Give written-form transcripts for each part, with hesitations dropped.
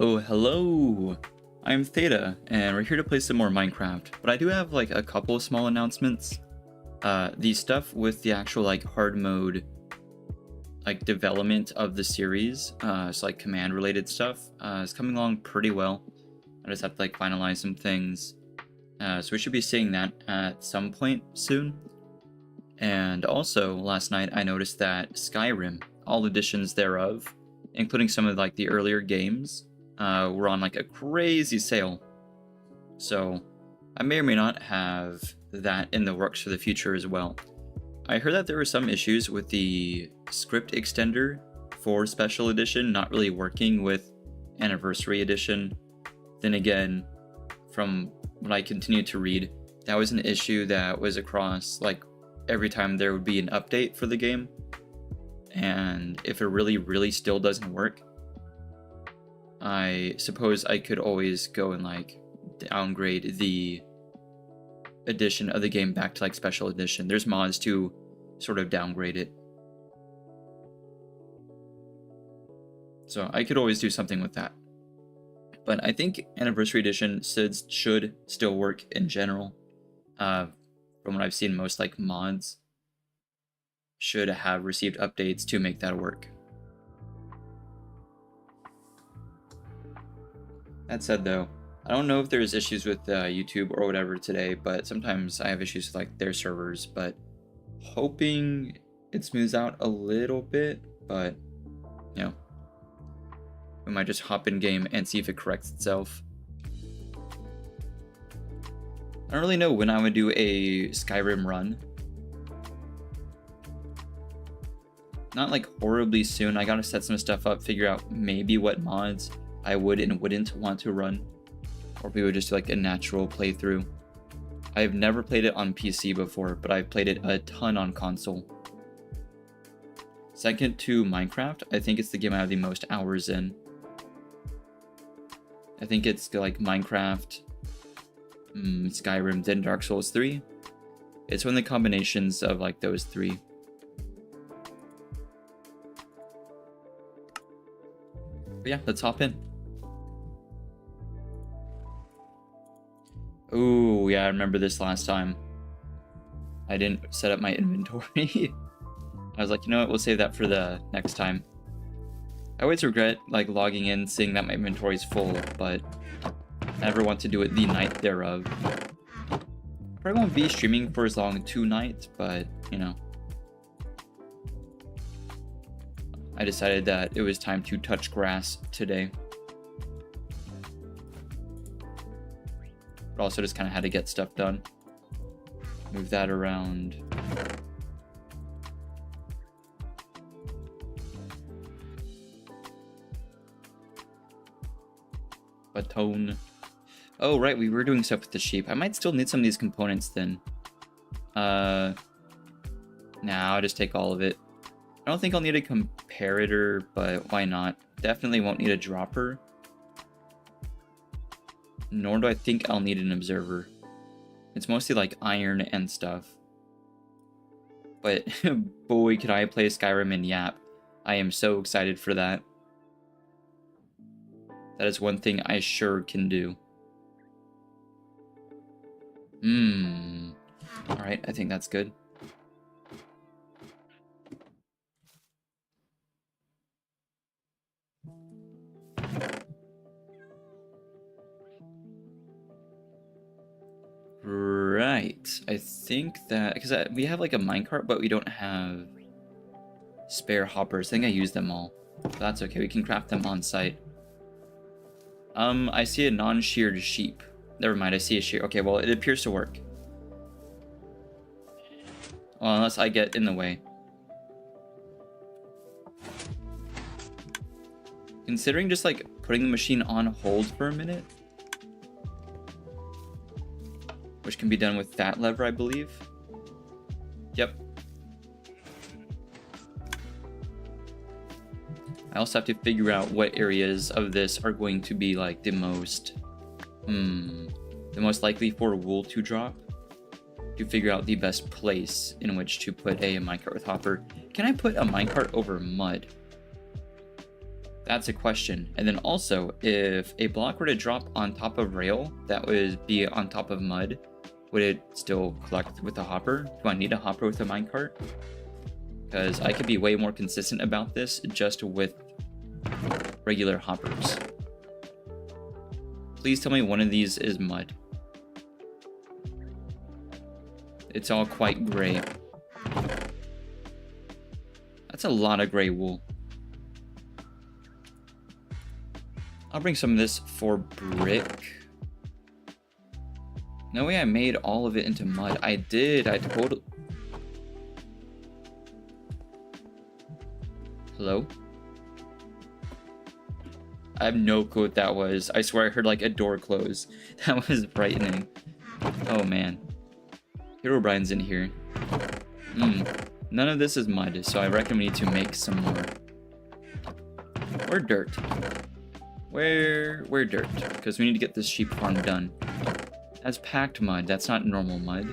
Oh, hello! I'm Theta, and we're here to play some more Minecraft, but I do have like a couple of small announcements. The stuff with the actual like hard mode like development of the series, so like command related stuff, is coming along pretty well. I just have to like finalize some things. So we should be seeing that at some point soon. And also, last night I noticed that Skyrim, all editions thereof, including some of like the earlier games, were on like a crazy sale. So I may or may not have that in the works for the future as well. I heard that there were some issues with the script extender for Special Edition not really working with Anniversary Edition. Then again, from what I continued to read, that was an issue that was across like every time there would be an update for the game. And if it really still doesn't work, I suppose I could always go and like downgrade the edition of the game back to like Special Edition. There's mods to sort of downgrade it. So I could always do something with that. But I think Anniversary Edition should still work in general. From what I've seen, most like mods should have received updates to make that work. That said though, I don't know if there's issues with YouTube or whatever today, but sometimes I have issues with like their servers, but hoping it smooths out a little bit, but you know, we might just hop in game and see if it corrects itself. I don't really know when I would do a Skyrim run. Not like horribly soon. I gotta set some stuff up, figure out maybe what mods I would and wouldn't want to run, or we would just do like a natural playthrough. I've never played it on PC before, but I've played it a ton on console. Second to Minecraft, I think it's the game I have the most hours in. I think it's like Minecraft, Skyrim, then Dark Souls 3. It's one of the combinations of like those three. But yeah, let's hop in. Ooh, yeah, I remember this last time. I didn't set up my inventory. I was like, you know what, we'll save that for the next time. I always regret like logging in, seeing that my inventory is full, but I never want to do it the night thereof. Probably won't be streaming for as long tonight, but you know. I decided that it was time to touch grass today. But also just kind of had to get stuff done. Move that around. Baton. Oh, right, we were doing stuff with the sheep. I might still need some of these components then. Nah, I'll just take all of it. I don't think I'll need a comparator, but why not? Definitely won't need a dropper. Nor do I think I'll need an observer. It's mostly like iron and stuff. But boy, could I play Skyrim in Yap. I am so excited for that. That is one thing I sure can do. Alright, I think that's good. Right, I think that, because we have like a minecart, but we don't have spare hoppers. I think I used them all. But that's okay, we can craft them on site. I see a non-sheared sheep. Never mind, I see a shear. Okay, well, it appears to work. Well, unless I get in the way. Considering just like putting the machine on hold for a minute, which can be done with that lever, I believe. Yep. I also have to figure out what areas of this are going to be like the most likely for wool to drop, to figure out the best place in which to put a minecart with hopper. Can I put a minecart over mud? That's a question. And then also, if a block were to drop on top of rail that would be on top of mud, would it still collect with a hopper? Do I need a hopper with a minecart? Because I could be way more consistent about this just with regular hoppers. Please tell me one of these is mud. It's all quite gray. That's a lot of gray wool. I'll bring some of this for brick. No way I made all of it into mud. I did. I totally... Hello? I have no clue what that was. I swear I heard like a door close. That was frightening. Oh man. Herobrine's in here. None of this is mud, so I reckon we need to make some more. Or dirt. Where dirt? Because we need to get this sheep farm done. That's packed mud. That's not normal mud.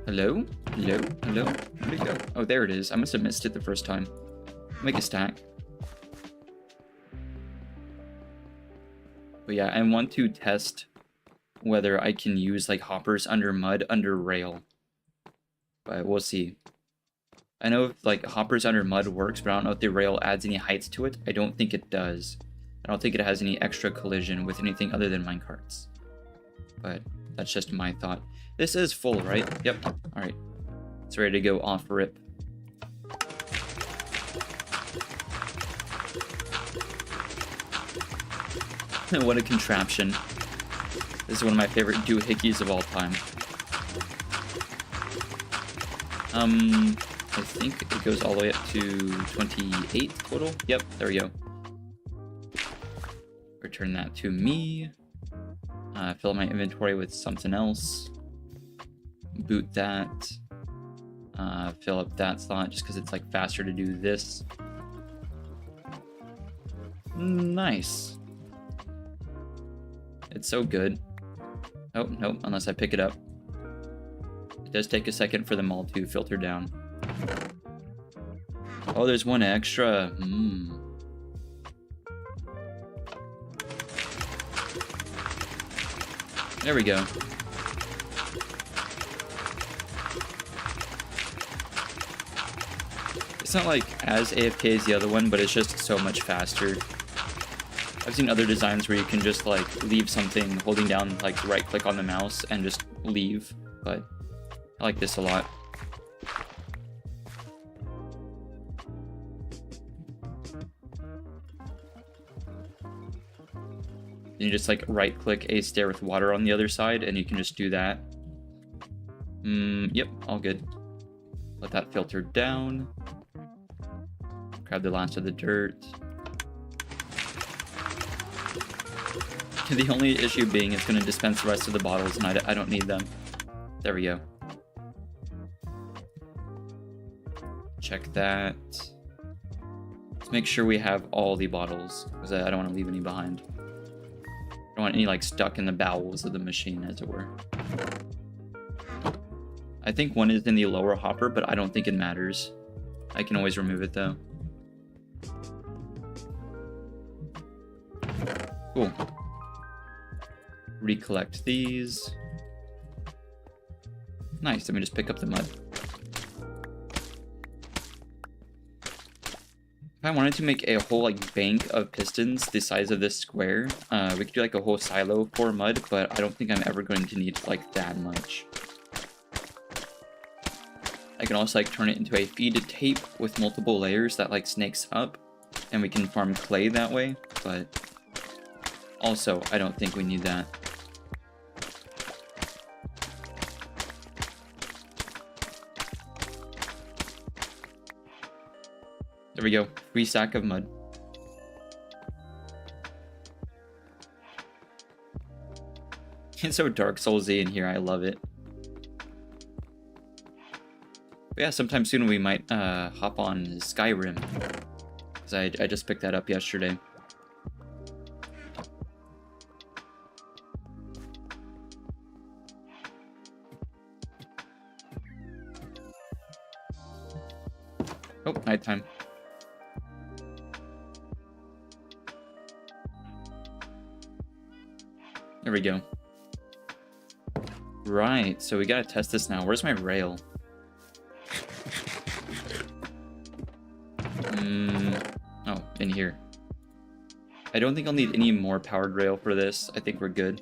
Hello? Hello? Hello? Where'd it go? Oh, there it is. I must have missed it the first time. Make a stack. But yeah, I want to test whether I can use like hoppers under mud, under rail. But we'll see. I know if like hoppers under mud works, but I don't know if the rail adds any heights to it. I don't think it does. I don't think it has any extra collision with anything other than minecarts. But that's just my thought. This is full, right? Yep. Alright. It's ready to go off rip. What a contraption. This is one of my favorite doohickeys of all time. I think it goes all the way up to 28 total. Yep, there we go. Return that to me. Fill my inventory with something else. Boot that. Fill up that slot just because it's like faster to do this. Nice. It's so good. Oh, no, unless I pick it up. It does take a second for them all to filter down. Oh, there's one extra. There we go. It's not like as AFK as the other one, but it's just so much faster. I've seen other designs where you can just like leave something holding down like right click on the mouse and just leave, but I like this a lot. You just like right click a stair with water on the other side and you can just do that. Yep, all good. Let that filter down. Grab the last of the dirt. The only issue being it's going to dispense the rest of the bottles, and I don't need them. There we go. Check that. Let's make sure we have all the bottles, because I don't want to leave any behind. I don't want any like stuck in the bowels of the machine, as it were. I think one is in the lower hopper, but I don't think it matters. I can always remove it though. Cool. Recollect these. Nice, let me just pick up the mud. If I wanted to make a whole like bank of pistons the size of this square, we could do like a whole silo for mud, but I don't think I'm ever going to need like that much. I can also like turn it into a feed tape with multiple layers that like snakes up, and we can farm clay that way, but also I don't think we need that. There we go. Free stack of mud. It's so Dark Souls-y in here. I love it. But yeah, sometime soon we might hop on Skyrim. Because I just picked that up yesterday. Oh, nighttime. There we go. Right, so we gotta test this now. Where's my rail? Oh, in here. I don't think I'll need any more powered rail for this. I think we're good.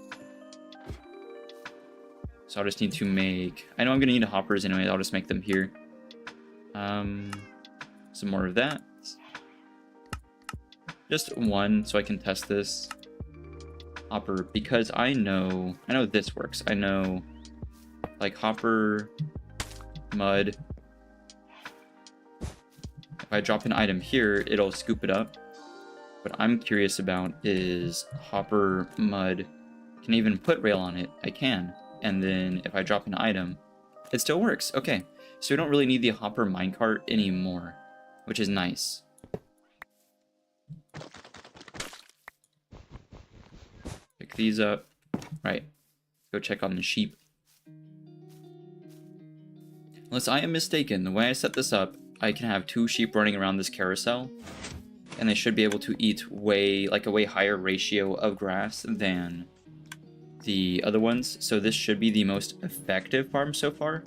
So I'll just need to make... I know I'm gonna need hoppers anyway. I'll just make them here. Some more of that. Just one, so I can test this hopper, because I know this works. I know, like, hopper, mud. If I drop an item here, it'll scoop it up. What I'm curious about is hopper, mud. Can I even put rail on it? I can. And then if I drop an item, it still works. Okay, so we don't really need the hopper minecart anymore, which is nice. Pick these up. Right. Go check on the sheep. Unless I am mistaken, the way I set this up, I can have 2 sheep running around this carousel, and they should be able to eat a way higher ratio of grass than the other ones. So this should be the most effective farm so far,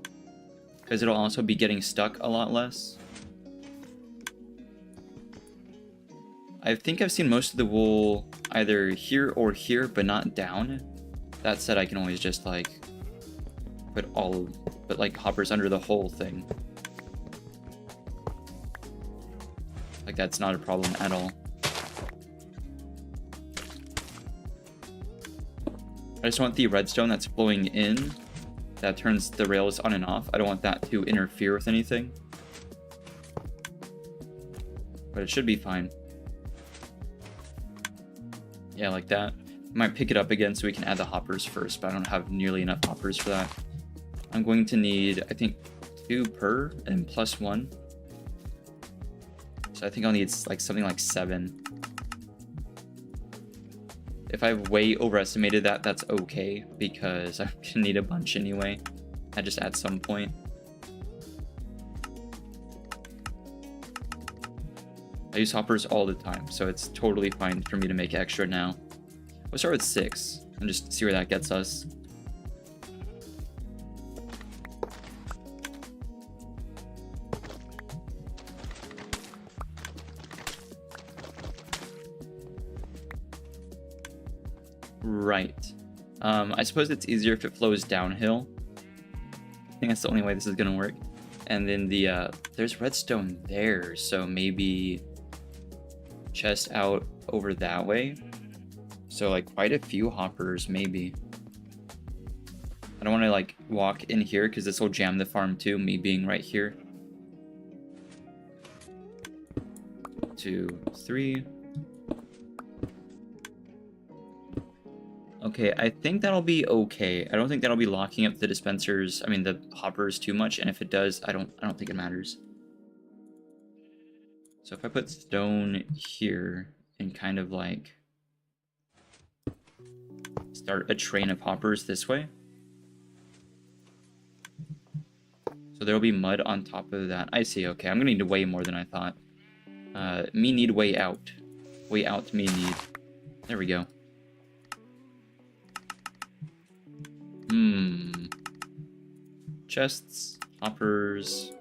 because it'll also be getting stuck a lot less. I think I've seen most of the wool either here or here, but not down. That said, I can always just like put like hoppers under the whole thing. Like, that's not a problem at all. I just want the redstone that's flowing in, that turns the rails on and off. I don't want that to interfere with anything. But it should be fine. Yeah, like that. I might pick it up again so we can add the hoppers first, but I don't have nearly enough hoppers for that. I'm going to need, I think, 2 per and +1. So I think I'll need like something like 7. If I've way overestimated that, that's okay, because I'm gonna need a bunch anyway, at some point. I use hoppers all the time, so it's totally fine for me to make extra now. We'll start with 6 and just see where that gets us. Right. I suppose it's easier if it flows downhill. I think that's the only way this is gonna work. And then there's redstone there, so maybe chest out over that way. So like quite a few hoppers, maybe. I don't want to like walk in here because this will jam the farm too, me being right here. 2, 3. Okay, I think that'll be okay. I don't think that'll be locking up the dispensers, I mean the hoppers too much, and if it does, I don't think it matters. So if I put stone here and kind of like start a train of hoppers this way. So there'll be mud on top of that. I see, okay, I'm gonna need way more than I thought. Me need way out. Way out me need. There we go. Chests, hoppers.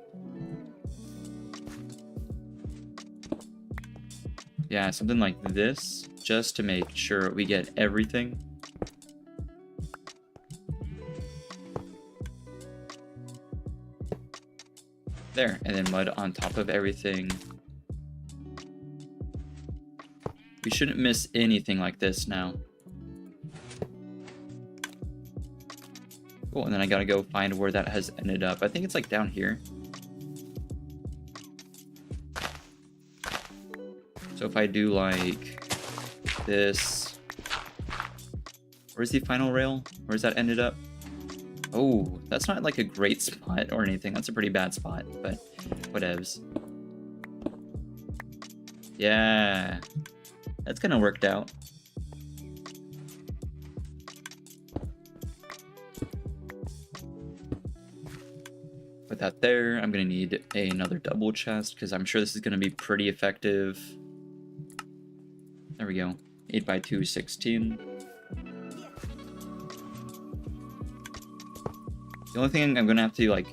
Yeah, something like this, just to make sure we get everything. There, and then mud on top of everything. We shouldn't miss anything like this now. Cool, and then I gotta go find where that has ended up. I think it's like down here. So if I do like this, where's the final rail? Where's that ended up? Oh, that's not like a great spot or anything. That's a pretty bad spot, but whatevs. Yeah, that's kind of worked out. Put that there. I'm gonna need another double chest because I'm sure this is gonna be pretty effective. There we go. 8x2, 16. The only thing I'm gonna have to like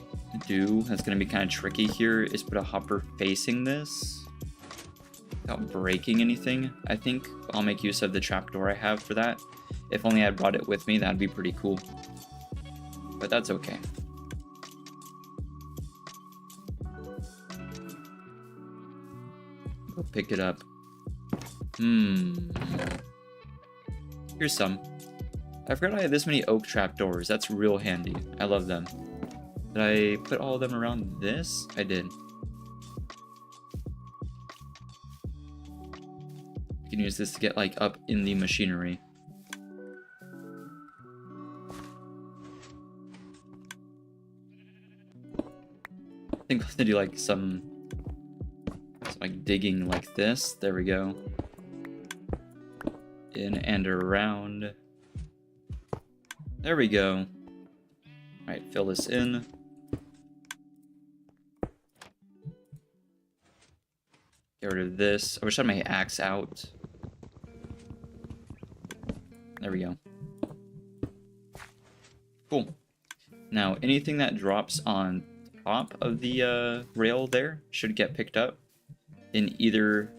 do that's gonna be kind of tricky here is put a hopper facing this without breaking anything. I think I'll make use of the trapdoor I have for that. If only I brought it with me, that'd be pretty cool. But that's okay. Go pick it up. Here's some. I forgot I had this many oak trapdoors. That's real handy. I love them. Did I put all of them around this? I did. You can use this to get like up in the machinery. I think I'll have to do like some like digging like this. There we go. In and around. There we go. Alright, fill this in. Get rid of this. I wish I had my axe out. There we go. Cool. Now, anything that drops on top of the rail there should get picked up in either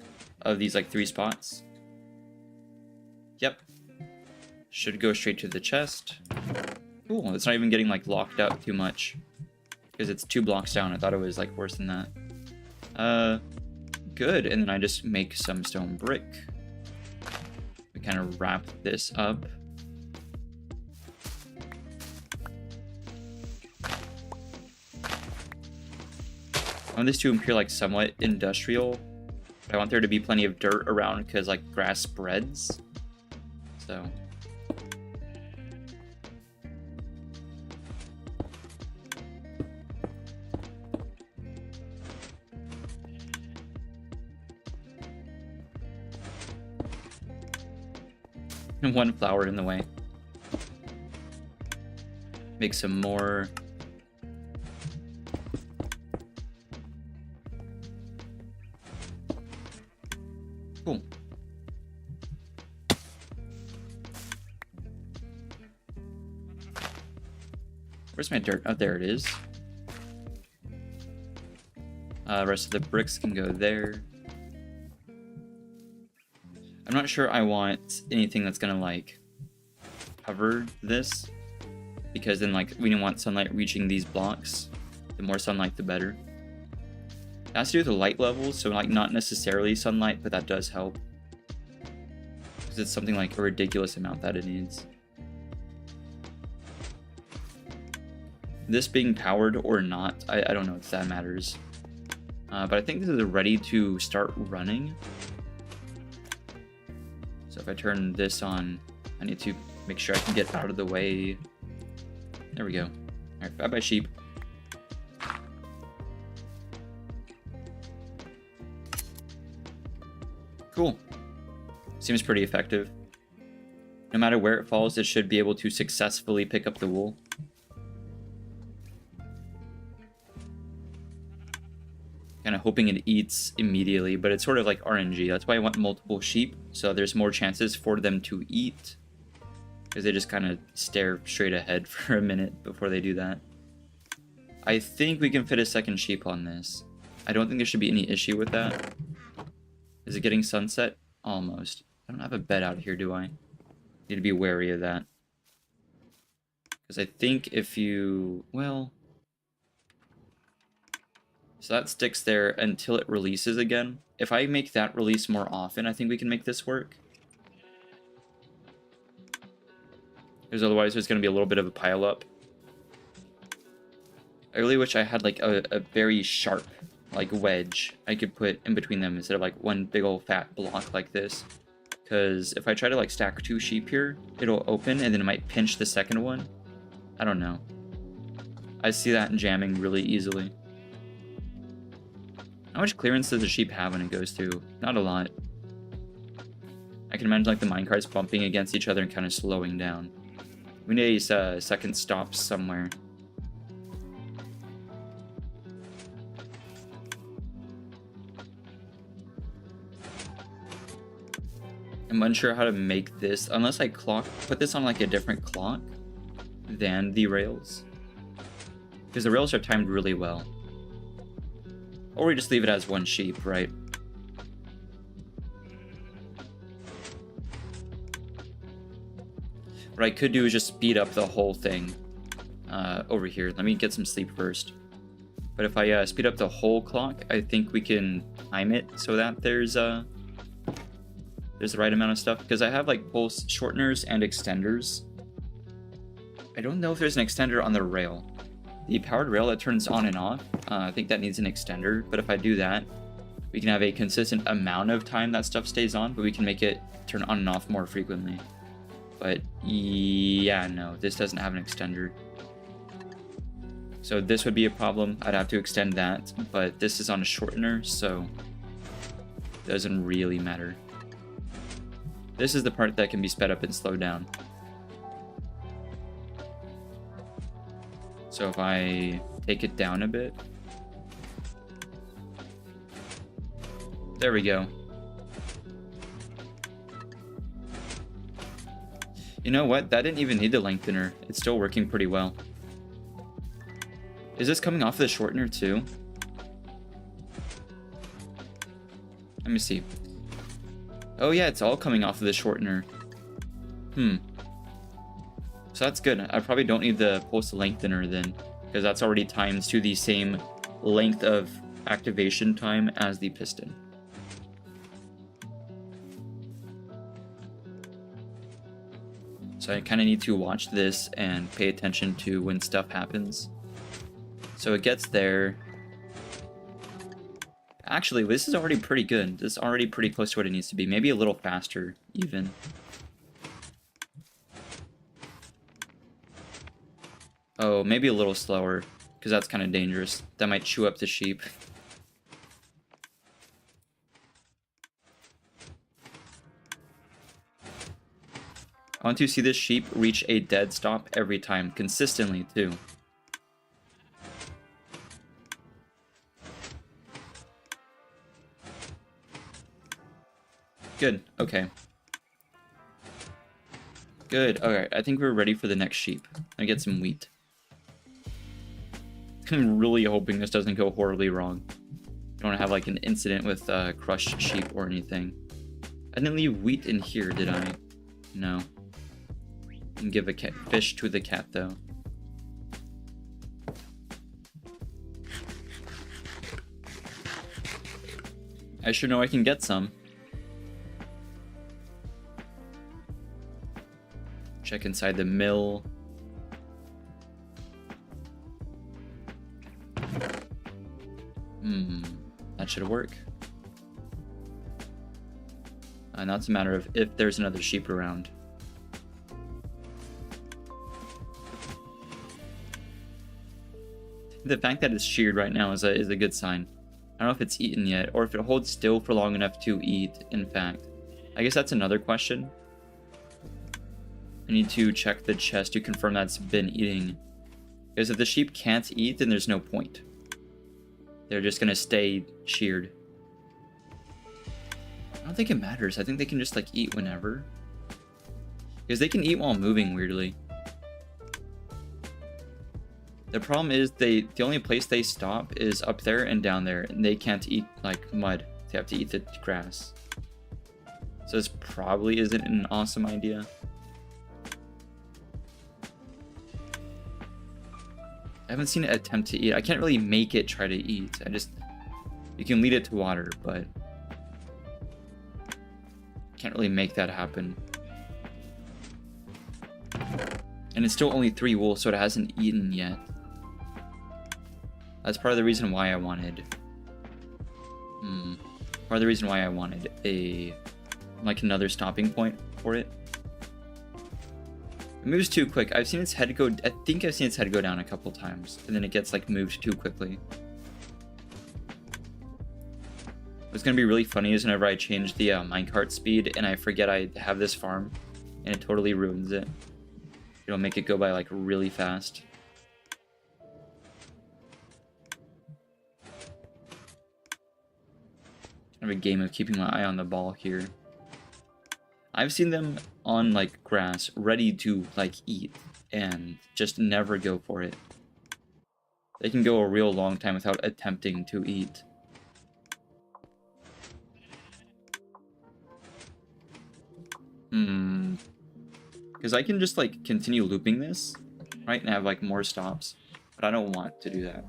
of these like 3 spots. Yep. Should go straight to the chest. Cool, it's not even getting like locked up too much because it's 2 blocks down. I thought it was like worse than that. Good, and then I just make some stone brick. We kind of wrap this up. I want this to appear like somewhat industrial. But I want there to be plenty of dirt around because like grass spreads. So. And 1 flower in the way. Make some more. Cool. Where's my dirt? Oh, there it is. Rest of the bricks can go there. I'm not sure I want anything that's gonna like cover this, because then like we don't want sunlight reaching these blocks. The more sunlight, the better. It has to do with the light levels, so like not necessarily sunlight, but that does help. Because it's something like a ridiculous amount that it needs. This being powered or not, I don't know if that matters. But I think this is ready to start running. So if I turn this on, I need to make sure I can get out of the way. There we go. Alright, bye-bye sheep. Cool. Seems pretty effective. No matter where it falls, it should be able to successfully pick up the wool. Kind of hoping it eats immediately, but it's sort of like RNG. That's why I want multiple sheep, so there's more chances for them to eat. Because they just kind of stare straight ahead for a minute before they do that. I think we can fit a second sheep on this. I don't think there should be any issue with that. Is it getting sunset? Almost. I don't have a bed out here, do I? Need to be wary of that. Because I think if you... well... so that sticks there until it releases again. If I make that release more often, I think we can make this work. Because otherwise there's going to be a little bit of a pile up. I really wish I had like a very sharp like wedge I could put in between them instead of like one big old fat block like this. Because if I try to like stack 2 sheep here, it'll open and then it might pinch the second one. I don't know. I see that jamming really easily. How much clearance does the sheep have when it goes through? Not a lot. I can imagine like the minecarts bumping against each other and kind of slowing down. We need a second stop somewhere. I'm unsure how to make this, unless I put this on like a different clock than the rails. because the rails are timed really well. Or we just leave it as one sheep, right? What I could do is just speed up the whole thing over here. Let me get some sleep first. But if I speed up the whole clock, I think we can time it so that there's the right amount of stuff. Because I have like both shorteners and extenders. I don't know if there's an extender on the rail. The powered rail that turns on and off, I think that needs an extender. But if I do that, we can have a consistent amount of time that stuff stays on, but we can make it turn on and off more frequently. But yeah, no, this doesn't have an extender. So this would be a problem. I'd have to extend that, but this is on a shortener, so it doesn't really matter. This is the part that can be sped up and slowed down. So if I take it down a bit. There we go. You know what? That didn't even need the lengthener. It's still working pretty well. Is this coming off the shortener too? Let me see. Oh yeah, it's all coming off of the shortener. So that's good. I probably don't need the pulse lengthener then, because that's already timed to the same length of activation time as the piston. So I kind of need to watch this and pay attention to when stuff happens. So it gets there. Actually, this is already pretty good. This is already pretty close to what it needs to be. Maybe a little faster, even. Oh, maybe a little slower, because that's kind of dangerous. That might chew up the sheep. I want to see this sheep reach a dead stop every time, consistently, too. Good, okay. Good, okay, I think we're ready for the next sheep. Let me get some wheat. I'm really hoping this doesn't go horribly wrong. I don't want to have like an incident with crushed sheep or anything. I didn't leave wheat in here, did I? No. And give a fish to the cat, though. I sure know I can get some. Check inside the mill. That should work. Now it's a matter of if there's another sheep around. The fact that it's sheared right now is a good sign. I don't know if it's eaten yet, or if it holds still for long enough to eat, in fact. I guess that's another question. I need to check the chest to confirm that it's been eating. Because if the sheep can't eat, then there's no point. They're just gonna stay sheared. I don't think it matters. I think they can just like eat whenever. Because they can eat while moving, weirdly. The problem is the only place they stop is up there and down there, and they can't eat like mud. They have to eat the grass. So this probably isn't an awesome idea. I haven't seen it attempt to eat. I can't really make it try to eat. You can lead it to water, but can't really make that happen. And it's still only 3 wool, so it hasn't eaten yet. That's part of the reason why I wanted... Part of the reason why I wanted another stopping point for it. It moves too quick. I've seen its head go... I think I've seen its head go down a couple times, and then it gets like moved too quickly. What's gonna be really funny is whenever I change the minecart speed and I forget I have this farm, and it totally ruins it. It'll make it go by like really fast. I have a game of keeping my eye on the ball here. I've seen them on like grass, ready to like eat, and just never go for it. They can go a real long time without attempting to eat. Because I can just, like, continue looping this, right, and have, like, more stops. But I don't want to do that.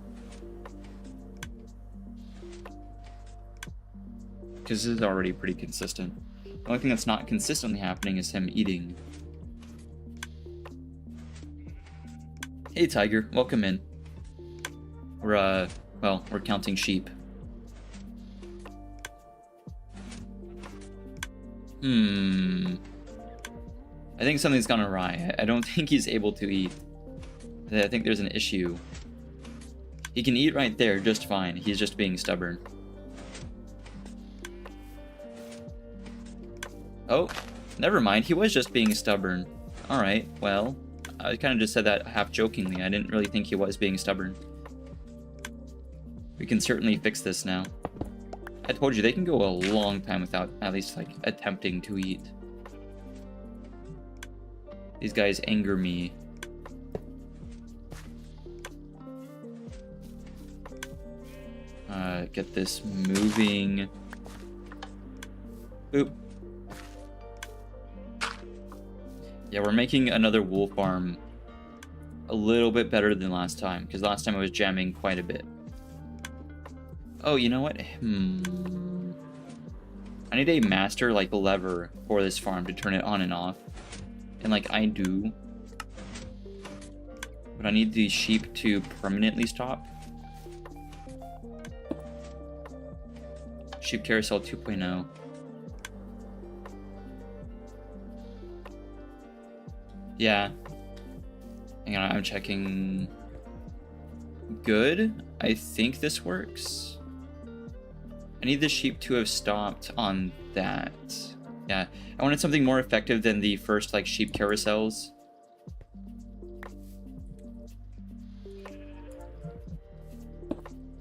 Because this is already pretty consistent. The only thing that's not consistently happening is him eating. Hey, Tiger. Welcome in. We're, well, we're counting sheep. I think something's gone awry. I don't think he's able to eat. I think there's an issue. He can eat right there just fine. He's just being stubborn. Oh, never mind. He was just being stubborn. Alright, well, I kind of just said that half jokingly. I didn't really think he was being stubborn. We can certainly fix this now. I told you, they can go a long time without at least, like, attempting to eat. These guys anger me. Get this moving. Boop. Yeah, we're making another wool farm a little bit better than last time, because last time I was jamming quite a bit. Oh, you know what? I need a master, like, lever for this farm to turn it on and off. And, like, I do. But I need the sheep to permanently stop. Sheep carousel 2.0. Yeah. Hang on, I'm checking. Good. I think this works. I need the sheep to have stopped on that. Yeah, I wanted something more effective than the first, like, sheep carousels.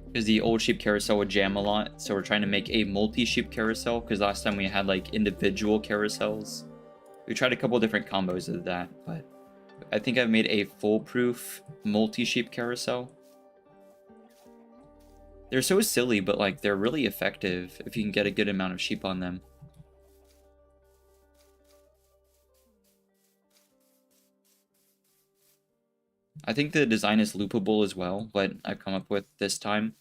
Because the old sheep carousel would jam a lot, so we're trying to make a multi-sheep carousel, because last time we had, like, individual carousels. We tried a couple different combos of that, but I think I've made a foolproof multi-sheep carousel. They're so silly, but, like, they're really effective if you can get a good amount of sheep on them. I think the design is loopable as well, what I've come up with this time.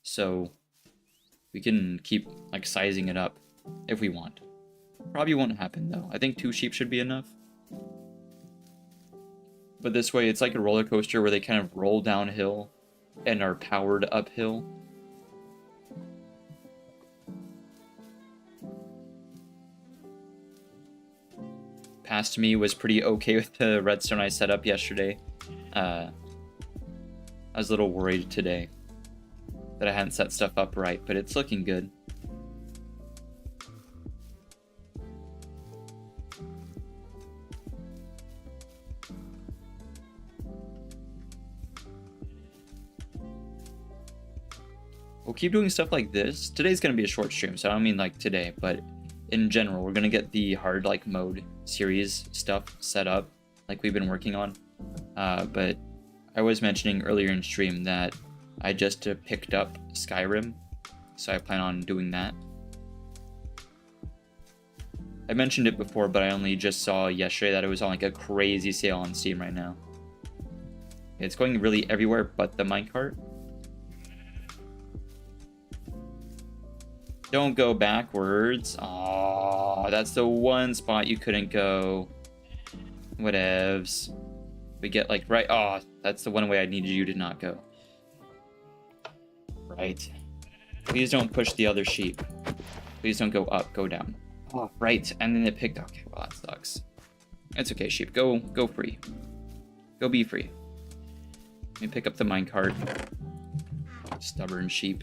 So we can keep, like, sizing it up if we want. Probably won't happen, though. I think 2 sheep should be enough. But this way, it's like a roller coaster where they kind of roll downhill and are powered uphill. Past me was pretty okay with the redstone I set up yesterday. I was a little worried today that I hadn't set stuff up right, but it's looking good. We'll keep doing stuff like this. Today's gonna be a short stream, so I don't mean like today, but in general, we're gonna get the hard, like, mode series stuff set up like we've been working on. But I was mentioning earlier in stream that I just picked up Skyrim, so I plan on doing that. I mentioned it before, but I only just saw yesterday that it was on, like, a crazy sale on Steam right now. It's going really everywhere but the minecart. Don't go backwards. Oh, that's the one spot you couldn't go. Whatevs. We get, like, right. Oh, that's the one way I needed you to not go. Right. Please don't push the other sheep. Please don't go up, go down. Oh, right. And then it picked. Okay, well, that sucks. It's okay, sheep. Go free. Go be free. Let me pick up the minecart. Stubborn sheep.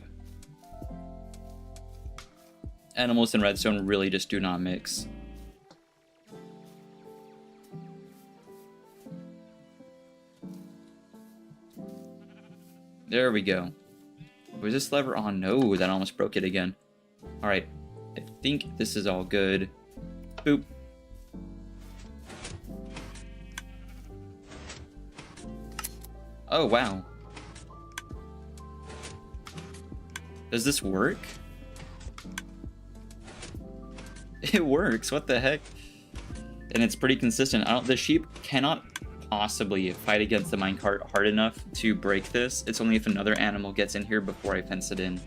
Animals and redstone really just do not mix. There we go. Was this lever on? No, that almost broke it again. Alright, I think this is all good. Boop. Oh, wow. Does this work? It works, what the heck? And it's pretty consistent. The sheep cannot possibly fight against the minecart hard enough to break this. It's only if another animal gets in here before I fence it in.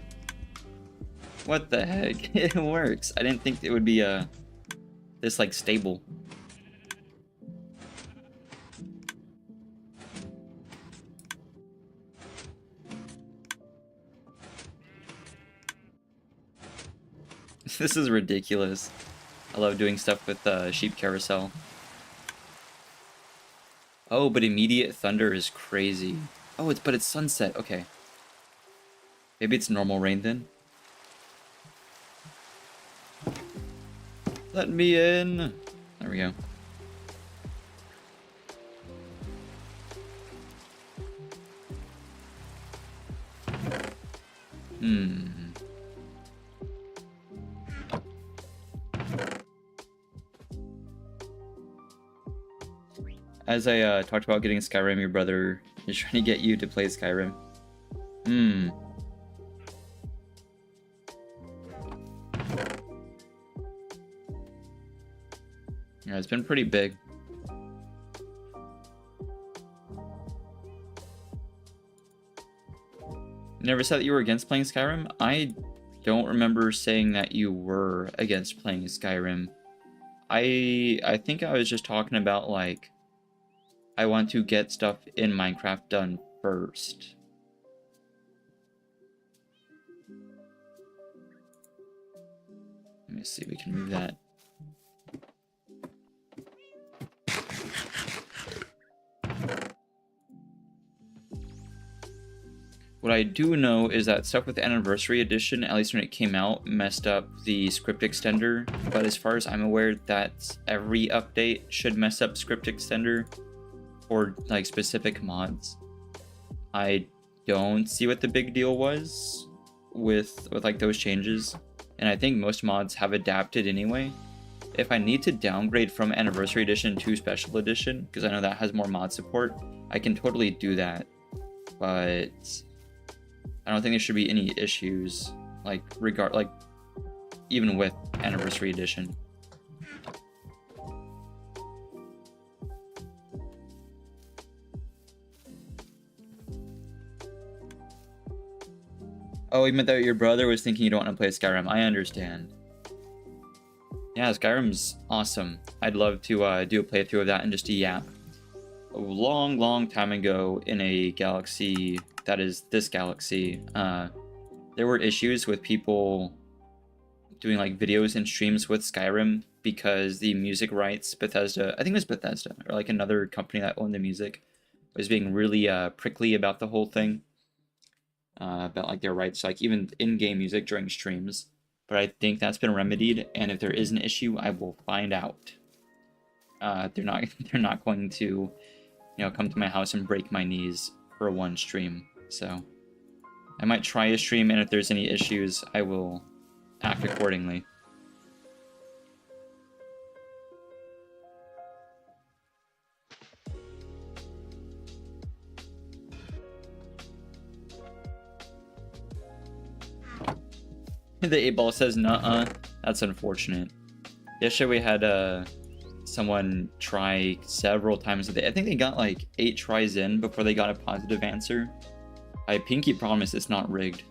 What the heck? It works. I didn't think it would be this like stable. This is ridiculous. I love doing stuff with sheep carousel. Oh, but immediate thunder is crazy. Oh, but it's sunset. Okay. Maybe it's normal rain then. Let me in. There we go. As I talked about getting Skyrim, your brother is trying to get you to play Skyrim. Yeah, it's been pretty big. You never said that you were against playing Skyrim? I don't remember saying that you were against playing Skyrim. I think I was just talking about, like, I want to get stuff in Minecraft done first. Let me see if we can move that. What I do know is that stuff with the Anniversary Edition, at least when it came out, messed up the script extender. But as far as I'm aware, that every update should mess up script extender for like specific mods. I don't see what the big deal was with like those changes, and I think most mods have adapted anyway. If I need to downgrade from Anniversary Edition to Special Edition, because I know that has more mod support, I can totally do that. But I don't think there should be any issues, like even with Anniversary Edition. Oh, you meant that your brother was thinking you don't want to play Skyrim. I understand. Yeah, Skyrim's awesome. I'd love to do a playthrough of that and just a yap. A long time ago in a galaxy that is this galaxy, there were issues with people doing like videos and streams with Skyrim because the music rights, Bethesda, I think it was Bethesda, or like another company that owned the music, was being really prickly about the whole thing. About like their rights, like even in-game music during streams. But I think that's been remedied, and if there is an issue, I will find out. They're not going to, you know, come to my house and break my knees for one stream. So I might try a stream, and if there's any issues, I will act accordingly. The 8-ball says, nuh-uh. That's unfortunate. Yesterday we had someone try several times a day. I think they got like 8 tries in before they got a positive answer. I pinky promise it's not rigged.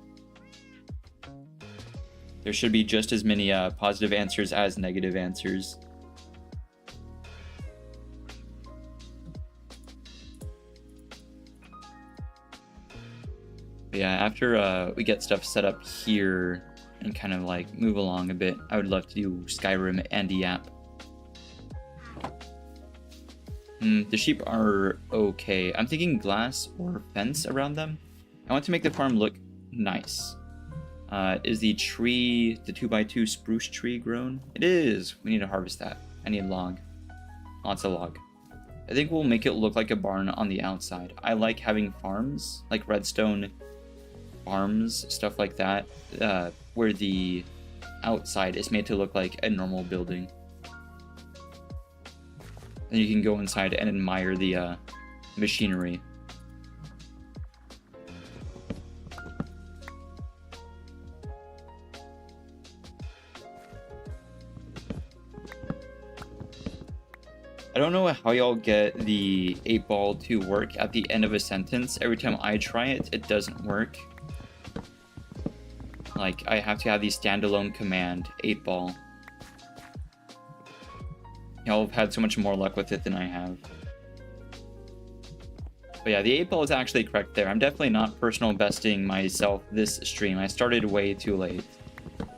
There should be just as many positive answers as negative answers. But yeah, after we get stuff set up here and kind of like move along a bit, I would love to do Skyrim and Yap. The sheep are okay. I'm thinking glass or fence around them. I want to make the farm look nice. Is the tree, the 2x2 spruce tree grown? It is. We need to harvest that. I need log. Lots of log. I think we'll make it look like a barn on the outside. I like having farms, like redstone farms, stuff like that, where the outside is made to look like a normal building. And you can go inside and admire the machinery. I don't know how y'all get the 8-ball to work at the end of a sentence. Every time I try it, it doesn't work. Like, I have to have the standalone command, 8-ball. Y'all have had so much more luck with it than I have. But yeah, the 8-ball is actually correct there. I'm definitely not personal besting myself this stream. I started way too late.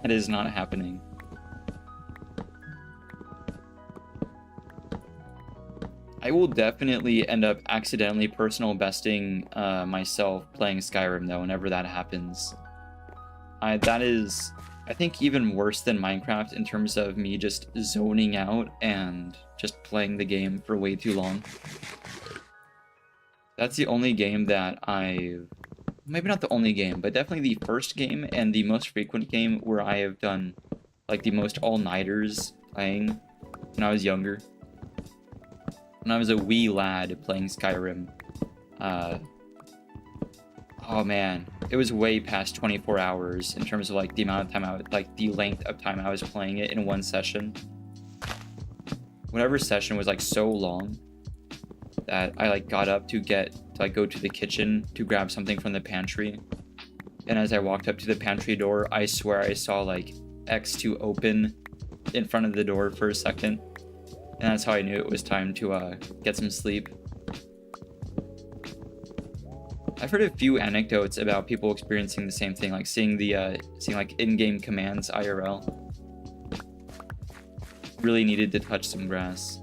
That is not happening. I will definitely end up accidentally personal besting myself playing Skyrim, though, whenever that happens. That is, I think, even worse than Minecraft in terms of me just zoning out and just playing the game for way too long. That's the only game that maybe not the only game, but definitely the first game and the most frequent game where I have done, like, the most all-nighters playing when I was younger. When I was a wee lad playing Skyrim. Oh man, it was way past 24 hours in terms of like the amount of time the length of time I was playing it in one session. Whatever session was like so long that I like got up to go to the kitchen to grab something from the pantry. And as I walked up to the pantry door, I swear I saw like X2 open in front of the door for a second. And that's how I knew it was time to get some sleep. I've heard a few anecdotes about people experiencing the same thing, like seeing like in-game commands IRL. Really needed to touch some grass.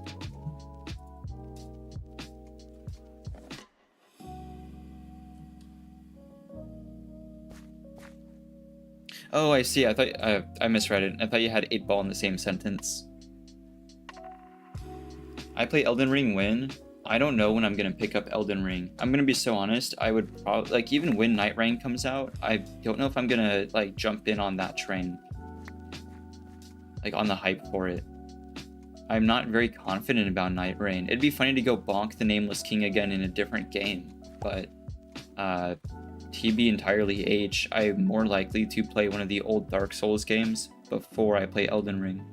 Oh, I see. I thought I misread it. I thought you had 8-ball in the same sentence. I play Elden Ring when? I don't know when I'm gonna pick up Elden Ring. I'm gonna be so honest, I would probably, like, even when Night Rain comes out, I don't know if I'm gonna, like, jump in on that train. Like, on the hype for it. I'm not very confident about Night Rain. It'd be funny to go bonk the Nameless King again in a different game, but, TB entirely H, I'm more likely to play one of the old Dark Souls games before I play Elden Ring.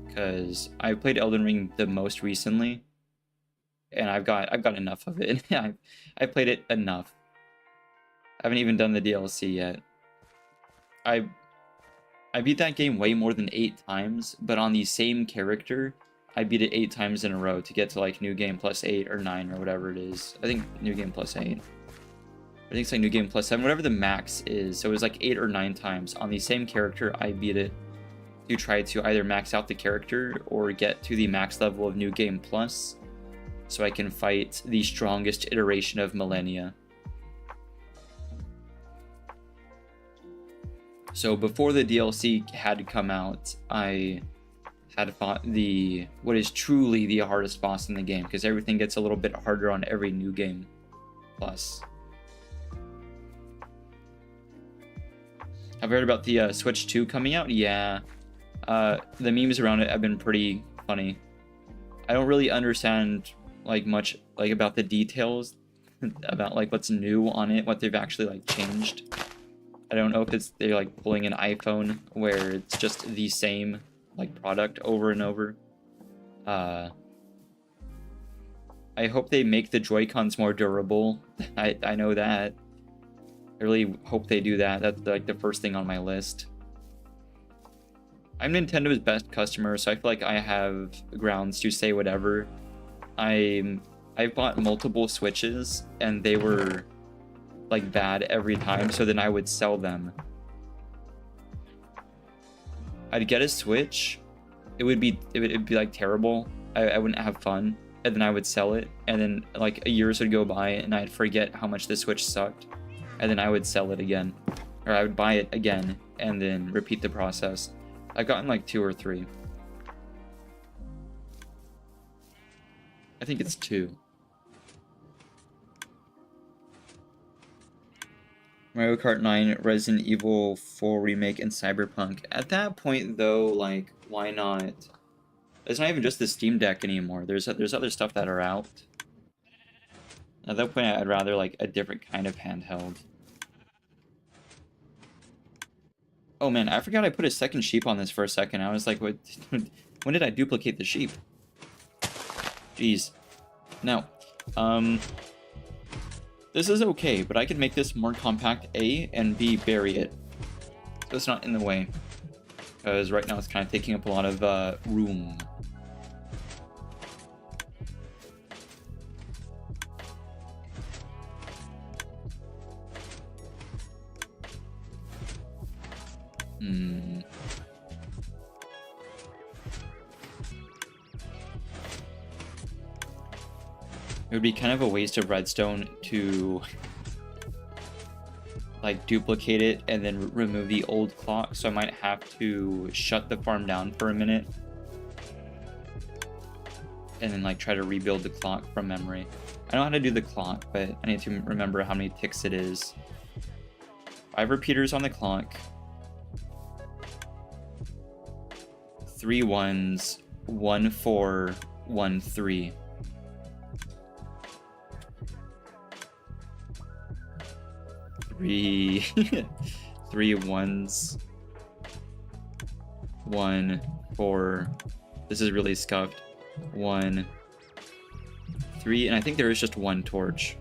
Because I played Elden Ring the most recently, and I've got enough of it. I played it enough. I haven't even done the DLC yet. I beat that game way more than 8 times, but on the same character, I beat it 8 times in a row to get to like New Game plus 8 or 9 or whatever it is. I think New Game plus 8. I think it's like New Game plus 7, whatever the max is. So it was like 8 or 9 times on the same character. I beat it to try to either max out the character or get to the max level of New Game Plus so I can fight the strongest iteration of Millennia. So before the DLC had come out, I had fought what is truly the hardest boss in the game, because everything gets a little bit harder on every New Game Plus. Have you heard about the Switch 2 coming out? Yeah. The memes around it have been pretty funny. I don't really understand like much like about the details about like what's new on it, what they've actually like changed. I don't know if they're like pulling an iPhone where it's just the same like product over and over. I hope they make the Joy-Cons more durable. I know that. I really hope they do that. That's like the first thing on my list. I'm Nintendo's best customer, so I feel like I have grounds to say whatever. I've bought multiple Switches, and they were like bad every time, so then I would sell them. I'd get a Switch, it'd be like terrible. I wouldn't have fun, and then I would sell it, and then like a year would go by, and I'd forget how much the Switch sucked, and then I would sell it again, or I would buy it again, and then repeat the process. I've gotten like 2 or 3. I think it's 2. Mario Kart 9, Resident Evil 4 Remake, and Cyberpunk. At that point, though, like, why not? It's not even just the Steam Deck anymore. There's other stuff that are out. At that point, I'd rather, like, a different kind of handheld. Oh man, I forgot I put a second sheep on this for a second. I was like, what? When did I duplicate the sheep? Jeez. Now, this is okay, but I could make this more compact, A, and B, bury it. So it's not in the way. Because right now it's kind of taking up a lot of room. It would be kind of a waste of redstone to like duplicate it and then remove the old clock, so I might have to shut the farm down for a minute and then like try to rebuild the clock from memory. I know how to do the clock, but I need to remember how many ticks it is. 5 repeaters on the clock, 3 1s, 1 4, 1 3. Three 1s, 1 4. This is really scuffed. 1 3, and I think there is just 1 torch.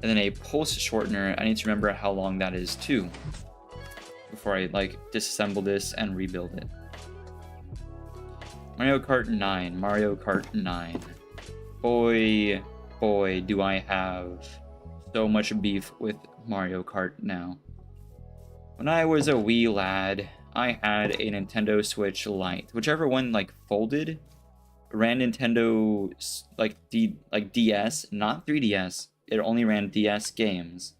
And then a pulse shortener. I need to remember how long that is too before I like disassemble this and rebuild it. Mario Kart 9. Mario Kart 9. Boy, do I have so much beef with Mario Kart now. When I was a wee lad, I had a Nintendo Switch Lite. Whichever one like folded, ran Nintendo like DS, not 3DS. It only ran DS games.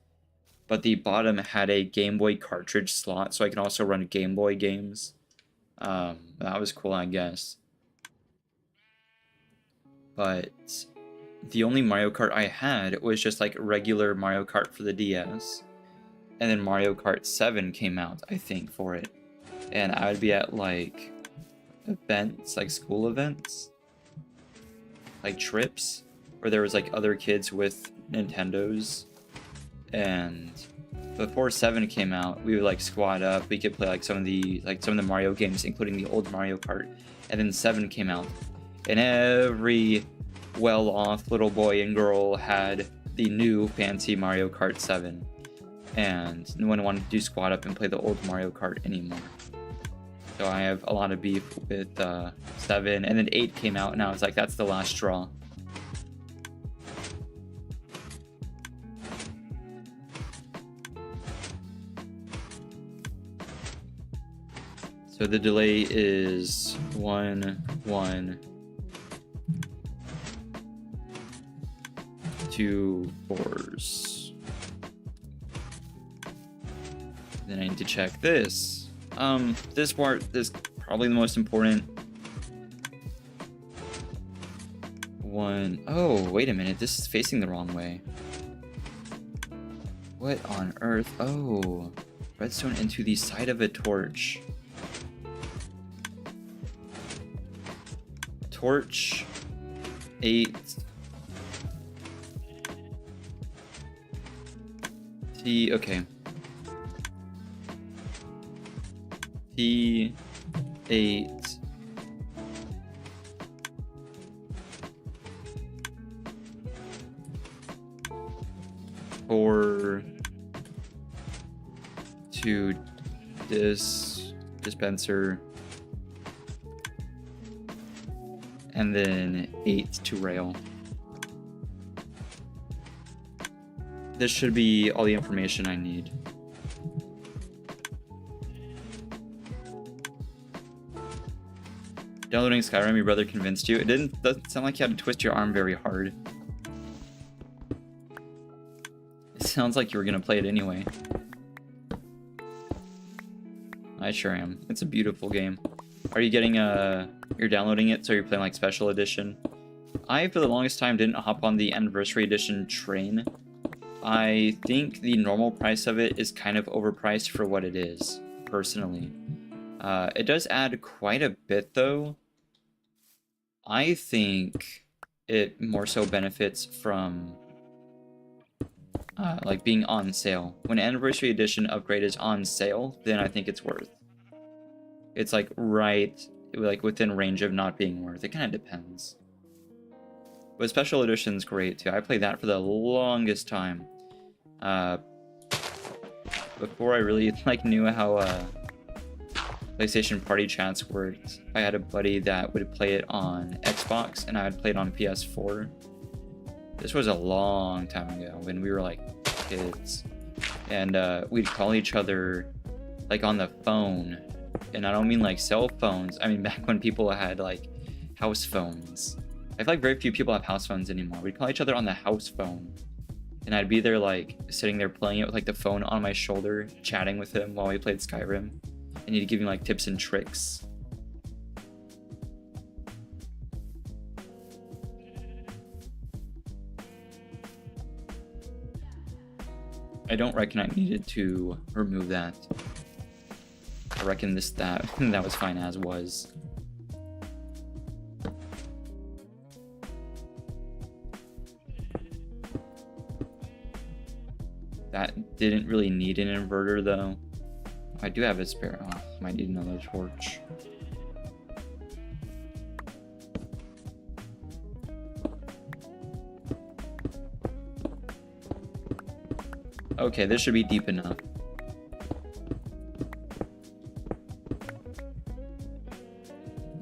But the bottom had a Game Boy cartridge slot, so I can also run Game Boy games. That was cool, I guess. But the only Mario Kart I had was just like regular Mario Kart for the DS. And then Mario Kart 7 came out, I think, for it. And I would be at like events, like school events, like trips, where there was like other kids with Nintendos. And before 7 came out, we would like squad up. We could play like some of the Mario games, including the old Mario Kart. And then 7 came out, and every well-off little boy and girl had the new fancy Mario Kart 7, and no one wanted to do squad up and play the old Mario Kart anymore. So I have a lot of beef with 7, and then 8 came out, and I was like, that's the last straw. So the delay is 1 1 2 4s. Then I need to check this. This part is probably the most important one. Oh, wait a minute. This is facing the wrong way. What on earth? Oh, redstone into the side of a torch. Torch 8. T, okay. T8. Or to dispenser, and then 8 to rail. This should be all the information I need. Downloading Skyrim, your brother convinced you? It doesn't sound like you had to twist your arm very hard. It sounds like you were gonna play it anyway. I sure am. It's a beautiful game. Are you getting you're downloading it, so you're playing like special edition? I, for the longest time, didn't hop on the anniversary edition train. I think the normal price of it is kind of overpriced for what it is, personally. It does add quite a bit, though. I think it more so benefits from like being on sale. When Anniversary Edition upgrade is on sale, then I think it's worth. It's like right like within range of not being worth. It kind of depends. But Special Edition's great too. I played that for the longest time. Before I really like knew how PlayStation Party Chats worked, I had a buddy that would play it on Xbox, and I would play it on PS4. This was a long time ago when we were like kids, and we'd call each other like on the phone, and I don't mean like cell phones. I mean back when people had like house phones. I feel like very few people have house phones anymore. We'd call each other on the house phone, and I'd be there like sitting there playing it with like the phone on my shoulder, chatting with him while we played Skyrim, and he'd give me like tips and tricks. I don't reckon I needed to remove that. I reckon that was fine as was. That didn't really need an inverter though. I do have a spare. Oh, might need another torch. Okay, this should be deep enough.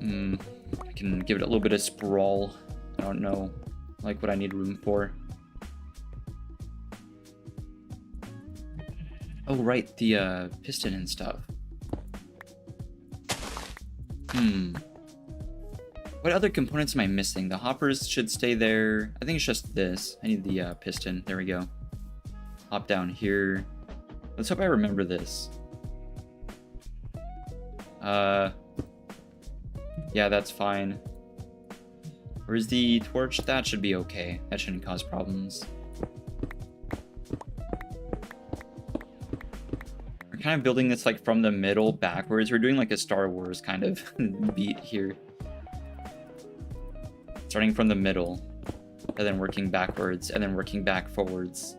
I can give it a little bit of sprawl. I don't know, like what I need room for. Oh, right, the piston and stuff. What other components am I missing? The hoppers should stay there. I think it's just this. I need the piston. There we go. Hop down here. Let's hope I remember this. Yeah, that's fine. Where's the torch? That should be okay. That shouldn't cause problems. We're kind of building this like from the middle backwards. We're doing like a Star Wars kind of beat here. Starting from the middle, and then working backwards, and then working back forwards.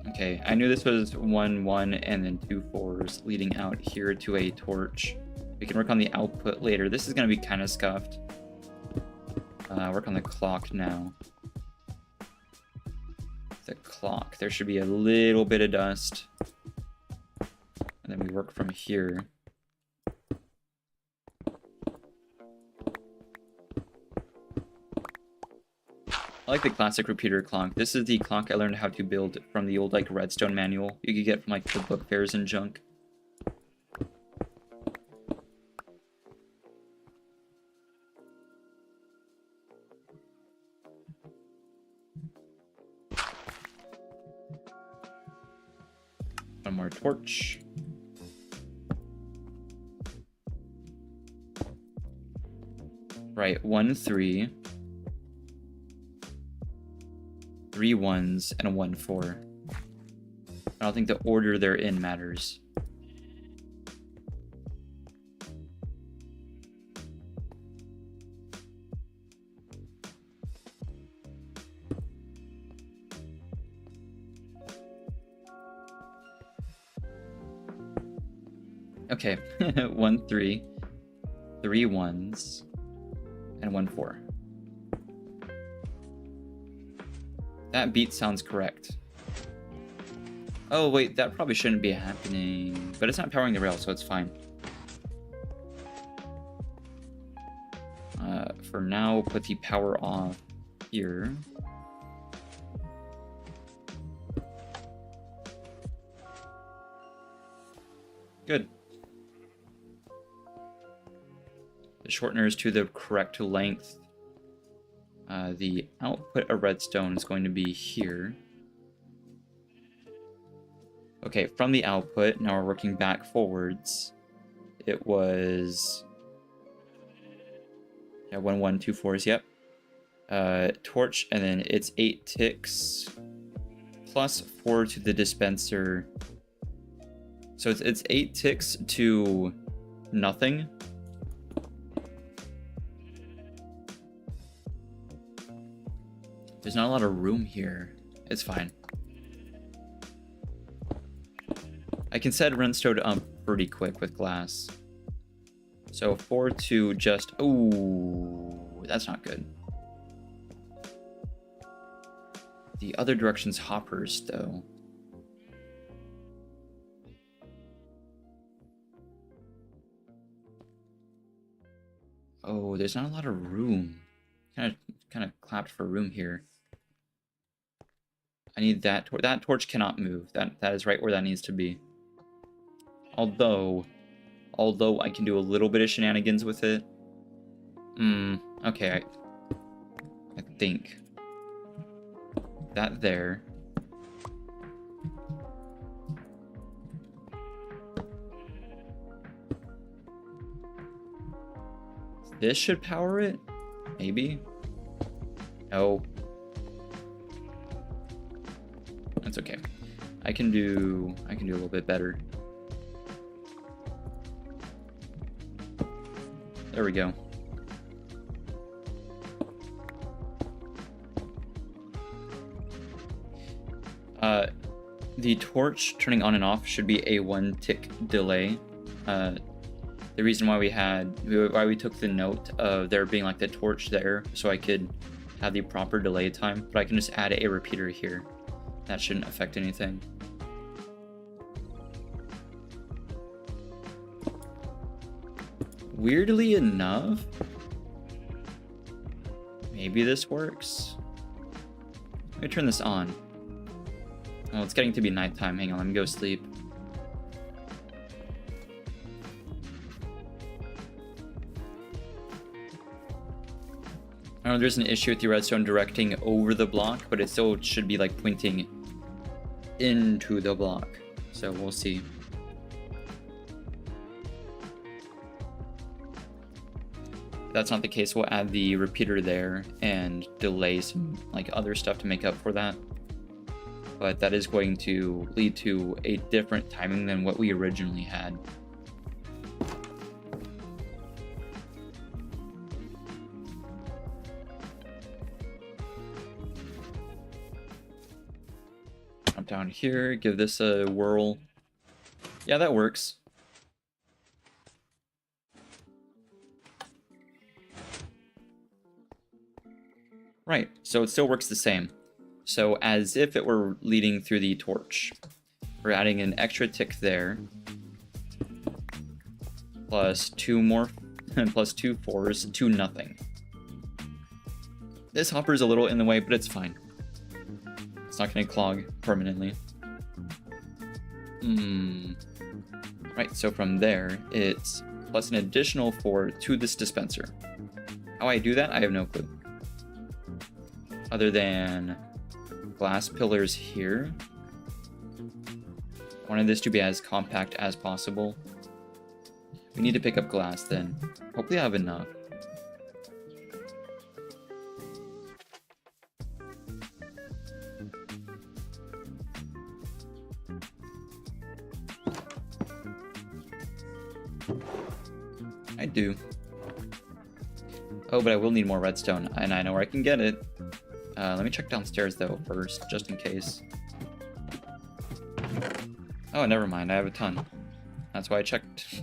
Okay, I knew this was 1, 1, and then 2 4s leading out here to a torch. We can work on the output later. This is going to be kind of scuffed. Work on the clock now. The clock. There should be a little bit of dust. And then we work from here. I like the classic repeater clock. This is the clock I learned how to build from the old like redstone manual you could get from like the book fairs and junk. One more torch. Right, 1 3. 3 1s and a 1 4. I don't think the order they're in matters. Okay, 1 3, 3 1s, and 1 4. That beat sounds correct. Oh wait, that probably shouldn't be happening, but it's not powering the rail, so it's fine. For now, put the power off here. Good. The shortener is to the correct length. The output of redstone is going to be here. Okay, from the output, now we're working back forwards. It was... yeah, 1 1 2 4s, yep. Torch, and then it's 8 ticks plus 4 to the dispenser. So it's 8 ticks to nothing. There's not a lot of room here. It's fine. I can set redstone up pretty quick with glass. So 4 to just... Oh, that's not good. The other direction's hoppers, though. Oh, there's not a lot of room. Kind of clapped for room here. I need that torch. That torch cannot move. That is right where that needs to be. Although I can do a little bit of shenanigans with it. Okay, I think that there. This should power it? Maybe? No. That's okay. I can do a little bit better. There we go. The torch turning on and off should be a 1 tick delay. The reason why we took the note of there being like the torch there, so I could have the proper delay time, but I can just add a repeater here. That shouldn't affect anything. Weirdly enough, maybe this works. Let me turn this on. Well, it's getting to be nighttime. Hang on, let me go sleep. I know there's an issue with the redstone directing over the block, but it still should be like pointing into the block. So we'll see. If that's not the case, we'll add the repeater there and delay some like other stuff to make up for that. But that is going to lead to a different timing than what we originally had. Jump down here, give this a whirl. Yeah, that works. Right, so it still works the same. So as if it were leading through the torch. We're adding an extra tick there. Plus 2 more, plus 2 4s to nothing. This hopper's a little in the way, but it's fine. It's not going to clog permanently. Right, so from there, it's plus an additional 4 to this dispenser. How I do that, I have no clue. Other than glass pillars here. I wanted this to be as compact as possible. We need to pick up glass then. Hopefully I have enough. I do. Oh, but I will need more redstone, and I know where I can get it. Let me check downstairs, though, first, just in case. Oh, never mind. I have a ton. That's why I checked.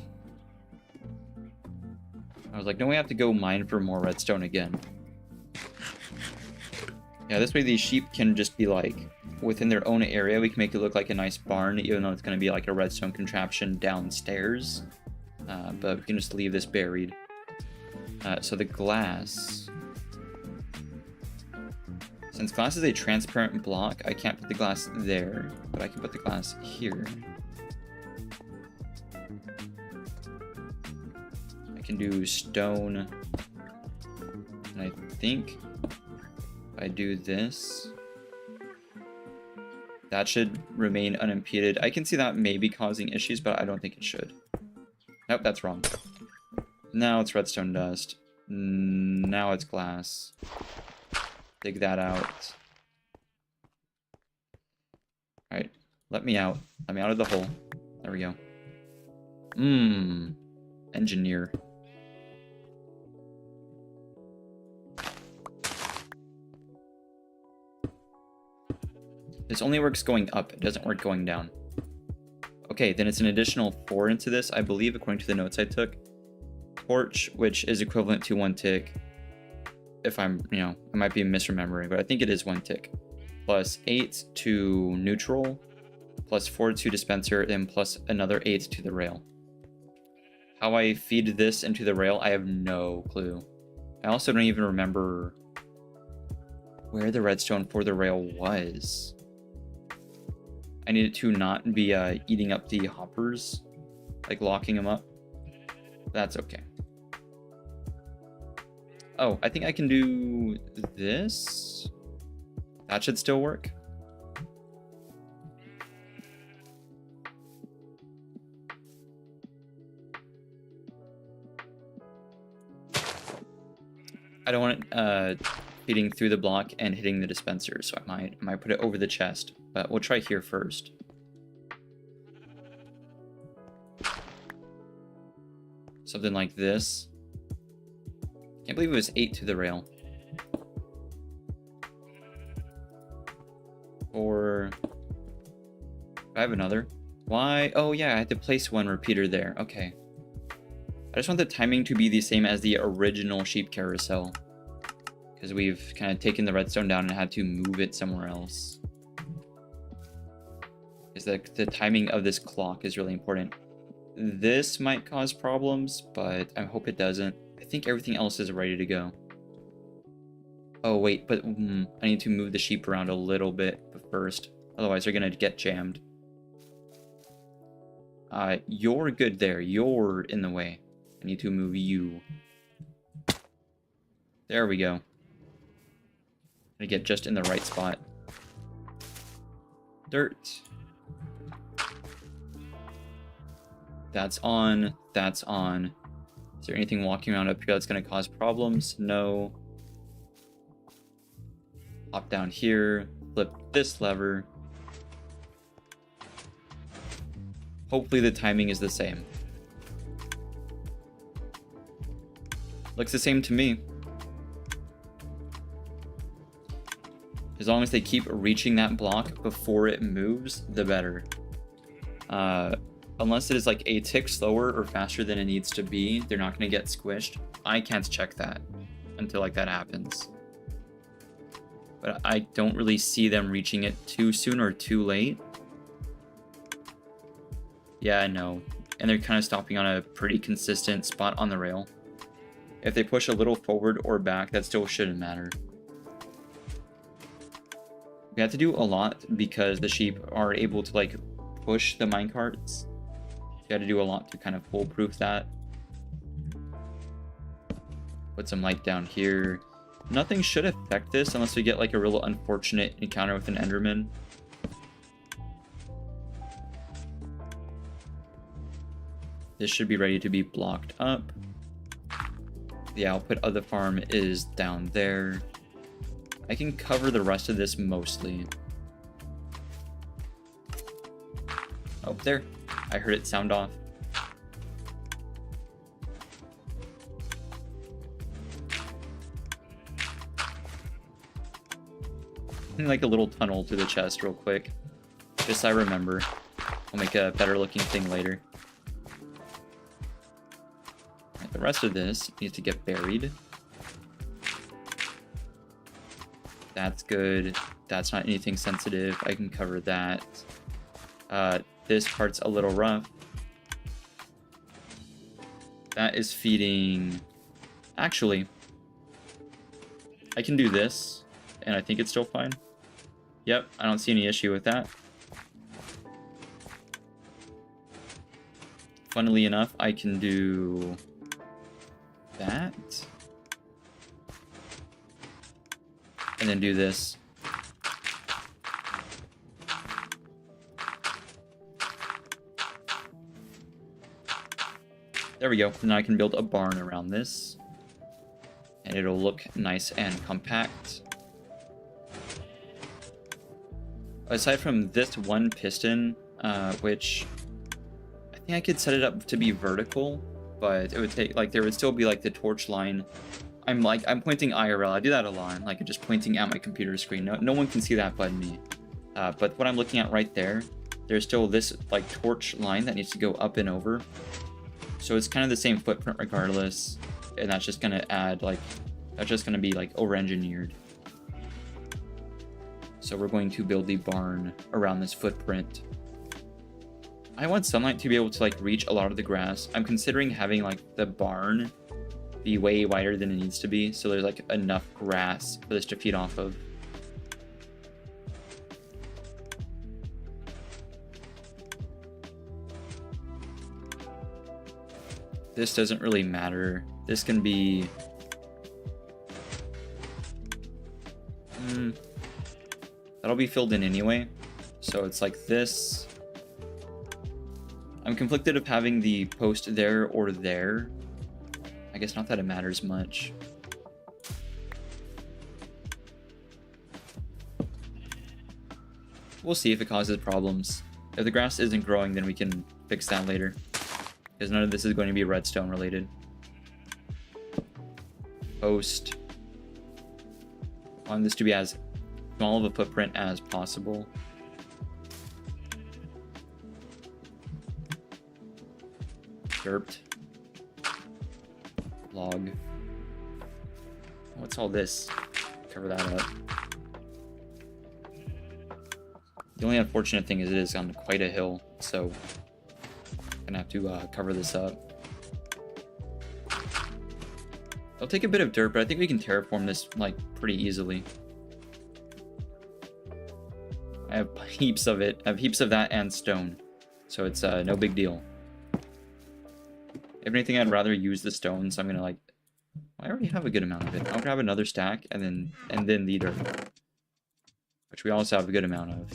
I was like, no, we have to go mine for more redstone again. Yeah, this way these sheep can just be, like, within their own area. We can make it look like a nice barn, even though it's going to be, like, a redstone contraption downstairs. But we can just leave this buried. So the glass... Since glass is a transparent block, I can't put the glass there, but I can put the glass here. I can do stone, and I think if I do this, that should remain unimpeded. I can see that may be causing issues, but I don't think it should. Nope, that's wrong. Now it's redstone dust. Now it's glass. Dig that out. Alright, let me out. Let me out of the hole. There we go. Engineer. This only works going up. It doesn't work going down. Okay. Okay, then it's an additional 4 into this, I believe, according to the notes I took. Torch, which is equivalent to 1 tick. If I'm, I might be misremembering, but I think it is 1 tick. Plus 8 to neutral, plus 4 to dispenser, then plus another 8 to the rail. How I feed this into the rail, I have no clue. I also don't even remember where the redstone for the rail was. I need it to not be eating up the hoppers, like locking them up. That's okay. Oh, I think I can do this. That should still work. I don't want it feeding through the block and hitting the dispenser, so I might put it over the chest, but we'll try here first. Something like this. Can't believe it was 8 to the rail. Or I have another. Why? Oh yeah, I had to place 1 repeater there. Okay. I just want the timing to be the same as the original sheep carousel, because we've kind of taken the redstone down and had to move it somewhere else. Is that the timing of this clock is really important. This might cause problems, but I hope it doesn't. I think everything else is ready to go. Oh wait, but I need to move the sheep around a little bit first, otherwise they're gonna get jammed. You're good there. You're in the way. I need to move you. There we go. Gonna get just in the right spot. Dirt. That's on. That's on. Is there anything walking around up here that's gonna cause problems? No. Hop down here. Flip this lever. Hopefully the timing is the same. Looks the same to me. As long as they keep reaching that block before it moves, the better. Unless it is like a tick slower or faster than it needs to be, they're not going to get squished. I can't check that until like that happens. But I don't really see them reaching it too soon or too late. Yeah, I know. And they're kind of stopping on a pretty consistent spot on the rail. If they push a little forward or back, that still shouldn't matter. We have to do a lot because the sheep are able to like push the minecarts. You had to do a lot to kind of foolproof that. Put some light down here. Nothing should affect this unless we get like a real unfortunate encounter with an Enderman. This should be ready to be blocked up. The output of the farm is down there. I can cover the rest of this mostly. Oh, there. I heard it sound off. Like a little tunnel to the chest real quick. Just so I remember. I'll make a better looking thing later. The rest of this needs to get buried. That's good. That's not anything sensitive. I can cover that. This part's a little rough. That is feeding... Actually, I can do this, and I think it's still fine. Yep, I don't see any issue with that. Funnily enough, I can do... that. And then do this. There we go. Now I can build a barn around this. And it'll look nice and compact. Aside from this one piston, which I think I could set it up to be vertical, but it would take, like, there would still be like the torch line. I'm pointing IRL. I do that a lot. Like, just pointing at my computer screen. No one can see that but me. But what I'm looking at right there, there's still this like torch line that needs to go up and over. So it's kind of the same footprint regardless, and that's just gonna add like, that's just gonna be like over-engineered. So we're going to build the barn around this footprint. I want sunlight to be able to like reach a lot of the grass. I'm considering having like the barn be way wider than it needs to be, so there's like enough grass for this to feed off of. This doesn't really matter. This can be... that'll be filled in anyway. So it's like this. I'm conflicted of having the post there or there. I guess not that it matters much. We'll see if it causes problems. If the grass isn't growing, then we can fix that later, because none of this is going to be redstone related. Post. I want this to be as small of a footprint as possible. Derped. Log. What's all this? Cover that up. The only unfortunate thing is it is on quite a hill, so I'm gonna have to cover this up. It'll take a bit of dirt, but I think we can terraform this like pretty easily. I have heaps of it. I have heaps of that and stone, so it's no big deal. If anything, I'd rather use the stone, so I'm gonna like... I already have a good amount of it. I'll grab another stack and then the dirt, which we also have a good amount of.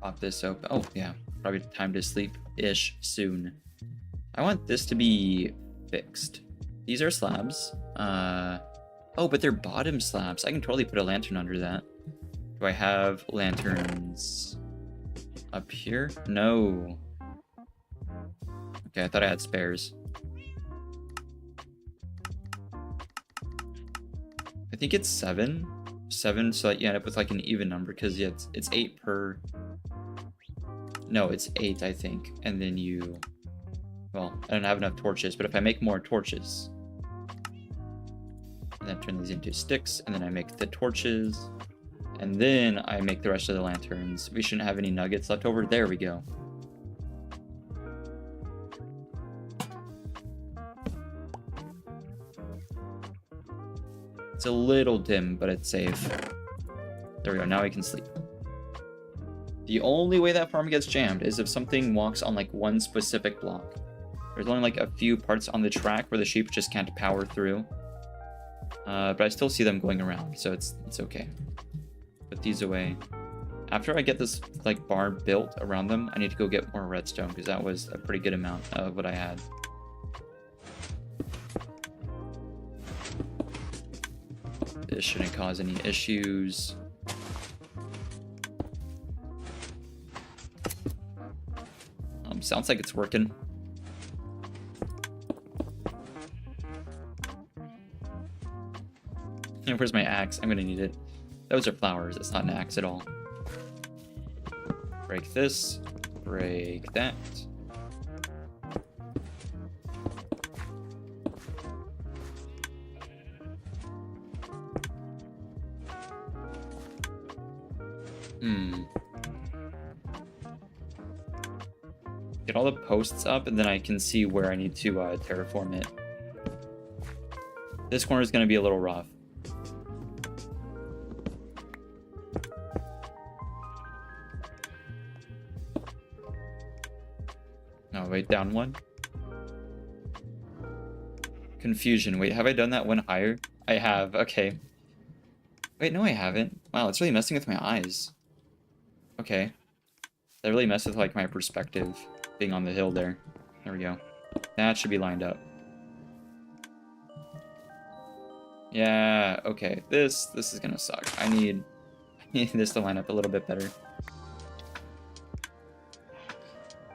Pop this open. Oh yeah, probably time to sleep-ish soon. I want this to be fixed. These are slabs. Oh, but they're bottom slabs. I can totally put a lantern under that. Do I have lanterns up here? No. Okay, I thought I had spares. I think it's 7. 7, so that you end up with like an even number, because yeah, it's 8 per... No, it's 8, I think. And then you... Well, I don't have enough torches, but if I make more torches... And then turn these into sticks, and then I make the torches... And then I make the rest of the lanterns. We shouldn't have any nuggets left over. There we go. It's a little dim, but it's safe. There we go. Now we can sleep. The only way that farm gets jammed is if something walks on like one specific block. There's only like a few parts on the track where the sheep just can't power through. But I still see them going around, so it's okay. Put these away. After I get this like barn built around them, I need to go get more redstone, because that was a pretty good amount of what I had. This shouldn't cause any issues. Sounds like it's working. And where's my axe? I'm gonna need it. Those are flowers. It's not an axe at all. Break this. Break that. Get all the posts up, and then I can see where I need to terraform it. This corner is going to be a little rough. No, wait, down one. Confusion. Wait, have I done that one higher? I have. Okay. Wait, no, I haven't. Wow, it's really messing with my eyes. Okay. That really messed with, like, my perspective being on the hill there. There we go. That should be lined up. Yeah, okay. This is gonna suck. I need this to line up a little bit better.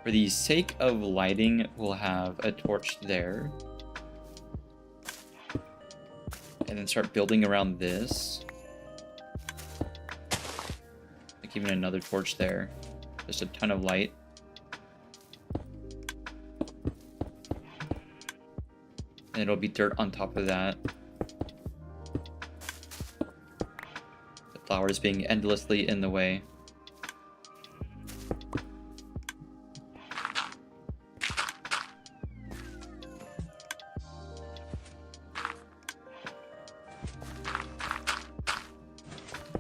For the sake of lighting, we'll have a torch there. And then start building around this. Like even another torch there. Just a ton of light. And it'll be dirt on top of that. The flowers being endlessly in the way.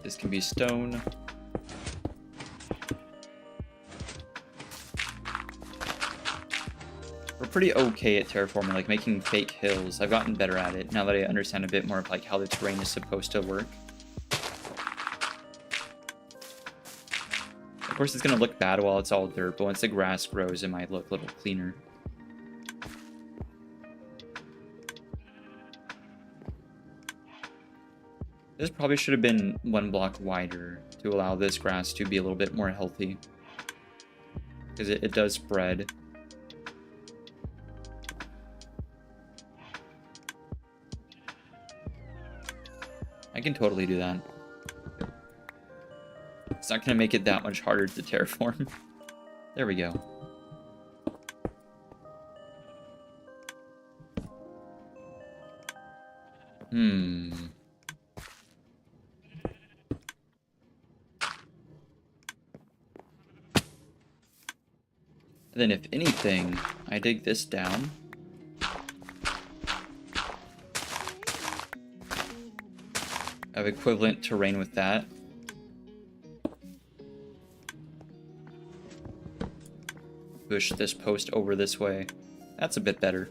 This can be stone. We're pretty okay at terraforming, like making fake hills. I've gotten better at it now that I understand a bit more of like how the terrain is supposed to work. Of course, it's gonna look bad while it's all dirt, but once the grass grows, it might look a little cleaner. This probably should have been 1 block wider to allow this grass to be a little bit more healthy. Because it does spread. I can totally do that. It's not going to make it that much harder to terraform. There we go. Then if anything, I dig this down. I have equivalent terrain with that. Push this post over this way. That's a bit better.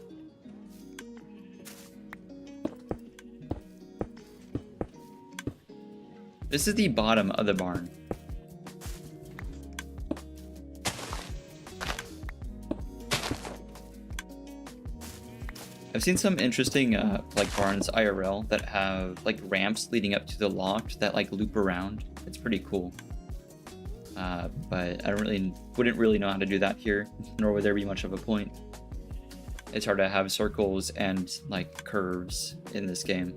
This is the bottom of the barn. I've seen some interesting like barns IRL that have like ramps leading up to the loft that like loop around. It's pretty cool. But I wouldn't really know how to do that here, nor would there be much of a point. It's hard to have circles and like curves in this game.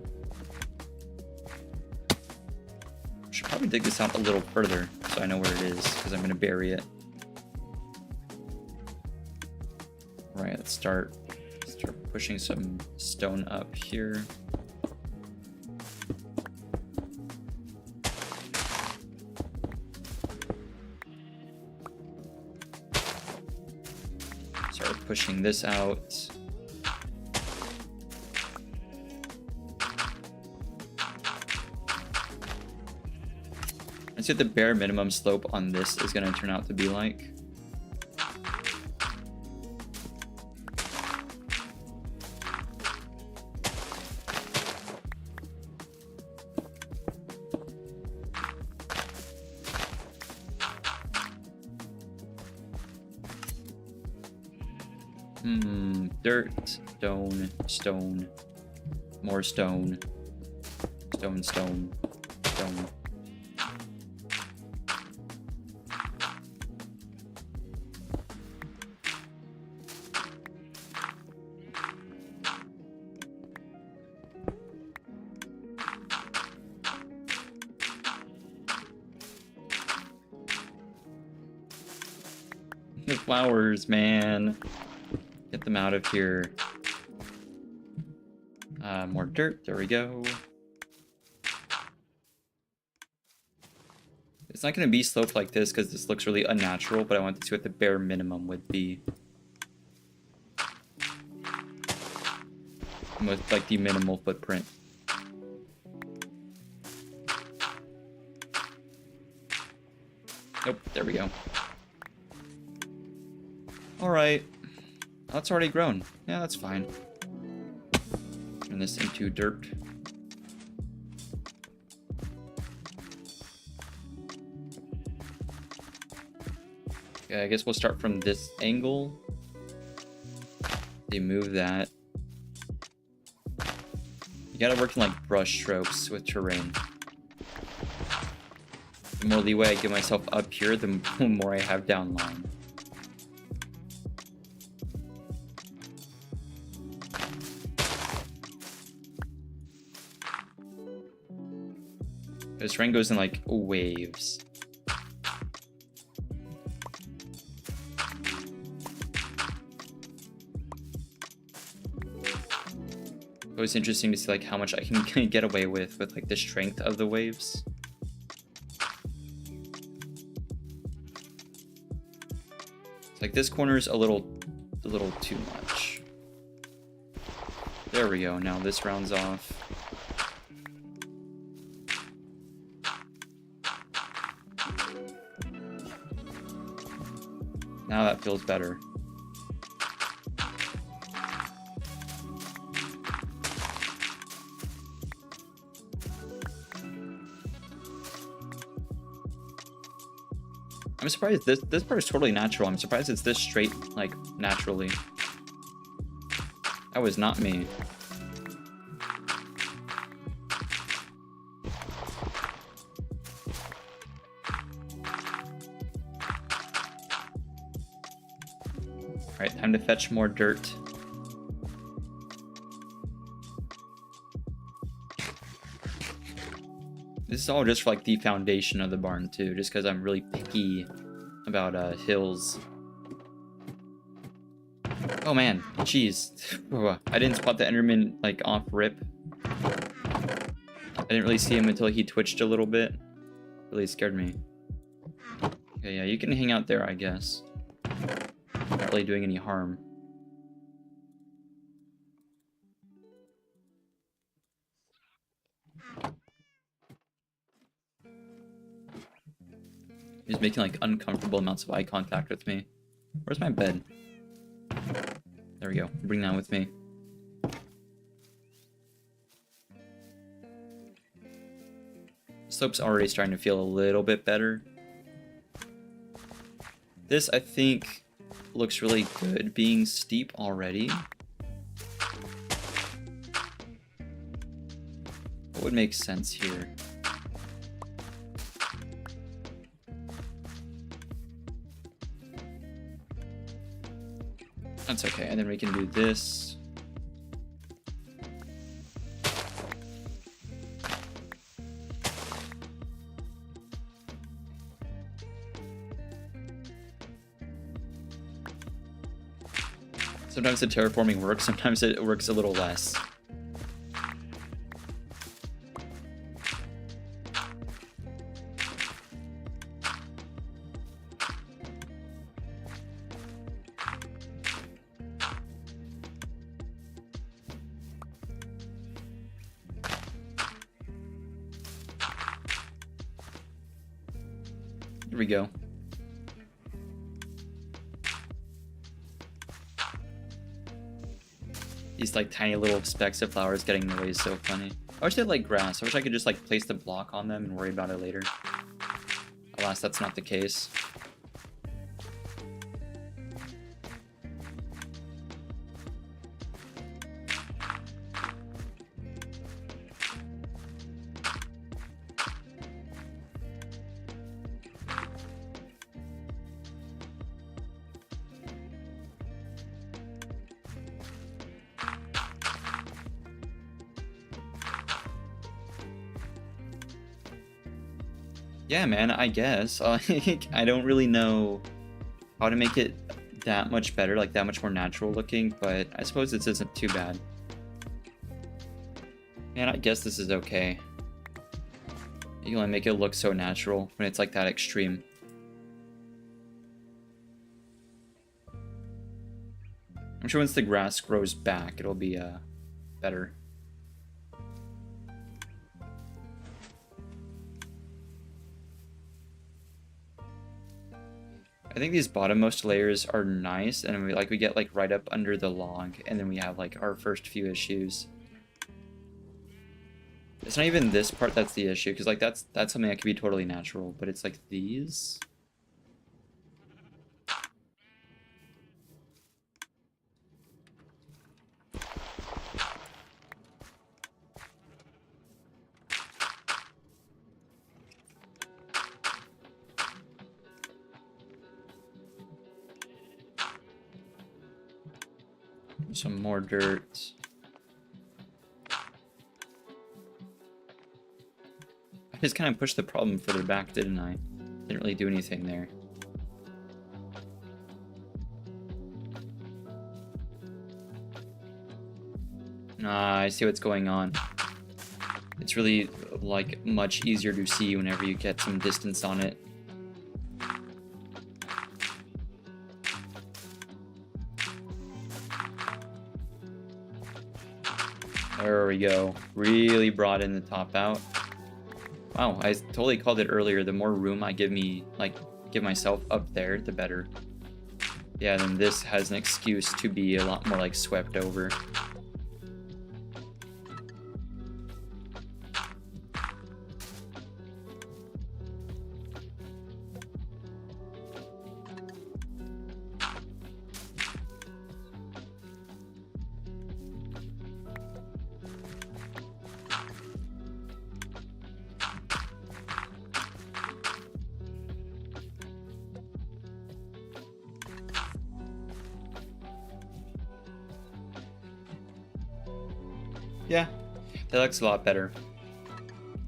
Should probably dig this out a little further so I know where it is, because I'm going to bury it. Right, let's start pushing some stone up here. Start pushing this out. Let's see what the bare minimum slope on this is going to turn out to be like. Dirt, stone, stone, more stone, stone, stone, stone. The flowers, man. Get them out of here. More dirt. There we go. It's not going to be sloped like this because this looks really unnatural, but I want to see what the bare minimum would be. With like the minimal footprint. Nope, there we go. Alright. That's already grown. Yeah, that's fine. Turn this into dirt. Okay, I guess we'll start from this angle. They move that. You gotta work in like brush strokes with terrain. The more leeway I give myself up here, the more I have down line. This rain goes in like waves. It's interesting to see like how much I can get away with like the strength of the waves. It's like this corner is a little too much. There we go. Now this rounds off. Now that feels better. I'm surprised this part is totally natural. I'm surprised it's this straight, like, naturally. That was not me. Alright, time to fetch more dirt. This is all just for like the foundation of the barn too, just because I'm really picky about hills. Oh man, jeez. I didn't spot the Enderman like off rip. I didn't really see him until he twitched a little bit. Really scared me. Okay, yeah, you can hang out there, I guess. Not really doing any harm. He's making like uncomfortable amounts of eye contact with me. Where's my bed? There we go. Bring that with me. Slope's already starting to feel a little bit better. This, I think, looks really good being steep already. What would make sense here? That's okay, and then we can do this. Sometimes the terraforming works, sometimes it works a little less. Here we go. These like tiny little specks of flowers getting in the way is so funny. I wish they had like grass. I wish I could just like place the block on them and worry about it later. Alas, that's not the case. Yeah, man, I guess. I don't really know how to make it that much better, like that much more natural looking, but I suppose this isn't too bad. Man, I guess this is okay. You can only make it look so natural when it's like that extreme. I'm sure once the grass grows back, it'll be better. I think these bottommost layers are nice, and we get like right up under the log, and then we have like our first few issues. It's not even this part that's the issue, because like that's something that could be totally natural, but it's like these. Some more dirt. I Just kind of pushed the problem further back, didn't I? Didn't really do anything there. I see what's going on. It's really, like, much easier to see whenever you get some distance on it. There we go. Really brought in the top out. Wow, I totally called it earlier. The more room I give myself up there, the better. Yeah, then this has an excuse to be a lot more like swept over. Yeah, that looks a lot better.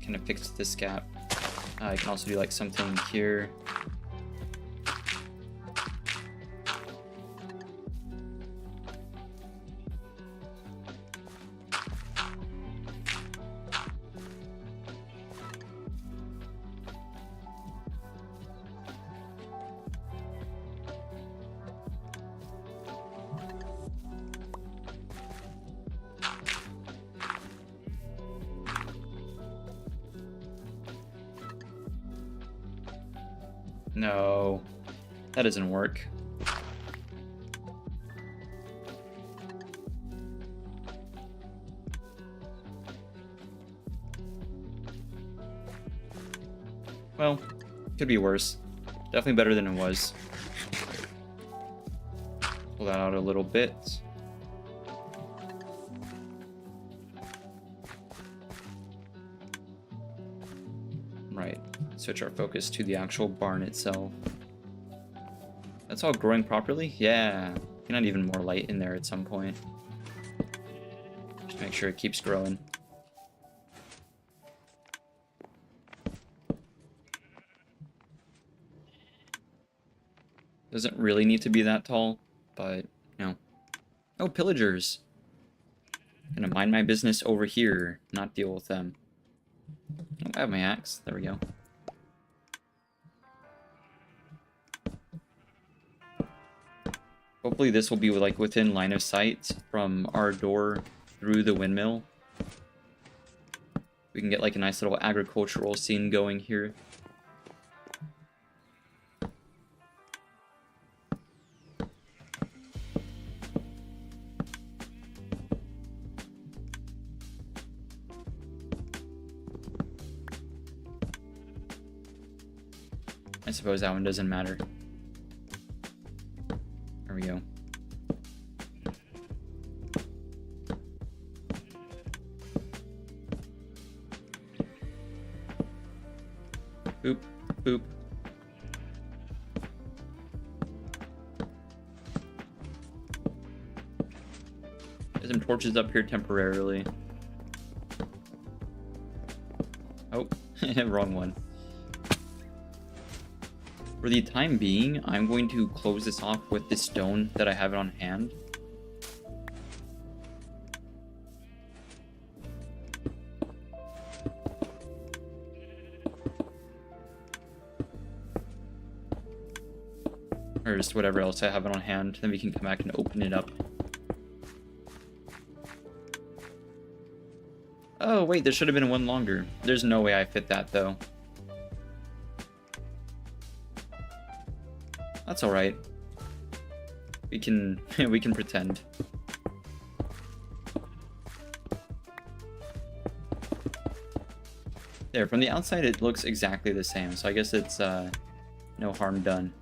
Kind of fixed this gap. I can also do like something here. No, that doesn't work. Well, could be worse. Definitely better than it was. Pull that out a little bit. Right. Switch our focus to the actual barn itself. That's all growing properly? Yeah. Can add even more light in there at some point. Just make sure it keeps growing. Doesn't really need to be that tall, but, you know. Oh, pillagers! Gonna mind my business over here, not deal with them. Oh, I have my axe. There we go. Hopefully this will be like within line of sight from our door through the windmill. We can get like a nice little agricultural scene going here. I suppose that one doesn't matter. There we go. Boop, boop. There's some torches up here temporarily. Oh, wrong one. For the time being, I'm going to close this off with the stone that I have on hand. Or just whatever else I have on hand, then we can come back and open it up. Oh wait, there should have been one longer. There's no way I fit that though. That's alright. We can we can pretend. There, from the outside it looks exactly the same, so I guess it's no harm done.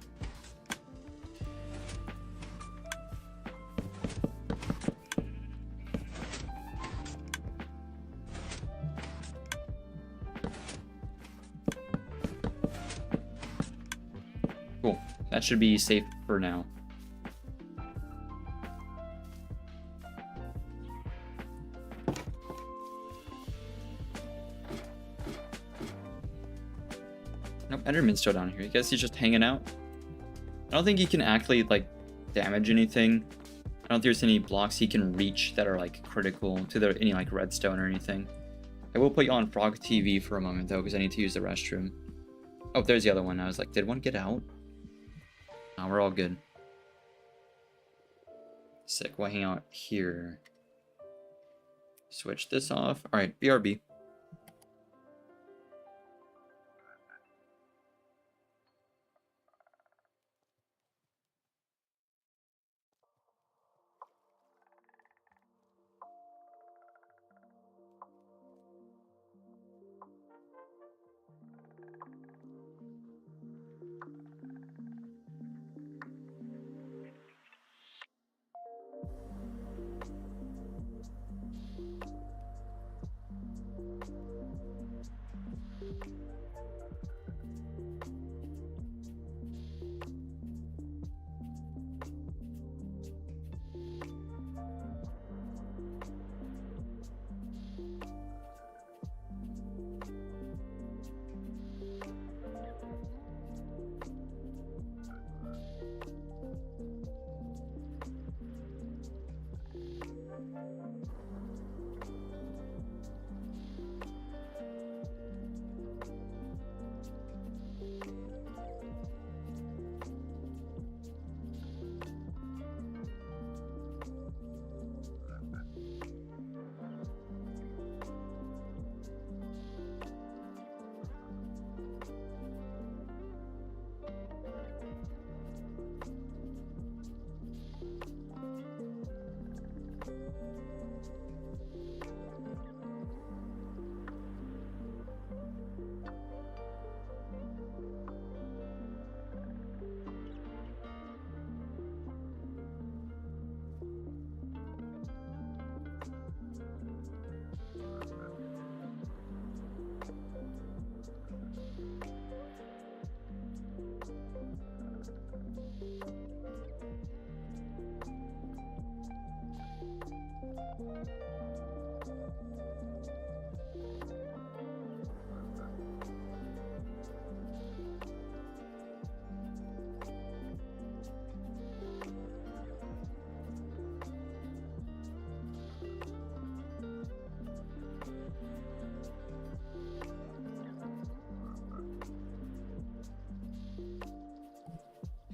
Cool. That should be safe for now. Nope, Enderman's still down here. I guess he's just hanging out. I don't think he can actually, like, damage anything. I don't think there's any blocks he can reach that are, like, critical to any, like, redstone or anything. I will put you on Frog TV for a moment, though, because I need to use the restroom. Oh, there's the other one. I was like, did one get out? No, we're all good. Sick. We'll hang out here. Switch this off. Alright, BRB.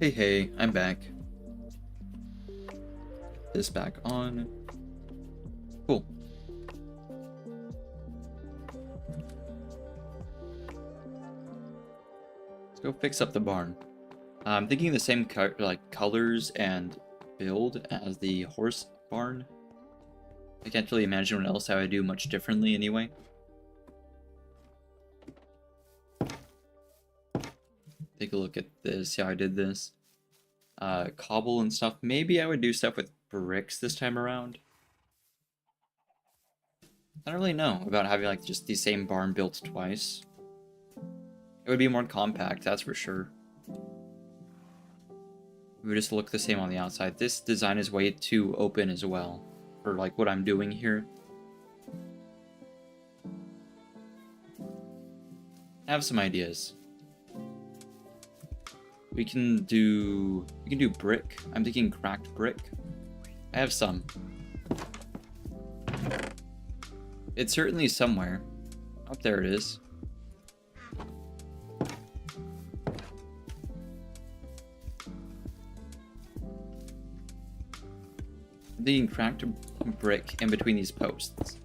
Hey, I'm back. This back on. Cool. Let's go fix up the barn. I'm thinking the same colors and build as the horse barn. I can't really imagine what else I would do much differently anyway. Take a look at this. Yeah, I did this. Cobble and stuff. Maybe I would do stuff with bricks this time around. I don't really know about having like just the same barn built twice. It would be more compact, that's for sure. It would just look the same on the outside. This design is way too open as well for like what I'm doing here. I have some ideas. We can do brick. I'm thinking cracked brick. I have some. It's certainly somewhere. Oh, there it is. I'm thinking cracked brick in between these posts.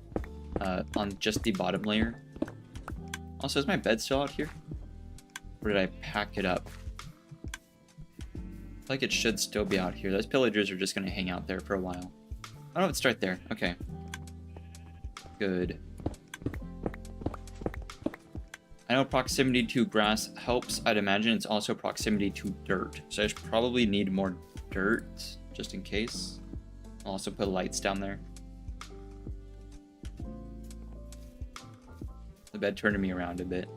On just the bottom layer. Also, is my bed still out here? Or did I pack it up? Like it should still be out here. Those pillagers are just going to hang out there for a while. Oh no, it's right there. Okay. Good. I know proximity to grass helps. I'd imagine it's also proximity to dirt. So I should probably need more dirt, just in case. I'll also put lights down there. The bed turned me around a bit.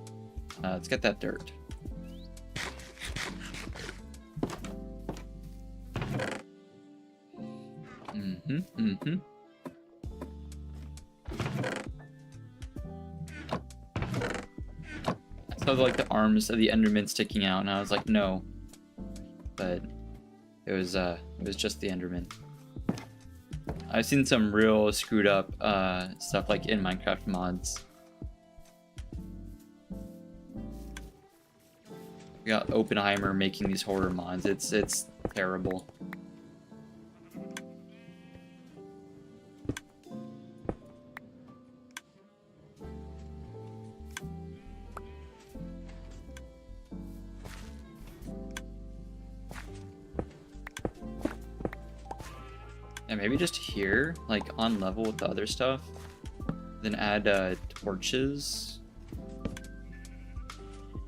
Let's get that dirt. saw like the arms of the Enderman sticking out, and I was like, no. But it was just the Enderman. I've seen some real screwed up stuff like in Minecraft mods. We got Oppenheimer making these horror mods. It's terrible. And maybe just here, like on level with the other stuff, then add torches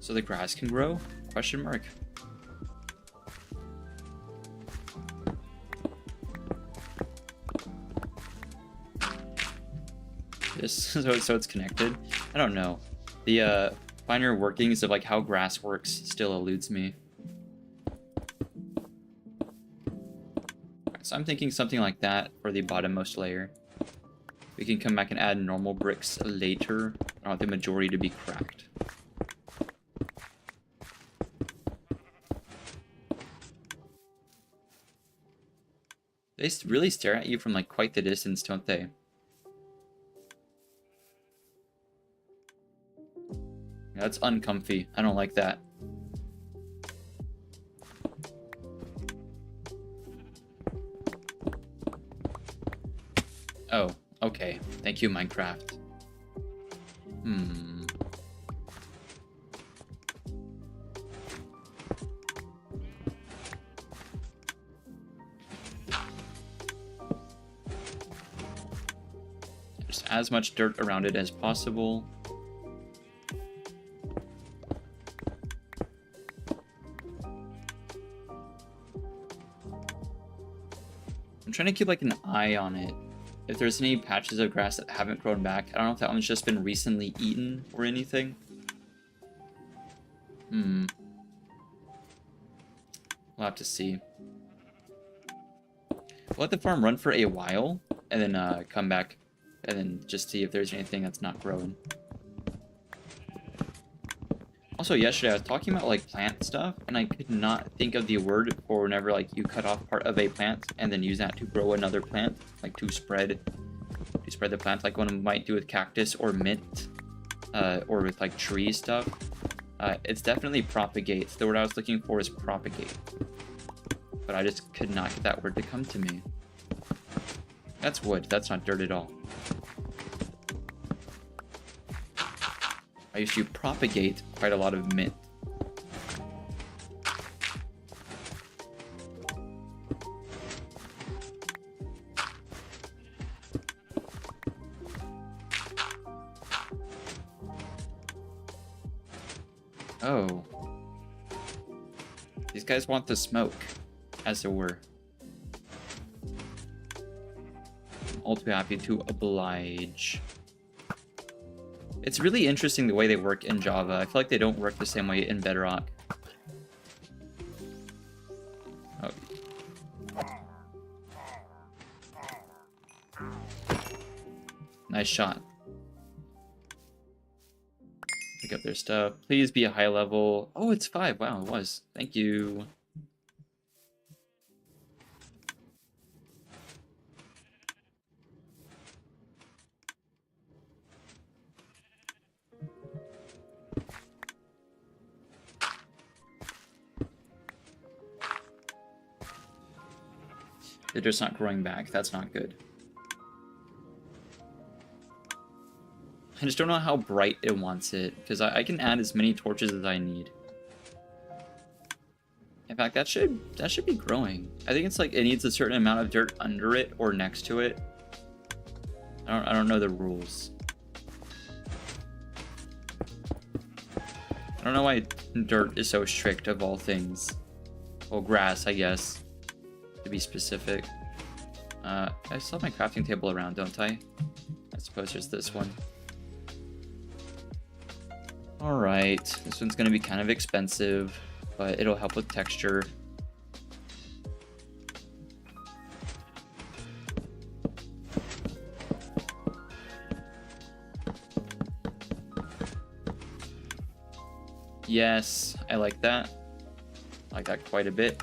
so the grass can grow? Question mark. This so it's connected. I don't know. The finer workings of like how grass works still eludes me. So I'm thinking something like that for the bottommost layer. We can come back and add normal bricks later. I want the majority to be cracked. They really stare at you from like quite the distance, don't they? Yeah, that's uncomfy. I don't like that. Oh, okay. Thank you, Minecraft. Just as much dirt around it as possible. I'm trying to keep like an eye on it. If there's any patches of grass that haven't grown back, I don't know if that one's just been recently eaten or anything. We'll have to see. We'll let the farm run for a while, and then come back, and then just see if there's anything that's not growing. Also, yesterday I was talking about like plant stuff, and I could not think of the word for whenever like you cut off part of a plant and then use that to grow another plant, like to spread the plant, like one might do with cactus or mint, or with like tree stuff. It's definitely propagate. The word I was looking for is propagate, but I just could not get that word to come to me. That's wood. That's not dirt at all. I used to propagate quite a lot of mint. Oh. These guys want the smoke, as it were. I'm all too happy to oblige. It's really interesting the way they work in Java. I feel like they don't work the same way in Bedrock. Oh. Nice shot. Pick up their stuff. Please be a high level. Oh, it's 5. Wow, it was. Thank you. They're just not growing back. That's not good. I just don't know how bright it wants it, because I can add as many torches as I need. In fact, that should be growing. I think it's like it needs a certain amount of dirt under it or next to it. I don't know the rules. I don't know why dirt is so strict of all things. Well, grass, I guess, to be specific. I still have my crafting table around, don't I? I suppose there's this one. Alright, this one's gonna be kind of expensive, but it'll help with texture. Yes, I like that. I like that quite a bit.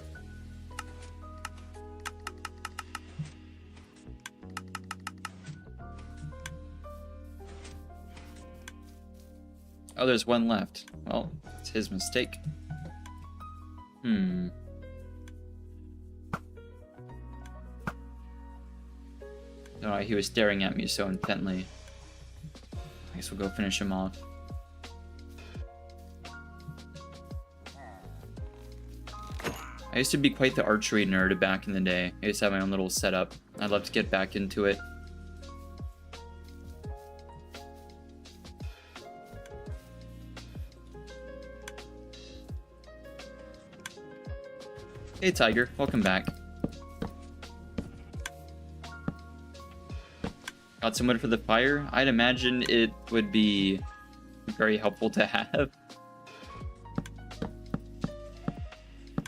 Oh, there's one left. Well, it's his mistake. Don't know why he was staring at me so intently. I guess we'll go finish him off. I used to be quite the archery nerd back in the day. I used to have my own little setup. I'd love to get back into it. Hey Tiger, welcome back. Got some wood for the fire? I'd imagine it would be very helpful to have.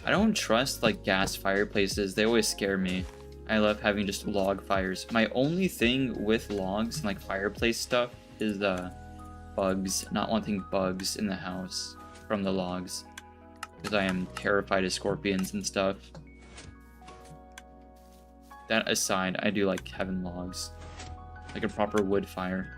I don't trust like gas fireplaces, they always scare me. I love having just log fires. My only thing with logs and like fireplace stuff is bugs, not wanting bugs in the house from the logs. Because I am terrified of scorpions and stuff. That aside, I do like having logs. Like a proper wood fire.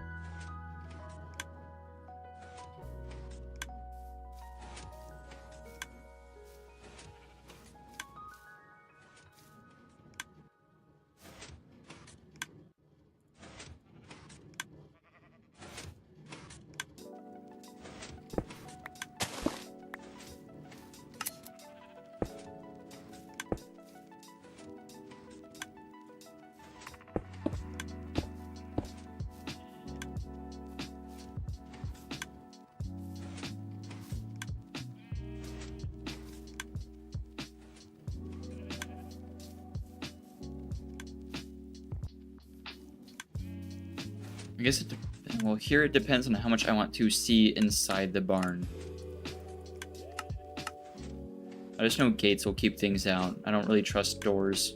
I guess well, here it depends on how much I want to see inside the barn. I just know gates will keep things out. I don't really trust doors.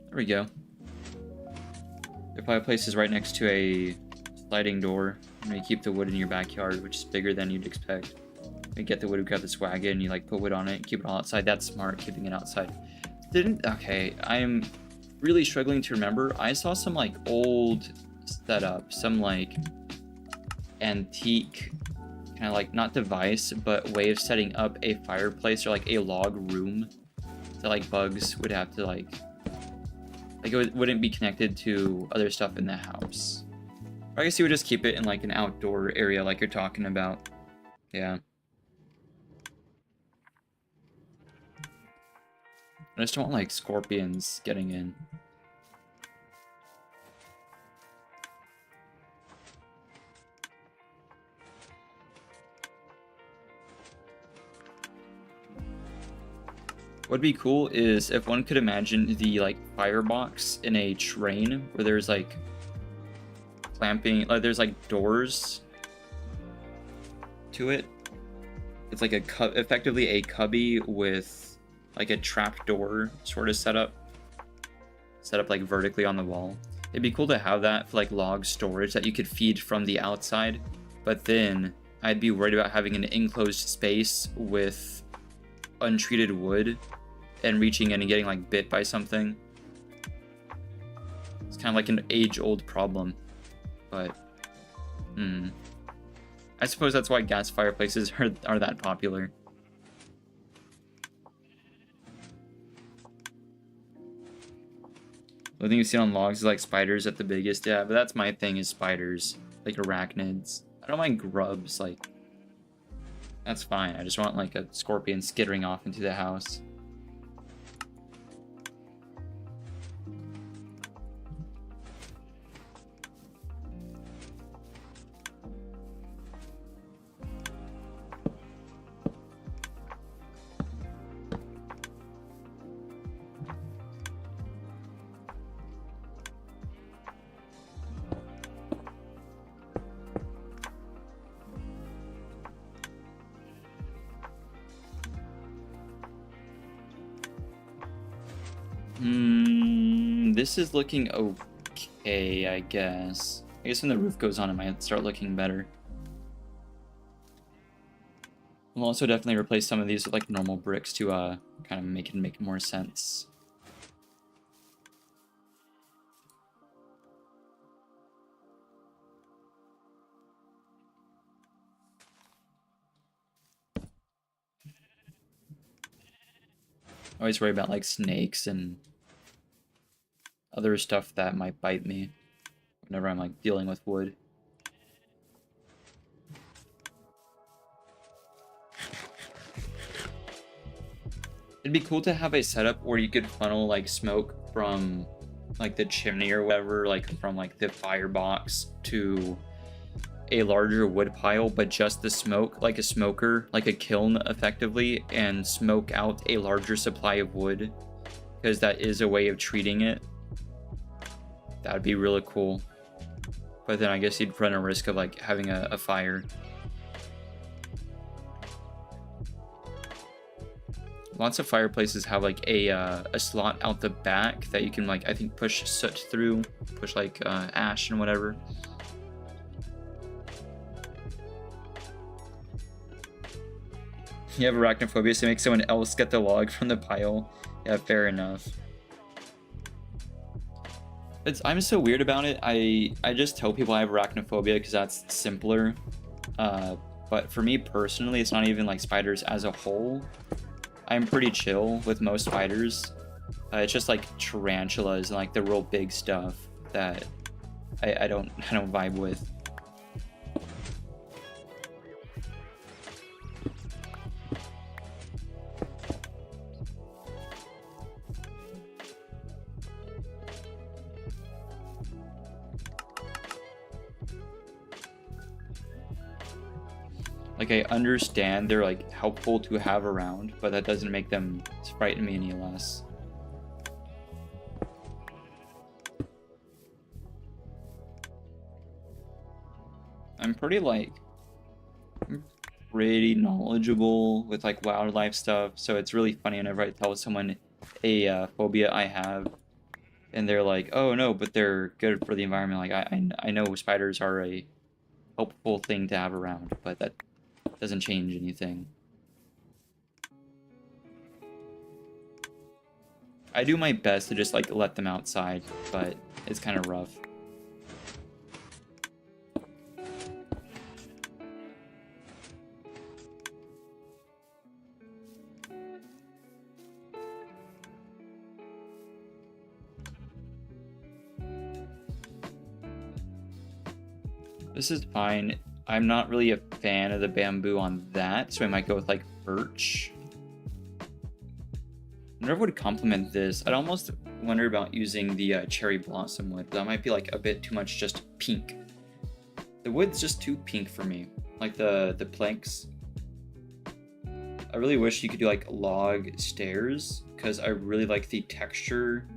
There we go. The fireplace is right next to a sliding door. And you keep the wood in your backyard, which is bigger than you'd expect. You get the wood, we got this wagon, you like put wood on it, keep it all outside. That's smart, keeping it outside. Okay, I'm really struggling to remember. I saw some like old setup, some like antique kind of like not device, but way of setting up a fireplace or like a log room that like bugs would have to like it wouldn't be connected to other stuff in the house. Or I guess you would just keep it in like an outdoor area like you're talking about. Yeah. I just don't want like scorpions getting in. What'd be cool is if one could imagine the like firebox in a train where there's like clamping, like there's like doors to it. It's like effectively a cubby with like a trap door sort of set up like vertically on the wall. It'd be cool to have that for like log storage that you could feed from the outside, but then I'd be worried about having an enclosed space with untreated wood and reaching in and getting like bit by something. It's kind of like an age-old problem, but I suppose that's why gas fireplaces are that popular. The thing you see on logs is like spiders at the biggest. Yeah, but that's my thing, is spiders, like arachnids. I don't mind grubs, like that's fine. I just want like a scorpion skittering off into the house. This is looking okay, I guess. I guess when the roof goes on, it might start looking better. We'll also definitely replace some of these with like normal bricks to kind of make more sense. I always worry about like snakes and other stuff that might bite me whenever I'm like dealing with wood. It'd be cool to have a setup where you could funnel like smoke from like the chimney or whatever, like from like the firebox to a larger wood pile, but just the smoke, like a smoker, like a kiln effectively, and smoke out a larger supply of wood, because that is a way of treating it. That would be really cool. But then I guess you'd run a risk of like having a fire. Lots of fireplaces have like a slot out the back that you can like, I think, push soot through, push like ash and whatever. You have arachnophobia, so make someone else get the log from the pile. Yeah, fair enough. I'm so weird about it. I just tell people I have arachnophobia because that's simpler. But for me personally, it's not even like spiders as a whole. I'm pretty chill with most spiders. It's just like tarantulas and like the real big stuff that I don't vibe with. Like, I understand they're like helpful to have around, but that doesn't make them frighten me any less. I'm pretty knowledgeable with like wildlife stuff, so it's really funny whenever I tell someone a phobia I have, and they're like, "Oh no, but they're good for the environment." Like, I know spiders are a helpful thing to have around, but that doesn't change anything. I do my best to just like let them outside, but it's kind of rough. This is fine. I'm not really a fan of the bamboo on that, so I might go with like birch. Whatever would complement this. I'd almost wonder about using the cherry blossom wood. That might be like a bit too much just pink. The wood's just too pink for me. Like the planks. I really wish you could do like log stairs, because I really like the texture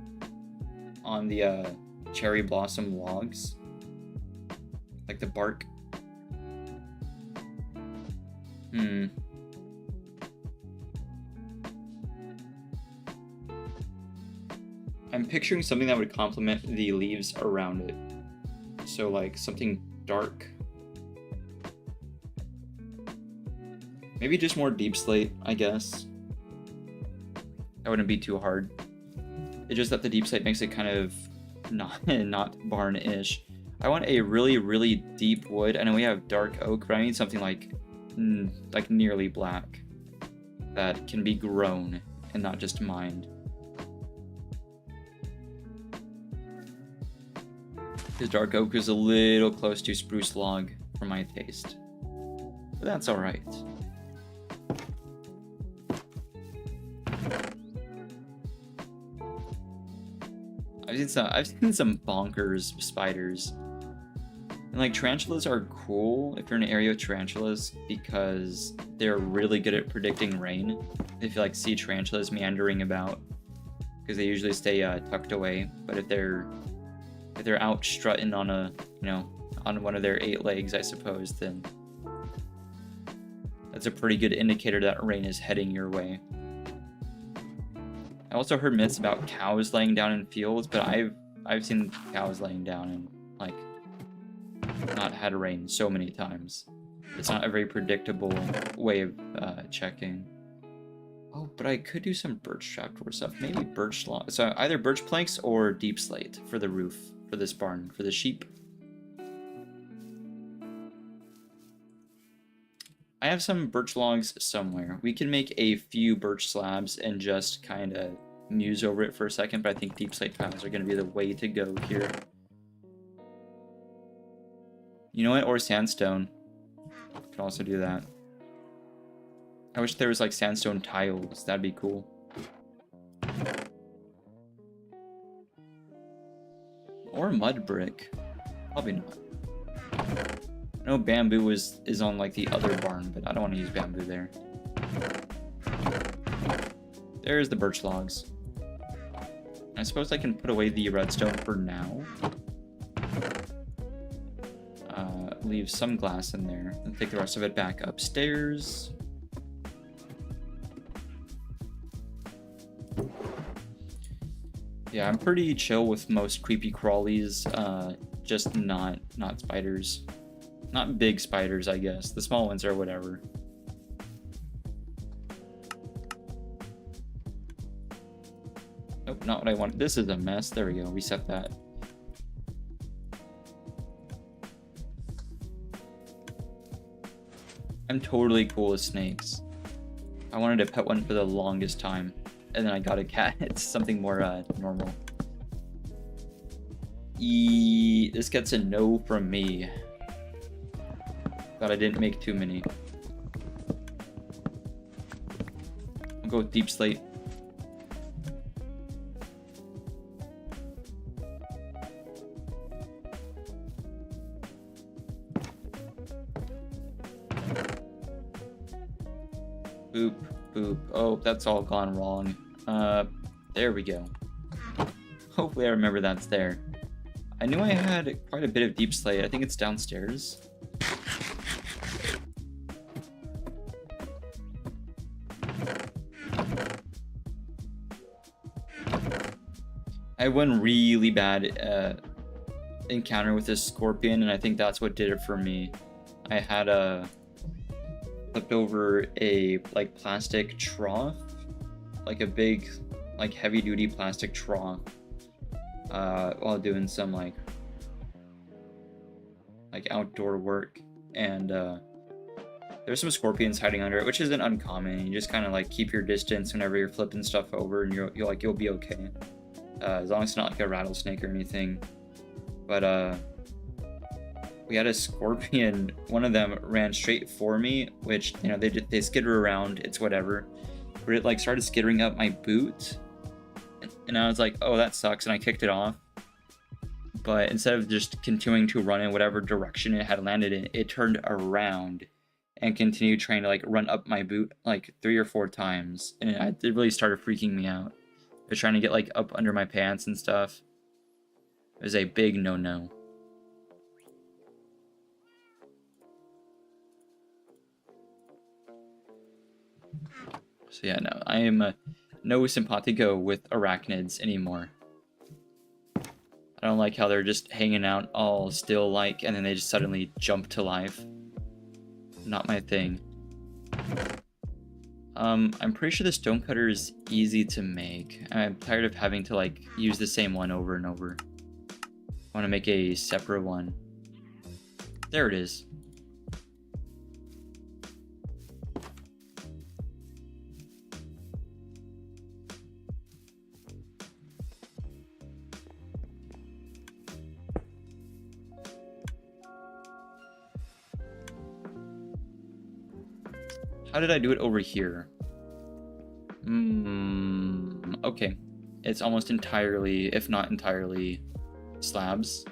on the cherry blossom logs. Like the bark. I'm picturing something that would complement the leaves around it. So like something dark. Maybe just more deep slate, I guess. That wouldn't be too hard. It's just that the deep slate makes it kind of not barn-ish. I want a really deep wood. I know we have dark oak, but I need something like nearly black that can be grown and not just mined. Because dark oak is a little close to spruce log for my taste, but that's all right. I've seen some bonkers spiders. And like tarantulas are cool if you're in an area of tarantulas, because they're really good at predicting rain. If you like see tarantulas meandering about, because they usually stay tucked away. But if they're out strutting on on one of their 8 legs, I suppose, then that's a pretty good indicator that rain is heading your way. I also heard myths about cows laying down in fields, but I've seen cows laying down and like not had rain so many times. It's not a very predictable way of checking. Oh, but I could do some birch trapdoor stuff. Maybe birch log. So either birch planks or deep slate for the roof for this barn for the sheep. I have some birch logs somewhere. We can make a few birch slabs and just kind of muse over it for a second, but I think deep slate tiles are going to be the way to go here. You know what? Or sandstone. Can also do that. I wish there was like sandstone tiles. That'd be cool. Or mud brick. Probably not. I know bamboo is on like the other barn, but I don't want to use bamboo there. There's the birch logs. I suppose I can put away the redstone for now. Leave some glass in there and take the rest of it back upstairs. Yeah, I'm pretty chill with most creepy crawlies, just not spiders. Not big spiders, I guess. The small ones are whatever. Nope, not what I want. This is a mess. There we go. Reset that. I'm totally cool with snakes. I wanted to pet one for the longest time, and then I got a cat. It's something more normal. This gets a no from me. Glad I didn't make too many. I'll go with deep slate. Boop, boop. Oh, that's all gone wrong. There we go. Hopefully I remember that's there. I knew I had quite a bit of deep slate. I think it's downstairs. I had one really bad encounter with this scorpion, and I think that's what did it for me. I had flipped over a like plastic trough, like a big, like heavy duty plastic trough, while doing some like outdoor work, and there's some scorpions hiding under it, which isn't uncommon. You just kind of like keep your distance whenever you're flipping stuff over, and you'll be okay. As long as it's not like a rattlesnake or anything. But we had a scorpion. One of them ran straight for me, which, you know, they skitter around. It's whatever. But it like started skittering up my boot, and I was like, oh, that sucks, and I kicked it off. But instead of just continuing to run in whatever direction it had landed in, it turned around and continued trying to like run up my boot like 3 or 4 times, and it really started freaking me out. They're trying to get like up under my pants and stuff. It was a big no-no. So yeah, no, I am no simpatico with arachnids anymore. I don't like how they're just hanging out all still like, and then they just suddenly jump to life. Not my thing. I'm pretty sure the stonecutter is easy to make. I'm tired of having to like use the same one over and over. I want to make a separate one. There it is. How did I do it over here? Okay. It's almost entirely, if not entirely, slabs.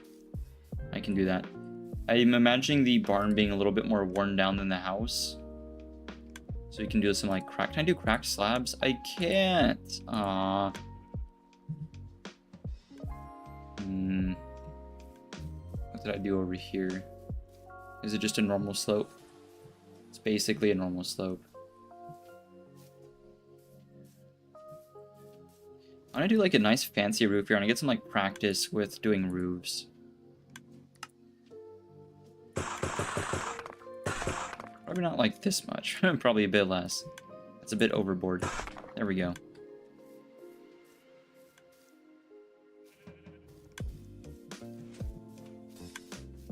I can do that. I'm imagining the barn being a little bit more worn down than the house. So you can do some like crack. Can I do cracked slabs? I can't. Aww. What did I do over here? Is it just a normal slope? It's basically a normal slope. want to do like a nice fancy roof here, and I get some like practice with doing roofs. Probably not like this much. Probably a bit less. It's a bit overboard. There we go.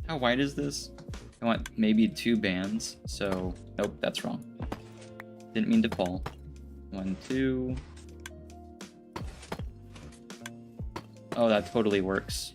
How wide is this? I want maybe 2 bands, so nope, that's wrong. Didn't mean to fall. 1, 2. Oh, that totally works.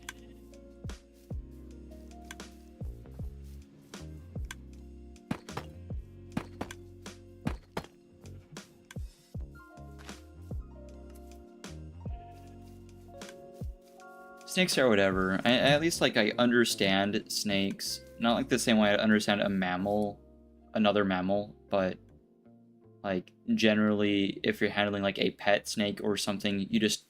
Snakes are whatever. At least like I understand snakes. Not like the same way I understand a mammal, another mammal, but like generally if you're handling like a pet snake or something, you just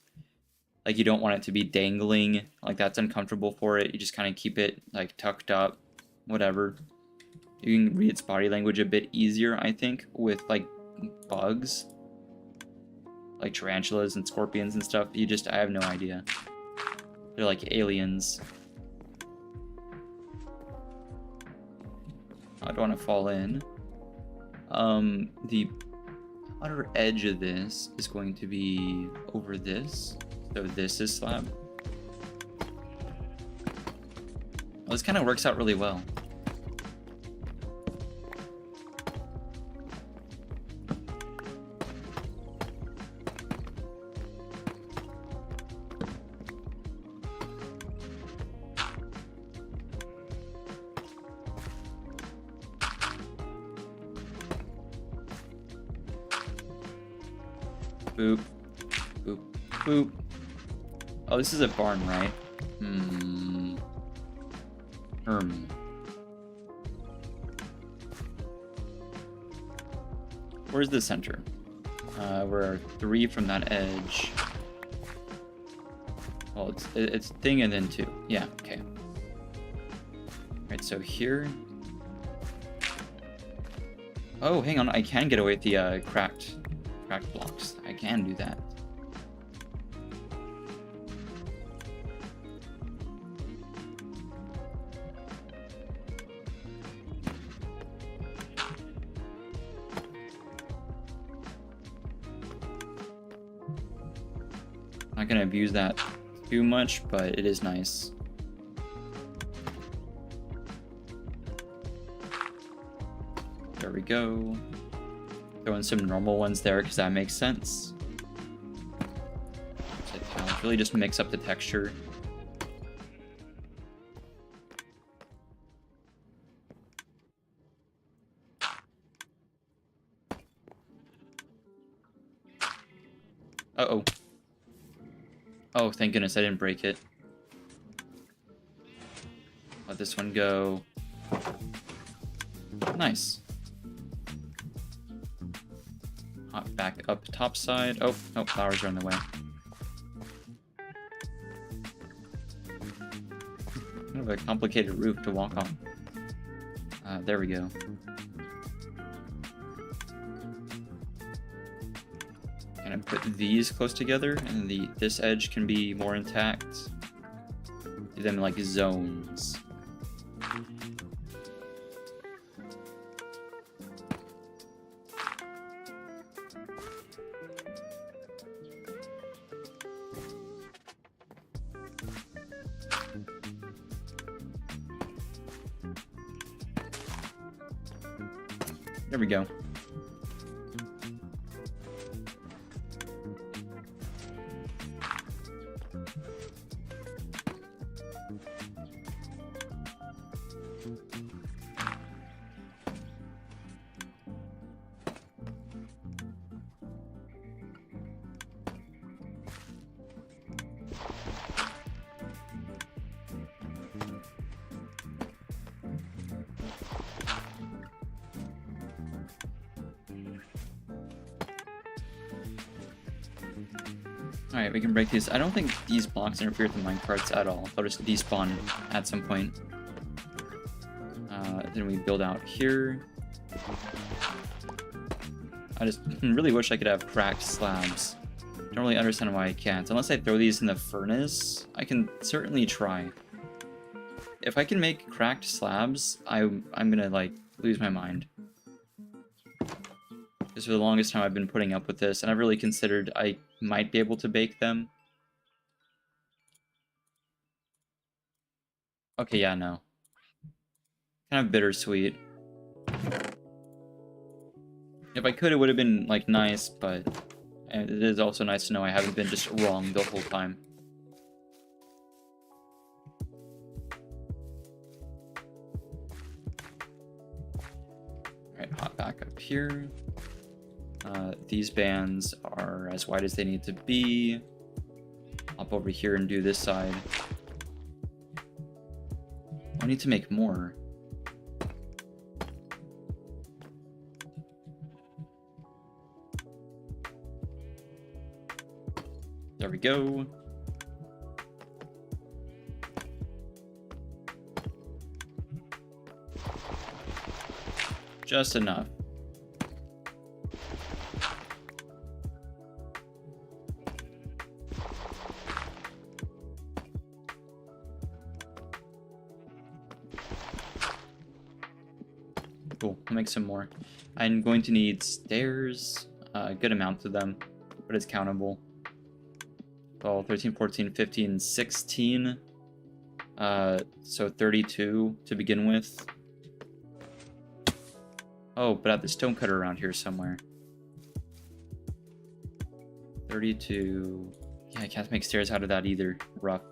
like you don't want it to be dangling, like that's uncomfortable for it. You just kind of keep it like tucked up, whatever. You can read its body language a bit easier, I think, with like bugs, like tarantulas and scorpions and stuff. I have no idea. They're like aliens. I don't want to fall in. The outer edge of this is going to be over this. So this is slab. Well, this kind of works out really well. Boop. Boop. Boop. Oh, this is a barn, right? Where's the center? We're 3 from that edge. Well, it's thing and then 2. Yeah, okay. Right, so here. Oh, hang on, I can get away with the cracked blocks. I can do that. Not gonna abuse that too much, but it is nice. There we go. Throwing some normal ones there because that makes sense. Really just mix up the texture. Uh-oh. Oh, thank goodness I didn't break it. Let this one go. Nice. Hop back up top side. Oh, no, flowers are in the way. Kind of a complicated roof to walk on. There we go. Kind of put these close together, and this edge can be more intact. Do them like zones. There we go. Alright, we can break these. I don't think these blocks interfere with the minecarts at all. They'll just despawn at some point. Then we build out here. I just really wish I could have cracked slabs. Don't really understand why I can't. Unless I throw these in the furnace, I can certainly try. If I can make cracked slabs, I'm gonna, like, lose my mind. Because for the longest time I've been putting up with this, and I've really considered I might be able to bake them. Okay, yeah, no. Kind of bittersweet. If I could, it would have been, like, nice, but it is also nice to know I haven't been just wrong the whole time. Alright, hop back up here. These bands are as wide as they need to be. Hop over here and do this side. I need to make more. There we go. Just enough. Cool, I'll make some more. I'm going to need stairs, a good amount of them, but it's countable. 12, 13, 14, 15, 16. So 32 to begin with. Oh, but I have the stone cutter around here somewhere. 32. Yeah, I can't make stairs out of that either. Rough.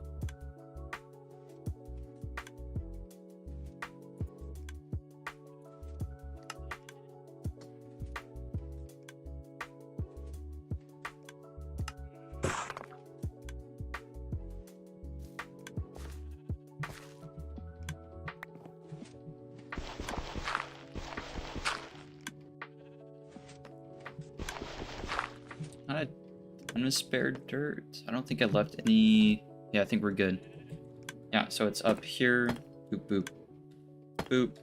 Not a ton of spare dirt. I don't think I left any. Yeah, I think we're good. Yeah, so it's up here. Boop, boop, boop.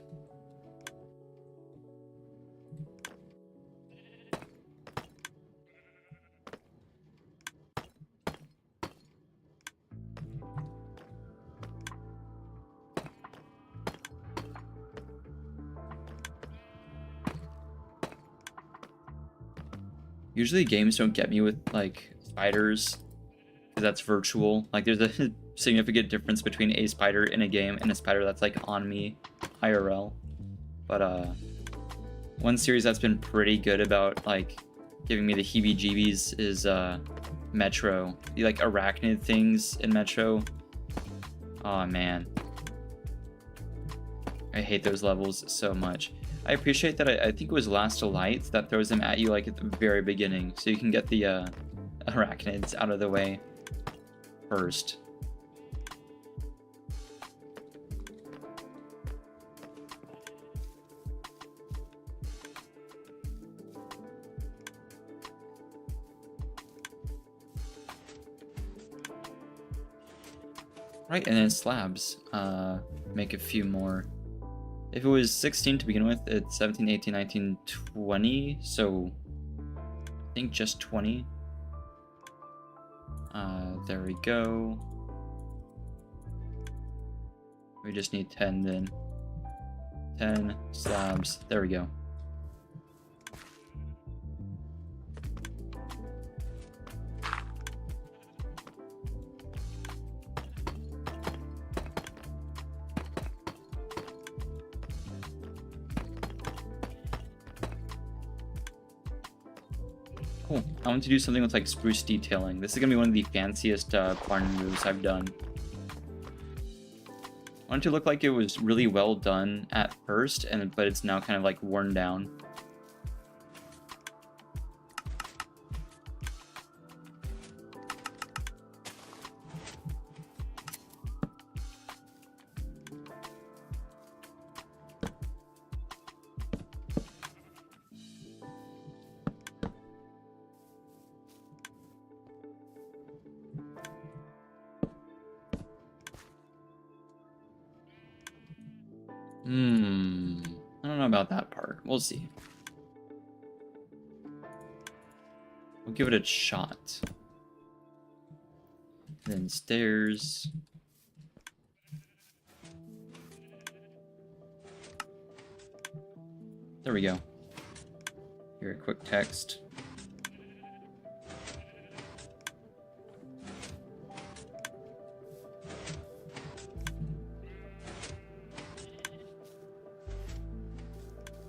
Usually games don't get me with, like, spiders, because that's virtual. Like, there's a significant difference between a spider in a game and a spider that's, like, on me, IRL. But, one series that's been pretty good about, like, giving me the heebie-jeebies is, Metro. The, like, arachnid things in Metro. Oh, man. I hate those levels so much. I appreciate that I think it was Last to Light that throws them at you like at the very beginning, so you can get the arachnids out of the way first. Right, and then slabs. Make a few more. If it was 16 to begin with, it's 17, 18, 19, 20, so I think just 20. There we go. We just need 10 then. 10 slabs. There we go. Cool. I want to do something with like spruce detailing. This is gonna be one of the fanciest barn moves I've done. I want it to look like it was really well done at first, but it's now kind of like worn down. I don't know about that part. We'll see. We'll give it a shot. Then stairs. There we go. Here, a quick text.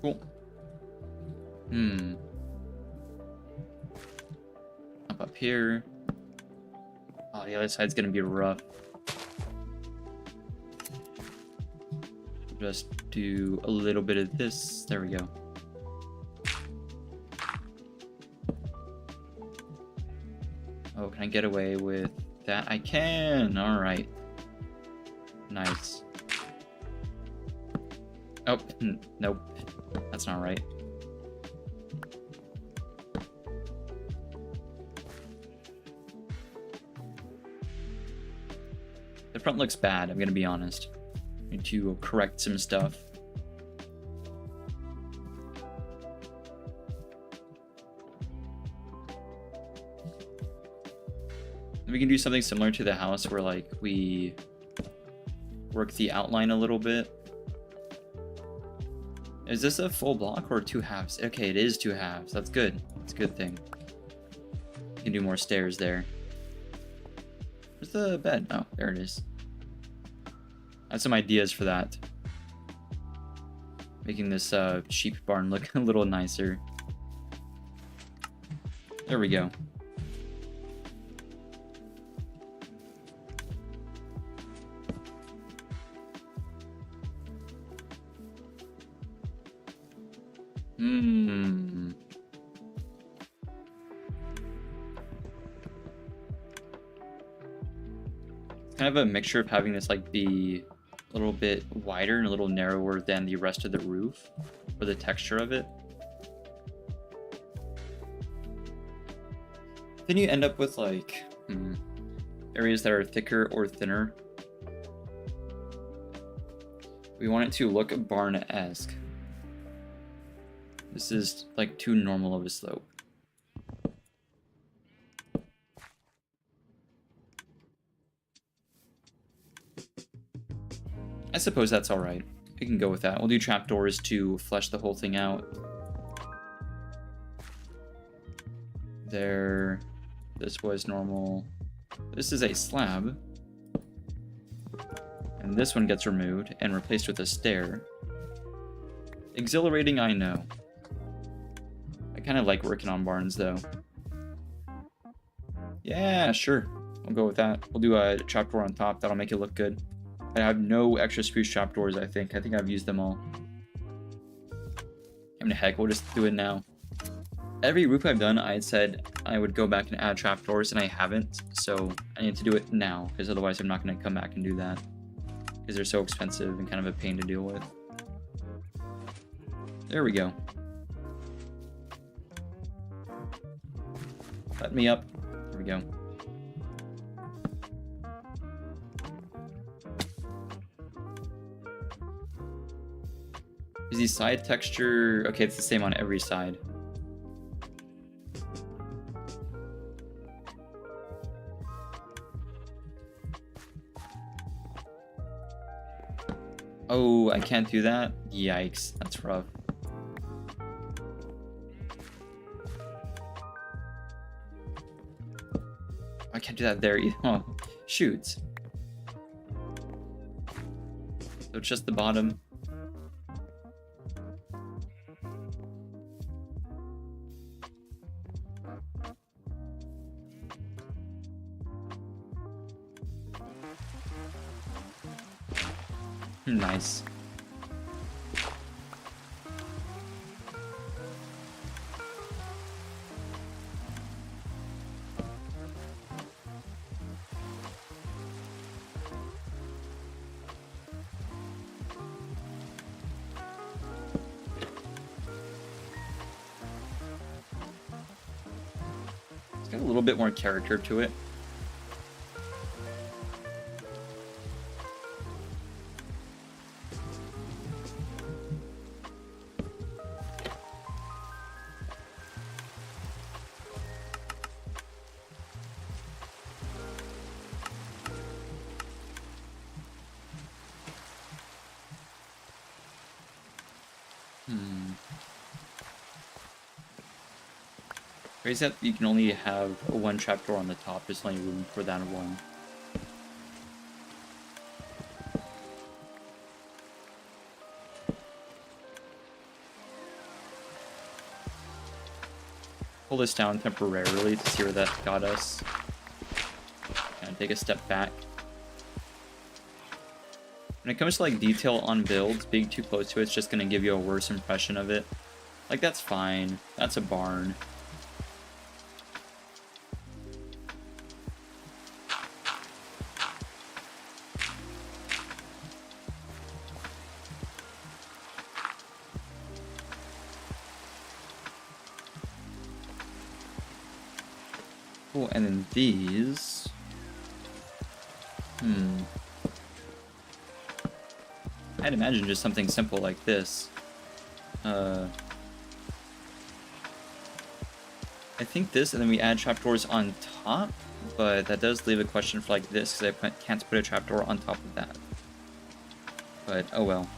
Cool. Up here. Oh, the other side's gonna be rough. Just do a little bit of this. There we go. Oh, can I get away with that? I can! Alright. Nice. Oh, nope. That's not right. The front looks bad, I'm gonna be honest. Need to correct some stuff. We can do something similar to the house where like we work the outline a little bit. Is this a full block or 2 halves? Okay, it is 2 halves. That's good. That's a good thing. You can do more stairs there. Where's the bed? Oh, there it is. I have some ideas for that. Making this sheep barn look a little nicer. There we go. Kind of a mixture of having this like be a little bit wider and a little narrower than the rest of the roof for the texture of it. Then you end up with like areas that are thicker or thinner. We want it to look barn-esque. This is like too normal of a slope. I suppose that's alright. We can go with that. We'll do trapdoors to flesh the whole thing out. There. This was normal. This is a slab. And this one gets removed and replaced with a stair. Exhilarating, I know. I kind of like working on barns, though. Yeah, sure. We'll go with that. We'll do a trapdoor on top. That'll make it look good. I have no extra spruce trapdoors, I think. I think I've used them all. I mean, heck, we'll just do it now. Every roof I've done, I had said I would go back and add trapdoors, and I haven't. So I need to do it now, because otherwise I'm not going to come back and do that. Because they're so expensive and kind of a pain to deal with. There we go. Let me up. There we go. Is the side texture... Okay, it's the same on every side. Oh, I can't do that? Yikes, that's rough. I can't do that there either. Oh, shoot. So it's just the bottom. Nice. It's got a little bit more character to it. Crazy that you can only have one trapdoor on the top. There's only room for that one. Pull this down temporarily to see where that got us. And take a step back. When it comes to like detail on builds, being too close to it's just gonna give you a worse impression of it. Like that's fine. That's a barn. Cool, and then these. I'd imagine just something simple like this. I think this, and then we add trapdoors on top, but that does leave a question for like this, because I can't put a trapdoor on top of that. But, oh well.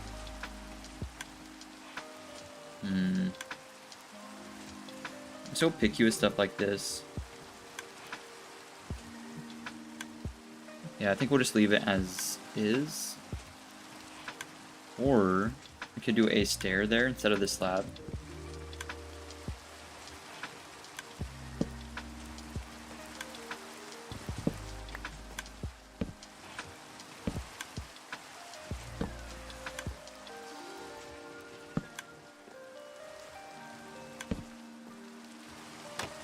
I'm so picky with stuff like this. Yeah, I think we'll just leave it as is. Or we could do a stair there instead of the slab.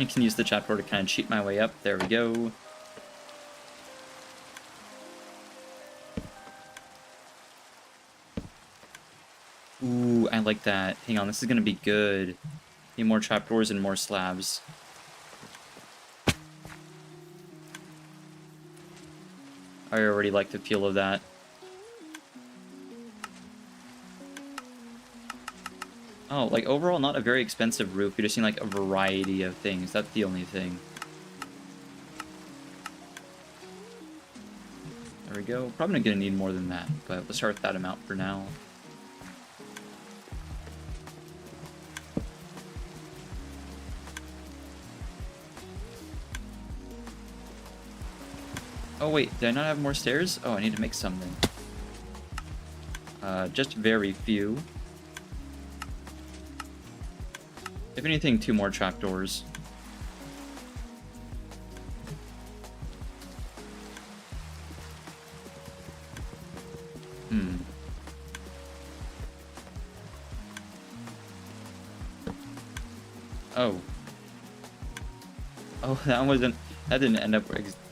I can use the trapdoor to kind of cheat my way up. There we go. Ooh, I like that. Hang on, this is gonna be good. Need more trapdoors and more slabs. I already like the feel of that. Oh, like overall not a very expensive roof. You're just seeing like a variety of things. That's the only thing. There we go. Probably not gonna need more than that, but let's start with that amount for now. Oh wait, did I not have more stairs? Oh, I need to make some then. Just very few. If anything, 2 more trapdoors. Oh. Oh, that didn't end up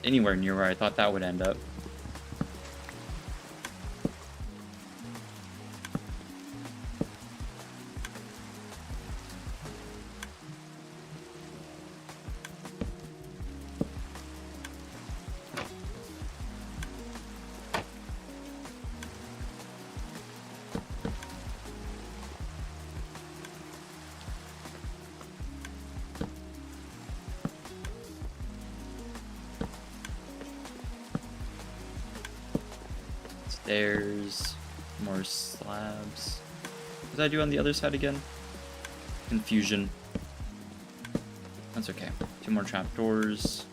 anywhere near where I thought that would end up. Stairs, more slabs. What did I do on the other side again? Confusion. That's okay. 2 more trapdoors.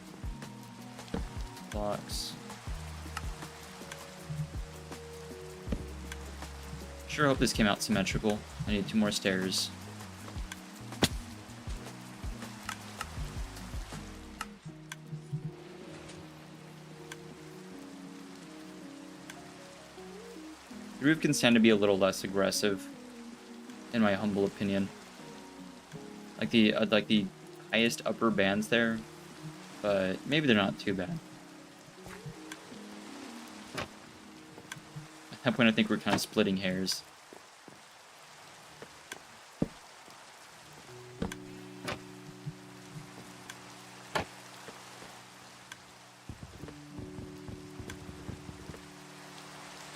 Blocks. Sure hope this came out symmetrical. I need 2 more stairs. The roof can stand to be a little less aggressive, in my humble opinion. Like the highest upper bands there, but maybe they're not too bad. At that point, I think we're kind of splitting hairs.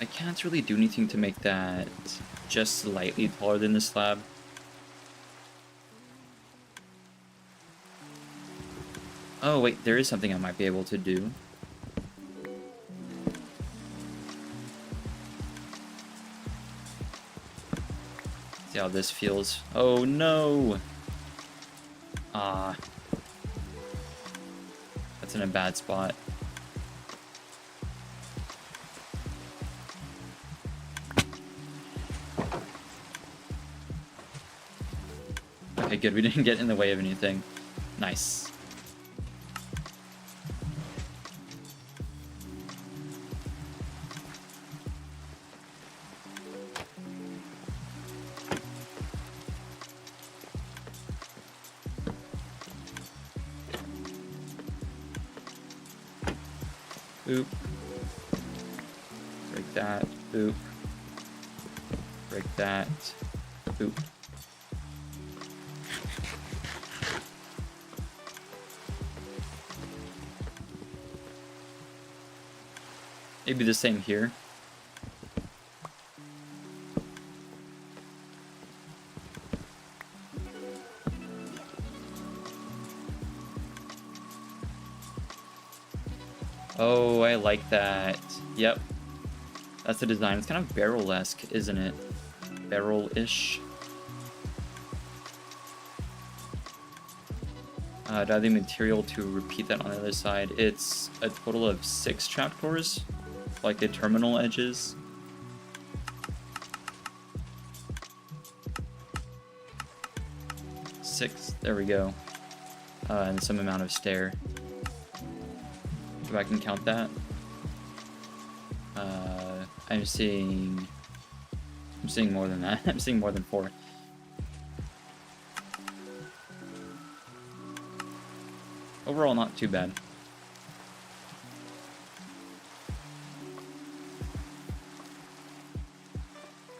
I can't really do anything to make that just slightly taller than the slab. Oh wait, there is something I might be able to do. See how this feels. Oh no! Ah. It's in a bad spot. Okay, good. We didn't get in the way of anything. Nice. Boop. Break that. Boop. Break that. Boop. Maybe the same here. Oh, I like that. Yep. That's the design. It's kind of barrel-esque, isn't it? Barrel-ish. Do I have the material to repeat that on the other side? It's a total of 6 trapdoors, like the terminal edges. Six. There we go. And some amount of stair. If I can count that. I'm seeing more than that. I'm seeing more than 4. Overall, not too bad.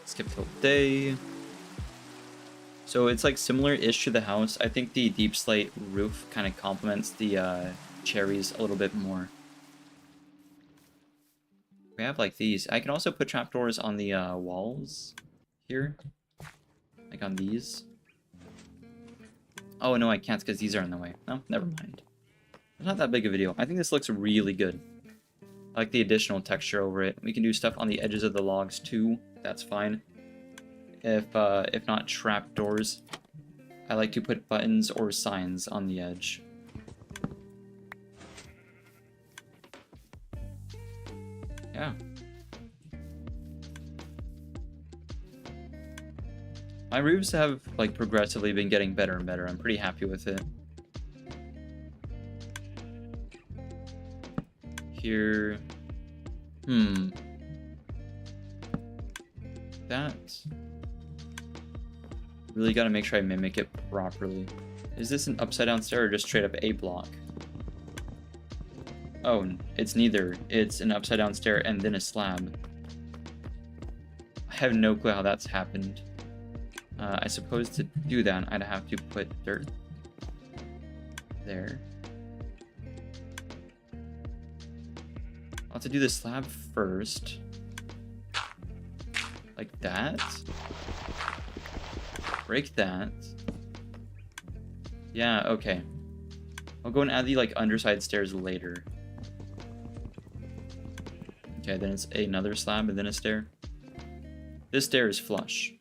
Skip till day. So it's like similar-ish to the house. I think the deep slate roof kind of complements the cherries a little bit more. We have like these. I can also put trapdoors on the walls here, like on these. Oh no, I can't because these are in the way. No, never mind. It's not that big of a deal. I think this looks really good. I like the additional texture over it. We can do stuff on the edges of the logs too. That's fine. If not trapdoors, I like to put buttons or signs on the edge. Yeah. My roofs have like progressively been getting better and better. I'm pretty happy with it. Here. That. Really gotta make sure I mimic it properly. Is this an upside down stair or just straight up a block? Oh, it's neither. It's an upside down stair and then a slab. I have no clue how that's happened. I suppose to do that, I'd have to put dirt there. I'll have to do the slab first. Like that. Break that. Yeah, okay. I'll go and add the like underside stairs later. Okay, then it's another slab and then a stair. This stair is flush.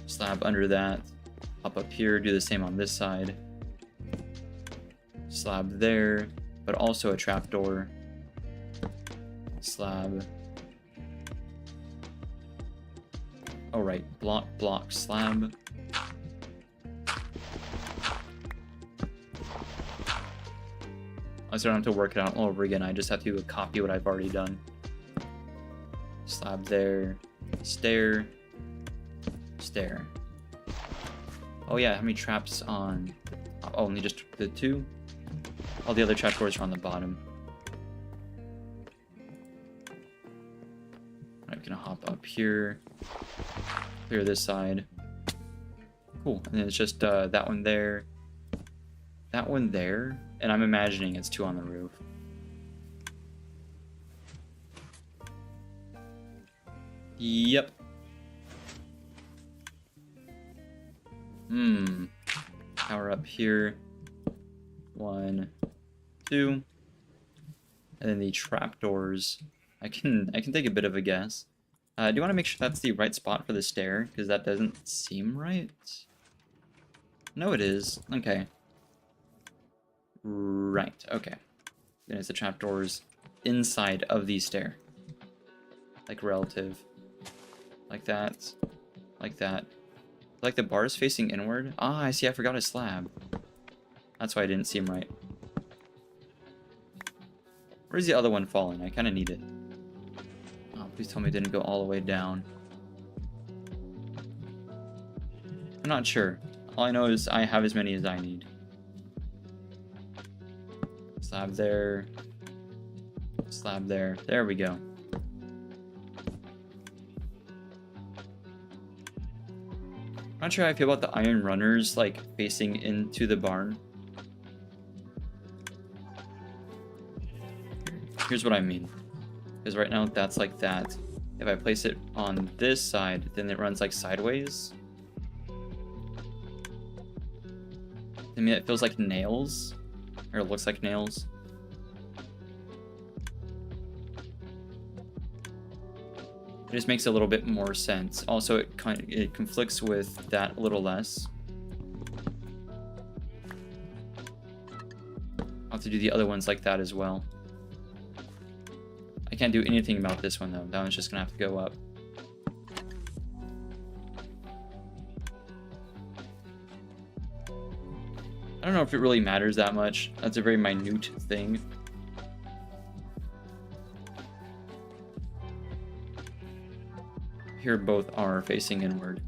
Slab under that. Hop up here, do the same on this side. Slab there, but also a trapdoor. Slab. Oh right, block, block, slab. I don't have to work it out all over again, I just have to copy what I've already done. Slab there, stair, stair. Oh yeah, how many traps on... Oh, only just the 2? All the other trapdoors are on the bottom. I'm gonna hop up here, clear this side. Cool, and then it's just that one there, that one there, and I'm imagining it's 2 on the roof. Yep. Power up here. 1, 2. And then the trapdoors. I can take a bit of a guess. I do want to make sure that's the right spot for the stair, because that doesn't seem right. No, it is. Okay. Right, okay. Then it's the trapdoors inside of the stair. Like relative. Like that. Like that. Like the bars facing inward. Ah, I see, I forgot a slab. That's why I didn't see him right. Where's the other one falling? I kind of need it. Oh, please tell me it didn't go all the way down. I'm not sure. All I know is I have as many as I need. Slab there. Slab there. There we go. I'm not sure how I feel about the iron runners, like, facing into the barn. Here's what I mean. Because right now, that's like that. If I place it on this side, then it runs, like, sideways. I mean, it feels like nails. Or it looks like nails. It just makes a little bit more sense. Also, it conflicts with that a little less. I'll have to do the other ones like that as well. I can't do anything about this one though. That one's just gonna have to go up. I don't know if it really matters that much. That's a very minute thing. Here both are facing inward.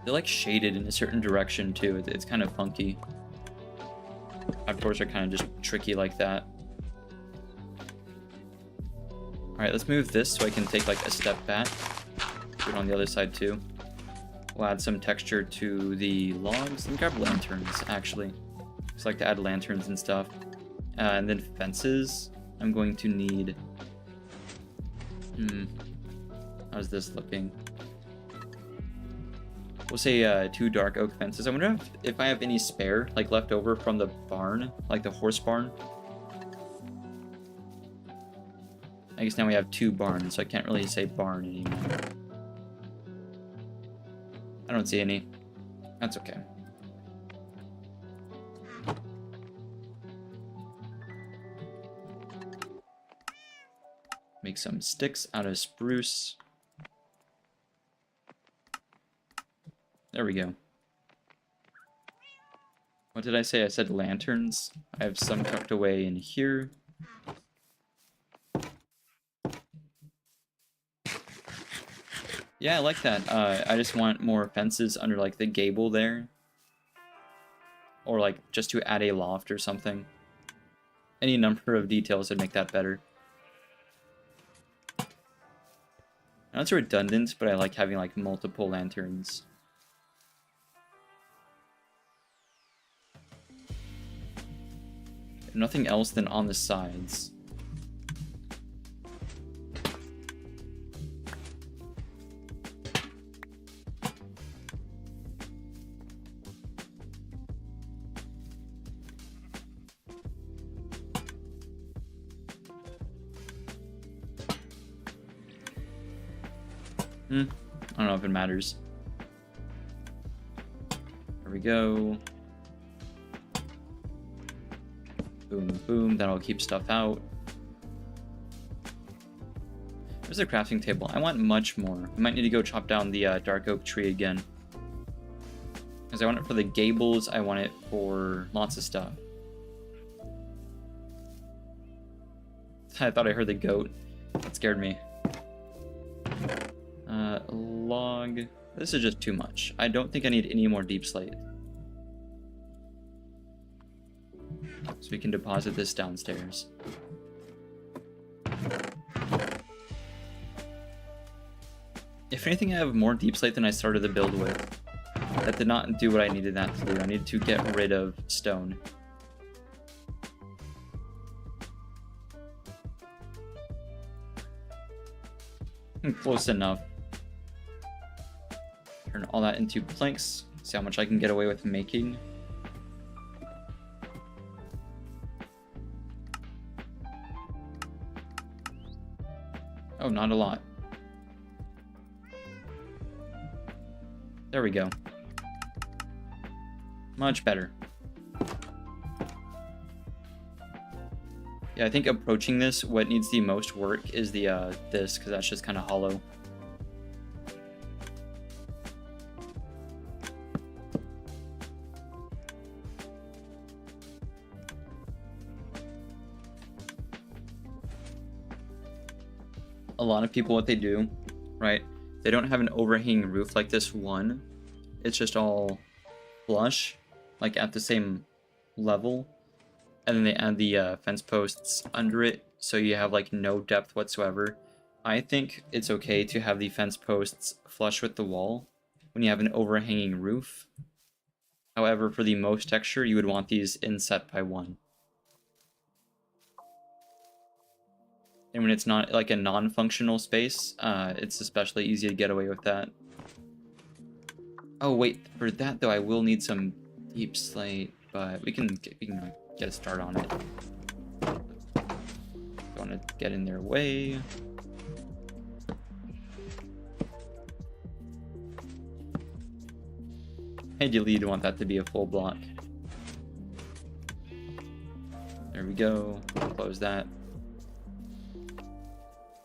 They're like shaded in a certain direction too. It's kind of funky. Outdoors are kind of just tricky like that. Alright, let's move this so I can take like a step back. Do it on the other side too. We'll add some texture to the logs. Let me grab lanterns, actually. Just like to add lanterns and stuff. And then fences. I'm going to need... How's this looking? We'll say 2 dark oak fences. I wonder if I have any spare, like left over from the barn, like the horse barn. I guess now we have 2 barns, so I can't really say barn anymore. I don't see any. That's okay. Make some sticks out of spruce. There we go. What did I say? I said lanterns. I have some tucked away in here. Yeah, I like that. I just want more fences under like the gable there. Or like just to add a loft or something. Any number of details would make that better. Now it's redundant, but I like having like multiple lanterns. If nothing else than on the sides. I don't know if it matters. There we go. Boom, boom. That'll keep stuff out. There's a crafting table. I want much more. I might need to go chop down the dark oak tree again. Because I want it for the gables. I want it for lots of stuff. I thought I heard the goat. That scared me. Log. This is just too much. I don't think I need any more deep slate. So we can deposit this downstairs. If anything, I have more deep slate than I started the build with. That did not do what I needed that to do. I needed to get rid of stone. Close enough. Turn all that into planks See how much I can get away with making. Oh, not a lot. There we go. Much better. Yeah, I think approaching this, what needs the most work is the this, because that's just kind of hollow. A lot of people, what they do, right? They don't have an overhanging roof like this one. It's just all flush, like at the same level. And then they add the fence posts under it, so you have like no depth whatsoever. I think it's okay to have the fence posts flush with the wall when you have an overhanging roof. However, for the most texture, you would want these inset by 1. And when it's not like a non-functional space, it's especially easy to get away with that. Oh wait, for that though, I will need some deep slate, but we can get a start on it. Don't want to get in their way. Ideally, you'd want that to be a full block. There we go. Close that.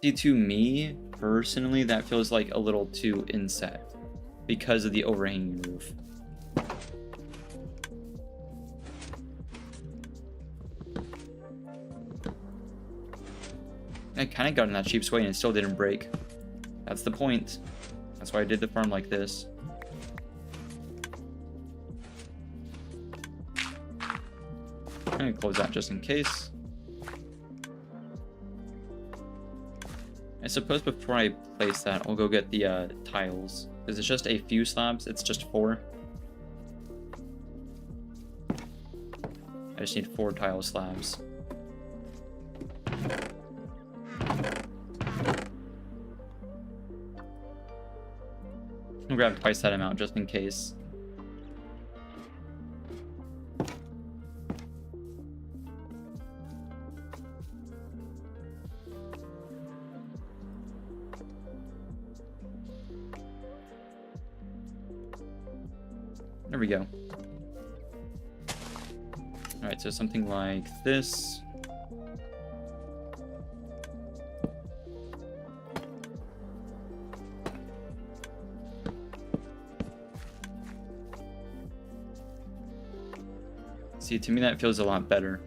See, to me, personally, that feels like a little too inset because of the overhanging roof. I kind of got in that cheap way and it still didn't break. That's the point. That's why I did the farm like this. I'm gonna close that just in case. I suppose before I place that, I'll go get the tiles. Because it's just a few slabs, it's just 4. I just need 4 tile slabs. I'll grab twice that amount just in case. There we go. Alright, so something like this. See, to me that feels a lot better.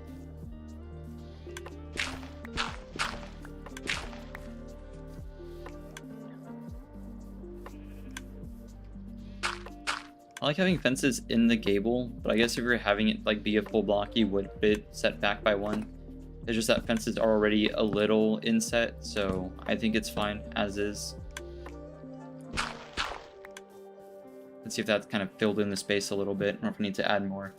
I like having fences in the gable, but I guess if you're having it like be a full block, you would put it set back by 1. It's just that fences are already a little inset, so I think it's fine as is. Let's see if that's kind of filled in the space a little bit, or if we need to add more.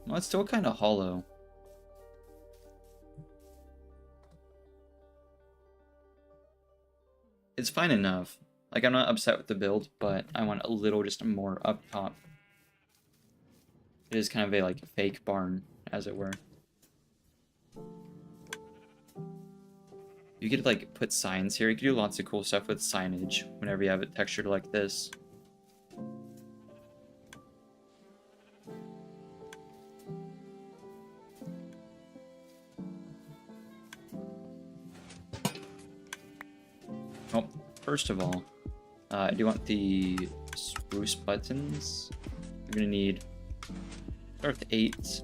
Well, it's still kind of hollow. It's fine enough. Like, I'm not upset with the build, but I want a little just more up top. It is kind of a, like, fake barn, as it were. You could, like, put signs here. You could do lots of cool stuff with signage whenever you have it textured like this. Oh, first of all, I do want the spruce buttons. You're gonna need, start with 8.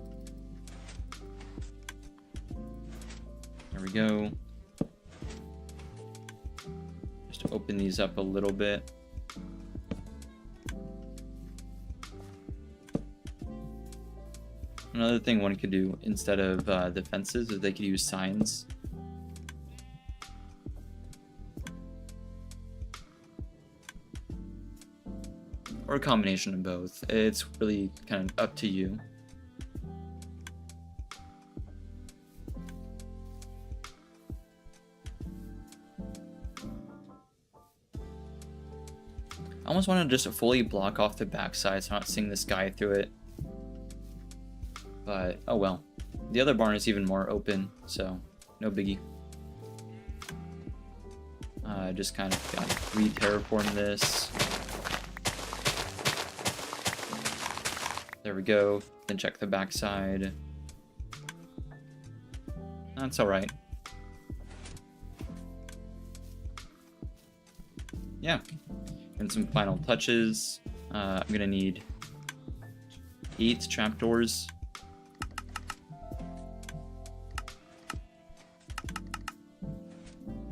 There we go. Just open these up a little bit. Another thing one could do instead of the fences is they could use signs. Or a combination of both. It's really kind of up to you. I almost want to just fully block off the backside so I'm not seeing this guy through it. But, oh well. The other barn is even more open, so no biggie. Just kind of got to re-terraform this. There we go. Then check the backside. That's alright. Yeah. And some final touches. I'm gonna need 8 trapdoors.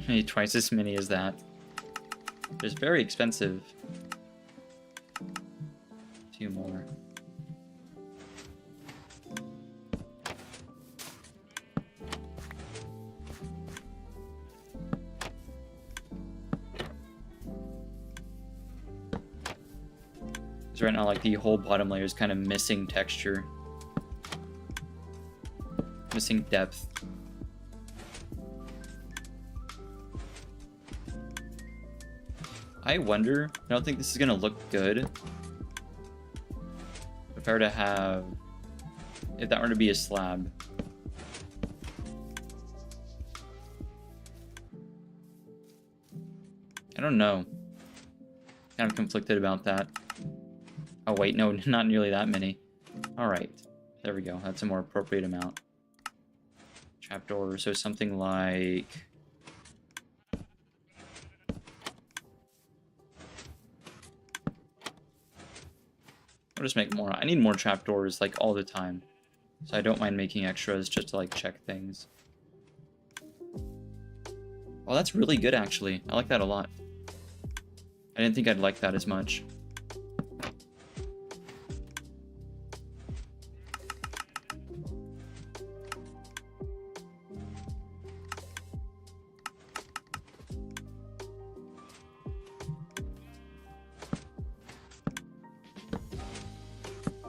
Maybe twice as many as that. It's very expensive. 2 more. Because right now, like, the whole bottom layer is kind of missing texture. Missing depth. I wonder, I don't think this is gonna look good. If I were to have, if that were to be a slab. I don't know. Kind of conflicted about that. Oh wait, no, not nearly that many. Alright, there we go, that's a more appropriate amount. Trapdoor, so something like... I'll just make more. I need more trapdoors, like, all the time. So I don't mind making extras just to, like, check things. Oh, that's really good, actually. I like that a lot. I didn't think I'd like that as much.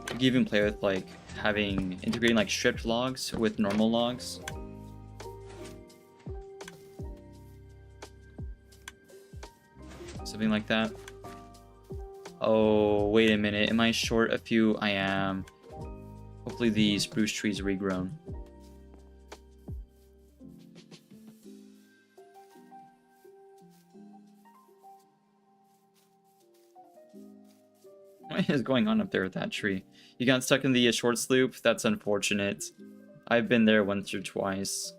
You can even play with, like, integrating, like, stripped logs with normal logs. Something like that. Oh, wait a minute. Am I short a few? I am. Hopefully the spruce tree's regrown. What is going on up there with that tree? You got stuck in the shorts loop? That's unfortunate. I've been there once or twice.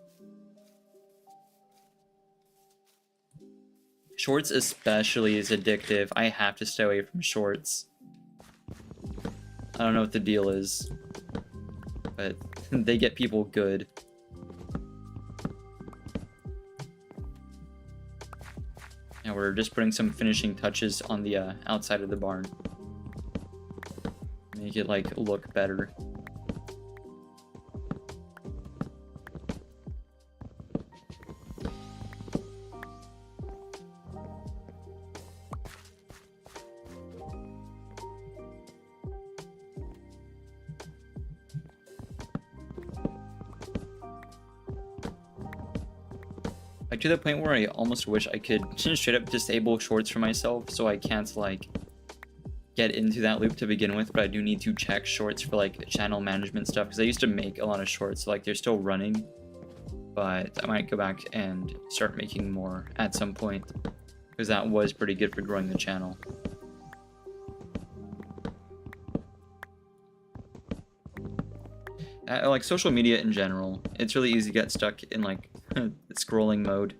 Shorts especially is addictive. I have to stay away from shorts. I don't know what the deal is, but they get people good. And we're just putting some finishing touches on the outside of the barn. Make it, like, look better. Like, to the point where I almost wish I could just straight up disable shorts for myself so I can't, like, get into that loop to begin with, but I do need to check shorts for, like, channel management stuff, because I used to make a lot of shorts, so, like, they're still running, but I might go back and start making more at some point, because that was pretty good for growing the channel. Like, social media in general, it's really easy to get stuck in, like, scrolling mode.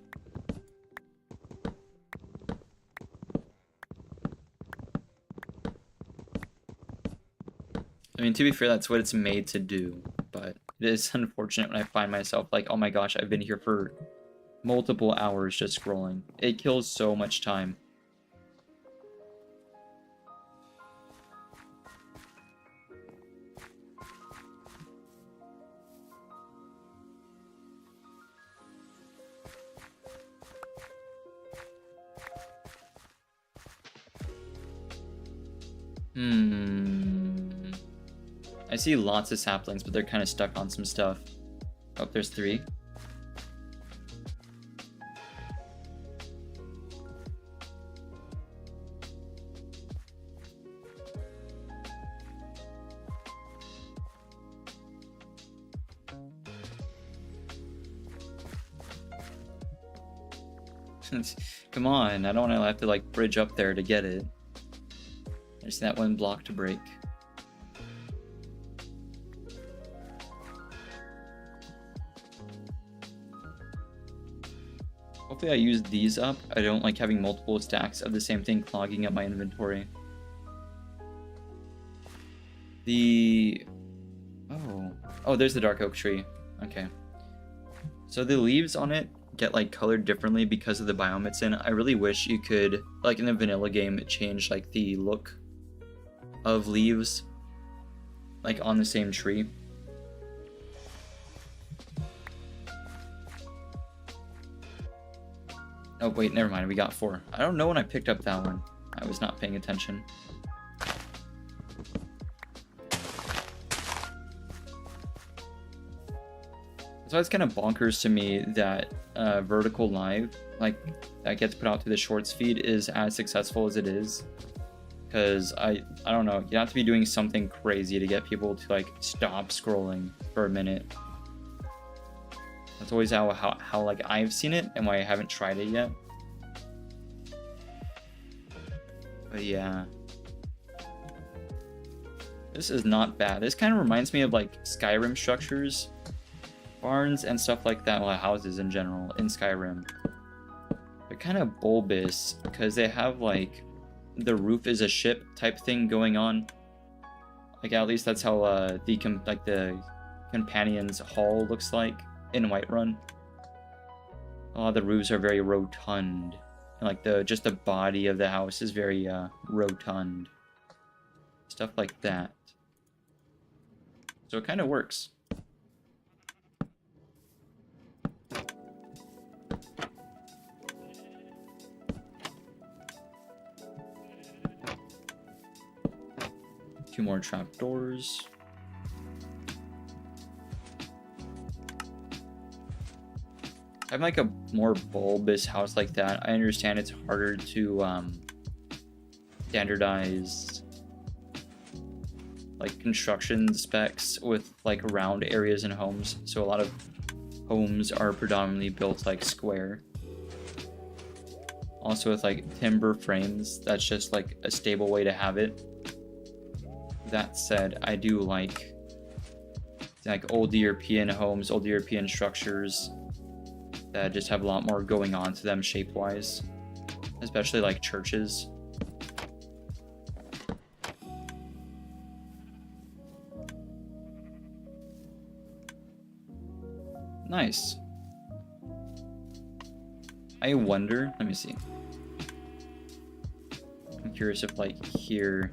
I mean, to be fair, that's what it's made to do, but it is unfortunate when I find myself like, oh my gosh, I've been here for multiple hours just scrolling. It kills so much time. I see lots of saplings, but they're kind of stuck on some stuff. Oh, there's 3. Come on, I don't want to have to like bridge up there to get it. I just need that one block to break. Hopefully I use these up. I don't like having multiple stacks of the same thing clogging up my inventory. Oh, there's the dark oak tree. Okay. So the leaves on it get like colored differently because of the biome it's in. I really wish you could, like in the vanilla game, change like the look of leaves like on the same tree. Oh wait, never mind, we got 4. I don't know when I picked up that one. I was not paying attention. So it's kind of bonkers to me that vertical live, like that gets put out to the shorts feed, is as successful as it is. Because I don't know, you have to be doing something crazy to get people to like stop scrolling for a minute. That's always how like I've seen it and why I haven't tried it yet. But yeah. This is not bad. This kind of reminds me of like Skyrim structures. Barns and stuff like that, well, houses in general in Skyrim. They're kind of bulbous because they have like the roof is a ship type thing going on. Like at least that's how the companion's hall looks like in Whiterun. A lot of the roofs are very rotund. And like just the body of the house is very rotund. Stuff like that. So it kind of works. Two more trapdoors. I'm like a more bulbous house like that. I understand it's harder to standardize like construction specs with like round areas in homes. So a lot of homes are predominantly built like square. Also with like timber frames, that's just like a stable way to have it. That said, I do like old European homes, old European structures that just have a lot more going on to them shape-wise, especially like churches. Nice. I wonder, let me see. I'm curious if like here...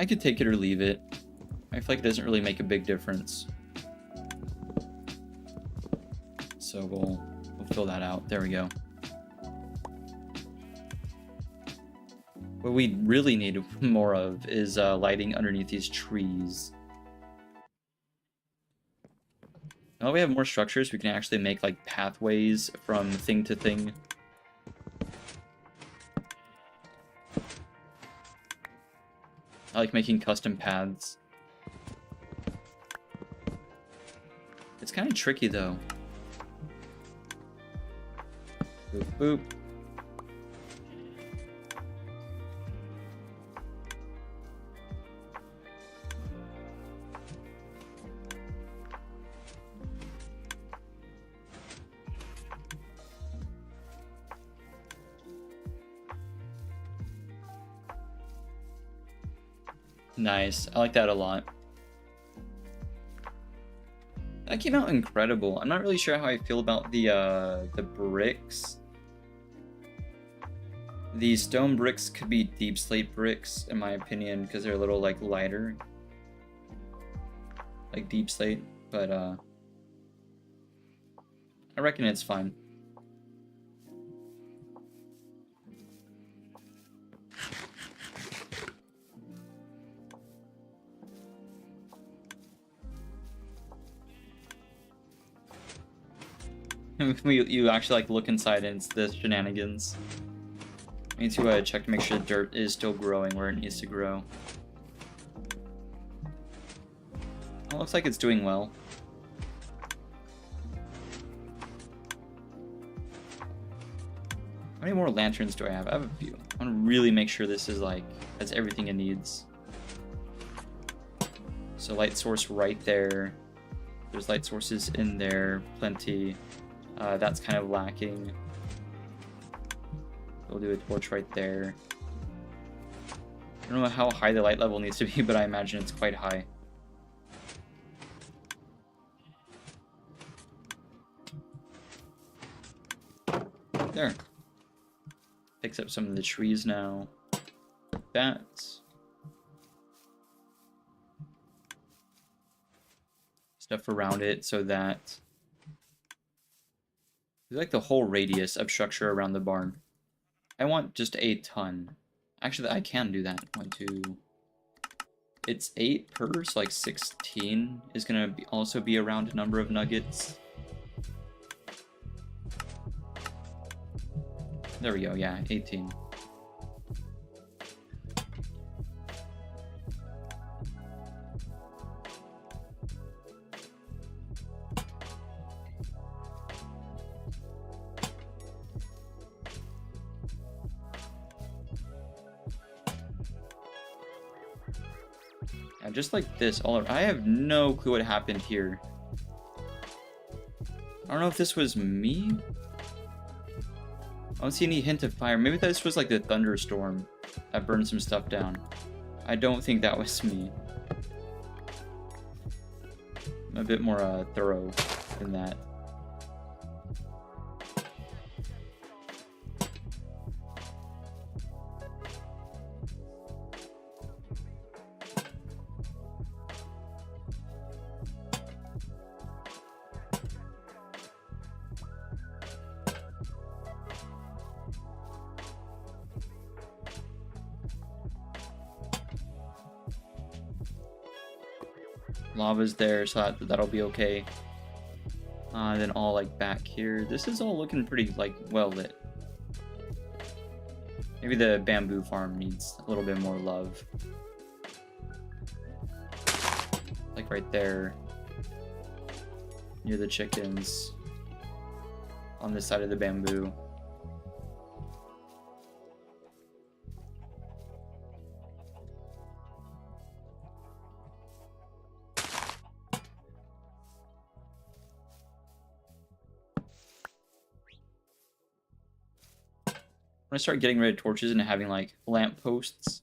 I could take it or leave it. I feel like it doesn't really make a big difference. So we'll fill that out. There we go. What we really need more of is lighting underneath these trees. Now that we have more structures, we can actually make like pathways from thing to thing. I like making custom paths. It's kind of tricky though. Boop, boop. Nice. I like that a lot. That came out incredible. I'm not really sure how I feel about the bricks. The stone bricks could be deep slate bricks, in my opinion, because they're a little like lighter. Like deep slate, but I reckon it's fine. You actually like look inside and it's the shenanigans. I need to check to make sure the dirt is still growing where it needs to grow. It looks like it's doing well. How many more lanterns do I have? I have a few. I want to really make sure this is like, has everything it needs. So light source right there. There's light sources in there, plenty. That's kind of lacking. We'll do a torch right there. I don't know how high the light level needs to be, but I imagine it's quite high. There. Picks up some of the trees now. Like that. Stuff around it so that like the whole radius of structure around the barn. I want just a ton. Actually, I can do that. 1, 2. It's 8 per, so like 16 is gonna also be around a number of nuggets. There we go, yeah, 18. Yeah, just like this, I have no clue what happened here. I don't know if this was me. I don't see any hint of fire. Maybe this was like the thunderstorm that burned some stuff down. I don't think that was me. I'm a bit more thorough than that. Lava's there, so that'll be okay. Then all like back here. This is all looking pretty like well lit. Maybe the bamboo farm needs a little bit more love. Like right there, near the chickens, on this side of the bamboo. I'm gonna start getting rid of torches and having like lamp posts.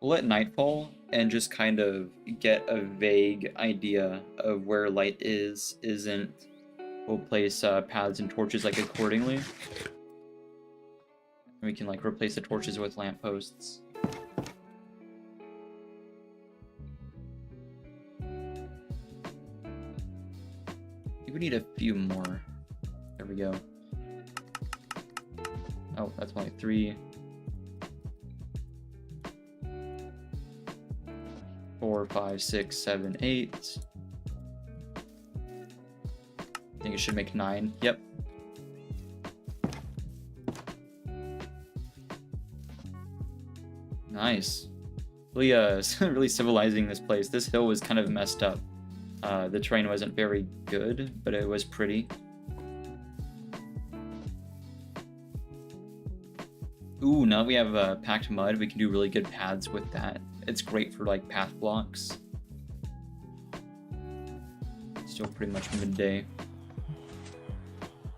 We'll let nightfall and just kind of get a vague idea of where light isn't. We'll place paths and torches like accordingly. We can like replace the torches with lamp posts. We need a few more. There we go. Oh, that's only 3. 4, 5, 6, 7, 8. I think it should make 9. Yep. Nice. Really, really civilizing this place. This hill was kind of messed up. The terrain wasn't very good, but it was pretty. Ooh, now that we have packed mud, we can do really good paths with that. It's great for like path blocks. Still pretty much midday.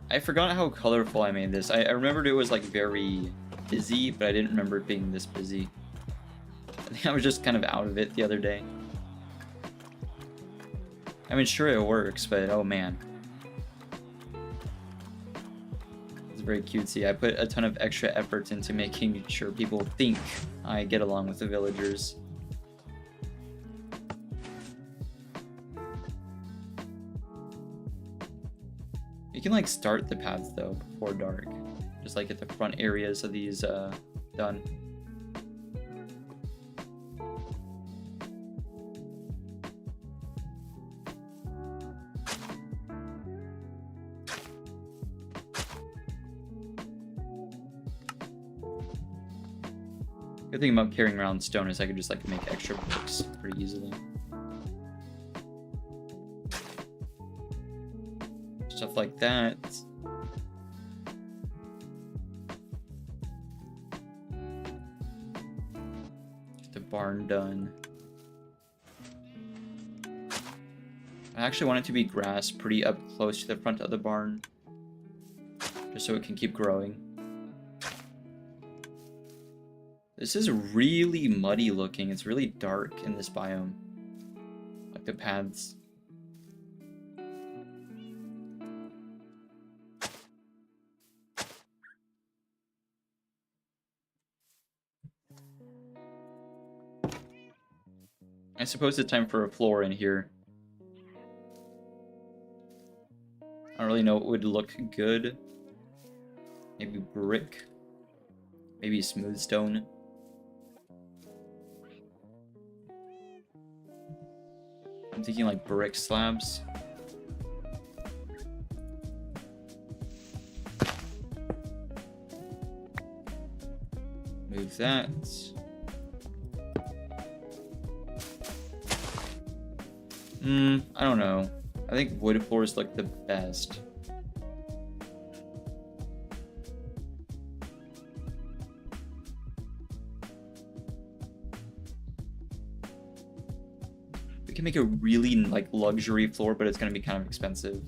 I forgot how colorful I made this. I remembered it was like very busy, but I didn't remember it being this busy. I think I was just kind of out of it the other day. I mean, sure it works, but oh man. It's very cutesy. I put a ton of extra effort into making sure people think I get along with the villagers. You can like start the paths though before dark. Just like at the front areas of these done. Good thing about carrying around stone is I could just like make extra bricks pretty easily. Stuff like that. Get the barn done. I actually want it to be grass pretty up close to the front of the barn, just so it can keep growing. This is really muddy looking. It's really dark in this biome, like the paths. I suppose it's time for a floor in here. I don't really know what would look good. Maybe brick. Maybe smooth stone. I'm thinking like brick slabs. Move that. I don't know. I think wood floors look the best. We can make a really like luxury floor, but it's gonna be kind of expensive.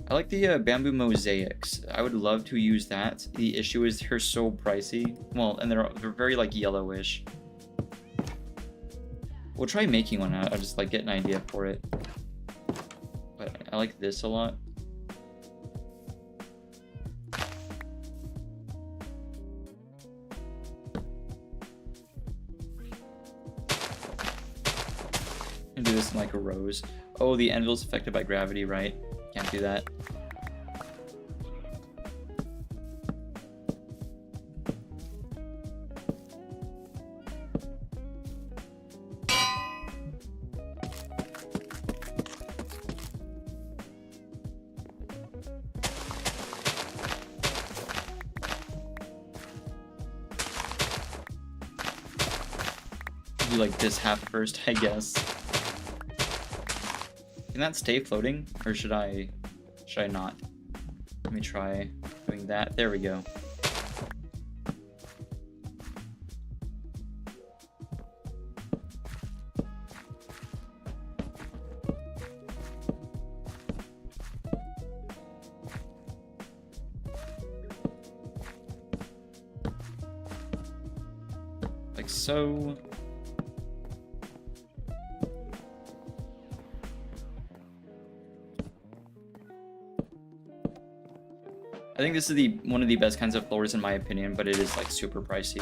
I like the bamboo mosaics. I would love to use that. The issue is they're so pricey. Well, and they're very like yellowish. We'll try making one. I'll just like get an idea for it. But I like this a lot. And do this in like a rose. Oh, the anvil's affected by gravity, right? Can't do that. Do like this half first, I guess. Can that stay floating, or should I not? Let me try doing that. There we go. Like so. I think this is one of the best kinds of floors in my opinion, but it is like super pricey.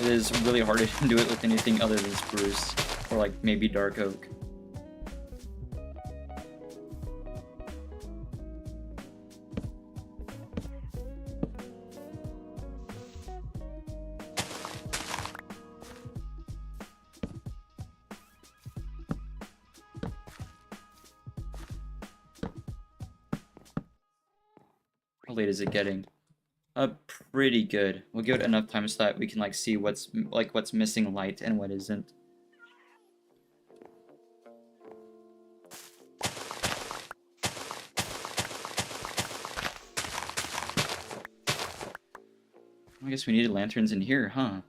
It is really hard to do it with anything other than spruce or like maybe dark oak. How late is it getting? Pretty good. We'll give it enough time so that we can like see what's missing light and what isn't. I guess we needed lanterns in here, huh?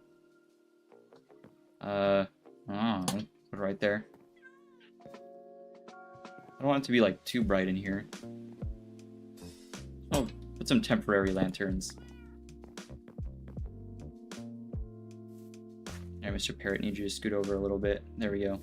Oh, put it right there. I don't want it to be like too bright in here. Oh, put some temporary lanterns. Yeah, Mr. Parrot, need you to scoot over a little bit. There we go.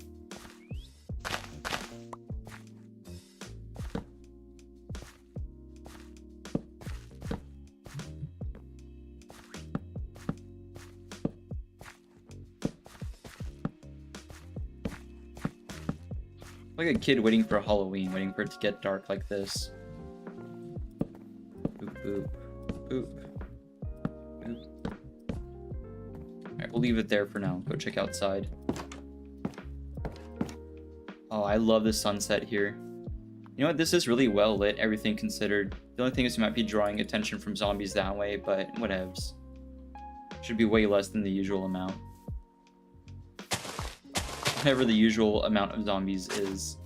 Like a kid waiting for Halloween, waiting for it to get dark like this. Boop, boop, boop, boop. Alright, we'll leave it there for now. Go check outside. Oh, I love the sunset here. You know what? This is really well lit, everything considered. The only thing is you might be drawing attention from zombies that way, but whatevs. Should be way less than the usual amount. Whatever the usual amount of zombies is.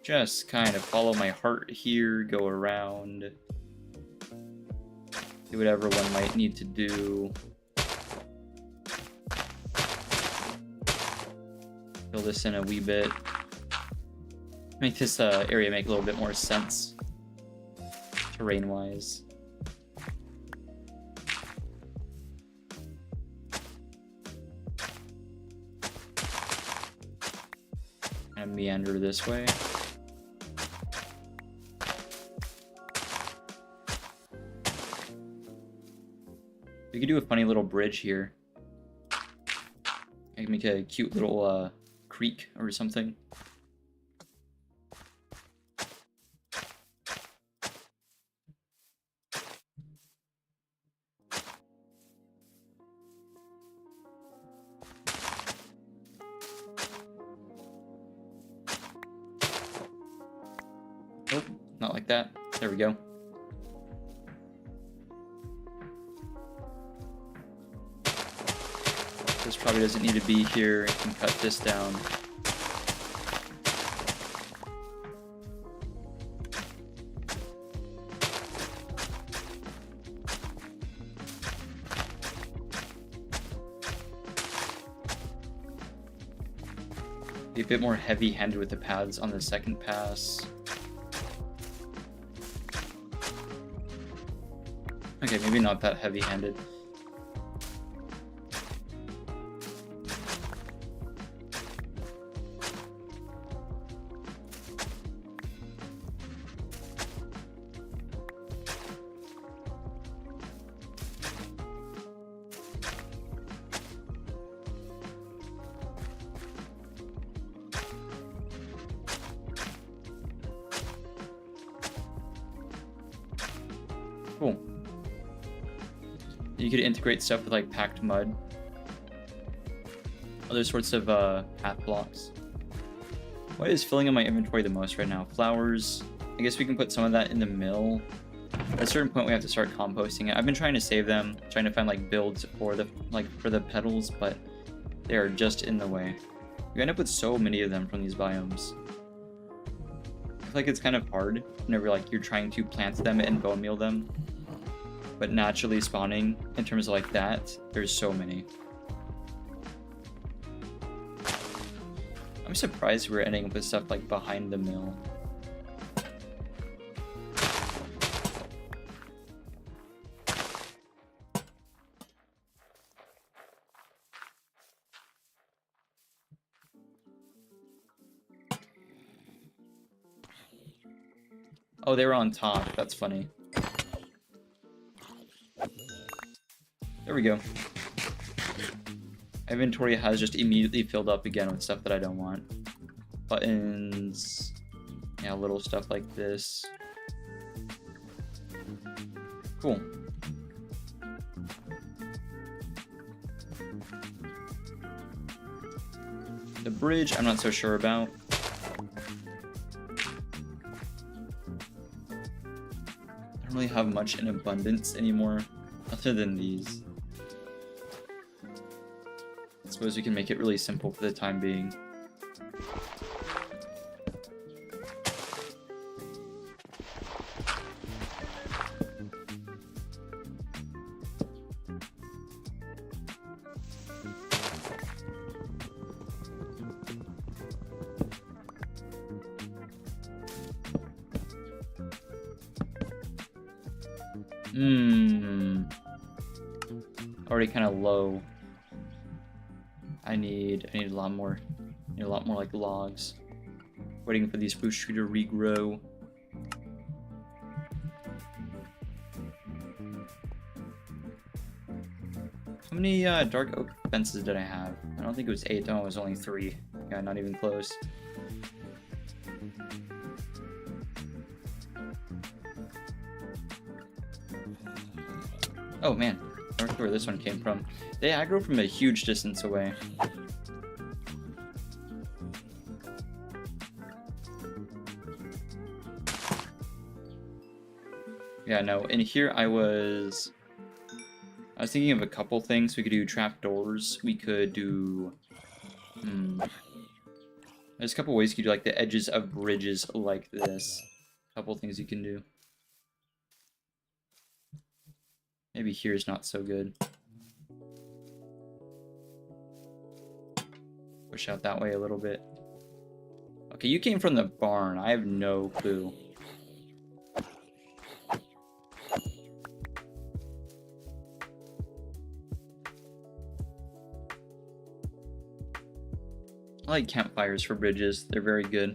Just kind of follow my heart here, go around, do whatever one might need to do. Fill this in a wee bit. Make this area make a little bit more sense, terrain-wise. And meander this way. We could do a funny little bridge here. I can make a cute little creek or something. Oh, not like that. There we go. This probably doesn't need to be here. I can cut this down. Be a bit more heavy-handed with the pads on the second pass. Okay, maybe not that heavy-handed. Cool. You could integrate stuff with like packed mud, other sorts of path blocks. What is filling in my inventory the most right now? Flowers. I guess we can put some of that in the mill. At a certain point, we have to start composting it. I've been trying to save them, trying to find like builds for the petals, but they are just in the way. You end up with so many of them from these biomes. I feel like it's kind of hard whenever like you're trying to plant them and bone meal them. But naturally spawning, in terms of like that, there's so many. I'm surprised we're ending up with stuff like behind the mill. Oh, they were on top. That's funny. There we go. Inventory has just immediately filled up again with stuff that I don't want. Buttons. Yeah, little stuff like this. Cool. The bridge, I'm not so sure about. I don't really have much in abundance anymore, other than these. I suppose we can make it really simple for the time being. Already kind of low. I need a lot more. I need a lot more like logs. Waiting for these bush tree to regrow. How many dark oak fences did I have? I don't think it was 8. No, it was only 3. Yeah, not even close. Oh man, I don't know where this one came from. They aggro from a huge distance away. Yeah, no, in here I was thinking of a couple things. We could do trapdoors. We could do... There's a couple ways you could do like the edges of bridges like this. A couple things you can do. Maybe here's not so good. Push out that way a little bit. Okay, you came from the barn. I have no clue. I like campfires for bridges. They're very good.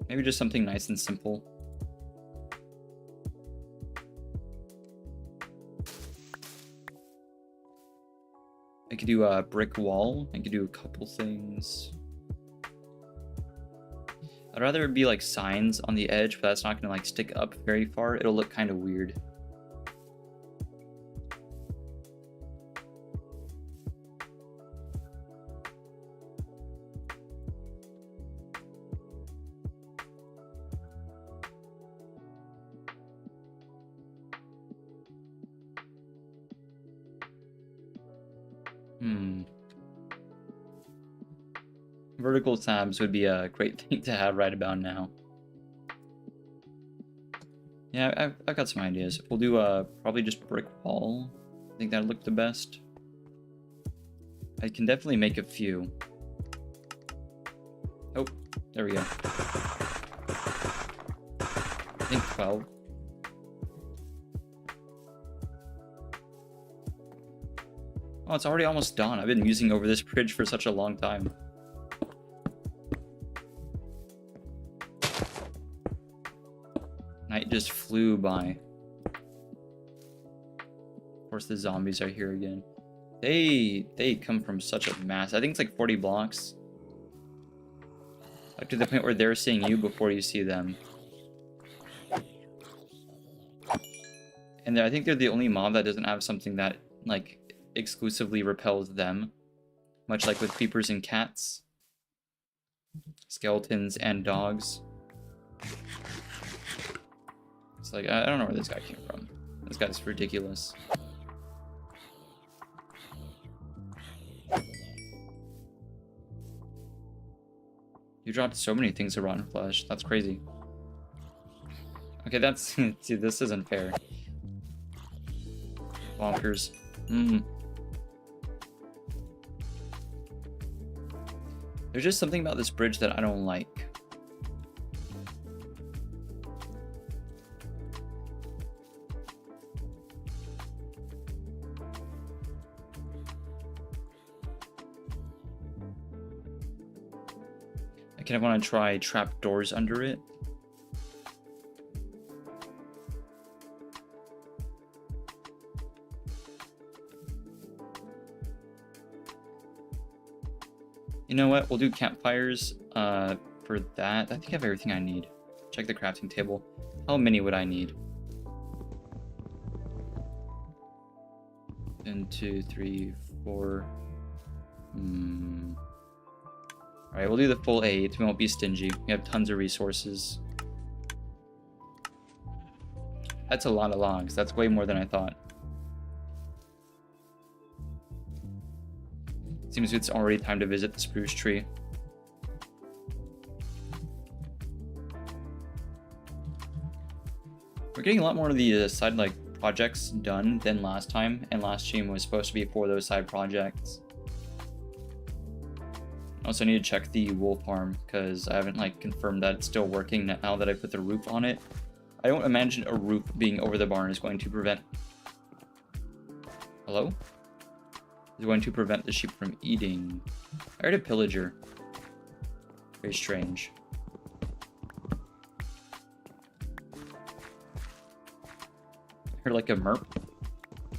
Maybe just something nice and simple. I could do a brick wall. I could do a couple things. I'd rather it be like signs on the edge, but that's not gonna like stick up very far. It'll look kind of weird. Vertical tabs would be a great thing to have right about now. Yeah, I've got some ideas. We'll do probably just brick wall. I think that'd look the best. I can definitely make a few. Oh, there we go. I think 12. Oh, it's already almost dawn. I've been musing over this bridge for such a long time. Night just flew by. Of course, the zombies are here again. They come from such a mass. I think it's like 40 blocks. Up to the point where they're seeing you before you see them. And I think they're the only mob that doesn't have something that, like, exclusively repels them. Much like with creepers and cats. Skeletons and dogs. It's like, I don't know where this guy came from. This guy's ridiculous. You dropped so many things of rotten flesh. That's crazy. Okay, that's... See, this isn't fair. Bonkers. There's just something about this bridge that I don't like. I kind of want to try trapdoors under it. You know what? We'll do campfires for that. I think I have everything I need. Check the crafting table. How many would I need? 1, 2, 3, 4. Alright, we'll do the full 8. We won't be stingy. We have tons of resources. That's a lot of logs. That's way more than I thought. Seems it's already time to visit the spruce tree. We're getting a lot more of the side projects done than last time, and last stream was supposed to be for those side projects. Also, I need to check the wool farm because I haven't confirmed that it's still working now that I put the roof on it. I don't imagine a roof being over the barn is going to prevent... Hello? Is going to prevent the sheep from eating. I heard a pillager. Very strange. I heard like a merp.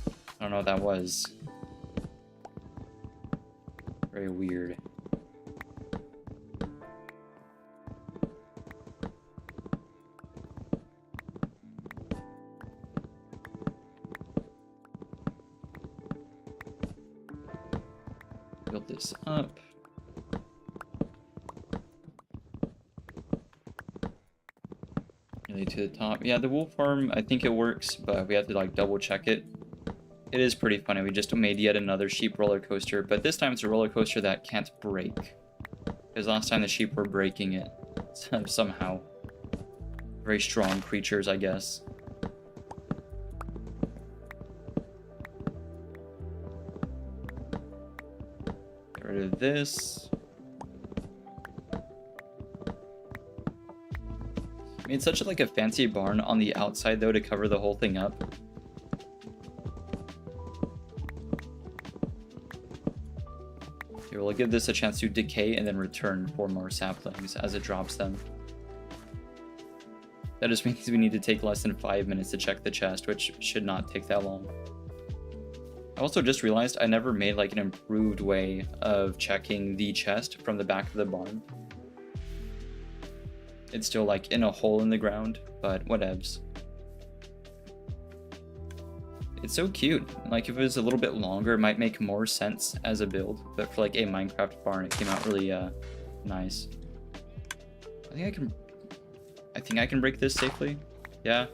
I don't know what that was. Very weird. this up. Nearly to the top. Yeah, the wool farm, I think it works, but we have to like double check it. It is pretty funny. We just made yet another sheep roller coaster, but this time it's a roller coaster that can't break. Because last time the sheep were breaking it somehow. Very strong creatures, I guess. Get rid of this. Made such a fancy barn on the outside though to cover the whole thing up. Here, we'll give this a chance to decay and then return 4 more saplings as it drops them. That just means we need to take less than 5 minutes to check the chest, which should not take that long. I also just realized I never made an improved way of checking the chest from the back of the barn. It's still in a hole in the ground, but whatevs. It's so cute. If it was a little bit longer, it might make more sense as a build, but for a Minecraft barn, it came out really nice. I think I can break this safely. Yeah.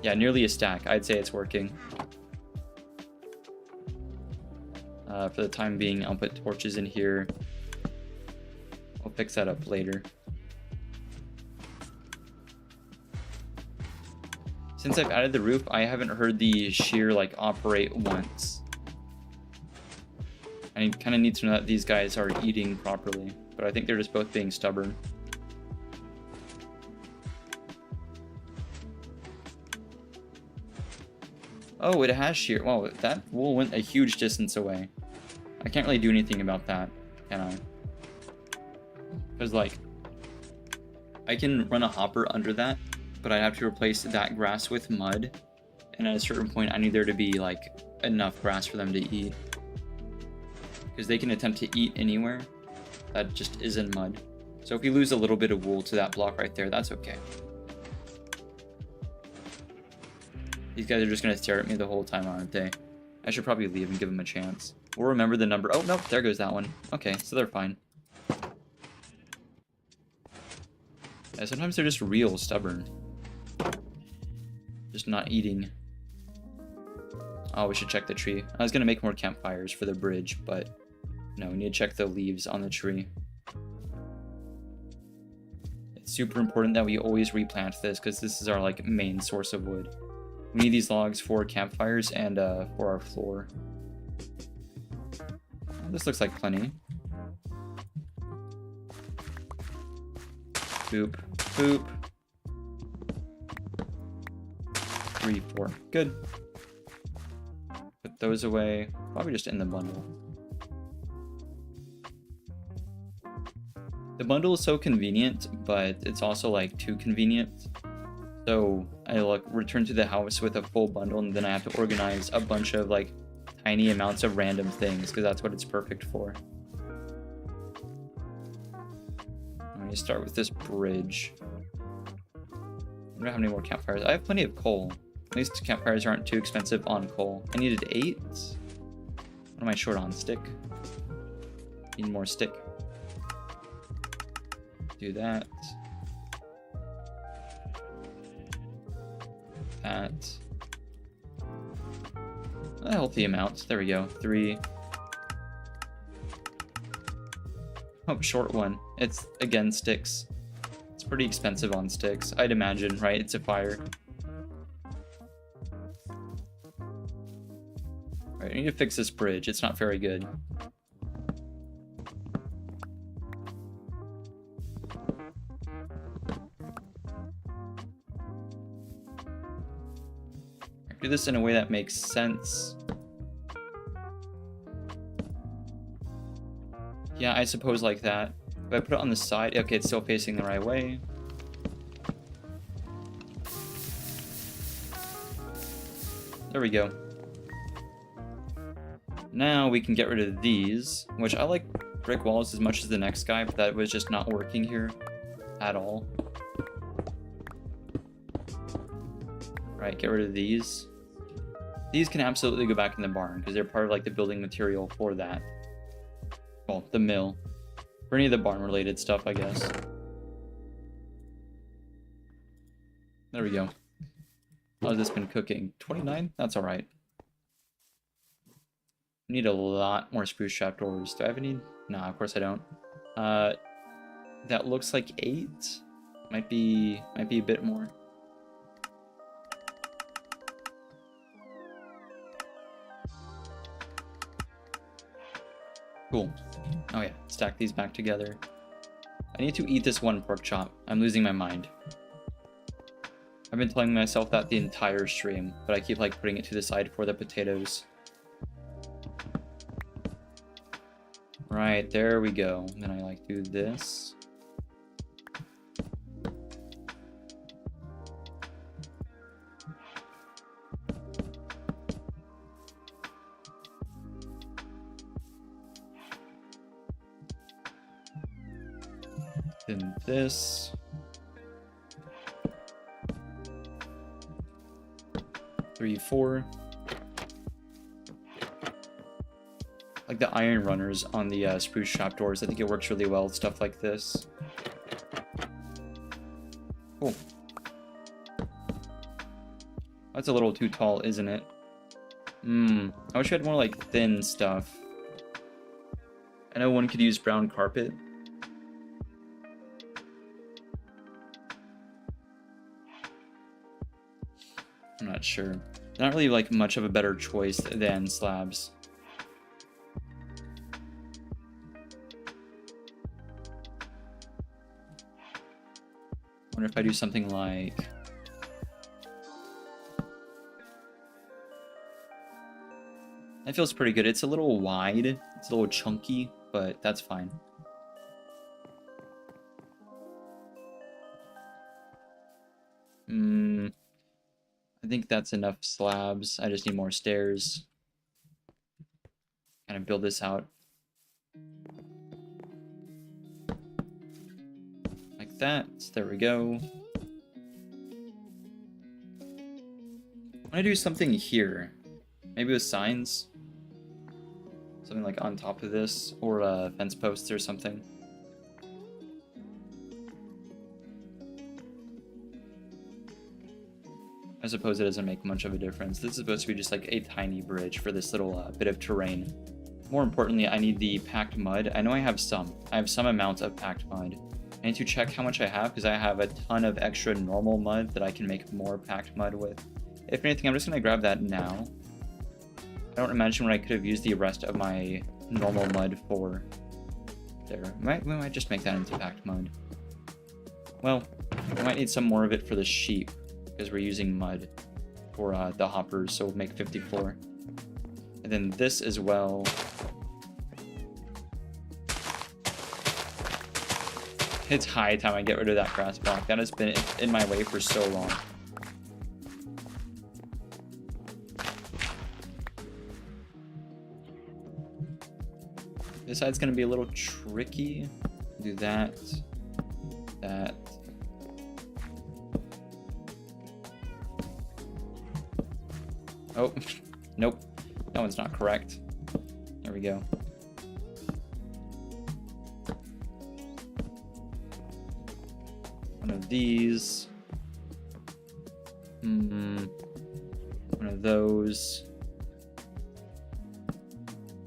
Yeah, nearly a stack. I'd say it's working. For the time being, I'll put torches in here. I'll fix that up later. Since I've added the roof, I haven't heard the shear operate once. I kind of need to know that these guys are eating properly, but I think they're just both being stubborn. Oh, it has shear. Well, that wool went a huge distance away. I can't really do anything about that, can I? Because I can run a hopper under that, but I have to replace that grass with mud, and at a certain point I need there to be enough grass for them to eat, because they can attempt to eat anywhere that just isn't mud. So if we lose a little bit of wool to that block right there, that's okay. These guys are just gonna stare at me the whole time, aren't they? I should probably leave and give them a chance. We'll remember the number. Oh no, there goes that one. Okay, so they're fine. Yeah, sometimes they're just real stubborn. Just not eating. Oh, we should check the tree. I was gonna make more campfires for the bridge, but no, we need to check the leaves on the tree. It's super important that we always replant this, because this is our main source of wood. We need these logs for campfires and for our floor. Oh, this looks like plenty. Boop, boop. 3, 4. Good. Put those away. Probably just in the bundle. The bundle is so convenient, but it's also too convenient. So I return to the house with a full bundle, and then I have to organize a bunch of tiny amounts of random things, because that's what it's perfect for. I'm going to start with this bridge. I don't have any more campfires. I have plenty of coal. At least campfires aren't too expensive on coal. I needed 8. What am I short on? Stick. Need more stick. Do that. That. A healthy amount. There we go. 3. Oh, short one. It's, again, sticks. It's pretty expensive on sticks, I'd imagine, right? It's a fire. Alright, I need to fix this bridge. It's not very good. Do this in a way that makes sense. Yeah, I suppose like that. If I put it on the side, okay, it's still facing the right way. There we go. Now we can get rid of these, which I like brick walls as much as the next guy, but that was just not working here at all. Right, get rid of these. These can absolutely go back in the barn because they're part of the building material for that. Well, the mill. For any of the barn-related stuff, I guess. There we go. How's this been cooking? 29? That's alright. Need a lot more spruce trapdoors. Do I have any? Nah, of course I don't. That looks like 8. Might be a bit more. Cool. Oh yeah, stack these back together. I need to eat this one pork chop. I'm losing my mind. I've been telling myself that the entire stream, but I keep like putting it to the side for the potatoes. Right, there we go. Then I like do this. Then this. Three, 4. Like the iron runners on the spruce trapdoors. I think it works really well with stuff like this. Cool. That's a little too tall, isn't it? I wish I had more like thin stuff. I know one could use brown carpet. I'm not sure. Not really like much of a better choice than slabs. Wonder if I do something like that. Feels pretty good. It's a little wide, it's a little chunky, but that's fine. I think that's enough slabs. I just need more stairs. Kind of build this out. Like that. There we go. I want to do something here. Maybe with signs. Something like on top of this. Or fence posts or something. I suppose it doesn't make much of a difference. This is supposed to be just like a tiny bridge for this little bit of terrain. More importantly, I need the packed mud. I know I have some. I have some amount of packed mud. I need to check how much I have because I have a ton of extra normal mud that I can make more packed mud with. If anything, I'm just going to grab that now. I don't imagine what I could have used the rest of my normal mud for. There. We might just make that into packed mud. Well, I might need some more of it for the sheep. Because we're using mud for the hoppers, so we'll make 54. And then this as well. It's high time I get rid of that grass block. That has been in my way for so long. This side's going to be a little tricky. Do that. That. Oh, nope. That one's not correct. There we go. One of these. One of those.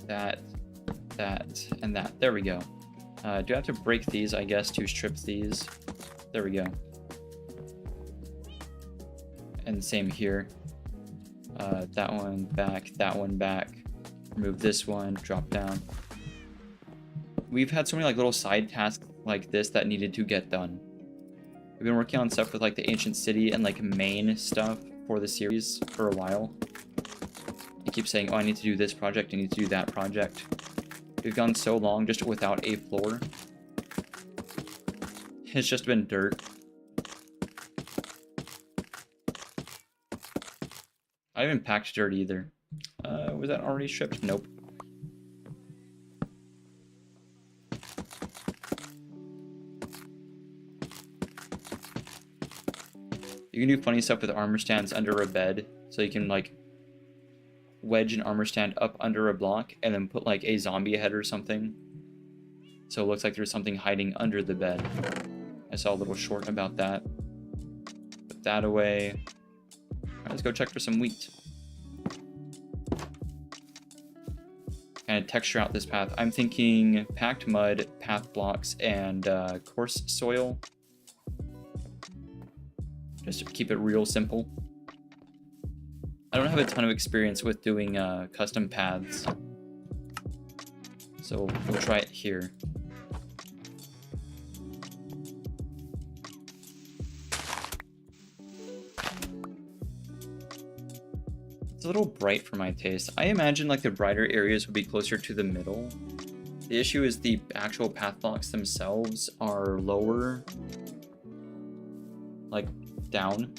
That, and that. There we go. Do I have to break these, I guess, to strip these? There we go. And same here. That one back, remove this one, drop down. We've had so many like little side tasks like this that needed to get done. We've been working on stuff with like the ancient city and like main stuff for the series for a while. I keep saying, oh, I need to do this project, I need to do that project. We've gone so long just without a floor. It's just been dirt. I haven't packed dirt either. Was that already stripped? Nope. You can do funny stuff with armor stands under a bed. So you can like wedge an armor stand up under a block and then put like a zombie head or something. So it looks like there's something hiding under the bed. I saw a little short about that. Put that away. Alright, let's go check for some wheat. Kind of texture out this path. I'm thinking packed mud, path blocks, and coarse soil. Just to keep it real simple. I don't have a ton of experience with doing custom paths. So we'll try it here. It's a little bright for my taste. I imagine like the brighter areas would be closer to the middle. The issue is the actual path blocks themselves are lower, like down,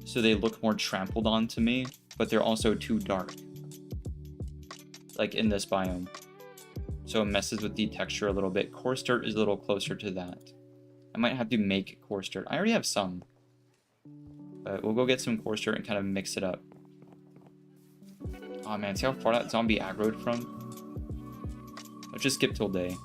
so they look more trampled on to me, but they're also too dark, like in this biome. So it messes with the texture a little bit. Coarse dirt is a little closer to that. I might have to make coarse dirt. I already have some, but we'll go get some coarse dirt and kind of mix it up. Oh man, see how far that zombie aggroed from? Let's just skip till day.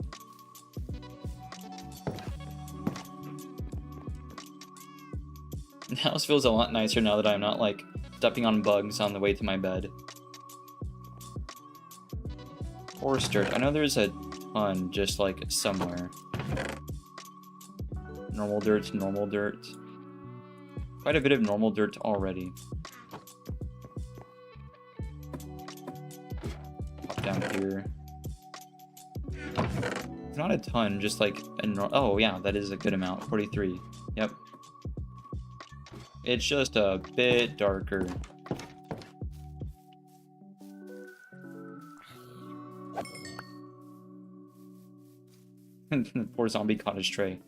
The house feels a lot nicer now that I'm not like stepping on bugs on the way to my bed. Coarse dirt. I know there's a ton just like somewhere. Normal dirt, normal dirt. Quite a bit of normal dirt already. Pop down here. Not a ton, just like oh yeah, that is a good amount. 43. Yep. It's just a bit darker. Poor zombie cottage tray.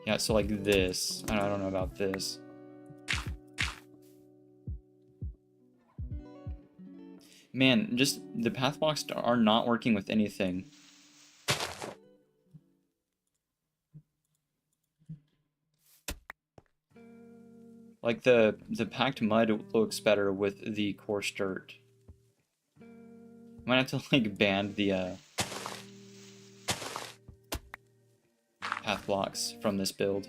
Yeah, so like this. I don't know about this. Man, just the path blocks are not working with anything. Like the packed mud looks better with the coarse dirt. Might have to like ban the path blocks from this build.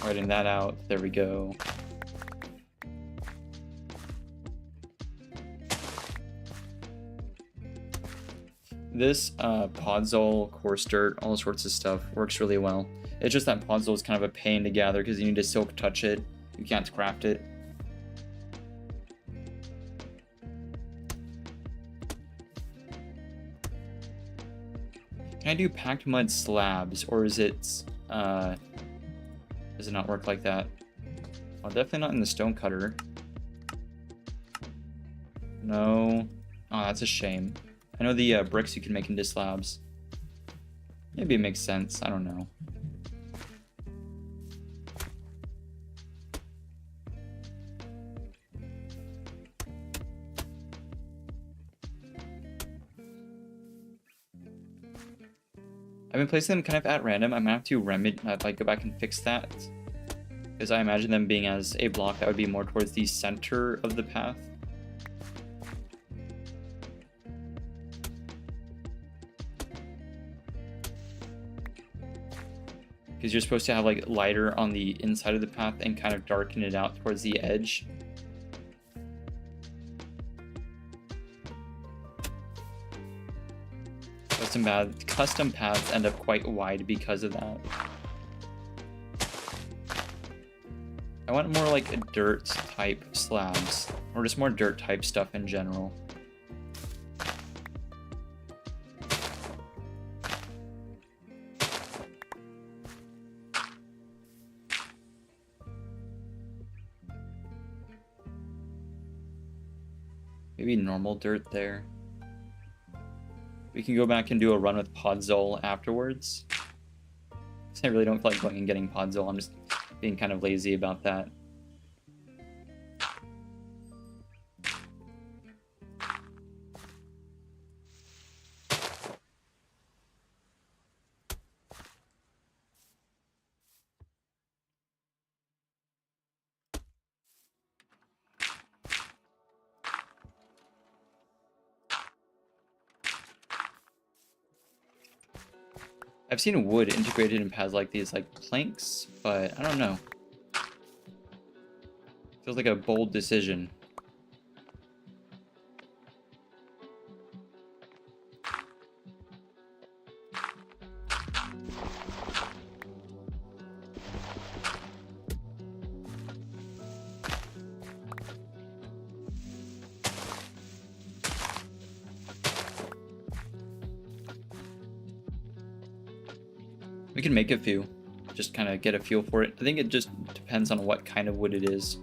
Writing that out. There we go. This podzol, coarse dirt, all sorts of stuff works really well. It's just that podzol is kind of a pain to gather because you need to silk touch it. You can't craft it. Can I do packed mud slabs, or is it does it not work like that? Well, definitely not in the stone cutter. No. Oh, that's a shame. I know the bricks you can make into slabs. Maybe it makes sense. I don't know. I've been placing them kind of at random. I might have to like go back and fix that, because I imagine them being as a block that would be more towards the center of the path. Because you're supposed to have like lighter on the inside of the path and kind of darken it out towards the edge. Custom paths end up quite wide because of that. I want more like dirt type slabs, or just more dirt type stuff in general. Maybe normal dirt there. We can go back and do a run with podzol afterwards. I really don't feel like going and getting podzol. I'm just being kind of lazy about that. I've seen wood integrated in paths like these, like planks, but I don't know. Feels like a bold decision. We can make a few, just kind of get a feel for it. I think it just depends on what kind of wood it is.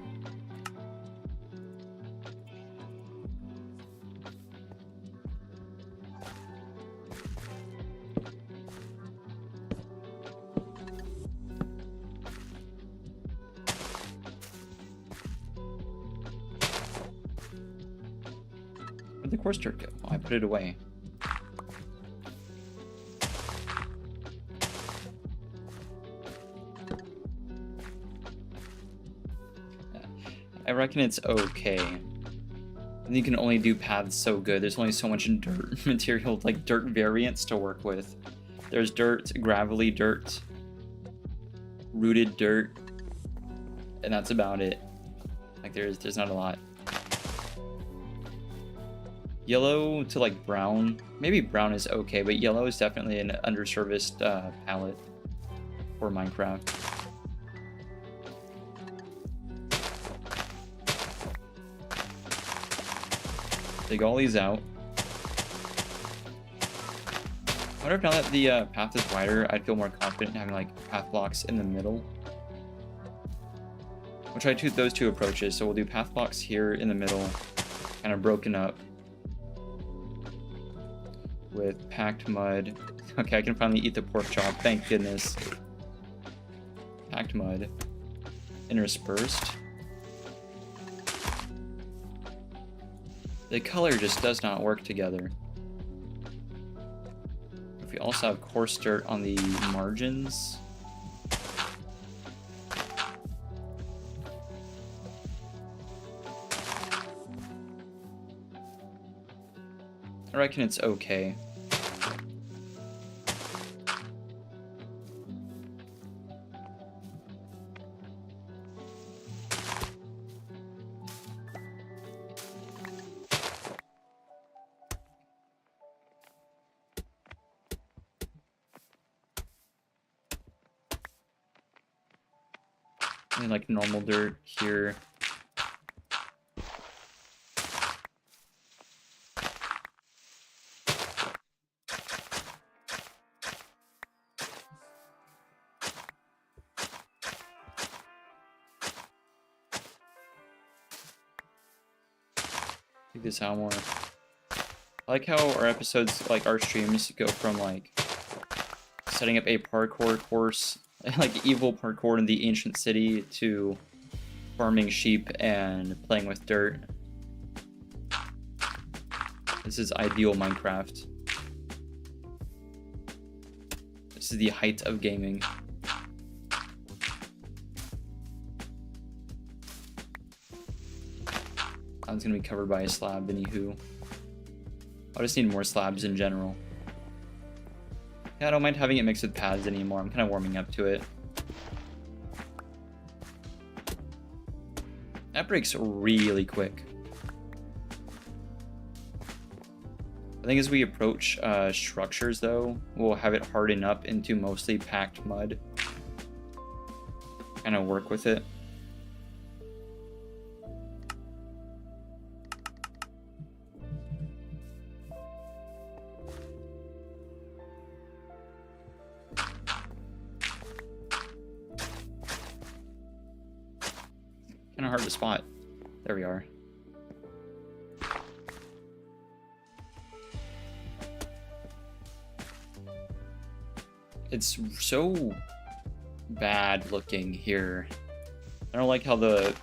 Where'd the coarse dirt go? Oh, I put it away. I reckon it's okay. And you can only do paths so good. There's only so much dirt material, like dirt variants to work with. There's dirt, gravelly dirt, rooted dirt, and that's about it. Like there's not a lot. Yellow to like brown. Maybe brown is okay, but yellow is definitely an underserviced palette for Minecraft. Dig all these out. I wonder if now that the path is wider, I'd feel more confident in having like path blocks in the middle. We'll try those two approaches. So we'll do path blocks here in the middle, kind of broken up with packed mud. Okay, I can finally eat the pork chop, thank goodness. Packed mud. Interspersed. The color just does not work together. If we also have coarse dirt on the margins. I reckon it's okay. And like normal dirt here. Take this out more. I like how our episodes, like our streams, go from like setting up a parkour course, like evil parkour in the ancient city, to farming sheep and playing with dirt. This is ideal Minecraft. This is the height of gaming. That's gonna be covered by a slab, anywho. I just need more slabs in general. Yeah, I don't mind having it mixed with paths anymore. I'm kind of warming up to it. That breaks really quick. I think as we approach structures, though, we'll have it harden up into mostly packed mud. Kind of work with it. Kind of hard to spot. There we are. It's so bad looking here. I don't like how the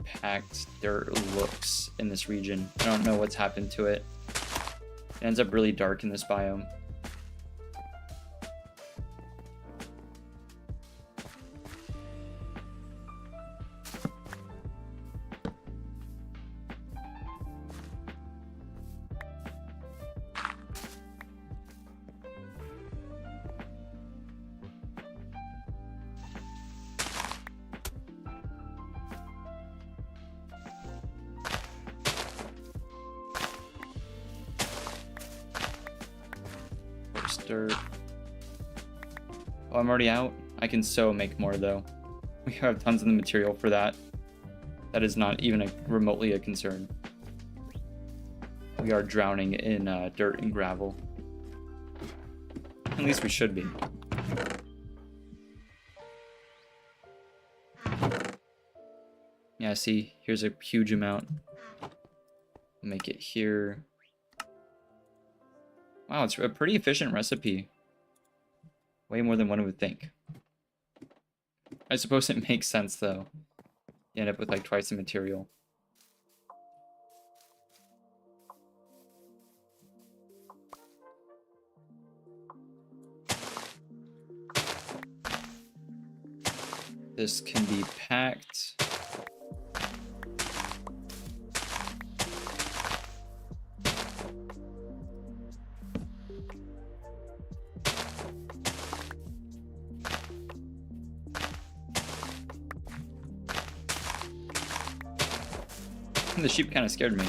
packed dirt looks in this region. I don't know what's happened to it. It ends up really dark in this biome. dirt. Oh, I'm already out? I can so make more though. We have tons of the material for that. That is not even remotely a concern. We are drowning in dirt and gravel. At least we should be. Yeah, see, here's a huge amount. Make it here. Wow, it's a pretty efficient recipe. Way more than one would think. I suppose it makes sense though. You end up with like twice the material. This can be packed. The sheep kind of scared me.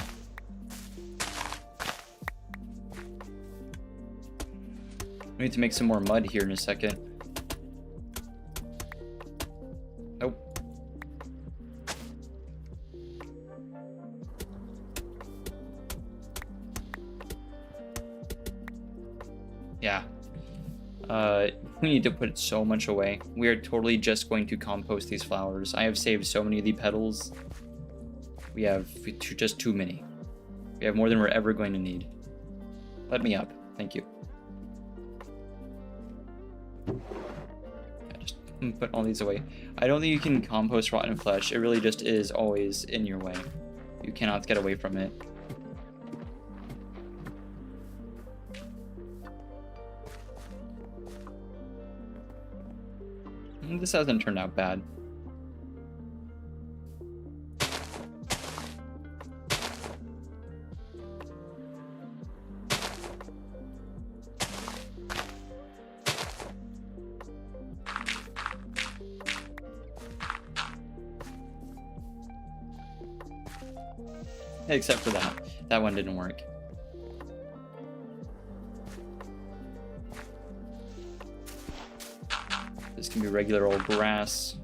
We need to make some more mud here in a second. Nope. Yeah. We need to put so much away. We are totally just going to compost these flowers. I have saved so many of the petals. We have just too many. We have more than we're ever going to need. Let me up. Thank you. Yeah, just put all these away. I don't think you can compost rotten flesh. It really just is always in your way. You cannot get away from it. This hasn't turned out bad. Except for that. That one didn't work. This can be regular old grass.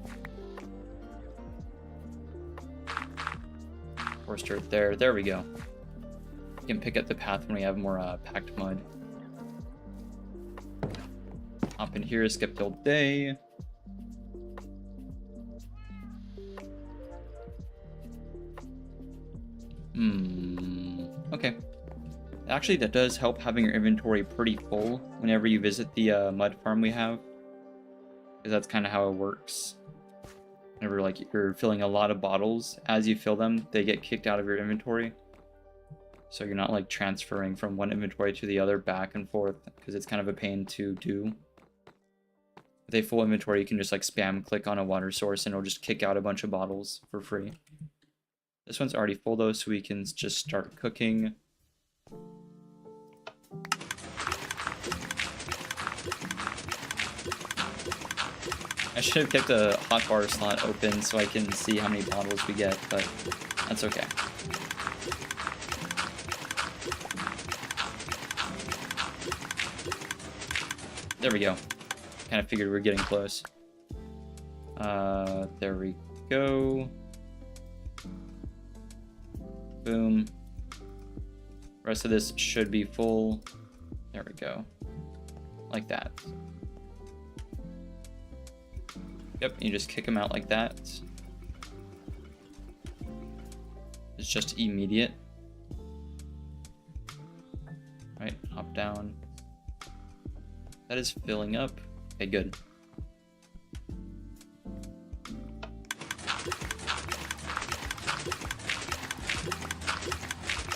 Coarse dirt there. There we go. We can pick up the path when we have more packed mud. Hop in here, skip the old day. Okay. Actually, that does help having your inventory pretty full whenever you visit the mud farm we have. Because that's kind of how it works. Whenever like you're filling a lot of bottles, as you fill them, they get kicked out of your inventory. So you're not like transferring from one inventory to the other back and forth, because it's kind of a pain to do. With a full inventory, you can just like spam click on a water source and it'll just kick out a bunch of bottles for free. This one's already full though, so we can just start cooking. I should have kept a hotbar slot open so I can see how many bottles we get, but that's okay. There we go. Kind of figured we were getting close. There we go. Boom. Rest of this should be full. There we go. Like that. Yep, you just kick them out like that. It's just immediate. Right, hop down. That is filling up. Okay, good.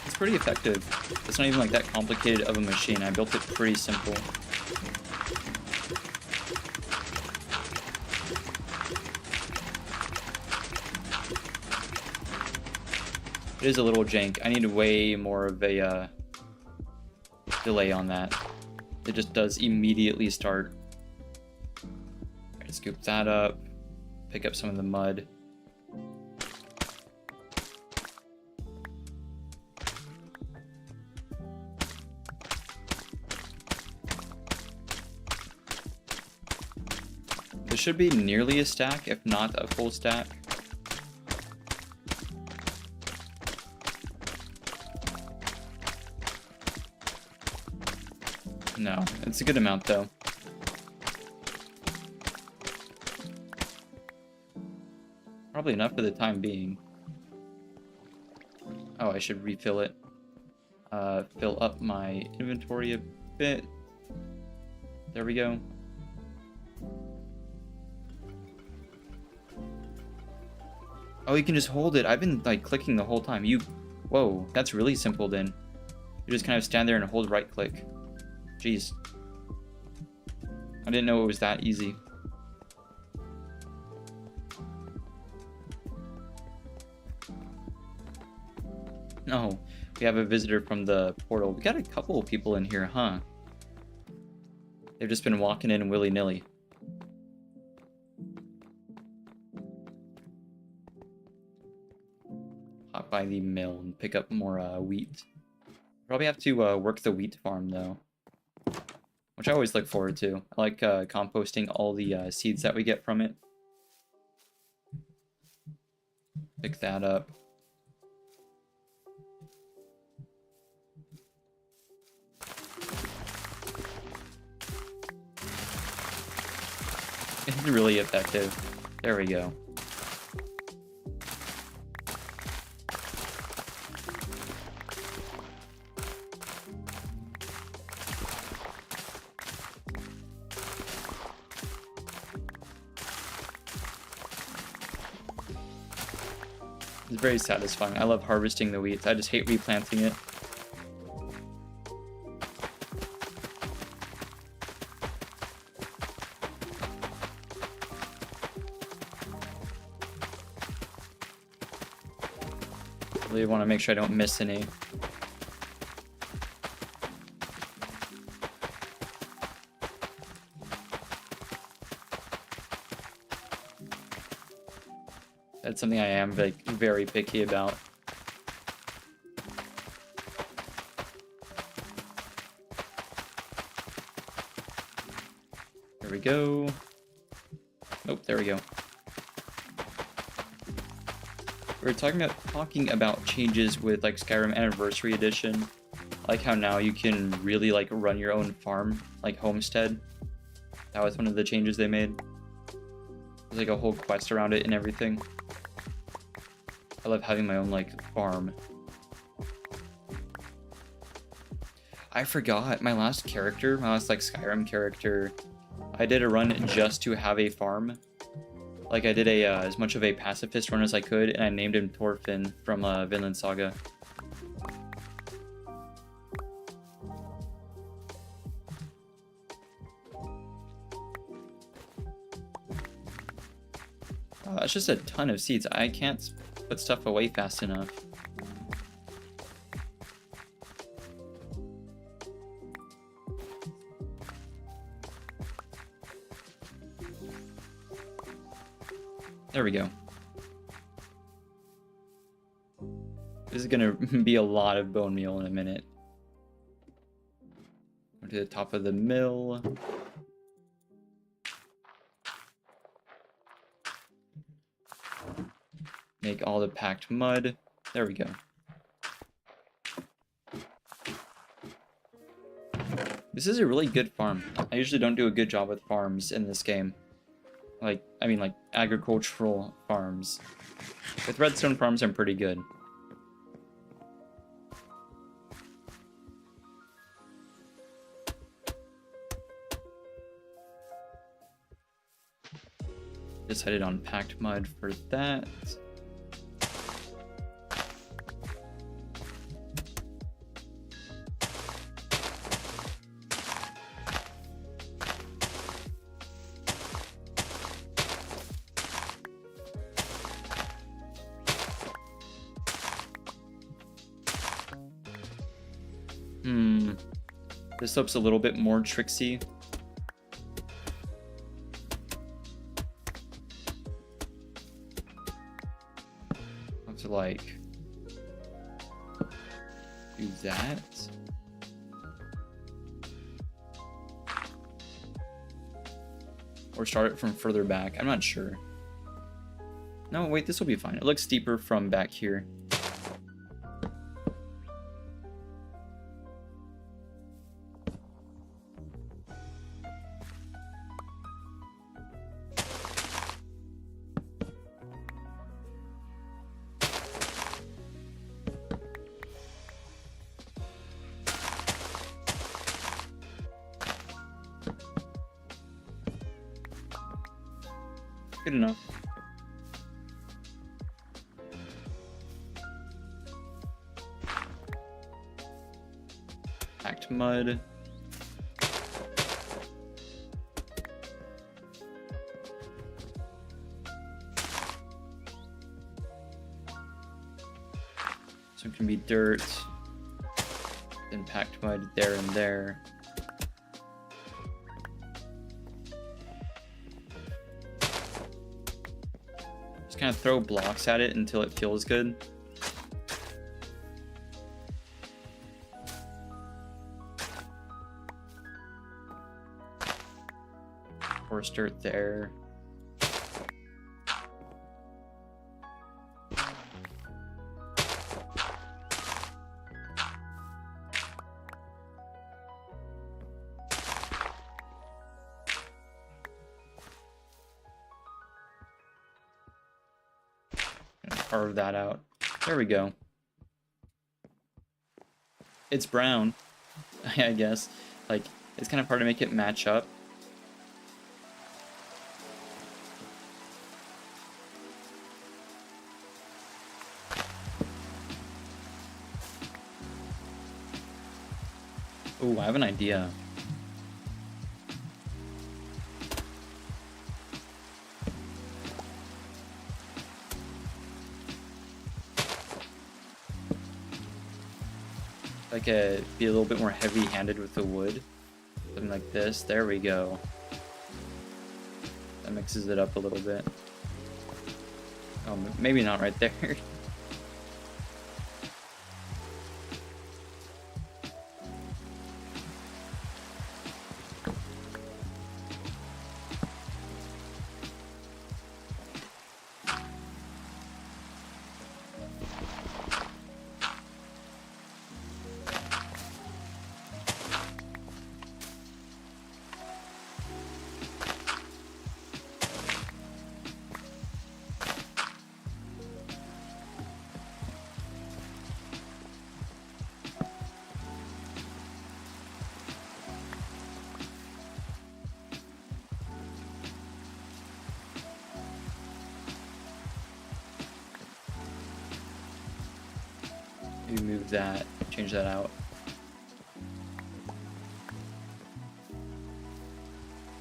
It's pretty effective. It's not even like that complicated of a machine. I built it pretty simple. It is a little jank. I need way more of a delay on that. It just does immediately start. Alright, scoop that up. Pick up some of the mud. should be nearly a stack, if not a full stack. No, it's a good amount though. Probably enough for the time being. Oh, I should refill it. Fill up my inventory a bit. There we go. Oh, you can just hold it. I've been like clicking the whole time. Whoa, that's really simple then. You just kind of stand there and hold right click. Jeez. I didn't know it was that easy. Oh, we have a visitor from the portal. We got a couple of people in here, huh? They've just been walking in willy-nilly. Hop by the mill and pick up more wheat. Probably have to work the wheat farm though, which I always look forward to. I like composting all the seeds that we get from it. Pick that up. It's really effective. There we go. It's very satisfying. I love harvesting the wheat. I just hate replanting it. Really want to make sure I don't miss any. That's something I am like very picky about. There we go. Oh, there we go. We were talking about changes with like Skyrim Anniversary Edition, like how now you can really like run your own farm, like homestead. That was one of the changes they made. There's like a whole quest around it and everything. I love having my own like farm. I forgot my last character, my last like Skyrim character. I did a run just to have a farm. Like I did a as much of a pacifist run as I could, and I named him Thorfinn from Vinland Saga. Oh, that's just a ton of seeds. I can't put stuff away fast enough. There we go. This is gonna be a lot of bone meal in a minute. Go to the top of the mill. Make all the packed mud. There we go. This is a really good farm. I usually don't do a good job with farms in this game. Like, I mean, like, agricultural farms. With redstone farms, I'm pretty good. Decided on packed mud for that. This soap's a little bit more tricksy. I have to like do that. Or start it from further back. I'm not sure. No, wait, this will be fine. It looks steeper from back here. Good enough. Packed mud. So it can be dirt, then packed mud there and there. Kind of throw blocks at it until it feels good. Coarse dirt there. Carve that out. There we go. It's brown, I guess. Like, it's kind of hard to make it match up. Oh, I have an idea. Like be a little bit more heavy-handed with the wood. Something like this. There we go. That mixes it up a little bit. Oh, maybe not right there. Move that, change that out.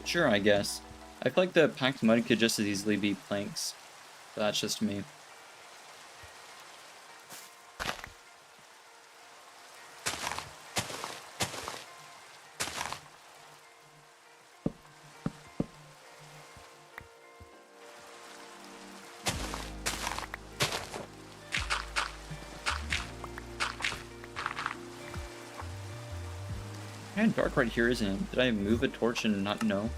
Sure, I guess. I feel like the packed mud could just as easily be planks. But that's just me. Kind of dark right here, isn't it? Did I move a torch and not know?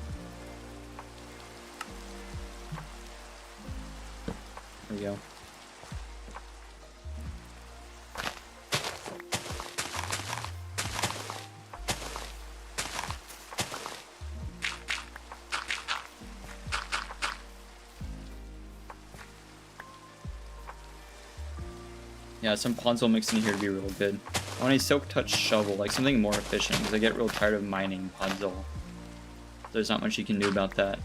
There we go. Yeah, some Ponzel mixed in here to be real good. I want a silk touch shovel, like something more efficient, because I get real tired of mining Ponzel. There's not much you can do about that.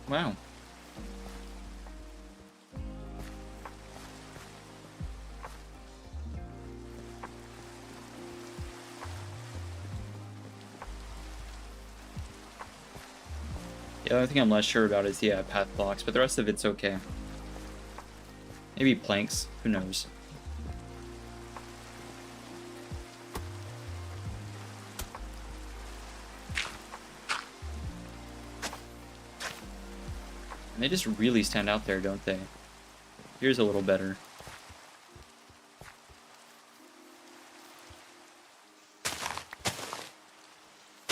Wow. The only thing I'm less sure about is the path blocks, but the rest of it's okay. Maybe planks, who knows. And they just really stand out there, don't they? Here's a little better.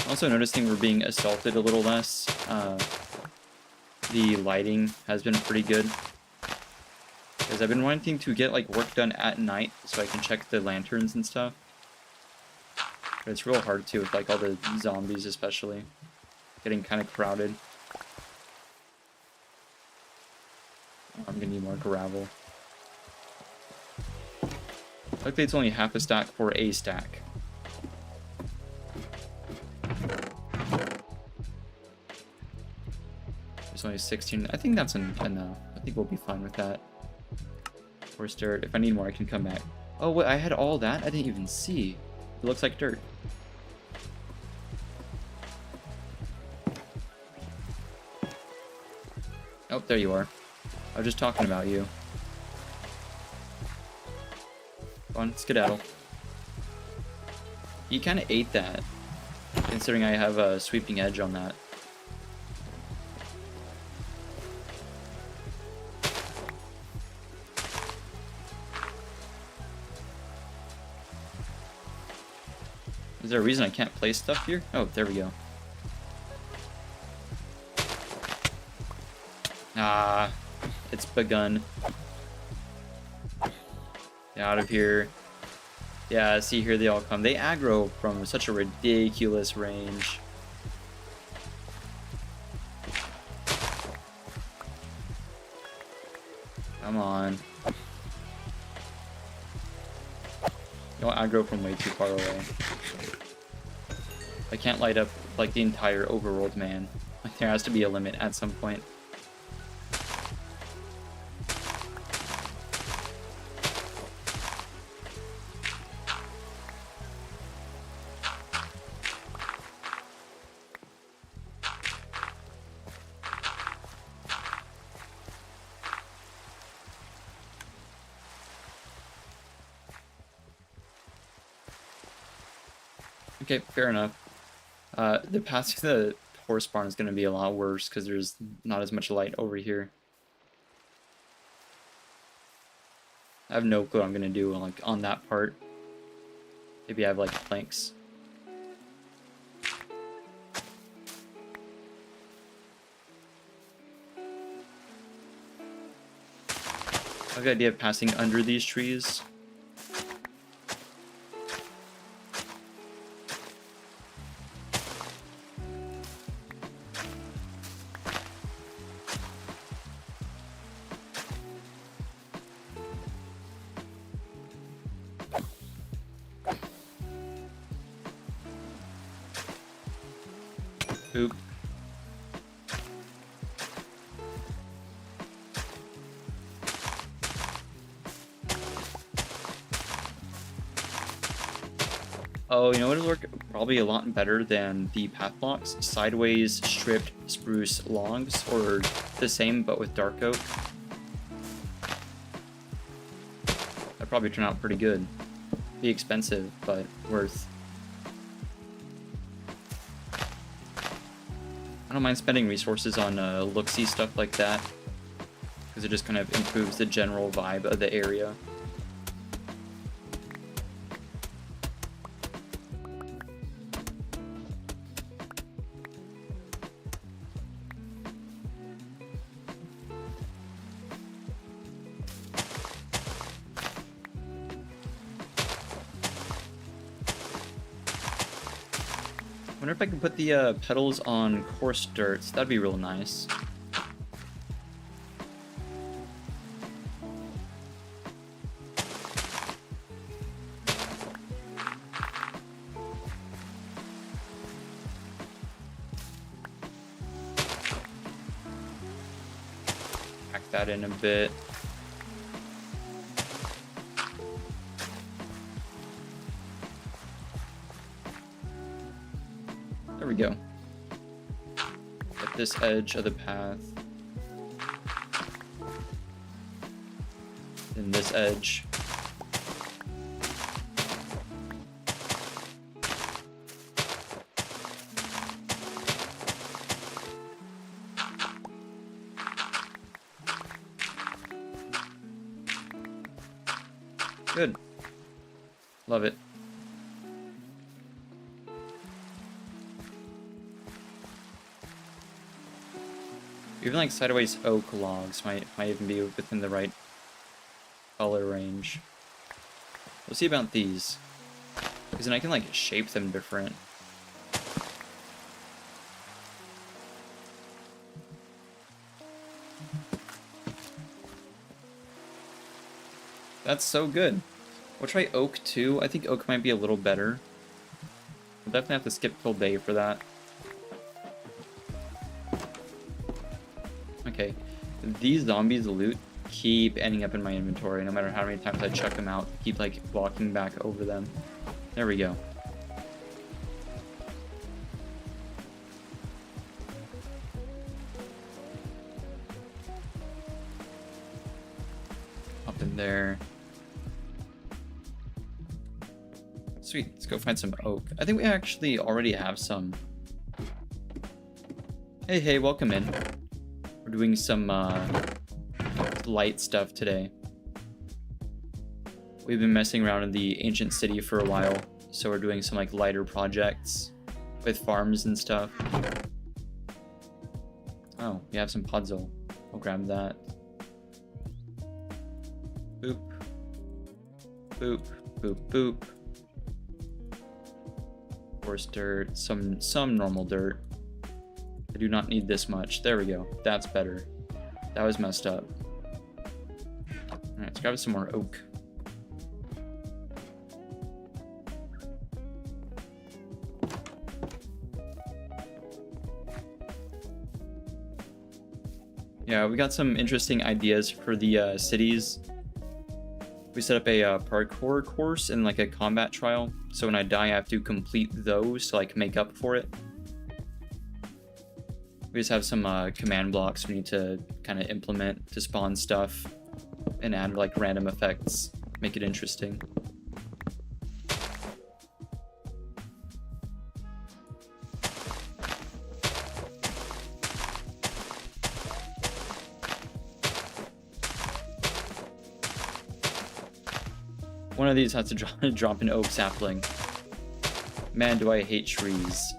Also noticing we're being assaulted a little less. The lighting has been pretty good. Because I've been wanting to get like work done at night so I can check the lanterns and stuff. But it's real hard too with like all the zombies especially. Getting kind of crowded. I'm gonna need more gravel. Luckily it's only half a stack for a stack. There's only 16. I think that's enough. I think we'll be fine with that. Coarse dirt. If I need more, I can come back. Oh, wait, I had all that? I didn't even see. It looks like dirt. Oh, there you are. I was just talking about you. Come on, skedaddle. He kind of ate that, considering I have a sweeping edge on that. Is there a reason I can't place stuff here? Oh, there we go. Ah, it's begun. Get out of here. Yeah, see, here they all come. They aggro from such a ridiculous range. Come on. Don't aggro from way too far away. I can't light up like the entire overworld, man. Like there has to be a limit at some point. Okay, fair enough. The path to the horse barn is going to be a lot worse because there's not as much light over here. I have no clue what I'm going to do like on that part. Maybe I have like planks. I have the idea of passing under these trees. Oop. Oh, you know what would work probably a lot better than the path blocks? Sideways stripped spruce logs, or the same but with dark oak. That'd probably turn out pretty good. Be expensive, but worth. I don't mind spending resources on look-see stuff like that, because it just kind of improves the general vibe of the area. I wonder if I can put the pedals on coarse dirt. That'd be real nice. Pack that in a bit. There we go. At this edge of the path. in this edge. Good. Love it. Even like sideways oak logs might even be within the right color range. We'll see about these, because then I can like shape them different. That's so good. We'll try oak too. I think oak might be a little better. We'll definitely have to skip till day for that. Okay, these zombies loot keep ending up in my inventory no matter how many times I check them out. Keep like walking back over them. There we go. Up in there. Sweet, let's go find some oak. I think we actually already have some. Hey, welcome in. We're doing some light stuff today. We've been messing around in the ancient city for a while, so we're doing some like lighter projects with farms and stuff. Oh, we have some puzzle. I'll grab that. Boop. Boop. Boop. Boop. Coarse dirt. Some normal dirt. I do not need this much. There we go. That's better. That was messed up. Alright, let's grab some more oak. Yeah, we got some interesting ideas for the cities. We set up a parkour course and like a combat trial. So when I die, I have to complete those to like make up for it. We just have some command blocks we need to kind of implement to spawn stuff and add like random effects, make it interesting. One of these has to drop an oak sapling. Man, do I hate trees.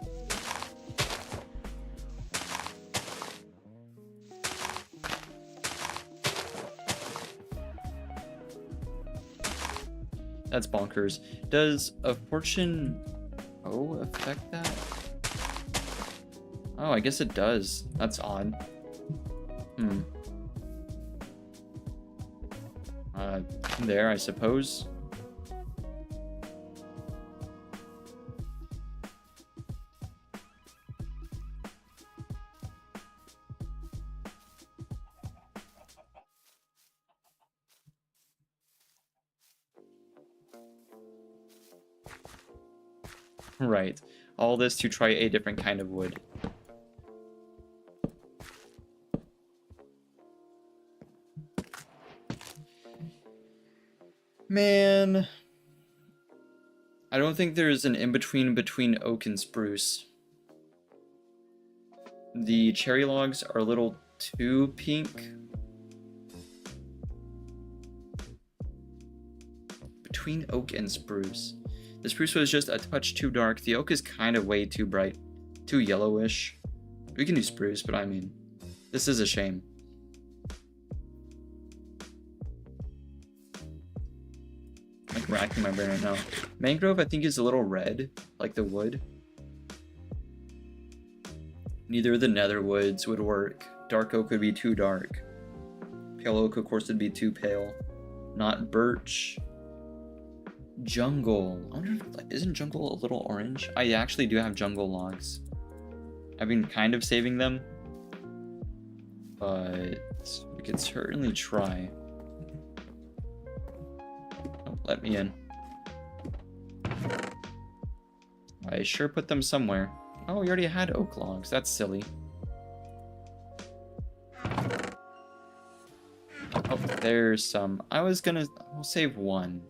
That's bonkers. Does a fortune affect that? Oh, I guess it does. That's odd. There, I suppose. Right. All this to try a different kind of wood. Man. I don't think there's an in-between between oak and spruce. The cherry logs are a little too pink. Between oak and spruce. The spruce was just a touch too dark. The oak is kind of way too bright. Too yellowish. We can do spruce, but I mean, this is a shame. I'm like racking my brain right now. Mangrove, I think, is a little red, like the wood. Neither of the nether woods would work. Dark oak would be too dark. Pale oak, of course, would be too pale. Not birch. Jungle. I wonder if, isn't jungle a little orange? I actually do have jungle logs. I've been kind of saving them, but we could certainly try. Oh, let me in. I sure put them somewhere. Oh, we already had oak logs. That's silly. Oh, There's some. I'll save one.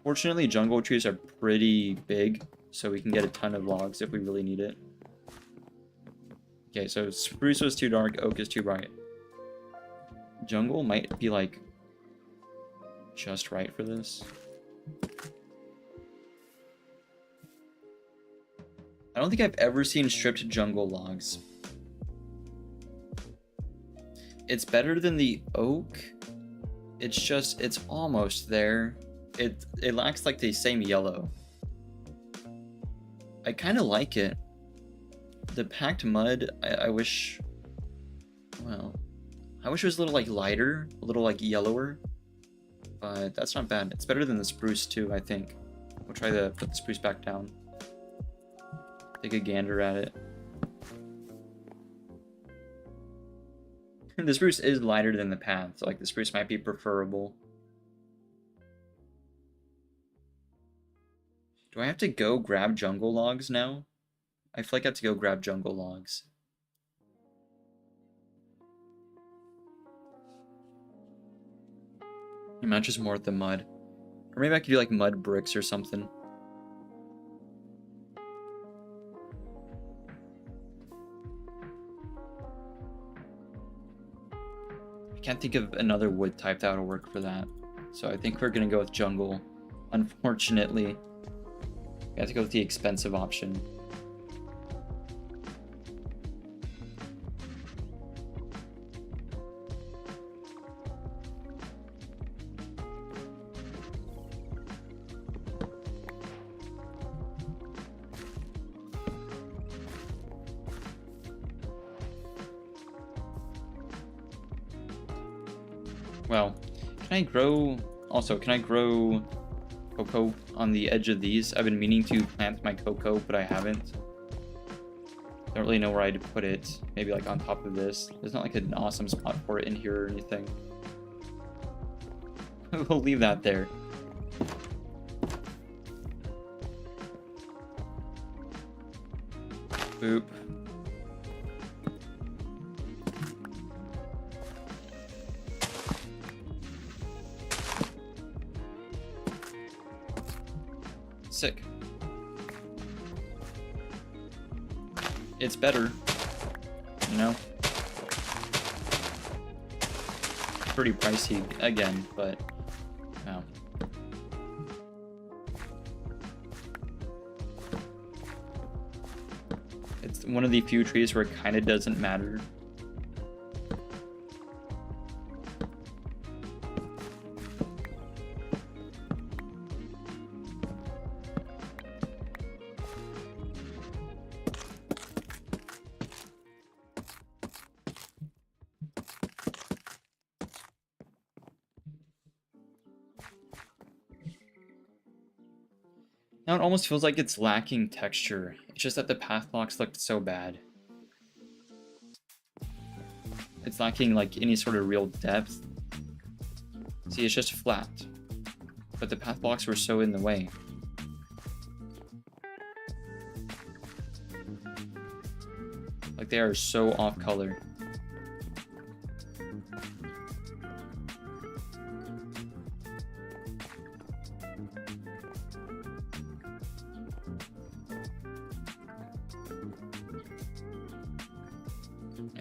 Fortunately, jungle trees are pretty big, so we can get a ton of logs if we really need it. Okay, so spruce was too dark, oak is too bright. Jungle might be like just right for this. I don't think I've ever seen stripped jungle logs. It's better than the oak. It's almost there. It lacks like the same yellow. I kind of like it. The packed mud, I wish, well, I wish it was a little like lighter, a little like yellower, but that's not bad. It's better than the spruce too, I think. We'll try to put the spruce back down. Take a gander at it. The spruce is lighter than the path, so like the spruce might be preferable. Do I have to go grab jungle logs now? I feel like I have to go grab jungle logs. It matches more with the mud. Or maybe I could do like mud bricks or something. I can't think of another wood type that would work for that. So I think we're gonna go with jungle. Unfortunately, we have to go with the expensive option. Well, can I grow cocoa on the edge of these? I've been meaning to plant my cocoa, but I haven't. Don't really know where I'd put it. Maybe like on top of this. There's not like an awesome spot for it in here or anything. We'll leave that there. Boop. Sick. It's better, you know? Pretty pricey again, but no. It's one of the few trees where it kind of doesn't matter. Now it almost feels like it's lacking texture. It's just that the path blocks looked so bad. It's lacking like any sort of real depth. See, it's just flat. But the path blocks were so in the way. Like they are so off color.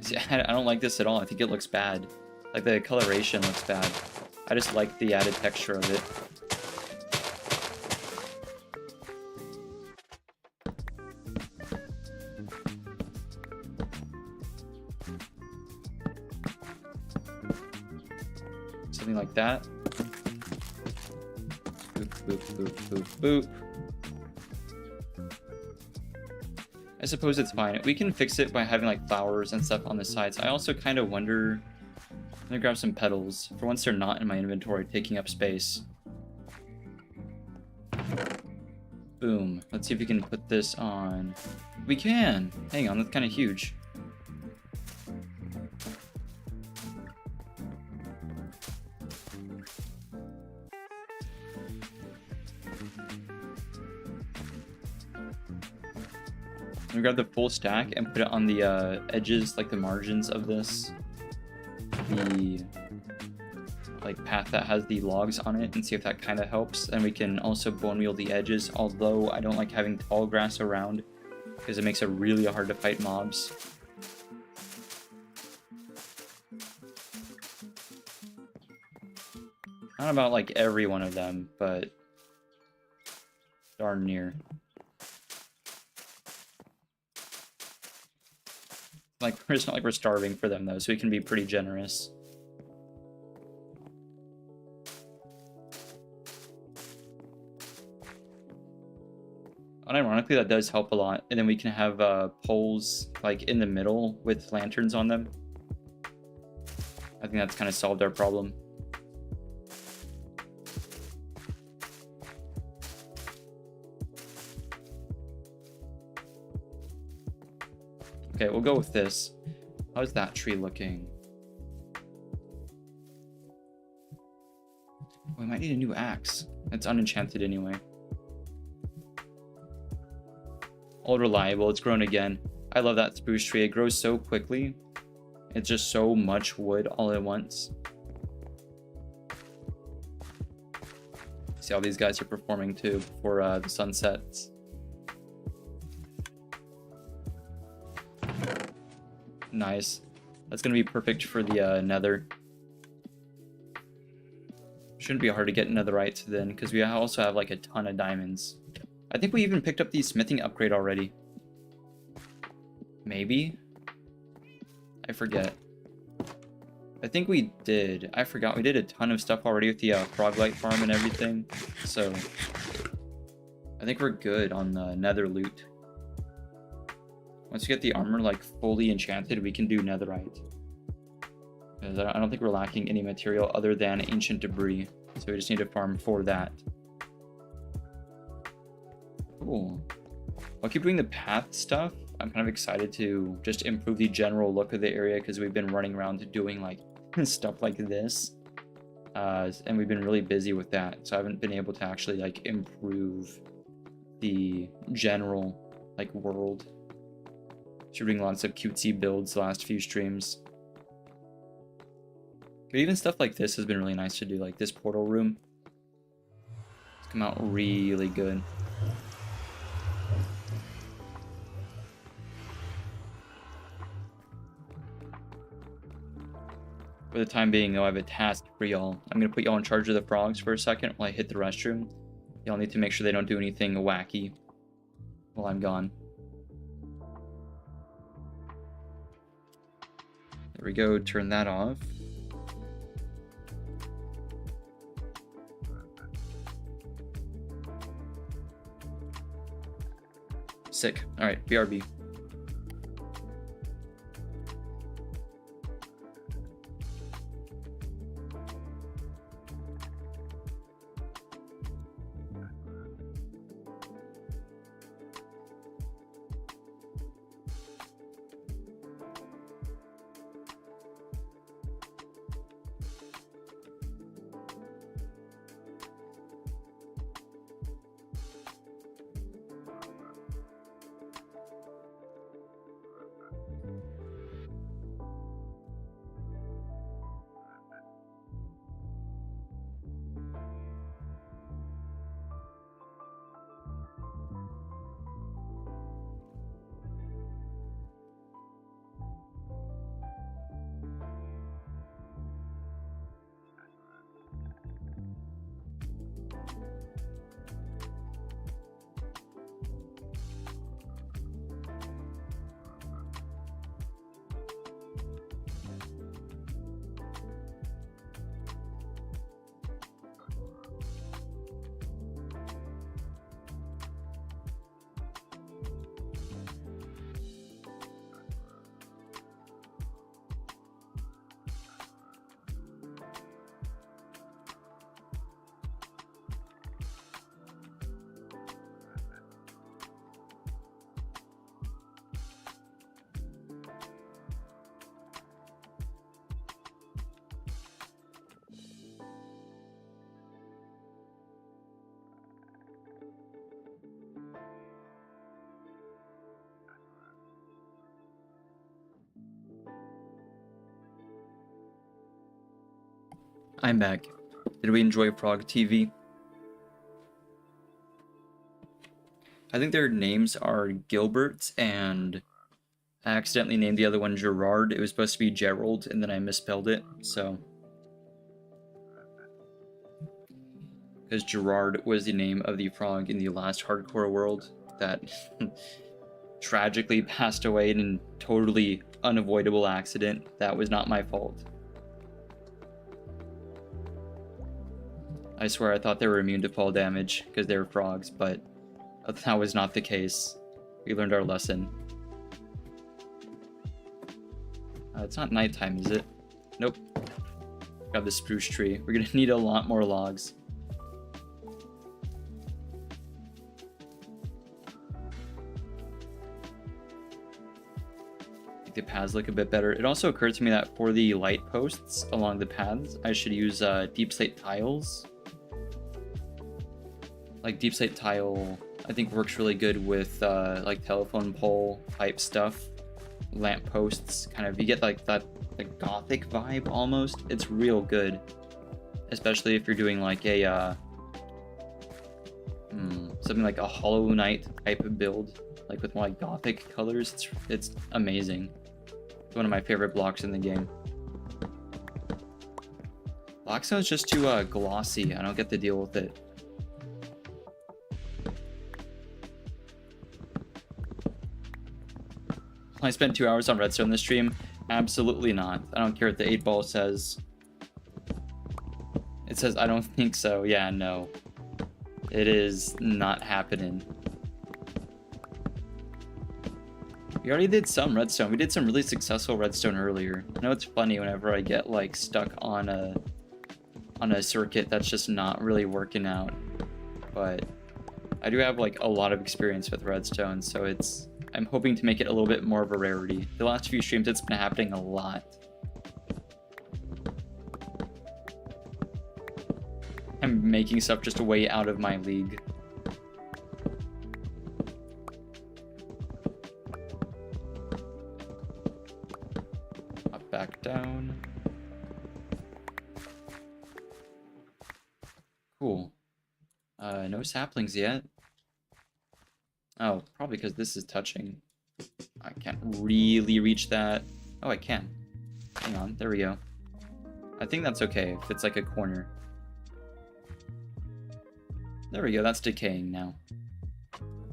See, I don't like this at all. I think it looks bad. Like the coloration looks bad. I just like the added texture of it. Something like that. Boop, boop, boop, boop, boop. I suppose it's fine. We can fix it by having like flowers and stuff on the sides. I also kind of wonder... I'm gonna grab some petals. For once they're not in my inventory, taking up space. Boom. Let's see if we can put this on. We can! Hang on, that's kind of huge. I'm gonna grab the full stack and put it on the edges, like the margins of this. like path that has the logs on it and see if that kind of helps. And we can also bone meal the edges, although I don't like having tall grass around because it makes it really hard to fight mobs. Not about like every one of them, but darn near. Like, it's not like we're starving for them though, so we can be pretty generous. Unironically, that does help a lot. And then we can have poles like in the middle with lanterns on them. I think that's kind of solved our problem. Okay, we'll go with this. How's that tree looking? We might need a new axe. It's unenchanted anyway. Old reliable, it's grown again. I love that spruce tree. It grows so quickly. It's just so much wood all at once. See how these guys are performing too before the sun sets. Nice. That's gonna be perfect for the nether. Shouldn't be hard to get netherite then, because we also have like a ton of diamonds. I think we even picked up the smithing upgrade already. Maybe? I forget. I think we did. I forgot. We did a ton of stuff already with the froglight farm and everything. So I think we're good on the nether loot. Once we get the armor like fully enchanted, we can do netherite. Because I don't think we're lacking any material other than ancient debris. So we just need to farm for that. Cool. I'll keep doing the path stuff. I'm kind of excited to just improve the general look of the area because we've been running around doing like stuff like this. And we've been really busy with that. So I haven't been able to actually like improve the general like world. Shooting lots of cutesy builds the last few streams. But even stuff like this has been really nice to do, like this portal room. It's come out really good. For the time being, though, I have a task for y'all. I'm going to put y'all in charge of the frogs for a second while I hit the restroom. Y'all need to make sure they don't do anything wacky while I'm gone. There we go, turn that off. Sick. Alright, BRB. I'm back. Did we enjoy Frog TV? I think their names are Gilbert, and I accidentally named the other one Gerard. It was supposed to be Gerald, and then I misspelled it, so. Because Gerard was the name of the frog in the last hardcore world that tragically passed away in a totally unavoidable accident. That was not my fault. I swear I thought they were immune to fall damage because they were frogs, but that was not the case. We learned our lesson. It's not nighttime, is it? Nope. Got the spruce tree. We're gonna need a lot more logs. Make the paths look a bit better. It also occurred to me that for the light posts along the paths, I should use deep slate tiles. Like deep slate tile, I think works really good with like telephone pole type stuff, lamp posts. Kind of, you get like that like gothic vibe almost. It's real good, especially if you're doing like a something like a Hollow Knight type of build, like with more like gothic colors. It's amazing. It's one of my favorite blocks in the game. Blackstone's just too glossy. I don't get the deal with it. I spent 2 hours on redstone this stream. Absolutely not. I don't care what the 8-ball says. It says I don't think so. Yeah, no. It is not happening. We already did some redstone. We did some really successful redstone earlier. I know it's funny whenever I get like stuck on a circuit that's just not really working out. But I do have like a lot of experience with redstone, so I'm hoping to make it a little bit more of a rarity. The last few streams, it's been happening a lot. I'm making stuff just way out of my league. Up, back down. Cool. No saplings yet. Oh, probably because this is touching. I can't really reach that. Oh, I can. Hang on, there we go. I think that's okay if it's like a corner. There we go, that's decaying now.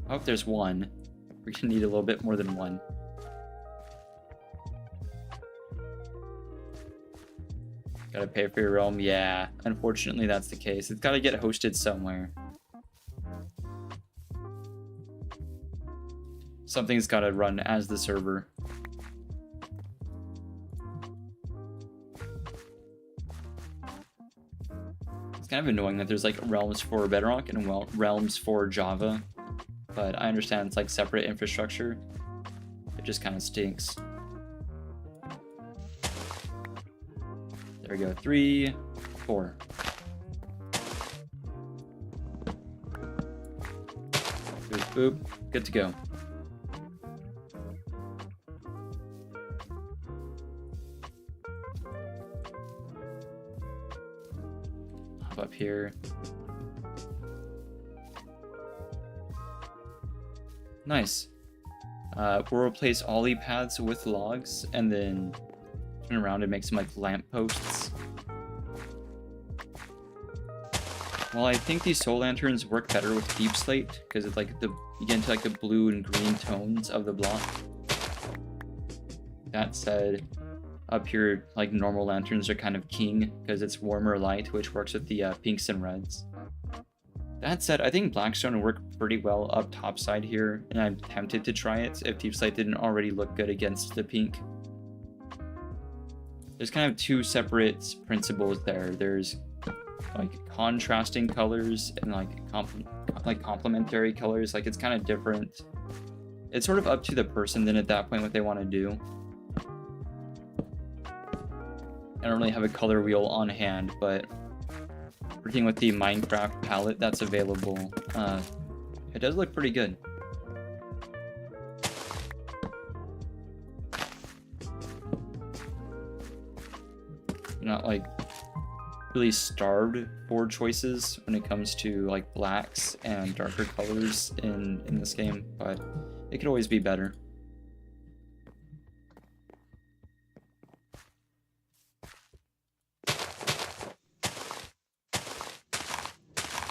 I hope there's one. We're gonna need a little bit more than one. Gotta pay for your realm? Yeah, unfortunately that's the case. It's gotta get hosted somewhere. Something's gotta run as the server. It's kind of annoying that there's like realms for Bedrock and realms for Java, but I understand it's like separate infrastructure. It just kind of stinks. There we go, 3, 4. Boop, boop, good to go. Up here. Nice. We'll replace all the paths with logs and then turn around and make some like lamp posts. Well, I think these soul lanterns work better with deep slate because it's like you get into like the blue and green tones of the block. That said, up here, like normal lanterns are kind of king because it's warmer light, which works with the pinks and reds. That said, I think Blackstone would work pretty well up top side here, and I'm tempted to try it if Deep Slate didn't already look good against the pink. There's kind of two separate principles there. There's like contrasting colors and like complementary colors. Like it's kind of different. It's sort of up to the person then at that point what they want to do. I don't really have a color wheel on hand, but working with the Minecraft palette that's available, it does look pretty good. Not like really starved for choices when it comes to like blacks and darker colors in this game, but it could always be better.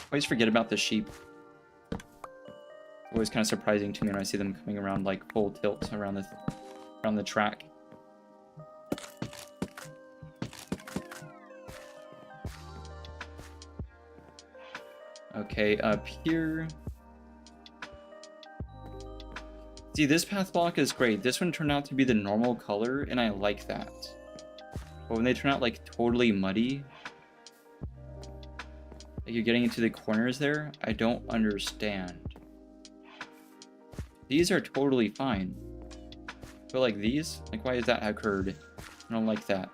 Always forget about the sheep. Always kind of surprising to me when I see them coming around like full tilt around the track. Okay, up here. See, this path block is great. This one turned out to be the normal color, and I like that. But when they turn out like totally muddy, like you're getting into the corners there, I don't understand. These are totally fine. But like these, like why is that occurred? I don't like that.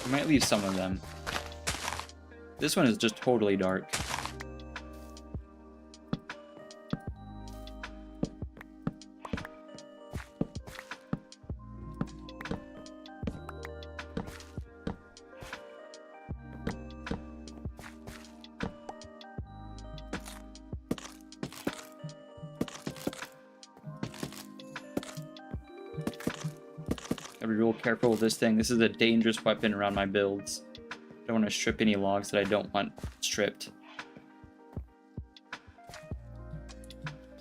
I might leave some of them. This one is just totally dark. Gotta be real careful with this thing. This is a dangerous weapon around my builds. I don't want to strip any logs that I don't want stripped.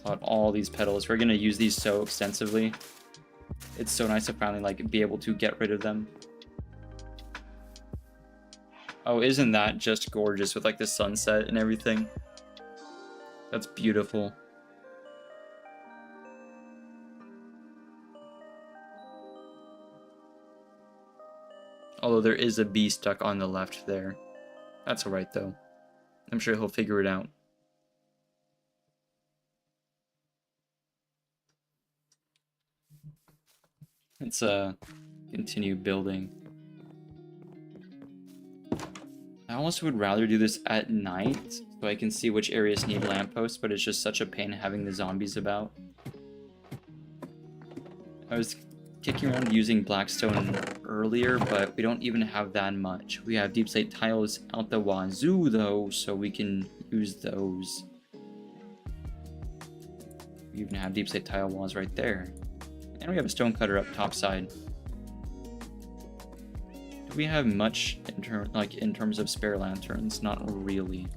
Plot all these petals. We're gonna use these so extensively. It's so nice to finally like be able to get rid of them. Oh, isn't that just gorgeous with like the sunset and everything? That's beautiful. Although there is a bee stuck on the left there. That's alright though. I'm sure he'll figure it out. Let's continue building. I almost would rather do this at night so I can see which areas need lampposts, but it's just such a pain having the zombies about. I was kicking around using blackstone earlier, but we don't even have that much. We have deep slate tiles out the wazoo though, so we can use those. We even have deep slate tile walls right there. And we have a stone cutter up top side. Do we have much in terms of spare lanterns? Not really.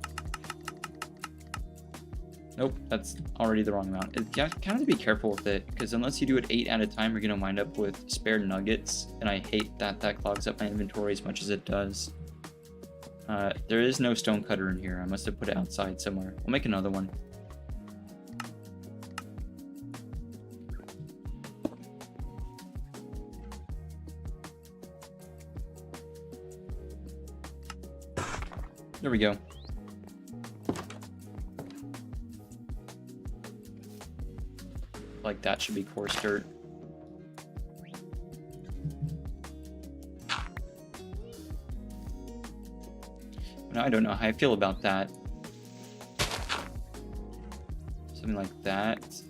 Nope, that's already the wrong amount. You kind of have to be careful with it, because unless you do it 8 at a time, you're going to wind up with spare nuggets, and I hate that that clogs up my inventory as much as it does. There is no stone cutter in here. I must have put it outside somewhere. We'll make another one. There we go. Like that should be coarse dirt. Now I don't know how I feel about that. Something like that.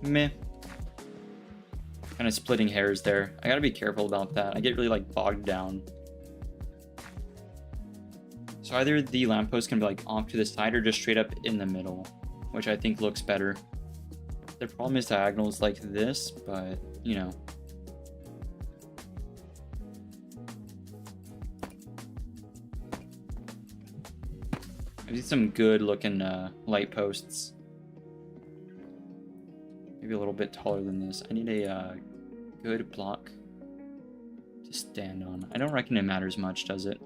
Meh. Kind of splitting hairs there. I gotta be careful about that. I get really like bogged down. So either the lamppost can be like off to the side or just straight up in the middle, which I think looks better. The problem is diagonals like this, but you know. I need some good looking light posts. Maybe a little bit taller than this. I need a good block to stand on. I don't reckon it matters much, does it?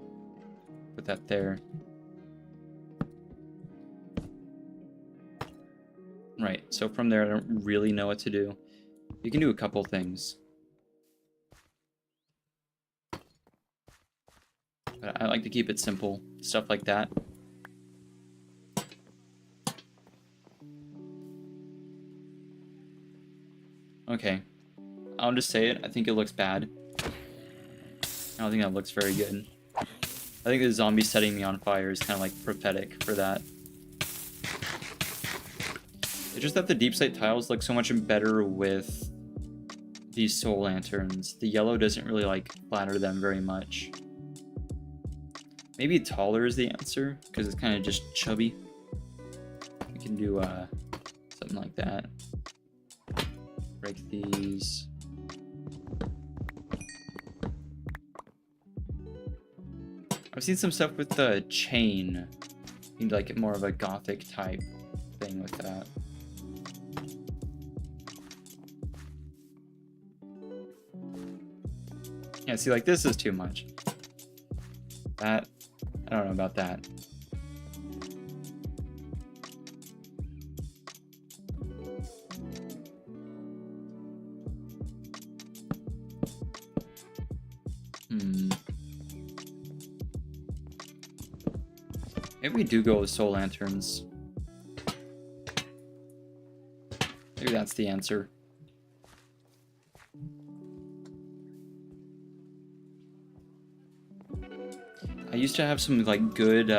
Put that there. Right, so from there I don't really know what to do. You can do a couple things. But I like to keep it simple, stuff like that. Okay, I'll just say it. I think it looks bad. I don't think that looks very good. I think the zombie setting me on fire is kind of like prophetic for that. It's just that the deep slate tiles look so much better with these soul lanterns. The yellow doesn't really like flatter them very much. Maybe taller is the answer, because it's kind of just chubby. We can do something like that. Break these. I've seen some stuff with the chain. You need like more of a gothic type thing with that. Yeah, see, like this is too much. That, I don't know about that. Maybe we do go with soul lanterns. Maybe that's the answer. I used to have some like good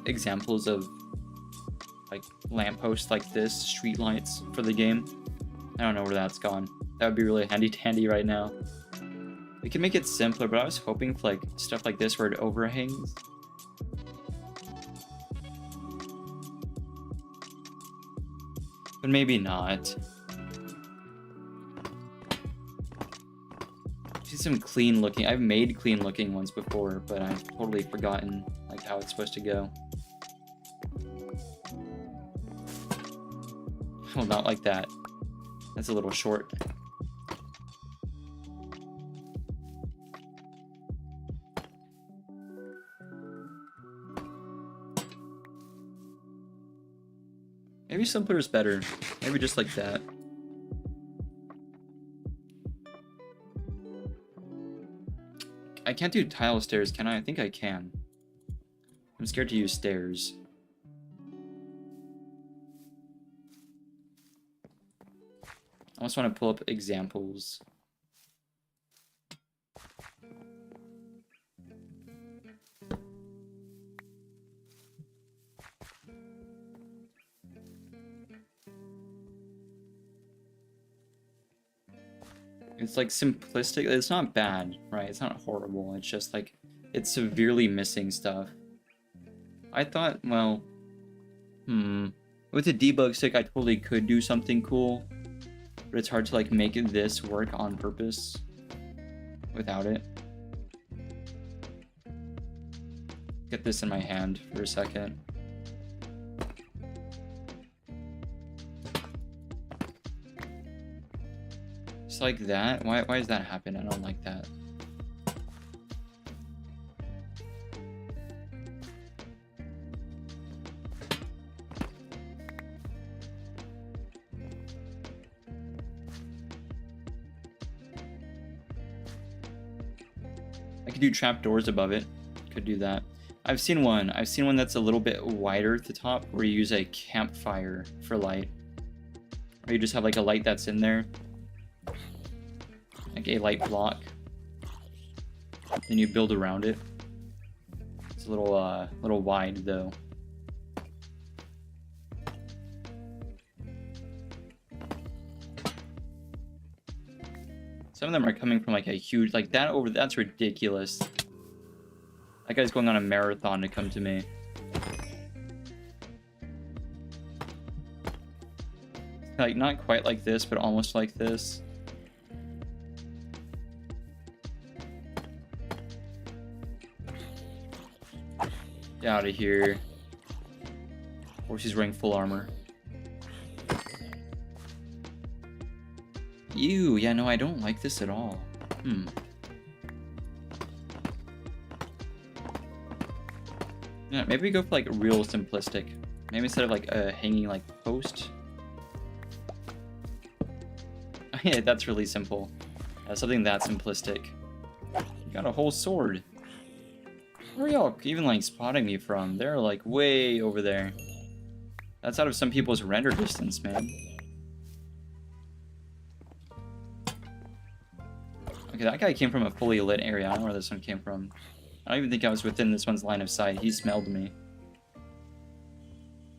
examples of like lampposts like this, street lights for the game. I don't know where that's gone. That would be really handy dandy right now. We can make it simpler, but I was hoping for like stuff like this where it overhangs. But maybe not. See some clean looking. I've made clean looking ones before, but I've totally forgotten like how it's supposed to go. Well, not like that. That's a little short. Maybe simpler is better. Maybe just like that. I can't do tile stairs, can I? I think I can. I'm scared to use stairs. I also want to pull up examples. It's like simplistic. It's not bad, right? It's not horrible. It's just like it's severely missing stuff. I thought, well, with the debug stick, I totally could do something cool, but it's hard to like make this work on purpose without it. Get this in my hand for a second. Just like that? Why does that happen? I don't like that. I could do trapdoors above it. Could do that. I've seen one that's a little bit wider at the top where you use a campfire for light. Or you just have like a light that's in there. Like a light block. Then you build around it. It's a little wide though. Some of them are coming from like a huge, like that over, that's ridiculous. That guy's going on a marathon to come to me. Like not quite like this, but almost like this. Get out of here. Of course he's wearing full armor. Ew, yeah, no, I don't like this at all. Yeah, maybe we go for like real simplistic. Maybe instead of like a hanging like post. Yeah, that's really simple. Something that simplistic. You got a whole sword. Where are y'all even like spotting me from? They're like way over there. That's out of some people's render distance, man. Okay, that guy came from a fully lit area. I don't know where this one came from. I don't even think I was within this one's line of sight. He smelled me.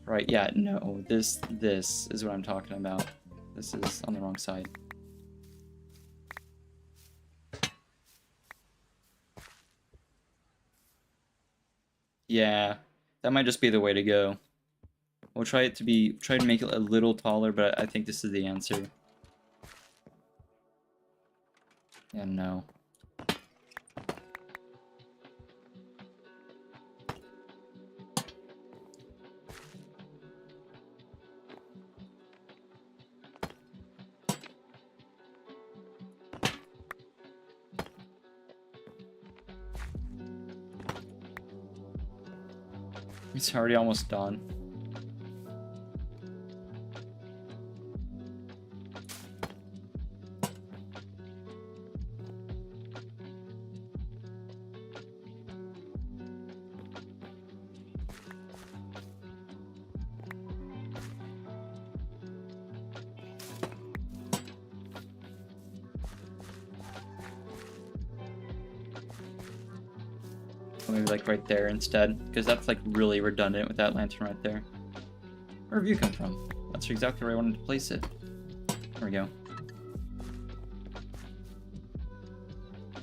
Right, yeah, no. This is what I'm talking about. This is on the wrong side. Yeah, that might just be the way to go. We'll try to make it a little taller, but I think this is the answer. Yeah, no. It's already almost done. Maybe like right there instead, because that's like really redundant with that lantern right there. Where have you come from? That's exactly where I wanted to place it. There we go.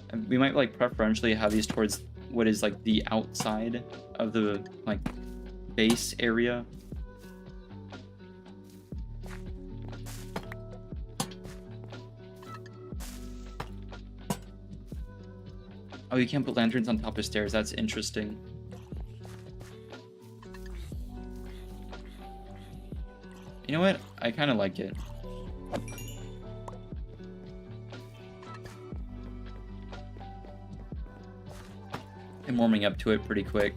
And we might like preferentially have these towards what is like the outside of the like base area. Oh, you can't put lanterns on top of stairs. That's interesting. You know what? I kind of like it. I'm warming up to it pretty quick.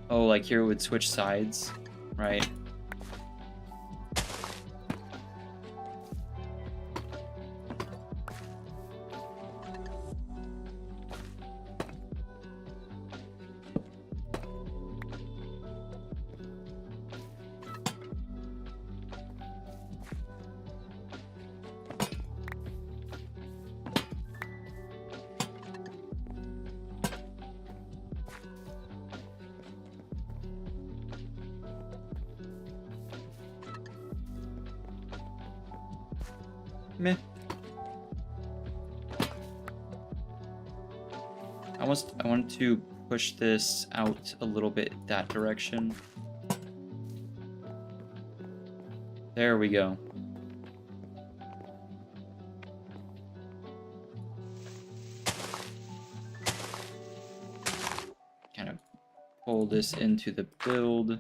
Oh, like here it would switch sides, right? Meh. I want to push this out a little bit that direction. There we go. Kind of pull this into the build.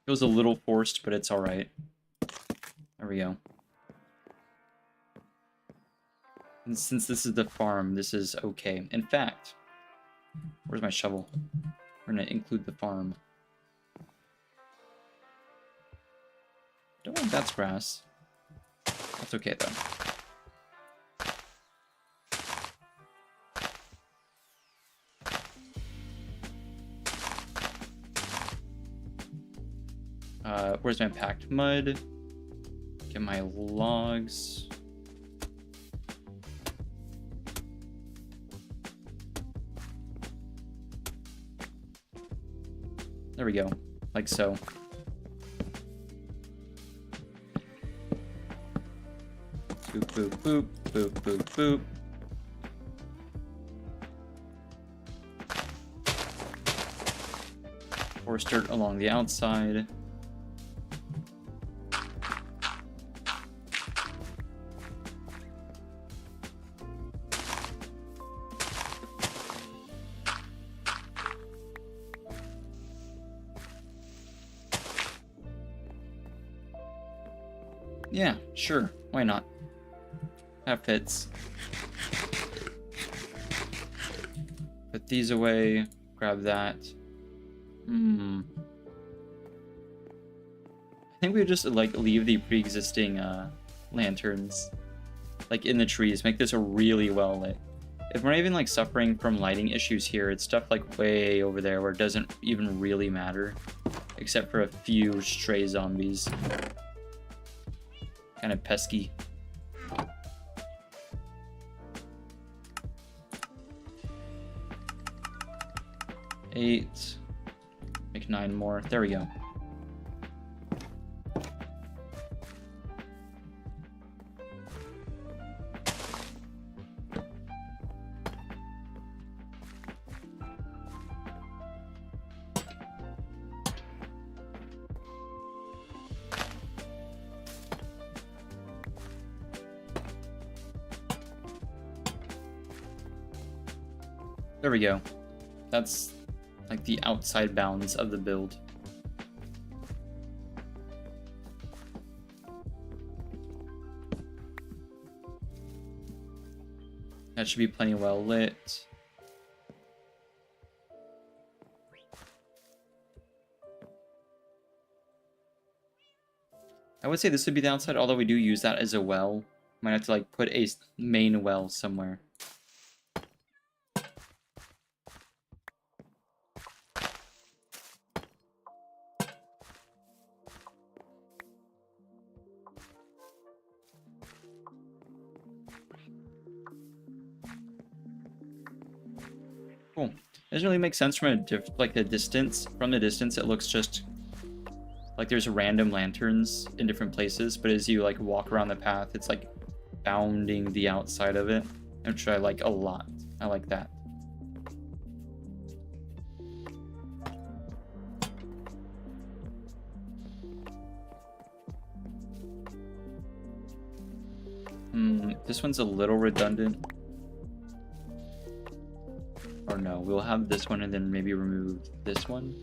It was a little forced, but it's all right. There we go. And since this is the farm, this is okay. In fact, where's my shovel? We're gonna include the farm. Don't think that's grass. That's okay though. Where's my packed mud? Get my logs. There we go, like so. Boop, boop, boop, boop, boop, boop. Force dirt along the outside. Yeah, sure. Why not? That fits. Put these away. Grab that. I think we would just like leave the pre-existing lanterns like in the trees, make this a really well lit. If we're not even like suffering from lighting issues here, it's stuff like way over there where it doesn't even really matter, except for a few stray zombies. Kind of pesky. Eight. Make 9 more. There we go. There we go. That's like the outside bounds of the build. That should be plenty well lit. I would say this would be the outside, although we do use that as a well. Might have to like put a main well somewhere. Cool. It doesn't really make sense from the distance. From the distance, it looks just like there's random lanterns in different places, but as you like walk around the path, it's like bounding the outside of it, which I like a lot. I like that. This one's a little redundant. Or no, we'll have this one and then maybe remove this one.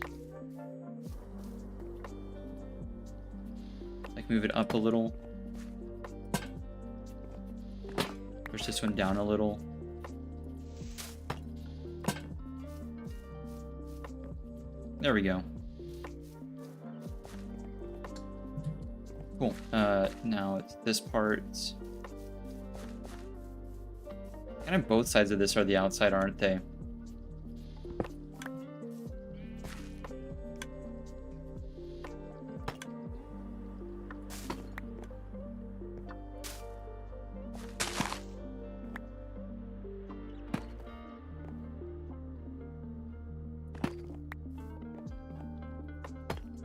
Like move it up a little. Push this one down a little. There we go. Cool. Now it's this part. Kind of both sides of this are the outside, aren't they?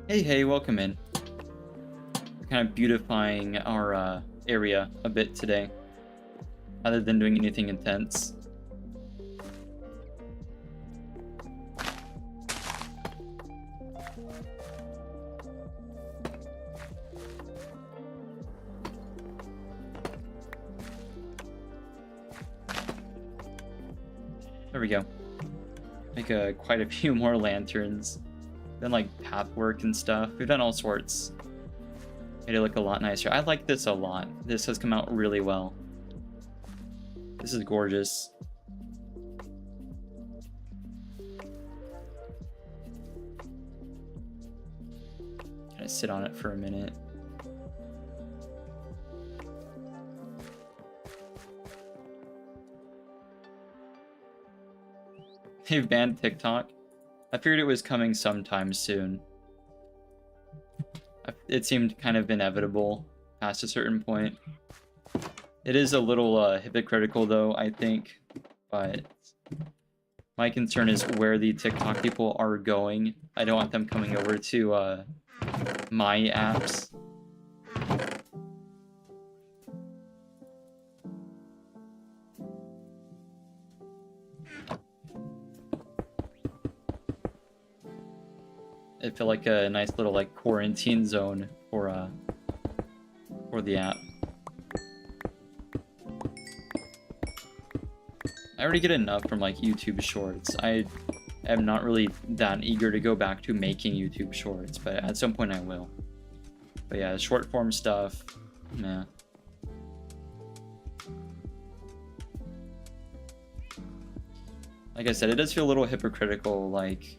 Hey, welcome in. We're kind of beautifying our area a bit today, other than doing anything intense. There we go. Make quite a few more lanterns. Then like path work and stuff. We've done all sorts. Made it look a lot nicer. I like this a lot. This has come out really well. This is gorgeous. Kind of sit on it for a minute. They've banned TikTok. I figured it was coming sometime soon. It seemed kind of inevitable past a certain point. It is a little hypocritical though, I think, but my concern is where the TikTok people are going. I don't want them coming over to my apps. I feel like a nice little like quarantine zone for the app. I already get enough from like YouTube Shorts. I am not really that eager to go back to making YouTube Shorts, but at some point I will. But yeah, short form stuff, nah. Like I said, it does feel a little hypocritical, like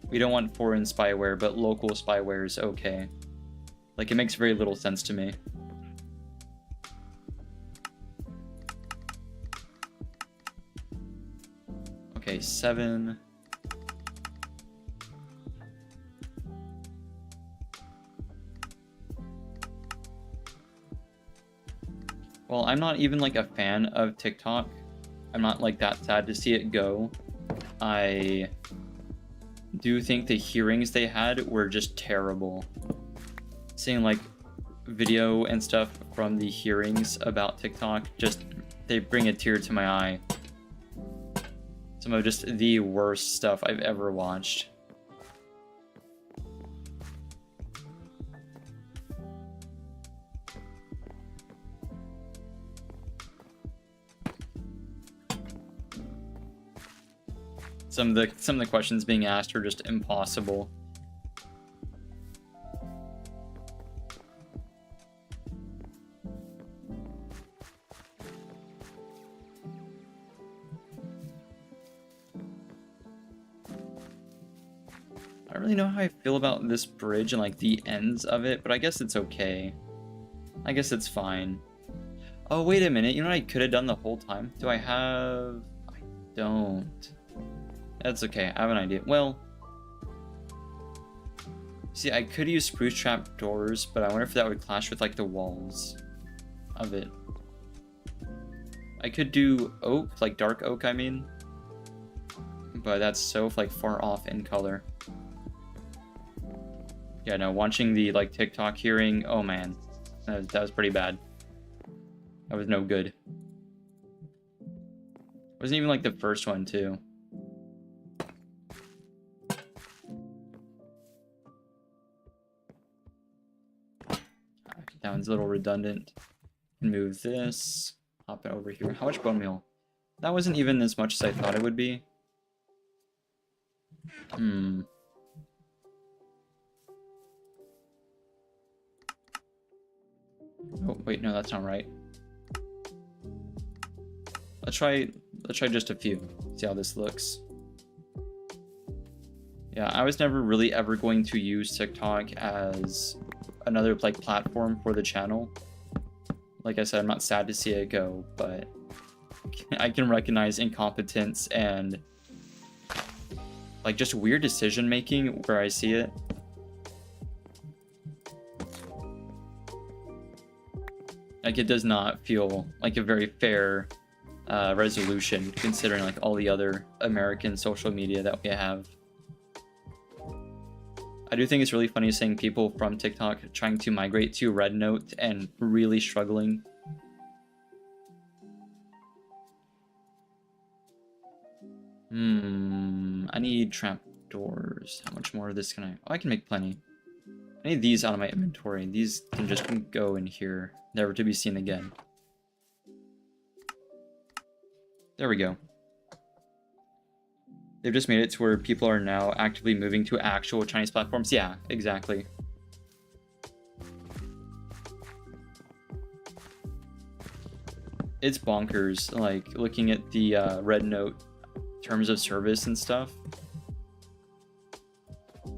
we don't want foreign spyware, but local spyware is okay. Like, it makes very little sense to me. Okay, 7. Well, I'm not even like a fan of TikTok. I'm not like that sad to see it go. I do think the hearings they had were just terrible. Seeing like video and stuff from the hearings about TikTok, just they bring a tear to my eye. Some of just the worst stuff I've ever watched. Some of the questions being asked are just impossible. I don't really know how I feel about this bridge and like the ends of it, but I guess it's okay. I guess it's fine. Oh, wait a minute. You know what I could have done the whole time? Do I have... I don't. That's okay. I have an idea. Well... See, I could use spruce trap doors, but I wonder if that would clash with like the walls of it. I could do oak, like dark oak, I mean. But that's so like far off in color. Yeah, no, watching the like TikTok hearing, oh man, that was pretty bad. That was no good. Wasn't even like the first one too. That one's a little redundant. Move this. Hop it over here. How much bone meal? That wasn't even as much as I thought it would be. Oh, wait, no, that's not right. Let's try just a few. See how this looks. Yeah, I was never really ever going to use TikTok as another like platform for the channel. Like I said, I'm not sad to see it go, but I can recognize incompetence and like just weird decision making where I see it. Like it does not feel like a very fair resolution considering like all the other American social media that we have. I do think it's really funny seeing people from TikTok trying to migrate to Red Note and really struggling. I need trapdoors. How much more of this can I... Oh, I can make plenty. I need these out of my inventory. These can just go in here, never to be seen again. There we go. They've just made it to where people are now actively moving to actual Chinese platforms. Yeah, exactly. It's bonkers, like, looking at the Red Note terms of service and stuff.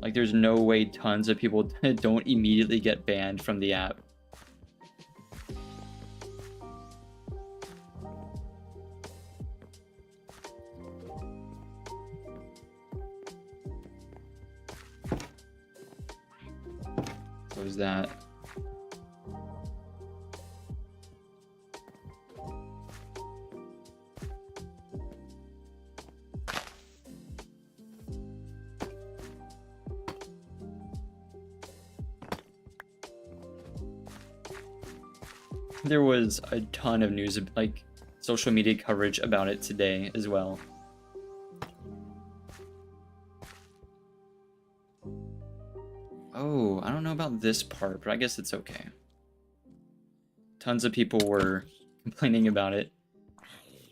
Like, there's no way tons of people don't immediately get banned from the app. What was that? There was a ton of news, like social media coverage about it today as well. Oh, I don't know about this part, but I guess it's okay. Tons of people were complaining about it.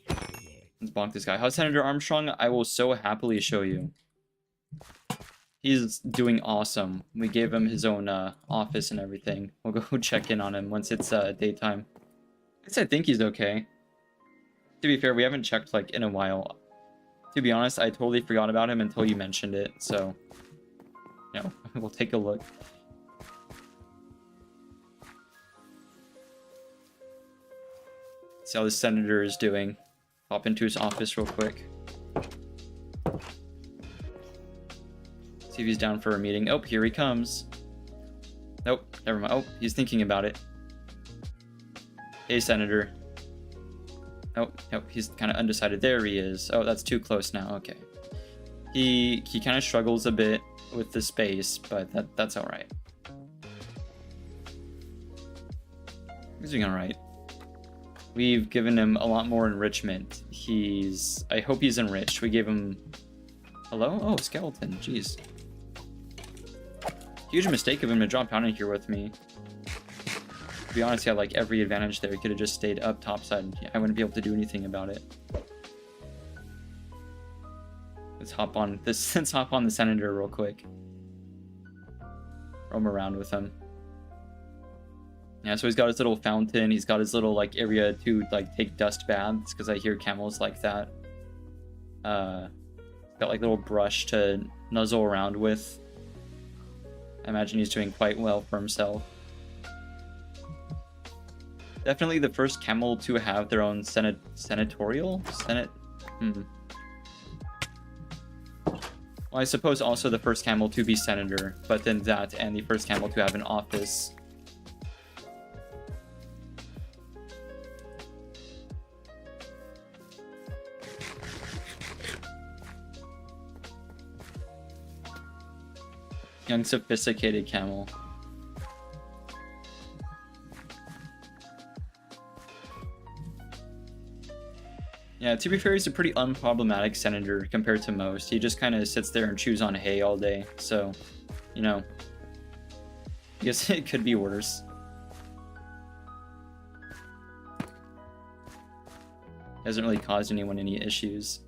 Let's bonk this guy. How's Senator Armstrong? I will so happily show you. He's doing awesome. We gave him his own office and everything. We'll go check in on him once it's daytime. I think he's okay. To be fair, we haven't checked like in a while. To be honest, I totally forgot about him until you mentioned it, so... No, we'll take a look. See how the senator is doing. Hop into his office real quick. See if he's down for a meeting. Oh, here he comes. Nope, never mind. Oh, he's thinking about it. Hey, Senator. Nope, he's kind of undecided. There he is. Oh, that's too close now. Okay. He kind of struggles a bit with the space, but that's all right. He's doing all right. We've given him a lot more enrichment. I hope he's enriched. We gave him... Hello? Oh, skeleton. Jeez. Huge mistake of him to drop down in here with me. To be honest, he had like every advantage there. He could have just stayed up topside. I wouldn't be able to do anything about it. Let's hop on this. Let's hop on the Senator real quick. Roam around with him. Yeah, so he's got his little fountain. He's got his little like area to like take dust baths because I hear camels like that. Got like little brush to nuzzle around with. I imagine he's doing quite well for himself. Definitely the first camel to have their own senatorial? Well, I suppose also the first camel to be senator, but then that and the first camel to have an office. Young, sophisticated camel. Yeah, to be fair, he's a pretty unproblematic senator compared to most. He just kind of sits there and chews on hay all day, so, you know, I guess it could be worse. Hasn't really caused anyone any issues.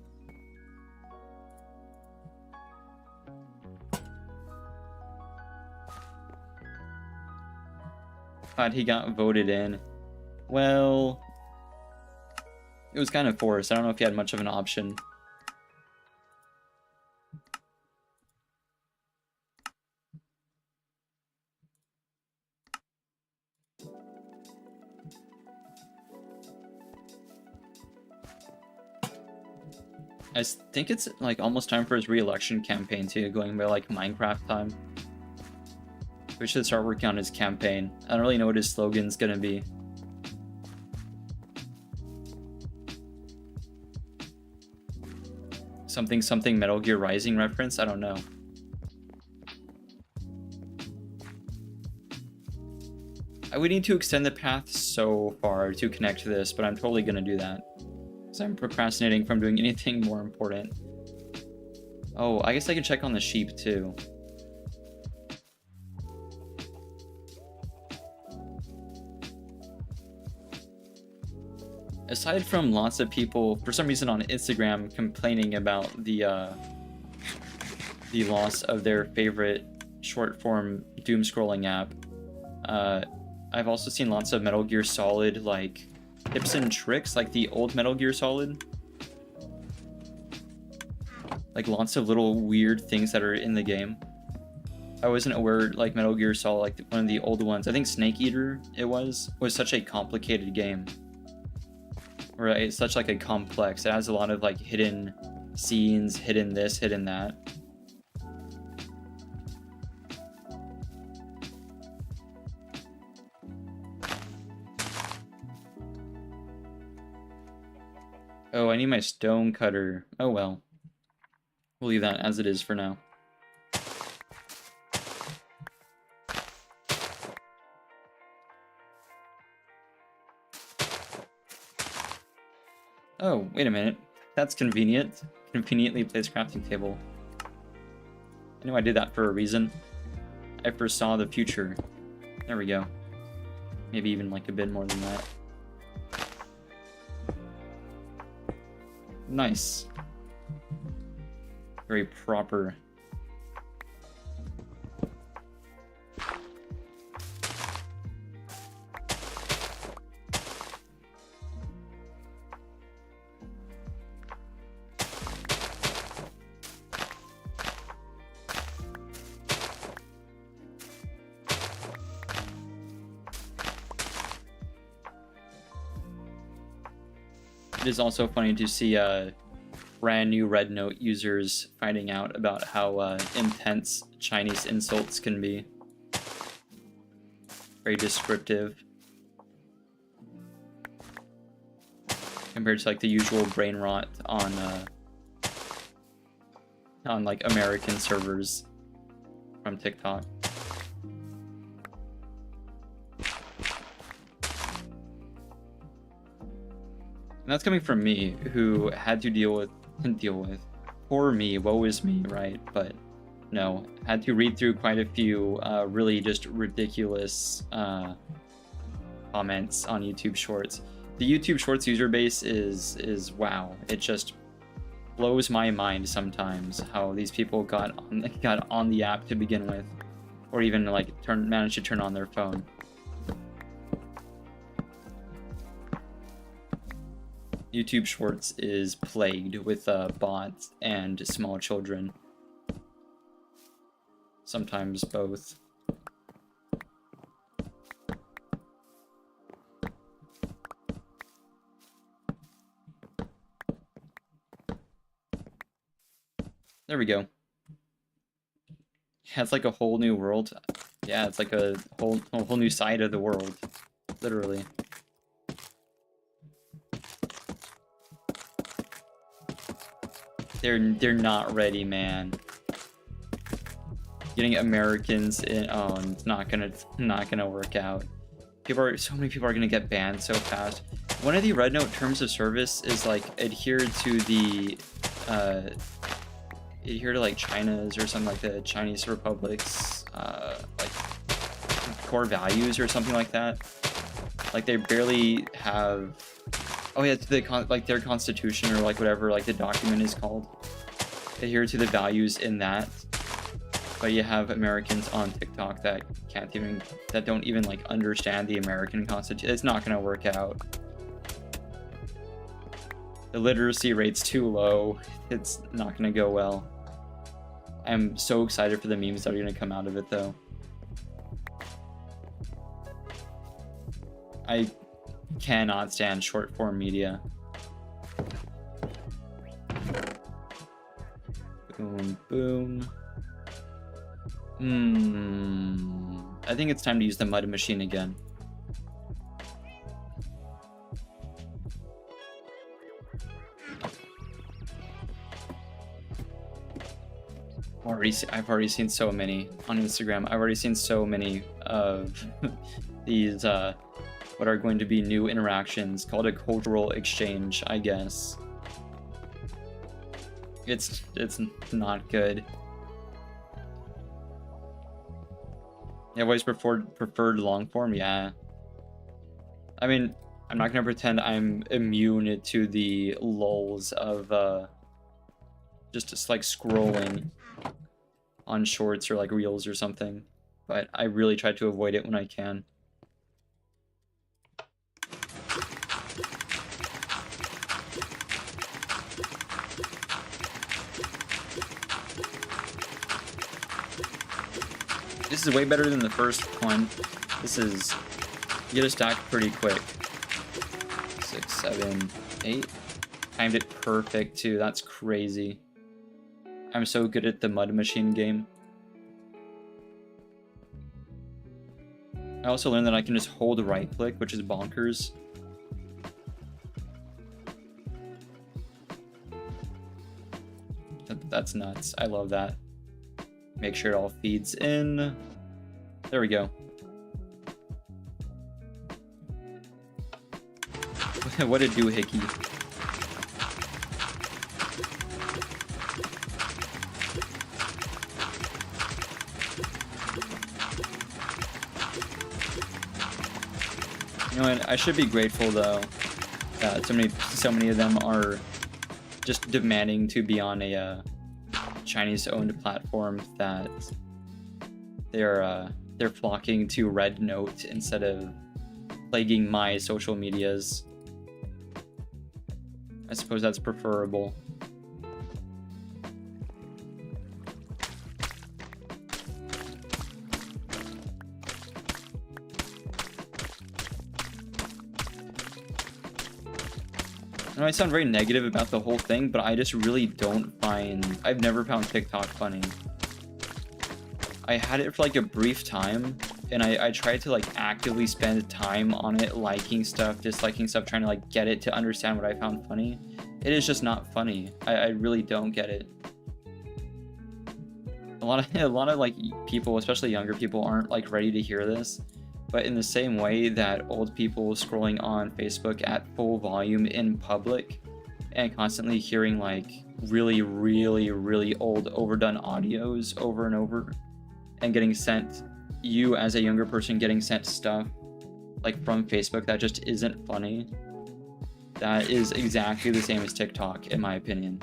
Glad he got voted in. Well, it was kind of forced. I don't know if he had much of an option. I think it's like almost time for his re-election campaign too, going by like Minecraft time. We should start working on his campaign. I don't really know what his slogan's gonna be. Something Metal Gear Rising reference? I don't know. I would need to extend the path so far to connect to this, but I'm totally gonna do that. Because I'm procrastinating from doing anything more important. Oh, I guess I can check on the sheep too. Aside from lots of people, for some reason on Instagram, complaining about the loss of their favorite short-form doom scrolling app, I've also seen lots of Metal Gear Solid like tips and tricks, like the old Metal Gear Solid. Like lots of little weird things that are in the game. I wasn't aware like Metal Gear Solid, like one of the old ones, I think Snake Eater it was such a complicated game. Right, it's such like a complex. It has a lot of like hidden scenes, hidden this, hidden that. Oh, I need my stone cutter. Oh well. We'll leave that as it is for now. Oh, wait a minute. That's convenient. Conveniently placed crafting table. I knew I did that for a reason. I foresaw the future. There we go. Maybe even like a bit more than that. Nice. Very proper. It is also funny to see brand new Red Note users finding out about how intense Chinese insults can be. Very descriptive. Compared to like the usual brain rot on like American servers from TikTok. And that's coming from me, who had to deal with, poor me, woe is me, right? But no, had to read through quite a few really just ridiculous comments on YouTube Shorts. The YouTube Shorts user base is wow. It just blows my mind sometimes how these people got on the app to begin with, or even like managed to turn on their phone. YouTube Shorts is plagued with bots and small children. Sometimes both. There we go. Yeah, it's like a whole new world. Yeah, it's like a whole new side of the world, literally. They're not ready, man. Getting Americans in, oh, it's not gonna work out. So many people are gonna get banned so fast. One of the Red Note terms of service is like adhere to like China's or something like the Chinese Republic's like core values or something like that. Like they barely have. Oh yeah, like their constitution or like whatever like the document is called. Adhere to the values in that. But you have Americans on TikTok that don't even like understand the American constitution. It's not gonna work out. The literacy rate's too low. It's not gonna go well. I'm so excited for the memes that are gonna come out of it though. I cannot stand short form media. Boom, boom. I think it's time to use the mud machine again. I've already seen so many on Instagram. I've already seen so many of these what are going to be new interactions called a cultural exchange, I guess. It's not good. Yeah, I've always preferred long form, yeah. I mean, I'm not gonna pretend I'm immune to the lulls of just like scrolling on shorts or like reels or something, but I really try to avoid it when I can. This is way better than the first one. You get a stack pretty quick. 6, 7, 8. Timed it perfect too. That's crazy. I'm so good at the mud machine game. I also learned that I can just hold right click, which is bonkers. That's nuts. I love that. Make sure it all feeds in. There we go. What a doohickey. You know what? I should be grateful though that so many of them are just demanding to be on a Chinese-owned platform, that they're flocking to Red Note instead of plaguing my social medias. I suppose that's preferable. I know I sound very negative about the whole thing, but I just really don't find... I've never found TikTok funny. I had it for like a brief time, and I tried to like actively spend time on it, liking stuff, disliking stuff, trying to like get it to understand what I found funny. It is just not funny. I really don't get it. A lot of like people, especially younger people, aren't like ready to hear this. But in the same way that old people scrolling on Facebook at full volume in public and constantly hearing like really, really, really old overdone audios over and over and getting sent, you as a younger person getting sent stuff like from Facebook that just isn't funny, that is exactly the same as TikTok, in my opinion.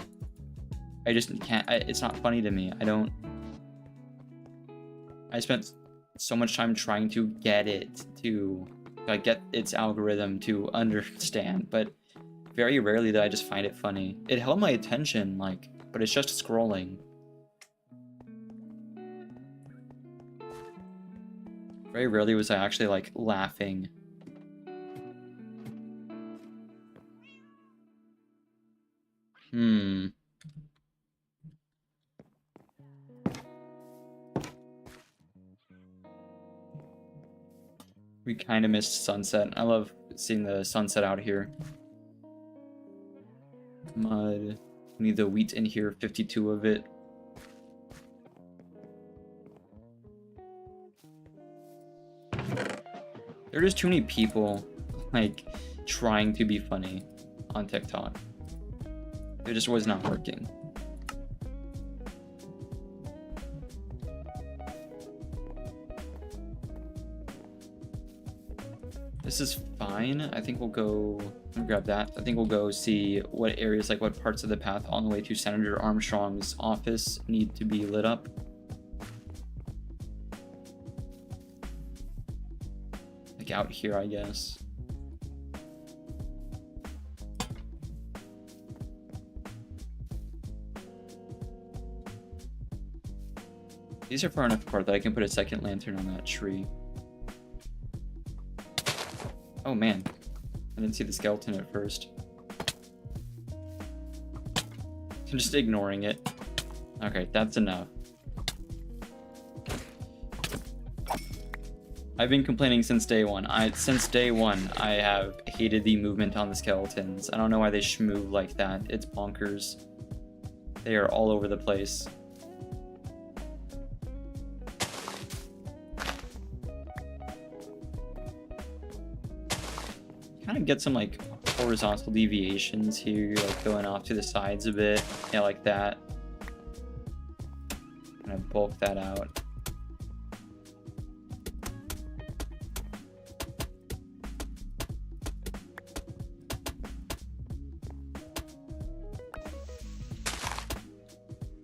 I just can't, it's not funny to me. I spent so much time trying to get it to like get its algorithm to understand, but very rarely did I just find it funny. It held my attention, like, but it's just scrolling. Very rarely was I actually like laughing. We kind of missed sunset. I love seeing the sunset out here. Mud. We need the wheat in here, 52 of it. There are just too many people, like, trying to be funny on TikTok. It just was not working. This is fine. I think we'll go... Let me grab that. I think we'll go see what areas, like what parts of the path on the way to Senator Armstrong's office need to be lit up. Like out here, I guess. These are far enough apart that I can put a second lantern on that tree. Oh man, I didn't see the skeleton at first. I'm just ignoring it. Okay, that's enough. I've been complaining since day one. Since day one, I have hated the movement on the skeletons. I don't know why they shmove like that. It's bonkers. They are all over the place. Kind of get some like horizontal deviations here, like going off to the sides a bit. Yeah, like that. Kind of bulk that out.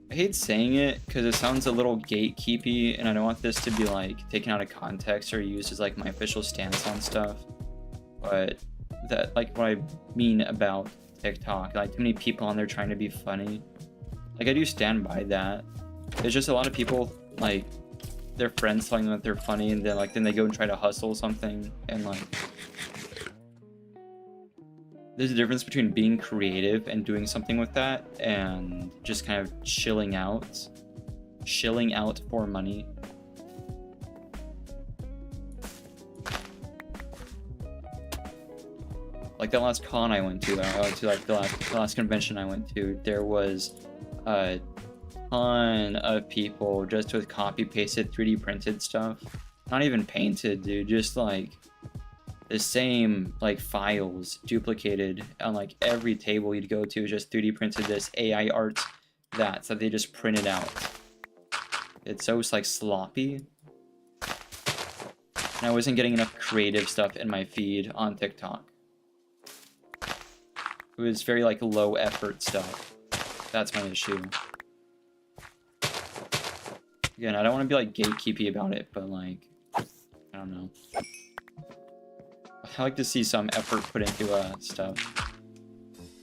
I hate saying it because it sounds a little gatekeepy, and I don't want this to be like taken out of context or used as like my official stance on stuff. But that, like, what I mean about TikTok, like too many people on there trying to be funny. Like, I do stand by that. There's just a lot of people, like, their friends telling them that they're funny, and then they go and try to hustle something, and like, there's a difference between being creative and doing something with that and just kind of shilling out for money. Like that last con I went to, like the last convention I went to, there was a ton of people just with copy pasted 3D printed stuff. Not even painted, dude, just like the same like files duplicated on like every table you'd go to, just 3D printed this AI art that they just printed out. It's so like sloppy. And I wasn't getting enough creative stuff in my feed on TikTok. It was very like low effort stuff. That's my issue. Again, I don't want to be like gatekeepy about it, but like, I don't know. I like to see some effort put into stuff.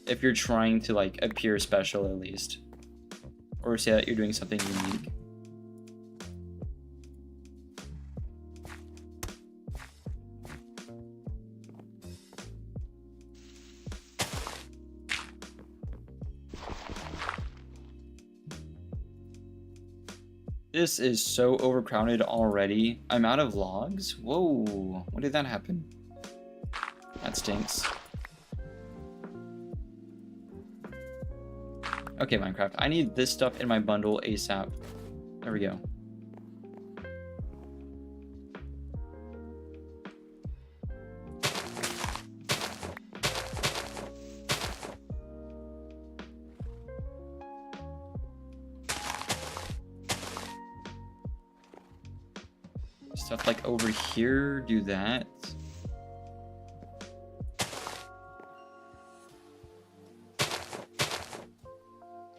If you're trying to like appear special at least. Or say that you're doing something unique. This is so overcrowded already. I'm out of logs? Whoa, when did that happen? That stinks. Okay, Minecraft, I need this stuff in my bundle ASAP. There we go. Stuff like over here, do that.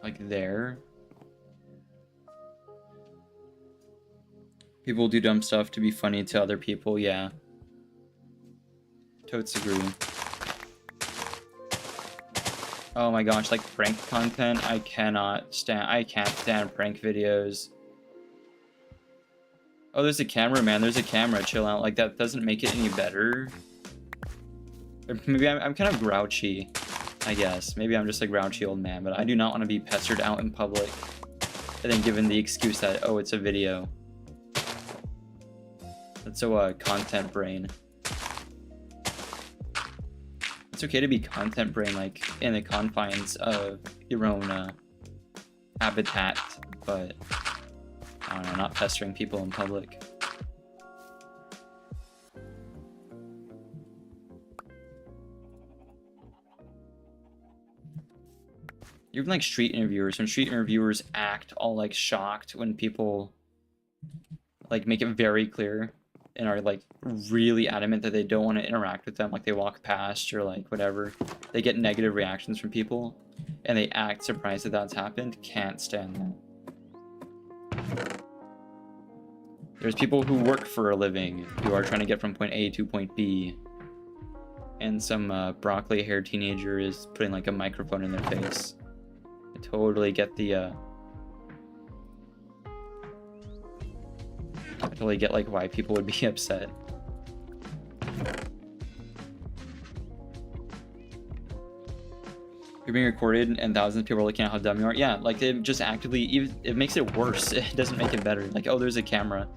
Like there. People do dumb stuff to be funny to other people, yeah. Totes agree. Oh my gosh, like prank content, I can't stand prank videos. Oh, there's a camera, man. There's a camera. Chill out. Like, that doesn't make it any better. Or maybe I'm kind of grouchy, I guess. Maybe I'm just a grouchy old man, but I do not want to be pestered out in public and then given the excuse that, oh, it's a video. That's so, content brain. It's okay to be content brain, like, in the confines of your own, habitat, but I don't know, not pestering people in public. Even like street interviewers, when street interviewers act all like shocked when people like make it very clear and are like really adamant that they don't want to interact with them, like they walk past or like whatever, they get negative reactions from people and they act surprised that that's happened. Can't stand that. There's people who work for a living who are trying to get from point A to point B, and some broccoli-haired teenager is putting like a microphone in their face. I totally get the I totally get like why people would be upset. You're being recorded and thousands of people are looking at how dumb you are. Yeah, like it just actively, it makes it worse. It doesn't make it better. Like, oh, there's a camera.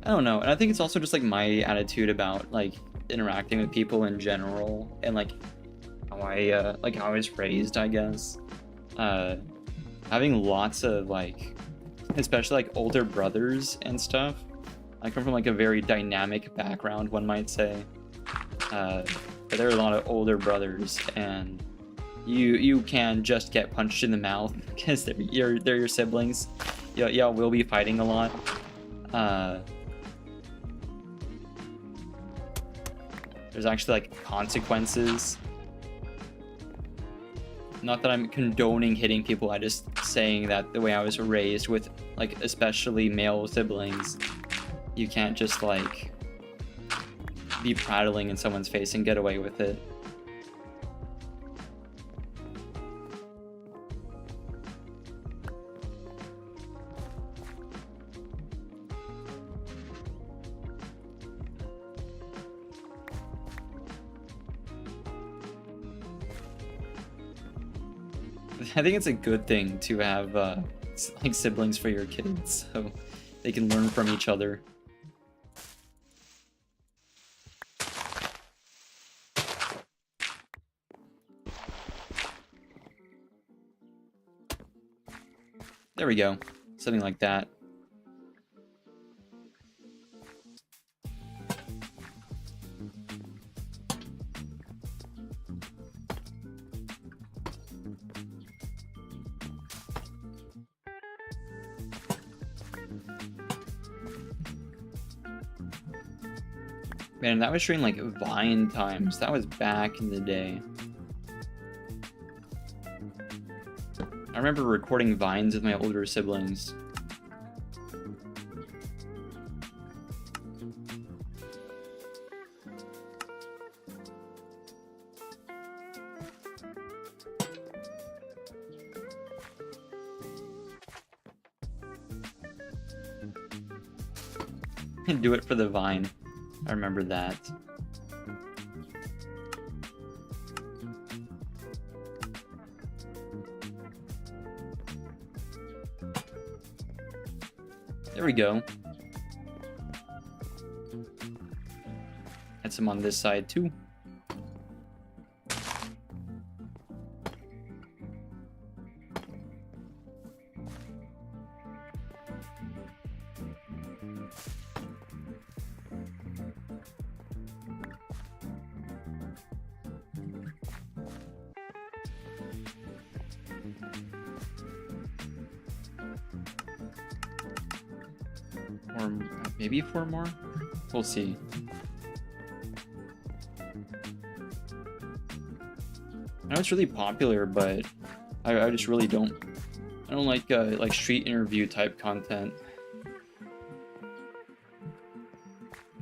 I don't know. And I think it's also just like my attitude about like interacting with people in general and like how I was raised, I guess. Having lots of like, especially like older brothers and stuff. I come from like a very dynamic background, one might say. But there are a lot of older brothers, and you can just get punched in the mouth because they're your siblings. Y'all will be fighting a lot. There's actually like consequences. Not that I'm condoning hitting people, I'm just saying that the way I was raised with like especially male siblings, you can't just like be prattling in someone's face and get away with it. I think it's a good thing to have like siblings for your kids, so they can learn from each other. There we go. Something like that. Man, that was during like Vine times. That was back in the day. I remember recording Vines with my older siblings. Do it for the Vine. I remember that. There we go. Had some on this side too. Or maybe 4 more? We'll see. I know it's really popular, but I just really don't. I don't like street interview type content.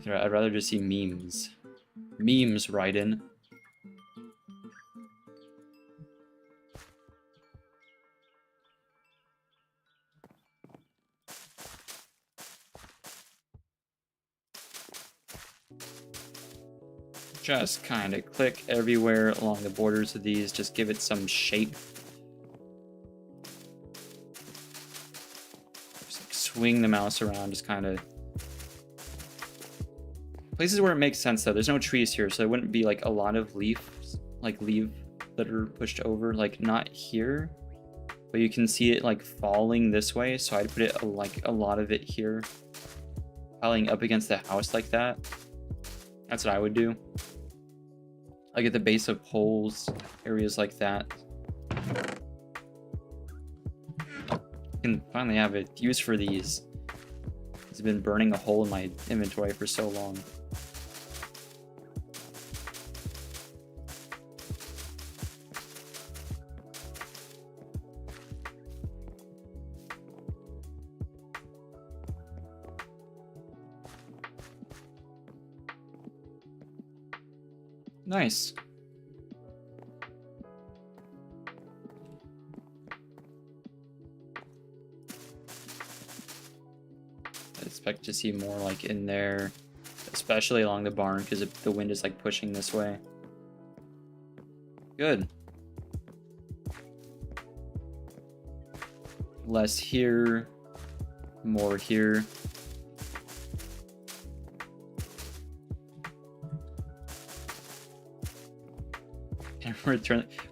I'd rather just see memes. Memes, Raiden. Just kind of click everywhere along the borders of these, just give it some shape. Just like swing the mouse around, just kind of. Places where it makes sense though, there's no trees here, so there wouldn't be like a lot of leaves that are pushed over, like not here. But you can see it like falling this way, so I'd put it like a lot of it here. Piling up against the house like that. That's what I would do. Like at the base of poles, areas like that. I can finally have a use for these. It's been burning a hole in my inventory for so long. Nice. I expect to see more like in there, especially along the barn because the wind is like pushing this way. Good. Less here, more here.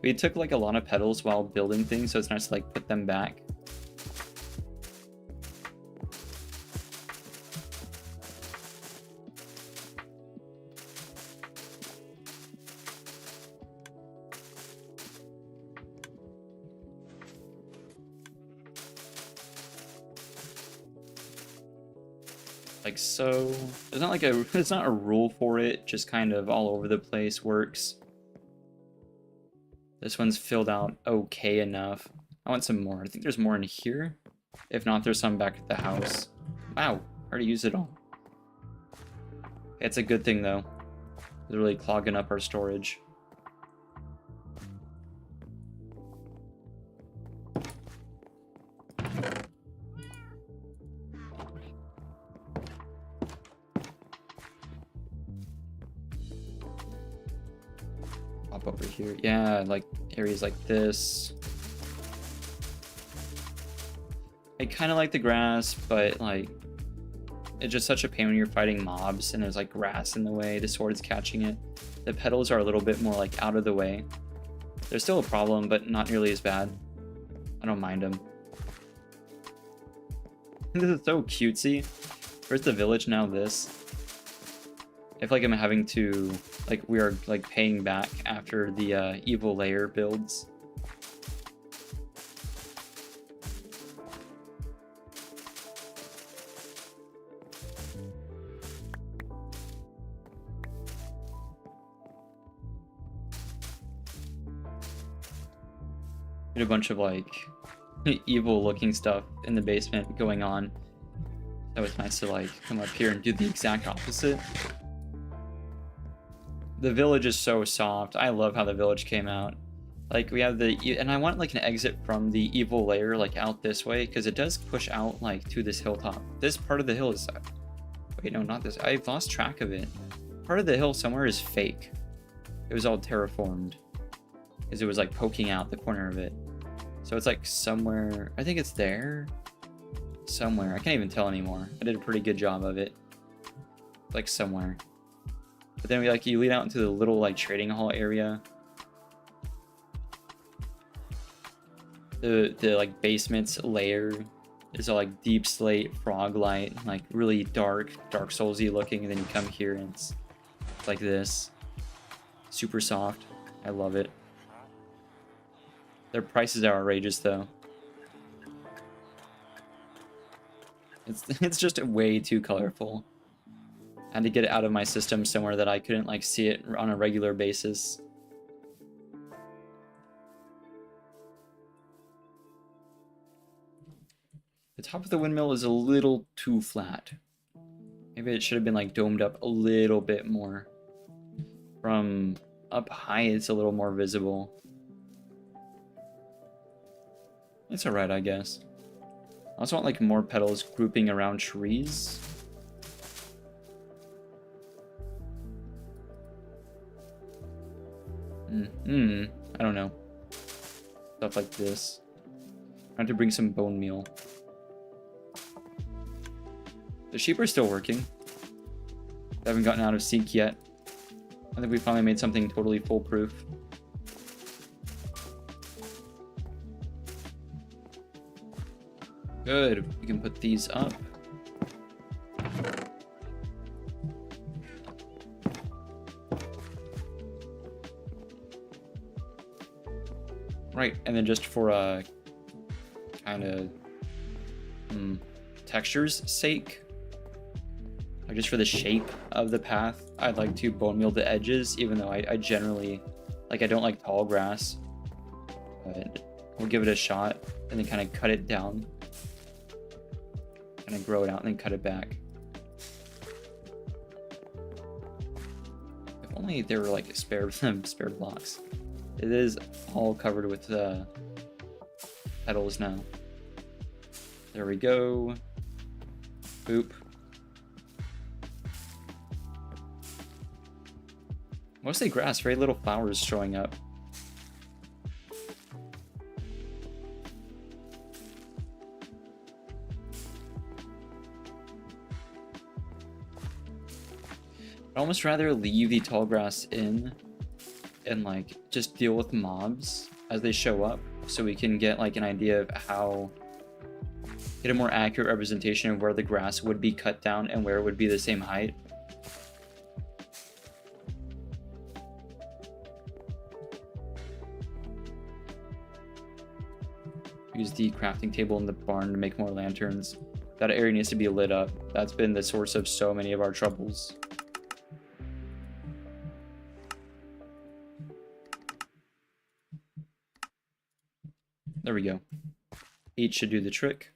We took like a lot of petals while building things, so it's nice to like put them back. Like so. There's not a rule for it, just kind of all over the place works. This one's filled out okay enough. I want some more. I think there's more in here. If not, there's some back at the house. Wow, already used it all. It's a good thing though. It's really clogging up our storage. Pop over here. Yeah, like areas like this. I kind of like the grass, but like it's just such a pain when you're fighting mobs and there's like grass in the way. The sword is catching it. The petals are a little bit more like out of the way. They're still a problem, but not nearly as bad. I don't mind them. This is so cutesy. Where's the village now? This. I feel like I'm having to, like, we are like paying back after the evil layer builds. A bunch of like evil looking stuff in the basement going on. That was nice to like come up here and do the exact opposite. The village is so soft. I love how the village came out. Like we have and I want like an exit from the evil layer like out this way because it does push out like to this hilltop. This part of the hill is, wait, no, not this. I've lost track of it. Part of the hill somewhere is fake. It was all terraformed because it was like poking out the corner of it. So it's like somewhere, I think it's there. somewhere. I can't even tell anymore. I did a pretty good job of it. Like somewhere. But then you lead out into the little like trading hall area. The like basement's layer is all like deep slate, frog light, like really dark Soulsy looking, and then you come here and it's like this. Super soft. I love it. Their prices are outrageous though. It's just way too colorful. I had to get it out of my system somewhere that I couldn't like see it on a regular basis. The top of the windmill is a little too flat. Maybe it should have been like domed up a little bit more. From up high, it's a little more visible. It's alright, I guess. I also want like more petals grouping around trees. I don't know. Stuff like this. I have to bring some bone meal. The sheep are still working. They haven't gotten out of sync yet. I think we finally made something totally foolproof. Good. We can put these up. Right, and then just for kind of texture's sake, or just for the shape of the path, I'd like to bone meal the edges, even though I generally, like, I don't like tall grass. But we'll give it a shot, and then kind of cut it down. Kind of grow it out, and then cut it back. If only there were, like, spare blocks. It is all covered with petals now. There we go. Boop. Mostly grass, very little flowers showing up. I'd almost rather leave the tall grass in and like just deal with mobs as they show up, so we can get like an idea of get a more accurate representation of where the grass would be cut down and where it would be the same height. Use the crafting table in the barn to make more lanterns. That area needs to be lit up. That's been the source of so many of our troubles. There we go. Each should do the trick.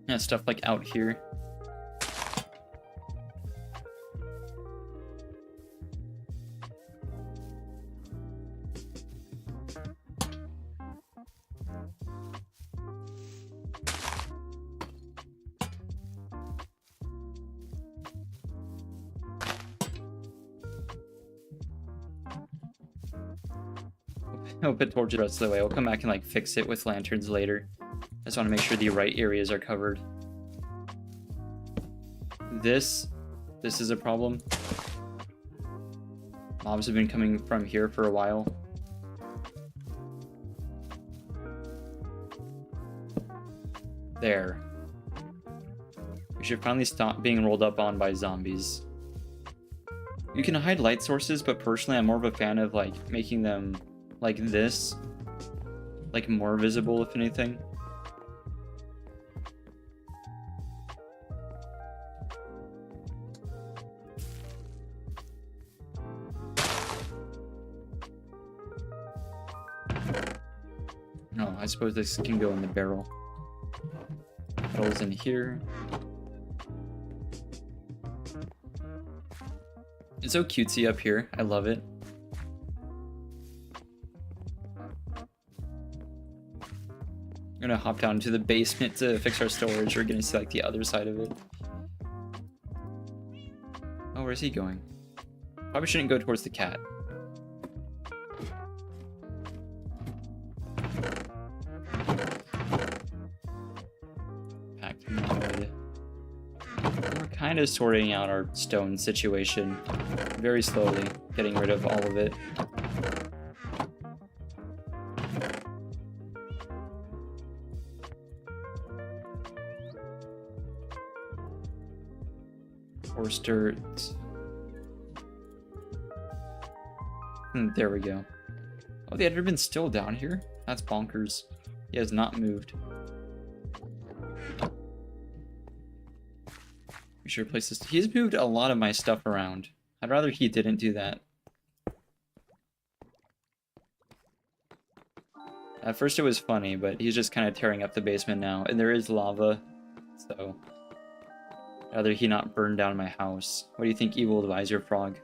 Yeah, stuff like out here. I'll put torches the rest of the way. I'll come back and like fix it with lanterns later. I just want to make sure the right areas are covered. This is a problem. Mobs have been coming from here for a while. There. We should finally stop being rolled up on by zombies. You can hide light sources, but personally I'm more of a fan of like making them like this, like more visible if anything. No, I suppose this can go in the barrel. Petals in here. It's so cutesy up here. I love it. We're gonna hop down to the basement to fix our storage. We're gonna see like the other side of it. Oh, where's he going? Probably shouldn't go towards the cat. Packed mud. We're kind of sorting out our stone situation very slowly, getting rid of all of it. Horse dirt. There we go. Oh, the Enderman's still down here? That's bonkers. He has not moved. We should replace this. He's moved a lot of my stuff around. I'd rather he didn't do that. At first it was funny, but he's just kind of tearing up the basement now. And there is lava, so... I'd rather he not burn down my house. What do you think, Evil Advisor Frog?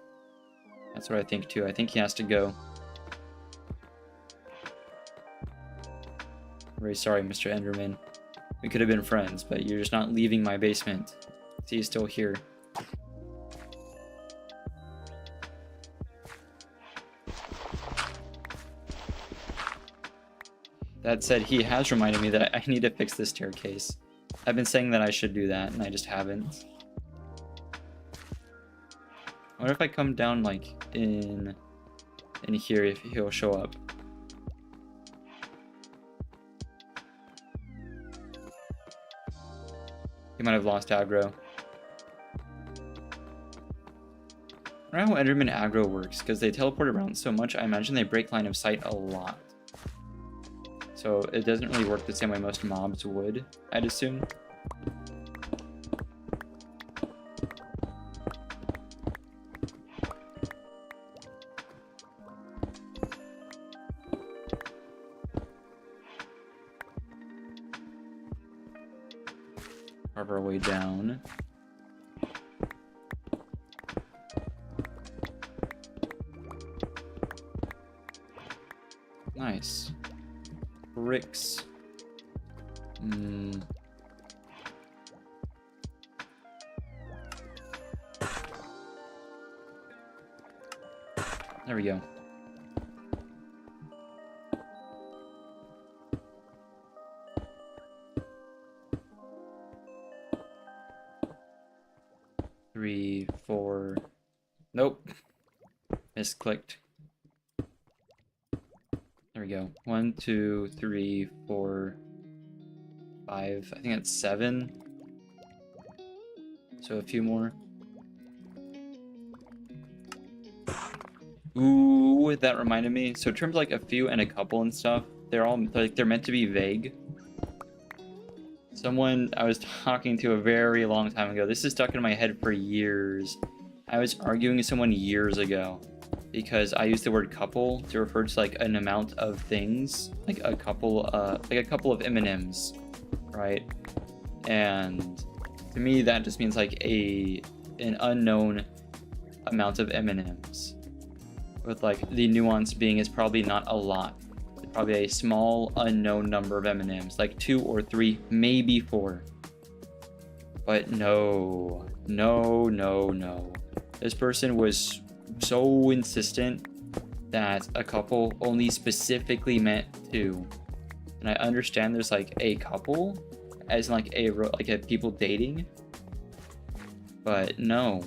That's what I think too. I think he has to go. Very sorry, Mr. Enderman. We could have been friends, but you're just not leaving my basement. See, he's still here. That said, he has reminded me that I need to fix this staircase. I've been saying that I should do that, and I just haven't. I wonder if I come down, like, in here, if he'll show up. He might have lost aggro. I don't know how Enderman aggro works, because they teleport around so much, I imagine they break line of sight a lot. So it doesn't really work the same way most mobs would, I'd assume. Carve our way down. Nice. Bricks. There we go. Three, four. Nope. Misclicked. There we go. 1, 2, 3, 4, 5. I think that's 7. So a few more. Ooh, that reminded me. So terms like a few and a couple and stuff, they're all like they're meant to be vague. Someone I was talking to a very long time ago. This is stuck in my head for years. I was arguing with someone years ago because I used the word couple to refer to like an amount of things, like a couple of M&Ms, right? And to me that just means like an unknown amount of M&Ms, with like the nuance being it's probably not a lot. It's probably a small unknown number of M&Ms, like 2 or 3, maybe 4. But no. This person was so insistent that a couple only specifically meant 2. And I understand there's like a couple as in like a people dating, but no.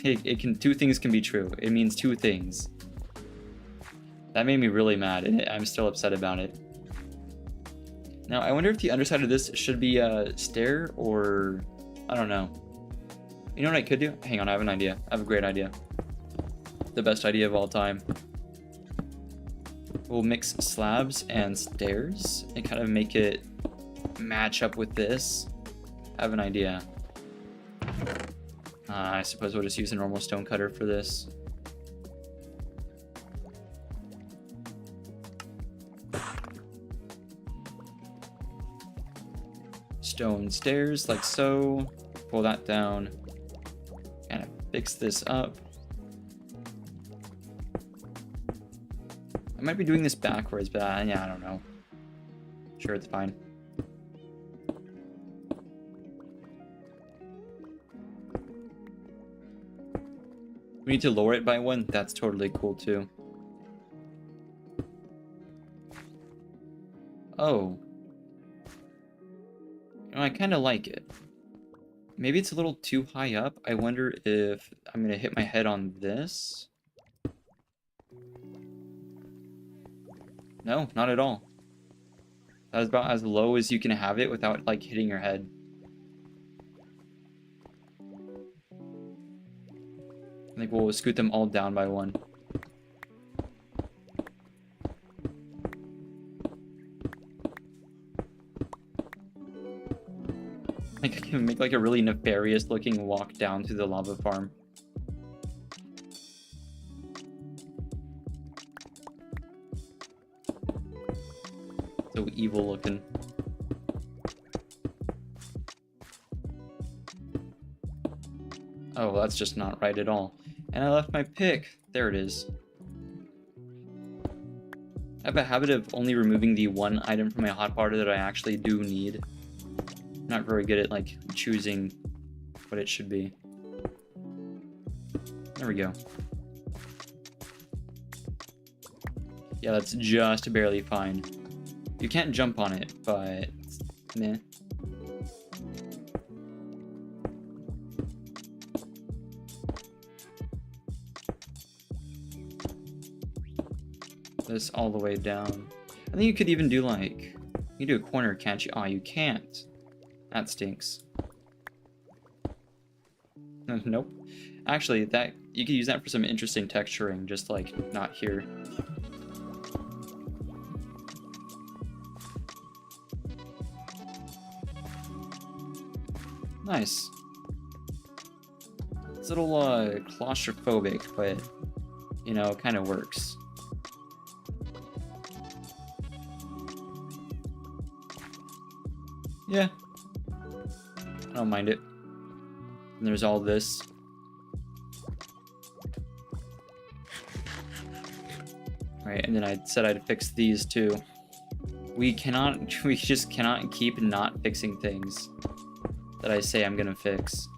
It can 2 things can be true. It means 2 things. That made me really mad, and I'm still upset about it. Now, I wonder if the underside of this should be a stair, or... I don't know. You know what I could do? Hang on, I have an idea. I have a great idea. The best idea of all time. We'll mix slabs and stairs, and kind of make it match up with this. I have an idea. I suppose we'll just use a normal stone cutter for this. Stone stairs, like so. Pull that down. Kind of fix this up. I might be doing this backwards, but yeah, I don't know. Sure, it's fine. We need to lower it by 1. That's totally cool too. Oh. You know, I kind of like it. Maybe it's a little too high up. I wonder if I'm going to hit my head on this. No, not at all. That was about as low as you can have it without, like, hitting your head. I think we'll scoot them all down by 1. I think I can make, like, a really nefarious looking walk down to the lava farm. So evil looking. Oh, that's just not right at all. And I left my pick. There it is. I have a habit of only removing the one item from my hotbar that I actually do need. I'm not very good at, like, choosing what it should be. There we go. Yeah, that's just barely fine. You can't jump on it, but meh. This all the way down. I think you could even do, like, you do a corner, can't you? Oh, you can't. That stinks. Nope. Actually, that you could use that for some interesting texturing, just like not here. Nice. It's a little claustrophobic, but you know, it kind of works. Yeah. I don't mind it. And there's all this. Right, and then I said I'd fix these too. We just cannot keep not fixing things that I say I'm gonna fix.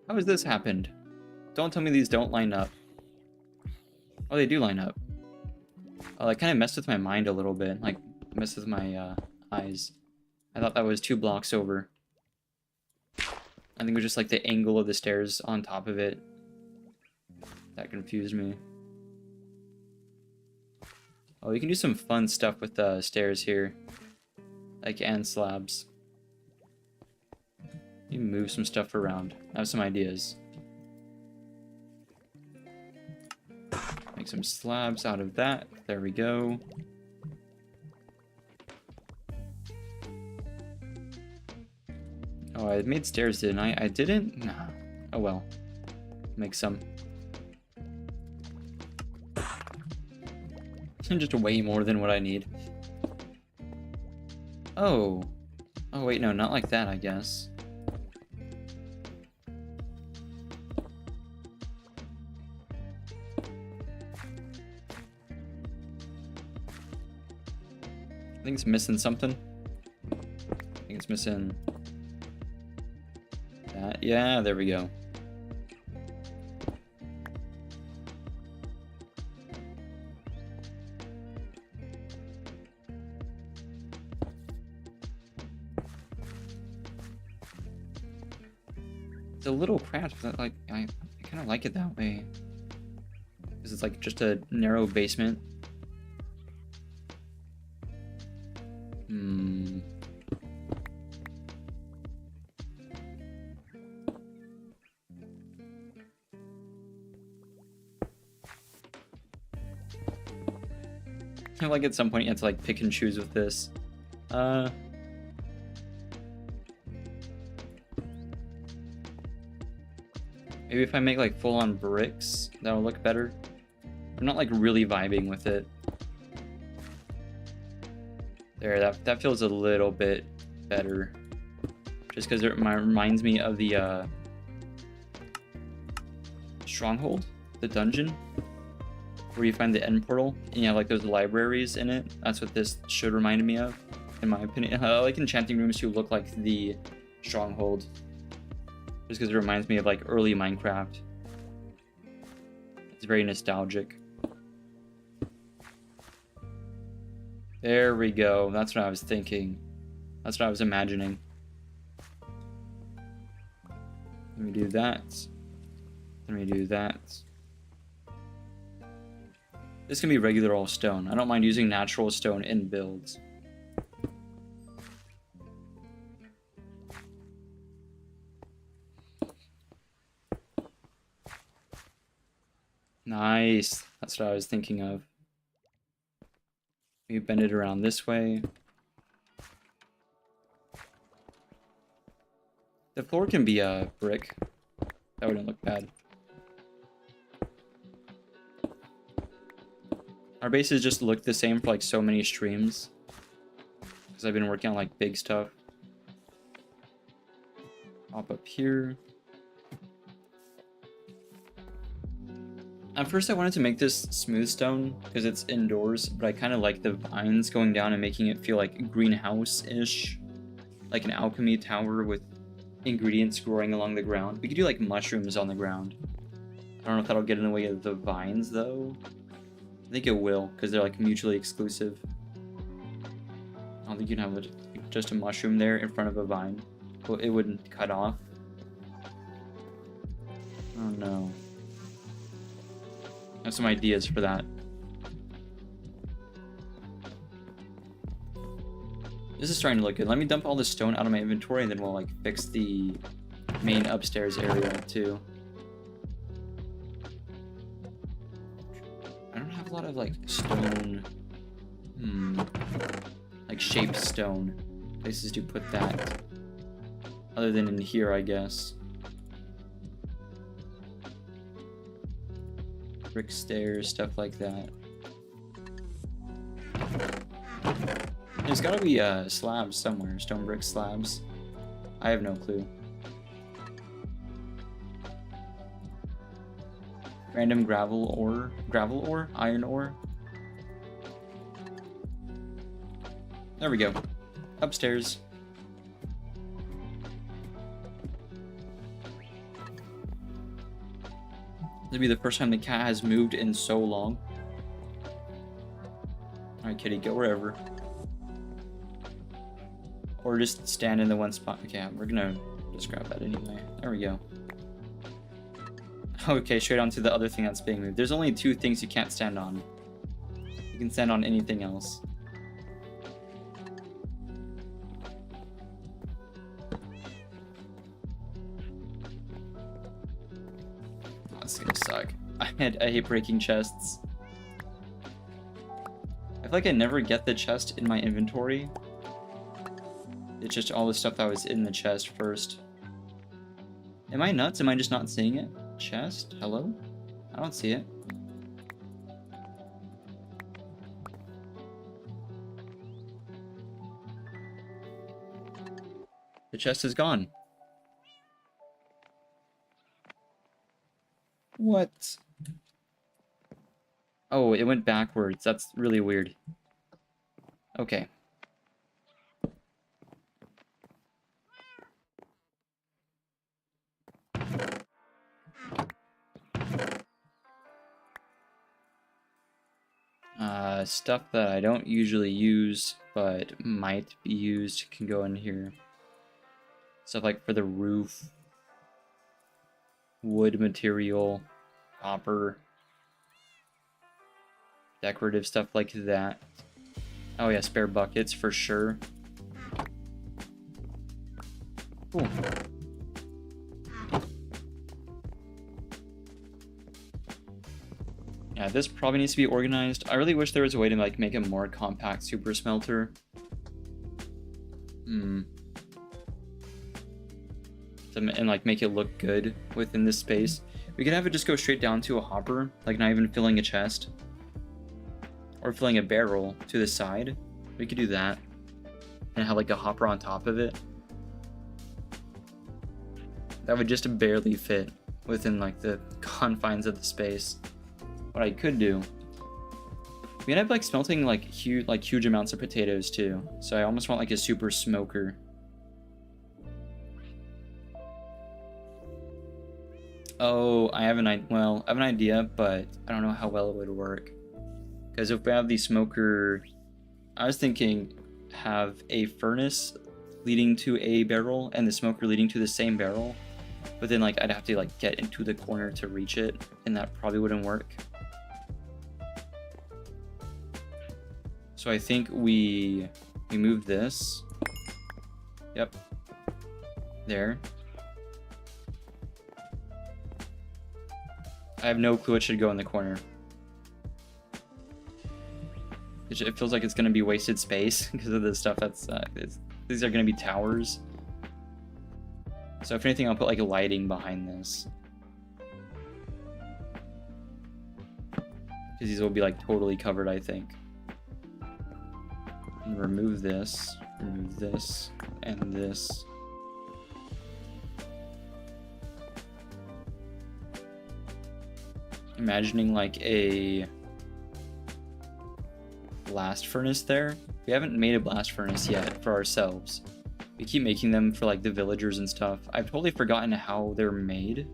How has this happened? Don't tell me these don't line up. Oh, they do line up. Oh, that kind of messed with my mind a little bit. Like, messed with my eyes. I thought that was 2 blocks over. I think it was just like the angle of the stairs on top of it. That confused me. Oh, you can do some fun stuff with the stairs here. Like, and slabs. You can move some stuff around. I have some ideas. Make some slabs out of that. There we go. Oh, I made stairs, didn't I? I didn't? Nah. Oh well. Make some. Just way more than what I need. Oh. Oh wait, no, not like that, I guess. I think it's missing something. I think it's missing that. Yeah, there we go. It's a little cramped, but like I kind of like it that way. Because it's like just a narrow basement. I feel like at some point you have to like pick and choose with this. Maybe if I make like full-on bricks, that'll look better. I'm not like really vibing with it. There, that feels a little bit better. Just because it reminds me of the Stronghold, the dungeon, where you find the end portal, and you have like those libraries in it. That's what this should remind me of, in my opinion. I like enchanting rooms to look like the Stronghold, just because it reminds me of like early Minecraft. It's very nostalgic. There we go. That's what I was thinking. That's what I was imagining. Let me do that. Let me do that. This can be regular all stone. I don't mind using natural stone in builds. Nice. That's what I was thinking of. We bend it around this way. The floor can be a brick. That wouldn't look bad. Our bases just look the same for like so many streams, because I've been working on like big stuff. Hop up here. At first I wanted to make this smooth stone because it's indoors, but I kind of like the vines going down and making it feel like greenhouse-ish. Like an alchemy tower with ingredients growing along the ground. We could do like mushrooms on the ground. I don't know if that'll get in the way of the vines though. I think it will, because they're like mutually exclusive. I don't think you can have just a mushroom there in front of a vine. Well, it wouldn't cut off. Oh no. I have some ideas for that. This is starting to look good. Let me dump all this stone out of my inventory and then we'll like fix the main upstairs area too. I don't have a lot of like stone, like shaped stone places to put that, other than in here, I guess. Brick stairs, stuff like that. There's gotta be slabs somewhere, stone brick slabs. I have no clue. Random gravel ore, iron ore. There we go. Upstairs. This will be the first time the cat has moved in so long. Alright, kitty, go wherever. Or just stand in the one spot. Okay, we're gonna just grab that anyway. There we go. Okay, straight on to the other thing that's being moved. There's only two things you can't stand on. You can stand on anything else. That's gonna suck. I hate breaking chests. I feel like I never get the chest in my inventory. It's just all the stuff that was in the chest first. Am I nuts? Am I just not seeing it? Chest? Hello? I don't see it. The chest is gone. What? Oh, it went backwards. That's really weird. Okay. Stuff that I don't usually use, but might be used, can go in here. Stuff like for the roof, wood material, copper, decorative stuff like that. Oh yeah, spare buckets for sure. Cool. Yeah, this probably needs to be organized. I really wish there was a way to like make a more compact super smelter. And like make it look good within this space. We could have it just go straight down to a hopper, like not even filling a chest. Or filling a barrel to the side. We could do that. And have like a hopper on top of it. That would just barely fit. within like the confines of the space. What I could do, we end up like smelting like huge amounts of potatoes too. So I almost want like a super smoker. Oh, I have an idea, but I don't know how well it would work. Because if we have the smoker, I was thinking have a furnace leading to a barrel and the smoker leading to the same barrel. But then like I'd have to like get into the corner to reach it, and that probably wouldn't work. So I think we move this. Yep. There. I have no clue it should go in the corner. It feels like it's going to be wasted space because of this stuff that's... these are going to be towers. So if anything, I'll put like a lighting behind this. Because these will be like totally covered, I think. And remove this, and this. Imagining like a blast furnace there. We haven't made a blast furnace yet for ourselves. We keep making them for like the villagers and stuff. I've totally forgotten how they're made.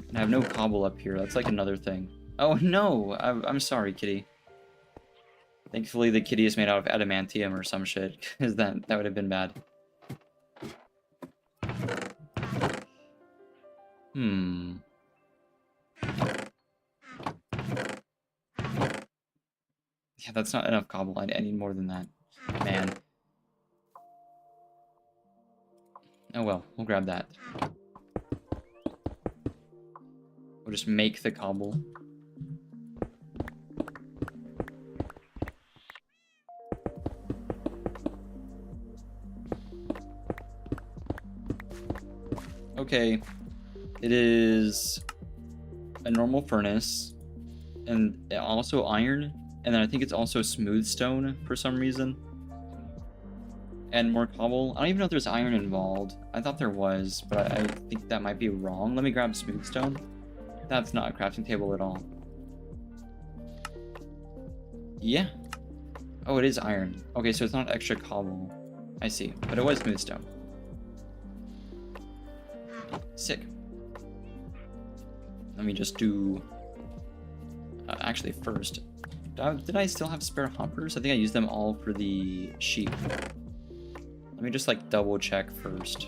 And I have no cobble up here. That's like another thing. Oh no! I'm sorry, kitty. Thankfully the kitty is made out of adamantium or some shit, because that would have been bad. Yeah, that's not enough cobble. I need more than that. Man. Oh well, we'll grab that. We'll just make the cobble. Okay. It is a normal furnace. And also iron. And then I think it's also smooth stone for some reason. And more cobble. I don't even know if there's iron involved. I thought there was, but I think that might be wrong. Let me grab smooth stone. That's not a crafting table at all. Yeah. Oh, it is iron. Okay, so it's not extra cobble. I see. But it was smooth stone. Sick. Let me just do... actually, first... Did I still have spare hoppers? I think I used them all for the sheep. Let me just like double check first.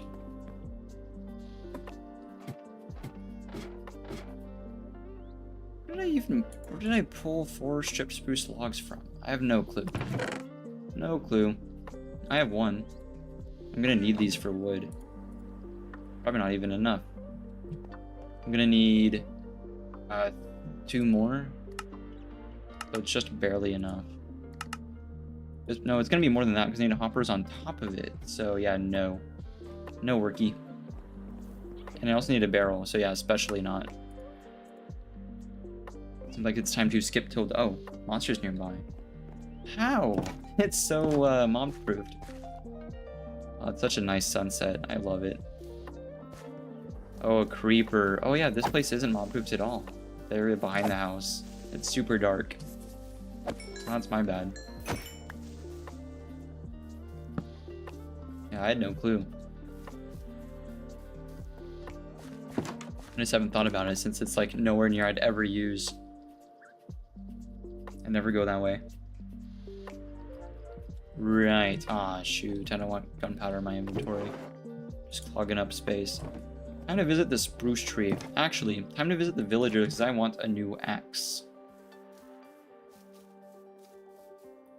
Where did I pull 4 stripped spruce logs from? I have no clue. No clue. I have 1. I'm gonna need these for wood. Probably not even enough. I'm gonna need 2 more. So it's just barely enough. No, it's gonna be more than that because I need hoppers on top of it. So yeah, no. No worky. And I also need a barrel, so yeah, especially not. Seems like it's time to skip till... Oh, monsters nearby. How? It's so mob-proofed. Oh, it's such a nice sunset. I love it. Oh, a creeper. Oh yeah, this place isn't mob-proofed at all. The area behind the house. It's super dark. Oh, that's my bad. Yeah, I had no clue. I just haven't thought about it since it's like nowhere near I'd ever use. I never go that way. Right. Ah, shoot. I don't want gunpowder in my inventory. Just clogging up space. Time to visit the spruce tree. Actually, time to visit the villagers because I want a new axe.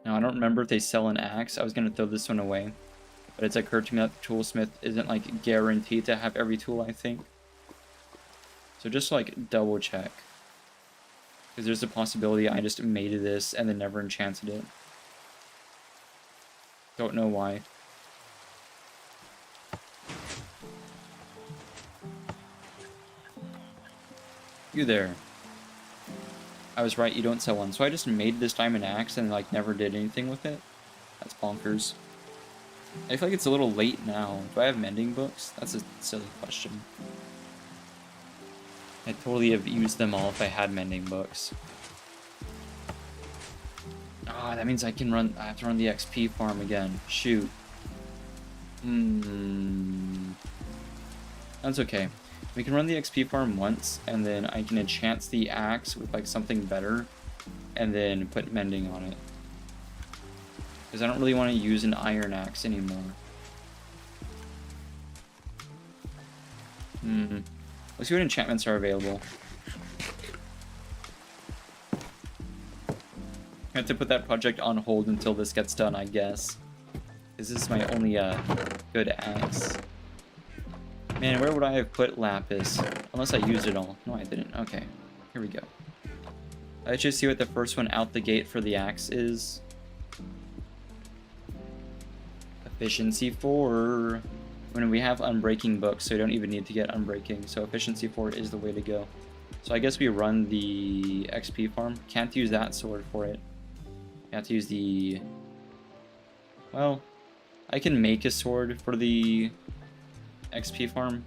Now, I don't remember if they sell an axe. I was going to throw this one away. But it's occurred to me that the toolsmith isn't, like, guaranteed to have every tool, I think. So just, like, double check. Because there's a possibility I just made this and then never enchanted it. Don't know why. You there. I was right, you don't sell one. So I just made this diamond axe and like never did anything with it. That's bonkers. I feel like it's a little late now. Do I have mending books? That's a silly question. I totally have used them all if I had mending books. Ah, that means I have to run the XP farm again. Shoot. That's okay. We can run the XP farm once, and then I can enchant the axe with like something better, and then put mending on it. Because I don't really want to use an iron axe anymore. Let's see what enchantments are available. I have to put that project on hold until this gets done, I guess. This is my only good axe. Man, where would I have put lapis? Unless I used it all. No, I didn't. Okay, here we go. Let's just see what the first one out the gate for the axe is. Efficiency 4. When we have unbreaking books, so we don't even need to get unbreaking. So efficiency 4 is the way to go. So I guess we run the XP farm. Can't use that sword for it. You have to use the... Well, I can make a sword for the XP farm.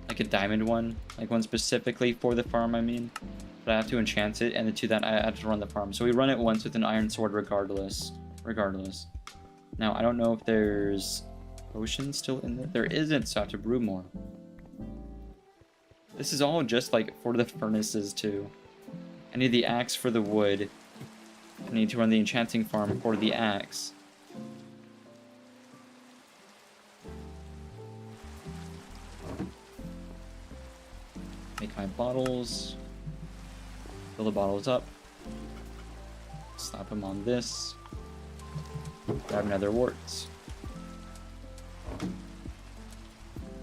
Like a diamond one. Like one specifically for the farm, I mean. But I have to enchant it, and to that I have to run the farm. So we run it once with an iron sword regardless. Now, I don't know if there's potions still in there. There isn't, so I have to brew more. This is all just like for the furnaces too. I need the axe for the wood. I need to run the enchanting farm for the axe. Make my bottles. Fill the bottles up. Slap them on this. Grab another warts.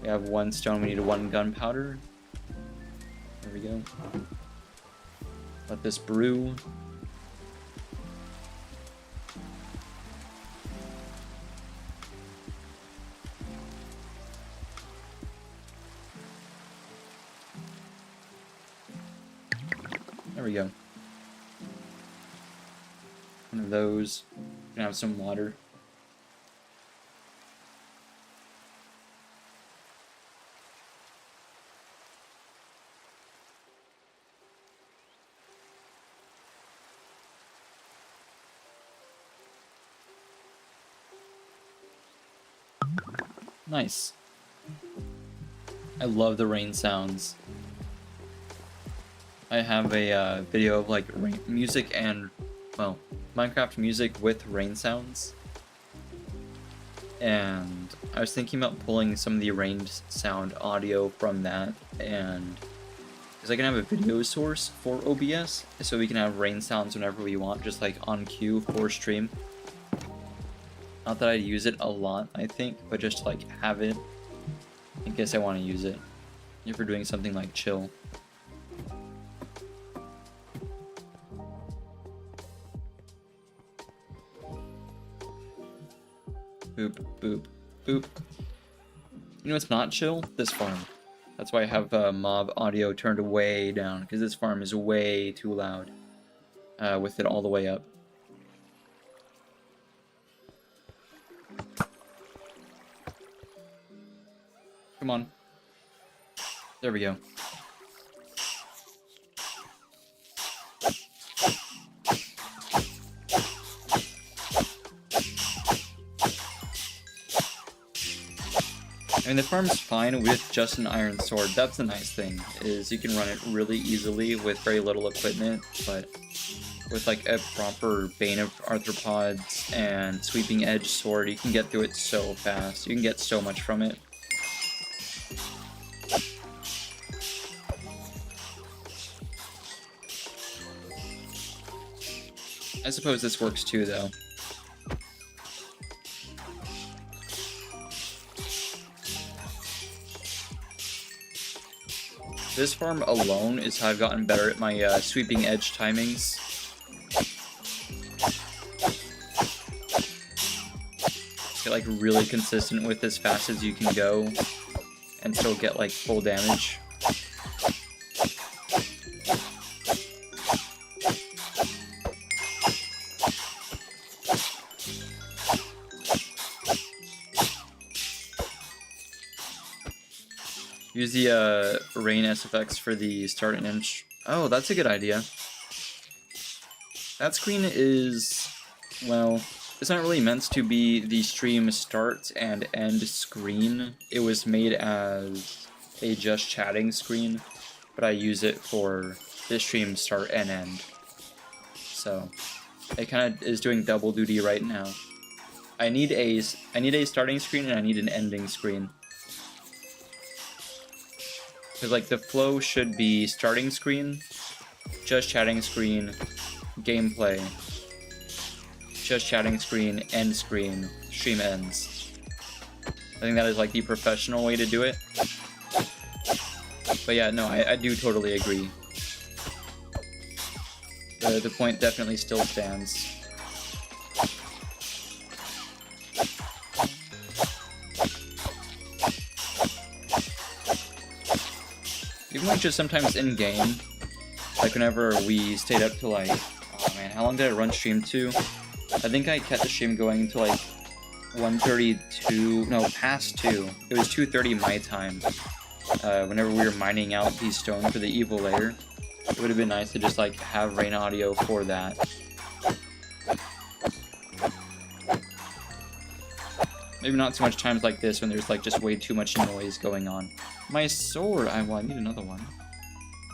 We have 1 stone, we need 1 gunpowder. There we go. Let this brew. There we go. One of those. Gonna have some water. Nice. I love the rain sounds. I have a video of like rain music and, well, Minecraft music with rain sounds. And I was thinking about pulling some of the rain sound audio from that, and because I can have a video source for OBS, so we can have rain sounds whenever we want, just like on cue for stream. Not that I'd use it a lot, I think, but just like have it in case I want to use it if we're doing something like chill. Boop, boop, boop. You know what's not chill? This farm. That's why I have mob audio turned way down, because this farm is way too loud with it all the way up. Come on. There we go. I mean, the farm's fine with just an iron sword. That's the nice thing, is you can run it really easily with very little equipment, but with like a proper Bane of Arthropods and Sweeping Edge sword, you can get through it so fast. You can get so much from it. I suppose this works too, though. This farm alone is how I've gotten better at my sweeping edge timings. Get like really consistent with as fast as you can go and still get like full damage. Use the rain SFX for the start and end. Oh, that's a good idea. That screen is, well, it's not really meant to be the stream start and end screen. It was made as a just chatting screen, but I use it for the stream start and end. So it kind of is doing double duty right now. I need a starting screen and I need an ending screen. Because like the flow should be starting screen, just chatting screen, gameplay, just chatting screen, end screen, stream ends. I think that is like the professional way to do it. But yeah, no, I do totally agree. The point definitely still stands. Even like just sometimes in game, like whenever we stayed up to like, oh man, how long did I run stream to? I think I kept the stream going to like 1:32, no, past 2. It was 2:30 my time. Whenever we were mining out the stone for the evil layer, it would have been nice to just like have rain audio for that. Maybe not so much times like this when there's like just way too much noise going on. My sword, well, I need another one.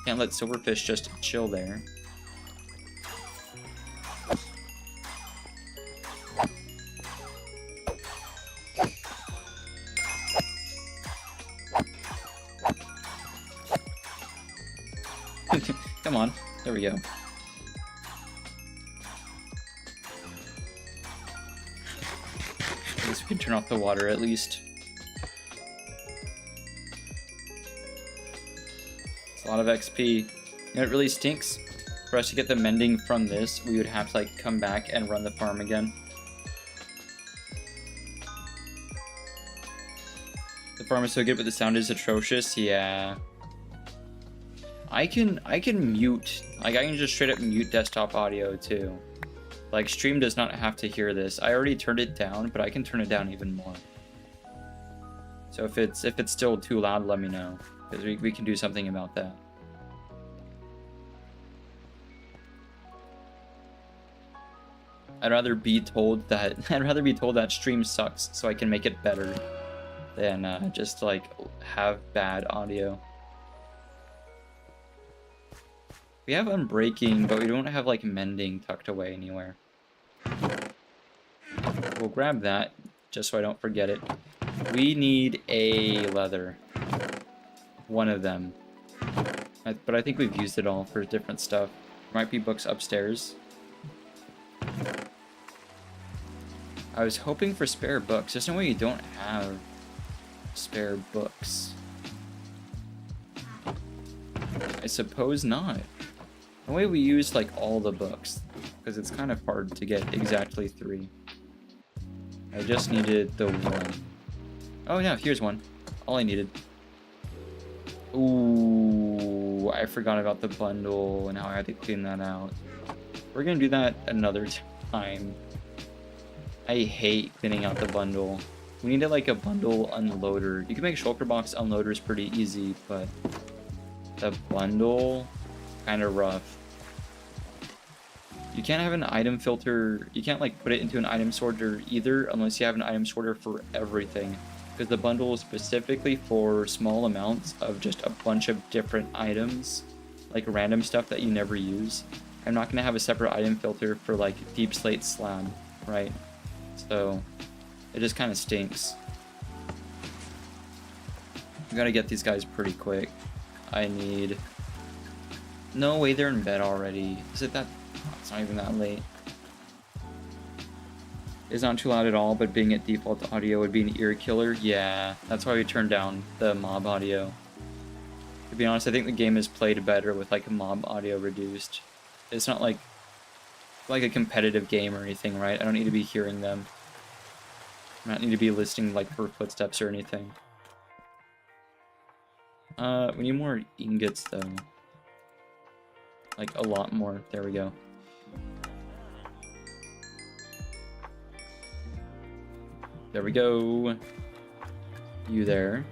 Can't let silverfish just chill there. Come on, there we go. At least we can turn off the water at least. It's a lot of XP. You know, it really stinks. For us to get the mending from this, we would have to like come back and run the farm again. The farm is so good, but the sound is atrocious. Yeah. I can mute, like I can just straight up mute desktop audio too. Like stream does not have to hear this. I already turned it down, but I can turn it down even more. So if it's still too loud, let me know, because we can do something about that. I'd rather be told that stream sucks so I can make it better than just like have bad audio. We have unbreaking, but we don't have like mending tucked away anywhere. We'll grab that just so I don't forget it. We need a leather. One of them. But I think we've used it all for different stuff. There might be books upstairs. I was hoping for spare books. There's no way you don't have spare books. I suppose not. The way we use like all the books, because it's kind of hard to get exactly 3. I just needed the 1. Oh yeah, here's one. All I needed. Ooh, I forgot about the bundle and how I had to clean that out. We're gonna do that another time. I hate cleaning out the bundle. We needed like a bundle unloader. You can make shulker box unloaders pretty easy, but the bundle, kind of rough. You can't have an item filter, you can't like put it into an item sorter either unless you have an item sorter for everything, because the bundle is specifically for small amounts of just a bunch of different items, like random stuff that you never use. I'm not going to have a separate item filter for like deep slate slab, right? So it just kind of stinks. We gotta get these guys pretty quick. I need... No way, they're in bed already. Is it that... Oh, it's not even that late. It's not too loud at all, but being at default audio would be an ear killer. Yeah, that's why we turned down the mob audio. To be honest, I think the game is played better with like mob audio reduced. It's not like a competitive game or anything, right? I don't need to be hearing them. I don't need to be listening like for footsteps or anything. We need more ingots though. Like a lot more. There we go. There we go. You there.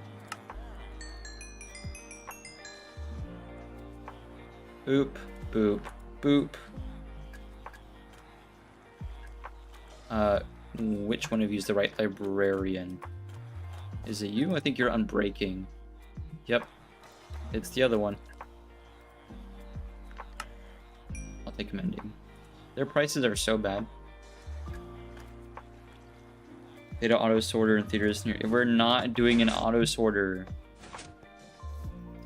Boop, boop, boop. Which one of you is the right librarian? Is it you? I think you're unbreaking. Yep. It's the other one. I'll take mending. Their prices are so bad. They don't auto sorter in theaters. We're not doing an auto sorter.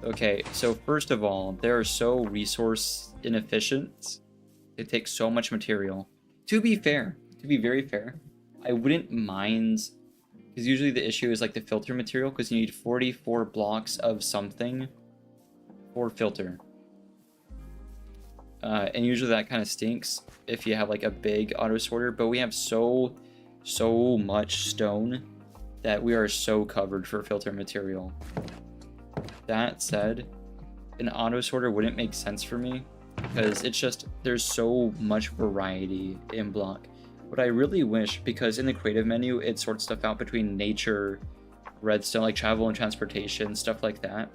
Okay, so first of all, they're so resource inefficient. They take so much material. To be fair, to be very fair, I wouldn't mind, because usually the issue is like the filter material, because you need 44 blocks of something for filter. And usually that kind of stinks if you have like a big auto sorter, but we have so much stone that we are so covered for filter material. That said, an auto sorter wouldn't make sense for me because it's just there's so much variety in block. What I really wish, because in the creative menu it sorts stuff out between nature, redstone, like travel and transportation, stuff like that.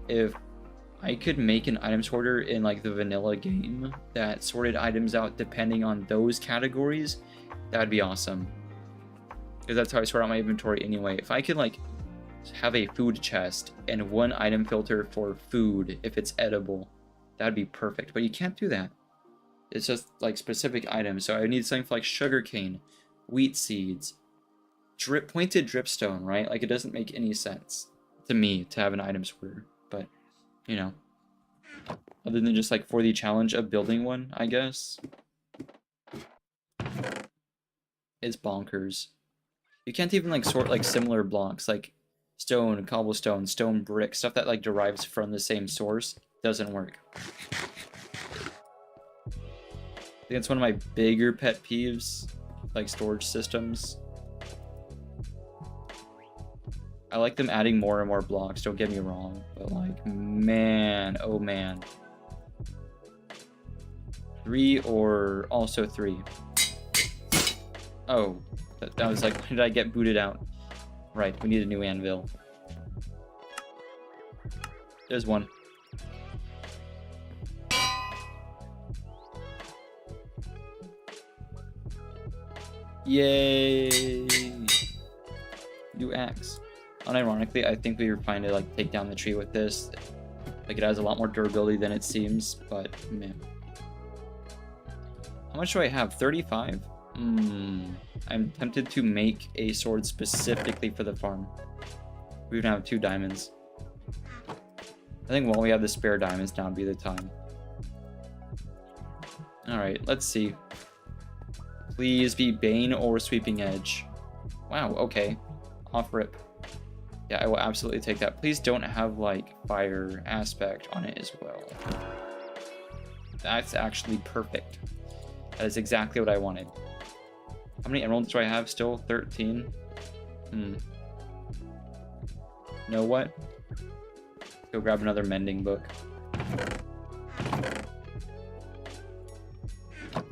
If I could make an item sorter in like the vanilla game that sorted items out depending on those categories, that would be awesome. Because that's how I sort out my inventory anyway. If I could like have a food chest and one item filter for food if it's edible, that'd be perfect. But you can't do that. It's just like specific items. So I need something for like sugarcane, wheat seeds, pointed dripstone, right? Like it doesn't make any sense to me to have an item sorter. But you know, other than just like for the challenge of building one, I guess. It's bonkers. You can't even like sort like similar blocks like stone, cobblestone, stone brick, stuff that like derives from the same source doesn't work. I think it's one of my bigger pet peeves, like storage systems. I like them adding more and more blocks, don't get me wrong, but like, man, oh man. 3 or also 3. Oh, that was like, when did I get booted out? Right, we need a new anvil. There's one. Yay! New axe. Unironically, I think we were trying to like take down the tree with this. Like it has a lot more durability than it seems, but man. How much do I have? 35? I'm tempted to make a sword specifically for the farm. We even have 2 diamonds. I think while we have the spare diamonds, now would be the time. Alright, let's see. Please be Bane or Sweeping Edge. Wow, okay. Off rip. Yeah, I will absolutely take that. Please don't have, like, fire aspect on it as well. That's actually perfect. That is exactly what I wanted. How many emeralds do I have still? 13? You know what? Go grab another mending book.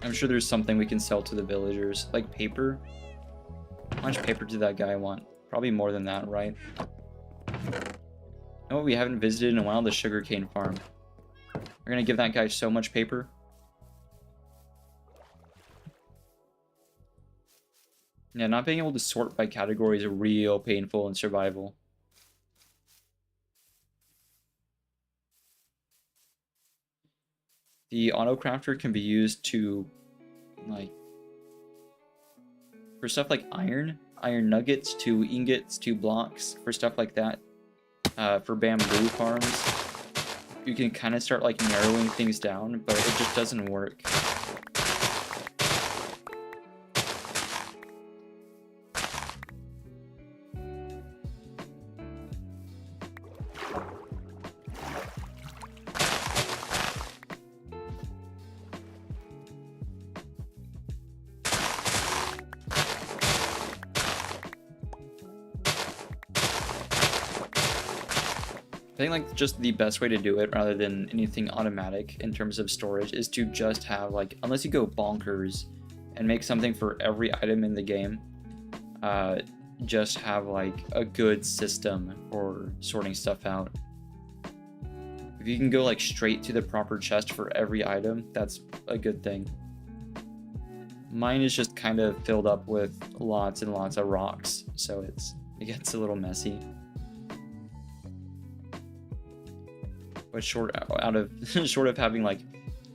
I'm sure there's something we can sell to the villagers. Like paper? How much paper did that guy want? Probably more than that, right? You know what we haven't visited in a while? The sugarcane farm. We're gonna give that guy so much paper. Yeah, not being able to sort by category is real painful in survival. The auto crafter can be used to, like, for stuff like iron nuggets to ingots to blocks, for stuff like that. For bamboo farms, you can kind of start like narrowing things down, but it just doesn't work. I think like just the best way to do it rather than anything automatic in terms of storage is to just have like, unless you go bonkers and make something for every item in the game, just have like a good system for sorting stuff out. If you can go like straight to the proper chest for every item, that's a good thing. Mine is just kind of filled up with lots and lots of rocks, so it gets a little messy. But short of having like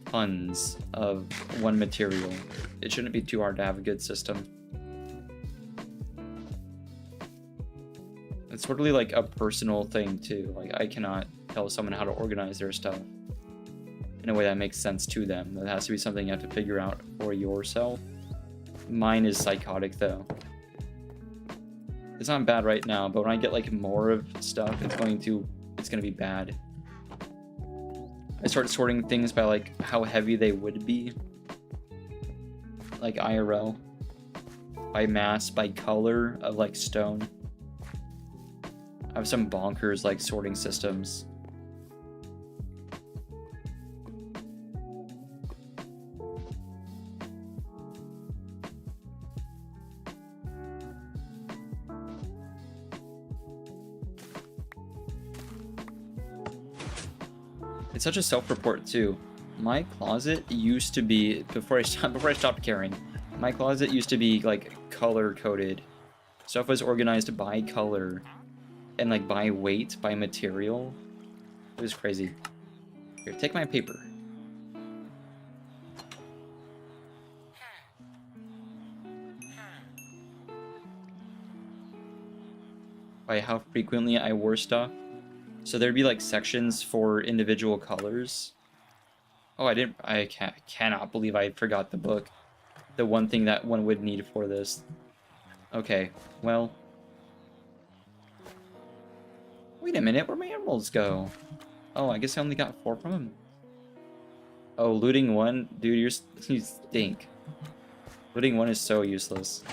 tons of one material, it shouldn't be too hard to have a good system. It's totally like a personal thing too. Like I cannot tell someone how to organize their stuff in a way that makes sense to them. That has to be something you have to figure out for yourself. Mine is psychotic though. It's not bad right now, but when I get like more of stuff, it's gonna be bad. I start sorting things by like how heavy they would be, like IRL, by mass, by color of like stone. I have some bonkers like sorting systems. It's such a self-report too. My closet used to be, before I stopped caring, my closet used to be like color coded. Stuff was organized by color and like by weight, by material. It was crazy. Here, take my paper. By how frequently I wore stuff. So there'd be like sections for individual colors. Oh, I cannot believe I forgot the book. The one thing that one would need for this. Okay, well. Wait a minute, where'd my emeralds go? Oh, I guess I only got 4 from him. Oh, looting 1? Dude, you stink. Looting 1 is so useless.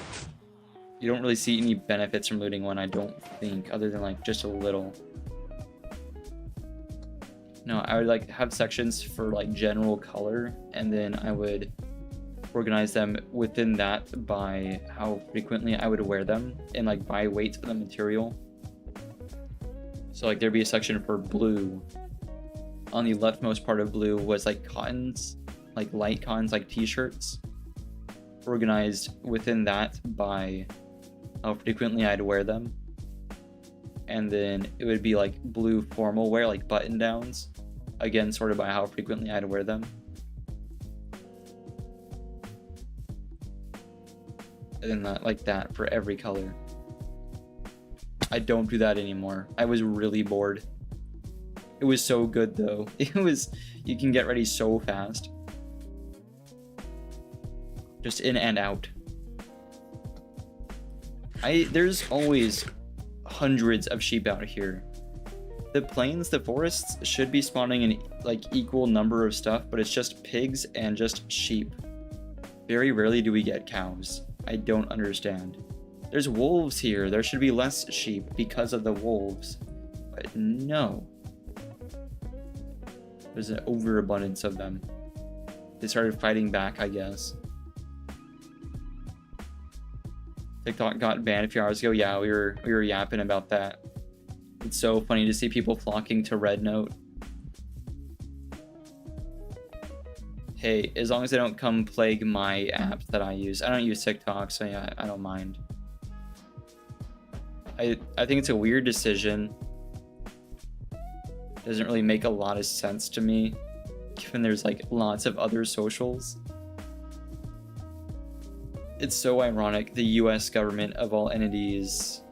You don't really see any benefits from looting 1, I don't think, other than like just a little. No, I would like have sections for like general color, and then I would organize them within that by how frequently I would wear them, and like by weight of the material. So like there'd be a section for blue. On the leftmost part of blue was like cottons, like light cottons, like t-shirts. Organized within that by how frequently I'd wear them. And then it would be like blue formal wear, like button downs. Again, sorted by how frequently I'd wear them. And then like that for every color. I don't do that anymore. I was really bored. It was so good though. You can get ready so fast. Just in and out. There's always hundreds of sheep out here. The plains, the forests should be spawning an like equal number of stuff, but it's just pigs and just sheep. Very rarely do we get cows. I don't understand. There's wolves here. There should be less sheep because of the wolves. But no. There's an overabundance of them. They started fighting back, I guess. TikTok got banned a few hours ago. Yeah, we were yapping about that. It's so funny to see people flocking to Red Note. Hey, as long as they don't come plague my app that I use. I don't use TikTok, so yeah, I don't mind. I think it's a weird decision. Doesn't really make a lot of sense to me, given there's like lots of other socials. It's so ironic, the US government of all entities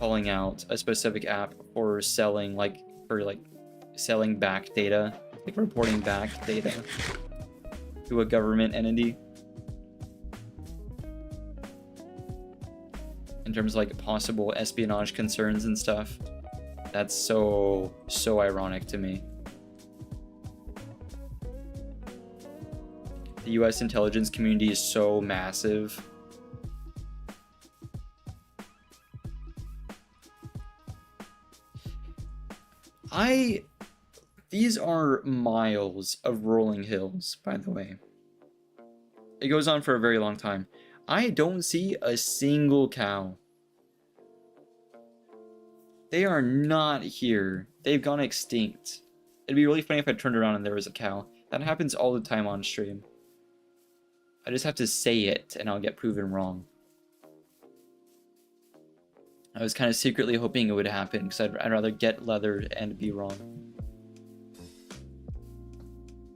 calling out a specific app for selling selling back data, like reporting back data to a government entity. In terms of like possible espionage concerns and stuff. That's so ironic to me. The US intelligence community is so massive. These are miles of rolling hills, by the way. It goes on for a very long time. I don't see a single cow. They are not here. They've gone extinct. It'd be really funny if I turned around and there was a cow. That happens all the time on stream. I just have to say it and I'll get proven wrong. I was kind of secretly hoping it would happen because I'd rather get leather and be wrong.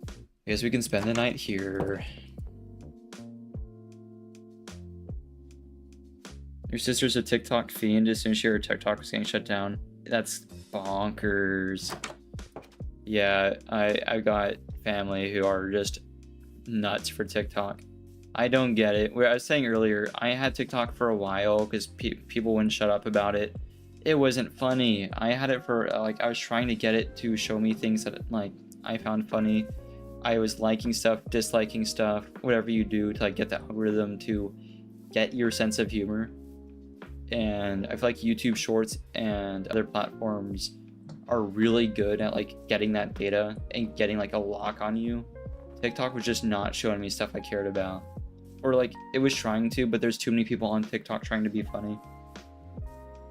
I guess we can spend the night here. Your sister's a TikTok fiend as soon as she heard TikTok was getting shut down. That's bonkers. Yeah, I've got family who are just nuts for TikTok. I don't get it. Where I was saying earlier, I had TikTok for a while because people wouldn't shut up about it. It wasn't funny. I had it for like, I was trying to get it to show me things that like I found funny. I was liking stuff, disliking stuff, whatever you do to like get the algorithm to get your sense of humor. And I feel like YouTube Shorts and other platforms are really good at like getting that data and getting like a lock on you. TikTok was just not showing me stuff I cared about. Or like it was trying to, but there's too many people on TikTok trying to be funny.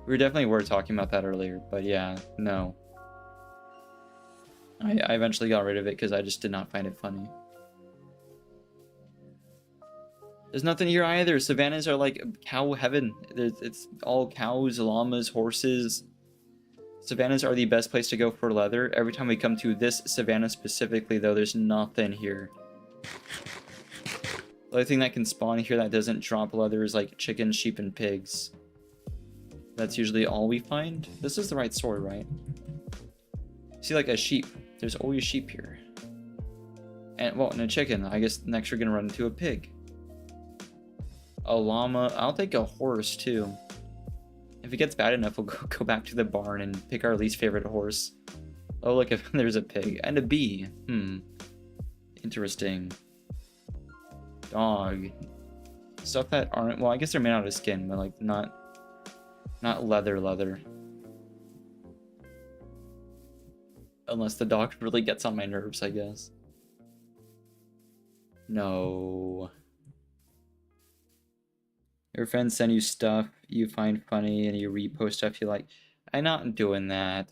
We definitely were talking about that earlier, but yeah, no. I eventually got rid of it because I just did not find it funny. There's nothing here either. Savannas are like cow heaven. It's all cows, llamas, horses. Savannas are the best place to go for leather. Every time we come to this savanna specifically, though, there's nothing here. The only thing that can spawn here that doesn't drop leather is like chickens, sheep, and pigs. That's usually all we find. This is the right sword, right? See, like a sheep. There's always sheep here. And, well, and a chicken. I guess next we're gonna run into a pig. A llama. I'll take a horse, too. If it gets bad enough, we'll go back to the barn and pick our least favorite horse. Oh, look, if there's a pig. And a bee. Interesting. Dog. Stuff that aren't... Well, I guess they're made out of skin, but, like, not leather. Unless the dog really gets on my nerves, I guess. No. Your friends send you stuff you find funny and you repost stuff you like. I'm not doing that.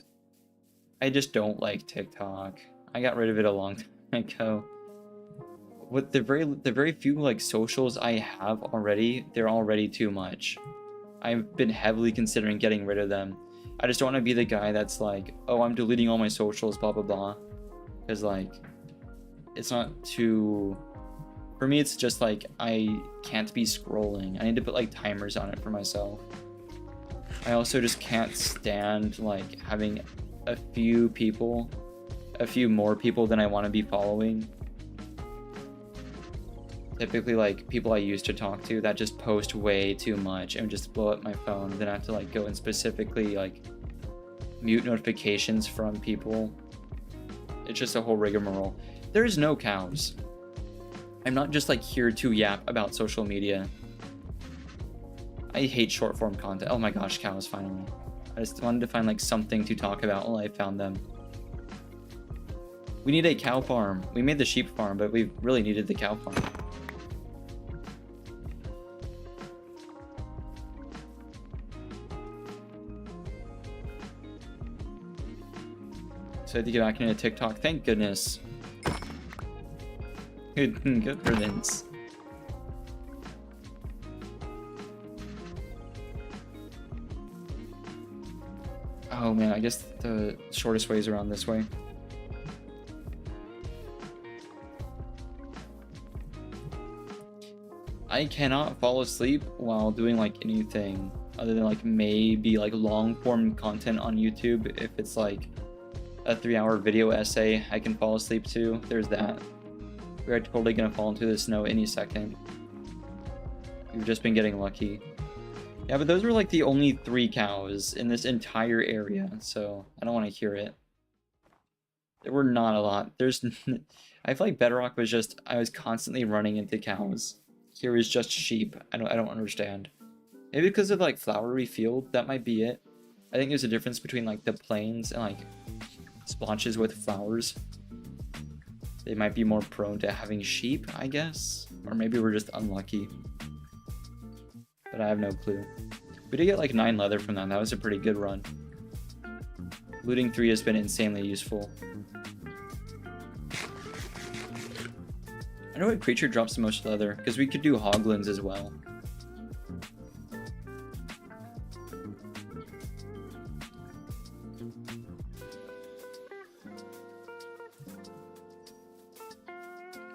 I just don't like TikTok. I got rid of it a long time ago. With the very few like socials I have already, they're already too much. I've been heavily considering getting rid of them. I just don't want to be the guy that's like, oh, I'm deleting all my socials, blah blah blah. Because like, it's not too... For me, it's just like, I can't be scrolling. I need to put like timers on it for myself. I also just can't stand like having a few more people than I want to be following. Typically like people I used to talk to that just post way too much and just blow up my phone. Then I have to like go and specifically like mute notifications from people. It's just a whole rigmarole. There's no cows. I'm not just like here to yap about social media. I hate short form content. Oh my gosh, cows finally. I just wanted to find like something to talk about while I found them. We need a cow farm. We made the sheep farm, but we really needed the cow farm. So I had to get back into TikTok. Thank goodness. Good riddance. Oh man, I guess the shortest way is around this way. I cannot fall asleep while doing like anything other than like maybe like long form content on YouTube. If it's like a 3-hour video essay, I can fall asleep to. There's that. We're totally gonna fall into the snow any second. We've just been getting lucky. Yeah, but those were like the only 3 cows in this entire area, so I don't want to hear it. There were not a lot. I feel like Bedrock was just, I was constantly running into cows. Here is just sheep. I don't understand. Maybe because of like flowery field, that might be it. I think there's a difference between like the plains and like splotches with flowers. They might be more prone to having sheep, I guess. Or maybe we're just unlucky. But I have no clue. We did get like 9 leather from that. That was a pretty good run. Looting 3 has been insanely useful. I know what creature drops the most leather, because we could do hoglins as well.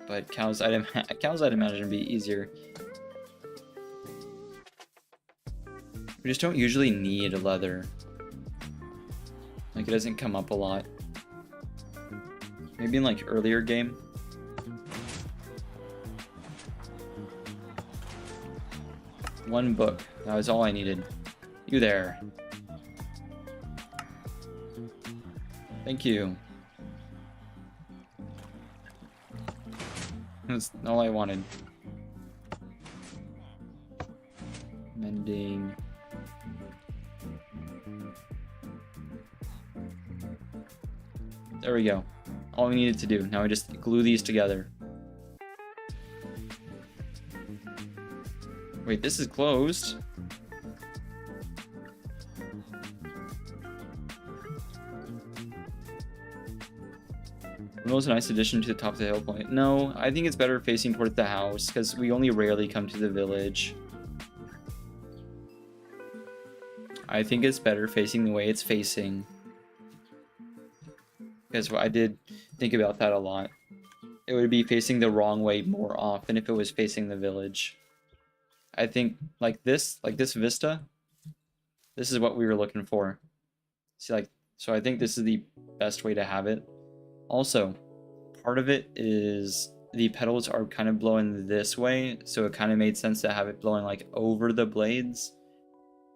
But cows, I'd imagine, be easier. We just don't usually need leather. Like, it doesn't come up a lot. Maybe in, like, earlier game. One book. That was all I needed. You there. Thank you. That's all I wanted. Mending. There we go. All we needed to do. Now we just glue these together. Wait, this is closed. Was a nice addition to the top of the hill point. No, I think it's better facing towards the house because we only rarely come to the village. I think it's better facing the way it's facing. Because I did think about that a lot. It would be facing the wrong way more often if it was facing the village. I think like this vista, this is what we were looking for. See, like, so I think this is the best way to have it. Also, part of it is the petals are kind of blowing this way, so it kind of made sense to have it blowing like over the blades.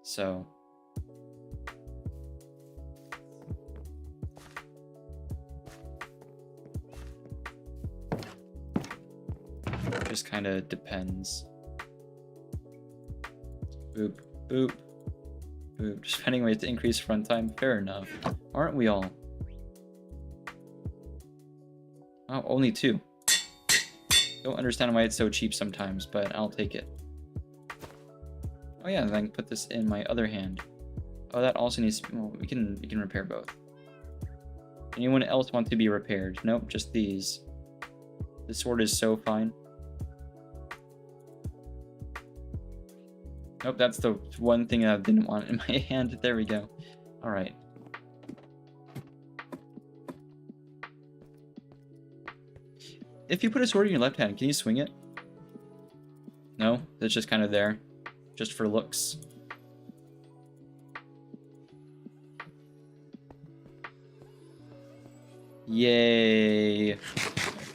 So it just kind of depends. Boop, boop, boop. Just finding ways to increase front time. Fair enough. Aren't we all? Oh, only 2. Don't understand why it's so cheap sometimes, but I'll take it. Oh yeah, then I can put this in my other hand. Oh, that also needs. Well, we can repair both. Anyone else want to be repaired? Nope, just these. This sword is so fine. Nope, that's the one thing I didn't want in my hand. There we go. All right. If you put a sword in your left hand, can you swing it? No, it's just kind of there, just for looks. Yay!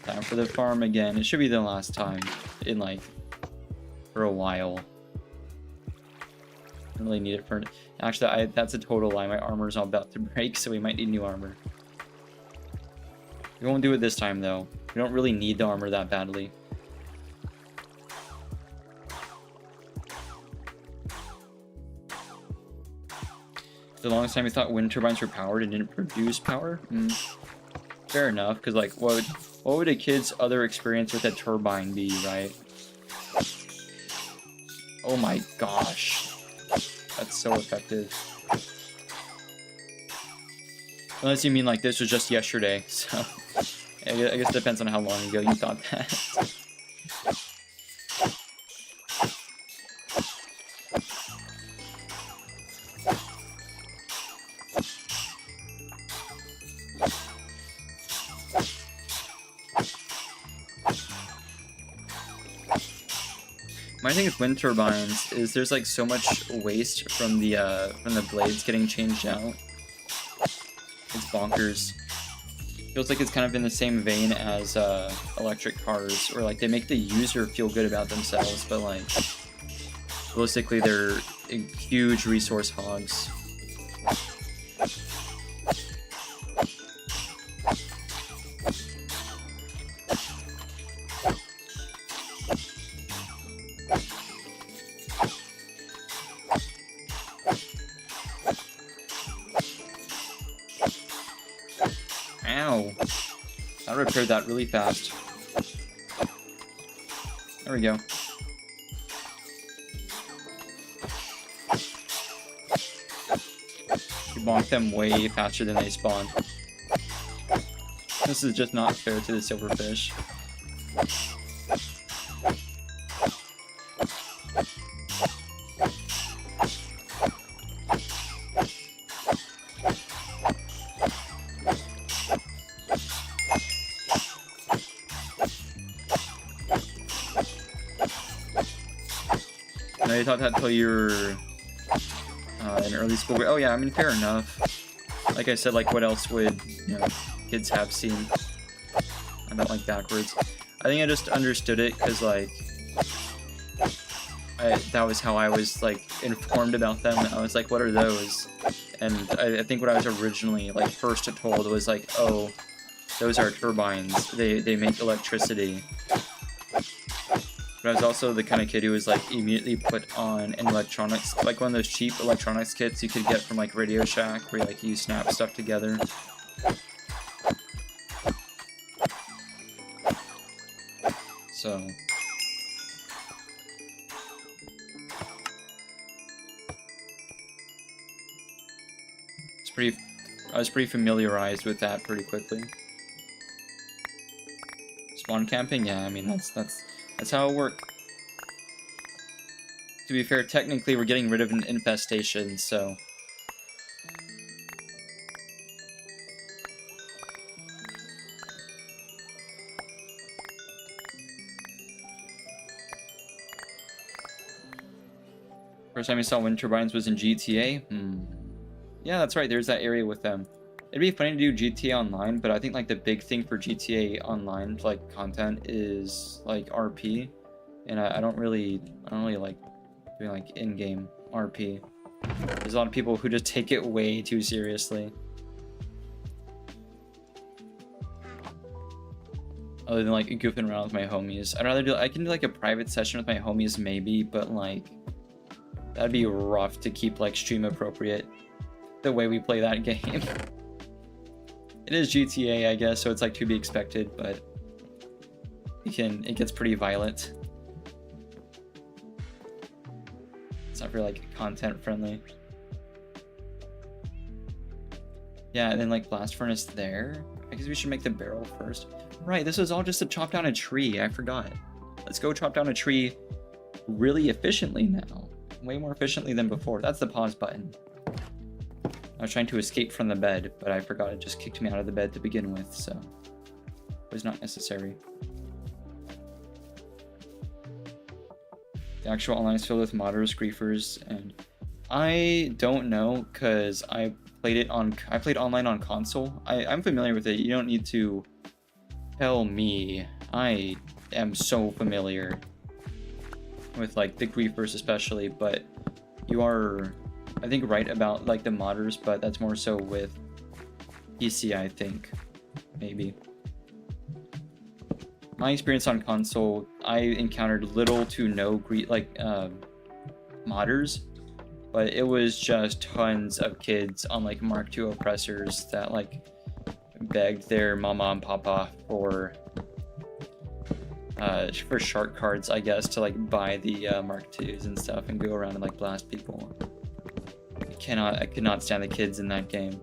Time for the farm again. It should be the last time in like for a while. I really need it for. Actually, that's a total lie. My armor's all about to break, so we might need new armor. We won't do it this time though. We don't really need the armor that badly. For the longest time we thought wind turbines were powered and didn't produce power. Fair enough, because like what would a kid's other experience with a turbine be, right? Oh my gosh. That's so effective. Unless you mean like this was just yesterday, so I guess it depends on how long ago you thought that. My thing with wind turbines is there's like so much waste from the blades getting changed out. It's bonkers. Feels like it's kind of in the same vein as electric cars, or like they make the user feel good about themselves, but like realistically they're huge resource hogs. Ow. I repaired that really fast. There we go. You bonk them way faster than they spawn. This is just not fair to the silverfish. you thought that till you're in early school. Oh yeah, I mean, fair enough. Like I said, like what else would, you know, kids have seen? I meant like backwards. I think I just understood it because like that was how I was like informed about them. I was like, what are those? And I think what I was originally like first told was like, oh, those are turbines. They make electricity. But I was also the kind of kid who was like immediately put on an electronics, like one of those cheap electronics kits you could get from like Radio Shack, where like you snap stuff together. So I was pretty familiarized with that pretty quickly. Spawn camping, yeah, I mean that's how it works. To be fair, technically we're getting rid of an infestation, so first time I saw wind turbines was in GTA. Yeah, that's right, there's that area with them. It'd be funny to do GTA Online, but I think like the big thing for GTA Online like content is like RP, and I don't really like doing like in-game RP. There's a lot of people who just take it way too seriously. Other than like goofing around with my homies, I can do like a private session with my homies maybe, but like that'd be rough to keep like stream appropriate the way we play that game. It is GTA, I guess, so it's like to be expected, but it gets pretty violent. It's not very like content friendly. Yeah, and then like blast furnace there. I guess we should make the barrel first. Right, this was all just to chop down a tree. I forgot. Let's go chop down a tree really efficiently now. Way more efficiently than before. That's the pause button. I was trying to escape from the bed, but I forgot it just kicked me out of the bed to begin with, so it was not necessary. The actual online is filled with modders, griefers, and I don't know because I played online on console. I'm familiar with it. You don't need to tell me. I am so familiar with like the griefers especially, but you are, I think, right about like the modders, but that's more so with PC, I think, maybe. My experience on console, I encountered little to no modders, but it was just tons of kids on like Mark II oppressors that like begged their mama and papa for shark cards, I guess, to like buy the Mark IIs and stuff and go around and like blast people. I could not stand the kids in that game.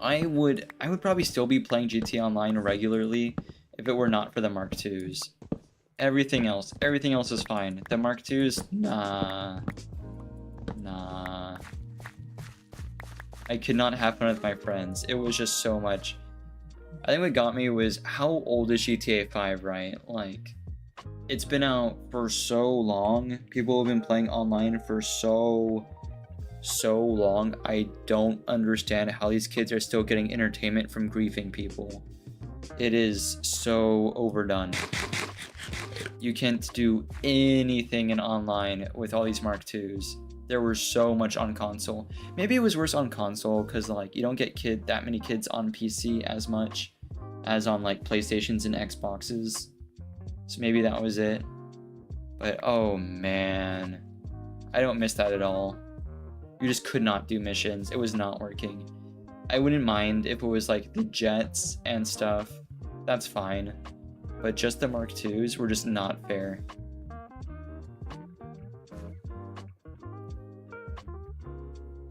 I would probably still be playing GTA Online regularly if it were not for the Mark IIs. Everything else is fine. The Mark IIs, nah. I could not have fun with my friends. It was just so much. I think what got me was how old is GTA 5, right? Like, it's been out for so long. People have been playing online for so long. I don't understand how these kids are still getting entertainment from griefing people. It is so overdone. You can't do anything in online with all these Mark IIs. There were so much on console. Maybe it was worse on console because like you don't get that many kids on PC as much as on like PlayStations and Xboxes. So maybe that was it. But oh man, I don't miss that at all. You just could not do missions. It was not working. I wouldn't mind if it was like the jets and stuff. That's fine. But just the Mark IIs were just not fair.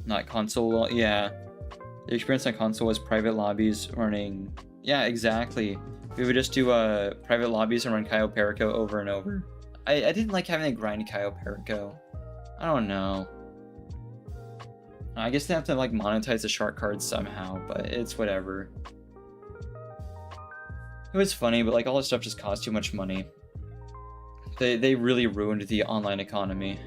Not console, yeah. The experience on console was private lobbies running. Yeah, exactly. We would just do private lobbies and run Cayo Perico over and over. I didn't like having to grind Cayo Perico. I don't know. I guess they have to like monetize the shark cards somehow, but it's whatever. It was funny, but like all this stuff just cost too much money. They really ruined the online economy.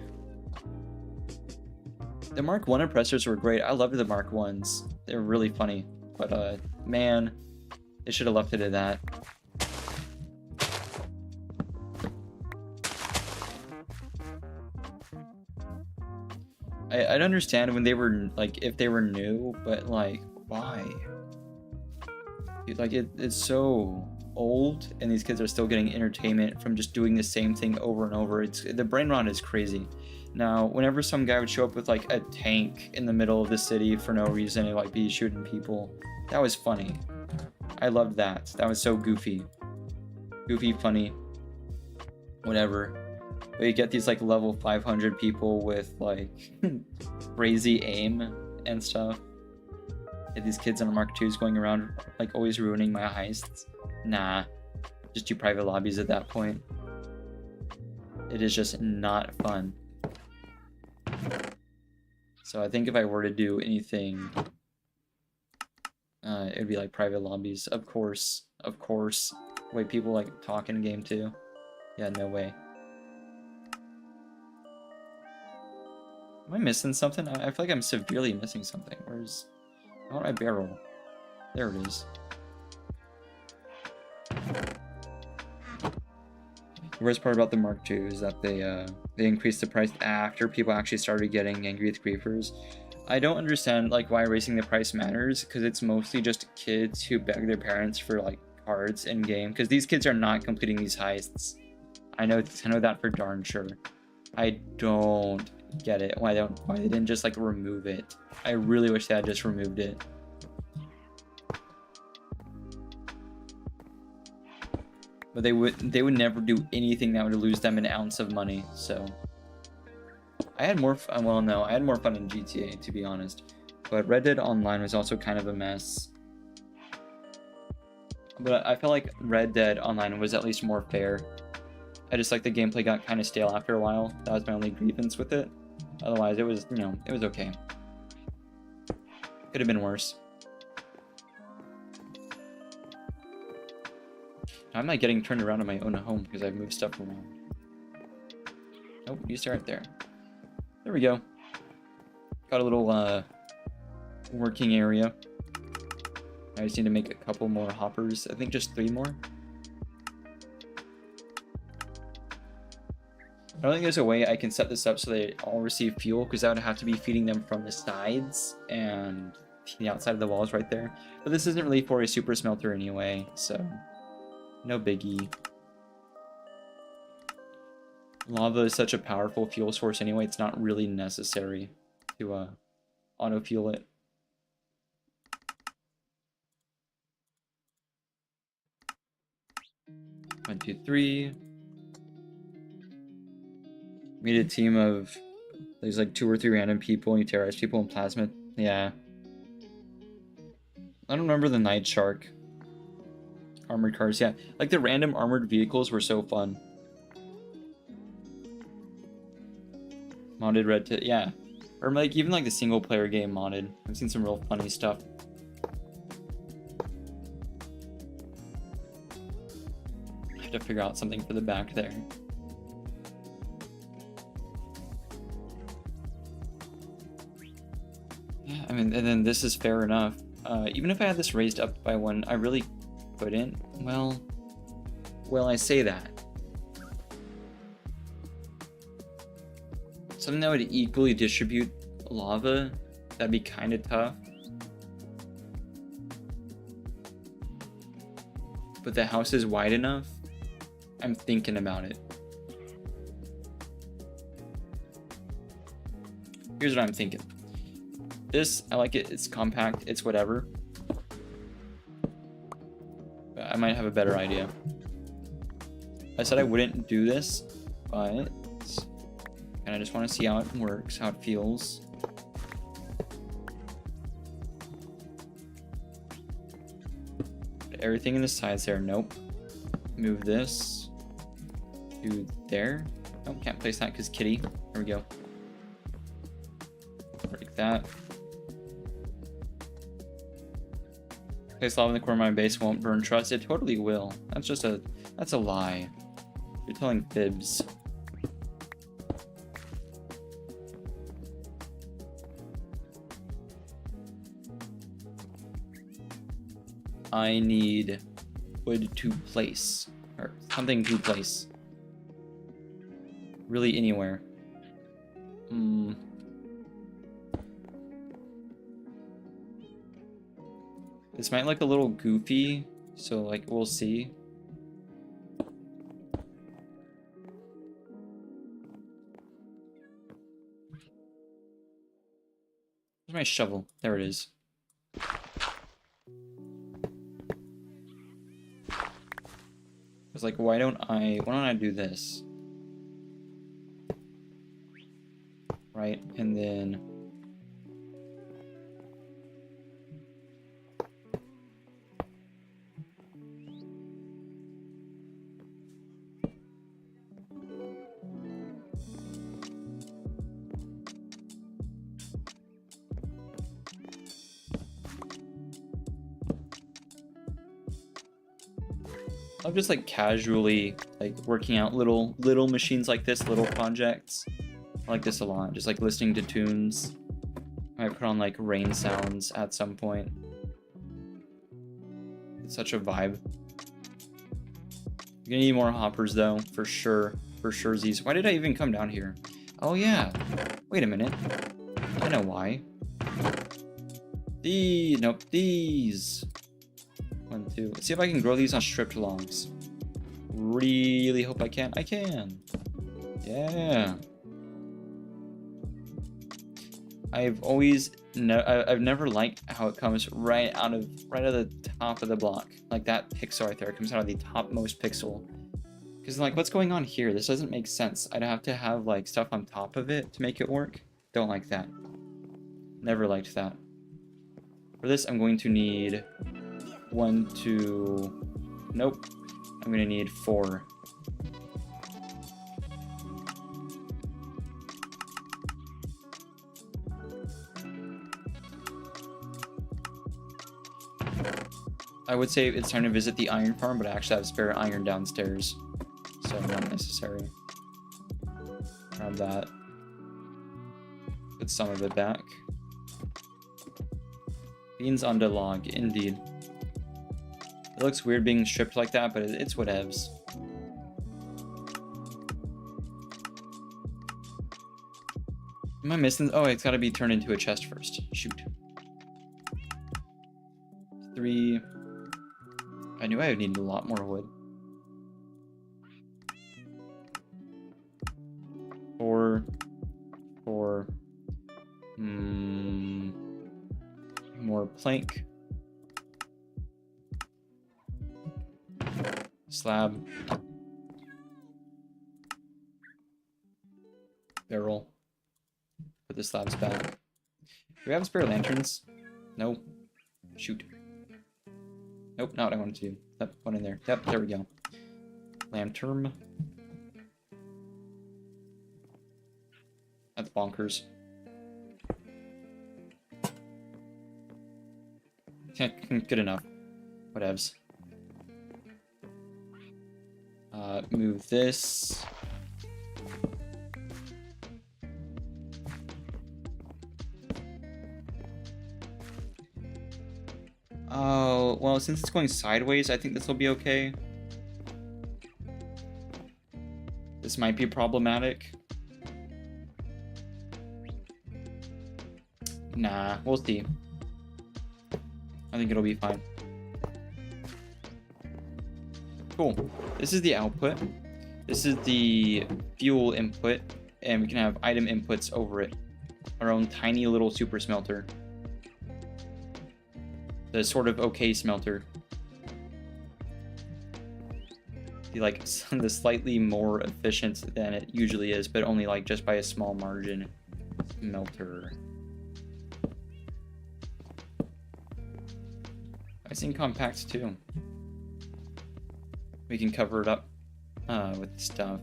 The Mark 1 oppressors were great. I loved the Mark 1s. They were really funny. But, man, they should have left it at that. I'd understand when they were, like, if they were new, but, like, why? Dude, like, it's so old, and these kids are still getting entertainment from just doing the same thing over and over. The brain rot is crazy. Now, whenever some guy would show up with, like, a tank in the middle of the city for no reason and, like, be shooting people, that was funny. I loved that. That was so goofy. Goofy, funny, whatever. But you get these, like, level 500 people with, like, crazy aim and stuff. And these kids on Mark 2s going around, like, always ruining my heists. Nah. Just do private lobbies at that point. It is just not fun. So I think if I were to do anything, it would be, like, private lobbies. Of course. Of course. Wait, people, like, talk in game too? Yeah, no way. Am I missing something? I feel like I'm severely missing something. Where's... I want my barrel. There it is. The worst part about the Mark II is that they increased the price after people actually started getting angry with griefers. I don't understand, like, why raising the price matters, because it's mostly just kids who beg their parents for, like, cards in game, because these kids are not completing these heists. I know that for darn sure. I don't get it. Why they didn't just, like, remove it. I really wish they had just removed it. But they would never do anything that would lose them an ounce of money. So I had more fun, well, no, I had more fun in GTA, to be honest. But Red Dead Online was also kind of a mess. But I felt like Red Dead Online was at least more fair. I just like the gameplay got kind of stale after a while. That was my only grievance with it. Otherwise, it was, you know, it was okay. Could have been worse. I'm not getting turned around in my own home because I've moved stuff around. Nope, you start there. There we go. Got a little working area. I just need to make a couple more hoppers. I think just 3 more. I don't think there's a way I can set this up so they all receive fuel, because I would have to be feeding them from the sides and the outside of the walls right there. But this isn't really for a super smelter anyway, so no biggie. Lava is such a powerful fuel source anyway, it's not really necessary to auto fuel it. One, two, three. Meet a team of, there's like 2 or 3 random people and you terrorize people in plasma. Yeah. I don't remember the Night Shark. Armored cars, yeah. Like the random armored vehicles were so fun. Modded Red Dead, yeah. Or like even like the single player game modded. I've seen some real funny stuff. I have to figure out something for the back there. Yeah, I mean, and then this is fair enough. Even if I had this raised up by 1, I really couldn't. Well, I say that. Something that would equally distribute lava, that'd be kind of tough. But the house is wide enough. I'm thinking about it. Here's what I'm thinking. This, I like it. It's compact. It's whatever. But I might have a better idea. I said I wouldn't do this, but... And I just want to see how it works, how it feels. Put everything in the sides there. Nope. Move this to there. Nope, can't place that because kitty. There we go. Break that. Place lava in the corner of my base won't burn trust. It totally will. That's a lie. You're telling fibs. I need wood to place, or something to place. Really anywhere. This might look a little goofy, so like we'll see. Where's my shovel? There it is. I was like, why don't I do this? Right, and then I'm just like casually like working out little machines like this, little projects. I like this a lot. Just like listening to tunes. I might put on like rain sounds at some point. It's such a vibe. You're gonna need more hoppers though, for sure. For sure, Z's. Why did I even come down here? Oh yeah. Wait a minute. I know why. Nope, these. 1, 2. Let's see if I can grow these on stripped logs. Really hope I can. I can. Yeah. I've never liked how it comes right out of the top of the block. Like that pixel right there. It comes out of the topmost pixel. Because like, what's going on here? This doesn't make sense. I'd have to have like stuff on top of it to make it work. Don't like that. Never liked that. For this, I'm going to need 1, 2. Nope. I'm gonna need 4. I would say it's time to visit the iron farm, but I actually have spare iron downstairs, so not necessary. Grab that. Put some of it back. Beans on the log, indeed. It looks weird being stripped like that, but it's whatevs. Am I missing? Oh, it's got to be turned into a chest first. Shoot. 3. I knew I would need a lot more wood. 4. 4. More plank. Slab. Barrel. Put the slabs back. Do we have spare lanterns? No. Shoot. Nope, not what I wanted to do. That one in there. Yep, there we go. Lantern. That's bonkers. Good enough. Whatevs. Move this. Oh, well, since it's going sideways, I think this will be okay. This might be problematic. Nah, we'll see. I think it'll be fine. Cool. This is the output. This is the fuel input, and we can have item inputs over it. Our own tiny little super smelter. The sort of okay smelter. Be like the slightly more efficient than it usually is, but only like just by a small margin. Smelter. I've seen compact too. We can cover it up with stuff.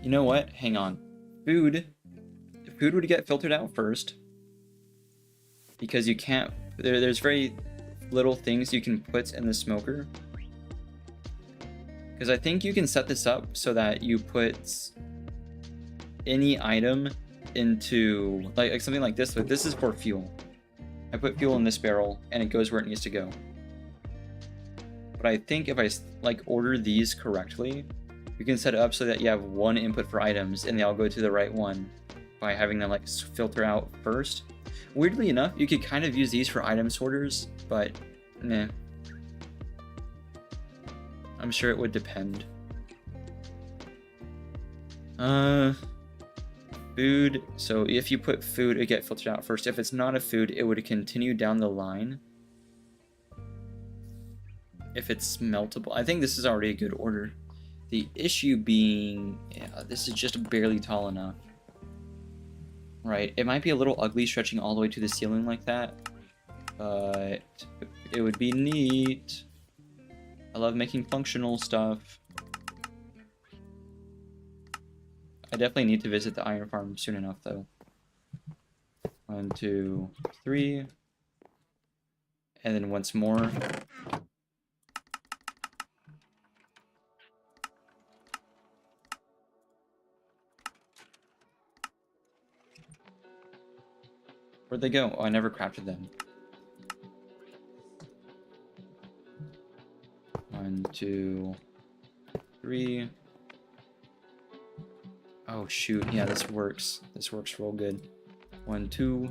You know what? Hang on. Food would get filtered out first. Because you can't... There's very little things you can put in the smoker. Because I think you can set this up so that you put any item into like something like this. Like this is for fuel. I put fuel in this barrel and it goes where it needs to go. But I think if I like order these correctly, you can set it up so that you have one input for items and they all go to the right one by having them like filter out first. Weirdly enough, you could kind of use these for item sorters, but nah. I'm sure it would depend. Food. So if you put food, it get filtered out first. If it's not a food, it would continue down the line. If it's meltable, I think this is already a good order. The issue being, yeah, this is just barely tall enough. Right, it might be a little ugly stretching all the way to the ceiling like that, but it would be neat. I love making functional stuff. I definitely need to visit the iron farm soon enough, though. 1, 2, 3. And then once more. Where'd they go? Oh, I never crafted them. 1, 2, 3. Oh shoot, yeah, this works. This works real good. 1, 2.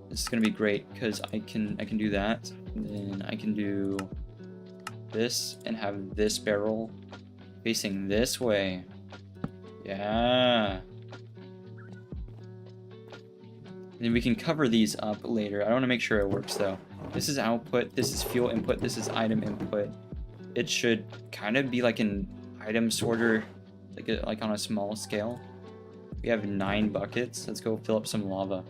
This is gonna be great because I can do that, and then I can do this and have this barrel facing this way. Yeah. And then we can cover these up later. I want to make sure it works though. This is output, this is fuel input, this is item input. It should kind of be like an item sorter, like on a small scale. We have 9 buckets. Let's go fill up some lava.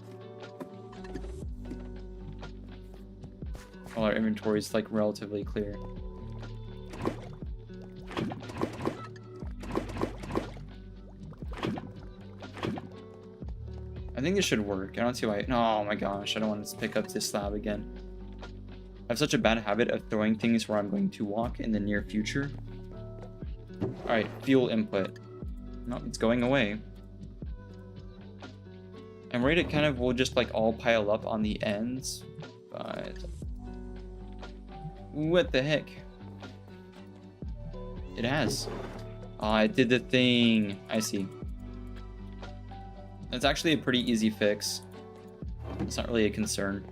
While our inventory is like relatively clear. I think this should work. I don't see why. No, oh my gosh, I don't want to pick up this slab again. I have such a bad habit of throwing things where I'm going to walk in the near future. Alright, fuel input. No, it's going away. I'm worried it kind of will just like all pile up on the ends, but what the heck? It has. Oh, I did the thing. I see. It's actually a pretty easy fix. It's not really a concern.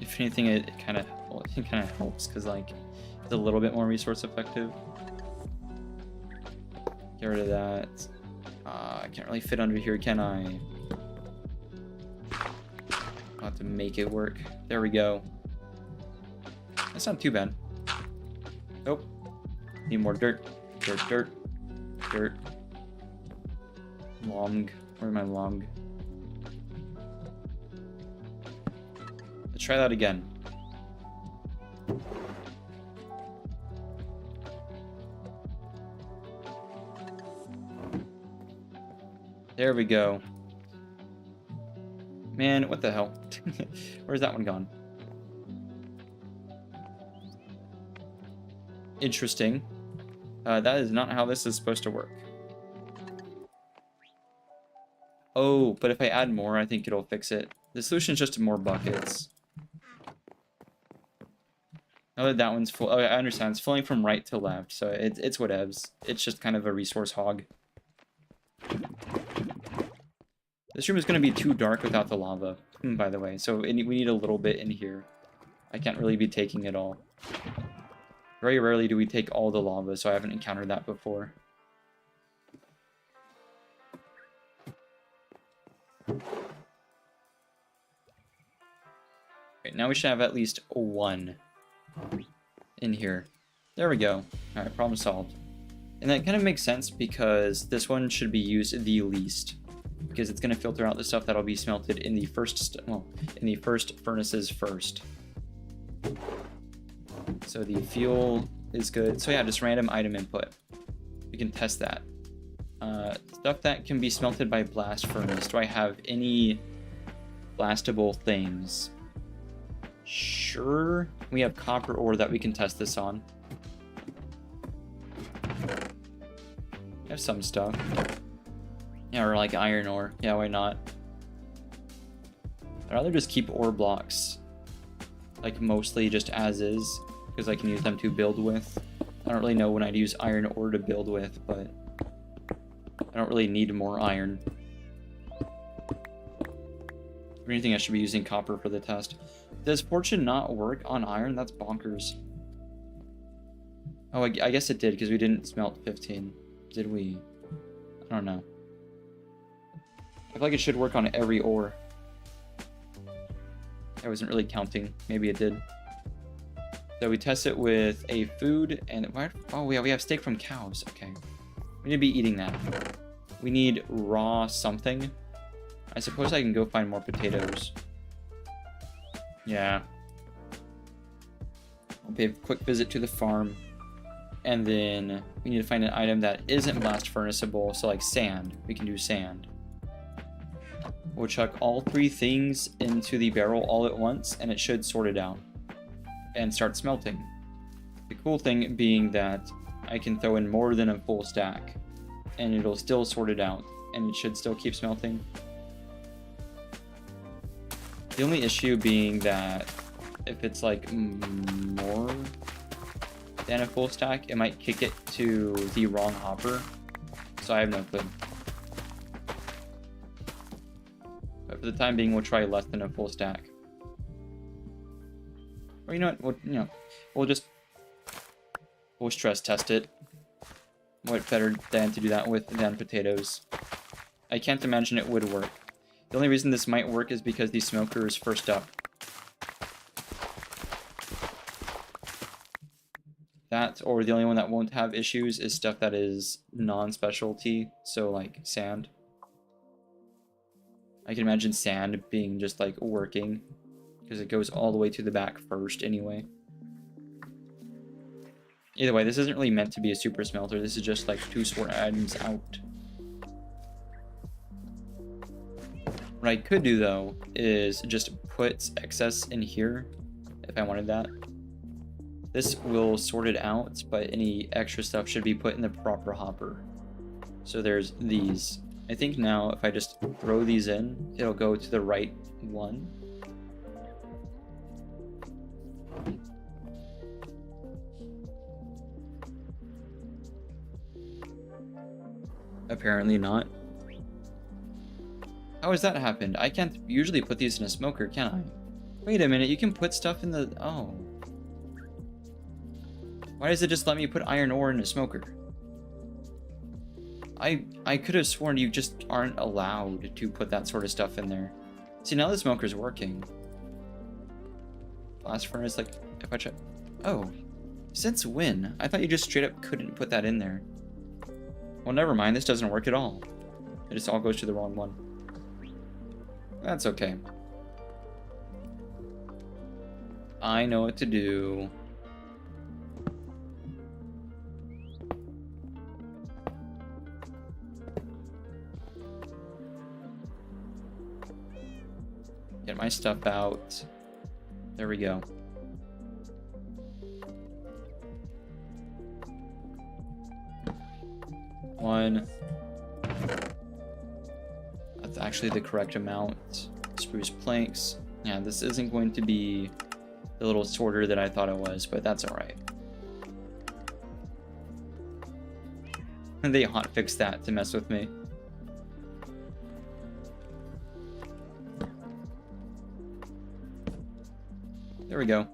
If anything, it kind of helps because like it's a little bit more resource effective. Get rid of that. I can't really fit under here, can I? I'll have to make it work. There we go. That's not too bad. Nope. Need more dirt. Dirt, dirt, dirt. Long. Where's my long? Let's try that again. There we go. Man, what the hell? Where's that one gone? Interesting. That is not how this is supposed to work. Oh, but if I add more, I think it'll fix it. The solution is just more buckets. Now that that one's full, oh, I understand. It's flowing from right to left, so it's whatevs. It's just kind of a resource hog. This room is going to be too dark without the lava, by the way, so we need a little bit in here. I can't really be taking it all. Very rarely do we take all the lava, so I haven't encountered that before. Okay, now we should have at least 1 in here. There we go. Alright, problem solved. And that kind of makes sense because this one should be used the least. Because it's going to filter out the stuff that'll be smelted in the first furnaces first. So the fuel is good. So yeah, just random item input. We can test that. Stuff that can be smelted by blast furnace. Do I have any blastable things? Sure. We have copper ore that we can test this on. I have some stuff. Yeah, or like iron ore. Yeah, why not? I'd rather just keep ore blocks, like mostly just as is, because I can use them to build with. I don't really know when I'd use iron ore to build with, but I don't really need more iron. If anything, I should be using copper for the test. Does fortune not work on iron? That's bonkers. Oh, I guess it did, because we didn't smelt 15. Did we? I don't know. I feel like it should work on every ore. I wasn't really counting. Maybe it did. So we test it with a food, and oh yeah, we have steak from cows. Okay, we need to be eating that. We need raw something. I suppose I can go find more potatoes. Yeah. I'll pay a quick visit to the farm, and then we need to find an item that isn't blast furnaceable. So like sand, we can do sand. We'll chuck all 3 things into the barrel all at once, and it should sort it out and start smelting. The cool thing being that I can throw in more than a full stack, and it'll still sort it out, and it should still keep smelting. The only issue being that if it's like more than a full stack, it might kick it to the wrong hopper, so I have no clue. But for the time being, we'll try less than a full stack. Or you know what? We'll stress test it. What better than to do that with than potatoes? I can't imagine it would work. The only reason this might work is because the smoker is first up. That, or the only one that won't have issues is stuff that is non-specialty, so like sand. I can imagine sand being just like working, because it goes all the way to the back first anyway. Either way, this isn't really meant to be a super smelter. This is just like to sort items out. What I could do though is just put excess in here if I wanted that. This will sort it out, but any extra stuff should be put in the proper hopper. So there's these. I think now if I just throw these in, it'll go to the right one. Apparently not. How has that happened? I can't usually put these in a smoker, can I? Wait a minute, you can put stuff in the... Oh. Why does it just let me put iron ore in a smoker? I could have sworn you just aren't allowed to put that sort of stuff in there. See, now the smoker's working. Blast furnace, like, if I try... Oh. Since when? I thought you just straight up couldn't put that in there. Well, never mind, this doesn't work at all. It just all goes to the wrong one. That's okay. I know what to do. Get my stuff out. There we go. One. That's actually the correct amount. Spruce planks. Yeah, this isn't going to be the little sorter that I thought it was, but that's alright. And they hotfixed that to mess with me. There we go.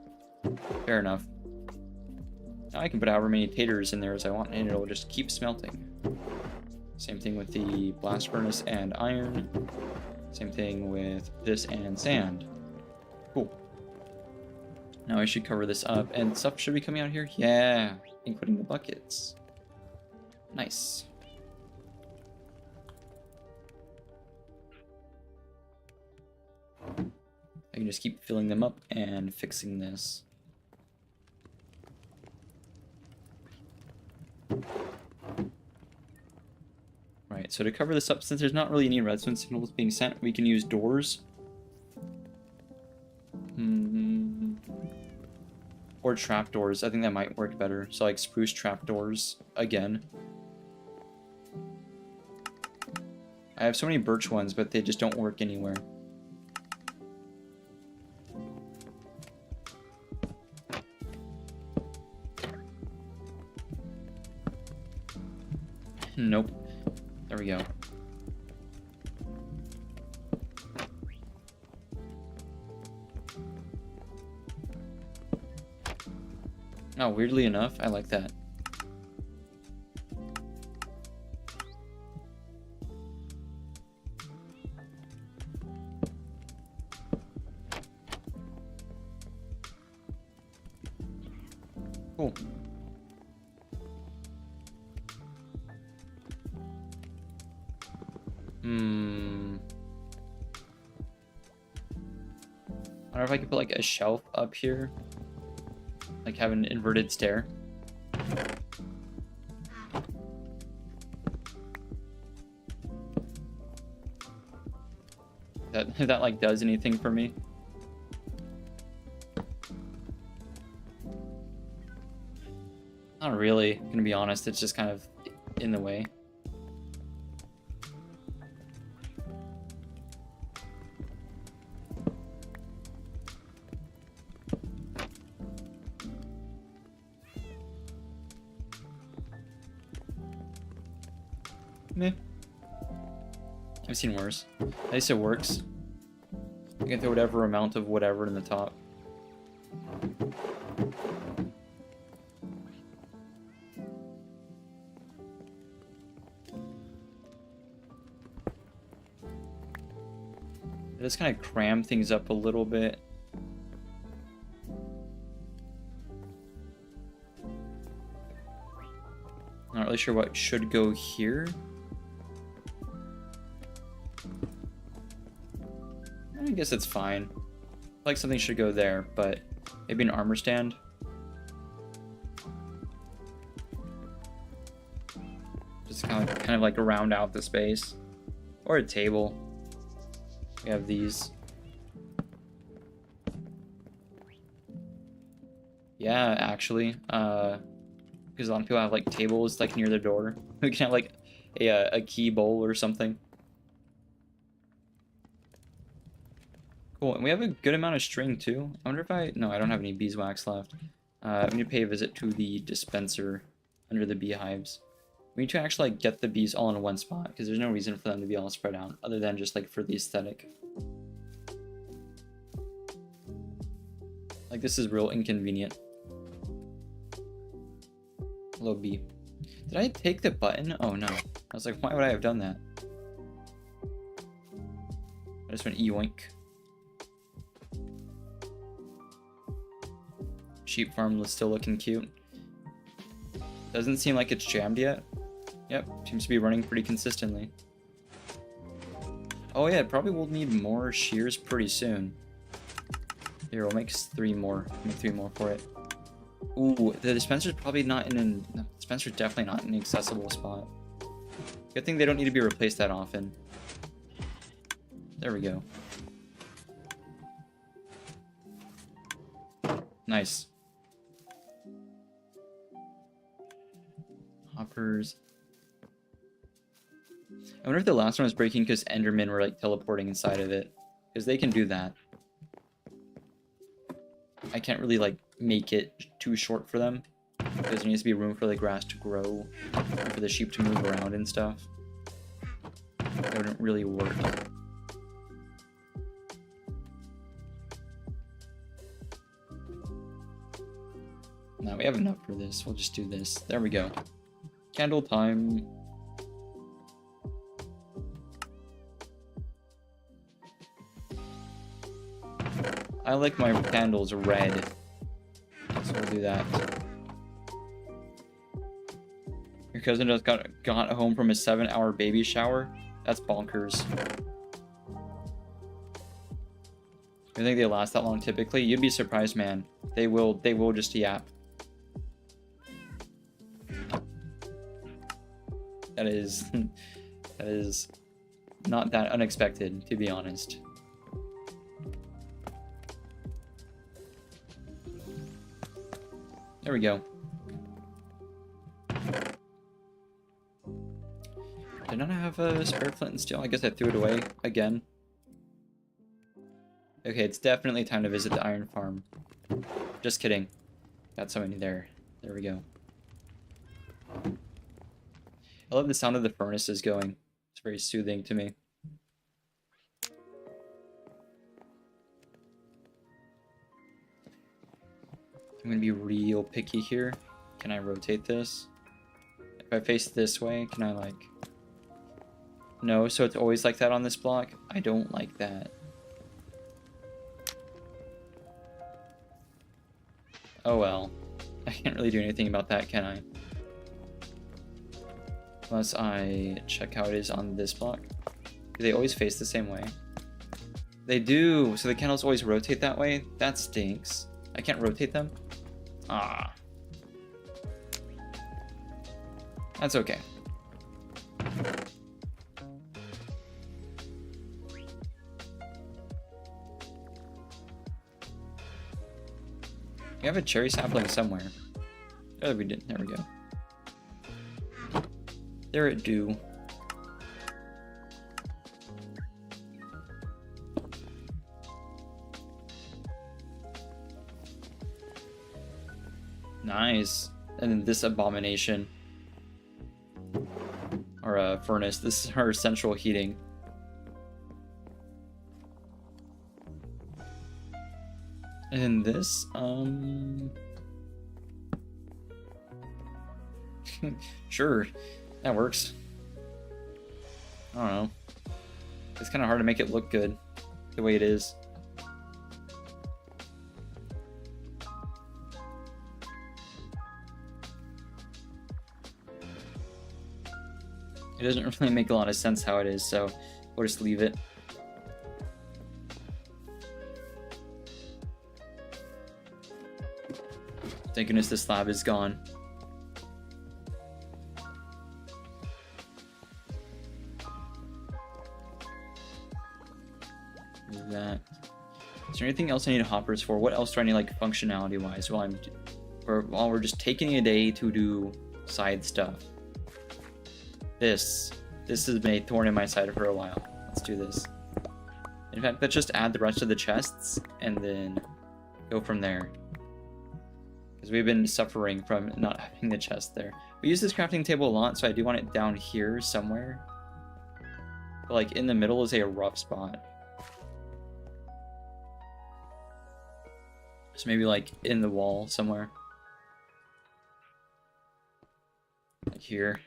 Fair enough. Now I can put however many taters in there as I want, and it'll just keep smelting. Same thing with the blast furnace and iron. Same thing with this and sand. Cool. Now I should cover this up, and stuff should be coming out here. Yeah, including the buckets. Nice. I can just keep filling them up and fixing this. so to cover this up, since there's not really any redstone signals being sent, we can use doors. Or trapdoors. I think that might work better. So like spruce trapdoors again. I have so many birch ones, but they just don't work anywhere. Nope. There we go. Oh, weirdly enough, I like that. Cool. I wonder if I could put like a shelf up here. Like have an inverted stair. That like does anything for me. Not really, gonna be honest, it's just kind of in the way. Meh. I've seen worse. At least it works. You can throw whatever amount of whatever in the top. Just kind of cram things up a little bit. Not really sure what should go here. I guess it's fine. Like something should go there, but maybe an armor stand. Just kind of like round out the space, or a table. We have these. Yeah, actually, because a lot of people have like tables like near the door. We can have like a key bowl or something. Cool, and we have a good amount of string too. I wonder if no, I don't have any beeswax left. I'm gonna pay a visit to the dispenser under the beehives. We need to actually like get the bees all in one spot because there's no reason for them to be all spread out other than just like for the aesthetic. Like this is real inconvenient. Hello bee. Did I take the button? Oh no. I was like, why would I have done that? I just went yoink. Sheep farm is still looking cute. Doesn't seem like it's jammed yet. Yep, seems to be running pretty consistently. Oh yeah, probably will need more shears pretty soon. Here, we'll make 3 more. Make 3 more for it. Ooh, the dispenser's probably not in the dispenser's definitely not in an accessible spot. Good thing they don't need to be replaced that often. There we go. Nice. Hoppers. I wonder if the last one was breaking because Endermen were like teleporting inside of it. Because they can do that. I can't really like make it too short for them. Because there needs to be room for the grass to grow. And for the sheep to move around and stuff. That wouldn't really work. No, we have enough for this. We'll just do this. There we go. Candle time. I like my candles red. So we'll do that. Your cousin just got home from a 7-hour baby shower? That's bonkers. I think they last that long typically. You'd be surprised, man. They will just yap. That is That is not that unexpected, to be honest. There we go. Did not have a spare flint and steel? I guess I threw it away again. Okay, it's definitely time to visit the iron farm. Just kidding. Got somebody there. There we go. I love the sound of the furnaces going. It's very soothing to me. I'm gonna be real picky here. Can I rotate this? If I face this way, can I like... No, so it's always like that on this block? I don't like that. Oh well. I can't really do anything about that, can I? Unless I check how it is on this block. Do they always face the same way? They do! So the candles always rotate that way? That stinks. I can't rotate them? Ah. That's okay. We have a cherry sapling somewhere. Oh, we did. There we go. There it do. Nice. And then this abomination. Or a furnace. This is our central heating. And then this, sure, that works. I don't know. It's kind of hard to make it look good the way it is. It doesn't really make a lot of sense how it is, so we'll just leave it. Thank goodness this slab is gone. That. Is there anything else I need hoppers for? What else do I need, like, functionality-wise? While we're just taking a day to do side stuff. This has been a thorn in my side for a while. Let's do this. In fact, let's just add the rest of the chests and then go from there. Because we've been suffering from not having the chest there. We use this crafting table a lot, so I do want it down here somewhere. But like in the middle is a rough spot. So maybe like in the wall somewhere. Like here.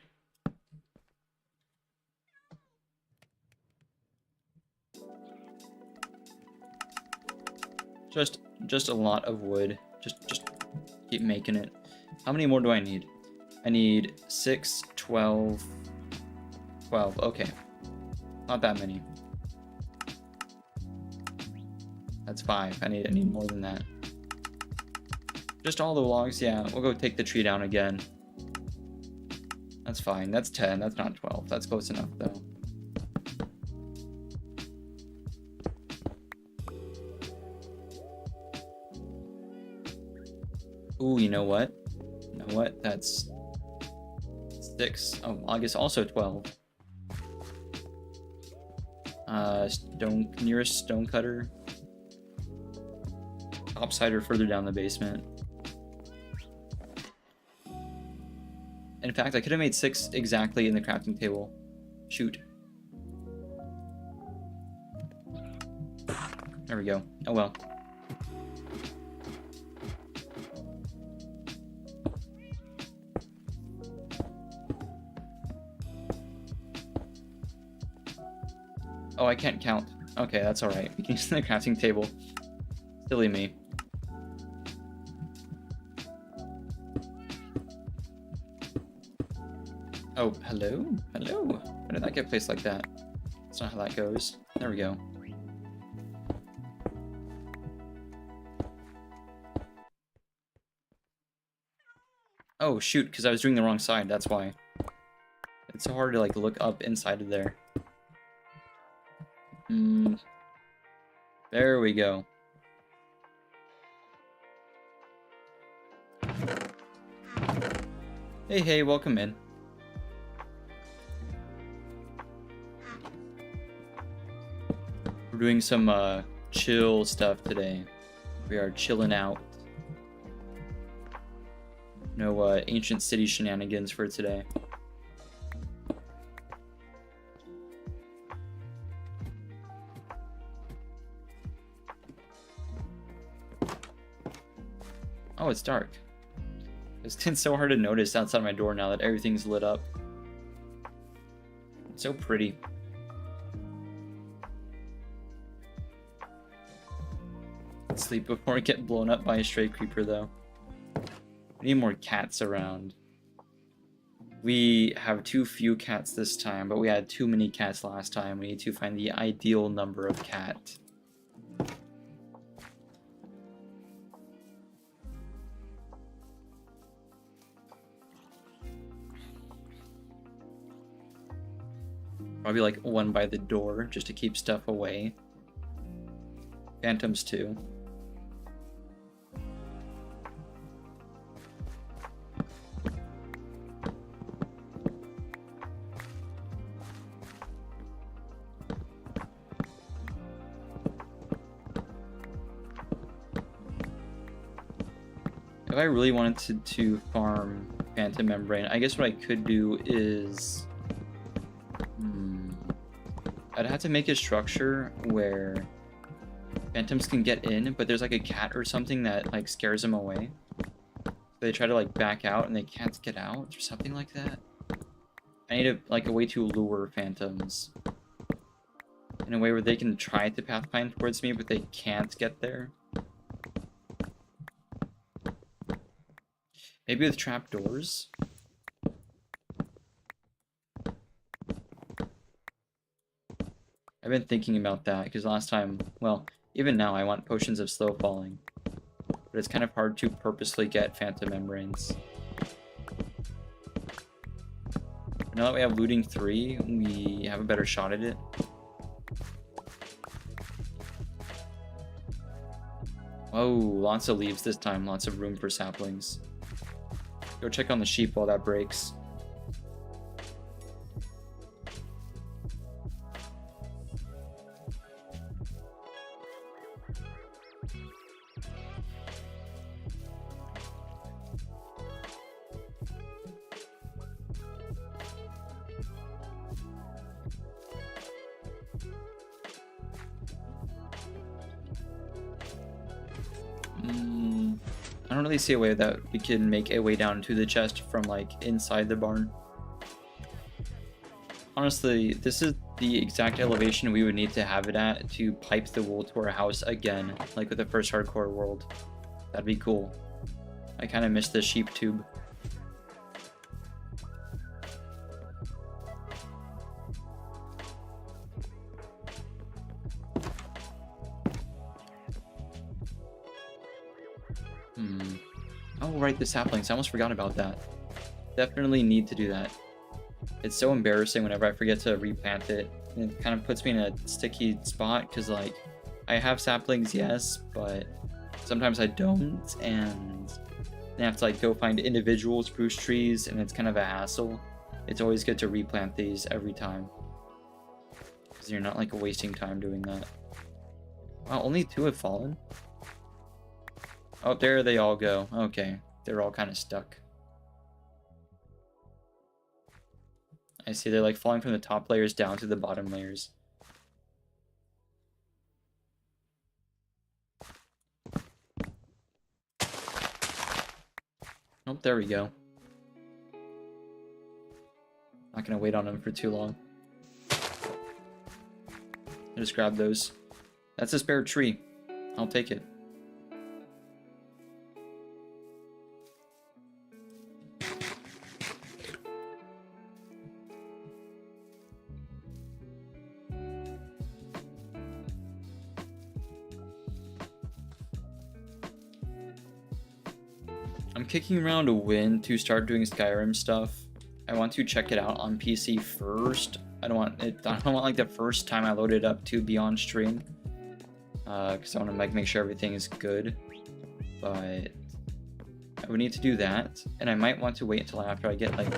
Just a lot of wood. Just keep making it. How many more do I need? I need 6, 12, 12. Okay. Not that many. That's 5. I need more than that. Just all the logs, yeah. We'll go take the tree down again. That's fine. That's 10. That's not 12. That's close enough, though. Ooh, you know what? You know what? That's 6. Oh, I guess also 12. Nearest stone cutter. Topsider further down the basement. In fact, I could have made 6 exactly in the crafting table. Shoot. There we go. Oh well. Oh, I can't count. Okay, that's alright. We can use the crafting table. Silly me. Oh, hello? Hello? Why did that get placed like that? That's not how that goes. There we go. Oh, shoot, because I was doing the wrong side, that's why. It's so hard to like look up inside of there. There we go. Hey, welcome in. We're doing some chill stuff today. We are chilling out. No ancient city shenanigans for today. Oh, it's dark. It's so hard to notice outside my door now that everything's lit up. It's so pretty. Sleep before I get blown up by a stray creeper, though. We need more cats around. We have too few cats this time, but we had too many cats last time. We need to find the ideal number of cat. Probably like one by the door, just to keep stuff away. Phantoms too. If I really wanted to farm Phantom Membrane, I guess what I could do is... I'd have to make a structure where phantoms can get in, but there's like a cat or something that like scares them away. So they try to like back out and they can't get out or something like that. I need a way to lure phantoms in a way where they can try to pathfind towards me, but they can't get there. Maybe with trapdoors. I've been thinking about that because last time, well, even now I want potions of slow falling, but it's kind of hard to purposely get phantom membranes. Now that we have looting 3, we have a better shot at it. Oh, lots of leaves this time, lots of room for saplings. Go check on the sheep while that breaks. I don't really see a way that we can make a way down to the chest from like inside the barn. Honestly, this is the exact elevation we would need to have it at to pipe the wool to our house again, like with the first hardcore world. That'd be cool. I kind of miss the sheep tube. Oh, right, the saplings. I almost forgot about that. Definitely need to do that. It's so embarrassing whenever I forget to replant it. And it kind of puts me in a sticky spot because, like, I have saplings, yes, but sometimes I don't, and then I have to, like, go find individual spruce trees, and it's kind of a hassle. It's always good to replant these every time because you're not, like, wasting time doing that. Wow, only 2 have fallen? Oh, there they all go. Okay, they're all kind of stuck. I see they're like falling from the top layers down to the bottom layers. Oh, there we go. Not gonna wait on them for too long. I'll just grab those. That's a spare tree. I'll take it. I'm kicking around a win to start doing Skyrim stuff. I want to check it out on PC first. I don't want like the first time I load it up to be on stream. Because I want to like make sure everything is good. But I would need to do that, and I might want to wait until after I get like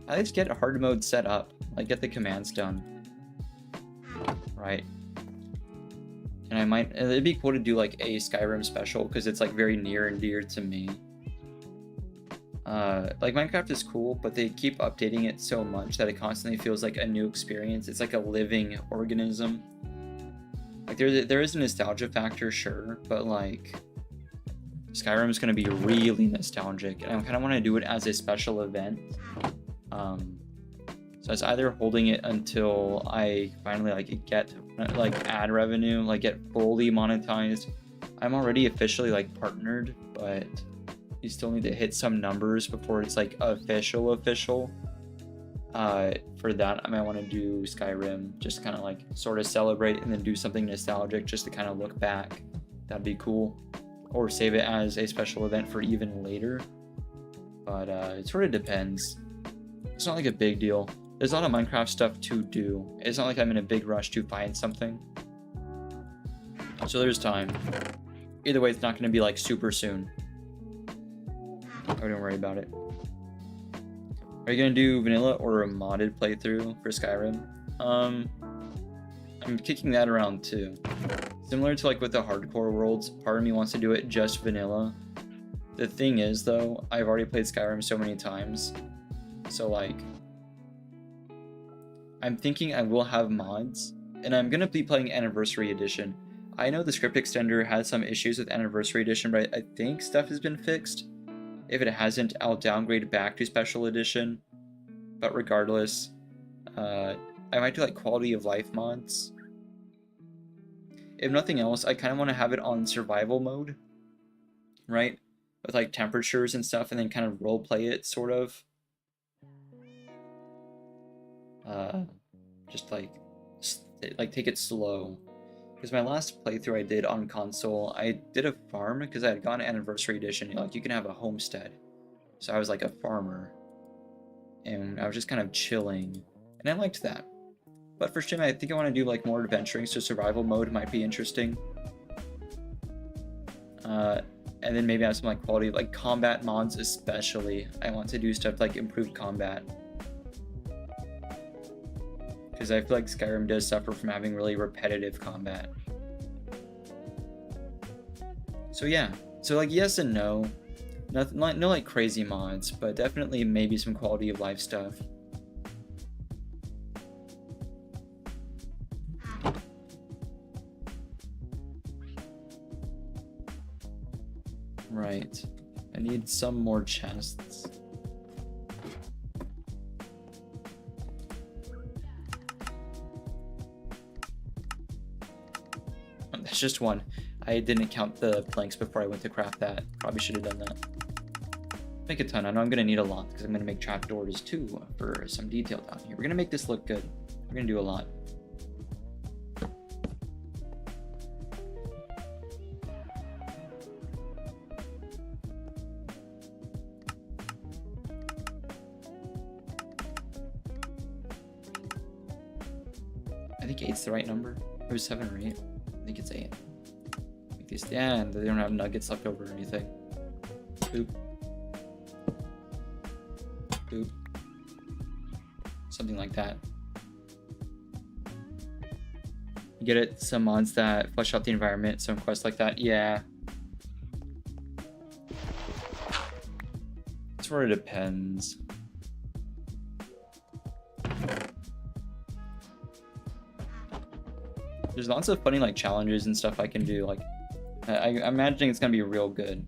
at least get a hard mode set up, like get the commands done. Right. And I might, it'd be cool to do like a Skyrim special because it's like very near and dear to me. Like Minecraft is cool, but they keep updating it so much that it constantly feels like a new experience. It's like a living organism. Like there is a nostalgia factor, sure, but like Skyrim is going to be really nostalgic, and I kind of want to do it as a special event. So it's either holding it until I finally like get like ad revenue, like get fully monetized. I'm already officially like partnered, but you still need to hit some numbers before it's like official. For that, I might want to do Skyrim, just kind of like sort of celebrate and then do something nostalgic just to kind of look back. That'd be cool. Or save it as a special event for even later. But it sort of depends. It's not like a big deal. There's a lot of Minecraft stuff to do. It's not like I'm in a big rush to find something. So there's time. Either way, it's not going to be like super soon. I wouldn't worry about it. Are you going to do vanilla or a modded playthrough for Skyrim? I'm kicking that around too. Similar to like with the hardcore worlds, part of me wants to do it just vanilla. The thing is though, I've already played Skyrim so many times. So like, I'm thinking I will have mods, and I'm going to be playing Anniversary Edition. I know the script extender had some issues with Anniversary Edition, but I think stuff has been fixed. If it hasn't, I'll downgrade back to Special Edition. But regardless, I might do like quality of life mods. If nothing else, I kind of want to have it on survival mode, right? With like temperatures and stuff, and then kind of roleplay it, sort of. Just like take it slow. Because my last playthrough I did on console, I did a farm because I had gotten Anniversary Edition. Like you can have a homestead, so I was like a farmer, and I was just kind of chilling, and I liked that. But for stream, I think I want to do like more adventuring, so survival mode might be interesting. And then maybe have some like quality, like combat mods especially. I want to do stuff like improved combat. Because I feel like Skyrim does suffer from having really repetitive combat. So yeah, so like yes and no. Nothing, no like crazy mods, but definitely maybe some quality of life stuff. Right. I need some more chests. Oh, that's just one. I didn't count the planks before I went to craft that. Probably should have done that. Make a ton. I know I'm going to need a lot because I'm going to make trapdoors too for some detail down here. We're going to make this look good. We're going to do a lot. I think 8's the right number. It was 7 or 8. I think it's 8. Make these, yeah, and they don't have nuggets left over or anything. Boop. Boop. Something like that. You get it? Some mods that flesh out the environment, some quests like that. Yeah. It sort of depends. There's lots of funny like challenges and stuff I can do. Like, I'm imagining it's gonna be real good.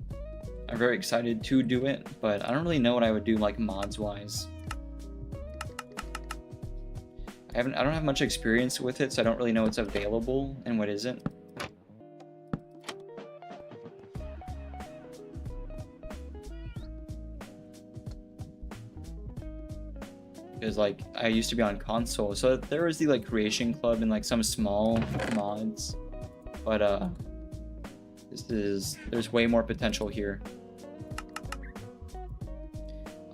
I'm very excited to do it, but I don't really know what I would do like mods wise. I don't have much experience with it, so I don't really know what's available and what isn't. Because like I used to be on console, so there was the like creation club and like some small mods, but there's way more potential here.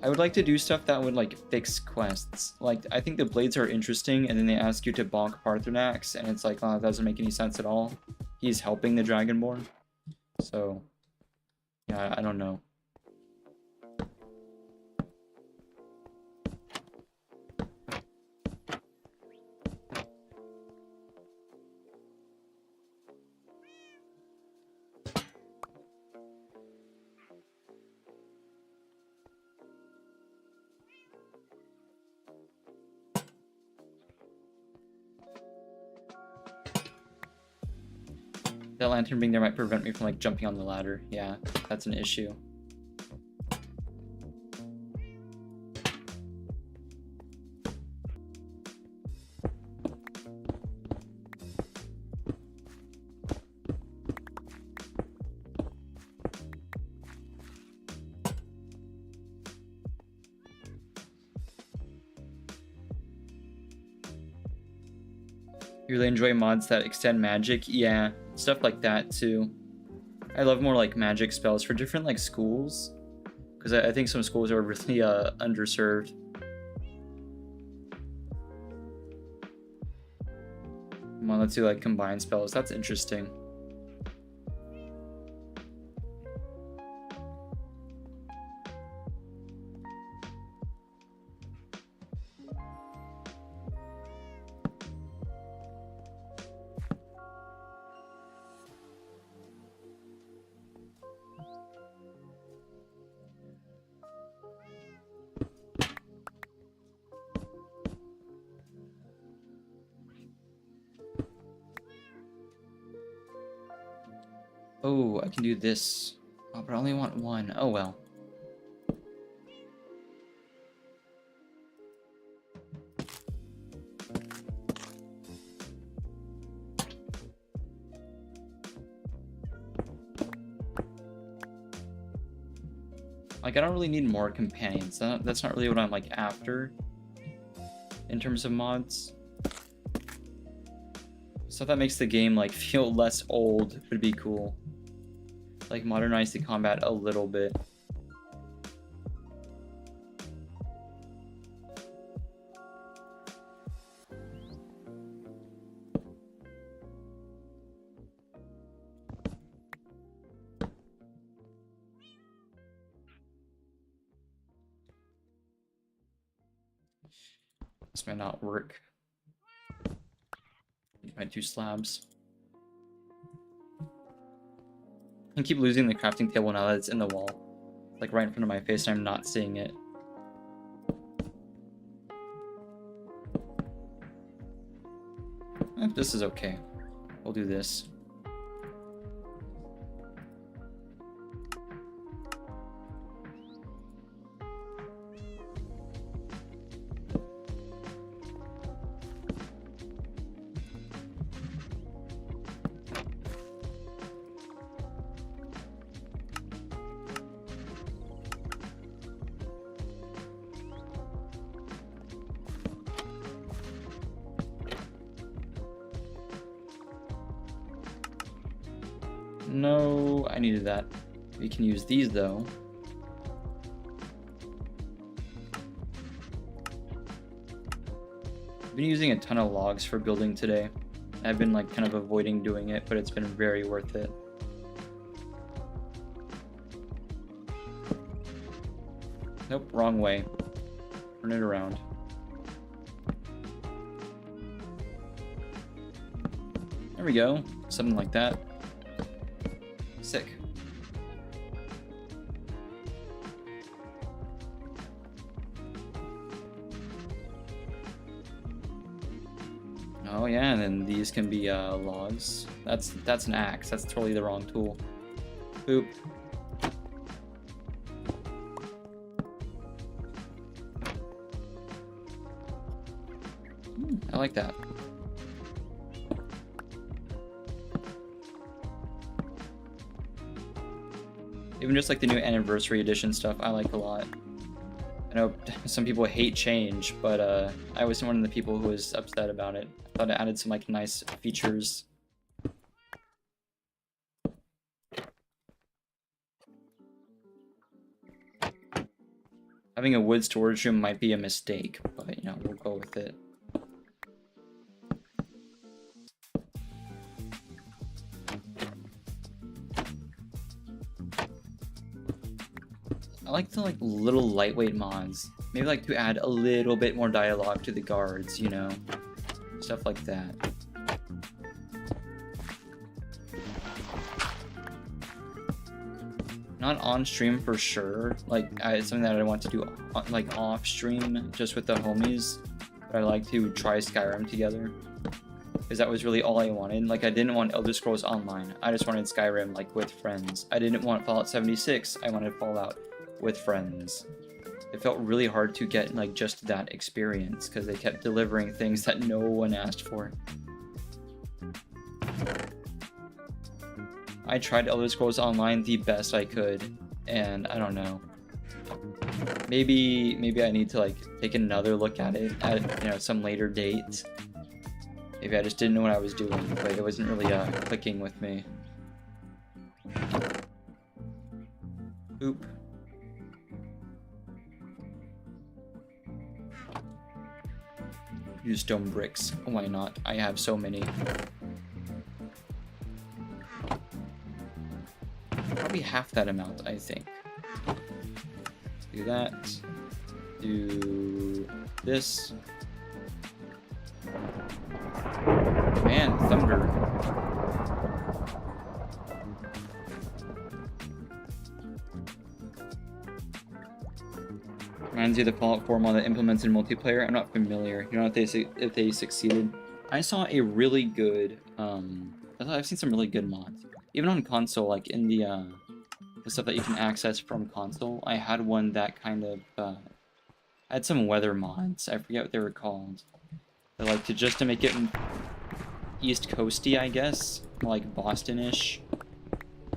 I would like to do stuff that would like fix quests. Like, I think the blades are interesting, and then they ask you to bonk Parthenax, and it's like, oh, that doesn't make any sense at all. He's helping the Dragonborn. So, yeah, I don't know. That lantern being there might prevent me from like jumping on the ladder. Yeah, that's an issue. You really enjoy mods that extend magic? Yeah, stuff like that too. I love more like magic spells for different like schools, because I think some schools are really underserved. Come on, let's do like combined spells. That's interesting. Oh, I can do this. Oh, but I only want one. Oh well. Like, I don't really need more companions. That's not really what I'm, like, after in terms of mods. Stuff that makes the game, like, feel less old would be cool. Like, modernize the combat a little bit. This might not work. My 2 slabs. I keep losing the crafting table now that it's in the wall. Like right in front of my face and I'm not seeing it. This is okay. We'll do this. No, I needed that. We can use these though. I've been using a ton of logs for building today. I've been like kind of avoiding doing it, but it's been very worth it. Nope, wrong way. Turn it around. There we go. Something like that. Sick. Oh yeah, and then these can be logs. That's an axe. That's totally the wrong tool. Boop. I like that. Even just like the new anniversary edition stuff, I like a lot. I know some people hate change, but I was one of the people who was upset about it. I thought it added some like nice features. Having a wood storage room might be a mistake, but you know, we'll go with it. I like the little lightweight mods. Maybe like to add a little bit more dialogue to the guards, you know? Stuff like that. Not on stream for sure. Like, it's something that I want to do like off stream, just with the homies. But I like to try Skyrim together, because that was really all I wanted. Like, I didn't want Elder Scrolls Online. I just wanted Skyrim like with friends. I didn't want Fallout 76. I wanted Fallout with friends. It felt really hard to get like just that experience, because they kept delivering things that no one asked for. I tried Elder Scrolls Online the best I could, and I don't know. Maybe I need to like take another look at it at, you know, some later date. Maybe I just didn't know what I was doing, but it wasn't really clicking with me. Oop. Use stone bricks. Why not? I have so many. Probably half that amount, I think. Do that. Do this. Man, thunder. Reminds you of the Fallout 4 mod that implements in multiplayer. I'm not familiar. You know if they succeeded. I saw a really good. I've seen some really good mods. Even on console, like in the stuff that you can access from console, I had one that kind of had some weather mods. I forget what they were called. But like to make it East Coasty, I guess, like Boston-ish.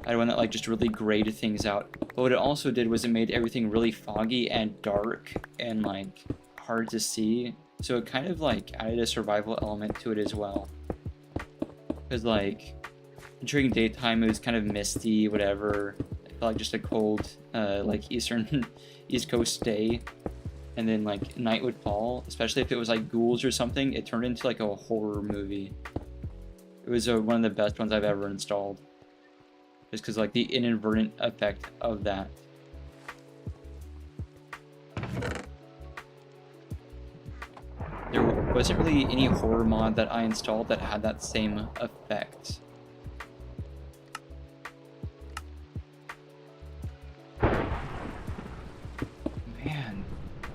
I had one that like just really grayed things out. But what it also did was it made everything really foggy and dark and like hard to see. So it kind of like added a survival element to it as well. Because like during daytime it was kind of misty, whatever. I felt like just a cold, like East Coast day. And then like night would fall, especially if it was like ghouls or something. It turned into like a horror movie. It was one of the best ones I've ever installed. Just because like the inadvertent effect of that. There wasn't really any horror mod that I installed that had that same effect. Man,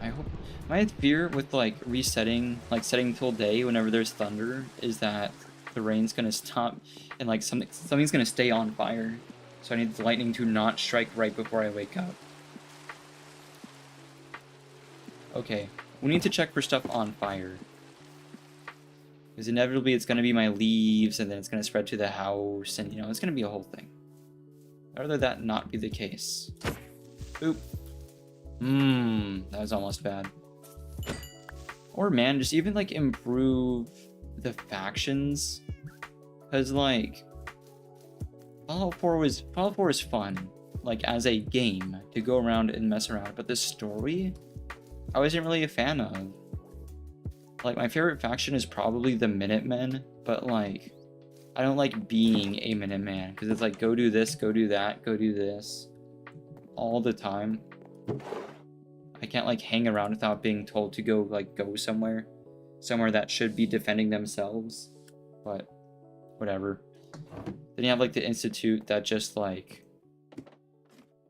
I hope... My fear with like resetting, like setting till day whenever there's thunder, is that the rain's gonna stop and like something's gonna stay on fire. So I need the lightning to not strike right before I wake up. Okay, we need to check for stuff on fire. Because inevitably it's gonna be my leaves, and then it's gonna spread to the house, and you know, it's gonna be a whole thing. I'd rather that not be the case. Oop. That was almost bad. Or man, just even like improve the factions. Because like Fallout 4 is fun, like as a game to go around and mess around, but the story I wasn't really a fan of. Like my favorite faction is probably the Minutemen, but like I don't like being a Minuteman because it's like go do this, go do that, go do this all the time. I can't like hang around without being told to go somewhere that should be defending themselves, but whatever. Then you have like the Institute that just like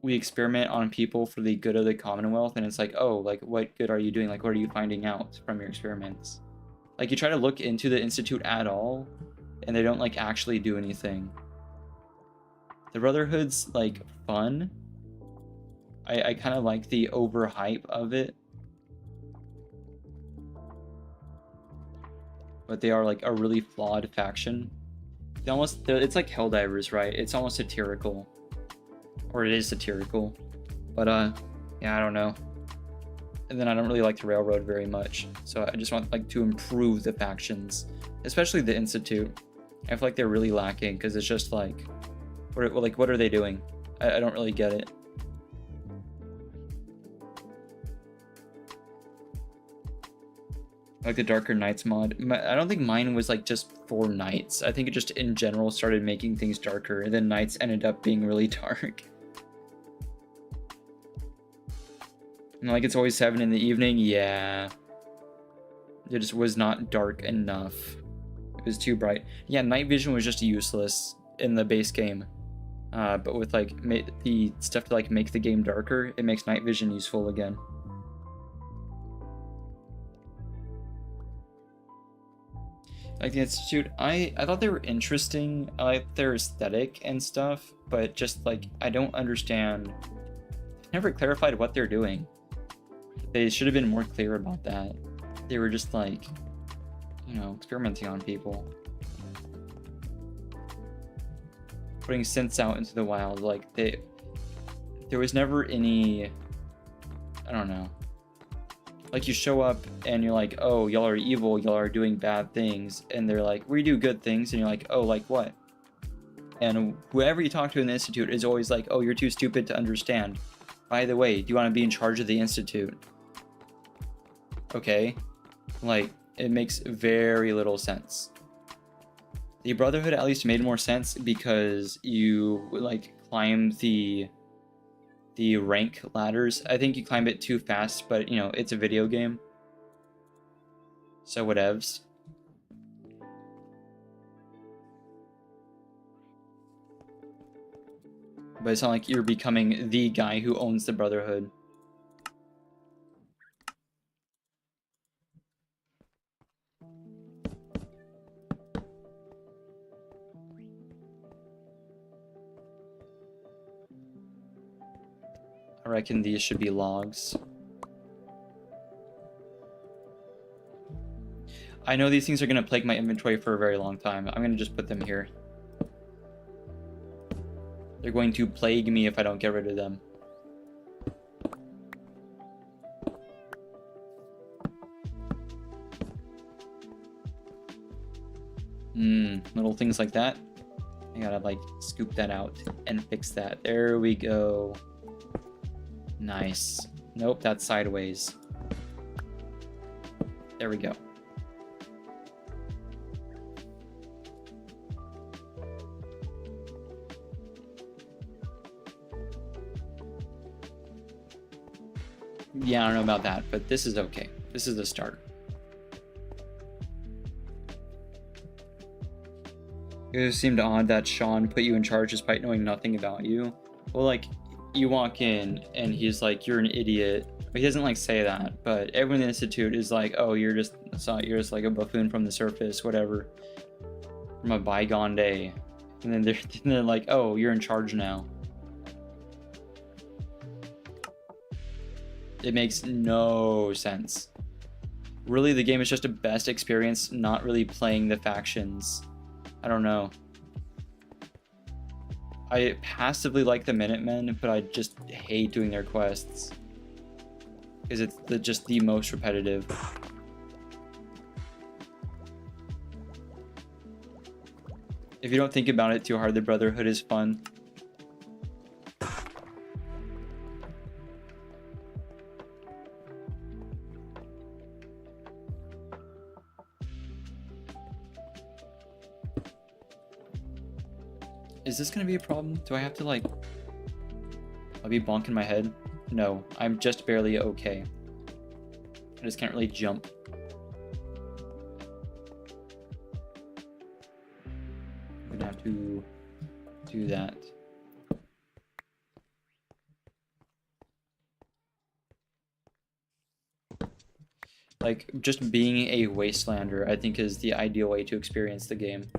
we experiment on people for the good of the Commonwealth, and it's like, oh, like what good are you doing? Like what are you finding out from your experiments? Like you try to look into the Institute at all, and they don't like actually do anything. The Brotherhood's like fun. I kind of like the overhype of it, but they are like a really flawed faction. It's like Helldivers, right? It's almost satirical, or it is satirical, but yeah, I don't know. And then I don't really like the Railroad very much, so I just want like to improve the factions, especially the Institute. I feel like they're really lacking because it's just like, what are they doing? I don't really get it. Like the Darker Nights mod. I don't think mine was like just for nights. I think it just in general started making things darker, and then nights ended up being really dark. And like it's always 7 in the evening. Yeah. It just was not dark enough. It was too bright. Yeah, night vision was just useless in the base game. But with like the stuff to like make the game darker, it makes night vision useful again. Like the Institute, I thought they were interesting. I like their aesthetic and stuff, but just like I don't understand. They never clarified what they're doing. They should have been more clear about that. They were just like, you know, experimenting on people. Putting synths out into the wild, like there was never any, I don't know. Like you show up and you're like, oh, y'all are evil, y'all are doing bad things, and they're like, we do good things, and you're like, oh, like what? And whoever you talk to in the Institute is always like, oh, you're too stupid to understand. By the way, do you want to be in charge of the Institute? Okay. Like, it makes very little sense. The Brotherhood at least made more sense because you like climb the rank ladders. I think you climb it too fast, but you know, it's a video game. So whatevs. But it's not like you're becoming the guy who owns the Brotherhood. I reckon these should be logs. I know these things are going to plague my inventory for a very long time. I'm going to just put them here. They're going to plague me if I don't get rid of them. Little things like that. I gotta like scoop that out and fix that. There we go. Nice. Nope, that's sideways. There we go. Yeah, I don't know about that, but this is okay. This is the start. It seemed odd that Sean put you in charge despite knowing nothing about you. Well, like, you walk in and he's like, you're an idiot. He doesn't like say that, but everyone in the Institute is like, oh, you're just like a buffoon from the surface, whatever, from a bygone day. And then they're like, oh, you're in charge now. It makes no sense. Really, the game is just a best experience not really playing the factions. I don't know. I passively like the Minutemen, but I just hate doing their quests. Because it's just the most repetitive. If you don't think about it too hard, the Brotherhood is fun. Is this gonna be a problem? Do I have to like... I'll be bonking my head? No, I'm just barely okay. I just can't really jump. I'm gonna have to do that. Like, just being a wastelander, I think, is the ideal way to experience the game.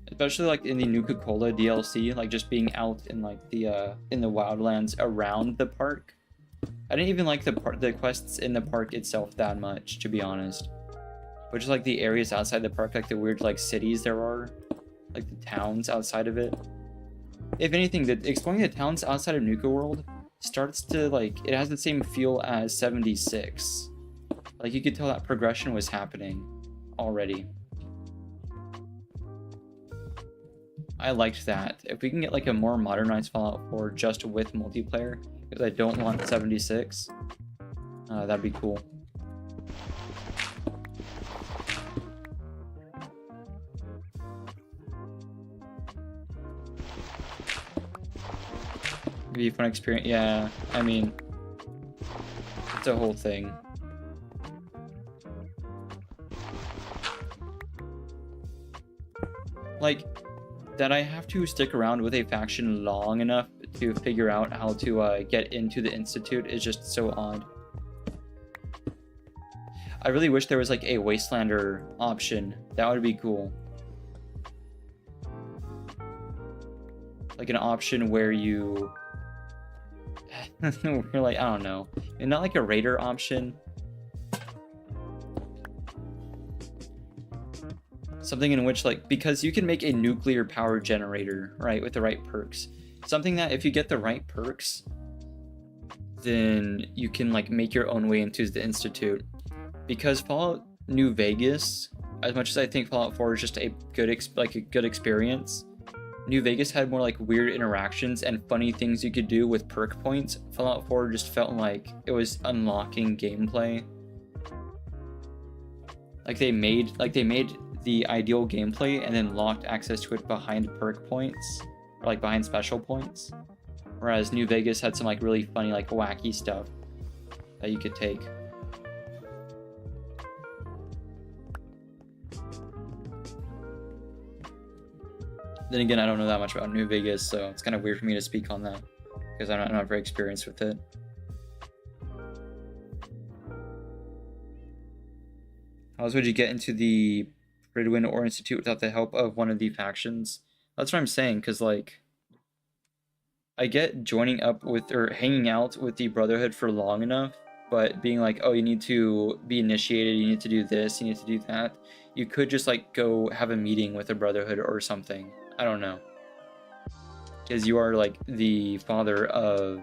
Especially like in the Nuka-Cola DLC, like just being out in like the wildlands around the park. I didn't even like the quests in the park itself that much, to be honest. But just like the areas outside the park, like the weird like cities there are, like the towns outside of it. If anything, exploring the towns outside of Nuka World starts to like, it has the same feel as 76. Like you could tell that progression was happening already. I liked that. If we can get like a more modernized Fallout 4 just with multiplayer, because I don't want 76, that'd be cool. Be a fun experience. Yeah, I mean, it's a whole thing. Like, that I have to stick around with a faction long enough to figure out how to get into the Institute is just so odd. I really wish there was like a Wastelander option. That would be cool. Like an option where you... We're like, I don't know. And not like a Raider option. Something in which, like, because you can make a nuclear power generator, right, with the right perks. Something that if you get the right perks, then you can, like, make your own way into the Institute. Because Fallout New Vegas, as much as I think Fallout 4 is just a good, good experience, New Vegas had more, like, weird interactions and funny things you could do with perk points. Fallout 4 just felt like it was unlocking gameplay. Like, they made the ideal gameplay and then locked access to it behind perk points, or like behind special points, whereas New Vegas had some like really funny, like wacky stuff that you could take. Then again, I don't know that much about New Vegas, so it's kind of weird for me to speak on that because I'm not very experienced with it. How else would you get into the Ridwin or Institute without the help of one of the factions? That's what I'm saying, because like I get joining up with or hanging out with the Brotherhood for long enough, but being like, oh, you need to be initiated, you need to do this, you need to do that. You could just like go have a meeting with a Brotherhood or something. I don't know, because you are like the father of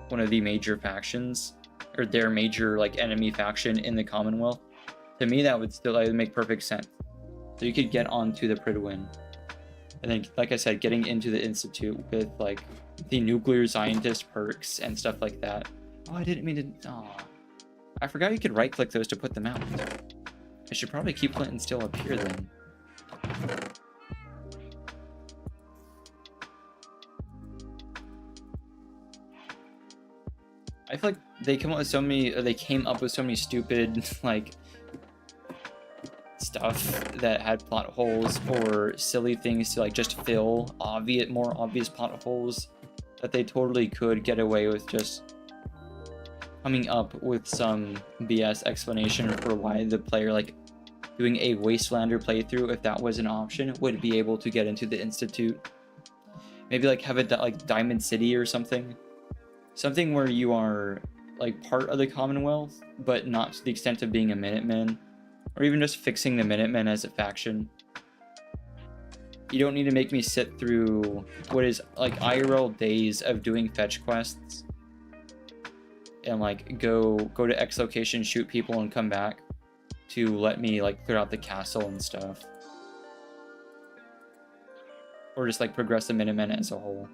one of the major factions, or their major like enemy faction in the Commonwealth. To me, that would still make perfect sense. So you could get onto the Pridwin. And then, like I said, getting into the Institute with, like, the nuclear scientist perks and stuff like that. Oh, I didn't mean to... Aw. I forgot you could right-click those to put them out. I should probably keep Flint and Steel up here, then. I feel like they came up with so many stupid, like... stuff that had plot holes or silly things to like just fill more obvious plot holes that they totally could get away with just coming up with some BS explanation for why the player like doing a Wastelander playthrough, if that was an option, would be able to get into the Institute. Maybe like have it like Diamond City or something where you are like part of the Commonwealth but not to the extent of being a Minuteman. Or even just fixing the Minutemen as a faction. You don't need to make me sit through what is like IRL days of doing fetch quests and like go to X location, shoot people, and come back to let me like clear out the castle and stuff. Or just like progress the Minutemen as a whole.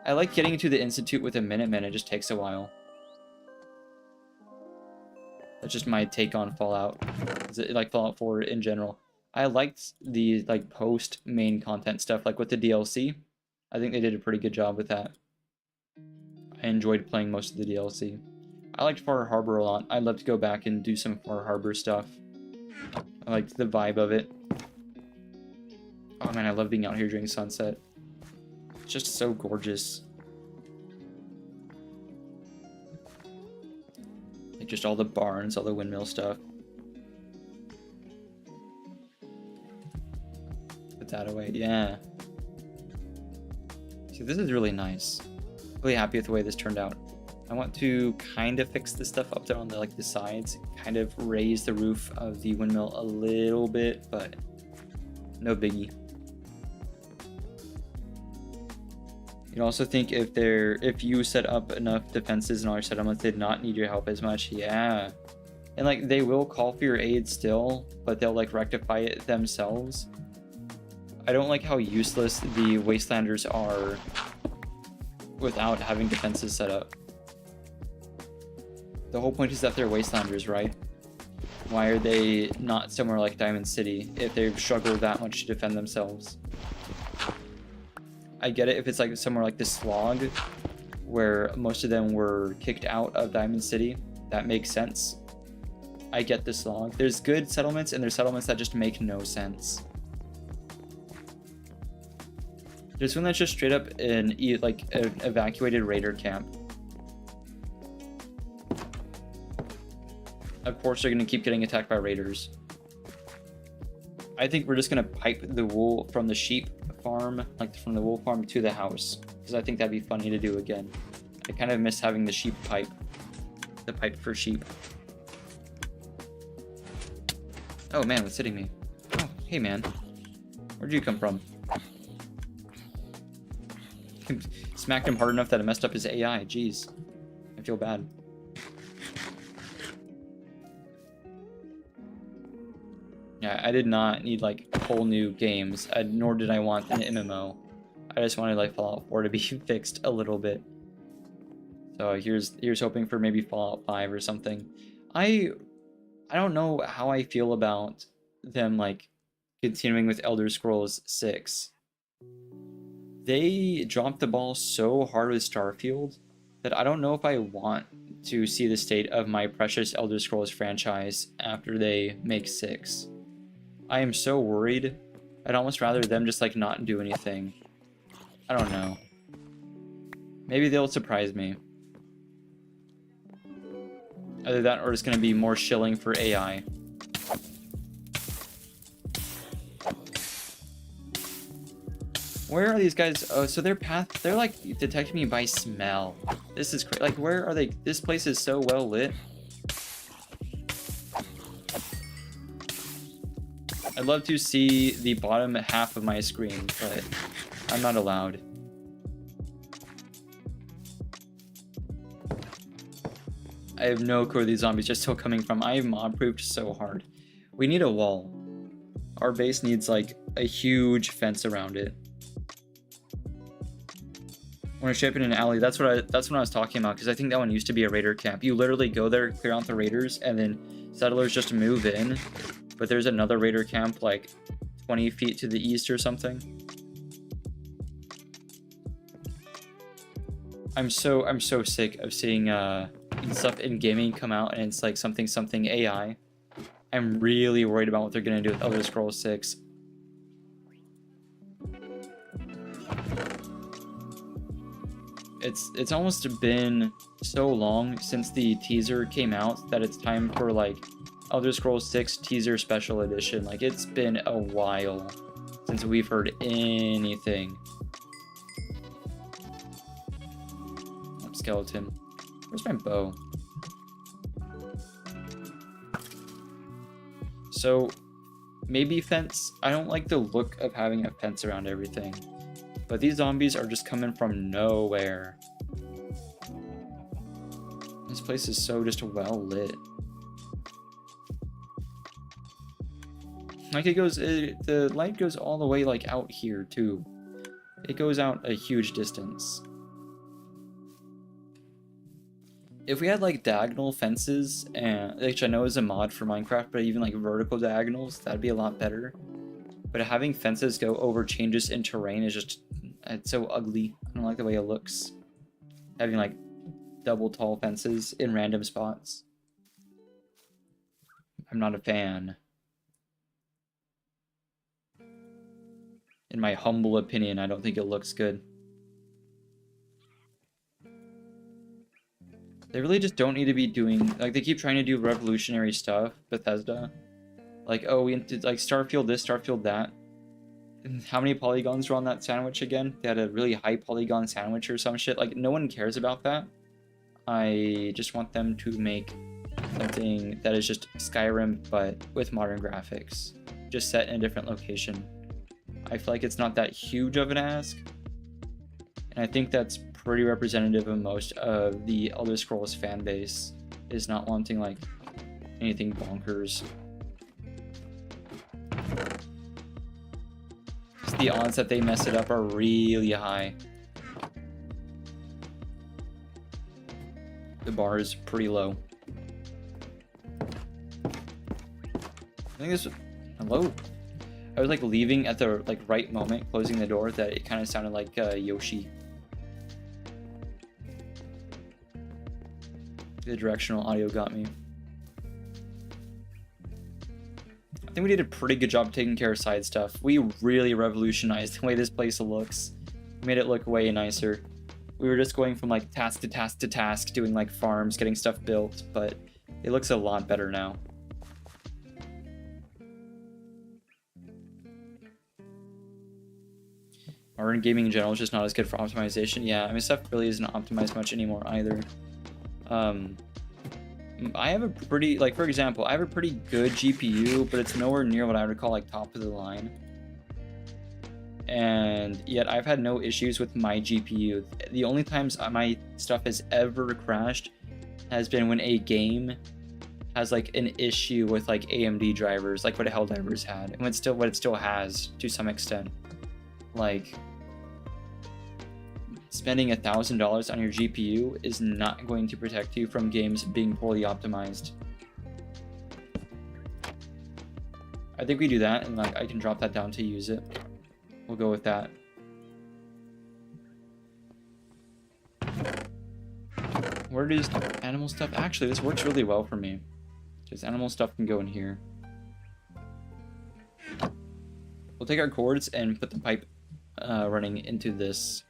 I like getting into the Institute with a Minutemen, it just takes a while. That's just my take on Fallout, like Fallout 4 in general. I liked the like post main content stuff, like with the DLC. I think they did a pretty good job with that. I enjoyed playing most of the DLC. I liked Far Harbor a lot. I'd love to go back and do some Far Harbor stuff. I liked the vibe of it. Oh man, I love being out here during sunset. It's just so gorgeous. Like just all the barns, all the windmill stuff. Put that away, yeah. See, this is really nice. Really happy with the way this turned out. I want to kind of fix this stuff up there on the like the sides, kind of raise the roof of the windmill a little bit, but no biggie. You also think if you set up enough defenses in all your settlements, they'd not need your help as much. Yeah. And like they will call for your aid still, but they'll like rectify it themselves. I don't like how useless the Wastelanders are without having defenses set up. The whole point is that they're Wastelanders, right? Why are they not somewhere like Diamond City if they've struggled that much to defend themselves? I get it if it's like somewhere like the Slog, where most of them were kicked out of Diamond City. That makes sense. I get the Slog. There's good settlements and there's settlements that just make no sense. There's one that's just straight up an evacuated raider camp. Of course, they're gonna keep getting attacked by raiders. I think we're just gonna pipe the wool from the sheep farm, like from the wool farm to the house, because I think that'd be funny to do again. I kind of miss having the sheep pipe, the pipe for sheep. Oh man, what's hitting me? Oh, hey man, where'd you come from? Smacked him hard enough that it messed up his AI. Jeez, I feel bad. Yeah, I did not need like whole new games, nor did I want an MMO. I just wanted like Fallout 4 to be fixed a little bit. So here's hoping for maybe Fallout 5 or something. I don't know how I feel about them like continuing with Elder Scrolls 6. They dropped the ball so hard with Starfield that I don't know if I want to see the state of my precious Elder Scrolls franchise after they make 6. I am so worried. I'd almost rather them just like not do anything. I don't know. Maybe they'll surprise me. Either that or it's going to be more shilling for AI. Where are these guys? Oh, so they're like detecting me by smell. This is crazy. Like, where are they? This place is so well lit. I'd love to see the bottom half of my screen, but I'm not allowed. I have no clue where these zombies are still coming from. I have mob-proofed so hard. We need a wall. Our base needs like a huge fence around it. I want to shape it in an alley. That's what I was talking about, because I think that one used to be a raider camp. You literally go there, clear out the raiders, and then settlers just move in. But there's another raider camp like 20 feet to the east or something. I'm so sick of seeing stuff in gaming come out and it's like something AI. I'm really worried about what they're gonna do with Elder Scrolls 6. It's almost been so long since the teaser came out that it's time for like Elder Scrolls 6 teaser special edition. Like, it's been a while since we've heard anything. Oh, skeleton. Where's my bow? So, maybe fence. I don't like the look of having a fence around everything. But these zombies are just coming from nowhere. This place is so just well lit. Like, the light goes all the way like out here too. It goes out a huge distance. If we had like diagonal fences, which I know is a mod for Minecraft, but even like vertical diagonals, that'd be a lot better. But having fences go over changes in terrain is just, it's so ugly. I don't like the way it looks. Having like double tall fences in random spots. I'm not a fan. In my humble opinion, I don't think it looks good. They really just don't need to be doing, like, they keep trying to do revolutionary stuff, Bethesda. Like, oh, we did like Starfield this, Starfield that. And how many polygons were on that sandwich again? They had a really high polygon sandwich or some shit. Like, no one cares about that. I just want them to make something that is just Skyrim, but with modern graphics. Just set in a different location. I feel like it's not that huge of an ask. And I think that's pretty representative of most of the Elder Scrolls fan base, is not wanting like anything bonkers. The odds that they mess it up are really high. The bar is pretty low. I think this... Hello? I was like leaving at the like right moment, closing the door, that it kind of sounded like Yoshi. The directional audio got me. I think we did a pretty good job taking care of side stuff. We really revolutionized the way this place looks. Made it look way nicer. We were just going from like task to task to task, doing like farms, getting stuff built, but it looks a lot better now. Modern gaming in general is just not as good for optimization. Yeah, I mean, stuff really isn't optimized much anymore either. I have a pretty, like, for example, I have a pretty good GPU, but it's nowhere near what I would call like top of the line. And yet I've had no issues with my GPU. The only times my stuff has ever crashed has been when a game has like an issue with like AMD drivers, like what Helldivers had, and what it still has to some extent. Like, spending $1,000 on your GPU is not going to protect you from games being poorly optimized. I think we do that, and like I can drop that down to use it. We'll go with that. Where does animal stuff? Actually, this works really well for me. Because animal stuff can go in here. We'll take our cords and put the pipe running into this.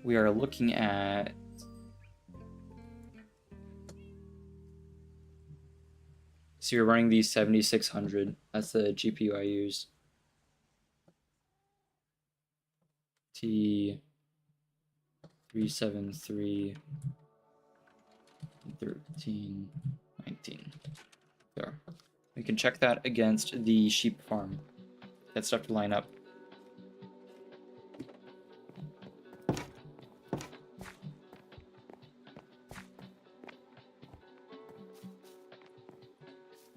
We are looking at so you're running the 7600. That's the GPU I use. T373 1319. There. We can check that against the sheep farm. Get stuff to line up.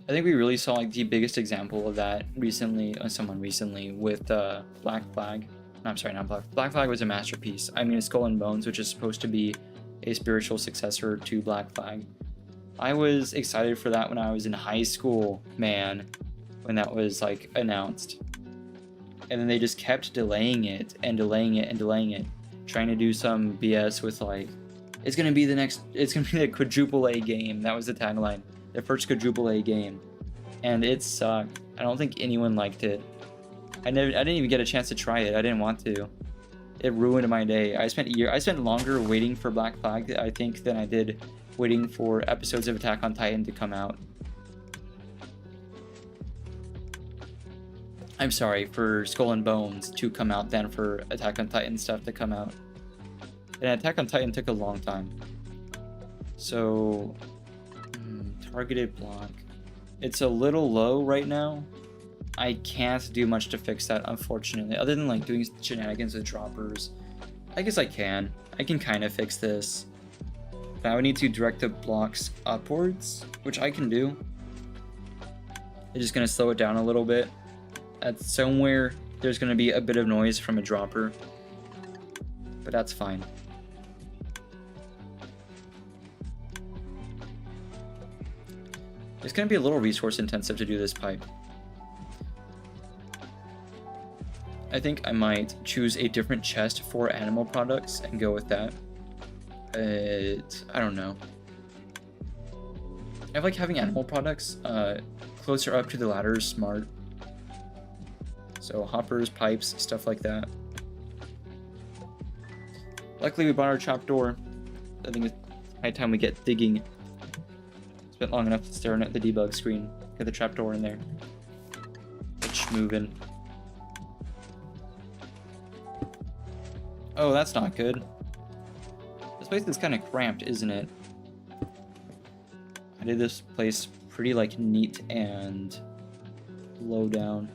I think we really saw like the biggest example of that recently, someone recently, with Black Flag. No, I'm sorry, not Black. Black Flag was a masterpiece. I mean, Skull and Bones, which is supposed to be a spiritual successor to Black Flag. I was excited for that when I was in high school, man, when that was like announced. And then they just kept delaying it and delaying it and delaying it, trying to do some BS with like, it's gonna be the quadruple A game. That was the tagline. The first quadruple A game, and it sucked. I don't think anyone liked it. I didn't even get a chance to try it. I didn't want to. It ruined my day. I spent longer waiting for Black Flag, I think, than I did waiting for episodes of Attack on Titan to come out. I'm sorry, for Skull and Bones to come out than for Attack on Titan stuff to come out. And Attack on Titan took a long time. So targeted block. It's a little low right now. I can't do much to fix that, unfortunately, other than like doing shenanigans with droppers. I guess I can. I can kind of fix this. But I would need to direct the blocks upwards, which I can do. It's just going to slow it down a little bit. At somewhere, there's going to be a bit of noise from a dropper. But that's fine. It's going to be a little resource intensive to do this pipe. I think I might choose a different chest for animal products and go with that. I don't know. I like having animal products closer up to the ladder is smart. So hoppers, pipes, stuff like that. Luckily we bought our trapdoor. I think it's high time we get digging. Spent long enough staring at the debug screen. Get the trapdoor in there. Get schmoovin'. Oh, that's not good. This place is kind of cramped, isn't it? I did this place pretty like neat and low down.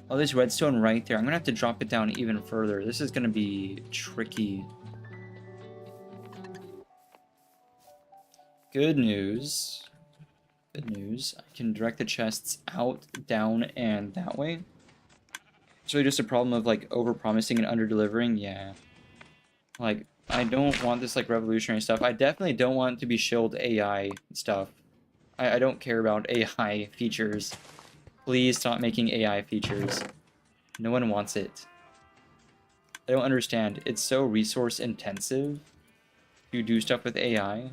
Oh, there's redstone right there. I'm gonna have to drop it down even further. This is gonna be tricky. Good news. Good news. I can direct the chests out, down, and that way. It's really just a problem of like over-promising and under-delivering. Yeah. Like, I don't want this like revolutionary stuff. I definitely don't want it to be shilled AI stuff. I don't care about AI features. Please stop making AI features. No one wants it. I don't understand. It's so resource intensive to do stuff with AI.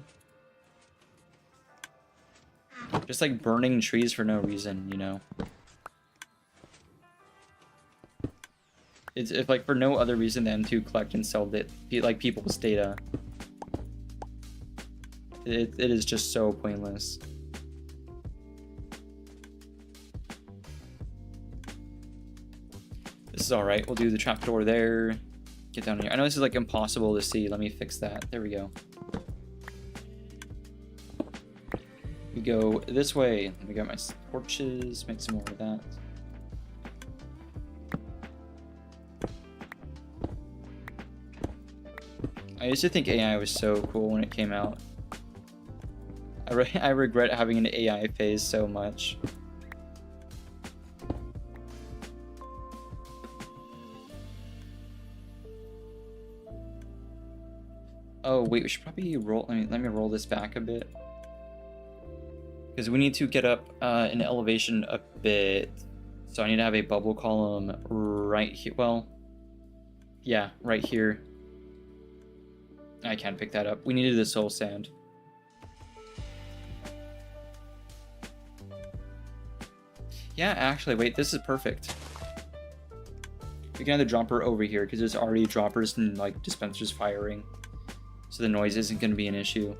Just like burning trees for no reason, you know? It's like for no other reason than to collect and sell like people's data. It is just so pointless. This is alright. We'll do the trapdoor there. Get down here. I know this is like impossible to see. Let me fix that. There we go. We go this way. We got my torches. Make some more of that. I used to think AI was so cool when it came out. I regret having an AI phase so much. Oh wait, we should probably roll. Let me roll this back a bit, because we need to get up in elevation a bit. So I need to have a bubble column right here. Well, yeah, right here. I can't pick that up. We needed the soul sand. Yeah, actually, wait, this is perfect. We can have the dropper over here because there's already droppers and like dispensers firing, so the noise isn't going to be an issue.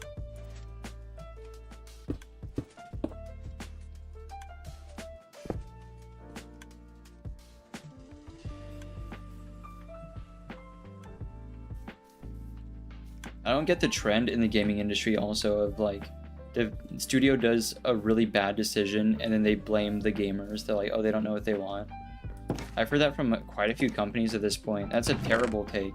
I don't get the trend in the gaming industry also of like the studio does a really bad decision and then they blame the gamers. They're like, oh, they don't know what they want. I've heard that from quite a few companies at this point. That's a terrible take.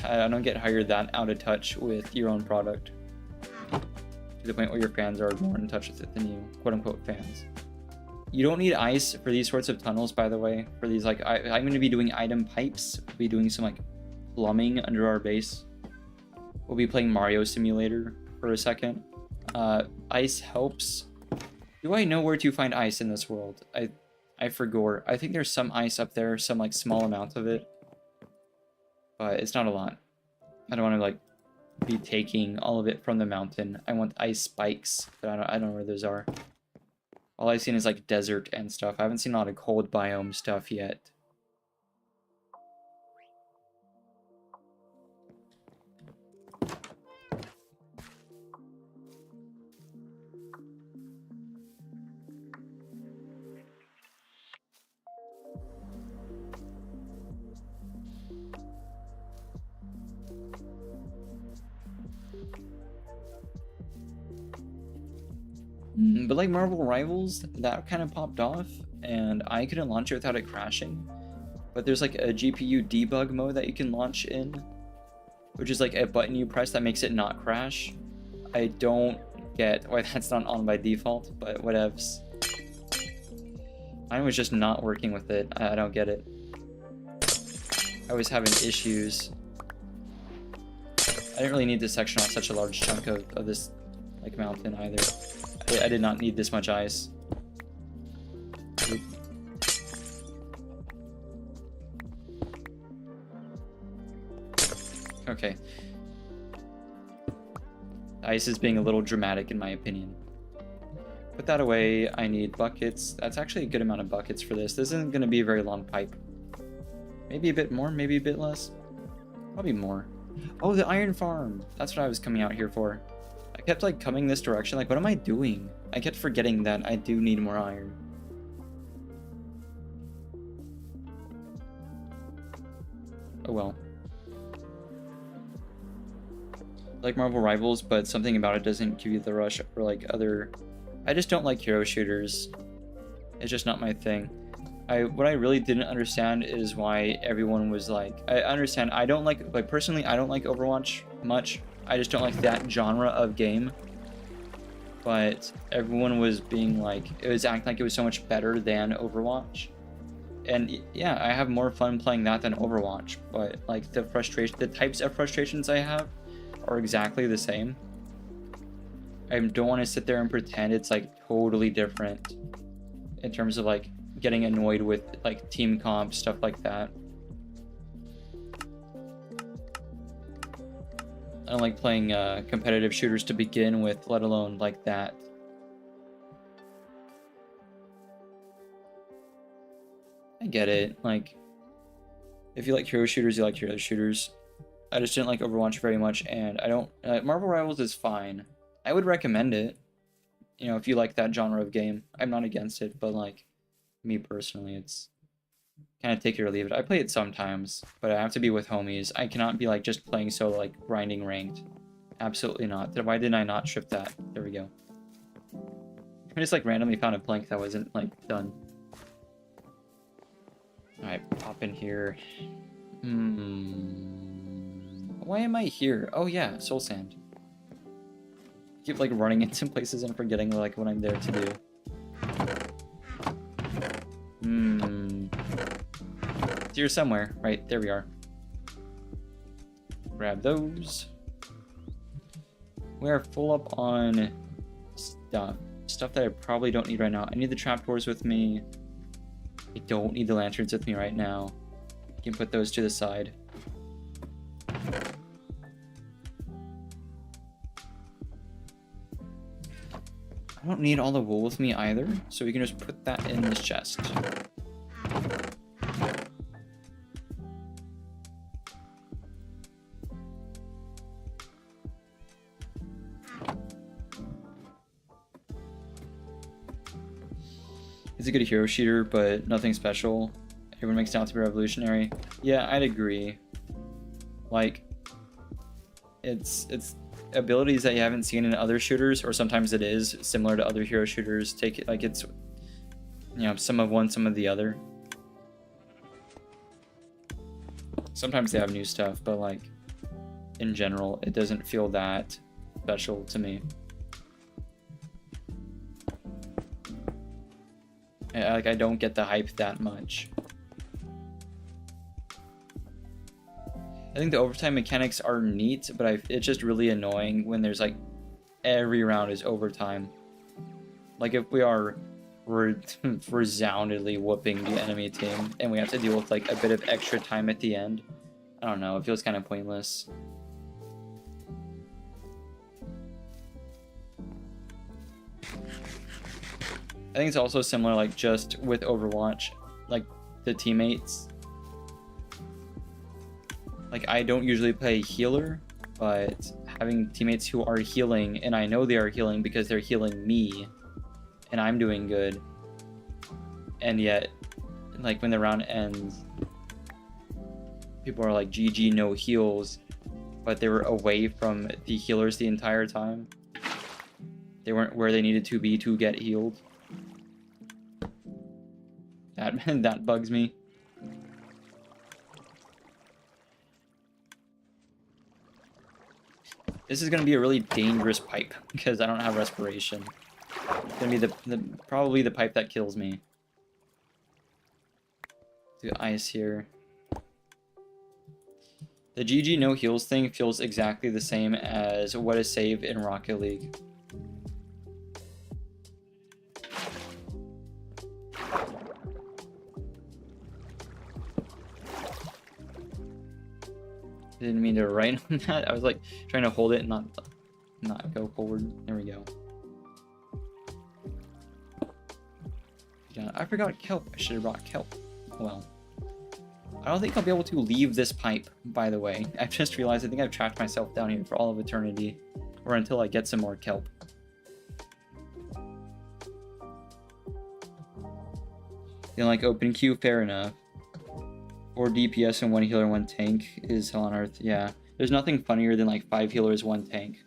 I don't get how you're that out of touch with your own product to the point where your fans are more in touch with it than you, quote unquote fans. You don't need ice for these sorts of tunnels, by the way. For these, like, I'm going to be doing item pipes. We'll be doing some, like, plumbing under our base. We'll be playing Mario Simulator for a second. Ice helps. Do I know where to find ice in this world? I forgot. I think there's some ice up there, some, like, small amount of it. But it's not a lot. I don't want to, like, be taking all of it from the mountain. I want ice spikes, but I don't know where those are. All I've seen is like desert and stuff. I haven't seen a lot of cold biome stuff yet. But like Marvel Rivals, that kind of popped off, and I couldn't launch it without it crashing. But there's like a GPU debug mode that you can launch in, which is like a button you press that makes it not crash. I don't get why that's not on by default, but whatevs. Mine was just not working with it. I don't get it. I was having issues. I didn't really need to section off such a large chunk of this like mountain either. I did not need this much ice. Oop. Okay. Ice is being a little dramatic in my opinion. Put that away. I need buckets. That's actually a good amount of buckets for this. This isn't going to be a very long pipe. Maybe a bit more, maybe a bit less. Probably more. Oh, the iron farm. That's what I was coming out here for. I kept like coming this direction. Like, what am I doing? I kept forgetting that I do need more iron. Oh well. Like Marvel Rivals, but something about it doesn't give you the rush for like other... I just don't like hero shooters. It's just not my thing. What I really didn't understand is why everyone was like... I understand, I don't like personally, I don't like Overwatch much. I just don't like that genre of game. But everyone was being like... It was acting like it was so much better than Overwatch. And yeah, I have more fun playing that than Overwatch. But like the types of frustrations I have are exactly the same. I don't want to sit there and pretend it's like totally different in terms of like getting annoyed with like team comp, stuff like that. I don't like playing competitive shooters to begin with, let alone like that. I get it. Like, if you like hero shooters, you like hero shooters. I just didn't like Overwatch very much, and I don't... Marvel Rivals is fine. I would recommend it, you know, if you like that genre of game. I'm not against it, but, like, me personally, it's kind of take it or leave it. I play it sometimes, but I have to be with homies. I cannot be, like, just playing solo, like, grinding ranked. Absolutely not. Why didn't I not strip that? There we go. I just, like, randomly found a plank that wasn't, like, done. Alright, pop in here. Why am I here? Oh yeah, soul sand. I keep like running into places and forgetting like what I'm there to do. It's here somewhere. Right, there we are. Grab those. We are full up on stuff. Stuff that I probably don't need right now. I need the trapdoors with me. I don't need the lanterns with me right now. I can put those to the side. I don't need all the wool with me either, so we can just put that in this chest. He's a good hero shooter, but nothing special. Everyone makes it out to be revolutionary. Yeah, I'd agree. Like, it's abilities that you haven't seen in other shooters, or sometimes it is similar to other hero shooters. Take it like it's, you know, some of one, some of the other. Sometimes they have new stuff, but like in general, it doesn't feel that special to me. I don't get the hype that much. I think the overtime mechanics are neat, but it's just really annoying when there's like every round is overtime. Like if we are resoundingly whooping the enemy team and we have to deal with like a bit of extra time at the end, I don't know, it feels kind of pointless. I think it's also similar, like just with Overwatch, like the teammates. Like I don't usually play healer, but having teammates who are healing, and I know they are healing because they're healing me, and I'm doing good. And yet, like when the round ends, people are like, GG, no heals, but they were away from the healers the entire time. They weren't where they needed to be to get healed. That bugs me. This is going to be a really dangerous pipe because I don't have respiration. It's going to be probably the pipe that kills me. Do ice here. The GG no heals thing feels exactly the same as what is saved in Rocket League. Didn't mean to write on that. I was like trying to hold it and not go forward. There we go. Yeah, I forgot kelp. I should have brought kelp. Well, I don't think I'll be able to leave this pipe, by the way. I've just realized I think I've trapped myself down here for all of eternity, or until I get some more kelp. You like open queue? Fair enough. 4 DPS and 1 healer, 1 tank is hell on earth. Yeah, there's nothing funnier than like 5 healers, 1 tank.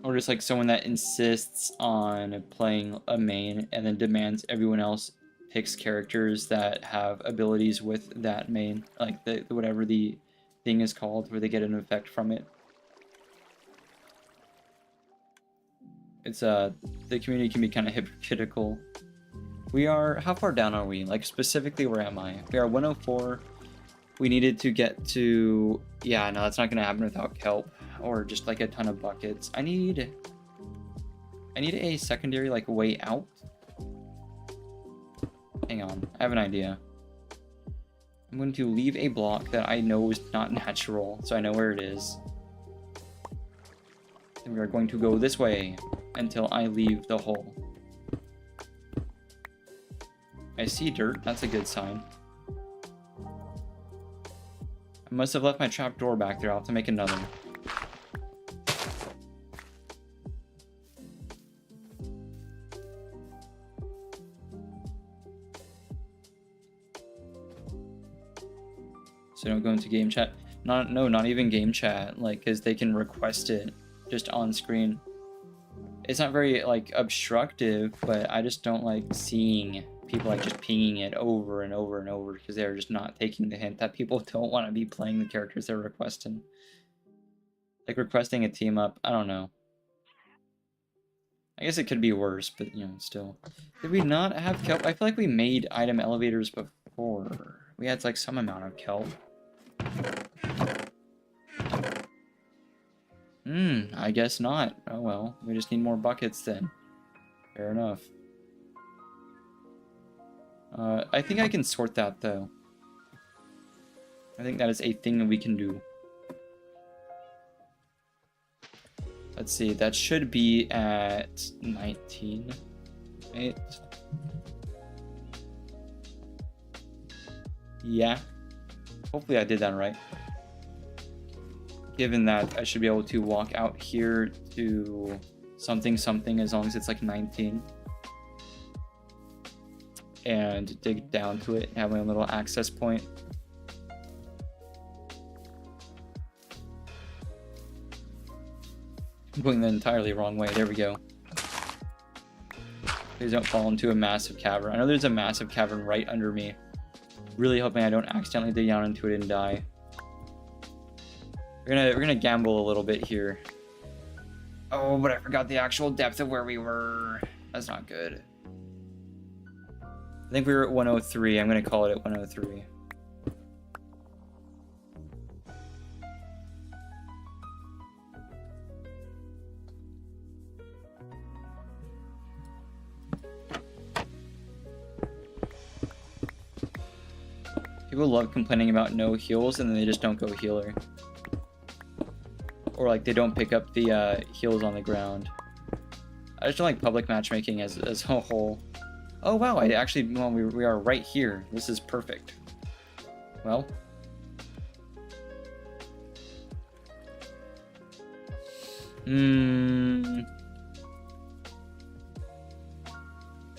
Or just like someone that insists on playing a main and then demands everyone else picks characters that have abilities with that main, like the whatever the thing is called, where they get an effect from it. It's the community can be kind of hypocritical. We are, how far down are we? Like specifically, where am I? We are 104. we needed to get to... Yeah, no, that's not going to happen without kelp or just like a ton of buckets. I need a secondary like way out. Hang on, I have an idea. I'm going to leave a block that I know is not natural, so I know where it is. And we are going to go this way until I leave the hole. I see dirt, that's a good sign. I must have left my trapdoor back there, I'll have to make another. So don't go into game chat. Not even game chat, like, because they can request it just on screen. It's not very, like, obstructive, but I just don't like seeing people, like, just pinging it over and over and over because they're just not taking the hint that people don't want to be playing the characters they're requesting. Like, requesting a team up, I don't know. I guess it could be worse, but, you know, still. Did we not have kelp? I feel like we made item elevators before. We had, like, some amount of kelp. I guess not. Oh well, we just need more buckets then. Fair enough. I think I can sort that though. I think that is a thing that we can do. Let's see, that should be at 19. Right? Yeah. Hopefully I did that right. Given that I should be able to walk out here to something as long as it's like 19. And dig down to it and have my own little access point. I'm going the entirely wrong way. There we go. Please don't fall into a massive cavern. I know there's a massive cavern right under me. Really hoping I don't accidentally dig down into it and die. We're gonna gamble a little bit here. Oh, but I forgot the actual depth of where we were. That's not good. I think we were at 103. I'm gonna call it at 103. People love complaining about no heals and then they just don't go healer. Or like they don't pick up the heals on the ground. I just don't like public matchmaking as a whole. Oh wow, I actually, well, we are right here. This is perfect. Well.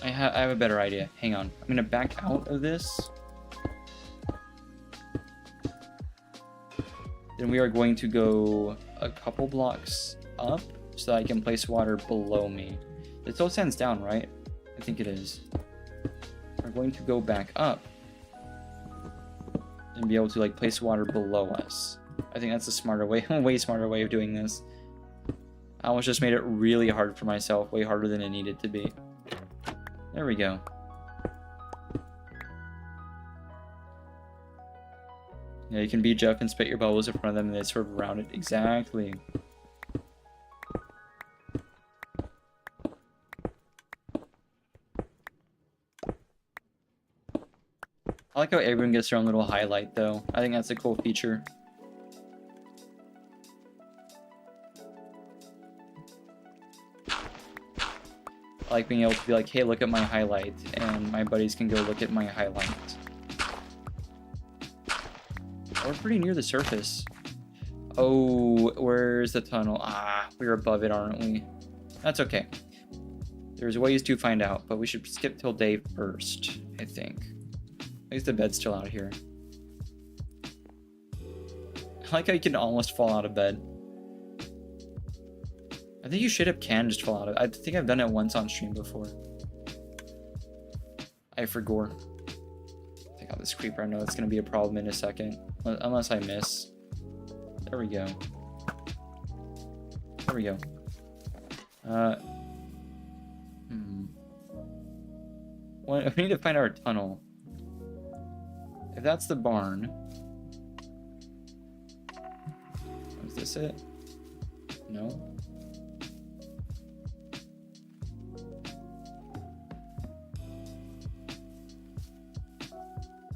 I have a better idea. Hang on. I'm gonna back out of this. Then we are going to go a couple blocks up so that I can place water below me. It still stands down, right? I think it is. We're going to go back up and be able to like place water below us. I think that's a smarter way, way smarter way of doing this. I almost just made it really hard for myself, way harder than it needed to be. There we go. Yeah, you can be Jeff and spit your bubbles in front of them and they sort of round it. Exactly. I like how everyone gets their own little highlight, though. I think that's a cool feature. I like being able to be like, hey, look at my highlight, and my buddies can go look at my highlight. We're pretty near the surface. Oh, where's the tunnel? Ah, we're above it, aren't we? That's okay. There's ways to find out, but we should skip till day first, I think. At least the bed's still out here. I like how you can almost fall out of bed. I think you straight up can just fall out of it. I think I've done it once on stream before. I forgot. Take out this creeper. I know it's going to be a problem in a second. Unless I miss. There we go. There we go. Well, we need to find our tunnel. If that's the barn, Is this it? No.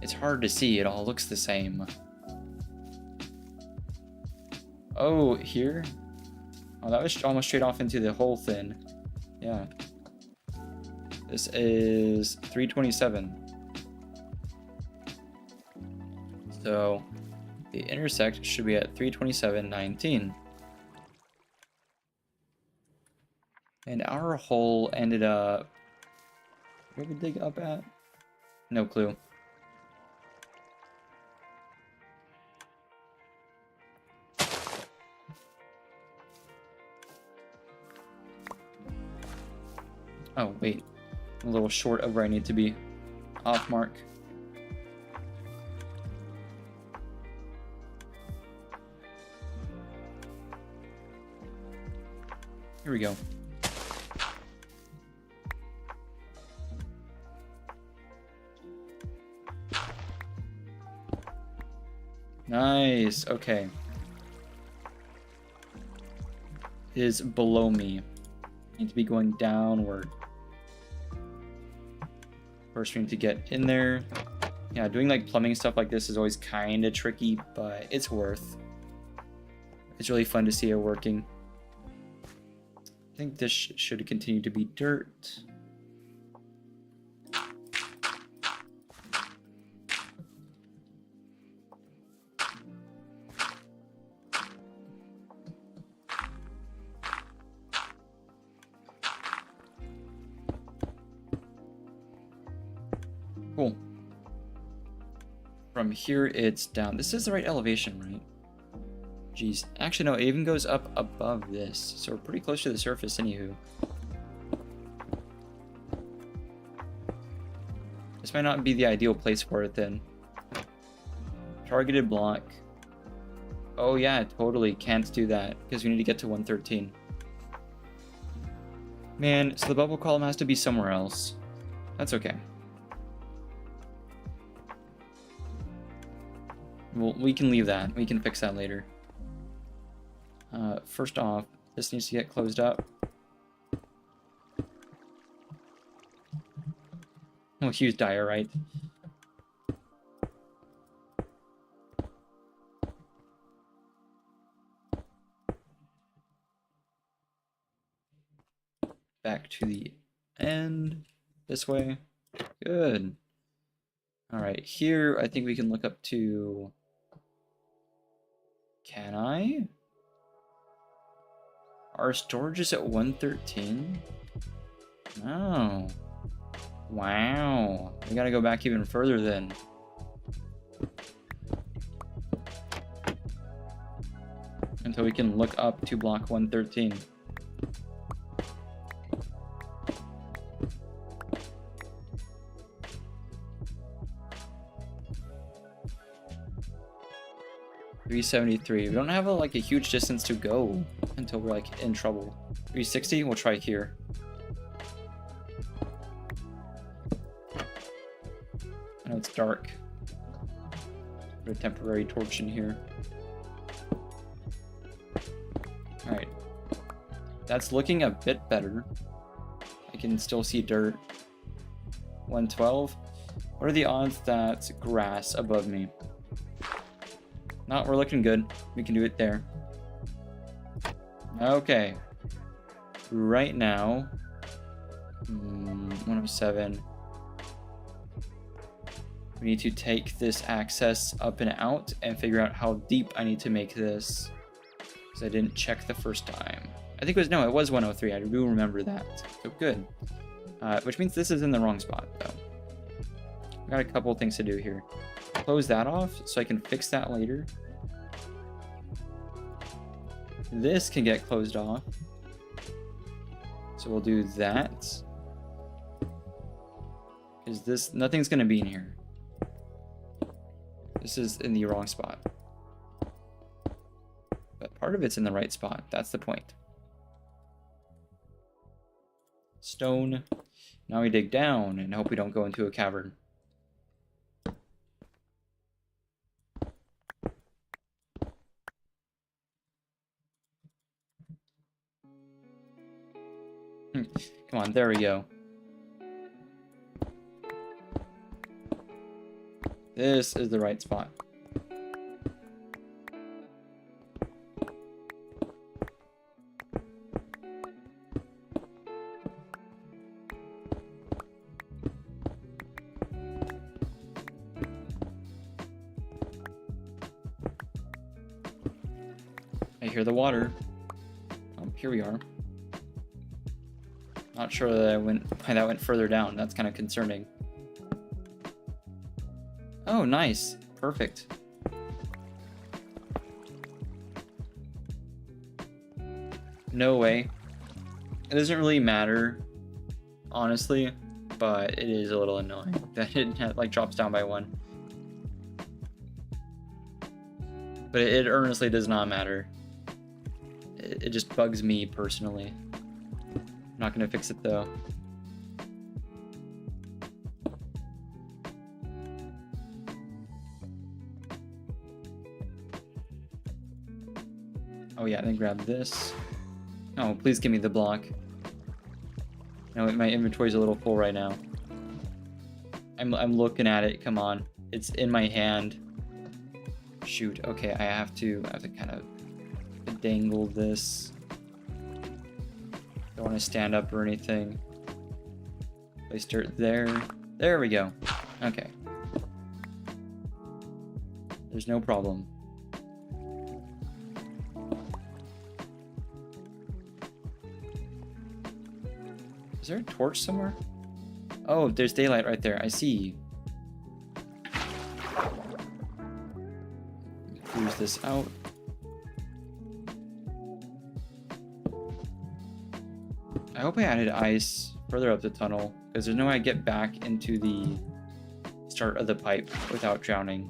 It's hard to see. It all looks the same. Oh, here? Oh, that was almost straight off into the hole thing. Yeah. This is 327. So the intersect should be at 327.19. And our hole ended up... Where did we dig up at? No clue. Oh, wait. I'm a little short of where I need to be. Off mark. Here we go. Nice. Okay. It is below me. I need to be going downward. First, we need to get in there. Yeah, doing like plumbing stuff like this is always kind of tricky, but it's worth. It's really fun to see it working. I think this should continue to be dirt. Cool. From here, it's down. This is the right elevation, right? Jeez. Actually, no, it even goes up above this. So we're pretty close to the surface, anywho. This might not be the ideal place for it, then. Targeted block. Oh, yeah, totally. Can't do that, because we need to get to 113. Man, so the bubble column has to be somewhere else. That's okay. Well, we can leave that. We can fix that later. First off, this needs to get closed up. Oh, huge diorite. Back to the end. This way. Good. Alright, here I think we can look up to... Can I? Our storage is at 113? Oh. Wow. We gotta go back even further then. Until we can look up to block 113. $373. We don't have like a huge distance to go until we're like in trouble. 360. We'll try here. I know it's dark. Put a temporary torch in here. All right. That's looking a bit better. I can still see dirt. 112. What are the odds that's grass above me? No, we're looking good. We can do it there. Okay. Right now, 107. We need to take this access up and out and figure out how deep I need to make this. Because I didn't check the first time. I think it was, no, it was 103. I do remember that. So good. Which means this is in the wrong spot, though. I got a couple things to do here. Close that off so I can fix that later. This can get closed off. So we'll do that. Because this, nothing's going to be in here. This is in the wrong spot. But part of it's in the right spot. That's the point. Stone. Now we dig down and hope we don't go into a cavern. Come on, there we go. This is the right spot. I hear the water. Oh, here we are. Not sure that that went further down. That's kind of concerning. Oh, nice. Perfect. No way. It doesn't really matter, honestly, but it is a little annoying that it like drops down by 1. But it earnestly does not matter. It just bugs me personally. I'm not gonna fix it though. Oh yeah, then grab this. Oh, please give me the block. No, my inventory's a little full right now. I'm looking at it. Come on, it's in my hand. Shoot. Okay, I have to kind of dangle this. Don't want to stand up or anything. Place dirt there. There we go. Okay. There's no problem. Is there a torch somewhere? Oh, there's daylight right there. I see. Cruise this out. I hope I added ice further up the tunnel, because there's no way I get back into the start of the pipe without drowning.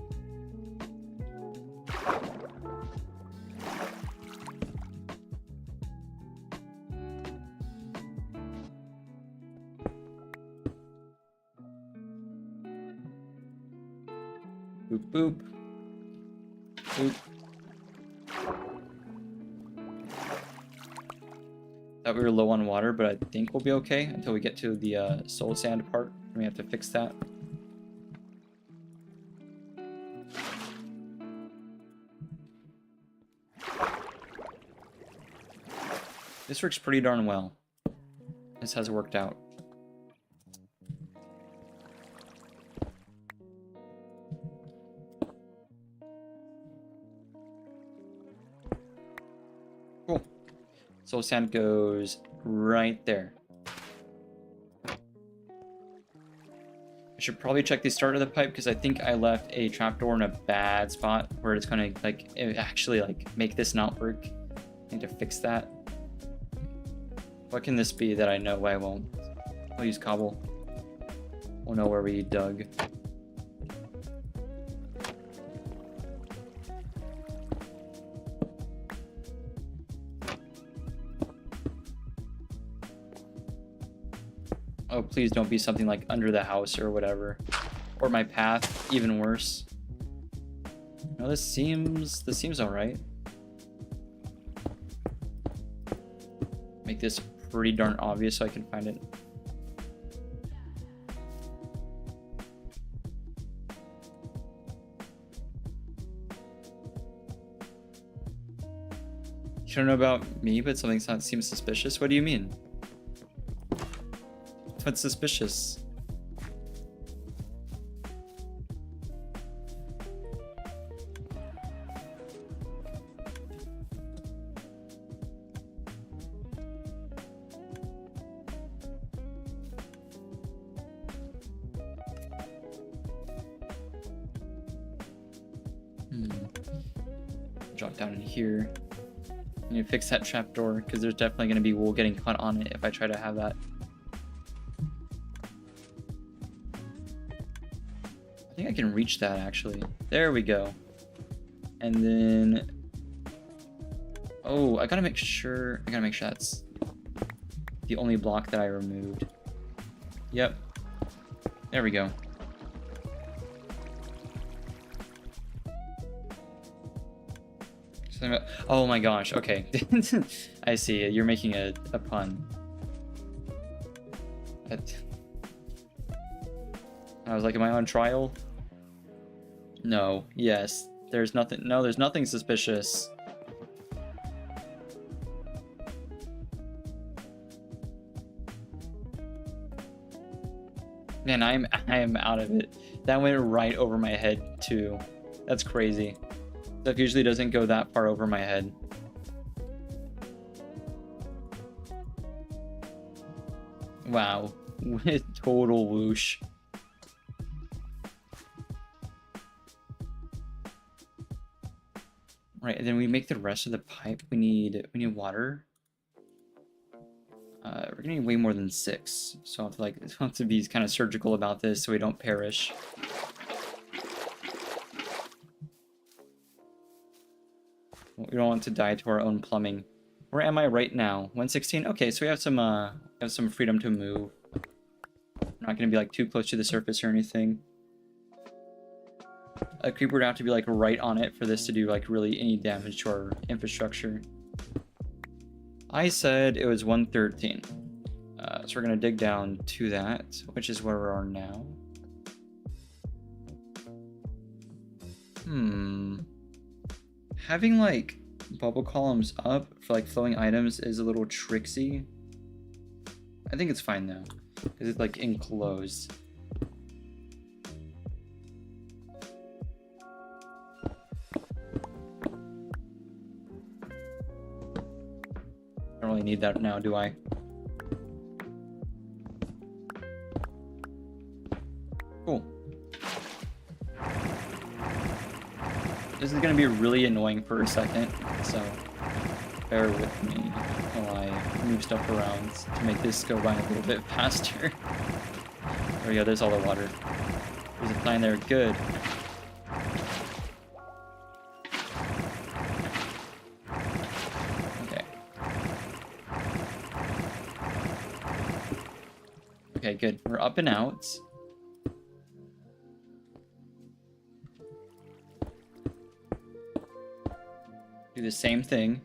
Boop, boop. Boop. Thought we were low on water, but I think we'll be okay until we get to the soul sand part. We have to fix that. This works pretty darn well. This has worked out. Cool. Soul sand goes right there. I should probably check the start of the pipe, because I think I left a trapdoor in a bad spot where it's gonna like actually like make this not work. I need to fix that. What can this be that I know I won't? I'll use cobble. We'll know where we dug. Oh, please don't be something like under the house or whatever. Or my path, even worse. No, this seems alright. Make this pretty darn obvious so I can find it. You don't know about me, but something seems suspicious? What do you mean? What's suspicious? Drop down in here. I need to fix that trapdoor, because there's definitely going to be wool getting caught on it if I try to have that. I think I can reach that, actually. There we go. And then... oh, I gotta make sure that's the only block that I removed. Yep. There we go. Oh my gosh, okay. I see, you're making a pun. I was like, am I on trial? No. Yes. There's nothing. No, there's nothing suspicious. Man, I am out of it. That went right over my head too. That's crazy. Stuff usually doesn't go that far over my head. Wow. Total whoosh. Right, and then we make the rest of the pipe. We need water. We're gonna need way more than 6, so I'll have to be kind of surgical about this so we don't perish. We don't want to die to our own plumbing. Where am I right now? 116. Okay, so we have some freedom to move. We're not gonna be like too close to the surface or anything. A creeper would have to be like right on it for this to do like really any damage to our infrastructure. I said it was 113. So we're gonna dig down to that, which is where we are now. Having like bubble columns up for like flowing items is a little tricksy. I think it's fine though, because it's like enclosed. I don't really need that now, do I? Cool. This is going to be really annoying for a second, so bear with me while I move stuff around to make this go by a little bit faster. There we go, there's all the water. There's a sign there, good. Okay. Okay, good. We're up and out. Do the same thing.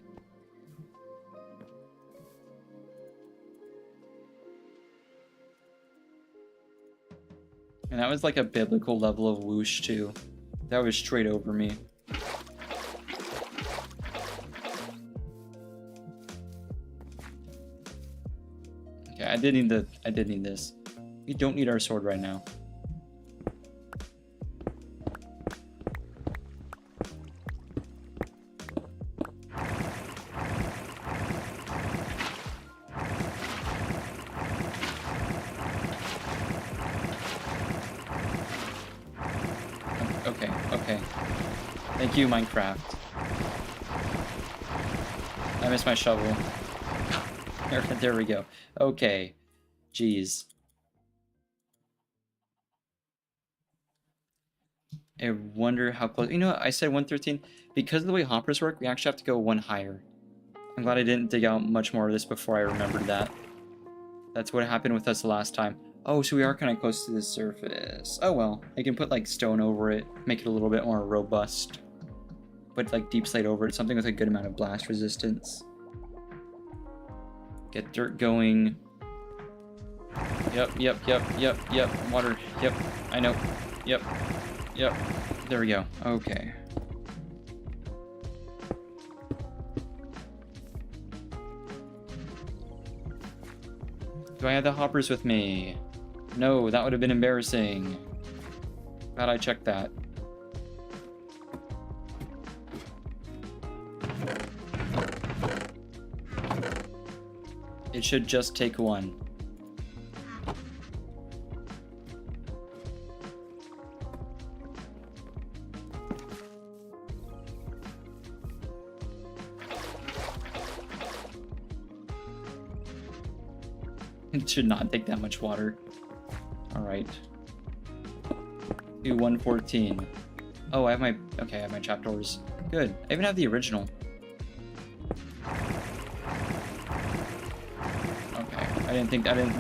And that was like a biblical level of whoosh too. That was straight over me. Okay, I did need this. We don't need our sword right now. Okay. Thank you, Minecraft. I missed my shovel. There we go. Okay. Jeez. I wonder how close... You know what? I said 113. Because of the way hoppers work, we actually have to go one higher. I'm glad I didn't dig out much more of this before I remembered that. That's what happened with us last time. Oh, so we are kind of close to the surface. Oh well, I can put like stone over it, make it a little bit more robust. Put like deep slate over it, something with a good amount of blast resistance. Get dirt going. Yep. Water. Yep. I know. Yep. There we go. Okay. Do I have the hoppers with me? No, that would have been embarrassing. Glad I checked that. It should just take one. It should not take that much water. Alright. Do 114. Oh, I have my... Okay, I have my trapdoors. Good. I even have the original. Okay. I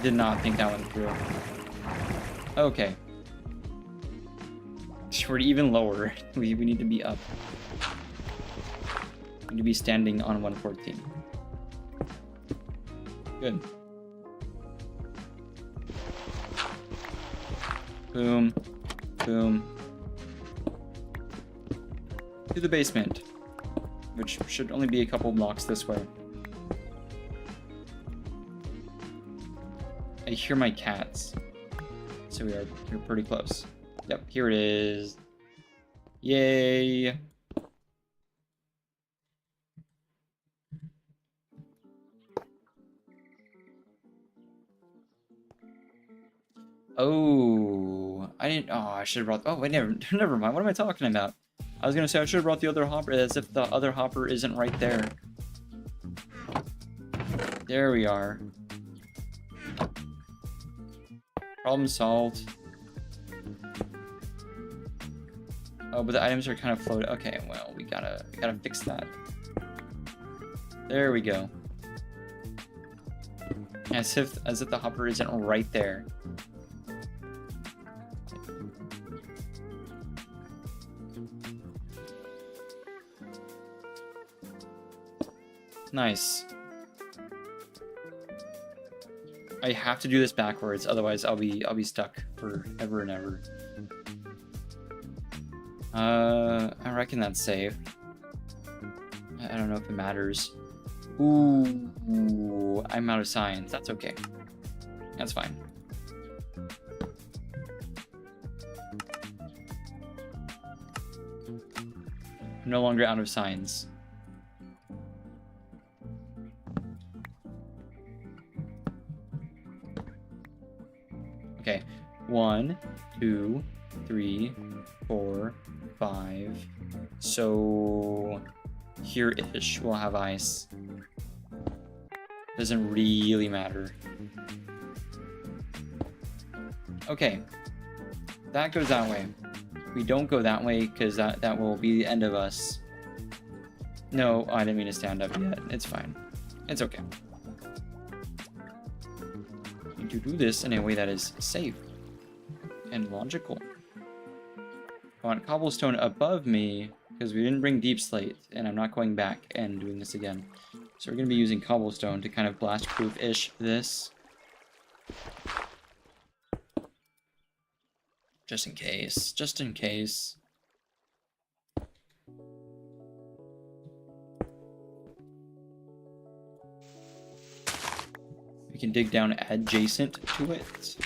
did not think that one through. Okay. We're even lower. We need to be up. We need to be standing on 114. Good. Boom. Boom. To the basement, which should only be a couple blocks this way. I hear my cats. So we're pretty close. Yep, here it is. Yay! Oh, I didn't. Oh, I should have brought. Oh, wait, never mind. What am I talking about? I was gonna say I should have brought the other hopper, as if the other hopper isn't right there. There we are. Problem solved. Oh, but the items are kind of floated. Okay, well, we gotta fix that. There we go. As if the hopper isn't right there. Nice. I have to do this backwards, otherwise I'll be stuck forever and ever. I reckon that's safe. I don't know if it matters. Ooh, I'm out of signs. That's okay. That's fine. I'm no longer out of signs. Okay, 1, 2, 3, 4, 5. So here-ish we'll have ice. Doesn't really matter. Okay, that goes that way. We don't go that way because that will be the end of us. No, I didn't mean to stand up yet. It's fine. It's okay. To do this in a way that is safe and logical. I want cobblestone above me because we didn't bring deep slate, and I'm not going back and doing this again. So we're going to be using cobblestone to kind of blast-proof-ish this. Just in case. Just in case. We can dig down adjacent to it.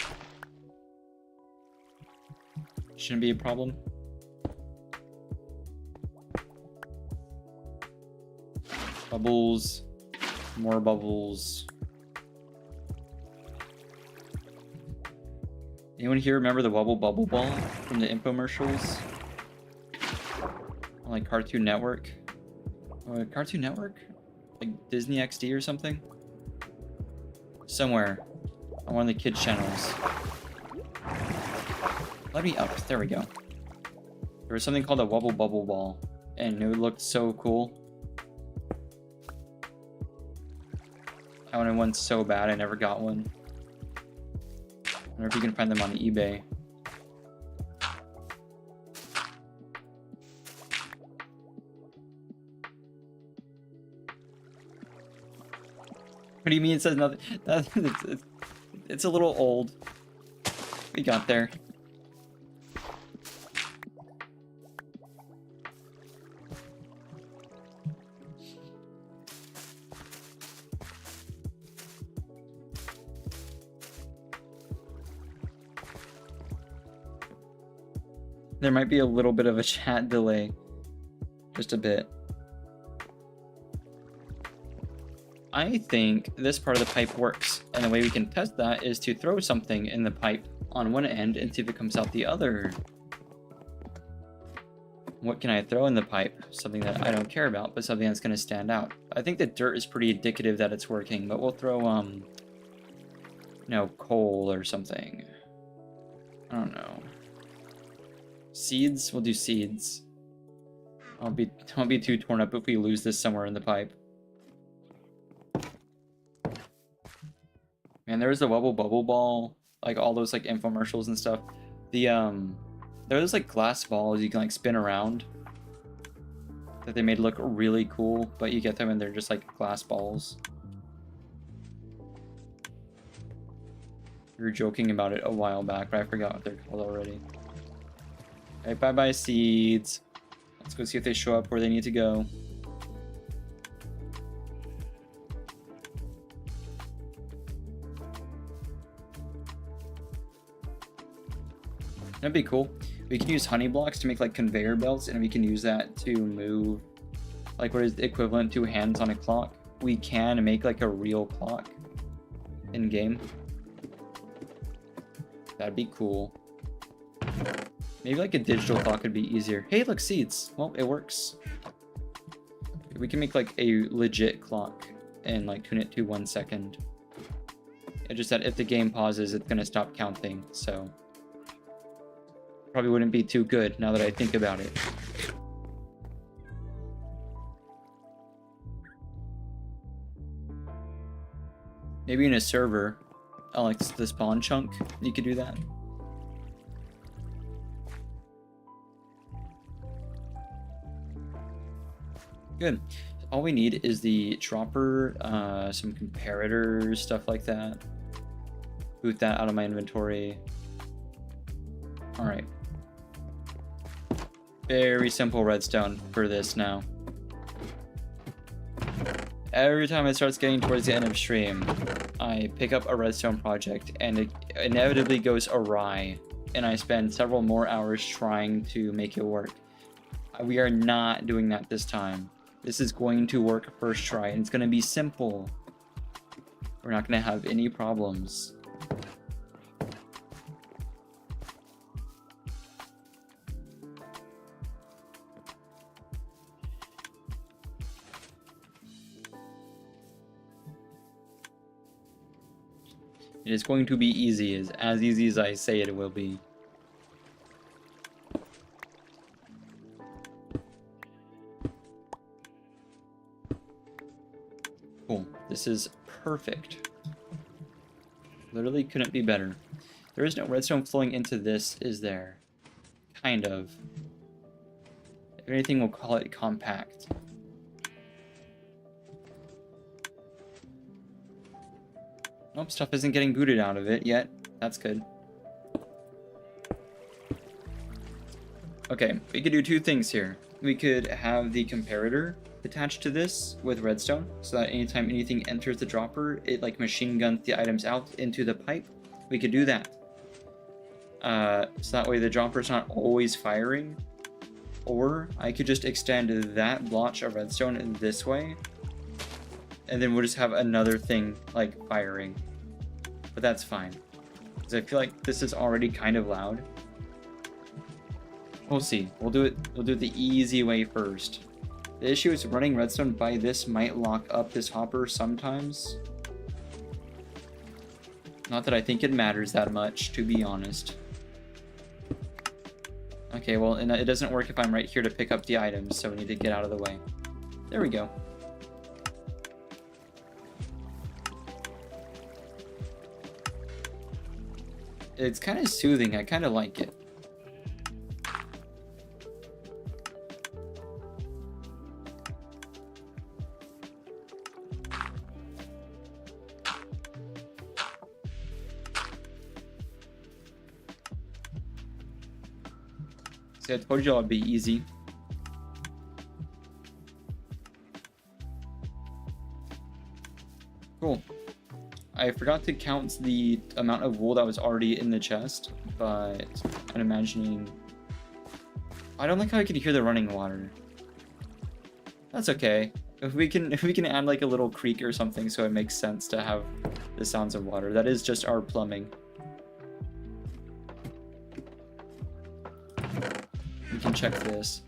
Shouldn't be a problem. Bubbles. More bubbles. Anyone here remember the Wubble Bubble Ball from the infomercials? On like Cartoon Network? Cartoon Network? Like Disney XD or something? Somewhere on one of the kids' channels. Let me up. There we go. There was something called a Wubble Bubble Ball, and it looked so cool. I wanted one so bad, I never got one. I wonder if you can find them on eBay. What do you mean it says nothing? It's a little old. We got there. There might be a little bit of a chat delay. Just a bit. I think this part of the pipe works, and the way we can test that is to throw something in the pipe on one end and see if it comes out the other. What can I throw in the pipe? Something that I don't care about, but something that's going to stand out. I think the dirt is pretty indicative that it's working, but we'll throw, coal or something. I don't know. Seeds? We'll do seeds. Don't be too torn up if we lose this somewhere in the pipe. Man, there was the Wubble Bubble Ball, like all those like infomercials and stuff. There are those like glass balls you can like spin around that they made look really cool, but you get them and they're just like glass balls. We were joking about it a while back, but I forgot what they're called already. Alright, bye-bye seeds. Let's go see if they show up where they need to go. That'd be cool. We can use honey blocks to make like conveyor belts, and we can use that to move like what is equivalent to hands on a clock. We can make like a real clock in game. That'd be cool. Maybe like a digital clock would be easier. Hey, look, seeds. Well, it works. We can make like a legit clock and like tune it to 1 second. It's just that if the game pauses, it's gonna stop counting, so probably wouldn't be too good now that I think about it. Maybe in a server, like the spawn chunk, you could do that. Good. All we need is the dropper, some comparators, stuff like that. Boot that out of my inventory. All right. Very simple redstone for this now. Every time it starts getting towards the end of stream, I pick up a redstone project and it inevitably goes awry, and I spend several more hours trying to make it work. We are not doing that this time. This is going to work first try, and it's going to be simple. We're not going to have any problems. It is going to be easy, as easy as I say it will be. Cool. This is perfect. Literally couldn't be better. There is no redstone flowing into this, is there? Kind of. If anything, we'll call it compact. Nope, stuff isn't getting booted out of it yet. That's good. Okay, we could do two things here. We could have the comparator attached to this with redstone, so that anytime anything enters the dropper, it like machine guns the items out into the pipe. We could do that. So that way the dropper's not always firing. Or I could just extend that blotch of redstone this way, and then we'll just have another thing like firing. But that's fine, because I feel like this is already kind of loud. We'll see. We'll do it the easy way first. The issue is running redstone by this might lock up this hopper sometimes. Not that I think it matters that much, to be honest. Okay, well, and it doesn't work if I'm right here to pick up the items, so we need to get out of the way. There we go. It's kind of soothing. I kind of like it. See, I told you it'd be easy. Cool. I forgot to count the amount of wool that was already in the chest, but I'm imagining... I don't like how I can hear the running water. That's okay. If we can add like a little creek or something so it makes sense to have the sounds of water. That is just our plumbing. We can check this.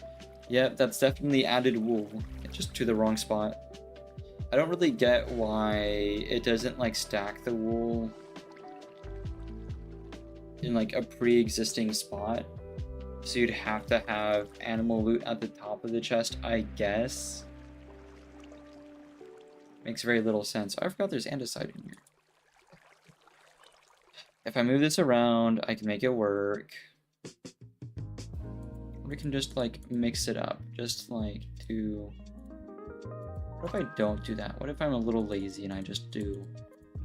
Yep, that's definitely added wool, just to the wrong spot. I don't really get why it doesn't like stack the wool in like a pre-existing spot. So you'd have to have animal loot at the top of the chest, I guess. Makes very little sense. I forgot there's andesite in here. If I move this around, I can make it work. We can just like mix it up, just like to... What if I don't do that? What if I'm a little lazy and I just do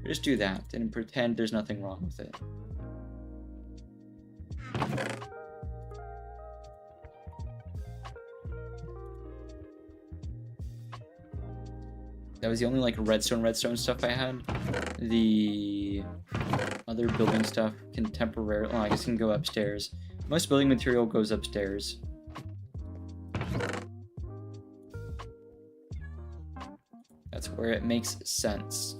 Just do that and pretend there's nothing wrong with it. That was the only like redstone stuff I had. The other building stuff can temporarily, well, I guess can go upstairs. Most building material goes upstairs. That's where it makes sense.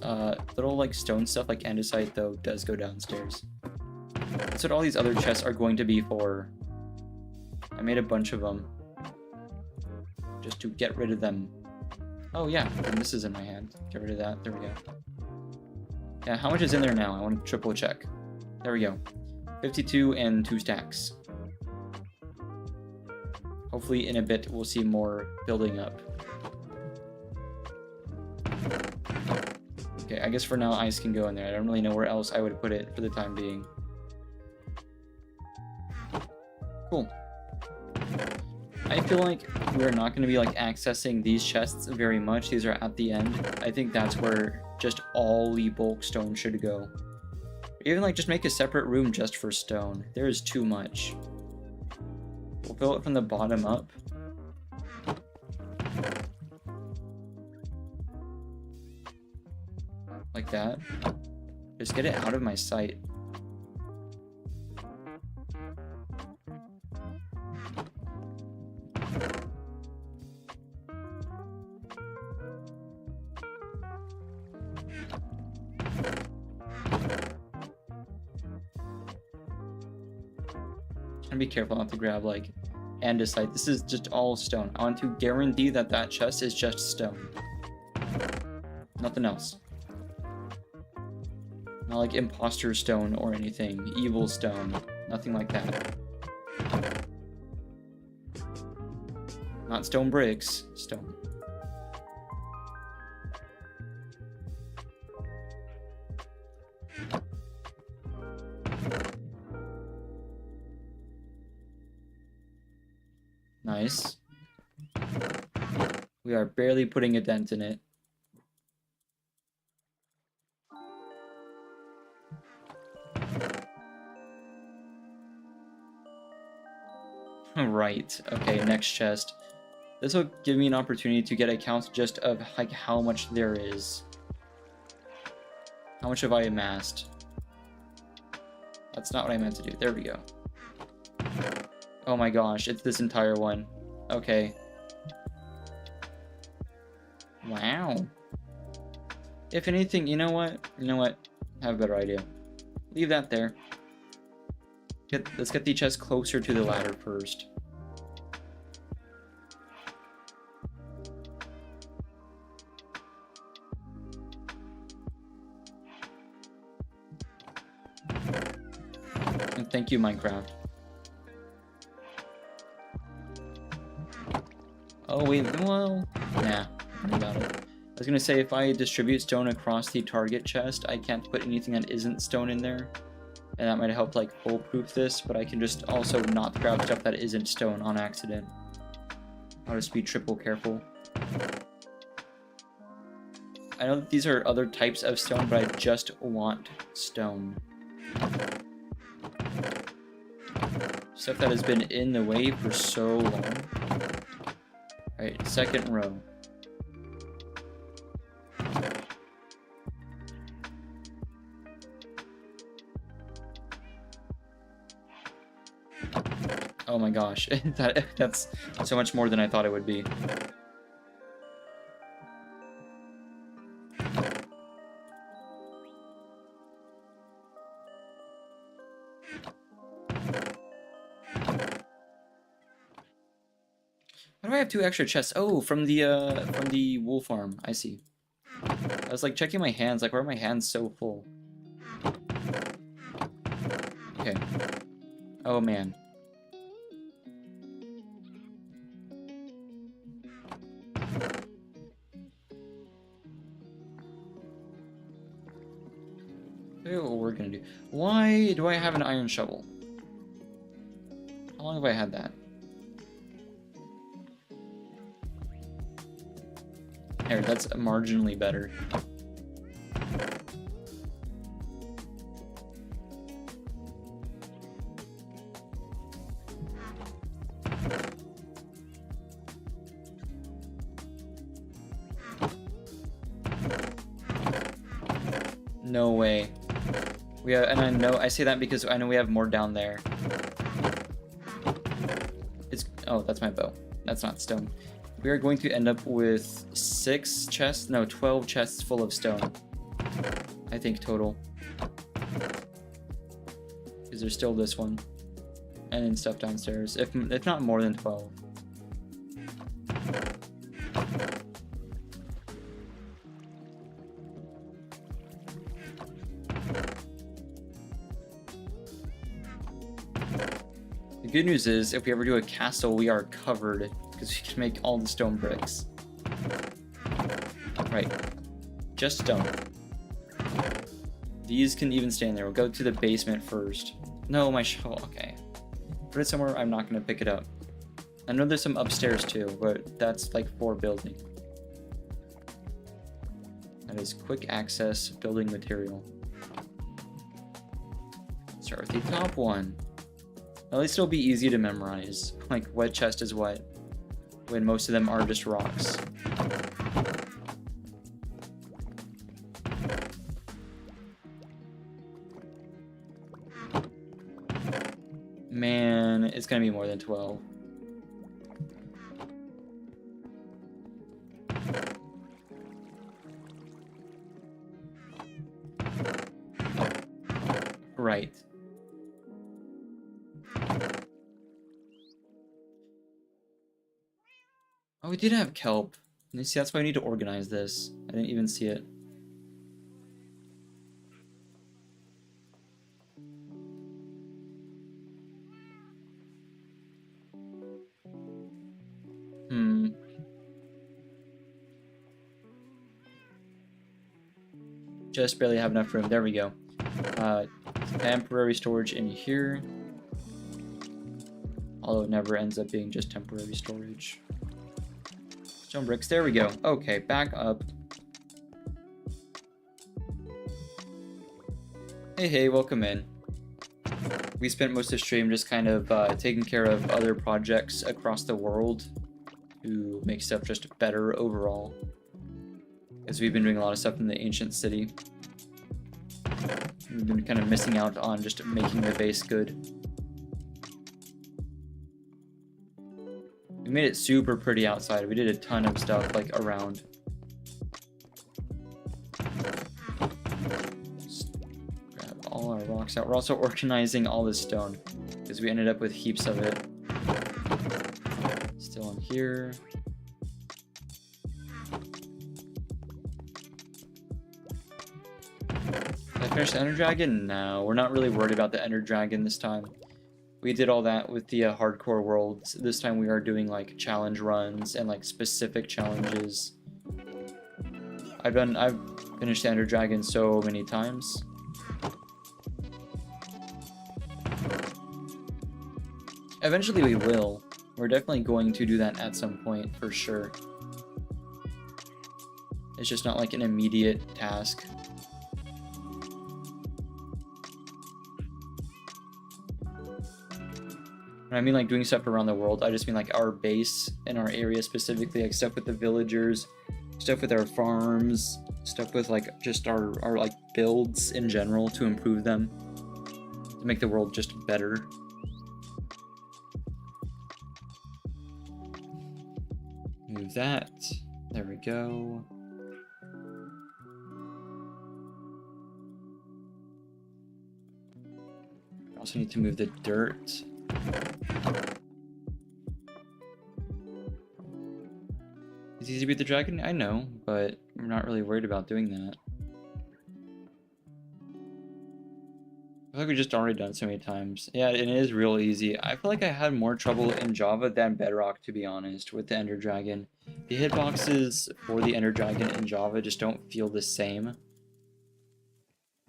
Little like stone stuff like andesite though does go downstairs. That's what all these other chests are going to be for. I made a bunch of them just to get rid of them. Oh yeah, and this is in my hand. Get rid of that. There we go. Yeah, how much is in there now? I want to triple check. There we go. 52 and 2 stacks. Hopefully in a bit we'll see more building up. Okay, I guess for now ice can go in there. I don't really know where else I would put it for the time being. Cool. I feel like we're not going to be like accessing these chests very much. These are at the end. I think that's where just all the bulk stone should go. Or even like just make a separate room just for stone. There is too much. We'll fill it from the bottom up. Like that. Just get it out of my sight. And be careful not to grab like andesite. This is just all stone. I want to guarantee that that chest is just stone. Nothing else. Not like imposter stone or anything. Evil stone. Nothing like that. Not stone bricks. Stone. Nice. We are barely putting a dent in it. Right. Okay, next chest. This will give me an opportunity to get a count just of like how much there is. How much have I amassed? That's not what I meant to do. There we go. Oh my gosh, it's this entire one. Okay. Wow. If anything, you know what? You know what? I have a better idea. Leave that there. Let's get the chest closer to the ladder first. And thank you, Minecraft. Oh wait, well, nah, don't worry about it. I was gonna say if I distribute stone across the target chest, I can't put anything that isn't stone in there. And that might help like foolproof this, but I can just also not grab stuff that isn't stone on accident. I'll just be triple careful. I know that these are other types of stone, but I just want stone. Stuff that has been in the way for so long. Alright, second row. Oh my gosh, that's so much more than I thought it would be. Why do I have 2 extra chests? Oh, from the wool farm. I see. I was like checking my hands, like why are my hands so full? Okay. Oh man. What we're gonna do. Why do I have an iron shovel? How long have I had that? There, that's marginally better. No way. We have, and I know I say that because I know we have more down there. Oh, that's my bow. That's not stone. We are going to end up with 12 chests full of stone. I think total. Because there's still this one. And then stuff downstairs. If not more than 12. The good news is, if we ever do a castle, we are covered, because we can make all the stone bricks. Right. Just stone. These can even stay in there. We'll go to the basement first. No, my shovel. Okay. Put it somewhere I'm not going to pick it up. I know there's some upstairs too, but that's like for building. That is quick access building material. Start with the top one. At least it'll be easy to memorize, like what chest is what, when most of them are just rocks. Man, it's gonna be more than 12. Right. Oh, we did have kelp. You see, that's why I need to organize this. I didn't even see it. Just barely have enough room. There we go. Temporary storage in here. Although it never ends up being just temporary storage. Stone bricks. There we go. Okay, back up. Hey, welcome in. We spent most of the stream just kind of taking care of other projects across the world to make stuff just better overall. Because we've been doing a lot of stuff in the ancient city. We've been kind of missing out on just making the base good. We made it super pretty outside. We did a ton of stuff like around. Just grab all our rocks out. We're also organizing all this stone because we ended up with heaps of it. Still in here. Did I finish the Ender Dragon? No, we're not really worried about the Ender Dragon this time. We did all that with the hardcore worlds. This time we are doing like challenge runs and like specific challenges. I've finished the Ender Dragon so many times. Eventually we will. We're definitely going to do that at some point for sure. It's just not like an immediate task. When I mean like doing stuff around the world, I just mean like our base in our area specifically, like stuff with the villagers, stuff with our farms, stuff with like just our like builds in general to improve them, to make the world just better. Move that. There we go. Also need to move the dirt. It's easy to beat the dragon? I know, but I'm not really worried about doing that. I feel like we just already done it so many times. Yeah, it is real easy. I feel like I had more trouble in Java than Bedrock, to be honest, with the Ender Dragon. The hitboxes for the Ender Dragon in Java just don't feel the same.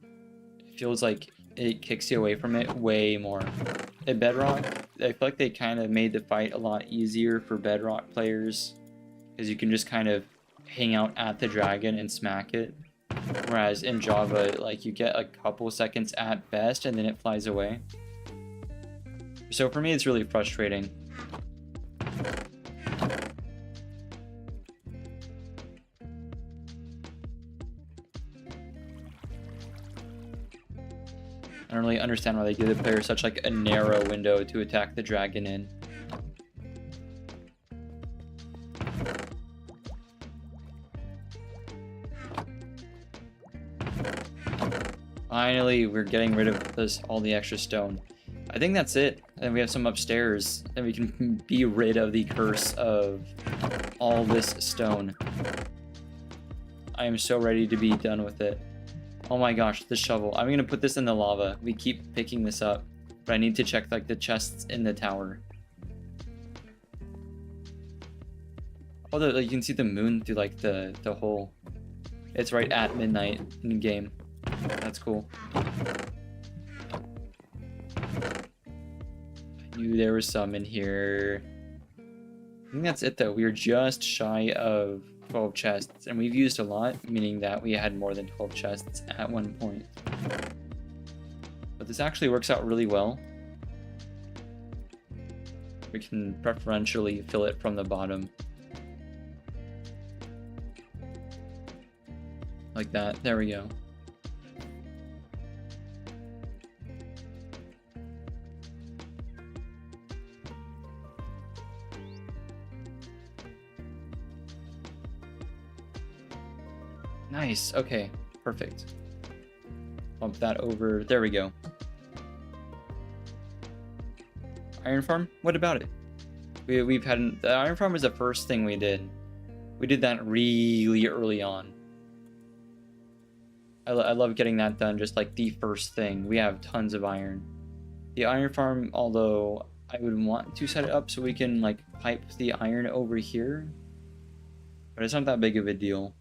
It feels like it kicks you away from it way more. At Bedrock, I feel like they kind of made the fight a lot easier for Bedrock players, because you can just kind of hang out at the dragon and smack it. Whereas in Java, like you get a couple seconds at best and then it flies away. So for me, it's really frustrating. I don't really understand why they give the player such like a narrow window to attack the dragon in. Finally, we're getting rid of all the extra stone. I think that's it. And we have some upstairs, and we can be rid of the curse of all this stone. I am so ready to be done with it. Oh my gosh, the shovel. I'm gonna put this in the lava. We keep picking this up, but I need to check like the chests in the tower. Oh, you can see the moon through like the hole. It's right at midnight in game. That's cool. I knew there was some in here. I think that's it though. We are just shy of 12 chests, and we've used a lot, meaning that we had more than 12 chests at one point. But this actually works out really well. We can preferentially fill it from the bottom. Like that. There we go. Nice. Okay. Perfect. Bump that over. There we go. Iron farm? What about it? We've had... The iron farm was the first thing we did. We did that really early on. I love getting that done, just like the first thing. We have tons of iron. The iron farm, although I would want to set it up so we can like pipe the iron over here. But it's not that big of a deal.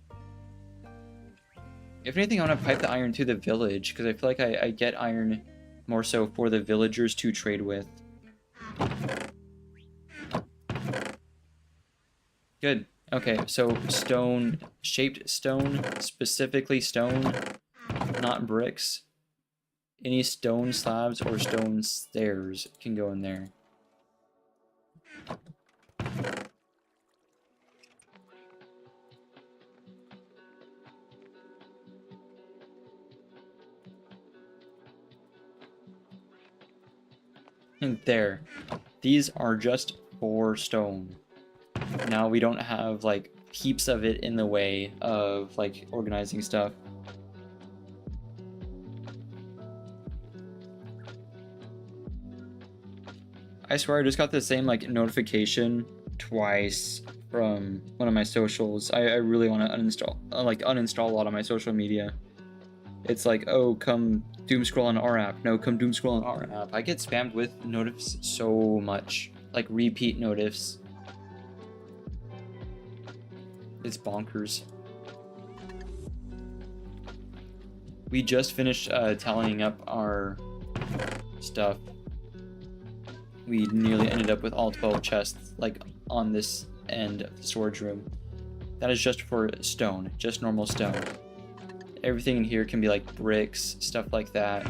If anything, I want to pipe the iron to the village, because I feel like I get iron more so for the villagers to trade with. Good. Okay, so stone, shaped stone, specifically stone, not bricks. Any stone slabs or stone stairs can go in there. And there. These are just for stone. Now we don't have like heaps of it in the way of like organizing stuff. I swear I just got the same like notification twice from one of my socials. I really want to uninstall a lot of my social media. It's like, oh, come doom scroll on our app. No, come doom scroll on our app. I get spammed with notifs so much, like repeat notifs. It's bonkers. We just finished tallying up our stuff. We nearly ended up with all 12 chests, like on this end of the storage room. That is just for stone, just normal stone. Everything in here can be like bricks, stuff like that.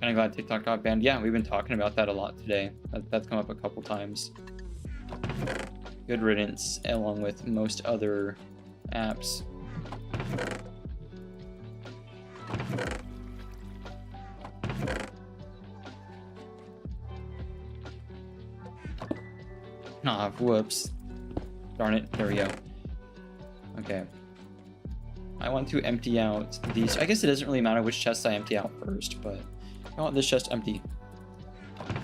Kind of glad TikTok got banned. Yeah, we've been talking about that a lot today. That's come up a couple times. Good riddance, along with most other apps. Ah, whoops. Darn it. There we go. Okay. I want to empty out these. I guess it doesn't really matter which chests I empty out first, but I want this chest empty.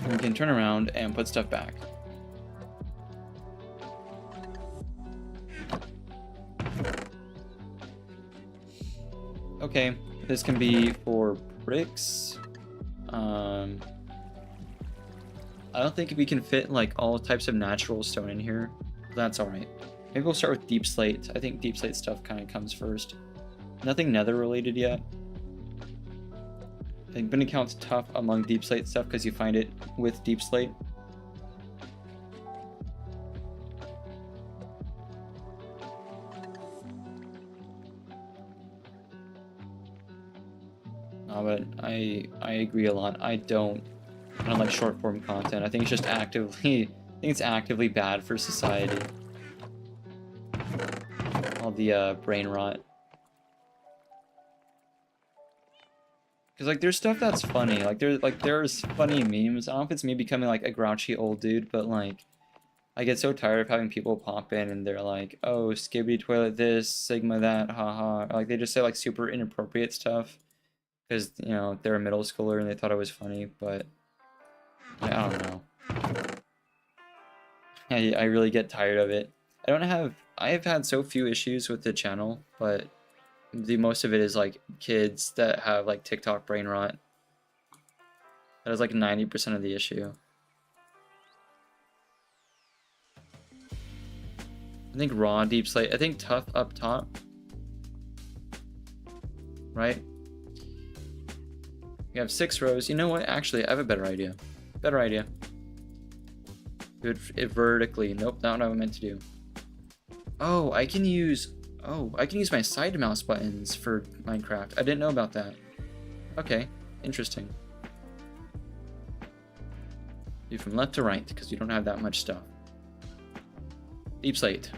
And we can turn around and put stuff back. Okay, this can be for bricks. I don't think we can fit like all types of natural stone in here. That's alright. Maybe we'll start with deep slate. I think deep slate stuff kind of comes first. Nothing nether related yet. I think bin account's tough among deep slate stuff because you find it with deep slate. But I agree a lot. I don't like short form content. I think it's just actively bad for society. All the brain rot. Because like there's stuff that's funny. Like there's funny memes. I don't know if it's me becoming like a grouchy old dude, but like I get so tired of having people pop in and they're like, oh, skibbity toilet this, sigma that, haha. Like they just say like super inappropriate stuff because, you know, they're a middle schooler and they thought it was funny, but I don't know. I really get tired of it. I have had so few issues with the channel, but the most of it is like kids that have like TikTok brain rot. That is like 90% of the issue. I think raw, deep slate. I think tough up top. Right? We have 6 rows. You know what? Actually, I have a better idea. Better idea. Do it vertically. Nope, not what I meant to do. Oh, I can use my side mouse buttons for Minecraft. I didn't know about that. Okay, interesting. Do from left to right, because you don't have that much stuff. Deep slate.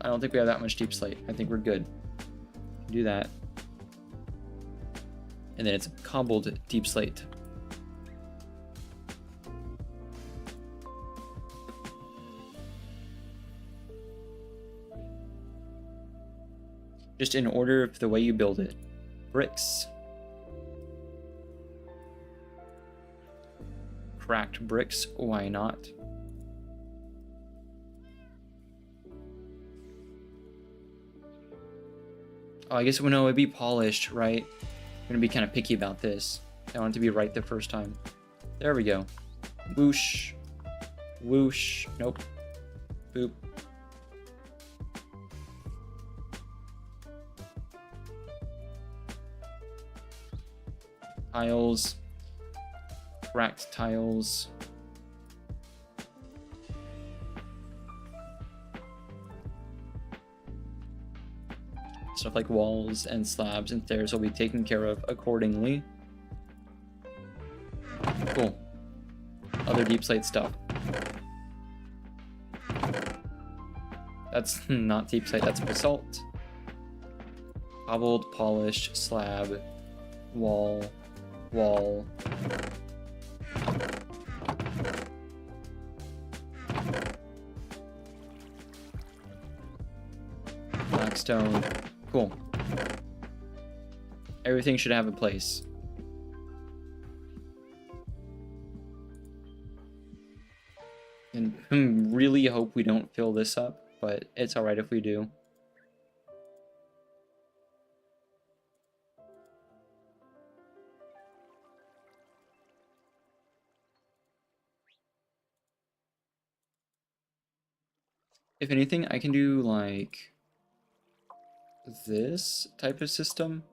I don't think we have that much deep slate. I think we're good. Do that. And then it's cobbled deep slate. Just in order of the way you build it. Bricks. Cracked bricks, why not? Oh, I guess no, it'd be polished, right? I'm gonna be kind of picky about this. I want it to be right the first time. There we go. Whoosh. Whoosh. Nope. Boop. Tiles. Cracked tiles. Stuff like walls and slabs and stairs will be taken care of accordingly. Cool. Other deep slate stuff. That's not deep slate, that's basalt. Cobbled, polished, slab, wall, wall. Blackstone. Cool. Everything should have a place. And really hope we don't fill this up, but it's alright if we do. If anything, I can do like this type of system.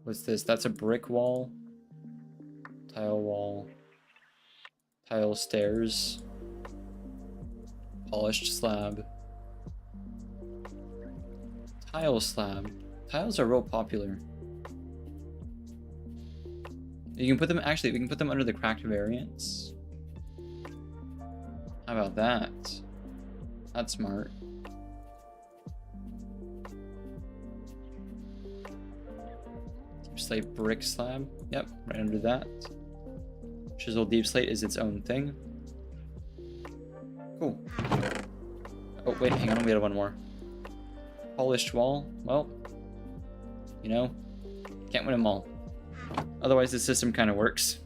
What's this? That's a brick wall. Tile wall. Tile stairs. Polished slab. Tile slab. Tiles are real popular. You can put them, actually, we can put them under the cracked variants. How about that? That's smart. Deep slate brick slab. Yep, right under that. Chisel deep slate is its own thing. Cool. Oh, wait, hang on, we had one more. Polished wall. Well, you know, can't win them all. Otherwise, the system kind of works.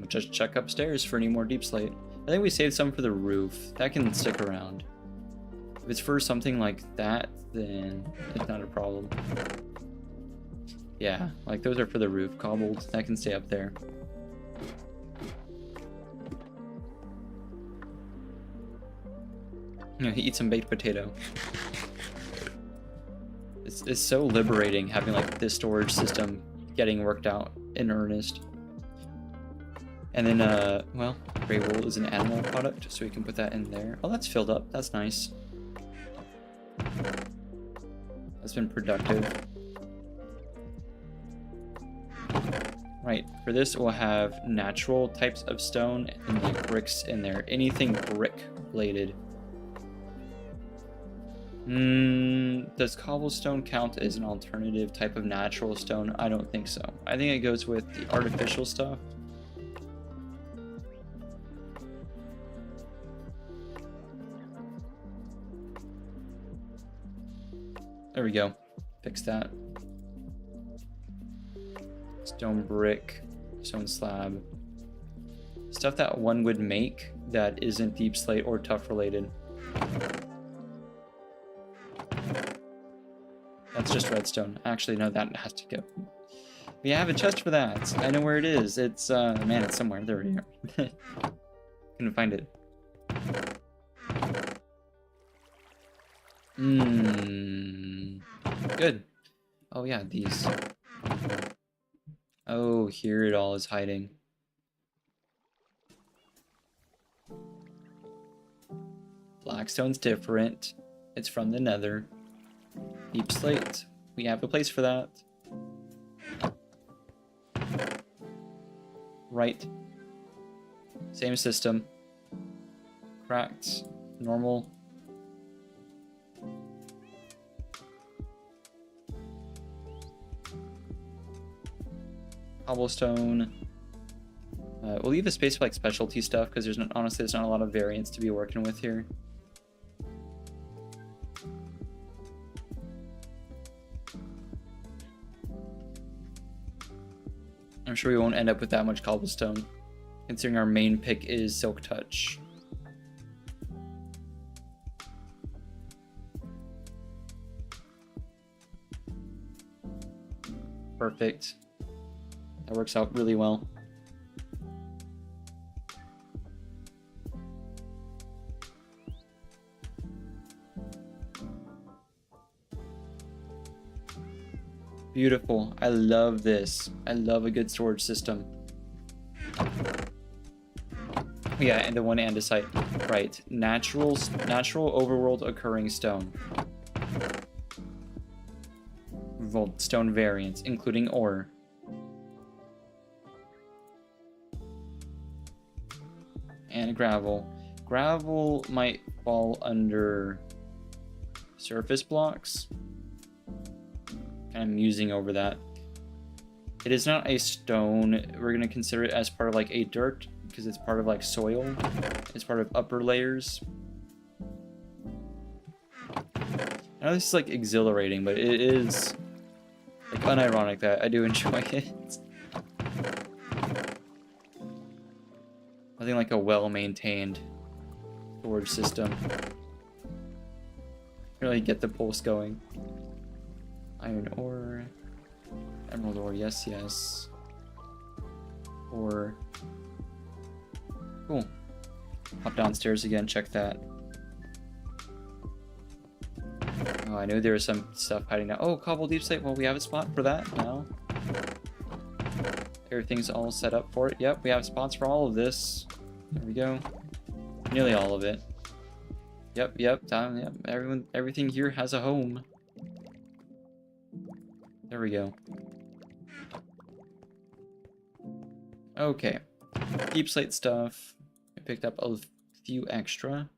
Just check upstairs for any more deep slate. I think we saved some for the roof. That can stick around. If it's for something like that, then it's not a problem. Yeah, like those are for the roof. Cobbled, that can stay up there. You know, eat some baked potato. It's so liberating having like this storage system getting worked out in earnest. And then, well, gray wool is an animal product, so we can put that in there. Oh, that's filled up. That's nice. That's been productive. Right, for this we'll have natural types of stone and the bricks in there. Anything brick related. Does cobblestone count as an alternative type of natural stone? I don't think so. I think it goes with the artificial stuff. There we go. Fix that. Stone brick, stone slab. Stuff that one would make that isn't deep slate or tough related. That's just redstone. Actually, no, that has to go. We have a chest for that. I know where it is. It's, man, it's somewhere. There we are. Couldn't find it. Good. Oh, yeah, these. Oh, here it all is hiding. Blackstone's different. It's from the nether. Deep slate. We have a place for that. Right. Same system. Cracked. Normal. Cobblestone. We'll leave a space for like specialty stuff because honestly there's not a lot of variance to be working with here. I'm sure we won't end up with that much cobblestone, considering our main pick is Silk Touch. Perfect. That works out really well. Beautiful. I love this. I love a good storage system. Yeah, and the one andesite. Right. Natural overworld occurring stone. Stone variants, including ore. And gravel. Gravel might fall under surface blocks. Kind of musing over that. It is not a stone. We're going to consider it as part of like a dirt because it's part of like soil. It's part of upper layers. I know this is like exhilarating, but it is like unironic that I do enjoy it. Nothing like a well-maintained storage system. Really get the pulse going. Iron ore. Emerald ore, yes, yes. Ore. Cool. Hop downstairs again, check that. Oh, I knew there was some stuff hiding now. Oh, cobble deep slate. Well, we have a spot for that now. Everything's all set up for it. Yep, we have spots for all of this. There we go. Nearly all of it. Yep, down, yep. Everything here has a home. There we go. Okay. Deep slate stuff. I picked up a few extra.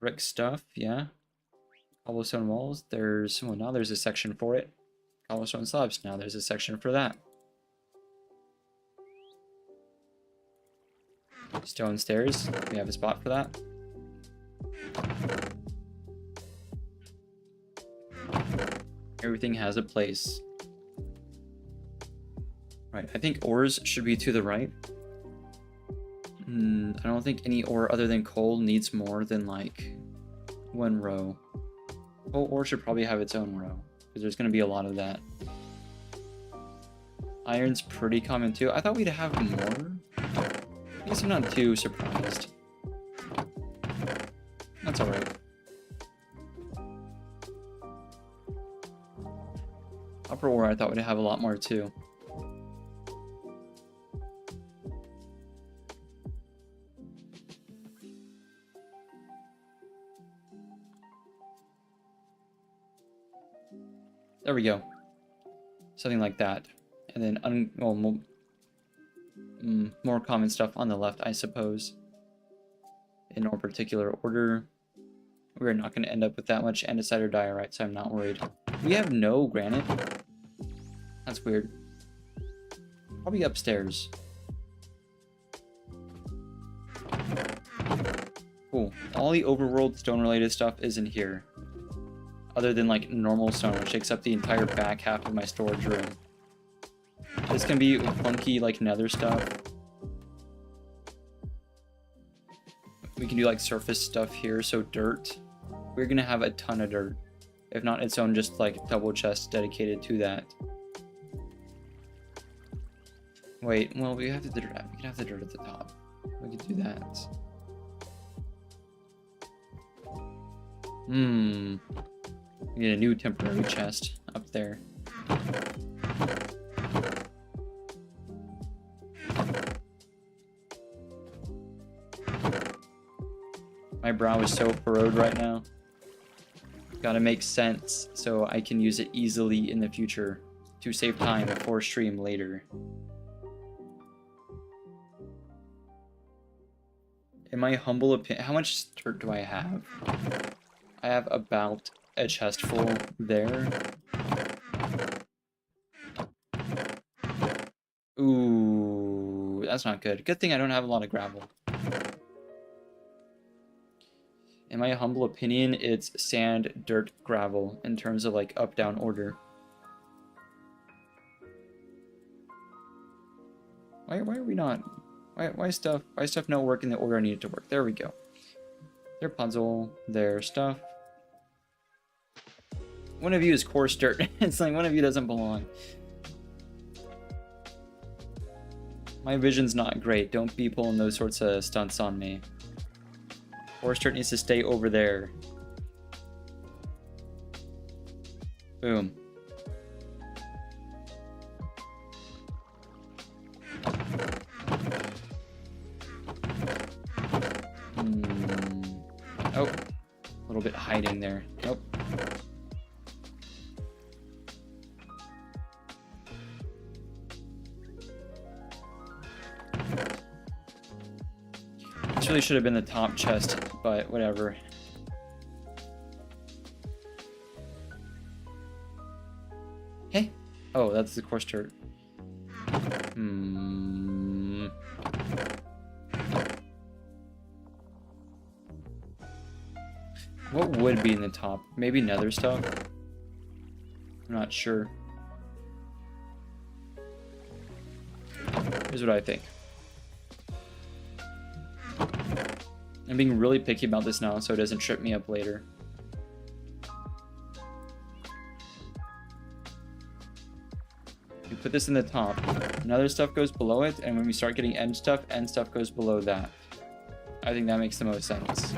Brick stuff, yeah. Cobblestone walls. Well, now there's a section for it. Cobblestone slabs. Now there's a section for that. Stone stairs. We have a spot for that. Everything has a place. Right, I think ores should be to the right. I don't think any ore other than coal needs more than like one row. Coal ore should probably have its own row because there's going to be a lot of that. Iron's pretty common too. I thought we'd have more. I guess I'm not too surprised. That's alright. Upper ore I thought we'd have a lot more too. There we go. Something like that. And then more common stuff on the left, I suppose. In no particular order. We're not going to end up with that much andesite or diorite, so I'm not worried. We have no granite. That's weird. Probably upstairs. Cool. All the overworld stone-related stuff is in here. Other than, like, normal stone, which takes up the entire back half of my storage room. This can be funky, like, nether stuff. We can do, like, surface stuff here, so dirt. We're gonna have a ton of dirt. If not its own, just, like, double chest dedicated to that. Wait, well, we have the dirt. We can have the dirt at the top. We can do that. We get a new temporary chest up there. My brow is so furrowed right now. Gotta make sense so I can use it easily in the future to save time for stream later. In my humble opinion, how much dirt do I have? I have about a chest full there. Ooh, that's not good. Good thing I don't have a lot of gravel. In my humble opinion, it's sand, dirt, gravel in terms of like up-down order. Why are we not? Why stuff not work in the order I need it to work? There we go. Their puzzle, their stuff. One of you is coarse dirt. It's like one of you doesn't belong. My vision's not great. Don't be pulling those sorts of stunts on me. Coarse dirt needs to stay over there. Boom. Oh, a little bit hiding there. Nope. This really should have been the top chest, but whatever. Hey. Oh, that's the coarse dirt. What would be in the top? Maybe nether stuff? I'm not sure. Here's what I think. I'm being really picky about this now so it doesn't trip me up later. You put this in the top. Nether stuff goes below it, and when we start getting end stuff goes below that. I think that makes the most sense.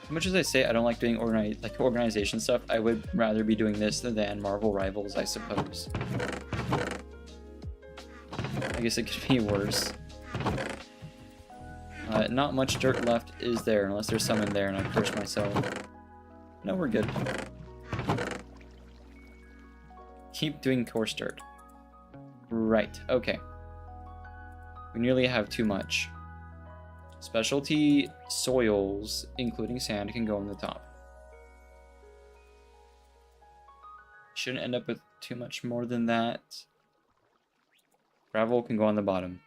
As much as I say I don't like doing organization stuff, I would rather be doing this than Marvel Rivals, I suppose. I guess it could be worse. Not much dirt left is there, unless there's some in there and I cursed myself. No, we're good. Keep doing coarse dirt. Right, okay. We nearly have too much. Specialty soils, including sand, can go on the top. Shouldn't end up with too much more than that. Gravel can go on the bottom.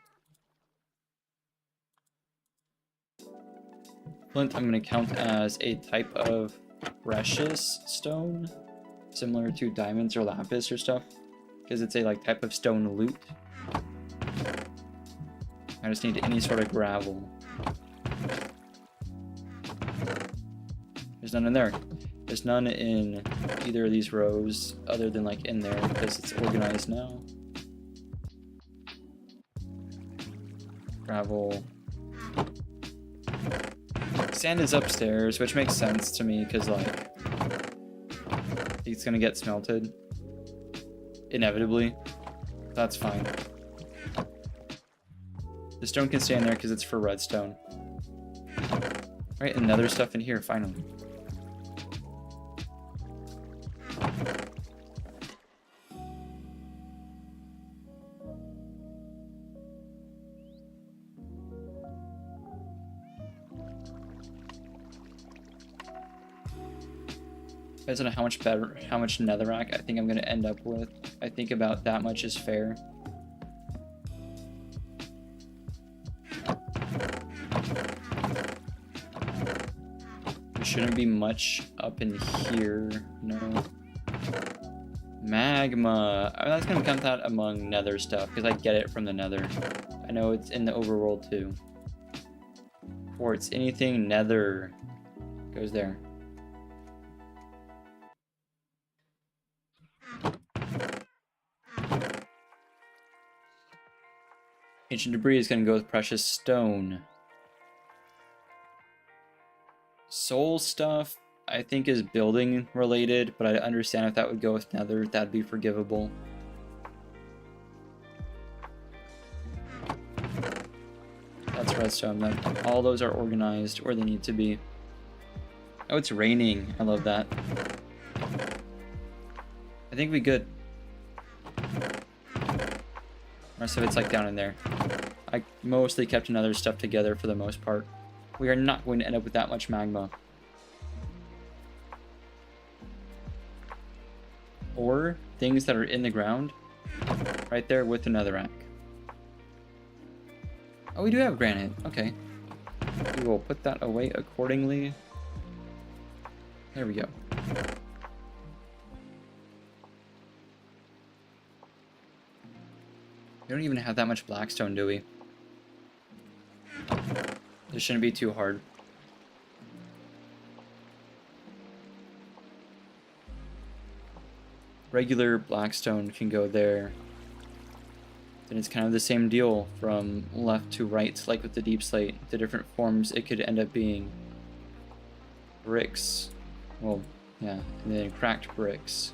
Flint I'm going to count as a type of precious stone, similar to diamonds or lapis or stuff, because it's a type of stone loot. I just need any sort of gravel. There's none in there. There's none in either of these rows other than in there because it's organized now. Gravel. Sand is upstairs, which makes sense to me because it's gonna get smelted inevitably. That's fine. The stone can stay in there because it's for redstone. Alright, and nether stuff in here, finally. I don't know how much better, how much netherrack I think I'm going to end up with. I think about that much is fair. There shouldn't be much up in here, no. Magma. I mean, that's going to count that among nether stuff, because I get it from the nether. I know it's in the overworld too. Quartz, anything nether goes there. Ancient debris is going to go with precious stone. Soul stuff, I think, is building related, but I understand if that would go with nether, that'd be forgivable. That's redstone. That all those are organized where they need to be. Oh, it's raining. I love that. I think we good. Rest of it's like down in there. I mostly kept another stuff together for the most part. We are not going to end up with that much magma. Or things that are in the ground right there with another rack. Oh, we do have granite. Okay. We will put that away accordingly. There we go. We don't even have that much blackstone, do we? This shouldn't be too hard. Regular blackstone can go there. Then it's kind of the same deal from left to right, like with the deep slate. The different forms it could end up being. Bricks. Well, yeah, and then cracked bricks.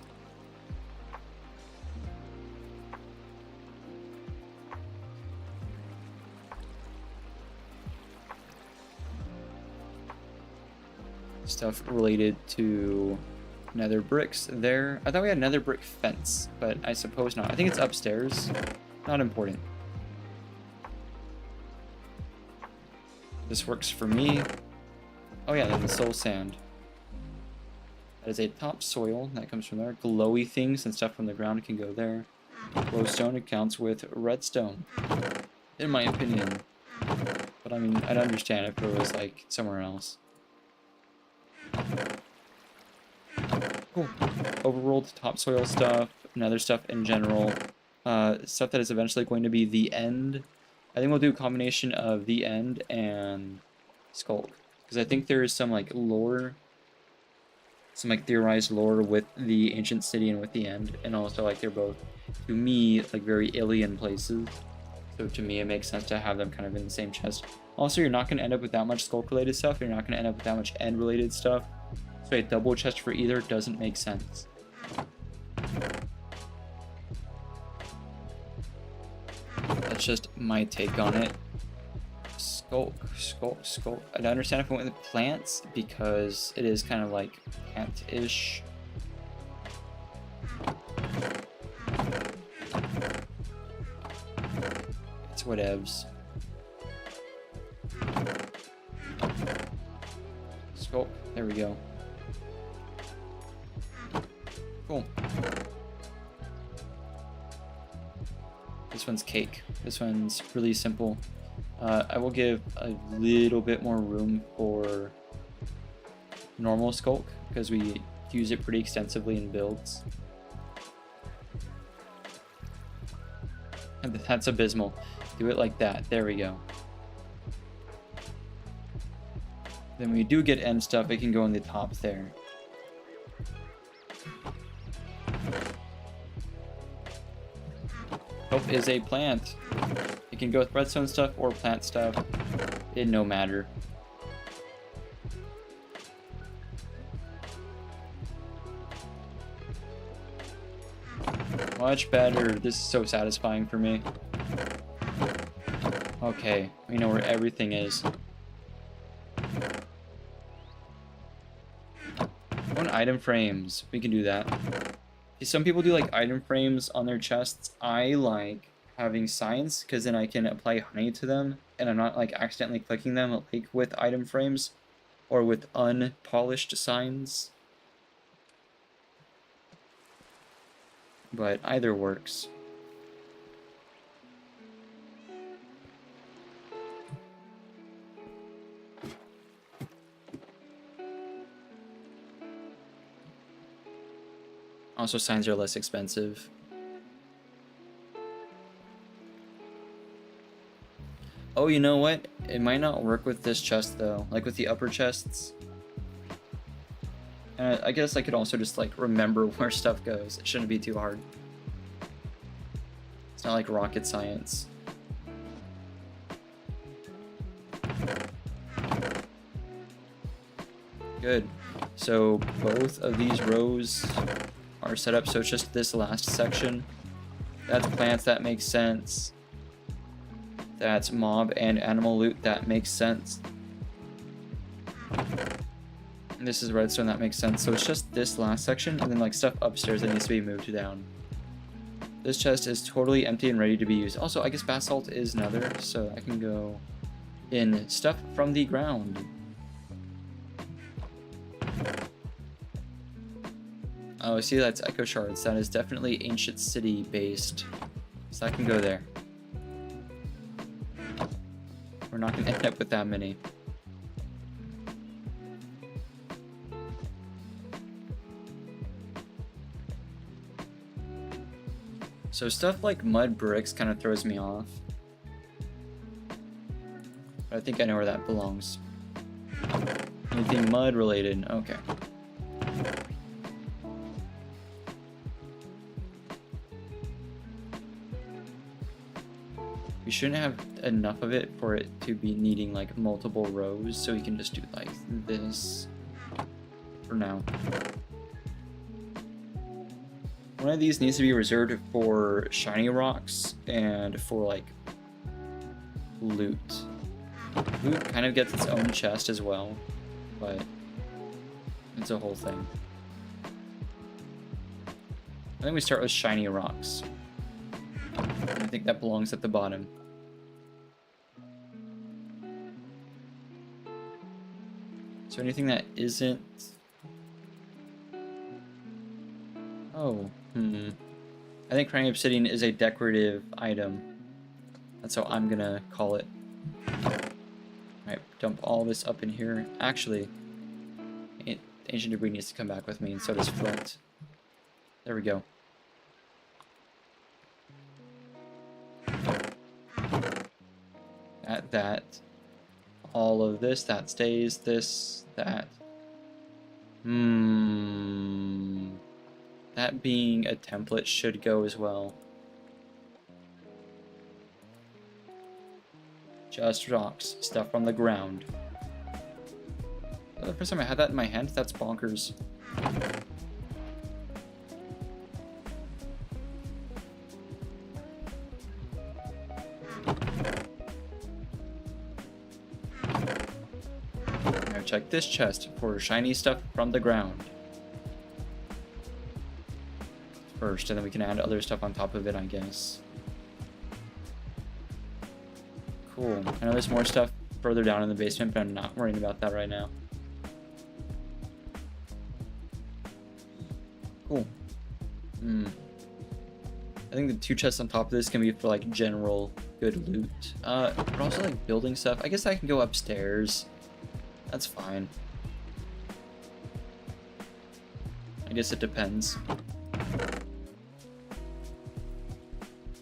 Stuff related to nether bricks there. I thought we had nether brick fence, but I suppose not. I think it's upstairs. Not important. This works for me. Oh yeah, then the soul sand. That is a topsoil that comes from there. Glowy things and stuff from the ground can go there. Glowstone accounts with redstone, in my opinion. But I mean, I'd understand if it was like somewhere else. Cool. Overworld topsoil stuff, nether stuff in general. Stuff that is eventually going to be the end. I think we'll do a combination of the end and Skulk. Because I think there is some like lore, some like theorized lore with the ancient city and with the end. And also like they're both, to me, like very alien places. So to me it makes sense to have them kind of in the same chest. Also, you're not going to end up with that much Skulk related stuff. You're not going to end up with that much end related stuff. So a double chest for either doesn't make sense. That's just my take on it. Skulk. I don't understand if I went with plants because it is kind of like plant-ish. It's whatevs. Skulk. There we go. Cool. This one's cake. This one's really simple. I will give a little bit more room for normal Skulk because we use it pretty extensively in builds. And that's abysmal. Do it like that. There we go. Then when we do get end stuff, it can go in the top there. Hope is a plant. It can go with redstone stuff or plant stuff. It no matter. Much better. This is so satisfying for me. Okay, we know where everything is. Own item frames. We can do that. Some people do like item frames on their chests. I like having signs because then I can apply honey to them and I'm not like accidentally clicking them like with item frames or with unpolished signs. But either works. Also, signs are less expensive. Oh, you know what? It might not work with this chest, though. Like, with the upper chests. I guess I could also just, like, remember where stuff goes. It shouldn't be too hard. It's not like rocket science. Good. So, both of these rows are set up, so it's just this last section. That's plants, that makes sense. That's mob and animal loot, that makes sense. And this is redstone, that makes sense. So it's just this last section, and then like stuff upstairs that needs to be moved down. This chest is totally empty and ready to be used. Also, I guess basalt is nether, so I can go in stuff from the ground. Oh, see, that's echo shards. That is definitely ancient city based. So I can go there. We're not going to end up with that many. So stuff like mud bricks kind of throws me off. But I think I know where that belongs. Anything mud related? Okay. We shouldn't have enough of it for it to be needing like multiple rows, so we can just do like this for now. One of these needs to be reserved for shiny rocks and for like loot. Loot kind of gets its own chest as well, but it's a whole thing. I think we start with shiny rocks. I think that belongs at the bottom. So anything that isn't... Oh, I think crying obsidian is a decorative item. That's how I'm gonna call it. Alright, dump all this up in here. Actually, ancient debris needs to come back with me, and so does flint. There we go. That. All of this, that stays, this, that. That being a template should go as well. Just rocks, stuff from the ground. The first time I had that in my hand, that's bonkers. Now check this chest for shiny stuff from the ground. First, and then we can add other stuff on top of it, I guess. Cool. I know there's more stuff further down in the basement, but I'm not worrying about that right now. Cool. I think the two chests on top of this can be for like general good loot. But also like building stuff. I guess I can go upstairs. That's fine. I guess it depends.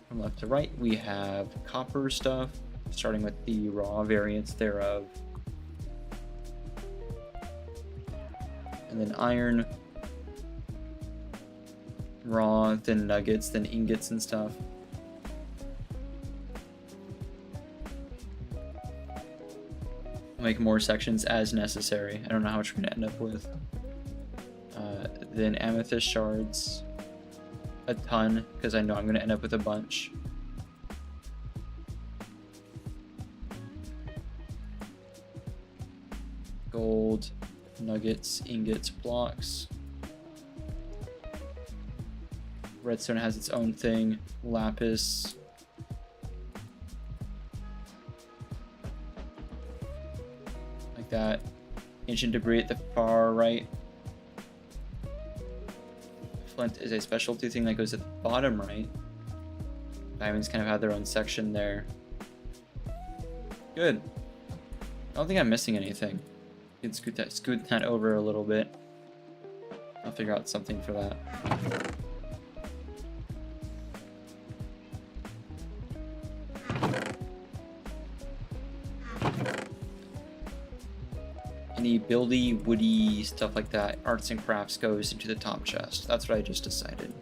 From left to right, we have copper stuff, starting with the raw variants thereof. And then iron, raw, then nuggets, then ingots and stuff. I'll make more sections as necessary. I don't know how much we're gonna end up with. Then amethyst shards. a ton because I know I'm gonna end up with a bunch. Gold, nuggets, ingots, blocks. Redstone has its own thing. Lapis. Like that. Ancient debris at the far right. Flint is a specialty thing that goes at the bottom right. Diamonds kind of have their own section there. Good. I don't think I'm missing anything. You can scoot that over a little bit. I'll figure out something for that. Any buildy, woody stuff like that, arts and crafts, goes into the top chest. That's what I just decided.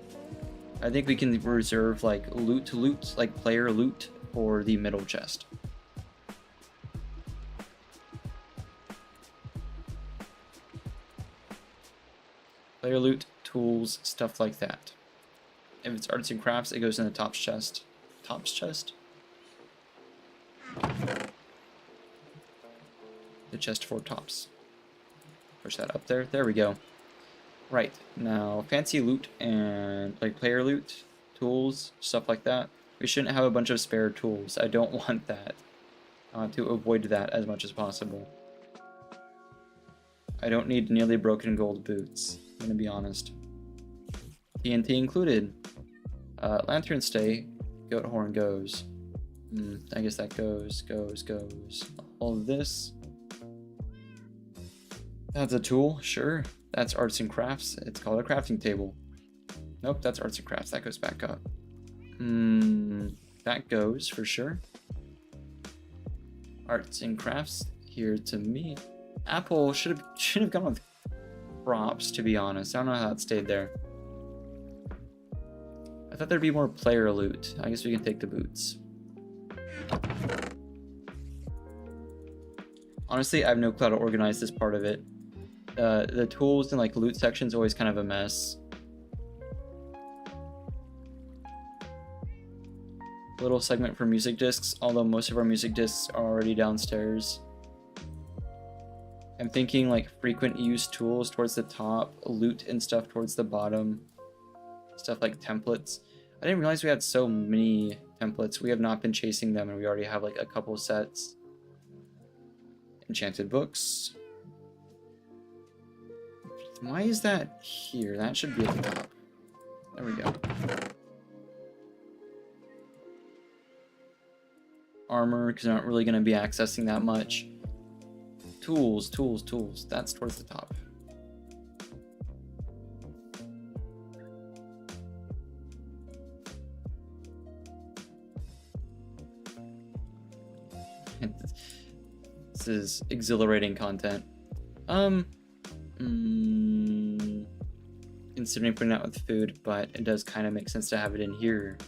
I think we can reserve like loot to loot, like player loot, for the middle chest. Player loot, tools, stuff like that. If it's arts and crafts, it goes in the top chest. Top chest? The chest for tops. Push that up there. There we go. Right, now fancy loot and like player loot, tools, stuff like that. We shouldn't have a bunch of spare tools. I don't want that. I want to avoid that as much as possible. I don't need nearly broken gold boots, I'm gonna be honest. TNT included. Lantern stay, goat horn goes. I guess that goes. All of this. That's a tool, sure. That's arts and crafts. It's called a crafting table. Nope, that's arts and crafts. That goes back up. That goes for sure. Arts and crafts here to me. Apple should have gone with props, to be honest. I don't know how that stayed there. I thought there'd be more player loot. I guess we can take the boots. Honestly, I have no clue how to organize this part of it. The tools and like loot section's always kind of a mess. Little segment for music discs, although most of our music discs are already downstairs. I'm thinking like frequent use tools towards the top, loot and stuff towards the bottom. Stuff like templates. I didn't realize we had so many templates. We have not been chasing them and we already have like a couple sets. Enchanted books. Why is that here? That should be at the top. There we go. Armor, because I'm not really going to be accessing that much. Tools. That's towards the top. This is exhilarating content. Considering putting it out with food, but it does kind of make sense to have it in here,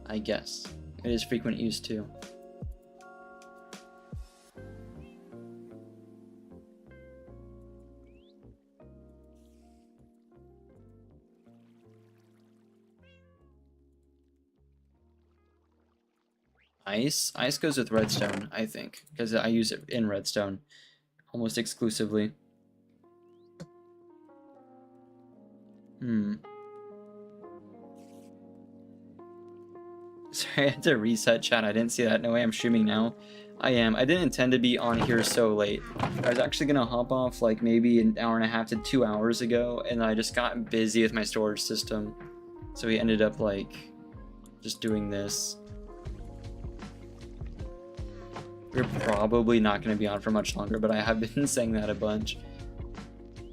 I guess. It is frequent use too. Ice goes with redstone, I think, because I use it in redstone almost exclusively. Sorry, I had to reset chat. I didn't see that. No way, I'm streaming now. I am. I didn't intend to be on here so late. I was actually gonna hop off like maybe an hour and a half to 2 hours ago, and I just got busy with my storage system. So we ended up like just doing this. We're probably not going to be on for much longer, but I have been saying that a bunch.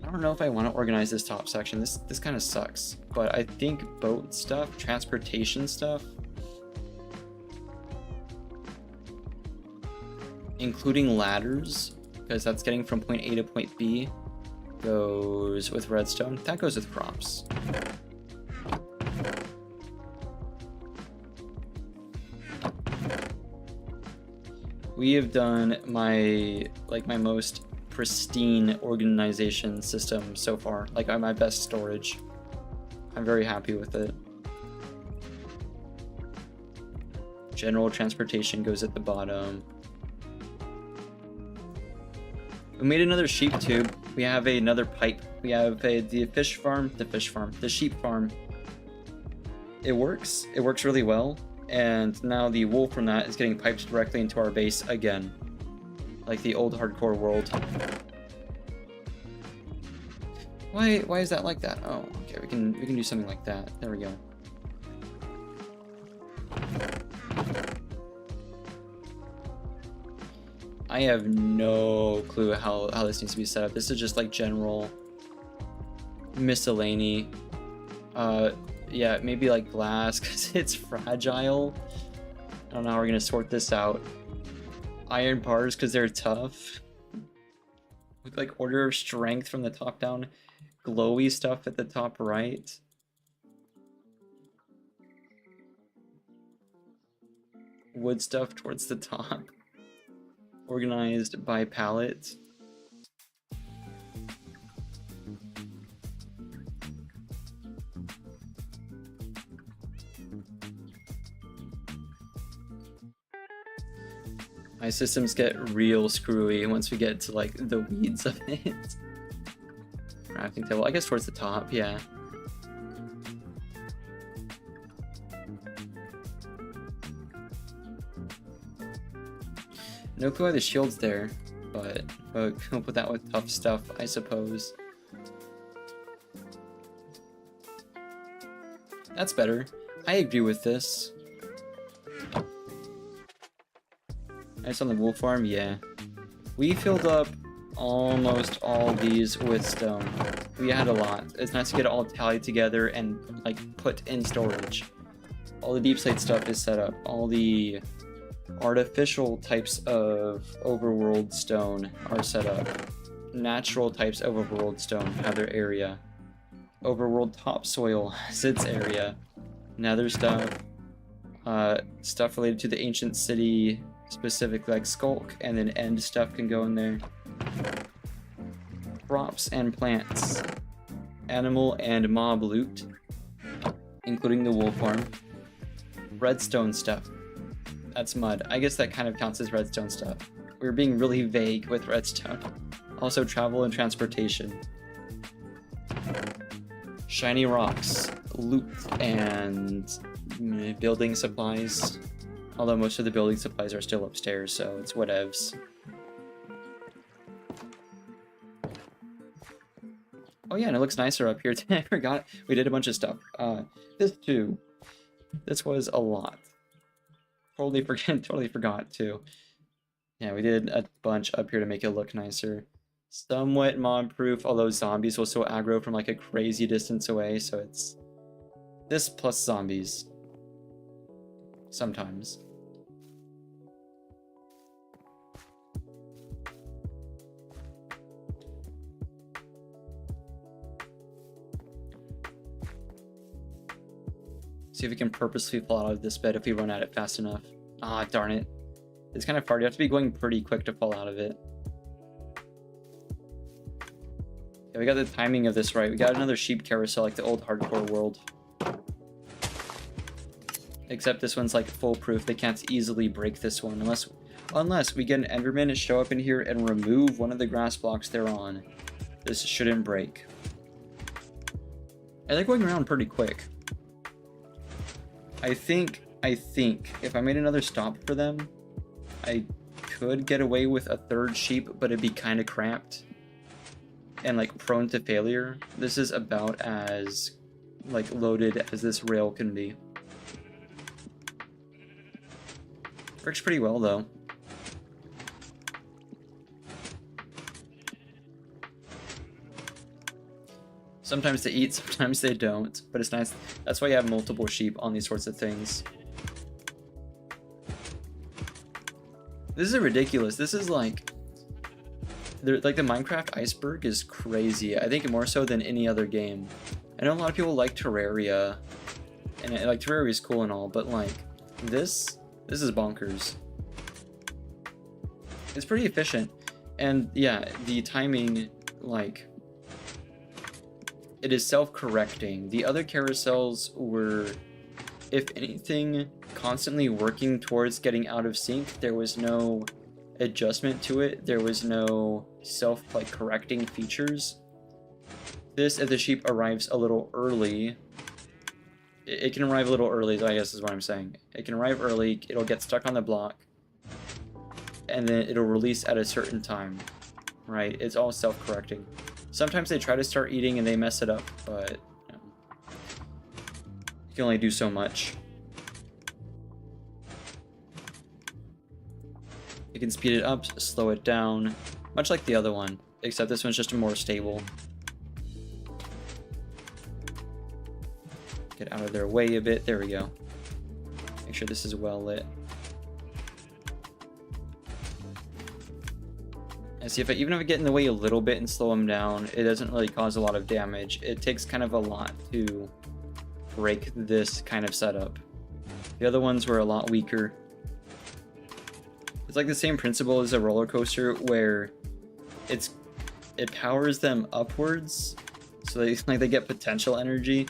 I don't know if I want to organize this top section. This kind of sucks. But I think boat stuff, transportation stuff, including ladders, because that's getting from point A to point B, goes with redstone. That goes with crops. We have done my most pristine organization system so far, like my best storage. I'm very happy with it. General transportation goes at the bottom. We made another sheep tube. We have another pipe. We have the sheep farm. It works. It works really well. And now the wool from that is getting piped directly into our base again. Like the old hardcore world. Why is that like that? Oh, okay, we can do something like that. There we go. I have no clue how this needs to be set up. This is just like general miscellany. Yeah, maybe like glass because it's fragile. I don't know how we're gonna sort this out. Iron bars because they're tough. With like order of strength from the top down. Glowy stuff at the top right. Wood stuff towards the top. Organized by palette. My systems get real screwy once we get to like the weeds of it. Crafting table, I guess towards the top, yeah. No clue why the shield's there, but we'll put that with tough stuff, I suppose. That's better. I agree with this. Nice on the wool farm, yeah. We filled up almost all these with stone. We had a lot. It's nice to get it all tallied together and like put in storage. All the deep slate stuff is set up. All the artificial types of overworld stone are set up. Natural types of overworld stone have their area. Overworld topsoil has its area. Nether stuff. Stuff related to the ancient city, specifically like Skulk, and then end stuff can go in there. Crops and plants. Animal and mob loot, including the wool farm. Redstone stuff. That's mud. I guess that kind of counts as redstone stuff. We're being really vague with redstone. Also travel and transportation. Shiny rocks, loot, and building supplies. Although most of the building supplies are still upstairs, so it's whatevs. Oh yeah, and it looks nicer up here. I forgot we did a bunch of stuff. This too. This was a lot. Totally forgot too. Yeah, we did a bunch up here to make it look nicer. Somewhat mob-proof, although zombies will still aggro from like a crazy distance away, so it's this plus zombies. Sometimes. See if we can purposely fall out of this bed if we run at it fast enough. Ah, darn it. It's kind of hard. You have to be going pretty quick to fall out of it. Yeah, we got the timing of this right. We got another sheep carousel like the old hardcore world. Except this one's like foolproof. They can't easily break this one unless we get an Enderman to show up in here and remove one of the grass blocks they're on. This shouldn't break. And they're going around pretty quick. I think if I made another stop for them, I could get away with a third sheep, but it'd be kind of cramped and like prone to failure. This is about as like loaded as this rail can be. Works pretty well though. Sometimes they eat, sometimes they don't, but it's nice. That's why you have multiple sheep on these sorts of things. This is ridiculous. This is like the Minecraft iceberg is crazy. I think more so than any other game. I know a lot of people like Terraria, and like Terraria is cool and all, but like this is bonkers. It's pretty efficient, and yeah, the timing, like, it is self-correcting. The other carousels were, if anything, constantly working towards getting out of sync. There was no adjustment to it. There was no correcting features. This, if the sheep arrives a little early, it can arrive a little early, I guess is what I'm saying. It can arrive early, it'll get stuck on the block, and then it'll release at a certain time, right? It's all self-correcting. Sometimes they try to start eating and they mess it up, but you know, you can only do so much. You can speed it up, slow it down, much like the other one, except this one's just more stable. Get out of their way a bit, there we go. Make sure this is well lit. And see, even if I get in the way a little bit and slow them down, it doesn't really cause a lot of damage. It takes kind of a lot to break this kind of setup. The other ones were a lot weaker. It's like the same principle as a roller coaster where it powers them upwards, so they get potential energy,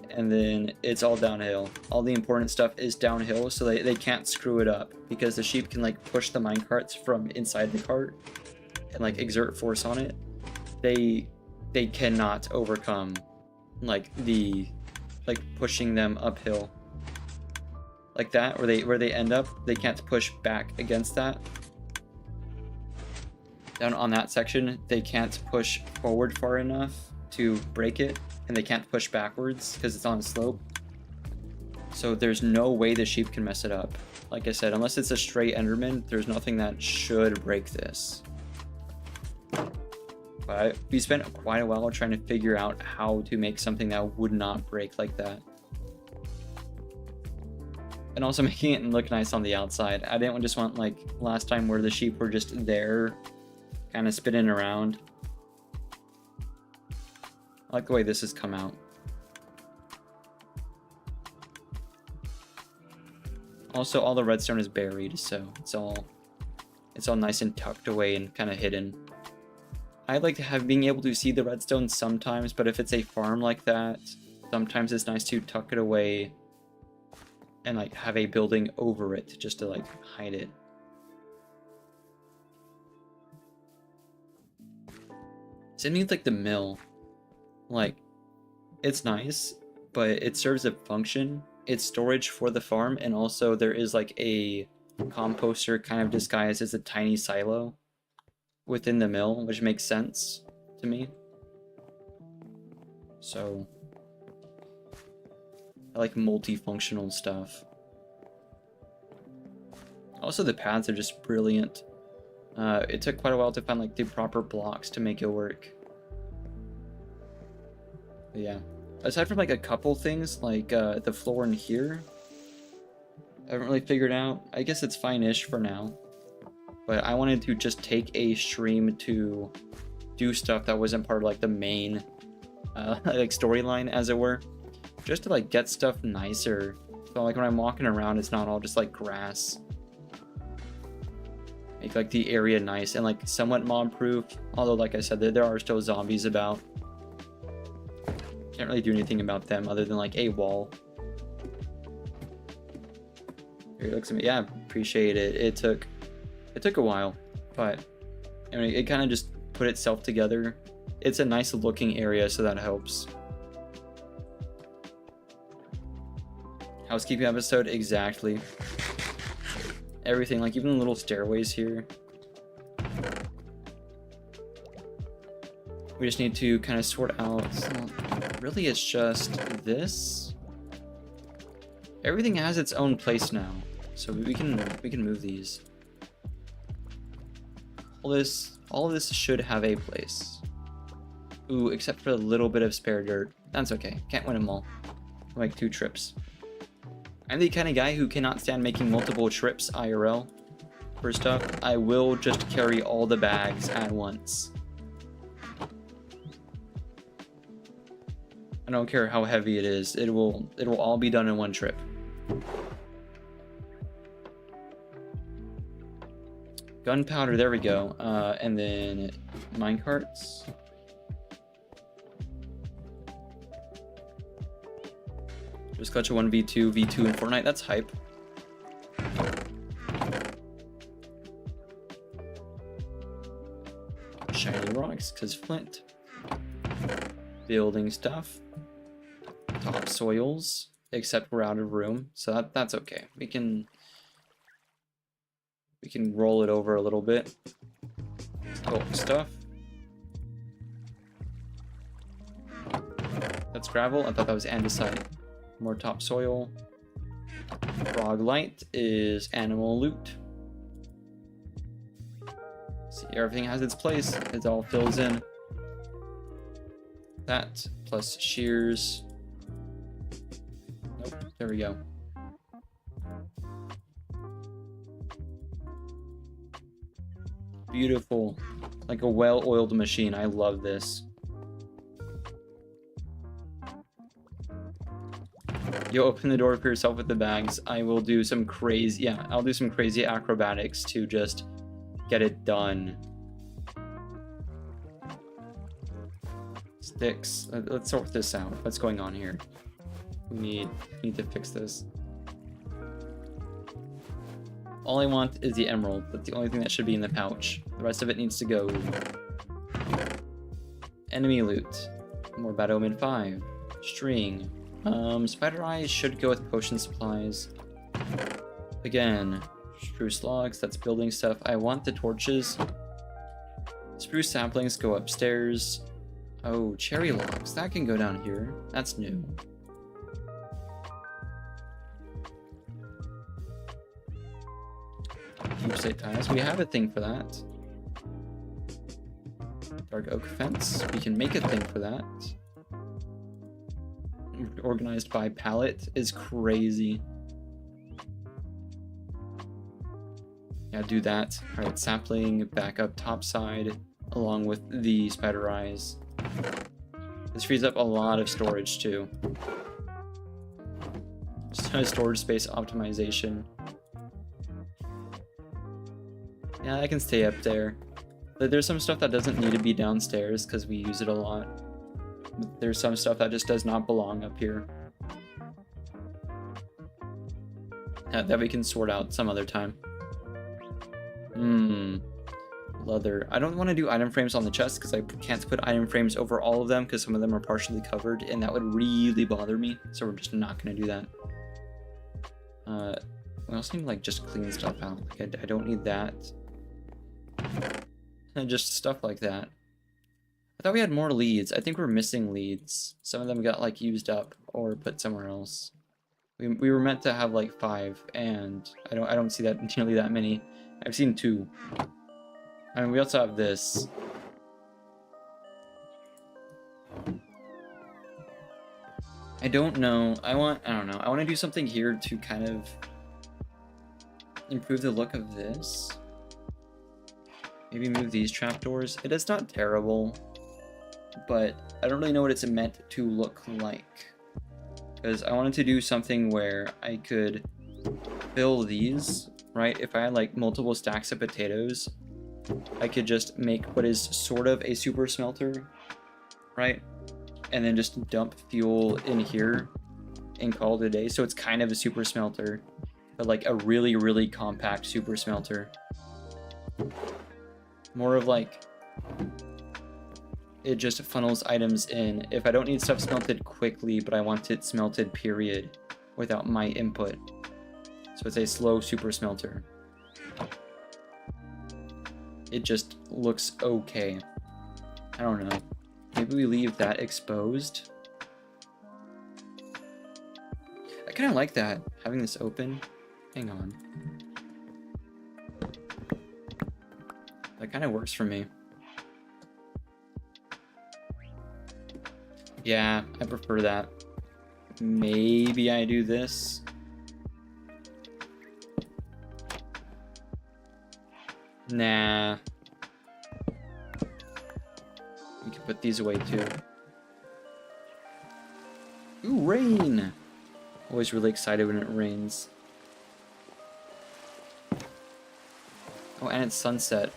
and then it's all downhill. All the important stuff is downhill, so they can't screw it up because the sheep can like push the minecarts from inside the cart and like exert force on it. They cannot overcome like pushing them uphill. Like that, where they end up, they can't push back against that. Down on that section, they can't push forward far enough to break it, and they can't push backwards because it's on a slope. So there's no way the sheep can mess it up. Like I said, unless it's a straight Enderman, there's nothing that should break this. But we spent quite a while trying to figure out how to make something that would not break like that. And also making it look nice on the outside. I didn't just want like last time where the sheep were just there, kind of spinning around. I like the way this has come out. Also, all the redstone is buried, so it's all nice and tucked away and kind of hidden. I like to have being able to see the redstone sometimes, but if it's a farm like that, sometimes it's nice to tuck it away and like have a building over it just to like hide it. Same thing with like the mill. Like, it's nice, but it serves a function. It's storage for the farm, and also there is like a composter kind of disguised as a tiny silo within the mill, which makes sense to me. So I like multifunctional stuff. Also, the paths are just brilliant. It took quite a while to find like the proper blocks to make it work. But yeah, aside from like a couple things like the floor in here, I haven't really figured out. I guess it's fine-ish for now, but I wanted to just take a stream to do stuff that wasn't part of like the main like storyline, as it were, just to like get stuff nicer. So like when I'm walking around, it's not all just like grass. Make like the area nice and like somewhat mob proof, although like I said, there are still zombies about. Can't really do anything about them other than like a wall. Here he looks at me. Yeah, appreciate it. It took a while, but I mean, it kind of just put itself together. It's a nice looking area, so that helps. Housekeeping episode, exactly. Everything, like even the little stairways here. We just need to kind of sort out. Really, it's just this. Everything has its own place now, so we can move these. All this should have a place. Ooh, except for a little bit of spare dirt. That's okay. Can't win them all. Like 2 trips. I'm the kind of guy who cannot stand making multiple trips IRL for stuff. I will just carry all the bags at once. I don't care how heavy it is. It will all be done in one trip. Gunpowder, there we go. And then minecarts. Just clutch a 1v2 in Fortnite. That's hype. Shiny rocks, because flint. Building stuff. Topsoils, except we're out of room, so that's okay. We can roll it over a little bit. Oh, stuff. That's gravel. I thought that was andesite. More topsoil. Frog light is animal loot. See, everything has its place. It all fills in. That plus shears. Nope, there we go. Beautiful. Like a well-oiled machine. I love this. You open the door for yourself with the bags. I will do some crazy... Yeah, I'll do some crazy acrobatics to just get it done. Sticks. Let's sort this out. What's going on here? We need to fix this. All I want is the emerald. That's the only thing that should be in the pouch. The rest of it needs to go. Enemy loot. More bad omen 5. String. Spider eyes should go with potion supplies. Again, spruce logs. That's building stuff. I want the torches. Spruce saplings go upstairs. Oh, cherry logs. That can go down here. That's new. Deep slate tiles. We have a thing for that. Dark oak fence. We can make a thing for that. Organized by palette is crazy. Yeah, do that. Alright, sapling back up top side along with the spider eyes. This frees up a lot of storage too. Just a storage space optimization. Yeah, I can stay up there. But there's some stuff that doesn't need to be downstairs because we use it a lot. But there's some stuff that just does not belong up here. That we can sort out some other time. Leather. I don't want to do item frames on the chest because I can't put item frames over all of them because some of them are partially covered and that would really bother me. So we're just not going to do that. We also need to like just clean stuff out. Like I don't need that. And just stuff like that. I thought we had more leads. I think we're missing leads. Some of them got like used up or put somewhere else. We were meant to have like 5, and I don't see that nearly that many. I've seen 2. I mean, we also have this. I don't know. I don't know. I want to do something here to kind of improve the look of this. Maybe move these trapdoors. It is not terrible, but I don't really know what it's meant to look like. Because I wanted to do something where I could fill these, right? If I had like multiple stacks of potatoes, I could just make what is sort of a super smelter, right? And then just dump fuel in here and call it a day. So it's kind of a super smelter, but like a really, really compact super smelter. More of like, it just funnels items in. If I don't need stuff smelted quickly, but I want it smelted, period, without my input. So it's a slow super smelter. It just looks okay. I don't know. Maybe we leave that exposed. I kind of like that, having this open. Hang on. That kind of works for me. Yeah, I prefer that. Maybe I do this. Nah. We can put these away too. Ooh, rain! Always really excited when it rains. Oh, and it's sunset.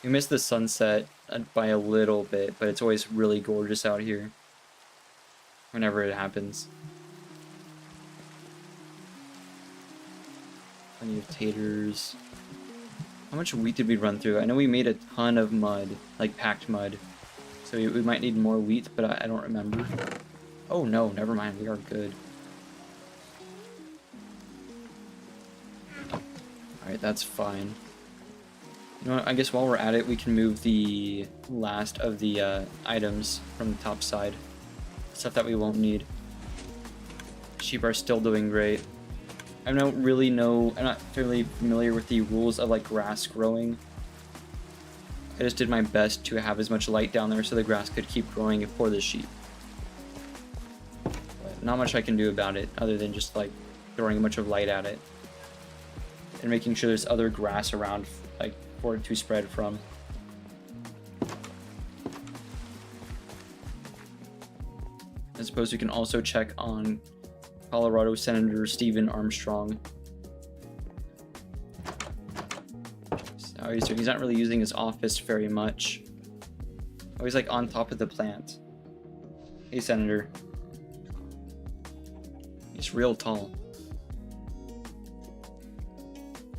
We missed the sunset by a little bit, but it's always really gorgeous out here whenever it happens. Plenty of taters. How much wheat did we run through? I know we made a ton of mud, like packed mud. So we might need more wheat, but I don't remember. Oh no, never mind, we are good. Alright, that's fine. You know what, I guess while we're at it, we can move the last of the items from the top side. Stuff that we won't need. Sheep are still doing great. I'm not really familiar with the rules of like grass growing. I just did my best to have as much light down there so the grass could keep growing for the sheep. But not much I can do about it other than just like throwing a bunch of light at it. And making sure there's other grass around like for it to spread from. I suppose we can also check on Colorado Senator Stephen Armstrong. How he's doing. He's not really using his office very much. Oh, he's like on top of the plant. Hey, Senator. He's real tall.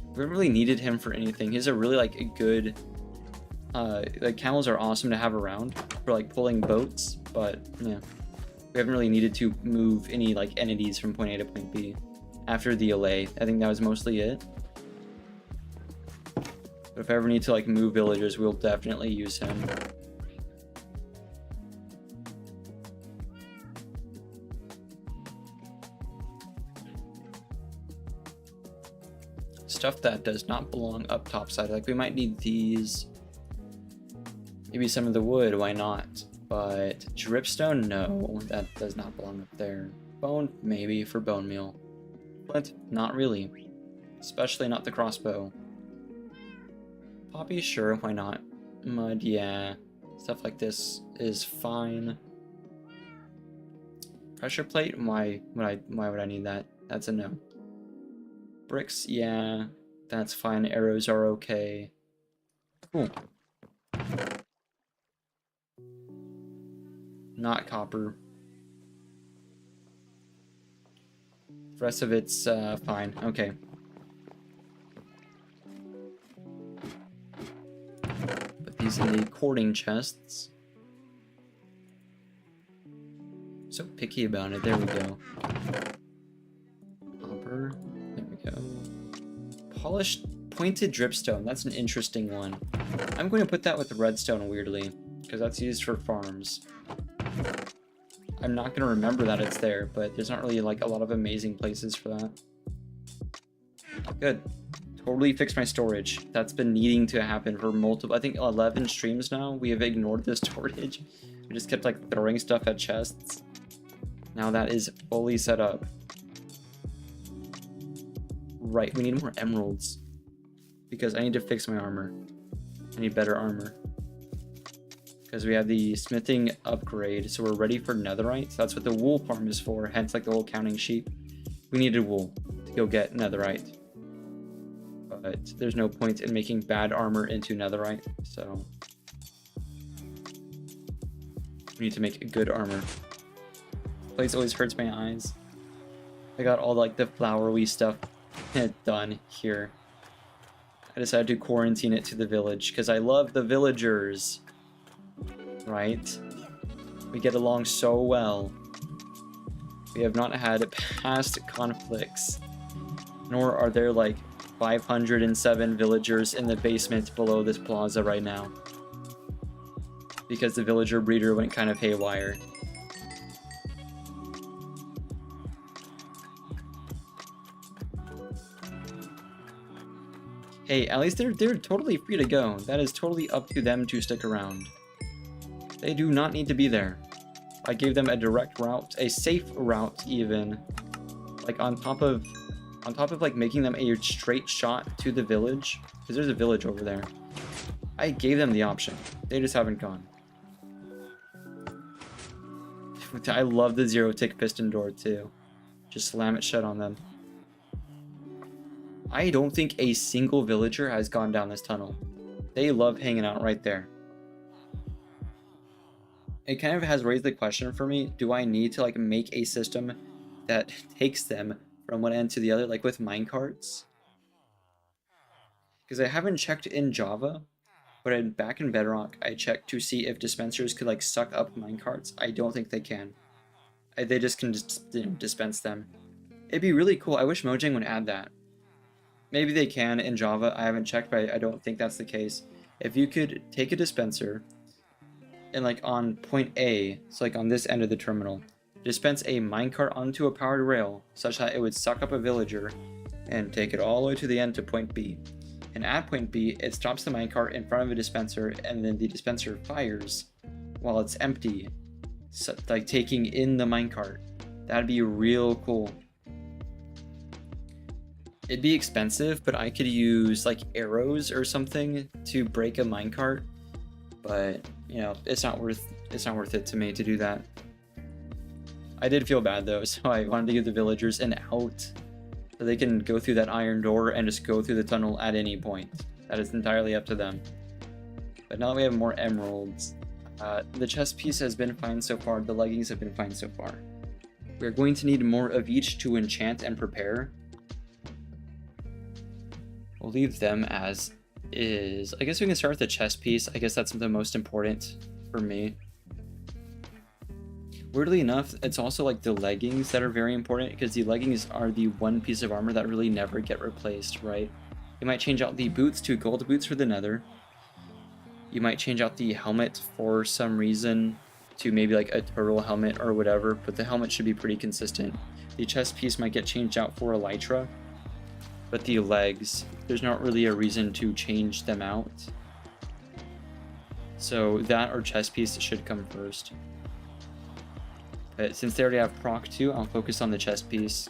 We haven't really needed him for anything. He's a really like a good. Like camels are awesome to have around for like pulling boats, but yeah. We haven't really needed to move any like entities from point A to point B after the allay. I think that was mostly it. But if I ever need to like move villagers, we'll definitely use him. Stuff that does not belong up topside. Like we might need these. Maybe some of the wood, why not? But dripstone, no, that does not belong up there. Bone, maybe for bone meal. Flint, not really. Especially not the crossbow. Poppy, sure, why not? Mud, yeah. Stuff like this is fine. Pressure plate, why would I need that? That's a no. Bricks, yeah, that's fine. Arrows are okay. Cool. Not copper. The rest of it's fine. Okay. Put these in the cording chests. So picky about it. There we go. Copper. There we go. Polished pointed dripstone. That's an interesting one. I'm going to put that with redstone weirdly, because that's used for farms. I'm not going to remember that it's there, but there's not really like a lot of amazing places for that. Good. Totally fixed my storage. That's been needing to happen for multiple, I think 11 streams now. We have ignored the storage. We just kept like throwing stuff at chests. Now that is fully set up. Right, we need more emeralds. Because I need to fix my armor. I need better armor. Because we have the smithing upgrade, so we're ready for netherite. So that's what the wool farm is for, hence like the whole counting sheep. We needed wool to go get netherite. But there's no point in making bad armor into netherite, so we need to make good armor. Place always hurts my eyes. I got all like the flowery stuff done here. I decided to quarantine it to the village because I love the villagers. Right? We get along so well. We have not had past conflicts. Nor are there like 507 villagers in the basement below this plaza right now. Because the villager breeder went kind of haywire. Hey, at least they're totally free to go. That is totally up to them to stick around. They do not need to be there. I gave them a direct route, a safe route even. Like on top of like making them a straight shot to the village, because there's a village over there. I gave them the option. They just haven't gone. I love the zero tick piston door too. Just slam it shut on them. I don't think a single villager has gone down this tunnel. They love hanging out right there. It kind of has raised the question for me, do I need to like make a system that takes them from one end to the other, like with minecarts? Because I haven't checked in Java, but back in Bedrock, I checked to see if dispensers could like suck up minecarts. I don't think they can. They just can dispense them. It'd be really cool. I wish Mojang would add that. Maybe they can in Java. I haven't checked, but I don't think that's the case. If you could take a dispenser and like on point A, so like on this end of the terminal, dispense a minecart onto a powered rail such that it would suck up a villager and take it all the way to the end to point B. And at point B, it stops the minecart in front of a dispenser, and then the dispenser fires while it's empty, so, like taking in the minecart. That'd be real cool. It'd be expensive, but I could use like arrows or something to break a minecart. But you know, it's not worth it to me to do that. I did feel bad though, so I wanted to give the villagers an out, so they can go through that iron door and just go through the tunnel at any point. That is entirely up to them. But now that we have more emeralds, the chest piece has been fine so far. The leggings have been fine so far. We're going to need more of each to enchant and prepare. We'll leave them as is. I guess we can start with the chest piece. I guess that's the most important for me. Weirdly enough, it's also like the leggings that are very important, because the leggings are the one piece of armor that really never get replaced, right? You might change out the boots to gold boots for the nether. You might change out the helmet for some reason to maybe like a turtle helmet or whatever, but the helmet should be pretty consistent. The chest piece might get changed out for elytra, but the legs, there's not really a reason to change them out. So that or chest piece should come first. But since they already have proc 2, I'll focus on the chest piece.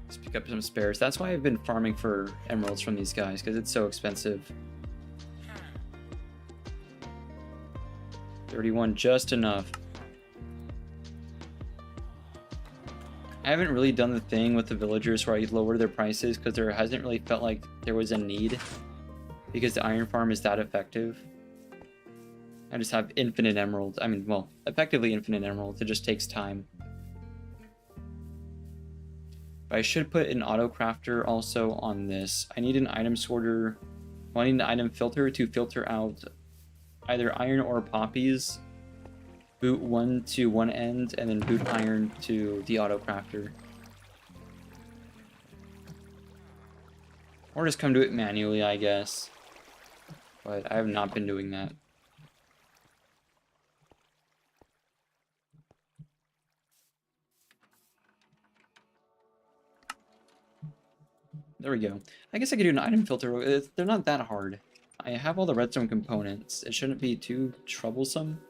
Let's pick up some spares. That's why I've been farming for emeralds from these guys, because it's so expensive. 31, just enough. I haven't really done the thing with the villagers where I lower their prices, because there hasn't really felt like there was a need, because the iron farm is that effective. I just have infinite emeralds. I mean, well, effectively infinite emeralds. It just takes time. But I should put an auto crafter also on this. I need an item sorter. Well, I need an item filter to filter out either iron or poppies. Boot one to one end, and then boot iron to the auto crafter. Or just come do it manually, I guess. But I have not been doing that. There we go. I guess I could do an item filter. They're not that hard. I have all the redstone components. It shouldn't be too troublesome.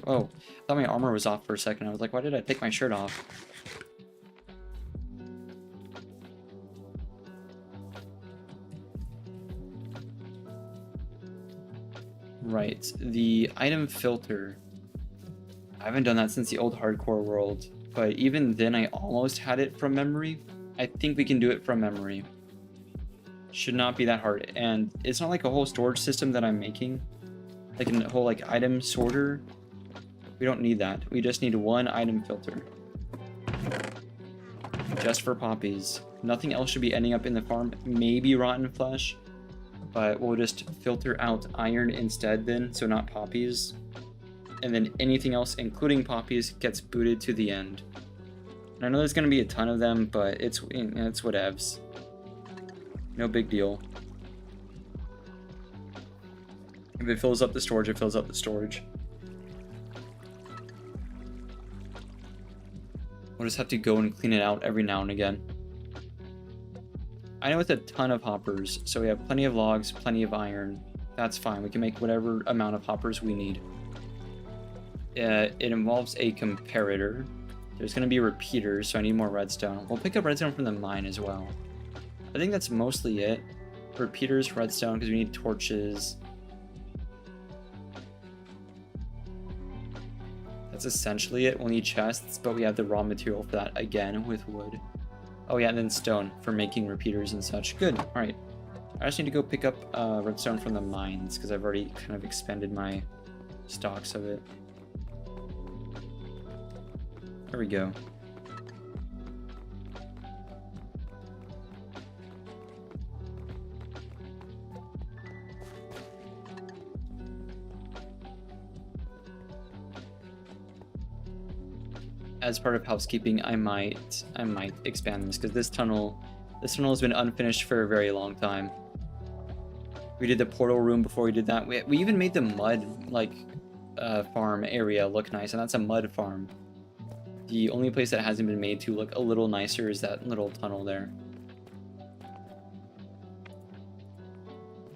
Oh, I thought my armor was off for a second. I was like, why did I take my shirt off? Right, the item filter. I haven't done that since the old hardcore world, but even then I almost had it from memory. I think we can do it from memory. Should not be that hard, and it's not like a whole storage system that I'm making, like a whole like item sorter. We don't need that. We just need one item filter, just for poppies. Nothing else should be ending up in the farm. Maybe rotten flesh, but we'll just filter out iron instead then, so not poppies. And then anything else, including poppies, gets booted to the end. And I know there's going to be a ton of them, but it's whatevs. No big deal. If it fills up the storage, it fills up the storage. We'll just have to go and clean it out every now and again. I know it's a ton of hoppers, so we have plenty of logs, plenty of iron. That's fine. We can make whatever amount of hoppers we need. It involves a comparator. There's going to be repeaters, so I need more redstone. We'll pick up redstone from the mine as well. I think that's mostly it. Repeaters, redstone, because we need torches. That's essentially it. We'll need chests, but we have the raw material for that again with wood. Oh yeah, and then stone for making repeaters and such. Good. All right. I just need to go pick up redstone from the mines because I've already kind of expended my stocks of it. There we go. As part of housekeeping, I might expand this because this tunnel has been unfinished for a very long time. We did the portal room before we did that. We even made the mud like farm area look nice, and that's a mud farm. The only place that hasn't been made to look a little nicer is that little tunnel there.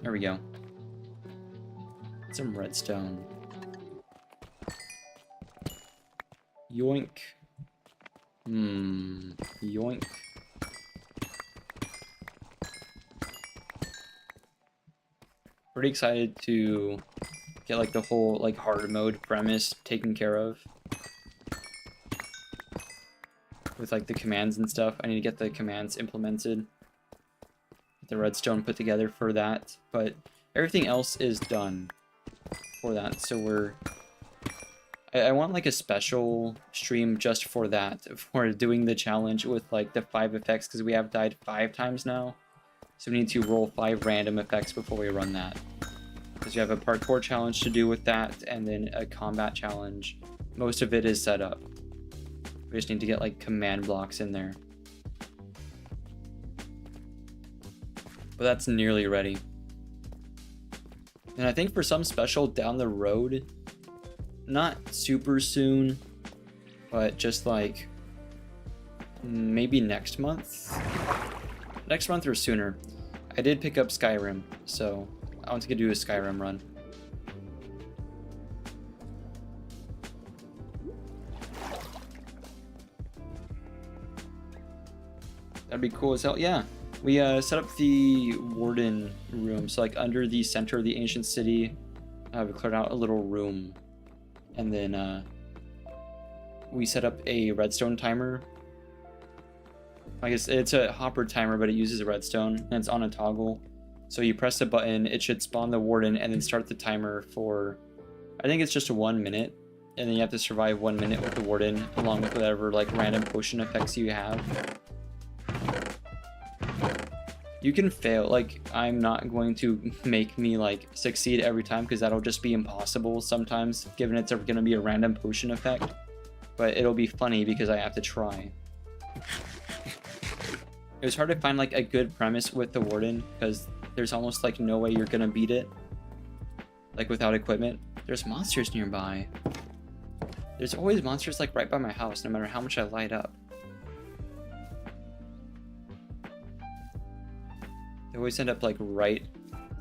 There we go. Some redstone. Yoink. Yoink. Pretty excited to get like the whole like hard mode premise taken care of. With like the commands and stuff. I need to get the commands implemented. Get the redstone put together for that. But everything else is done for that. So I want like a special stream just for that. For doing the challenge with like the 5 effects. Because we have died 5 times now. So we need to roll 5 random effects before we run that. Because you have a parkour challenge to do with that. And then a combat challenge. Most of it is set up. We just need to get like command blocks in there. But that's nearly ready. And I think for some special down the road, not super soon, but just like maybe next month? Next month or sooner. I did pick up Skyrim, so I want to do a Skyrim run. That'd be cool as hell. Yeah, we set up the warden room. So like under the center of the ancient city, we cleared out a little room. And then we set up a redstone timer. I guess it's a hopper timer, but it uses a redstone and it's on a toggle. So you press the button, it should spawn the warden and then start the timer for, I think it's just 1 minute. And then you have to survive 1 minute with the warden along with whatever like random potion effects you have. You can fail, like, I'm not going to make me, like, succeed every time, because that'll just be impossible sometimes, given it's going to be a random potion effect. But it'll be funny, because I have to try. It was hard to find, like, a good premise with the warden, because there's almost, like, no way you're going to beat it. Like, without equipment. There's monsters nearby. There's always monsters, like, right by my house, no matter how much I light up. They always end up like right.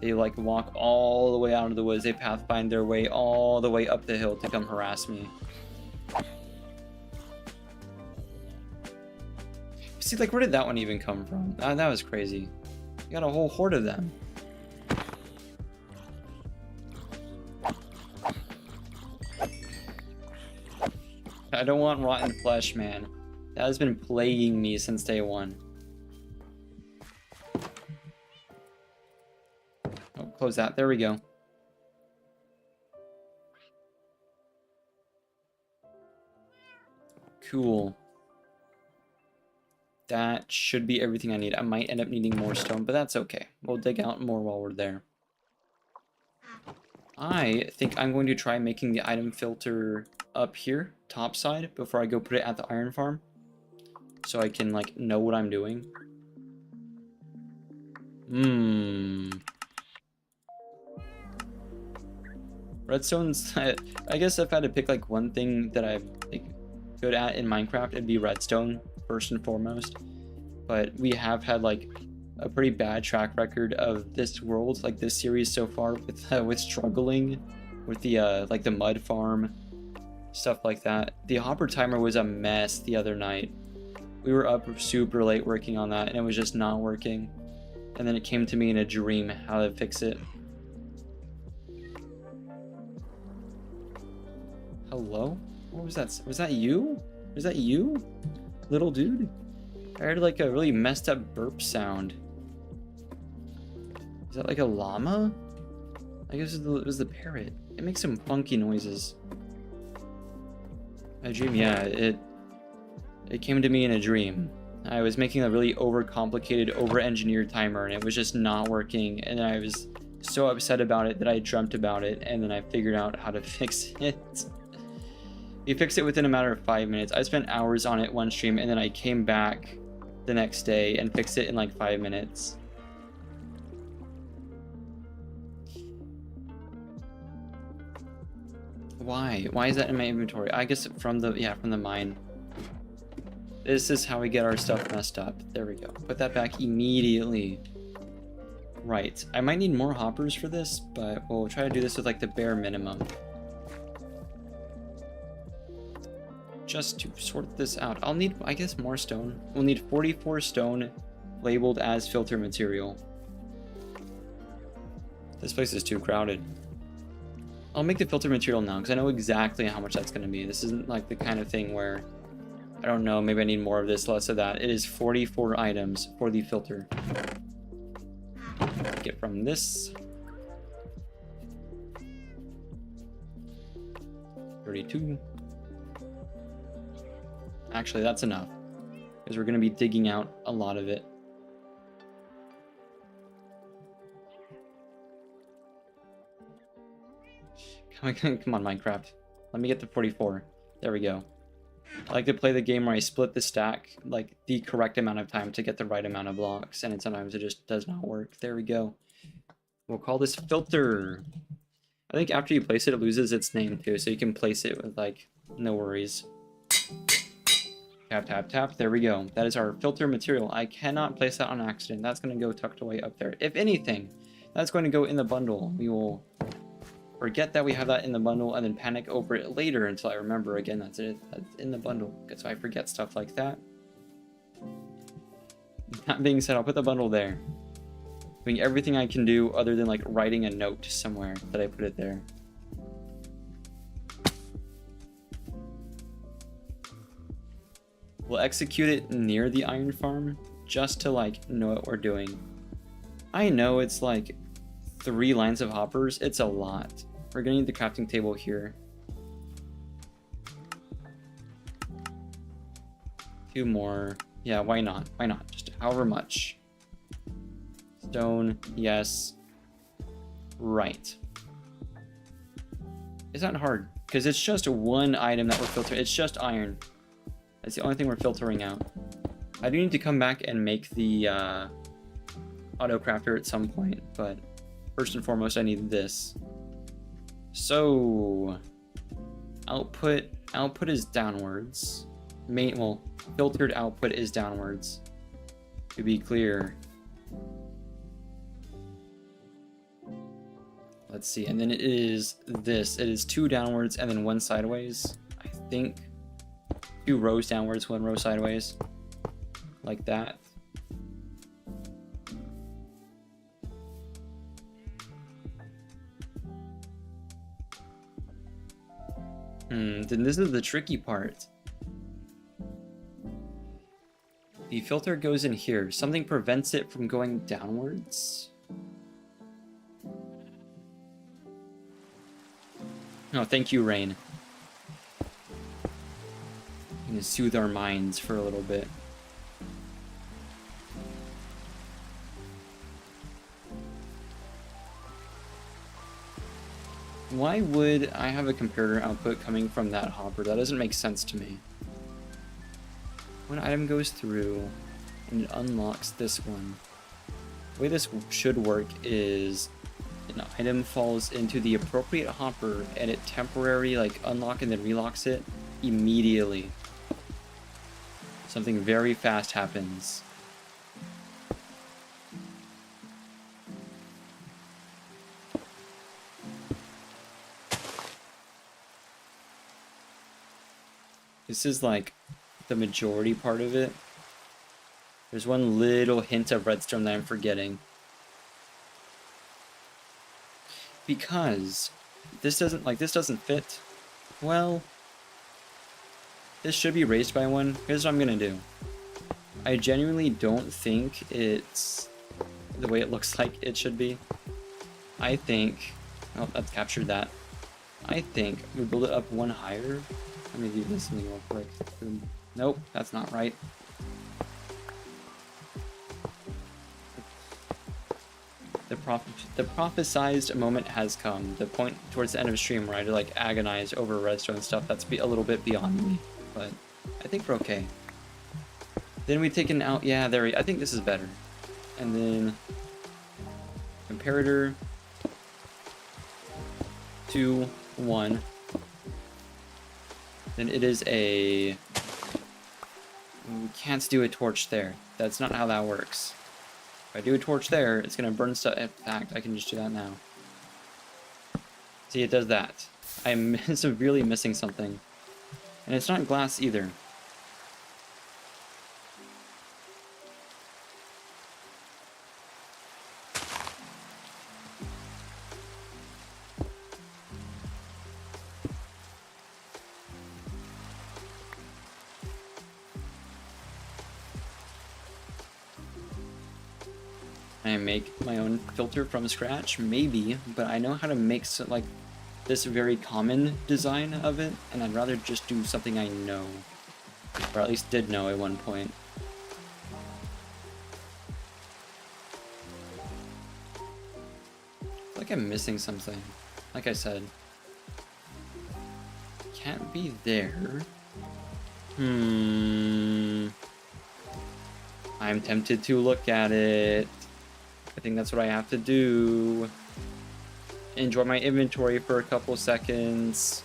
They like walk all the way out of the woods. They pathfind their way all the way up the hill to come harass me. See, like, where did that one even come from? That was crazy. You got a whole horde of them. I don't want rotten flesh, man. That has been plaguing me since day 1. Oh, close that. There we go. Cool. That should be everything I need. I might end up needing more stone, but that's okay. We'll dig out more while we're there. I think I'm going to try making the item filter up here, top side, before I go put it at the iron farm. So I can, like, know what I'm doing. Redstone's, I guess if I had to pick, like, one thing that I'm, like, good at in Minecraft, it'd be redstone, first and foremost. But we have had, like, a pretty bad track record of this world, like this series so far, with struggling with the like the mud farm, stuff like that. The hopper timer was a mess the other night. We were up super late working on that, and it was just not working. And then it came to me in a dream how to fix it. Hello? What was that? Was that you? Was that you, little dude? I heard like a really messed up burp sound. Is that like a llama? I guess it was the parrot. It makes some funky noises. My dream, yeah, It came to me in a dream. I was making a really overcomplicated, over-engineered timer, and it was just not working, and I was so upset about it that I dreamt about it, and then I figured out how to fix it. We fixed it within a matter of 5 minutes. I spent hours on it one stream, and then I came back the next day and fixed it in like 5 minutes. Why? Why is that in my inventory? I guess from the mine. This is how we get our stuff messed up. There we go. Put that back immediately. Right. I might need more hoppers for this, but we'll try to do this with like the bare minimum. Just to sort this out. I'll need, I guess, more stone. We'll need 44 stone labeled as filter material. This place is too crowded. I'll make the filter material now because I know exactly how much that's going to be. This isn't like the kind of thing where, I don't know, maybe I need more of this, less of that. It is 44 items for the filter. Get from this. 32. Actually, that's enough, because we're going to be digging out a lot of it. Come on, Minecraft. Let me get to 44. There we go. I like to play the game where I split the stack like the correct amount of time to get the right amount of blocks, and sometimes it just does not work. There we go. We'll call this filter. I think after you place it, it loses its name too, so you can place it with like no worries. Tap, tap, tap. There we go. That is our filter material. I cannot place that on accident. That's going to go tucked away up there. If anything, that's going to go in the bundle. We will forget that we have that in the bundle and then panic over it later until I remember again that's it. That's in the bundle. So I forget stuff like that. That being said, I'll put the bundle there. Doing everything I can do other than like writing a note somewhere that I put it there. We'll execute it near the iron farm just to like know what we're doing. I know it's like 3 lines of hoppers. It's a lot. We're gonna need the crafting table here. 2 more. Yeah, why not? Why not? Just however much. Stone, yes. Right. It's not hard, because it's just 1 item that we're filtering. It's just iron. That's the only thing we're filtering out. I do need to come back and make the auto crafter at some point, but first and foremost, I need this. So output is downwards. Filtered output is downwards. To be clear. Let's see, and then it is this. It is 2 downwards and then 1 sideways. I think 2 rows downwards, 1 row sideways. Like that. Then this is the tricky part. The filter goes in here. Something prevents it from going downwards. Oh, thank you, Rain. I'm gonna soothe our minds for a little bit. Why would I have a comparator output coming from that hopper? That doesn't make sense to me. One item goes through and it unlocks this one. The way this should work is an item falls into the appropriate hopper and it temporarily like unlock and then relocks it immediately. Something very fast happens. This is like the majority part of it. There's one little hint of redstone that I'm forgetting. Because this doesn't fit. Well, this should be raised by 1. Here's what I'm gonna do. I genuinely don't think it's the way it looks like it should be. I think, oh, I've captured that. I think we build it up 1 higher. Let me do this real quick. Nope, that's not right. The prophesized moment has come. The point towards the end of the stream where I had to like agonize over redstone stuff, that's a little bit beyond me. But I think we're okay. Then we take an out. Yeah, there. I think this is better. And then comparator 2, 1. Then it is a. We can't do a torch there. That's not how that works. If I do a torch there, it's gonna burn stuff. In fact, I can just do that now. See, it does that. I'm severely missing something. And it's not glass either. I make my own filter from scratch? Maybe, but I know how to make like this very common design of it, and I'd rather just do something I know. Or at least did know at one point. I feel like I'm missing something. Like I said. Can't be there. I'm tempted to look at it. I think that's what I have to do. Enjoy my inventory for a couple seconds.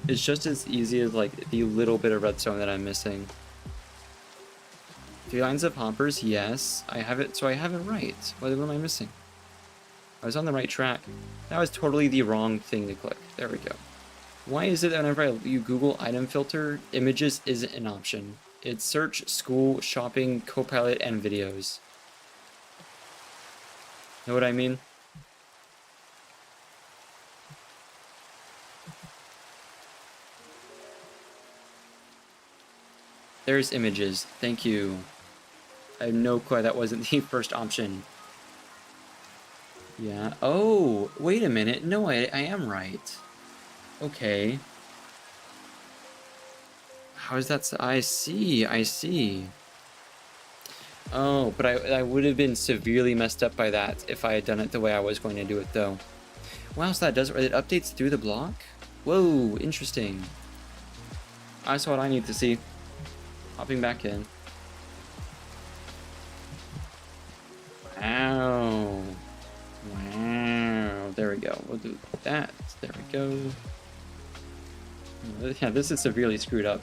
It's just as easy as like the little bit of redstone that I'm missing. 3 lines of hoppers, yes. I have it, so I have it right. What am I missing? I was on the right track. That was totally the wrong thing to click. There we go. Why is it that whenever you Google item filter, images isn't an option? It's search, school, shopping, Copilot, and videos. Know what I mean? There's images. Thank you. I have no clue that wasn't the first option. Yeah. Oh, wait a minute. No, I am right. Okay. How is that? I see. I see. Oh, but I would have been severely messed up by that if I had done it the way I was going to do it, though. Wow, so that does it. It updates through the block? Whoa, interesting. That's what I need to see. Hopping back in. Wow. Wow. There we go. We'll do that. There we go. Yeah, this is severely screwed up.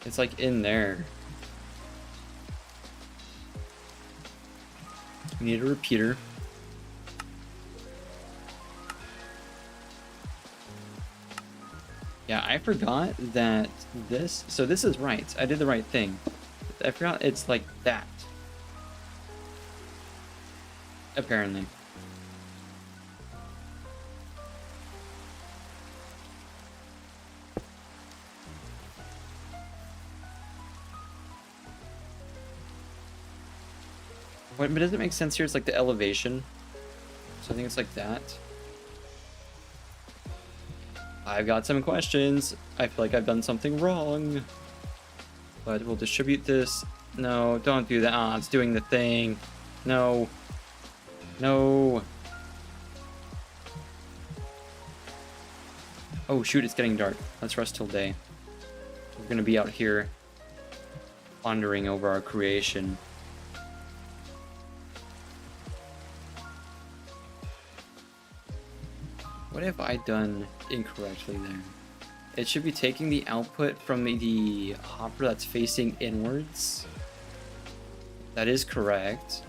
It's like in there. We need a repeater. Yeah, I forgot that this... So this is right. I did the right thing. I forgot it's like that. Apparently. What, but does it make sense here? It's like the elevation. So I think it's like that. I've got some questions. I feel like I've done something wrong. But we'll distribute this. No, don't do that. Ah, it's doing the thing. No. No. Oh, shoot, it's getting dark. Let's rest till day. We're gonna be out here pondering over our creation. What have I done incorrectly there? It should be taking the output from the hopper that's facing inwards. That is correct.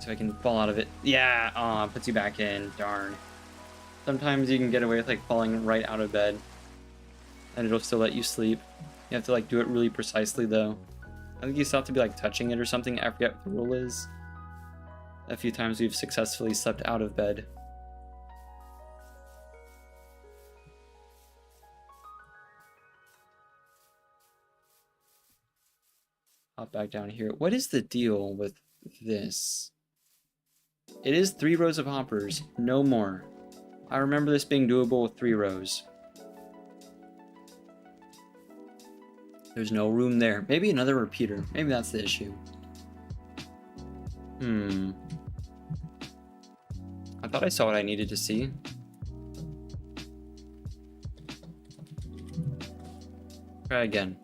So I can fall out of it. Yeah, aw, puts you back in. Darn. Sometimes you can get away with like falling right out of bed, and it'll still let you sleep. You have to like do it really precisely though. I think you still have to be like touching it or something. I forget what the rule is. A few times we've successfully slept out of bed. Hop back down here. What is the deal with this? It is 3 rows of hoppers, no more. I remember this being doable with 3 rows. There's no room there. Maybe another repeater. Maybe that's the issue. I thought I saw what I needed to see. Try again.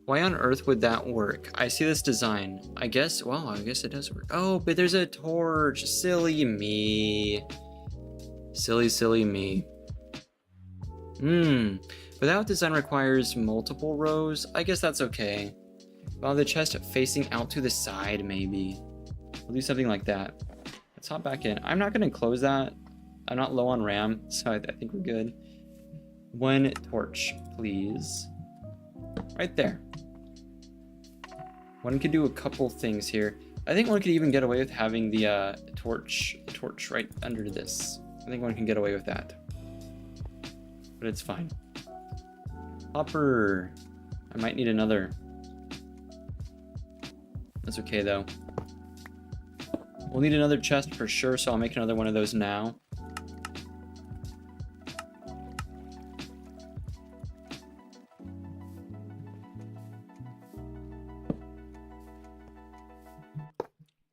Why on earth would that work? I see this design. I guess, well, I guess it does work. Oh, but there's a torch. Silly me. Silly, silly me. But that design requires multiple rows. I guess that's okay. Well, the chest facing out to the side, maybe. We'll do something like that. Let's hop back in. I'm not going to close that. I'm not low on RAM, so I think we're good. 1 torch, please. Right there. One could do a couple things here. I think one could even get away with having the torch right under this. I think one can get away with that. But it's fine. Hopper. I might need another. That's okay though. We'll need another chest for sure, so I'll make another one of those now.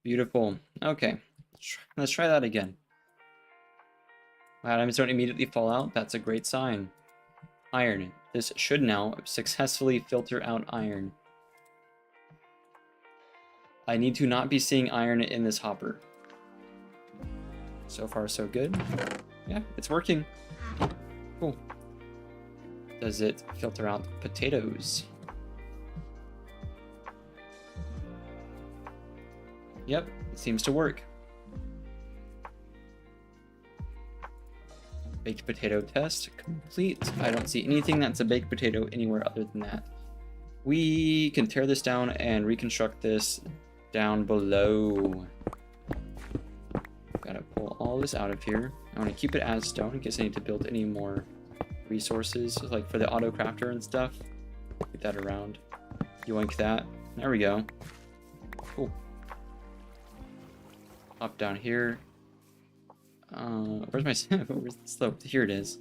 Beautiful. Okay, let's try that again. Items don't immediately fall out. That's a great sign. Iron. This should now successfully filter out iron. I need to not be seeing iron in this hopper. So far, so good. Yeah, it's working. Cool. Does it filter out potatoes? Yep, it seems to work. Baked potato test complete. I don't see anything that's a baked potato anywhere other than that. We can tear this down and reconstruct this down below. Gotta pull all this out of here. I want to keep it as stone in case I need to build any more resources, like for the auto crafter and stuff. Get that around. Yoink that. There we go. Cool. Hop down here. Where's my where's the slope? Here it is.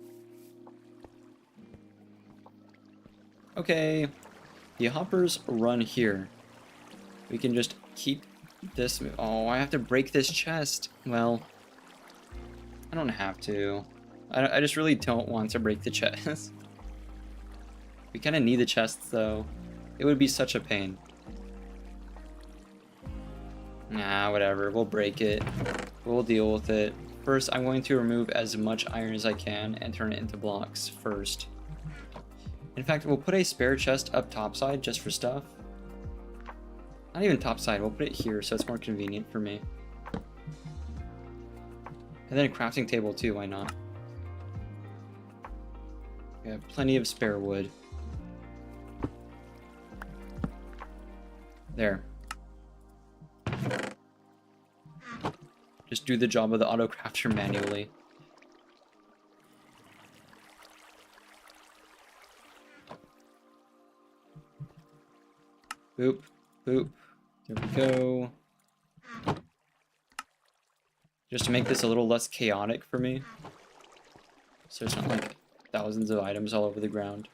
Okay. The hoppers run here. We can just keep this. Oh, I have to break this chest. Well, I don't have to. I just really don't want to break the chest. We kind of need the chests though. It would be such a pain. Nah, whatever. We'll break it. We'll deal with it. First, I'm going to remove as much iron as I can and turn it into blocks first. In fact, we'll put a spare chest up topside just for stuff. Not even topside, we'll put it here so it's more convenient for me. And then a crafting table too, why not? We have plenty of spare wood. There. Just do the job of the auto crafter manually. Boop, boop. There we go. Just to make this a little less chaotic for me. So it's not like thousands of items all over the ground.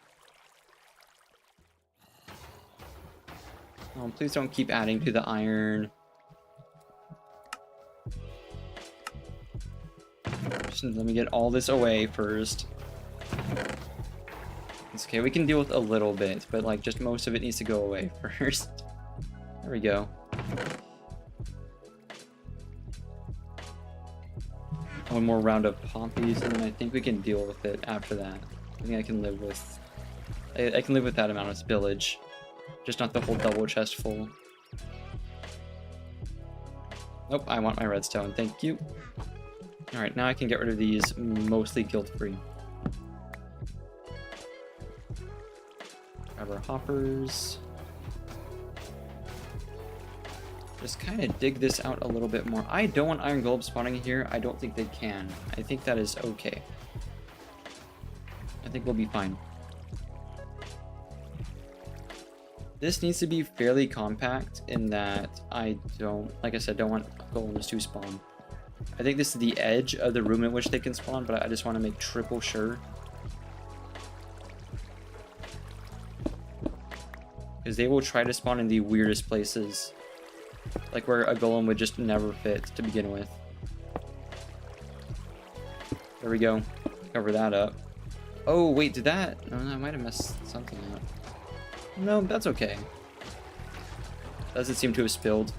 Oh, please don't keep adding to the iron. Just let me get all this away first. It's okay, we can deal with a little bit, but like just most of it needs to go away first. There we go. One more round of poppies, and then I think we can deal with it after that. I think I can live with... I can live with that amount of spillage. Just not the whole double chest full. Nope, I want my redstone, thank you. Alright, now I can get rid of these mostly guilt-free. Grab our hoppers. Just kind of dig this out a little bit more. I don't want iron golem spawning here. I don't think they can. I think that is okay. I think we'll be fine. This needs to be fairly compact in that I don't, like I said, don't want golems to spawn. I think this is the edge of the room in which they can spawn, but I just want to make triple sure. Because they will try to spawn in the weirdest places. Like where a golem would just never fit to begin with. There we go. Cover that up. Oh, wait, did that? No, I might have messed something up. No, that's okay. Doesn't seem to have spilled.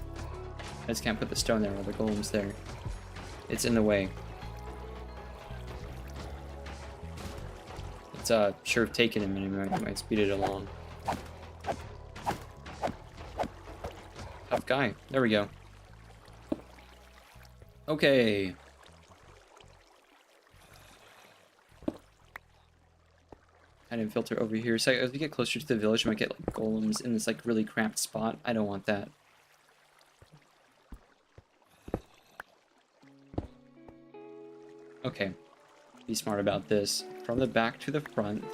I just can't put the stone there while the golem's there. It's in the way. It's sure have taken him and it might speed it along. Tough guy. There we go. Okay. I didn't filter over here. So as we get closer to the village, we might get like golems in this like really cramped spot. I don't want that. Okay. Be smart about this. From the back to the front.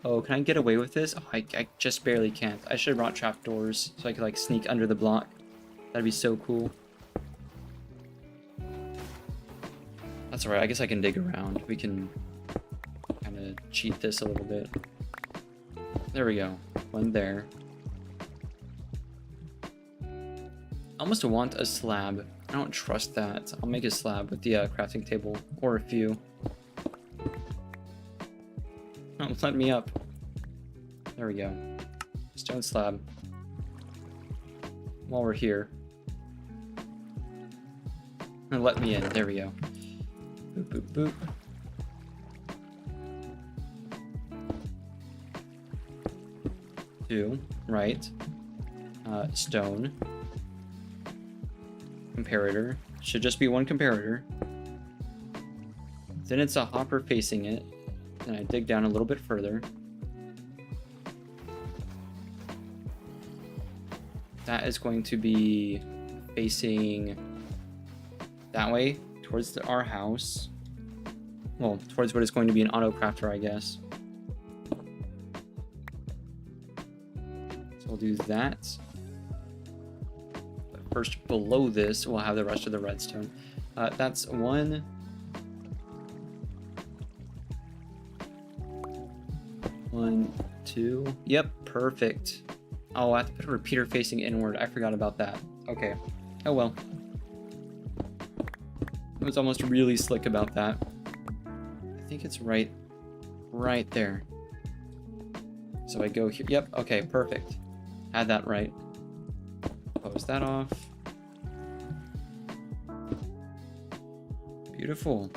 Oh, can I get away with this? Oh, I just barely can't. I should have brought trapdoors so I could like sneak under the block. That'd be so cool. That's alright, I guess I can dig around. We can kind of cheat this a little bit. There we go. One there. I almost want a slab. I don't trust that. I'll make a slab with the crafting table, or a few. Oh, let me up. There we go. Stone slab. While we're here. And let me in. There we go. Boop, boop, boop. 2. Right. Stone. Comparator. Should just be one comparator. Then it's a hopper facing it. Then I dig down a little bit further. That is going to be facing that way, towards our house. Well, towards what is going to be an auto crafter, I guess. So we'll do that. But first, below this, we'll have the rest of the redstone. That's 1. 1, 2. Yep, perfect. Oh, I have to put a repeater facing inward. I forgot about that. Okay. Oh well. I was almost really slick about that. I think it's right there. So I go here. Yep, okay, perfect. Had that right. Close that off. Beautiful.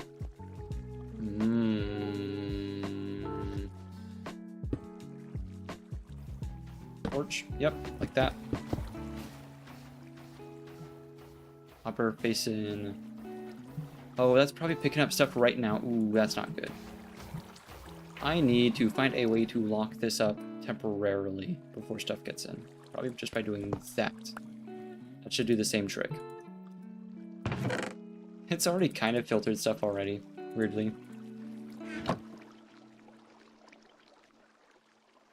Torch. Yep, like that. Hopper facing. Oh, that's probably picking up stuff right now. Ooh, that's not good. I need to find a way to lock this up temporarily before stuff gets in. Probably just by doing that. That should do the same trick. It's already kind of filtered stuff already, weirdly.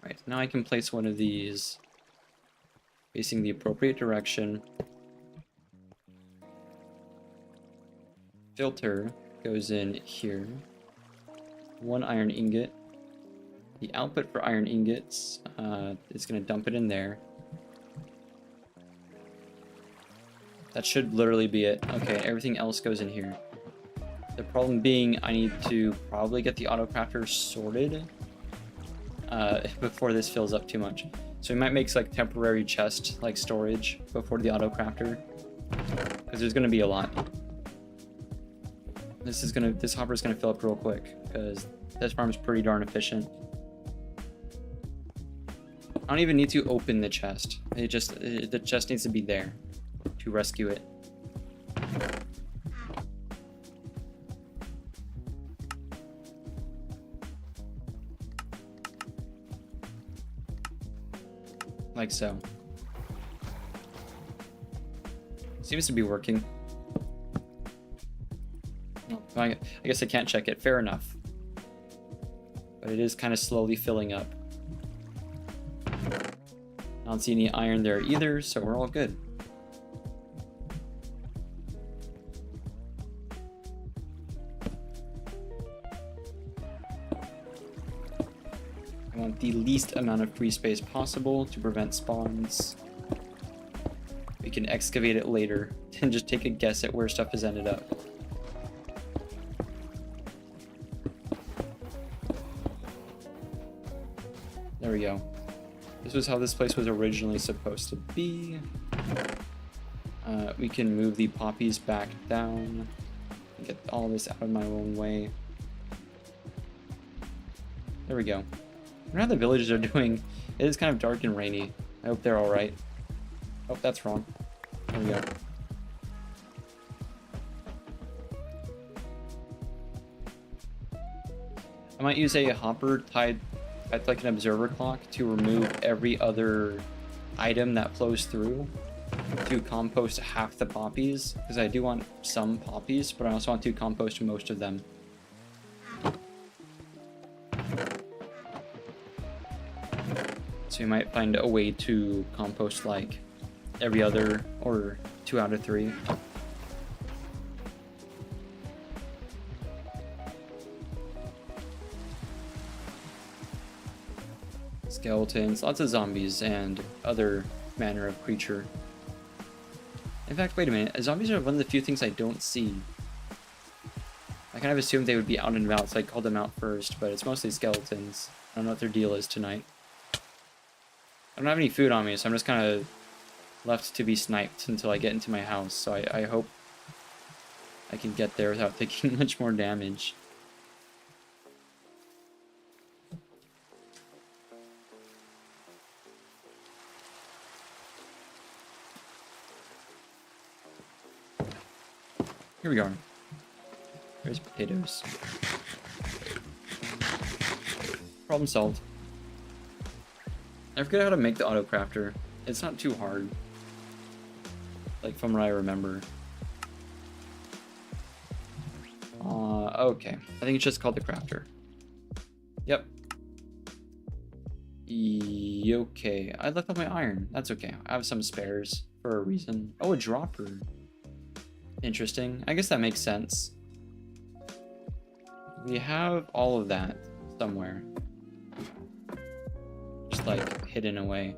Right, now I can place one of these facing the appropriate direction. Filter goes in here. 1 iron ingot. The output for iron ingots is going to dump it in there. That should literally be it. Okay, everything else goes in here. The problem being I need to probably get the auto crafter sorted before this fills up too much. So we might make like temporary chest like storage before the auto crafter, because there's going to be a lot. This hopper is gonna fill up real quick because this farm is pretty darn efficient. I don't even need to open the chest. The chest needs to be there to rescue it. Like so. Seems to be working. I guess I can't check it. Fair enough. But it is kind of slowly filling up. I don't see any iron there either, so we're all good. I want the least amount of free space possible to prevent spawns. We can excavate it later and just take a guess at where stuff has ended up. There we go. This was how this place was originally supposed to be. We can move the poppies back down and get all this out of my own way. There we go. I wonder how the villagers are doing. It is kind of dark and rainy. I hope they're alright. Oh, that's wrong. There we go. I might use a hopper tied at like an observer clock to remove every other item that flows through to compost half the poppies, because I do want some poppies, but I also want to compost most of them. So you might find a way to compost like every other or 2 out of 3. Skeletons, lots of zombies, and other manner of creature. In fact, wait a minute. Zombies are one of the few things I don't see. I kind of assumed they would be out and about, so I called them out first, but it's mostly skeletons. I don't know what their deal is tonight. I don't have any food on me, so I'm just kind of left to be sniped until I get into my house, so I hope I can get there without taking much more damage. Here we go. There's potatoes. Problem solved. I forget how to make the auto crafter. It's not too hard. Like from what I remember. Okay. I think it's just called the crafter. Yep. Okay. I left off my iron. That's okay. I have some spares for a reason. Oh, a dropper. Interesting. I guess that makes sense. We have all of that somewhere. Just like hidden away.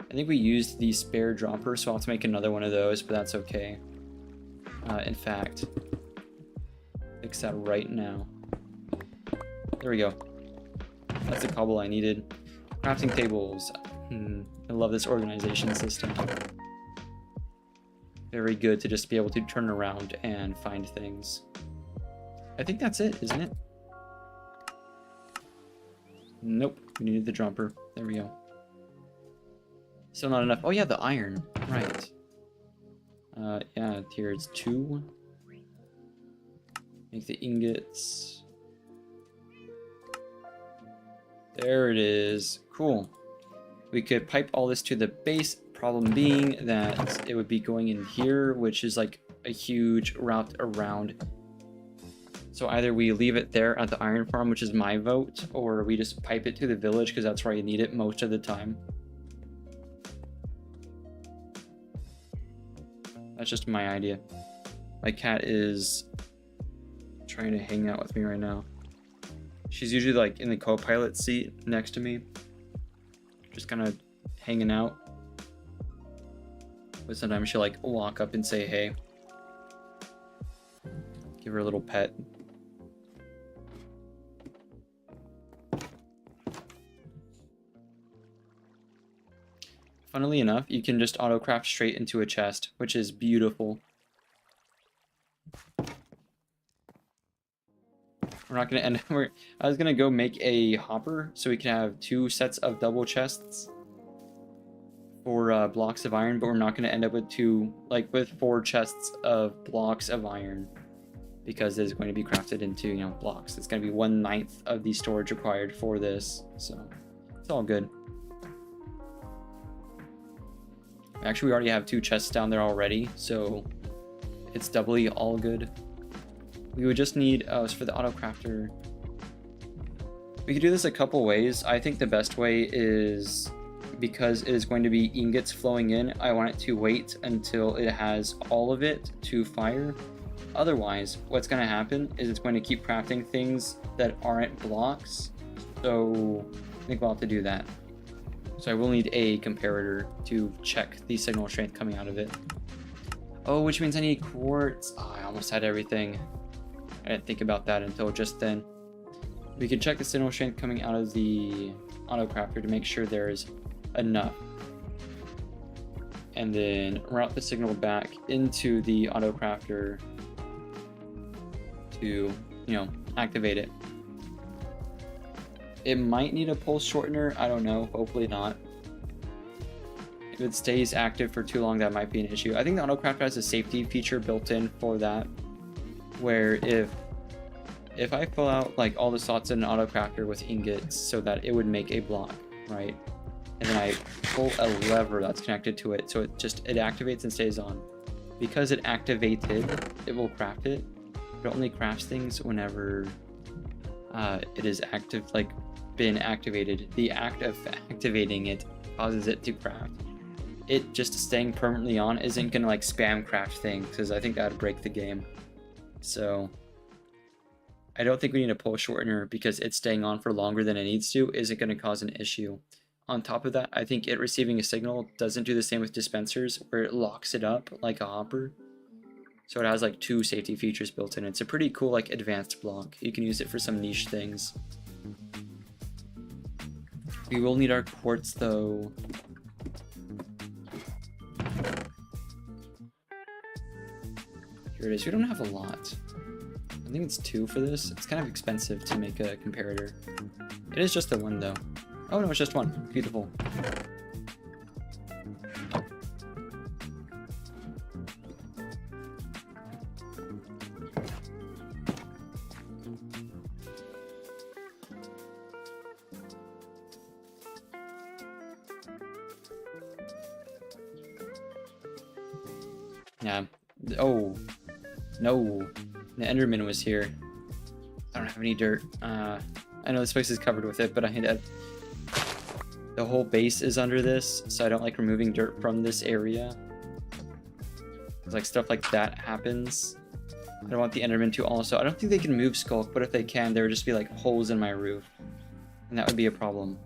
I think we used the spare dropper, so I'll have to make another one of those, but that's okay. In fact, fix that right now. There we go. That's the cobble I needed. Crafting tables. I love this organization system. Very good to just be able to turn around and find things. I think that's it, isn't it? Nope, we needed the dropper. There we go. Still not enough. Oh yeah, the iron. Right. Yeah, here's 2. Make the ingots. There it is. Cool. We could pipe all this to the base. Problem being that it would be going in here, which is like a huge route around. So either we leave it there at the iron farm, which is my vote, or we just pipe it to the village because that's where you need it most of the time. That's just my idea. My cat is trying to hang out with me right now. She's usually like in the co-pilot seat next to me, just kind of hanging out. But sometimes she'll like walk up and say hey. Give her a little pet. Funnily enough, you can just auto-craft straight into a chest, which is beautiful. We're not gonna end. I was gonna go make a hopper so we can have 2 sets of double chests for blocks of iron, but we're not gonna end up with 4 chests of blocks of iron because it's going to be crafted into blocks. It's gonna be 1/9 of the storage required for this, so it's all good. Actually, we already have 2 chests down there already, so it's doubly all good. we would just need, oh, it's for the auto crafter. We could do this a couple ways. I think the best way is, because it is going to be ingots flowing in, I want it to wait until it has all of it to fire. Otherwise, what's going to happen is it's going to keep crafting things that aren't blocks. So I think we'll have to do that. So I will need a comparator to check the signal strength coming out of it. Oh, which means I need quartz. Oh, I almost had everything. I didn't think about that until just then. We can check the signal strength coming out of the auto crafter to make sure there's enough. And then route the signal back into the auto crafter to, you know, activate it. It might need a pulse shortener, I don't know, hopefully not. If it stays active for too long, that might be an issue. I think the auto crafter has a safety feature built in for that, where if I fill out like all the slots in an auto crafter with ingots so that it would make a block, right? And then I pull a lever that's connected to it, so it activates and stays on. Because it activated, it will craft it. It only crafts things whenever it is active, like been activated. The act of activating it causes it to craft. It just staying permanently on isn't gonna like spam craft things, because I think that would break the game. So I don't think we need a pulse shortener, because it's staying on for longer than it needs to isn't going to cause an issue. On top of that, I think it receiving a signal doesn't do the same with dispensers, where it locks it up like a hopper. So it has like 2 safety features built in. It's a pretty cool like advanced block. You can use it for some niche things. We will need our quartz though. Here it is. We don't have a lot. I think it's 2 for this. It's kind of expensive to make a comparator. It is just the 1 though. Oh no, it's just 1. Beautiful. Yeah. Oh. No. The Enderman was here. I don't have any dirt. I know this place is covered with it, but the whole base is under this, so I don't like removing dirt from this area. Like stuff like that happens. I don't want the Enderman to also. I don't think they can move Skulk, but if they can, there would just be like holes in my roof, and that would be a problem.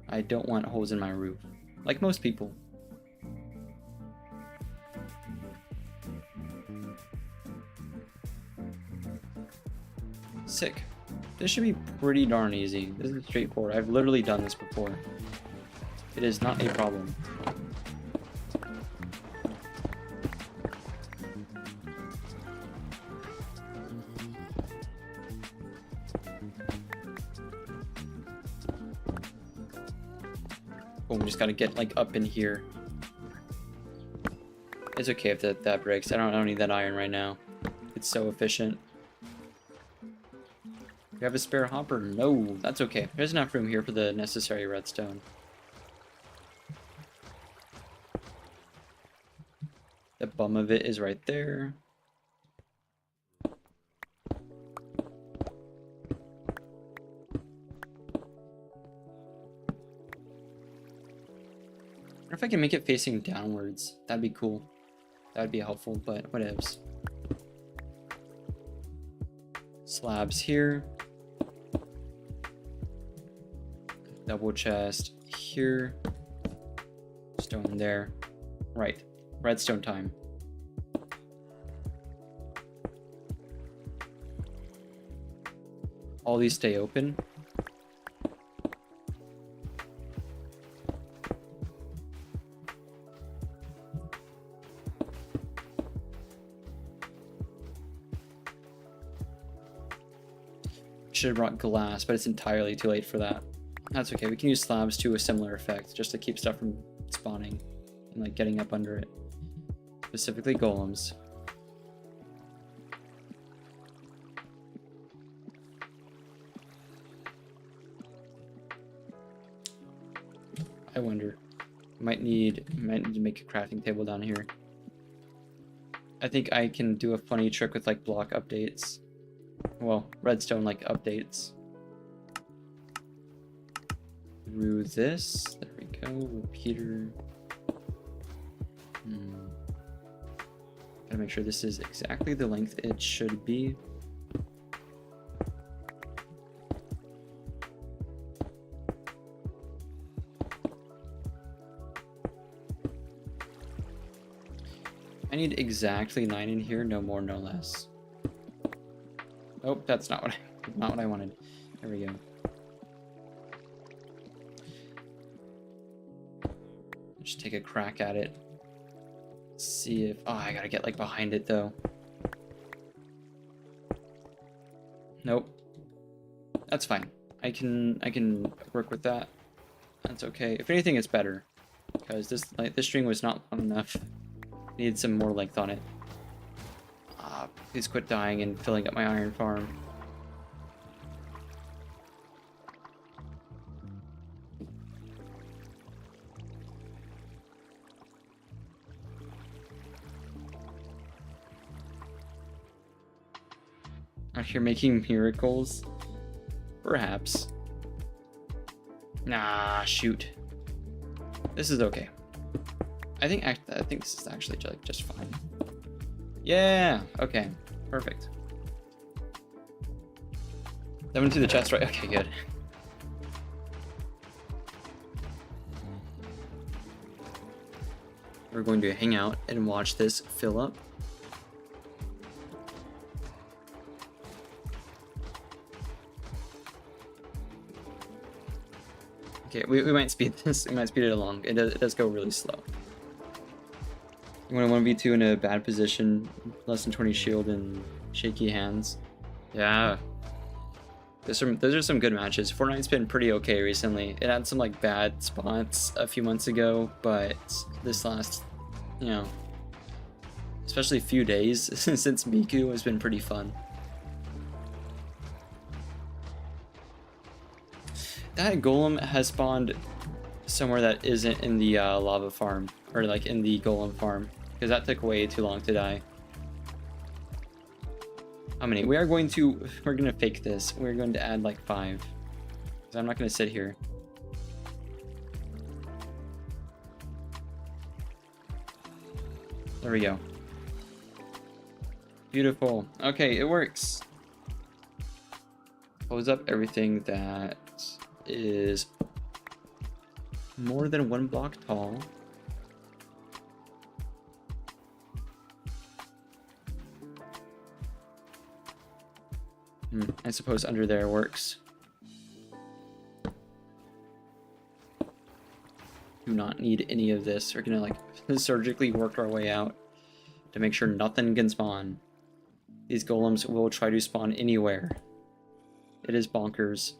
I don't want holes in my roof, like most people. Sick. This should be pretty darn easy. This is straightforward. I've literally done this before. It is not a problem. Boom, we just gotta get like up in here. It's okay if that breaks. I don't need that iron right now. It's so efficient. You have a spare hopper? No, that's okay. There's enough room here for the necessary redstone. The bum of it is right there. I wonder if I can make it facing downwards. That'd be cool. That'd be helpful, but whatevs. Slabs here. Double chest here. Stone there. Right. Redstone time. All these stay open. Should have brought glass, but it's entirely too late for that. That's okay, we can use slabs to a similar effect, just to keep stuff from spawning and like getting up under it. Specifically golems. I wonder. Might need to make a crafting table down here. I think I can do a funny trick with like block updates. Well, redstone like updates. Through this. There we go. Repeater. Gotta make sure this is exactly the length it should be. I need exactly 9 in here, no more, no less. Oh, that's not what I wanted. There we go. Just take a crack at it. See if I gotta get like behind it though. Nope. That's fine. I can work with that. That's okay. If anything, it's better because this string was not long enough. Need some more length on it. Please quit dying and filling up my iron farm. Out here making miracles? Perhaps. Nah, shoot. This is okay. I think this is actually just fine. Yeah. Okay. Perfect. That went to the chest, right? Okay, good. We're going to hang out and watch this fill up. Okay, we might speed this. We might speed it along. It does go really slow. You want to 1v2 in a bad position, less than 20 shield and shaky hands. Yeah. Those are some good matches. Fortnite's been pretty okay recently. It had some like bad spots a few months ago, but this last, you know, especially few days since Miku has been pretty fun. That golem has spawned somewhere that isn't in the lava farm, or like in the golem farm, because that took way too long to die. How many? We're going to fake this. We're going to add like 5, because I'm not going to sit here. There we go. Beautiful. Okay, it works. Close up everything that is more than 1 block tall. I suppose under there works. Do not need any of this. We're gonna like surgically work our way out to make sure nothing can spawn. These golems will try to spawn anywhere. It is bonkers.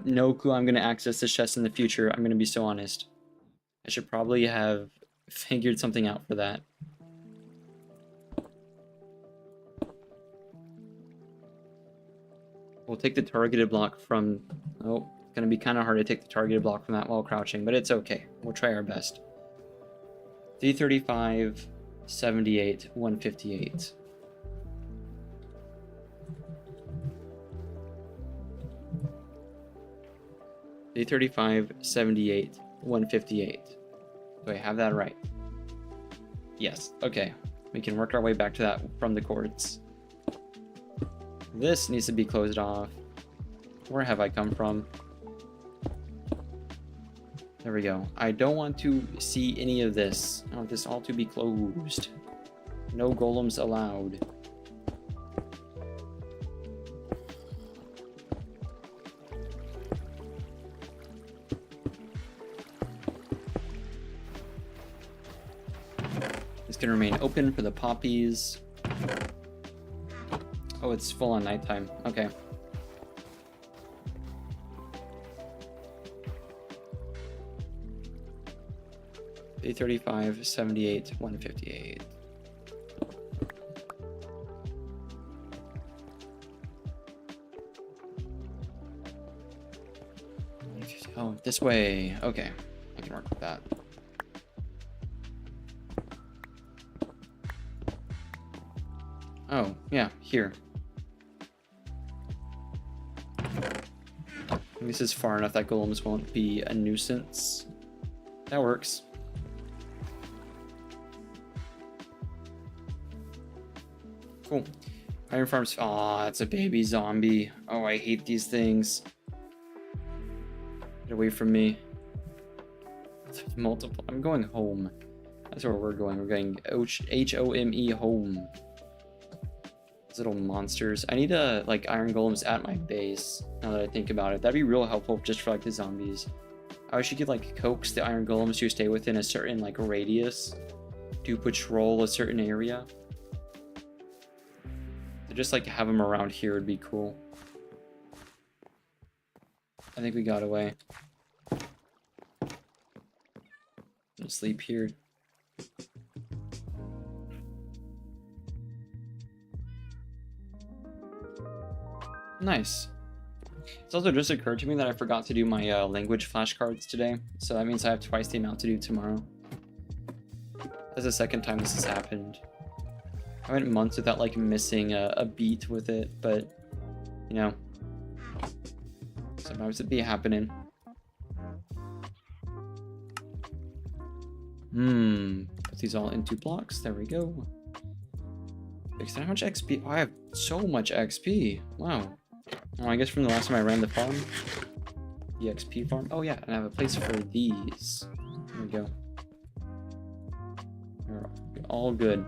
No clue I'm going to access this chest in the future. I'm going to be so honest. I should probably have figured something out for that. We'll take the targeted block from... Oh, it's going to be kind of hard to take the targeted block from that while crouching, but it's okay. We'll try our best. 335, 78, 158. $335, 78, 158. Do I have that right? Yes. Okay. We can work our way back to that from the cords. This needs to be closed off. Where have I come from? There we go. I don't want to see any of this. I want this all to be closed. No golems allowed. Can remain open for the poppies. Oh, it's full on nighttime. Okay. $835, 78, 158. Oh, this way. Okay, I can work with that. Oh, yeah, here. This is far enough that golems won't be a nuisance. That works. Cool. Iron farms. Aw, it's a baby zombie. Oh, I hate these things. Get away from me. Multiple. I'm going home. That's where we're going. We're going H-O-M-E home. These little monsters. I need like iron golems at my base. Now that I think about it, that'd be real helpful just for like the zombies. I wish you could like coax the iron golems to stay within a certain like radius to patrol a certain area. To just like have them around here would be cool. I think we got away. I'll sleep here. Nice. It's also just occurred to me that I forgot to do my language flashcards today, so that means I have twice the amount to do tomorrow. That's the second time this has happened. I went months without like missing a beat with it, but you know, sometimes it be happening. Put these all into blocks. There we go. How much XP? Oh, I have so much XP. Wow. Oh, I guess from the last time I ran the farm, the XP farm. Oh yeah, and I have a place for these. There we go. They're all good.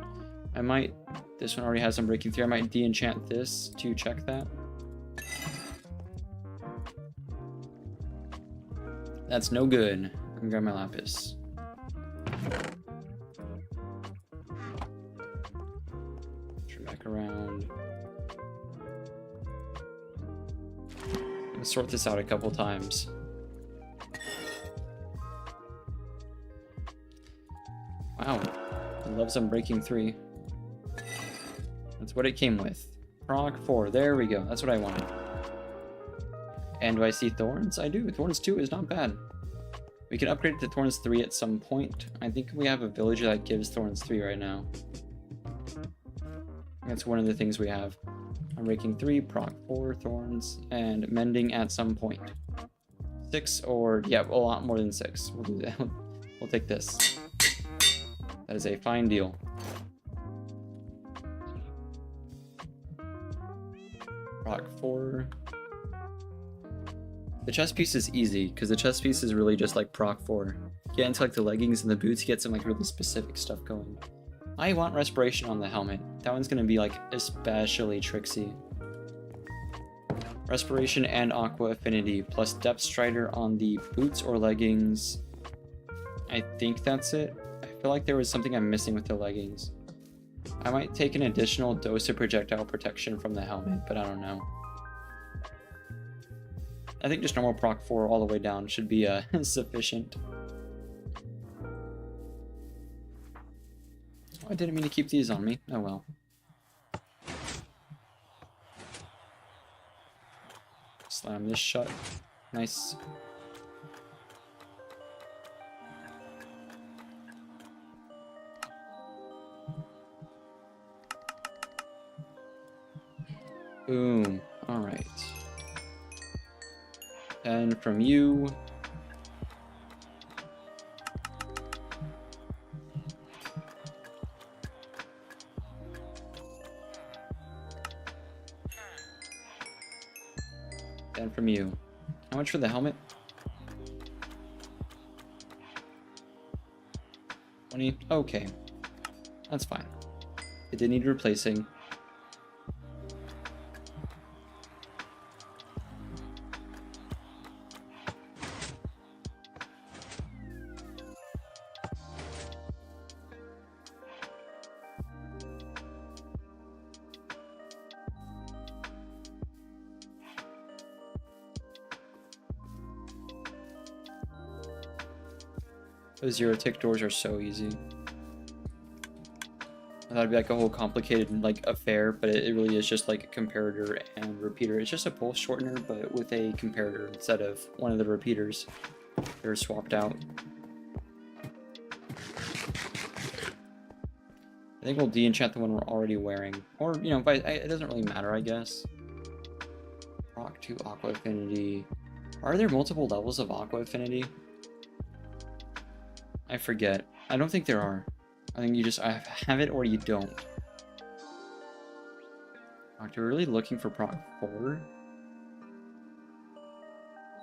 I might. This one already has some breaking through. I might de-enchant this to check that. That's no good. I can grab my lapis. Turn back around. I'm gonna sort this out a couple times. Wow, I love some breaking 3. That's what it came with. Proc 4, there we go. That's what I wanted. And do I see Thorns? I do. Thorns 2 is not bad. We can upgrade it to Thorns 3 at some point. I think we have a villager that gives Thorns 3 right now. That's one of the things we have. I'm breaking 3, proc 4, Thorns, and mending at some point. 6 or, yeah, a lot more than 6. We'll do that. We'll take this. That is a fine deal. Proc 4. The chest piece is easy, because the chest piece is really just like proc 4. Get into like the leggings and the boots, you get some like really specific stuff going. I want respiration on the helmet. That one's gonna be like especially tricksy. Respiration and aqua affinity plus depth strider on the boots or leggings. I think that's it. I feel like there was something I'm missing with the leggings. I might take an additional dose of projectile protection from the helmet, but I don't know. I think just normal proc 4 all the way down should be sufficient. Oh, I didn't mean to keep these on me. Oh well. Slam this shut. Nice. Boom. All right. And from you. And from you. How much for the helmet? 20. Okay. That's fine. It did need replacing. Those 0-tick doors are so easy. That'd be like a whole complicated like affair, but it really is just like a comparator and repeater. It's just a pulse shortener, but with a comparator instead of one of the repeaters. They're swapped out. I think we'll de-enchant the one we're already wearing. Or, you know, it doesn't really matter, I guess. Rock 2 Aqua Affinity. Are there multiple levels of Aqua Affinity? I forget. I don't think there are. I think you just have it or you don't. We're really looking for Proc 4?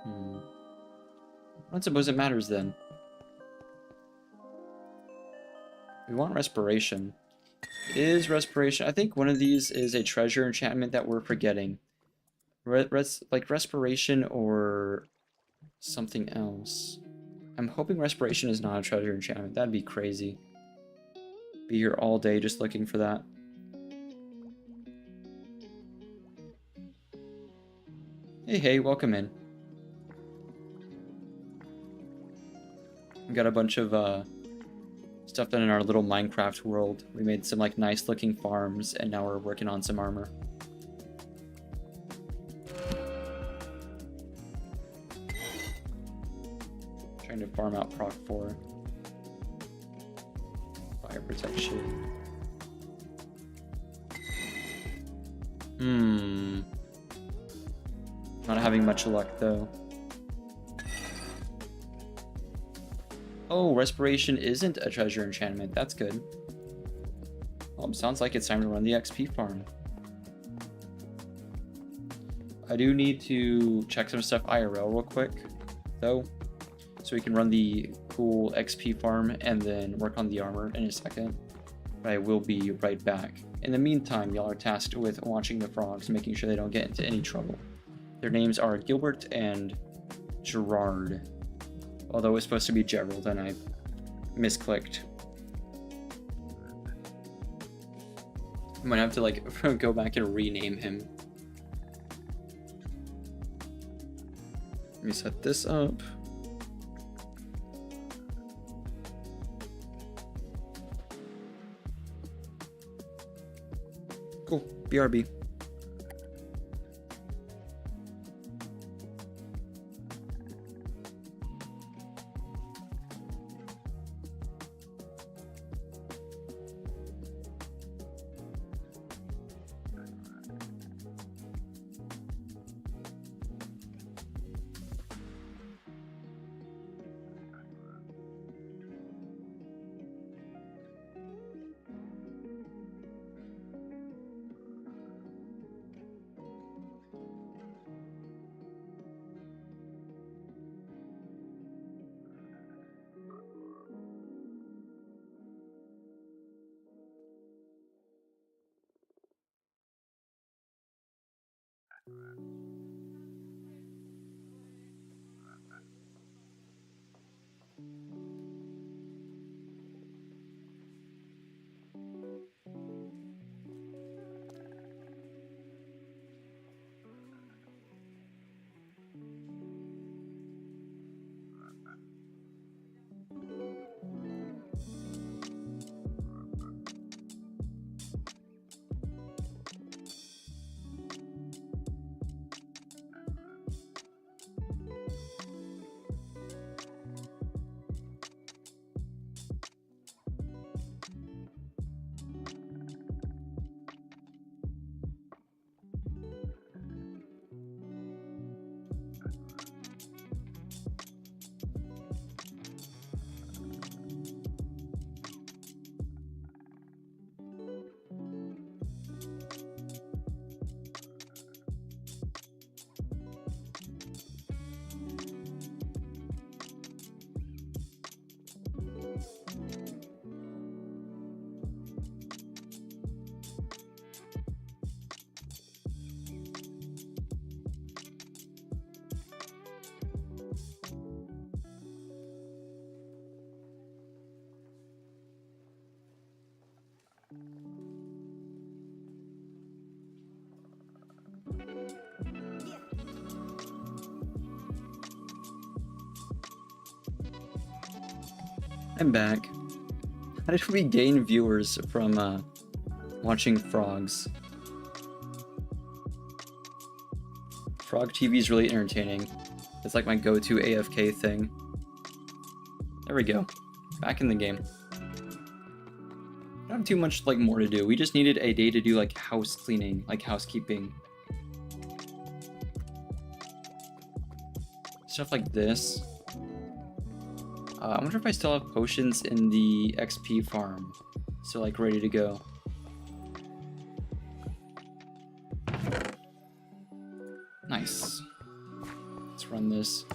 I don't suppose it matters then. We want Respiration. Is Respiration... I think one of these is a treasure enchantment that we're forgetting. Like Respiration or something else. I'm hoping Respiration is not a treasure enchantment. That'd be crazy. Be here all day just looking for that. Hey, welcome in. We got a bunch of stuff done in our little Minecraft world. We made some like nice looking farms and now we're working on some armor. Trying to farm out Proc 4. Fire protection. Not having much luck though. Oh, Respiration isn't a treasure enchantment. That's good. Well, sounds like it's time to run the XP farm. I do need to check some stuff IRL real quick, though, so we can run the cool XP farm and then work on the armor in a second. But I will be right back. In the meantime, y'all are tasked with watching the frogs, making sure they don't get into any trouble. Their names are Gilbert and Gerard. Although it's supposed to be Gerald and I misclicked. I might have to like go back and rename him. Let me set this up. Cool, BRB. I'm back. How did we gain viewers from watching frogs? Frog TV is really entertaining. It's like my go-to AFK thing. There we go. Back in the game. don't have too much like more to do. We just needed a day to do like house cleaning, like housekeeping. Stuff like this. I wonder if I still have potions in the XP farm. So like ready to go. Nice. Let's run this.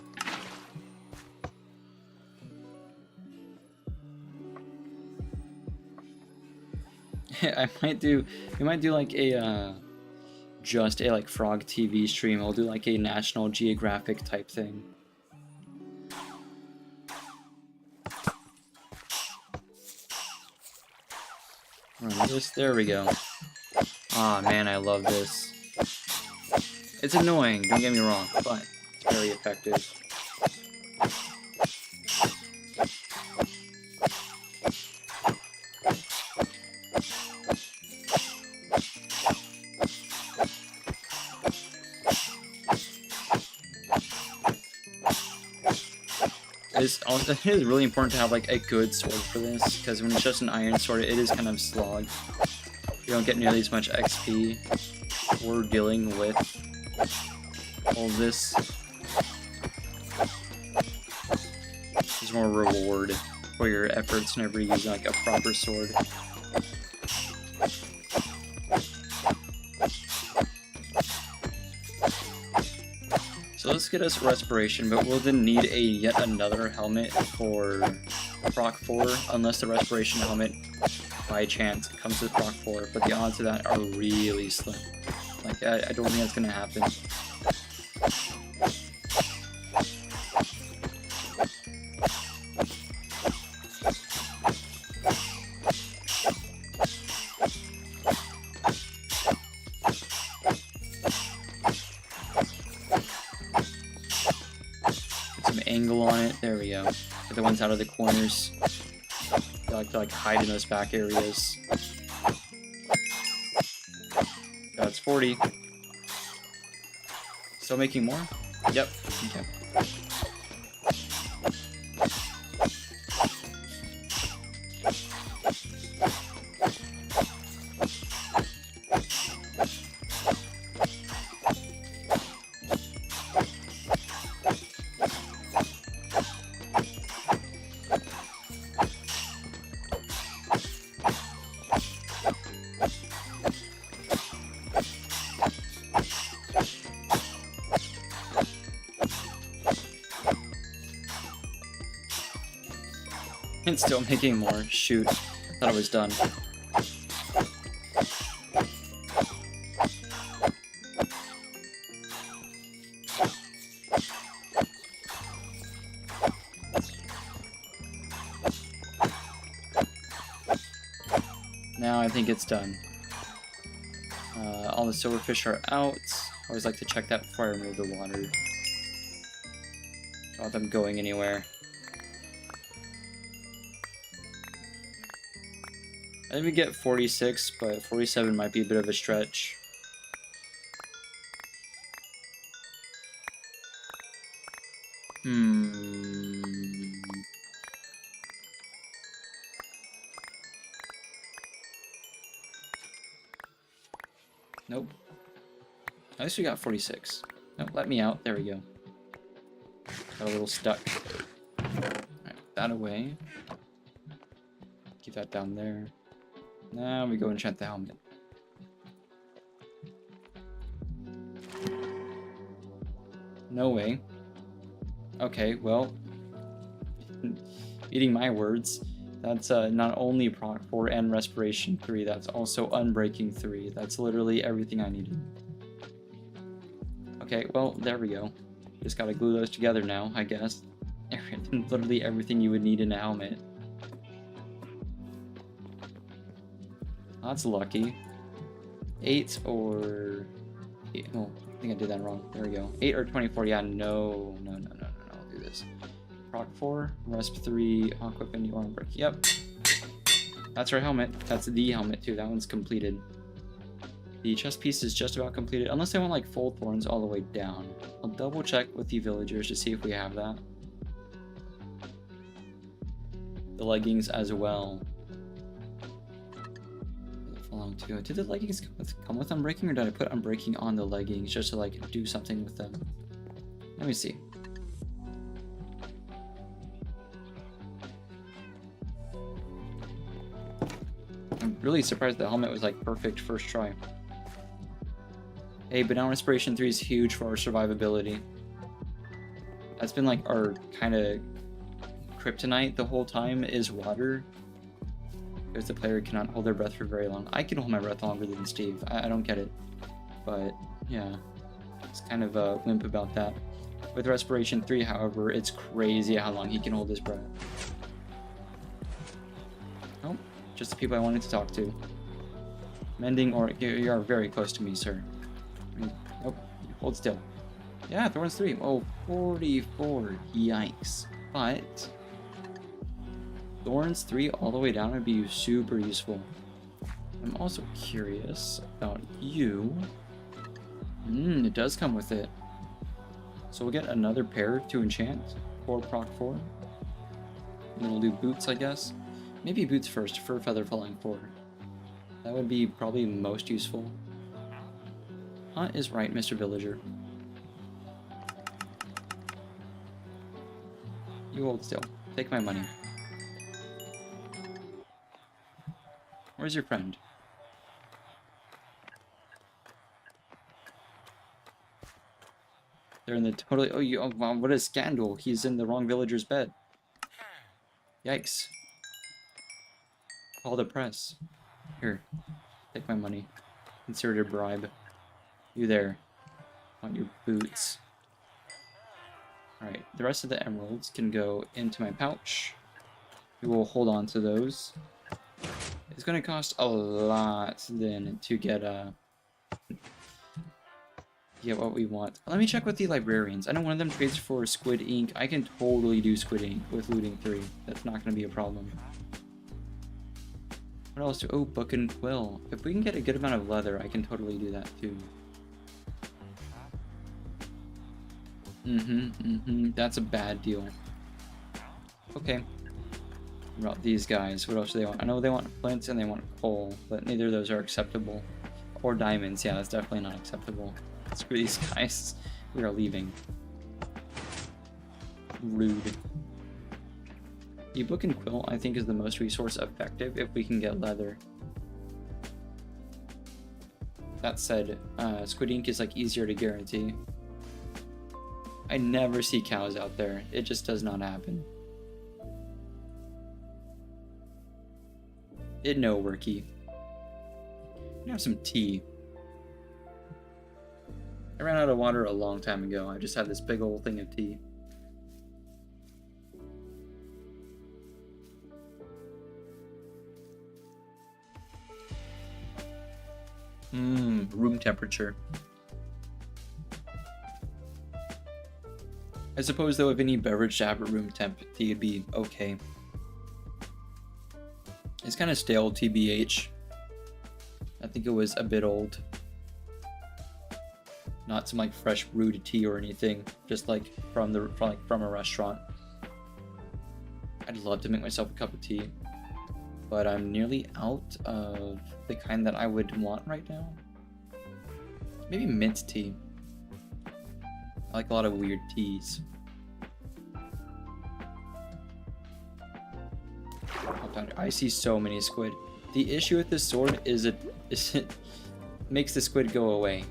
We might do like a just a like frog TV stream. We'll do like a National Geographic type thing. Run this. There we go. Ah, man, I love this. It's annoying, don't get me wrong, but it's very effective. It is really important to have like a good sword for this, because when it's just an iron sword, it is kind of slog. You don't get nearly as much XP for dealing with all this. There's more reward for your efforts whenever you use like a proper sword. So let's get us respiration, but we'll then need yet another helmet for Proc 4, unless the respiration helmet by chance comes with Proc 4, but the odds of that are really slim. Like, I don't think that's gonna happen. Angle on it. There we go. Get the ones out of the corners. I like to like hide in those back areas. That's 40. Still making more? Yep. Okay. And still making more. Shoot. Thought I was done. Now I think it's done. All the silverfish are out. I always like to check that before I remove the water. Don't want them going anywhere. I think we get 46, but 47 might be a bit of a stretch. Nope. At least we got 46. Nope, let me out. There we go. Got a little stuck. Alright, that away. Keep that down there. Now we go enchant the helmet. No way. Okay, well, eating my words, that's not only Proc 4 and Respiration 3, that's also Unbreaking 3. That's literally everything I needed. Okay, well, there we go. Just gotta glue those together now, I guess. Literally everything you would need in a helmet. That's lucky. 8 or... 8, oh, I think I did that wrong. There we go. 8 or 24. Yeah, no. I'll do this. Proc 4, Resp 3, Aqua and Arm Break. Yep. That's our helmet. That's the helmet, too. That one's completed. The chest piece is just about completed, unless I want, like, full thorns all the way down. I'll double check with the villagers to see if we have that. The leggings as well. long to go. Did the leggings come with unbreaking, or did I put unbreaking on the leggings just to like do something with them? Let me see. I'm really surprised the helmet was like perfect first try. Hey, but now Inspiration 3 is huge for our survivability. That's been like our kind of kryptonite the whole time is water. Because the player cannot hold their breath for very long. I can hold my breath longer than Steve. I don't get it. But yeah, it's kind of a wimp about that. With Respiration 3, however, it's crazy how long he can hold his breath. Oh, just the people I wanted to talk to. Mending, or you are very close to me, sir. Oh, hold still. Yeah, Thorns 3. Oh, 44. Yikes. But Thorns 3 all the way down would be super useful. I'm also curious about you. It does come with it. So we'll get another pair to enchant. 4 proc 4. And then we'll do boots, I guess. Maybe boots first for feather falling 4. That would be probably most useful. Hunt is right, Mr. Villager. You hold still. Take my money. Where's your friend? They're in the totally... Oh, wow, what a scandal. He's in the wrong villager's bed. Yikes. Call the press. Here. Take my money. Consider it a bribe. You there. Want your boots. Alright, the rest of the emeralds can go into my pouch. We will hold on to those. It's going to cost a lot then to get what we want. Let me check with the librarians. I know one of them trades for squid ink. I can totally do squid ink with looting 3. That's not going to be a problem. What else? Oh, book and quill. If we can get a good amount of leather, I can totally do that too. That's a bad deal. Okay. What about these guys? What else do they want? I know they want flints and they want coal, but neither of those are acceptable. Or diamonds. Yeah, that's definitely not acceptable. Screw these guys. We are leaving. Rude. The book and quill, I think, is the most resource effective if we can get leather. That said, squid ink is like easier to guarantee. I never see cows out there. It just does not happen. It no worky. I have some tea. I ran out of water a long time ago. I just have this big old thing of tea. Room temperature. I suppose though if any beverage to have at room temp, tea would be okay. It's kind of stale, TBH. I think it was a bit old. Not some like fresh brewed tea or anything, just like from a restaurant. I'd love to make myself a cup of tea, but I'm nearly out of the kind that I would want right now. Maybe mint tea. I like a lot of weird teas. I see so many squid. The issue with this sword is it makes the squid go away.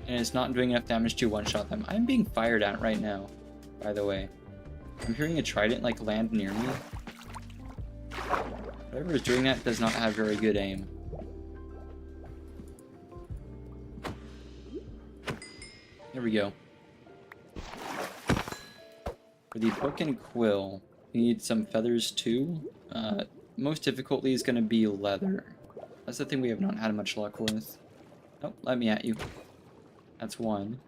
And it's not doing enough damage to one-shot them. I'm being fired at right now, by the way. I'm hearing a trident like land near me. Whoever is doing that does not have very good aim. There we go. For the book and quill, we need some feathers too. Most difficulty is going to be leather. That's the thing we have not had much luck with. Oh, let me at you. That's one.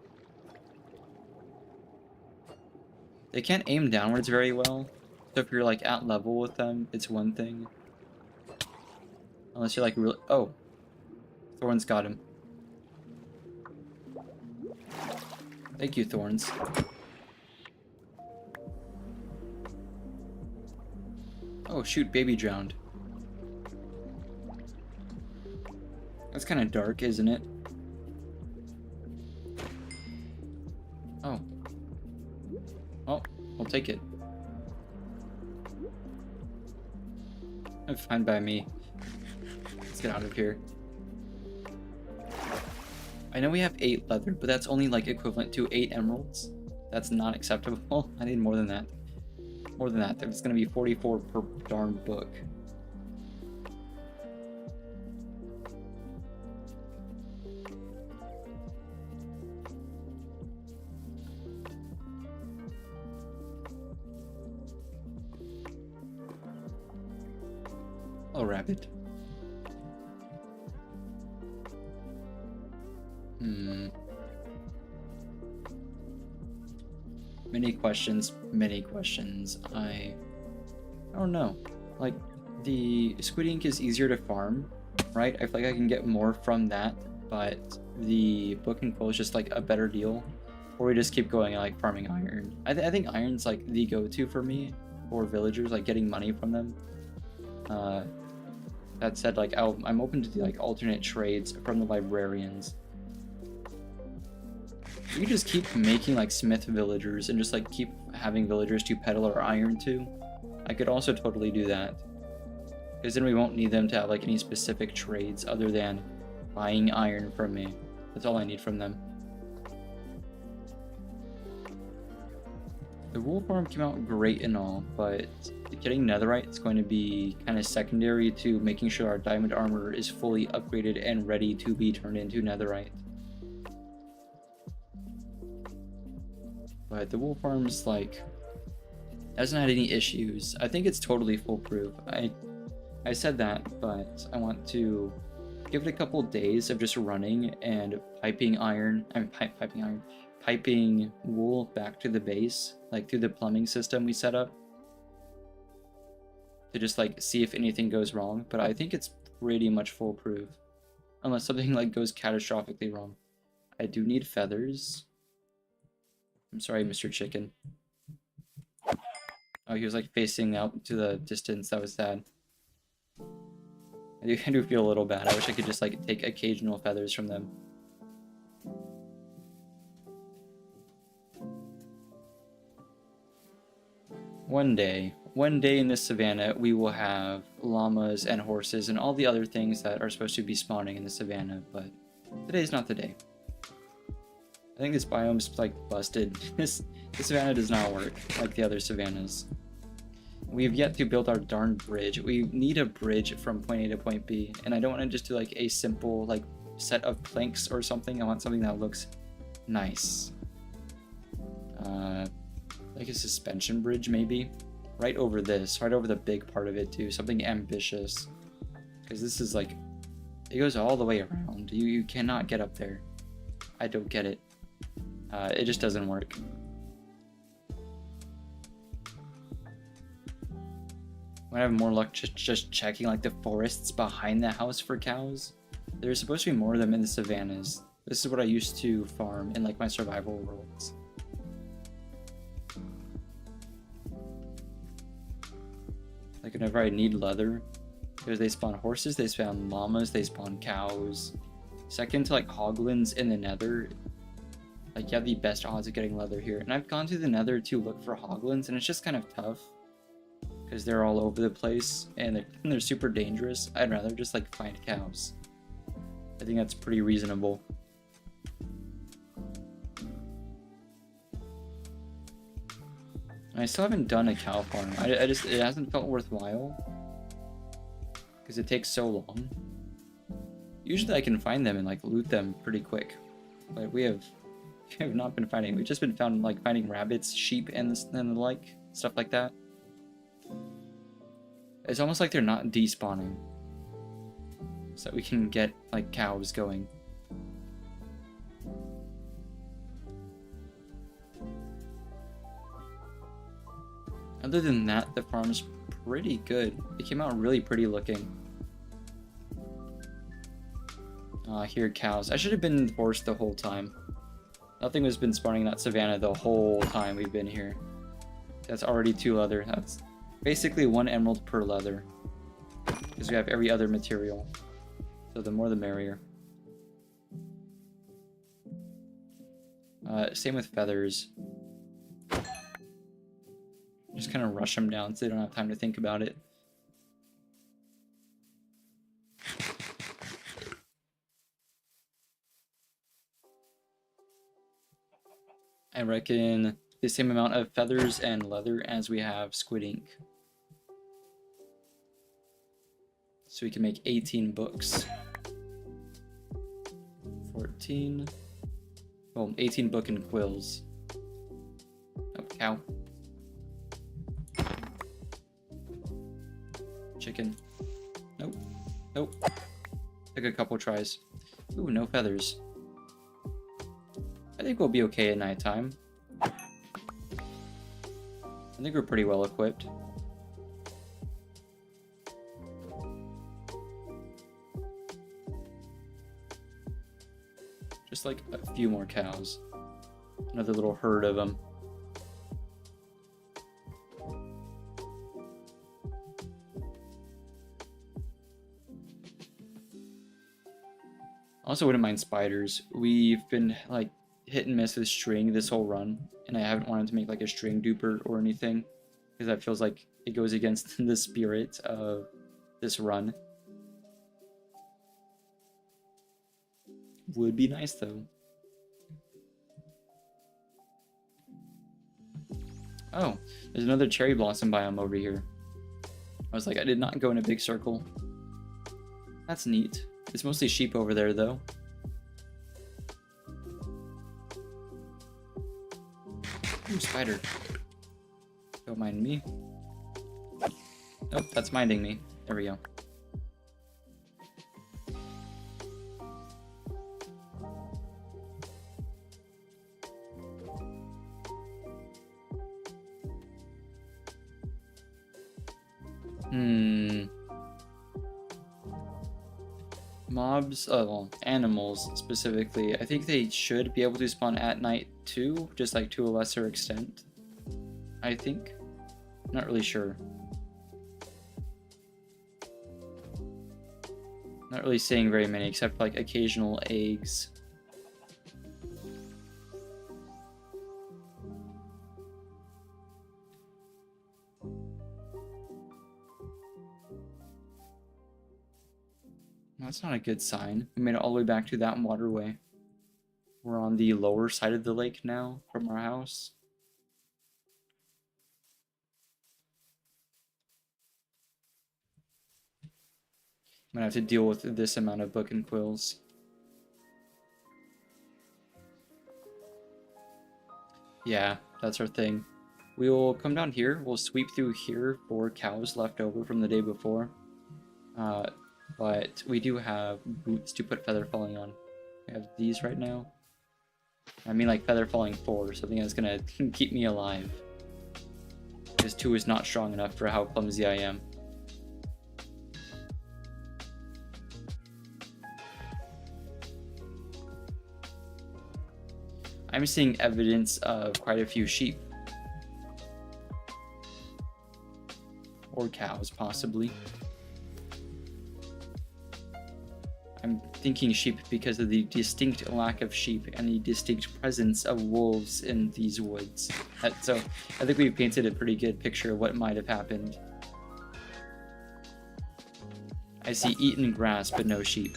They can't aim downwards very well. So if you're like at level with them, it's one thing. Unless you're like really... Oh. Thorns got him. Thank you, Thorns. Oh shoot, baby drowned. That's kind of dark, isn't it? Oh. Oh, we'll take it. Fine by me. Let's get out of here. I know we have 8 leather, but that's only like equivalent to 8 emeralds. That's not acceptable. I need more than that. More than that. There's gonna be 44 per darn book. Oh, rabbit. Many questions, many questions. I don't know. Like, the squid ink is easier to farm, right? I feel like I can get more from that, but the book and quill is just like a better deal. Or we just keep going like farming iron. I think iron's like the go-to for me, for villagers, like getting money from them. That said, like I'm open to the like alternate trades from the librarians. We just keep making like smith villagers and just like keep having villagers to peddle our iron to. I could also totally do that, because then we won't need them to have like any specific trades other than buying iron from me. That's all I need from them. The wool farm came out great and all, but getting netherite is going to be kind of secondary to making sure our diamond armor is fully upgraded and ready to be turned into netherite. But the wool farm's like hasn't had any issues. I think it's totally foolproof. I said that, but I want to give it a couple days of just running and piping wool back to the base, like through the plumbing system we set up, to just like see if anything goes wrong. But I think it's pretty much foolproof, unless something like goes catastrophically wrong. I do need feathers. I'm sorry, Mr. Chicken. Oh, he was like facing out to the distance. That was sad. I do feel a little bad. I wish I could just like take occasional feathers from them. One day in this savannah, we will have llamas and horses and all the other things that are supposed to be spawning in the savannah, but today's not the day. I think this biome's like busted. This savannah does not work like the other savannas. We have yet to build our darn bridge. We need a bridge from point A to point B, and I don't want to just do like a simple like set of planks or something. I want something that looks nice. Like a suspension bridge maybe, right over this, right over the big part of it too. Something ambitious, because this is like, it goes all the way around. You cannot get up there. I don't get it. It just doesn't work. When I have more luck just checking like the forests behind the house for cows. There's supposed to be more of them in the savannas. This is what I used to farm in like my survival worlds. Like whenever I need leather, because they spawn horses, they spawn llamas, they spawn cows. Second to like hoglins in the nether, like you have the best odds of getting leather here. And I've gone to the nether to look for hoglins, and it's just kind of tough, because they're all over the place and they're super dangerous. I'd rather just like find cows. I think that's pretty reasonable. I still haven't done a cow farm. It hasn't felt worthwhile, because it takes so long. Usually I can find them and like loot them pretty quick, but we have not been finding. We've just been finding rabbits, sheep, and the like, stuff like that. It's almost like they're not despawning, so that we can get like cows going. Other than that, the farm's pretty good. It came out really pretty looking. Here are cows. I should have been in the forest the whole time. Nothing has been spawning in that savannah the whole time we've been here. That's already 2 leather. That's basically 1 emerald per leather, because we have every other material. So the more the merrier. Same with feathers. Just kind of rush them down so they don't have time to think about it. I reckon the same amount of feathers and leather as we have squid ink. So we can make 18 books. 14. Well, 18 book and quills. Oh, cow. Chicken. Nope. Nope. Took a couple tries. Ooh, no feathers. I think we'll be okay at nighttime. I think we're pretty well equipped. Just like a few more cows. Another little herd of them. Also wouldn't mind spiders. We've been like hit and miss with string this whole run, and I haven't wanted to make like a string duper or anything because that feels like it goes against the spirit of this run. Would be nice though. Oh, there's another cherry blossom biome over here. I was like, I did not go in a big circle. That's neat. It's mostly sheep over there though. Ooh, spider. Don't mind me. Nope, that's minding me. There we go. Mobs, well, animals specifically, I think they should be able to spawn at night too, just like to a lesser extent. I think. Not really sure. Not really seeing very many except like occasional eggs. That's not a good sign. We made it all the way back to that waterway. We're on the lower side of the lake now from our house. I'm gonna have to deal with this amount of book and quills. Yeah, that's our thing. We'll come down here. We'll sweep through here for cows left over from the day before. But we do have boots to put feather falling on. We have these right now. I mean like feather falling 4, something that's gonna keep me alive. Because 2 is not strong enough for how clumsy I am. I'm seeing evidence of quite a few sheep. Or cows, possibly. I'm thinking sheep because of the distinct lack of sheep and the distinct presence of wolves in these woods. So I think we've painted a pretty good picture of what might have happened. I see eaten grass, but no sheep.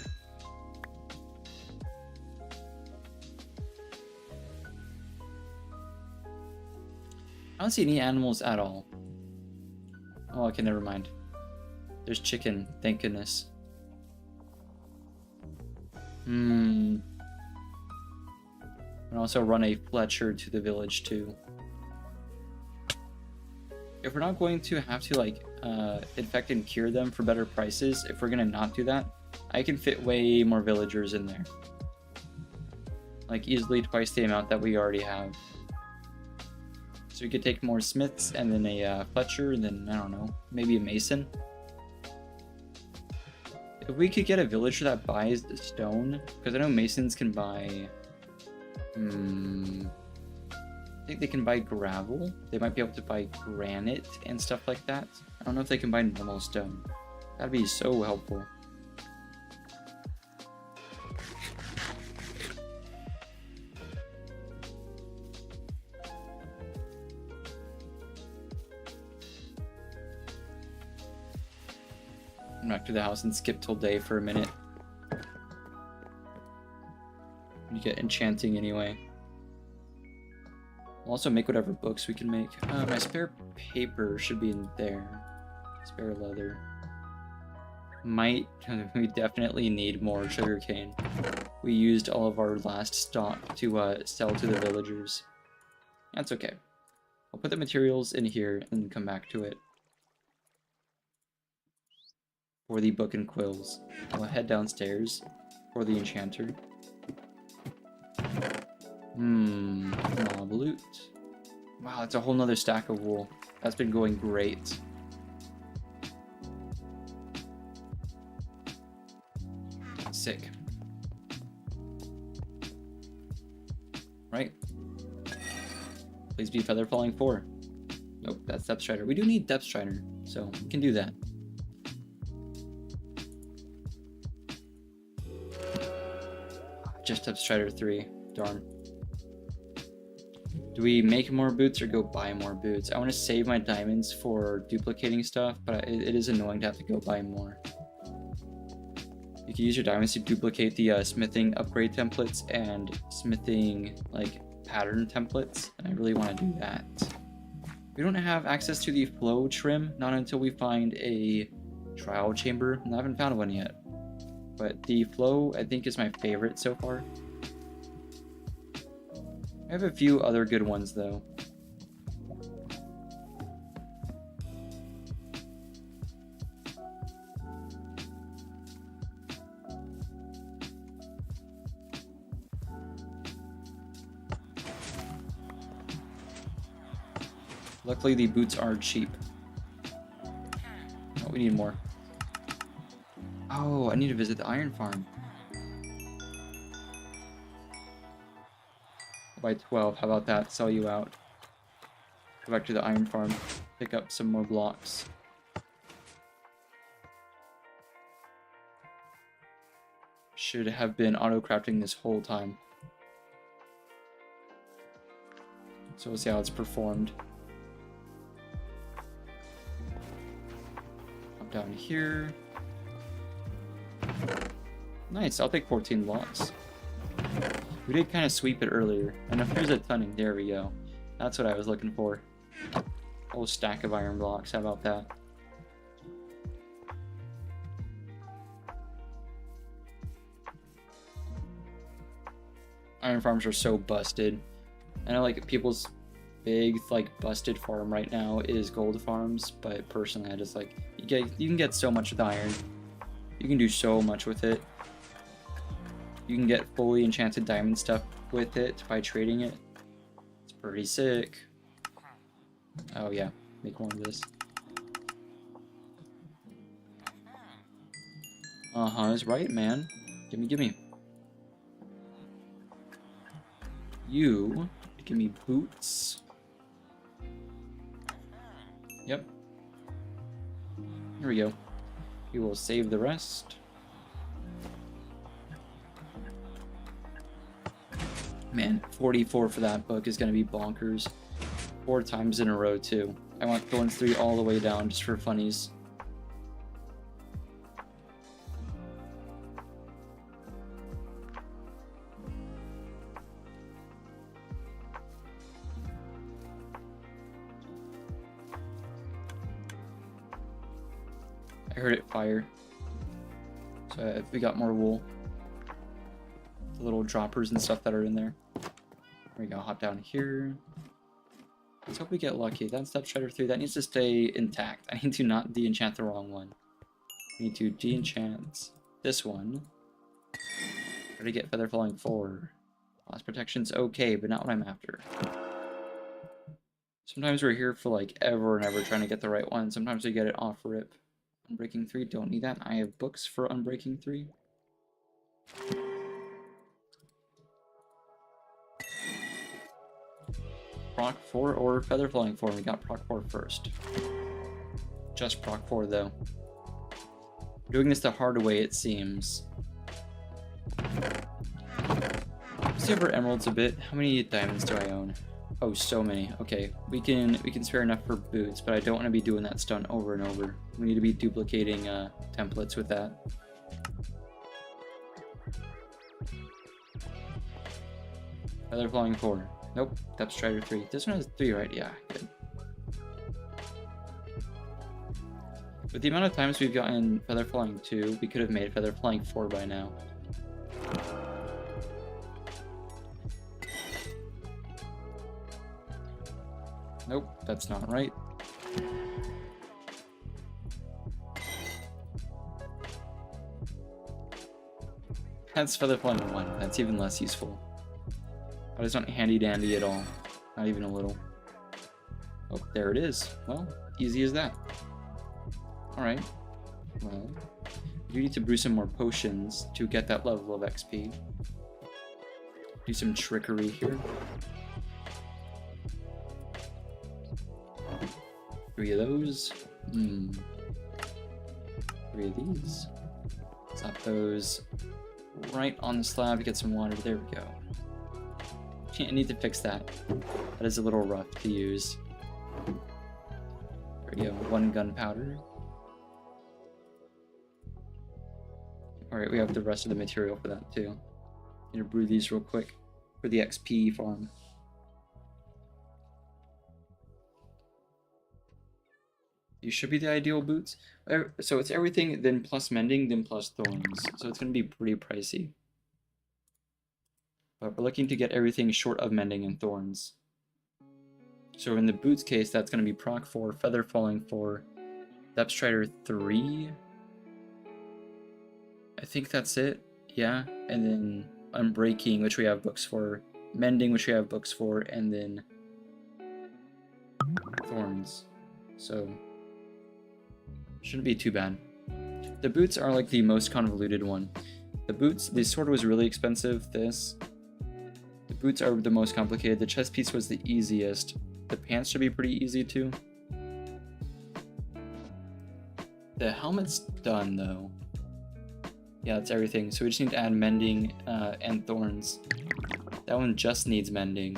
I don't see any animals at all. Oh, okay, never mind. There's chicken, thank goodness. And also run a Fletcher to the village too. If we're not going to have to like infect and cure them for better prices, if we're gonna not do that, I can fit way more villagers in there. Like easily twice the amount that we already have. So we could take more smiths and then a Fletcher and then, I don't know, maybe a mason. If we could get a villager that buys the stone, because I know masons can buy... I think they can buy gravel. They might be able to buy granite and stuff like that. I don't know if they can buy normal stone. That'd be so helpful. Come back to the house and skip till day for a minute. You get enchanting anyway. We'll also make whatever books we can make. My spare paper should be in there. Spare leather. We definitely need more sugarcane. We used all of our last stock to sell to the villagers. That's okay. I'll put the materials in here and come back to it. For the book and quills. I'll head downstairs for the enchanter. Mob loot. Wow, it's a whole nother stack of wool. That's been going great. Sick. Right. Please be feather falling 4. Nope, that's depth strider. We do need depth strider, so we can do that. Just depth strider 3. Darn. Do we make more boots or go buy more boots? I want to save my diamonds for duplicating stuff, but it is annoying to have to go buy more. You can use your diamonds to duplicate the smithing upgrade templates and smithing like pattern templates, and I really want to do that. We don't have access to the flow trim, not until we find a trial chamber, and I haven't found one yet. But the flow, I think, is my favorite so far. I have a few other good ones, though. Luckily, the boots are cheap. Oh, we need more. Oh, I need to visit the iron farm. By 12, how about that? Sell you out. Go back to the iron farm. Pick up some more blocks. Should have been auto-crafting this whole time. So we'll see how it's performed. Up down here. Nice, I'll take 14 blocks. We did kind of sweep it earlier. And if there's a tunning, there we go. That's what I was looking for. A whole stack of iron blocks, how about that? Iron farms are so busted. I know like people's big like busted farm right now is gold farms, but personally I just like you can get so much with iron. You can do so much with it. You can get fully enchanted diamond stuff with it by trading it. It's pretty sick. Oh yeah, make one of this. That's right, man. Gimme. You give me boots. Yep. Here we go. We will save the rest. Man, 44 for that book is going to be bonkers. 4 times in a row, too. I want Thorns 3 all the way down just for funnies. I heard it fire. So we got more wool. The little droppers and stuff that are in there. There we go, hop down here. Let's hope we get lucky. That's Depth Strider 3. That needs to stay intact. I need to not de-enchant the wrong one. I need to de-enchant this one. Try to get Feather Falling 4. Lost Protection's okay, but not what I'm after. Sometimes we're here for like ever and ever trying to get the right one. Sometimes we get it off rip. Unbreaking 3, don't need that. I have books for Unbreaking 3. Proc 4 or Feather Falling 4? We got Proc 4 first. Just Proc 4 though. Doing this the hard way, it seems. Save our emeralds a bit. How many diamonds do I own? Oh, so many. Okay, we can spare enough for boots, but I don't want to be doing that stunt over and over. We need to be duplicating templates with that. Feather Falling 4. Nope. Depth Strider 3. This one has 3, right? Yeah, good. With the amount of times we've gotten Feather Falling 2, we could have made Feather Falling 4 by now. Nope, that's not right. That's Feather Falling 1. That's even less useful. That is not handy dandy at all. Not even a little. Oh, there it is. Well, easy as that. Alright. Well, you need to brew some more potions to get that level of XP. Do some trickery here. 3 of those. 3 of these. Slap those right on the slab to get some water. There we go. I need to fix that. That is a little rough to use. There we go. 1 gunpowder. Alright, we have the rest of the material for that too. Need to brew these real quick for the XP farm. These should be the ideal boots. So it's everything, then plus mending, then plus thorns. So it's going to be pretty pricey. But we're looking to get everything short of mending and thorns. So in the boots case, that's going to be proc 4, feather falling 4, depth strider 3. I think that's it. Yeah. And then unbreaking, which we have books for, mending, which we have books for, and then thorns. So shouldn't be too bad. The boots are like the most convoluted one. The boots, this sword was really expensive. The boots are the most complicated. The chest piece was the easiest. The pants should be pretty easy too. The helmet's done though. Yeah, that's everything. So we just need to add mending and thorns. That one just needs mending.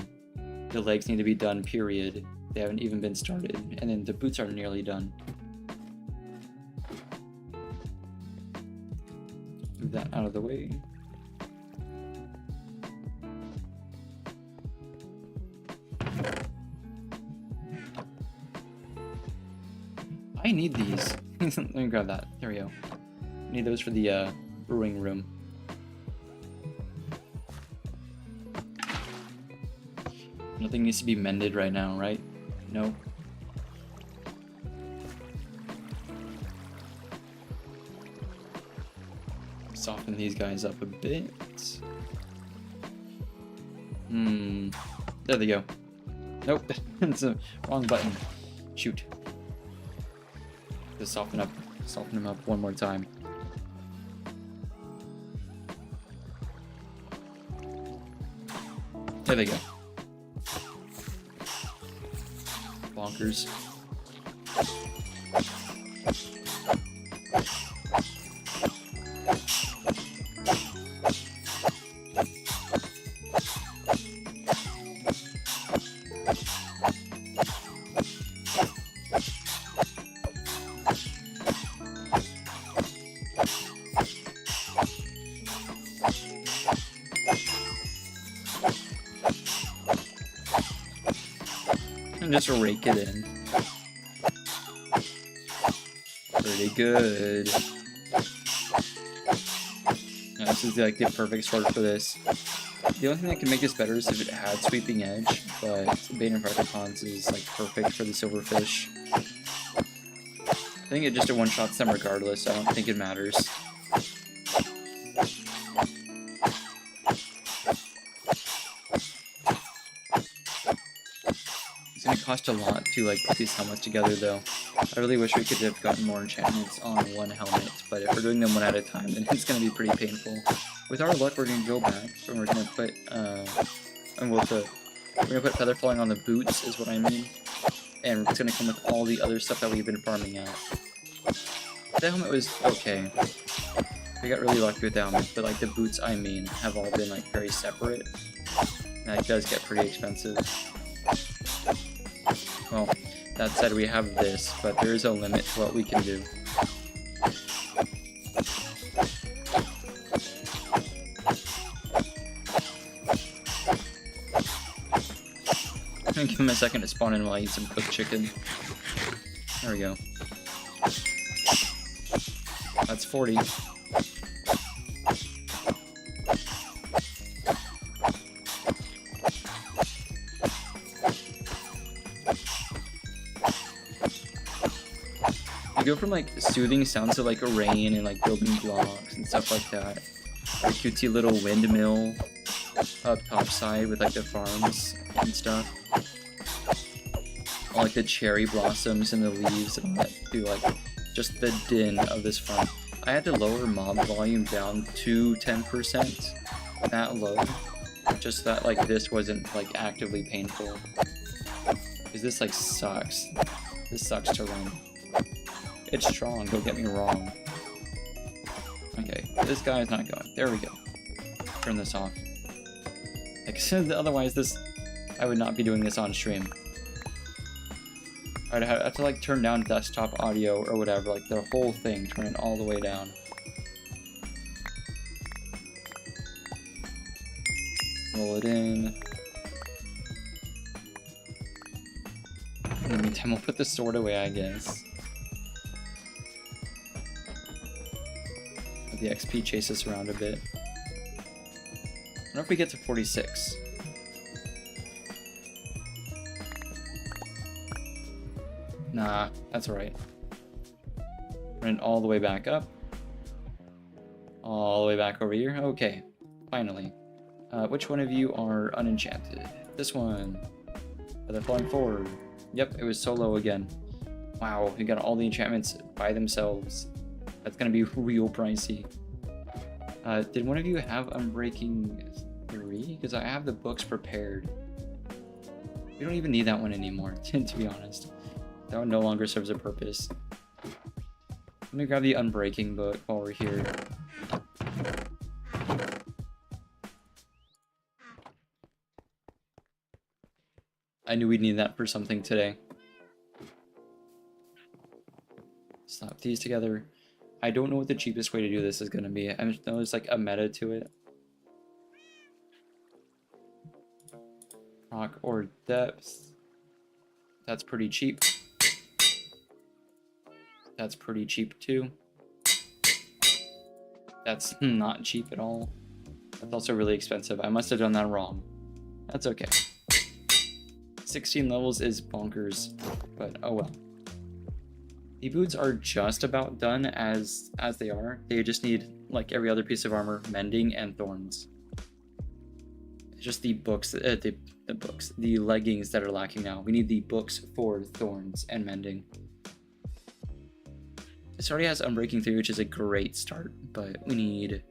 The legs need to be done, period. They haven't even been started. And then the boots are nearly done. Move that out of the way. I need these. Let me grab that. There we go. I need those for the brewing room. Nothing needs to be mended right now, right? No. Soften these guys up a bit. There they go. Nope, it's a wrong button. Shoot. Just soften them up one more time. There they go. Bonkers. And just rake it in. Pretty good. Yeah, this is like the perfect sword for this. The only thing that can make this better is if it had sweeping edge, but Bane and Practicons is like perfect for the silverfish. I think it just one-shots them regardless, so I don't think it matters. Cost a lot to like put these helmets together though. I really wish we could have gotten more enchantments on one helmet, but if we're doing them one at a time, then it's going to be pretty painful. With our luck, we're going to go back and we're going to put feather falling on the boots is what I mean, and it's going to come with all the other stuff that we've been farming at. The helmet was okay. We got really lucky with the helmet, but like the boots, I mean, have all been like very separate. And it does get pretty expensive. Well, that said, we have this, but there is a limit to what we can do. I'm gonna give him a second to spawn in while I eat some cooked chicken. There we go. That's 40. You go from like soothing sounds to like rain and like building blocks and stuff like that. A cutesy little windmill up top side with like the farms and stuff. All like the cherry blossoms and the leaves and all that do like just the din of this farm. I had to lower mob volume down to 10%, that low, just that like this wasn't like actively painful. Because this like sucks. This sucks to run. It's strong, don't get me wrong. Okay, this guy is not going. There we go. Turn this off. Like, otherwise this, I would not be doing this on stream. I'd have to like turn down desktop audio or whatever, like the whole thing, turn it all the way down. Roll it in. In the meantime, we'll put the sword away, I guess. Let the XP chase us around a bit. I wonder if we get to 46. Nah, that's alright. Run all the way back up. All the way back over here. Okay, finally. Which one of you are unenchanted? This one. They're flying forward. Yep, it was solo again. Wow, we got all the enchantments by themselves. That's gonna be real pricey. Did one of you have Unbreaking 3? Because I have the books prepared. We don't even need that one anymore, to be honest. That one no longer serves a purpose. Let me grab the Unbreaking book while we're here. I knew we'd need that for something today. Slap these together. I don't know what the cheapest way to do this is going to be. I know there's like a meta to it. Rock or depth. That's pretty cheap. That's pretty cheap too. That's not cheap at all. That's also really expensive. I must have done that wrong. That's okay. 16 levels is bonkers, but oh well. The boots are just about done as they are. They just need, like every other piece of armor, mending and thorns. It's just the books, the leggings that are lacking now. We need the books for thorns and mending. This already has Unbreaking 3, which is a great start, but we need...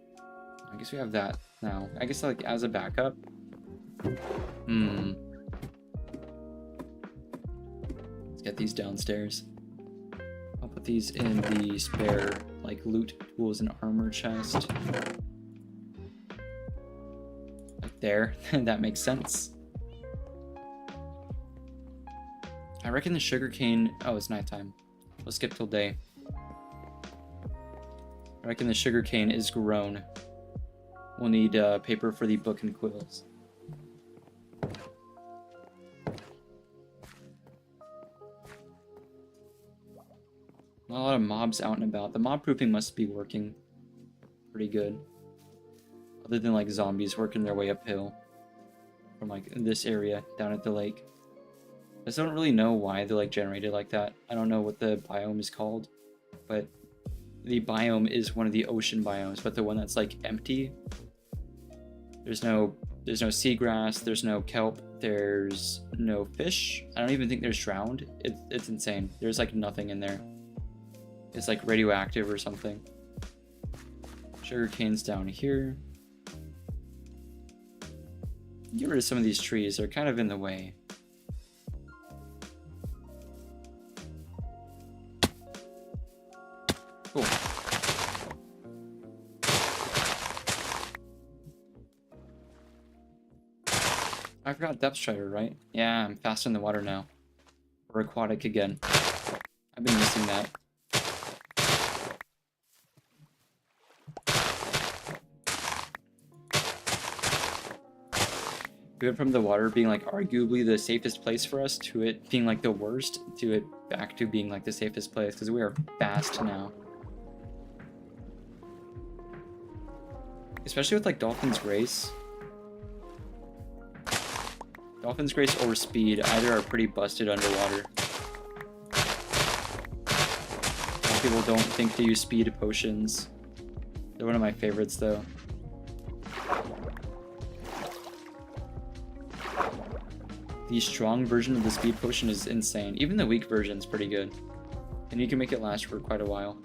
I guess we have that now. I guess like as a backup. Let's get these downstairs. I'll put these in the spare like loot, tools, and armor chest. Like there. That makes sense. I reckon the sugarcane... Oh, it's nighttime. We'll skip till day. I reckon the sugarcane is grown. We'll need paper for the book and quills. Not a lot of mobs out and about. The mob proofing must be working pretty good. Other than like zombies working their way uphill from like this area down at the lake. I just don't really know why they're like generated like that. I don't know what the biome is called, but the biome is one of the ocean biomes, but the one that's like empty. There's no seagrass, there's no kelp, there's no fish. I don't even think there's drowned. It's insane. There's like nothing in there. It's like radioactive or something. Sugarcane's down here. Get rid of some of these trees, they're kind of in the way. Cool. I forgot Depth Strider, right? Yeah, I'm fast in the water now. Or aquatic again. I've been missing that. We went from the water being like arguably the safest place for us to it being like the worst to it back to being like the safest place because we are fast now. Especially with like Dolphin's Grace. Dolphin's Grace or Speed, either are pretty busted underwater. Most people don't think to use Speed potions. They're one of my favorites though. The strong version of the Speed potion is insane. Even the weak version is pretty good. And you can make it last for quite a while.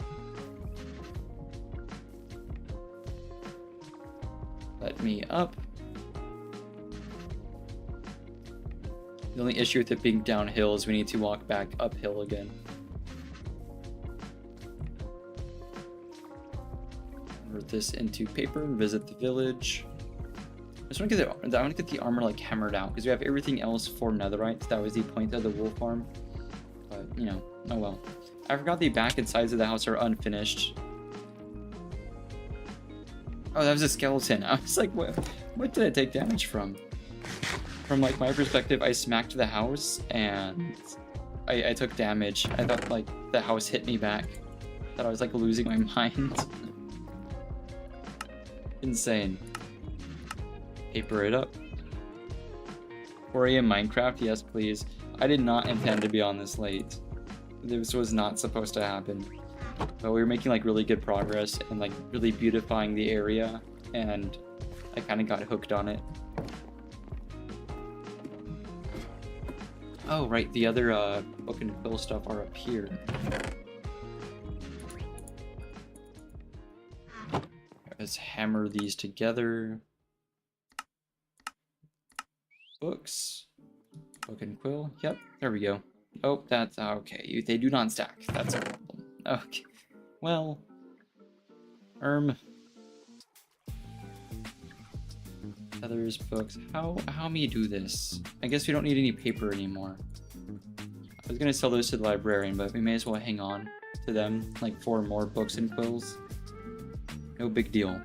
Let me up. The only issue with it being downhill is we need to walk back uphill again. Convert this into paper and visit the village. I just want to get the armor like hammered out because we have everything else for netherite. That was the point of the wool farm. But you know, oh well. I forgot the back and sides of the house are unfinished. Oh, that was a skeleton. I was like, what did I take damage from? From like my perspective, I smacked the house and I took damage. I thought like the house hit me back. I thought I was like losing my mind. Insane. Paper it up. 4 AM Minecraft, yes please. I did not intend to be on this late. This was not supposed to happen. But we were making like really good progress and like really beautifying the area, and I kind of got hooked on it. Oh right, the other book and quill stuff are up here. Let's hammer these together. Books, book and quill. Yep, there we go. Oh, that's okay. They do not stack. That's a problem. Okay. Well, feathers, books. How me do this? I guess we don't need any paper anymore. I was gonna sell those to the librarian, but we may as well hang on to them, like 4 more books and quills. No big deal.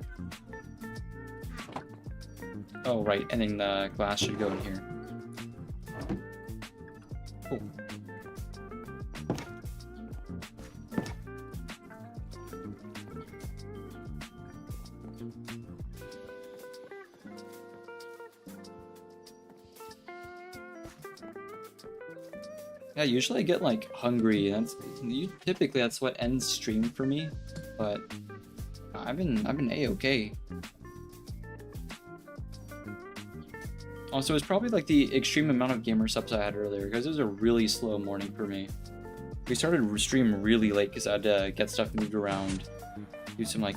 Oh right, and then the glass should go in here. Cool. Yeah, usually I get like hungry. Typically that's what ends stream for me, but I've been a-okay. Also, it's probably like the extreme amount of gamer subs I had earlier because it was a really slow morning for me. We started stream really late because I had to get stuff moved around, do some like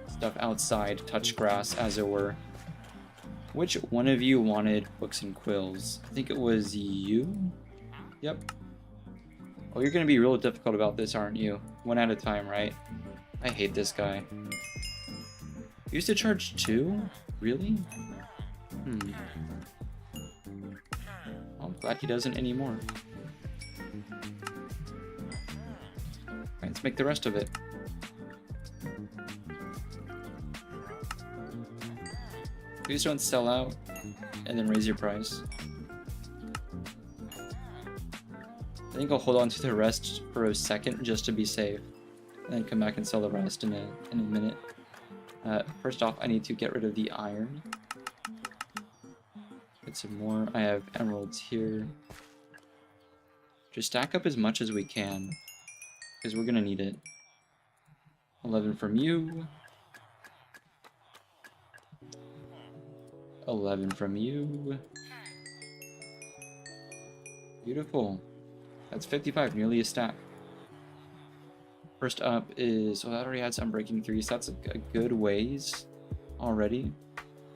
stuff outside, touch grass as it were. Which one of you wanted books and quills? I think it was you? Yep. Oh, you're gonna be real difficult about this, aren't you? One at a time, right? I hate this guy. Used to charge 2? Really? I'm glad he doesn't anymore. Alright, let's make the rest of it. Please don't sell out and then raise your price. I think I'll hold on to the rest for a second just to be safe, and then come back and sell the rest in a minute. First off, I need to get rid of the iron. Get some more. I have emeralds here. Just stack up as much as we can, because we're gonna need it. 11 from you. 11 from you. Beautiful. That's 55, nearly a stack. First up is, well, that already had some breaking 3, so that's a good ways already.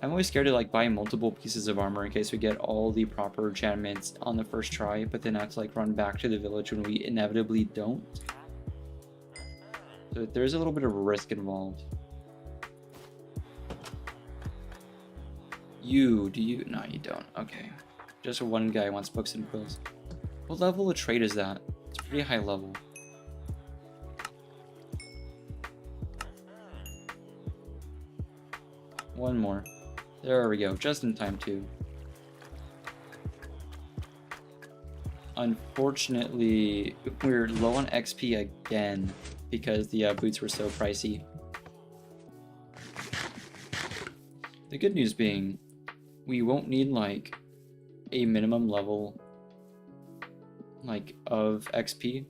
I'm always scared to like buy multiple pieces of armor in case we get all the proper enchantments on the first try, but then have to like run back to the village when we inevitably don't. So there's a little bit of risk involved. Do you? No, you don't. Okay. Just one guy wants books and quills. What level of trade is that? It's pretty high level. One more. There we go, just in time too. Unfortunately, we're low on XP again because the boots were so pricey. The good news being, we won't need like a minimum level like of XP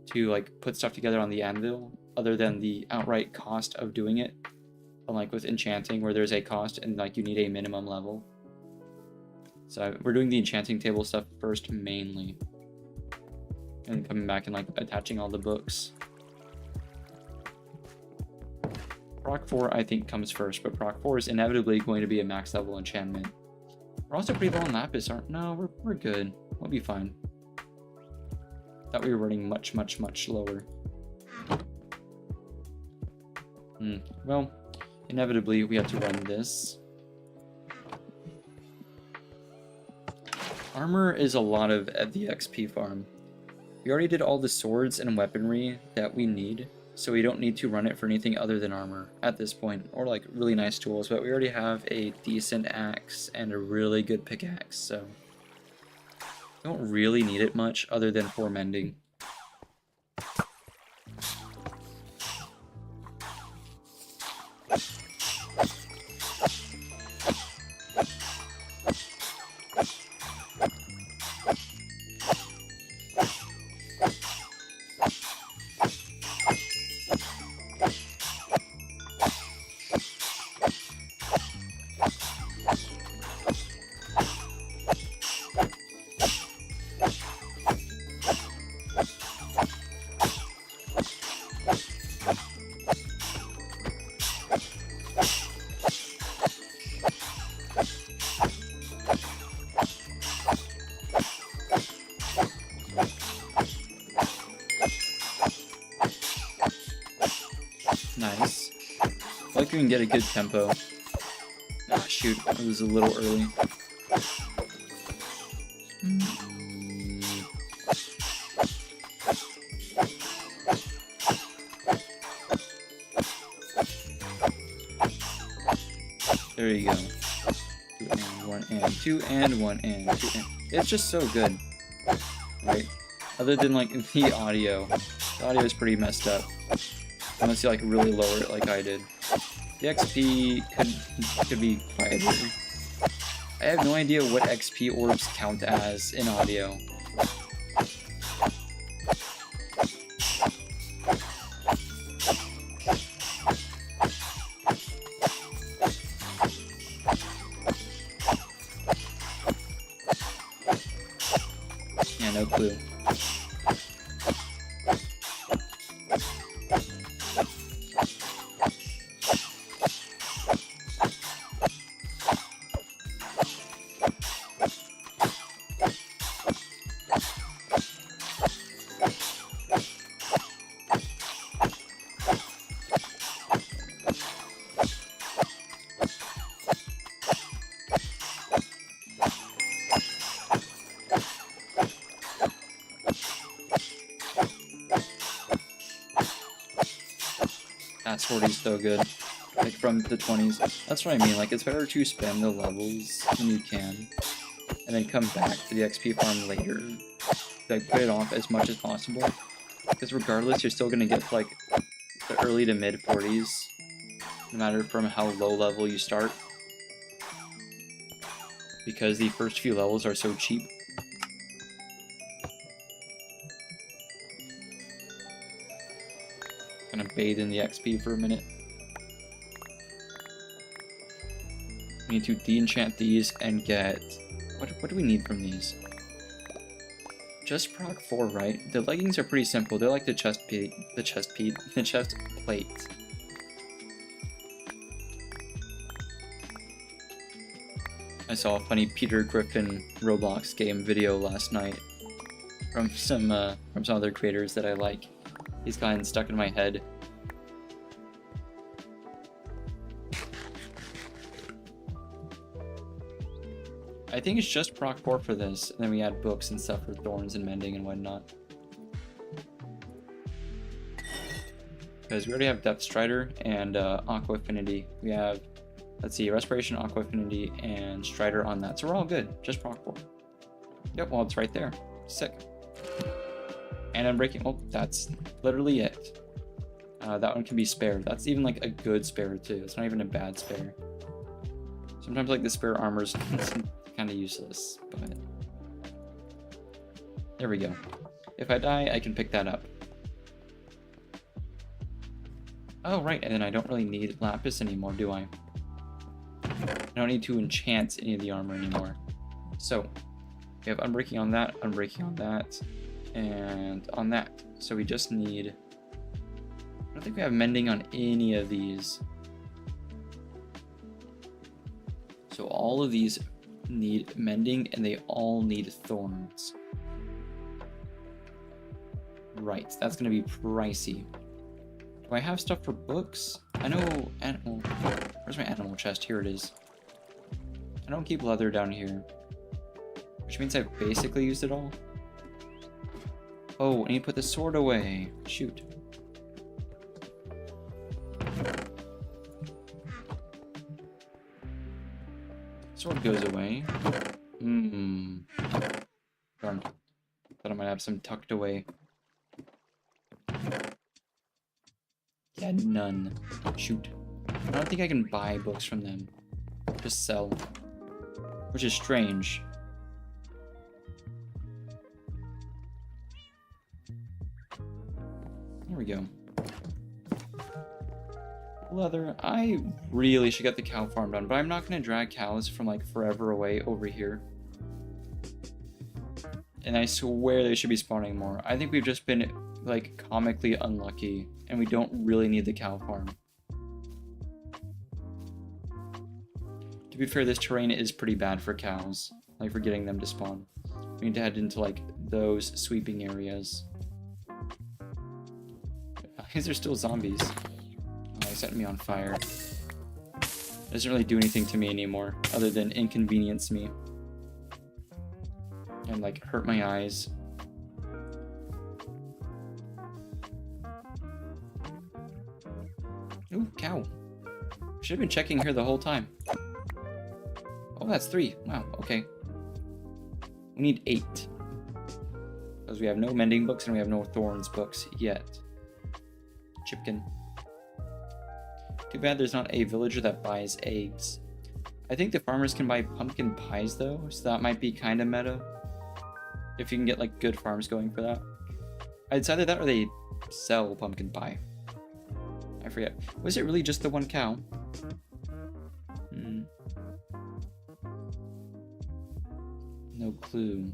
to like put stuff together on the anvil, other than the outright cost of doing it. Unlike with enchanting, where there's a cost and like you need a minimum level. So we're doing the enchanting table stuff first mainly, and coming back and like attaching all the books. Proc 4 I think comes first, but Proc 4 is inevitably going to be a max level enchantment. We're also pretty low on Lapis, aren't? No, we're good. We'll be fine. Thought we were running much lower. Well, inevitably we have to run this. Armor is a lot of the XP farm. We already did all the swords and weaponry that we need, so we don't need to run it for anything other than armor at this point, or like really nice tools, but we already have a decent axe and a really good pickaxe, so don't really need it much other than for mending. Nice. I like we can get a good tempo. Ah, shoot. It was a little early. There you go. 2 and 1 and 2 and 1 and 2 and... It's just so good. Right? Other than like the audio. The audio is pretty messed up. Unless you like really lower it like I did. The XP could be quieter. I have no idea what XP orbs count as in audio. Yeah, no clue. That sword is so good. Like from the 20s. That's what I mean, like it's better to spend the levels when you can. And then come back to the XP farm later. Like put it off as much as possible. Because regardless, you're still gonna get like the early to mid 40s. No matter from how low level you start. Because the first few levels are so cheap. Gonna bathe in the XP for a minute. We need to de-enchant these and get... What do we need from these? Just proc 4, right? The leggings are pretty simple. They're like the chest plate. I saw a funny Peter Griffin Roblox game video last night from some other creators that I like. He's kind of stuck in my head. I think it's just proc 4 for this, and then we add books and stuff for thorns and mending and whatnot. Because we already have Depth Strider and Aqua Affinity. We have, let's see, Respiration, Aqua Affinity, and Strider on that. So we're all good. Just proc 4. Yep, well, it's right there. Sick. And Unbreaking. Well, that's literally it. That one can be spared. That's even like a good spare too. It's not even a bad spare. Sometimes like the spare armor's kind of useless, but there we go. If I die, I can pick that up. Oh, right, and then I don't really need Lapis anymore, do I? I don't need to enchant any of the armor anymore. So, we have Unbreaking on that, Unbreaking on that, and on that. So we just need... I don't think we have Mending on any of these. So all of these need Mending, and they all need Thorns. Right, that's going to be pricey. Do I have stuff for books? I know animal. Where's my animal chest? Here it is. I don't keep leather down here, which means I've basically used it all. Oh, I need to put the sword away. Shoot. Sword goes away. Darn. Thought I might have some tucked away. Yeah, none. Shoot. I don't think I can buy books from them. Just sell. Which is strange. There we go. Leather. I really should get the cow farm done, but I'm not going to drag cows from like forever away over here. And I swear they should be spawning more. I think we've just been like comically unlucky, and we don't really need the cow farm. To be fair, this terrain is pretty bad for cows, like for getting them to spawn. We need to head into like those sweeping areas. These are still zombies. Oh, they set me on fire. It doesn't really do anything to me anymore, other than inconvenience me. And like hurt my eyes. Ooh, cow. Should have been checking here the whole time. Oh, that's 3. Wow, okay. We need 8. Because we have no mending books and we have no thorns books yet. Chipkin. Too bad there's not a villager that buys eggs. I think the farmers can buy pumpkin pies though, so that might be kind of meta. If you can get like good farms going for that. It's either that or they sell pumpkin pie. I forget. Was it really just the one cow? No clue.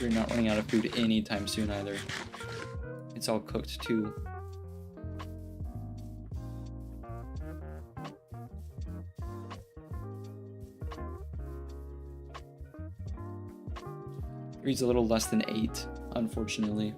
We're not running out of food anytime soon either. It's all cooked too. Reads a little less than 8, unfortunately.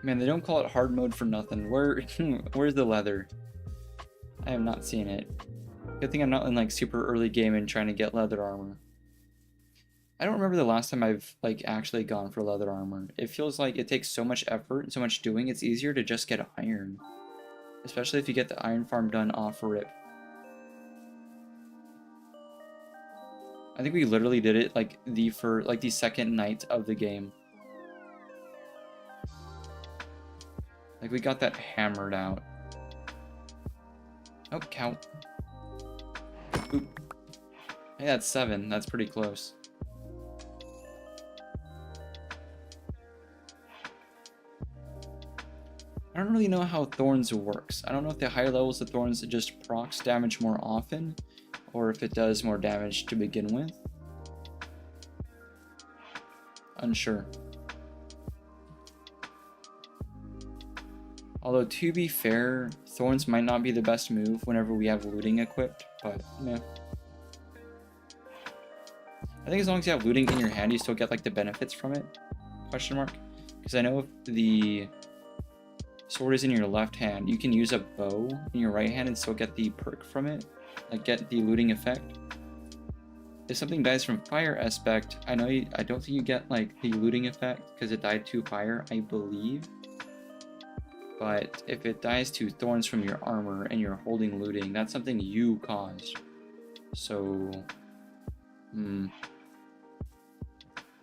Man, they don't call it hard mode for nothing. Where's the leather? I have not seen it. Good thing I'm not in like super early game and trying to get leather armor. I don't remember the last time I've like actually gone for leather armor. It feels like it takes so much effort and so much doing, it's easier to just get iron. Especially if you get the iron farm done off rip. I think we literally did it like the second night of the game. Like we got that hammered out. Oh, cow. Oop. Hey, that's 7. That's pretty close. I don't really know how Thorns works. I don't know if the higher levels of Thorns just procs damage more often, or if it does more damage to begin with. Unsure. Although, to be fair, thorns might not be the best move whenever we have looting equipped, but, meh. I think as long as you have looting in your hand, you still get, like, the benefits from it, question mark. Because I know if the sword is in your left hand, you can use a bow in your right hand and still get the perk from it, like, get the looting effect. If something dies from fire aspect, I don't think you get, like, the looting effect, because it died to fire, I believe. But if it dies to thorns from your armor and you're holding looting, that's something you caused. So, I'm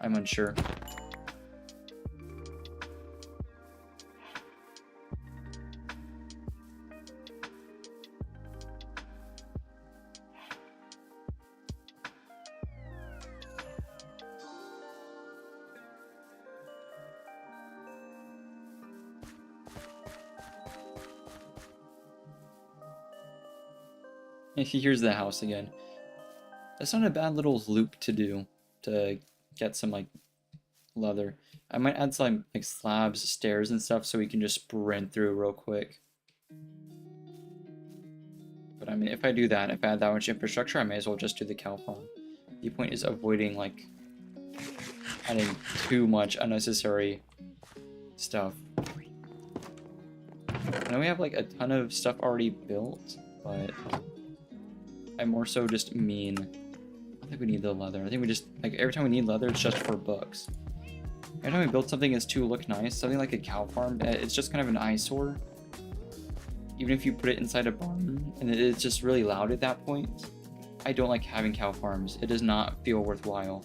unsure. Here's the house again. That's not a bad little loop to do to get some, like, leather. I might add some, like, slabs, stairs, and stuff so we can just sprint through real quick. But I mean, if I do that, if I add that much infrastructure, I may as well just do the cow farm. The point is avoiding, like, adding too much unnecessary stuff. I know we have, like, a ton of stuff already built, but I more so just mean, I don't think we need the leather. I think we just, like, every time we need leather, it's just for books. Every time we build something that's to look nice, something like a cow farm, it's just kind of an eyesore. Even if you put it inside a barn, and it's just really loud at that point. I don't like having cow farms. It does not feel worthwhile.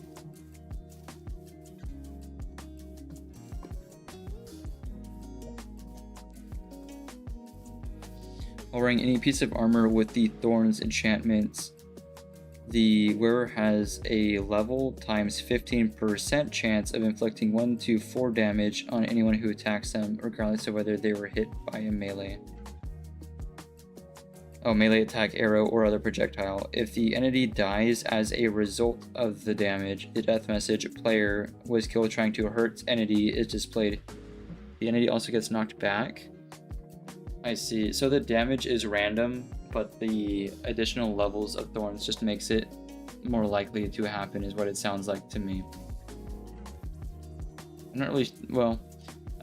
While wearing any piece of armor with the Thorns enchantments, the wearer has a level times 15% chance of inflicting 1 to 4 damage on anyone who attacks them, regardless of whether they were hit by a melee. Oh, melee attack, arrow, or other projectile. If the entity dies as a result of the damage, the death message player was killed trying to hurt entity is displayed. The entity also gets knocked back. I see. So the damage is random, but the additional levels of thorns just makes it more likely to happen, is what it sounds like to me. I'm not really... Well,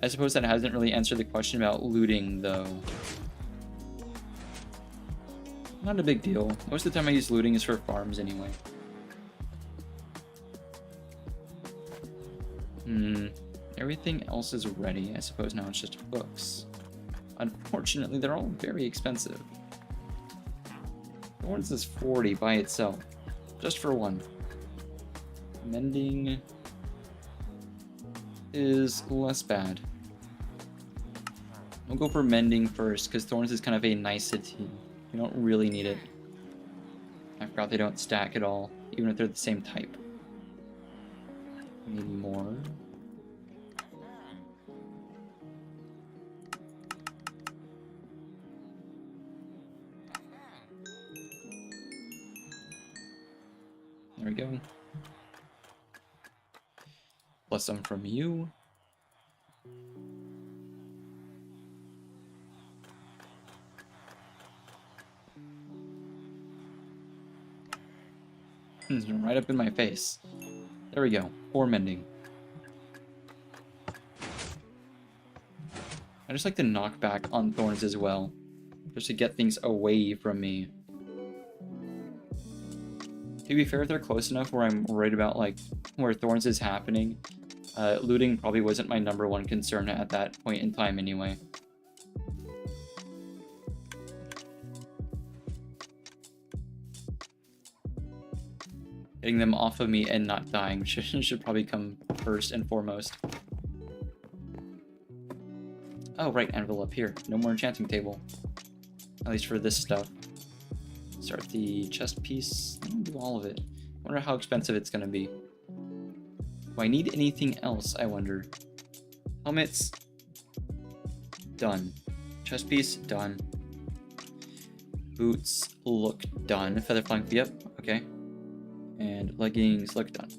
I suppose that hasn't really answered the question about looting, though. Not a big deal. Most of the time I use looting is for farms anyway. Everything else is ready. I suppose now it's just books. Unfortunately, they're all very expensive. Thorns is 40 by itself. Just for one. Mending is less bad. We'll go for mending first, because Thorns is kind of a nicety. You don't really need it. I forgot they don't stack at all, even if they're the same type. Need more. There we go. Plus some from you. Right up in my face. There we go. 4 mending. I just like to knock back on thorns as well, just to get things away from me. To be fair, if they're close enough where I'm worried about, like, where thorns is happening, looting probably wasn't my #1 concern at that point in time anyway. Getting them off of me and not dying should probably come first and foremost. Oh, right, anvil up here. No more enchanting table. At least for this stuff. Start the chest piece. Do all of it. Wonder how expensive it's gonna be. Do I need anything else, I wonder? Helmets. Done. Chest piece. Done. Boots look done. Feather flank. Yep. Okay. And leggings look done.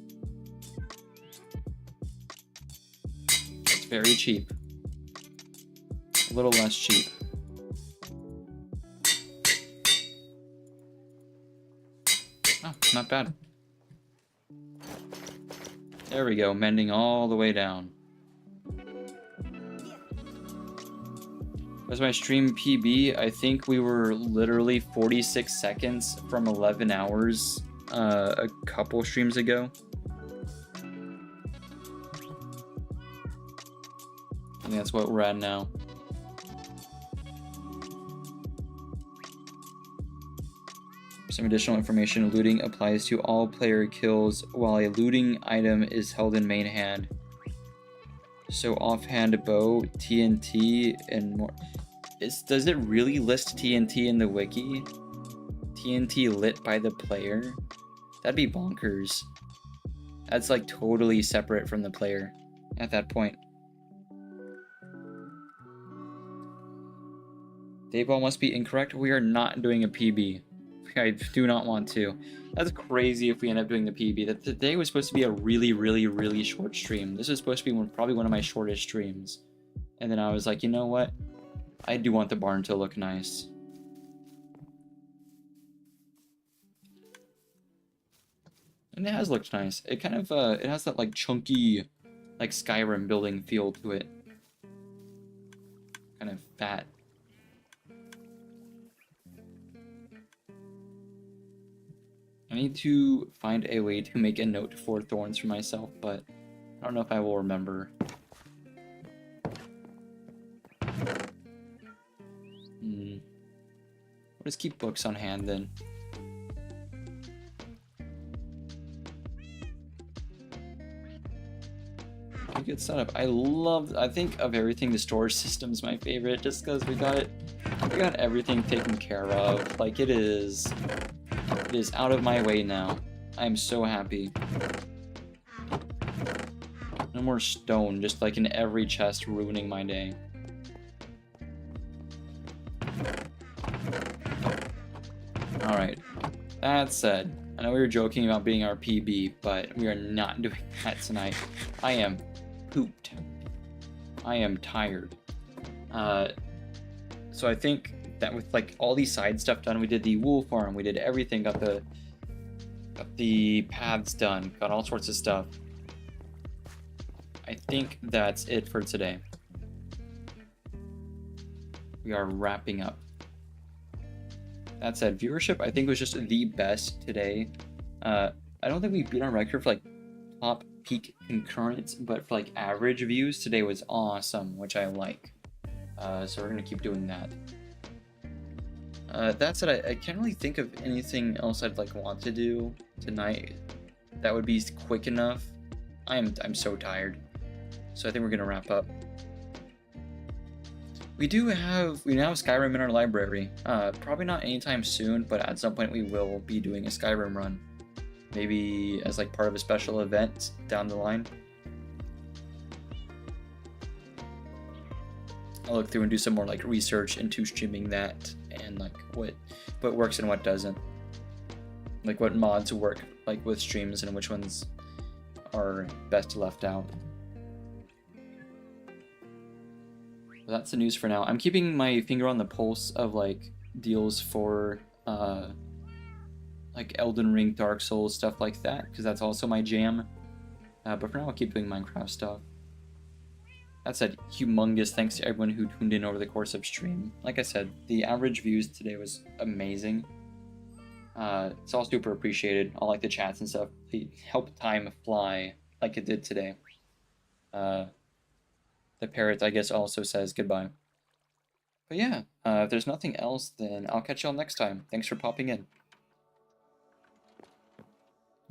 It's very cheap. little less cheap. Oh, not bad. There we go, mending all the way down. As my stream PB, I think we were literally 46 seconds from 11 hours a couple streams ago. I think that's what we're at now. Some additional information. Looting applies to all player kills while a looting item is held in main hand. So offhand bow, TNT, and more. Does it really list TNT in the wiki? TNT lit by the player? That'd be bonkers. That's like totally separate from the player at that point. Dayball must be incorrect. We are not doing a PB. I do not want to. That's crazy if we end up doing the PB. That today was supposed to be a really, really, really short stream. This was supposed to be probably one of my shortest streams. And then I was like, you know what? I do want the barn to look nice. And it has looked nice. It kind of, it has that like chunky, like Skyrim building feel to it. Kind of fat. I need to find a way to make a note for thorns for myself, but I don't know if I will remember. We'll just keep books on hand then. Good setup. I think of everything, the storage system's my favorite, just because we got everything taken care of. Like it is out of my way now. I am so happy. No more stone, just like in every chest, ruining my day. Alright, that said, I know we were joking about being our PB, but we are not doing that tonight. I am pooped. I am tired. So I think that with like all these side stuff done, we did the wool farm, we did everything, got the paths done, got all sorts of stuff. I think that's it for today. We are wrapping up. That said, viewership I think was just the best today. I don't think we beat our record for like top peak concurrence, but for like average views today was awesome, which I like. So we're gonna keep doing that. That said, I can't really think of anything else I'd like want to do tonight that would be quick enough. I'm so tired. So I think we're gonna wrap up. We now have Skyrim in our library. Probably not anytime soon, but at some point we will be doing a Skyrim run. Maybe as like part of a special event down the line. I'll look through and do some more like research into streaming that and like what works and what doesn't. Like what mods work like with streams and which ones are best left out. Well, that's the news for now. I'm keeping my finger on the pulse of like deals for like Elden Ring, Dark Souls, stuff like that, because that's also my jam. But for now, I'll keep doing Minecraft stuff. That said, humongous thanks to everyone who tuned in over the course of stream. Like I said, the average views today was amazing. It's all super appreciated. All like the chats and stuff. They help time fly like it did today. The parrot, I guess, also says goodbye. But yeah, if there's nothing else, then I'll catch y'all next time. Thanks for popping in.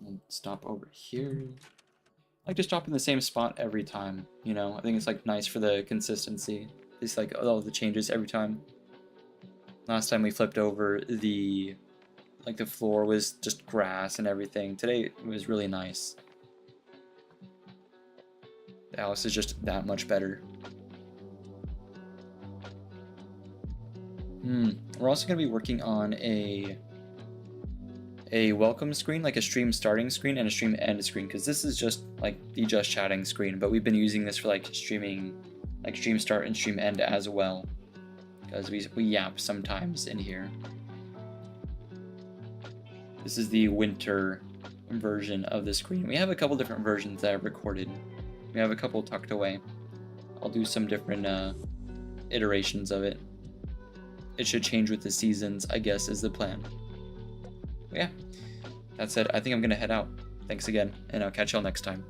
I'll stop over here. I like to stop in the same spot every time, you know? I think it's like nice for the consistency. It's like all the changes every time. Last time we flipped over, the floor was just grass and everything. Today it was really nice. The house is just that much better. We're also going to be working on a welcome screen, like a stream starting screen and a stream end screen, because this is just like the just chatting screen, but we've been using this for like streaming like stream start and stream end as well, because we yap sometimes in here. This is the winter version of the screen. We have a couple different versions that I've recorded. We have a couple tucked away. I'll do some different iterations of it. It should change with the seasons, I guess, is the plan. But yeah, that's it. I think I'm gonna head out. Thanks again, and I'll catch y'all next time.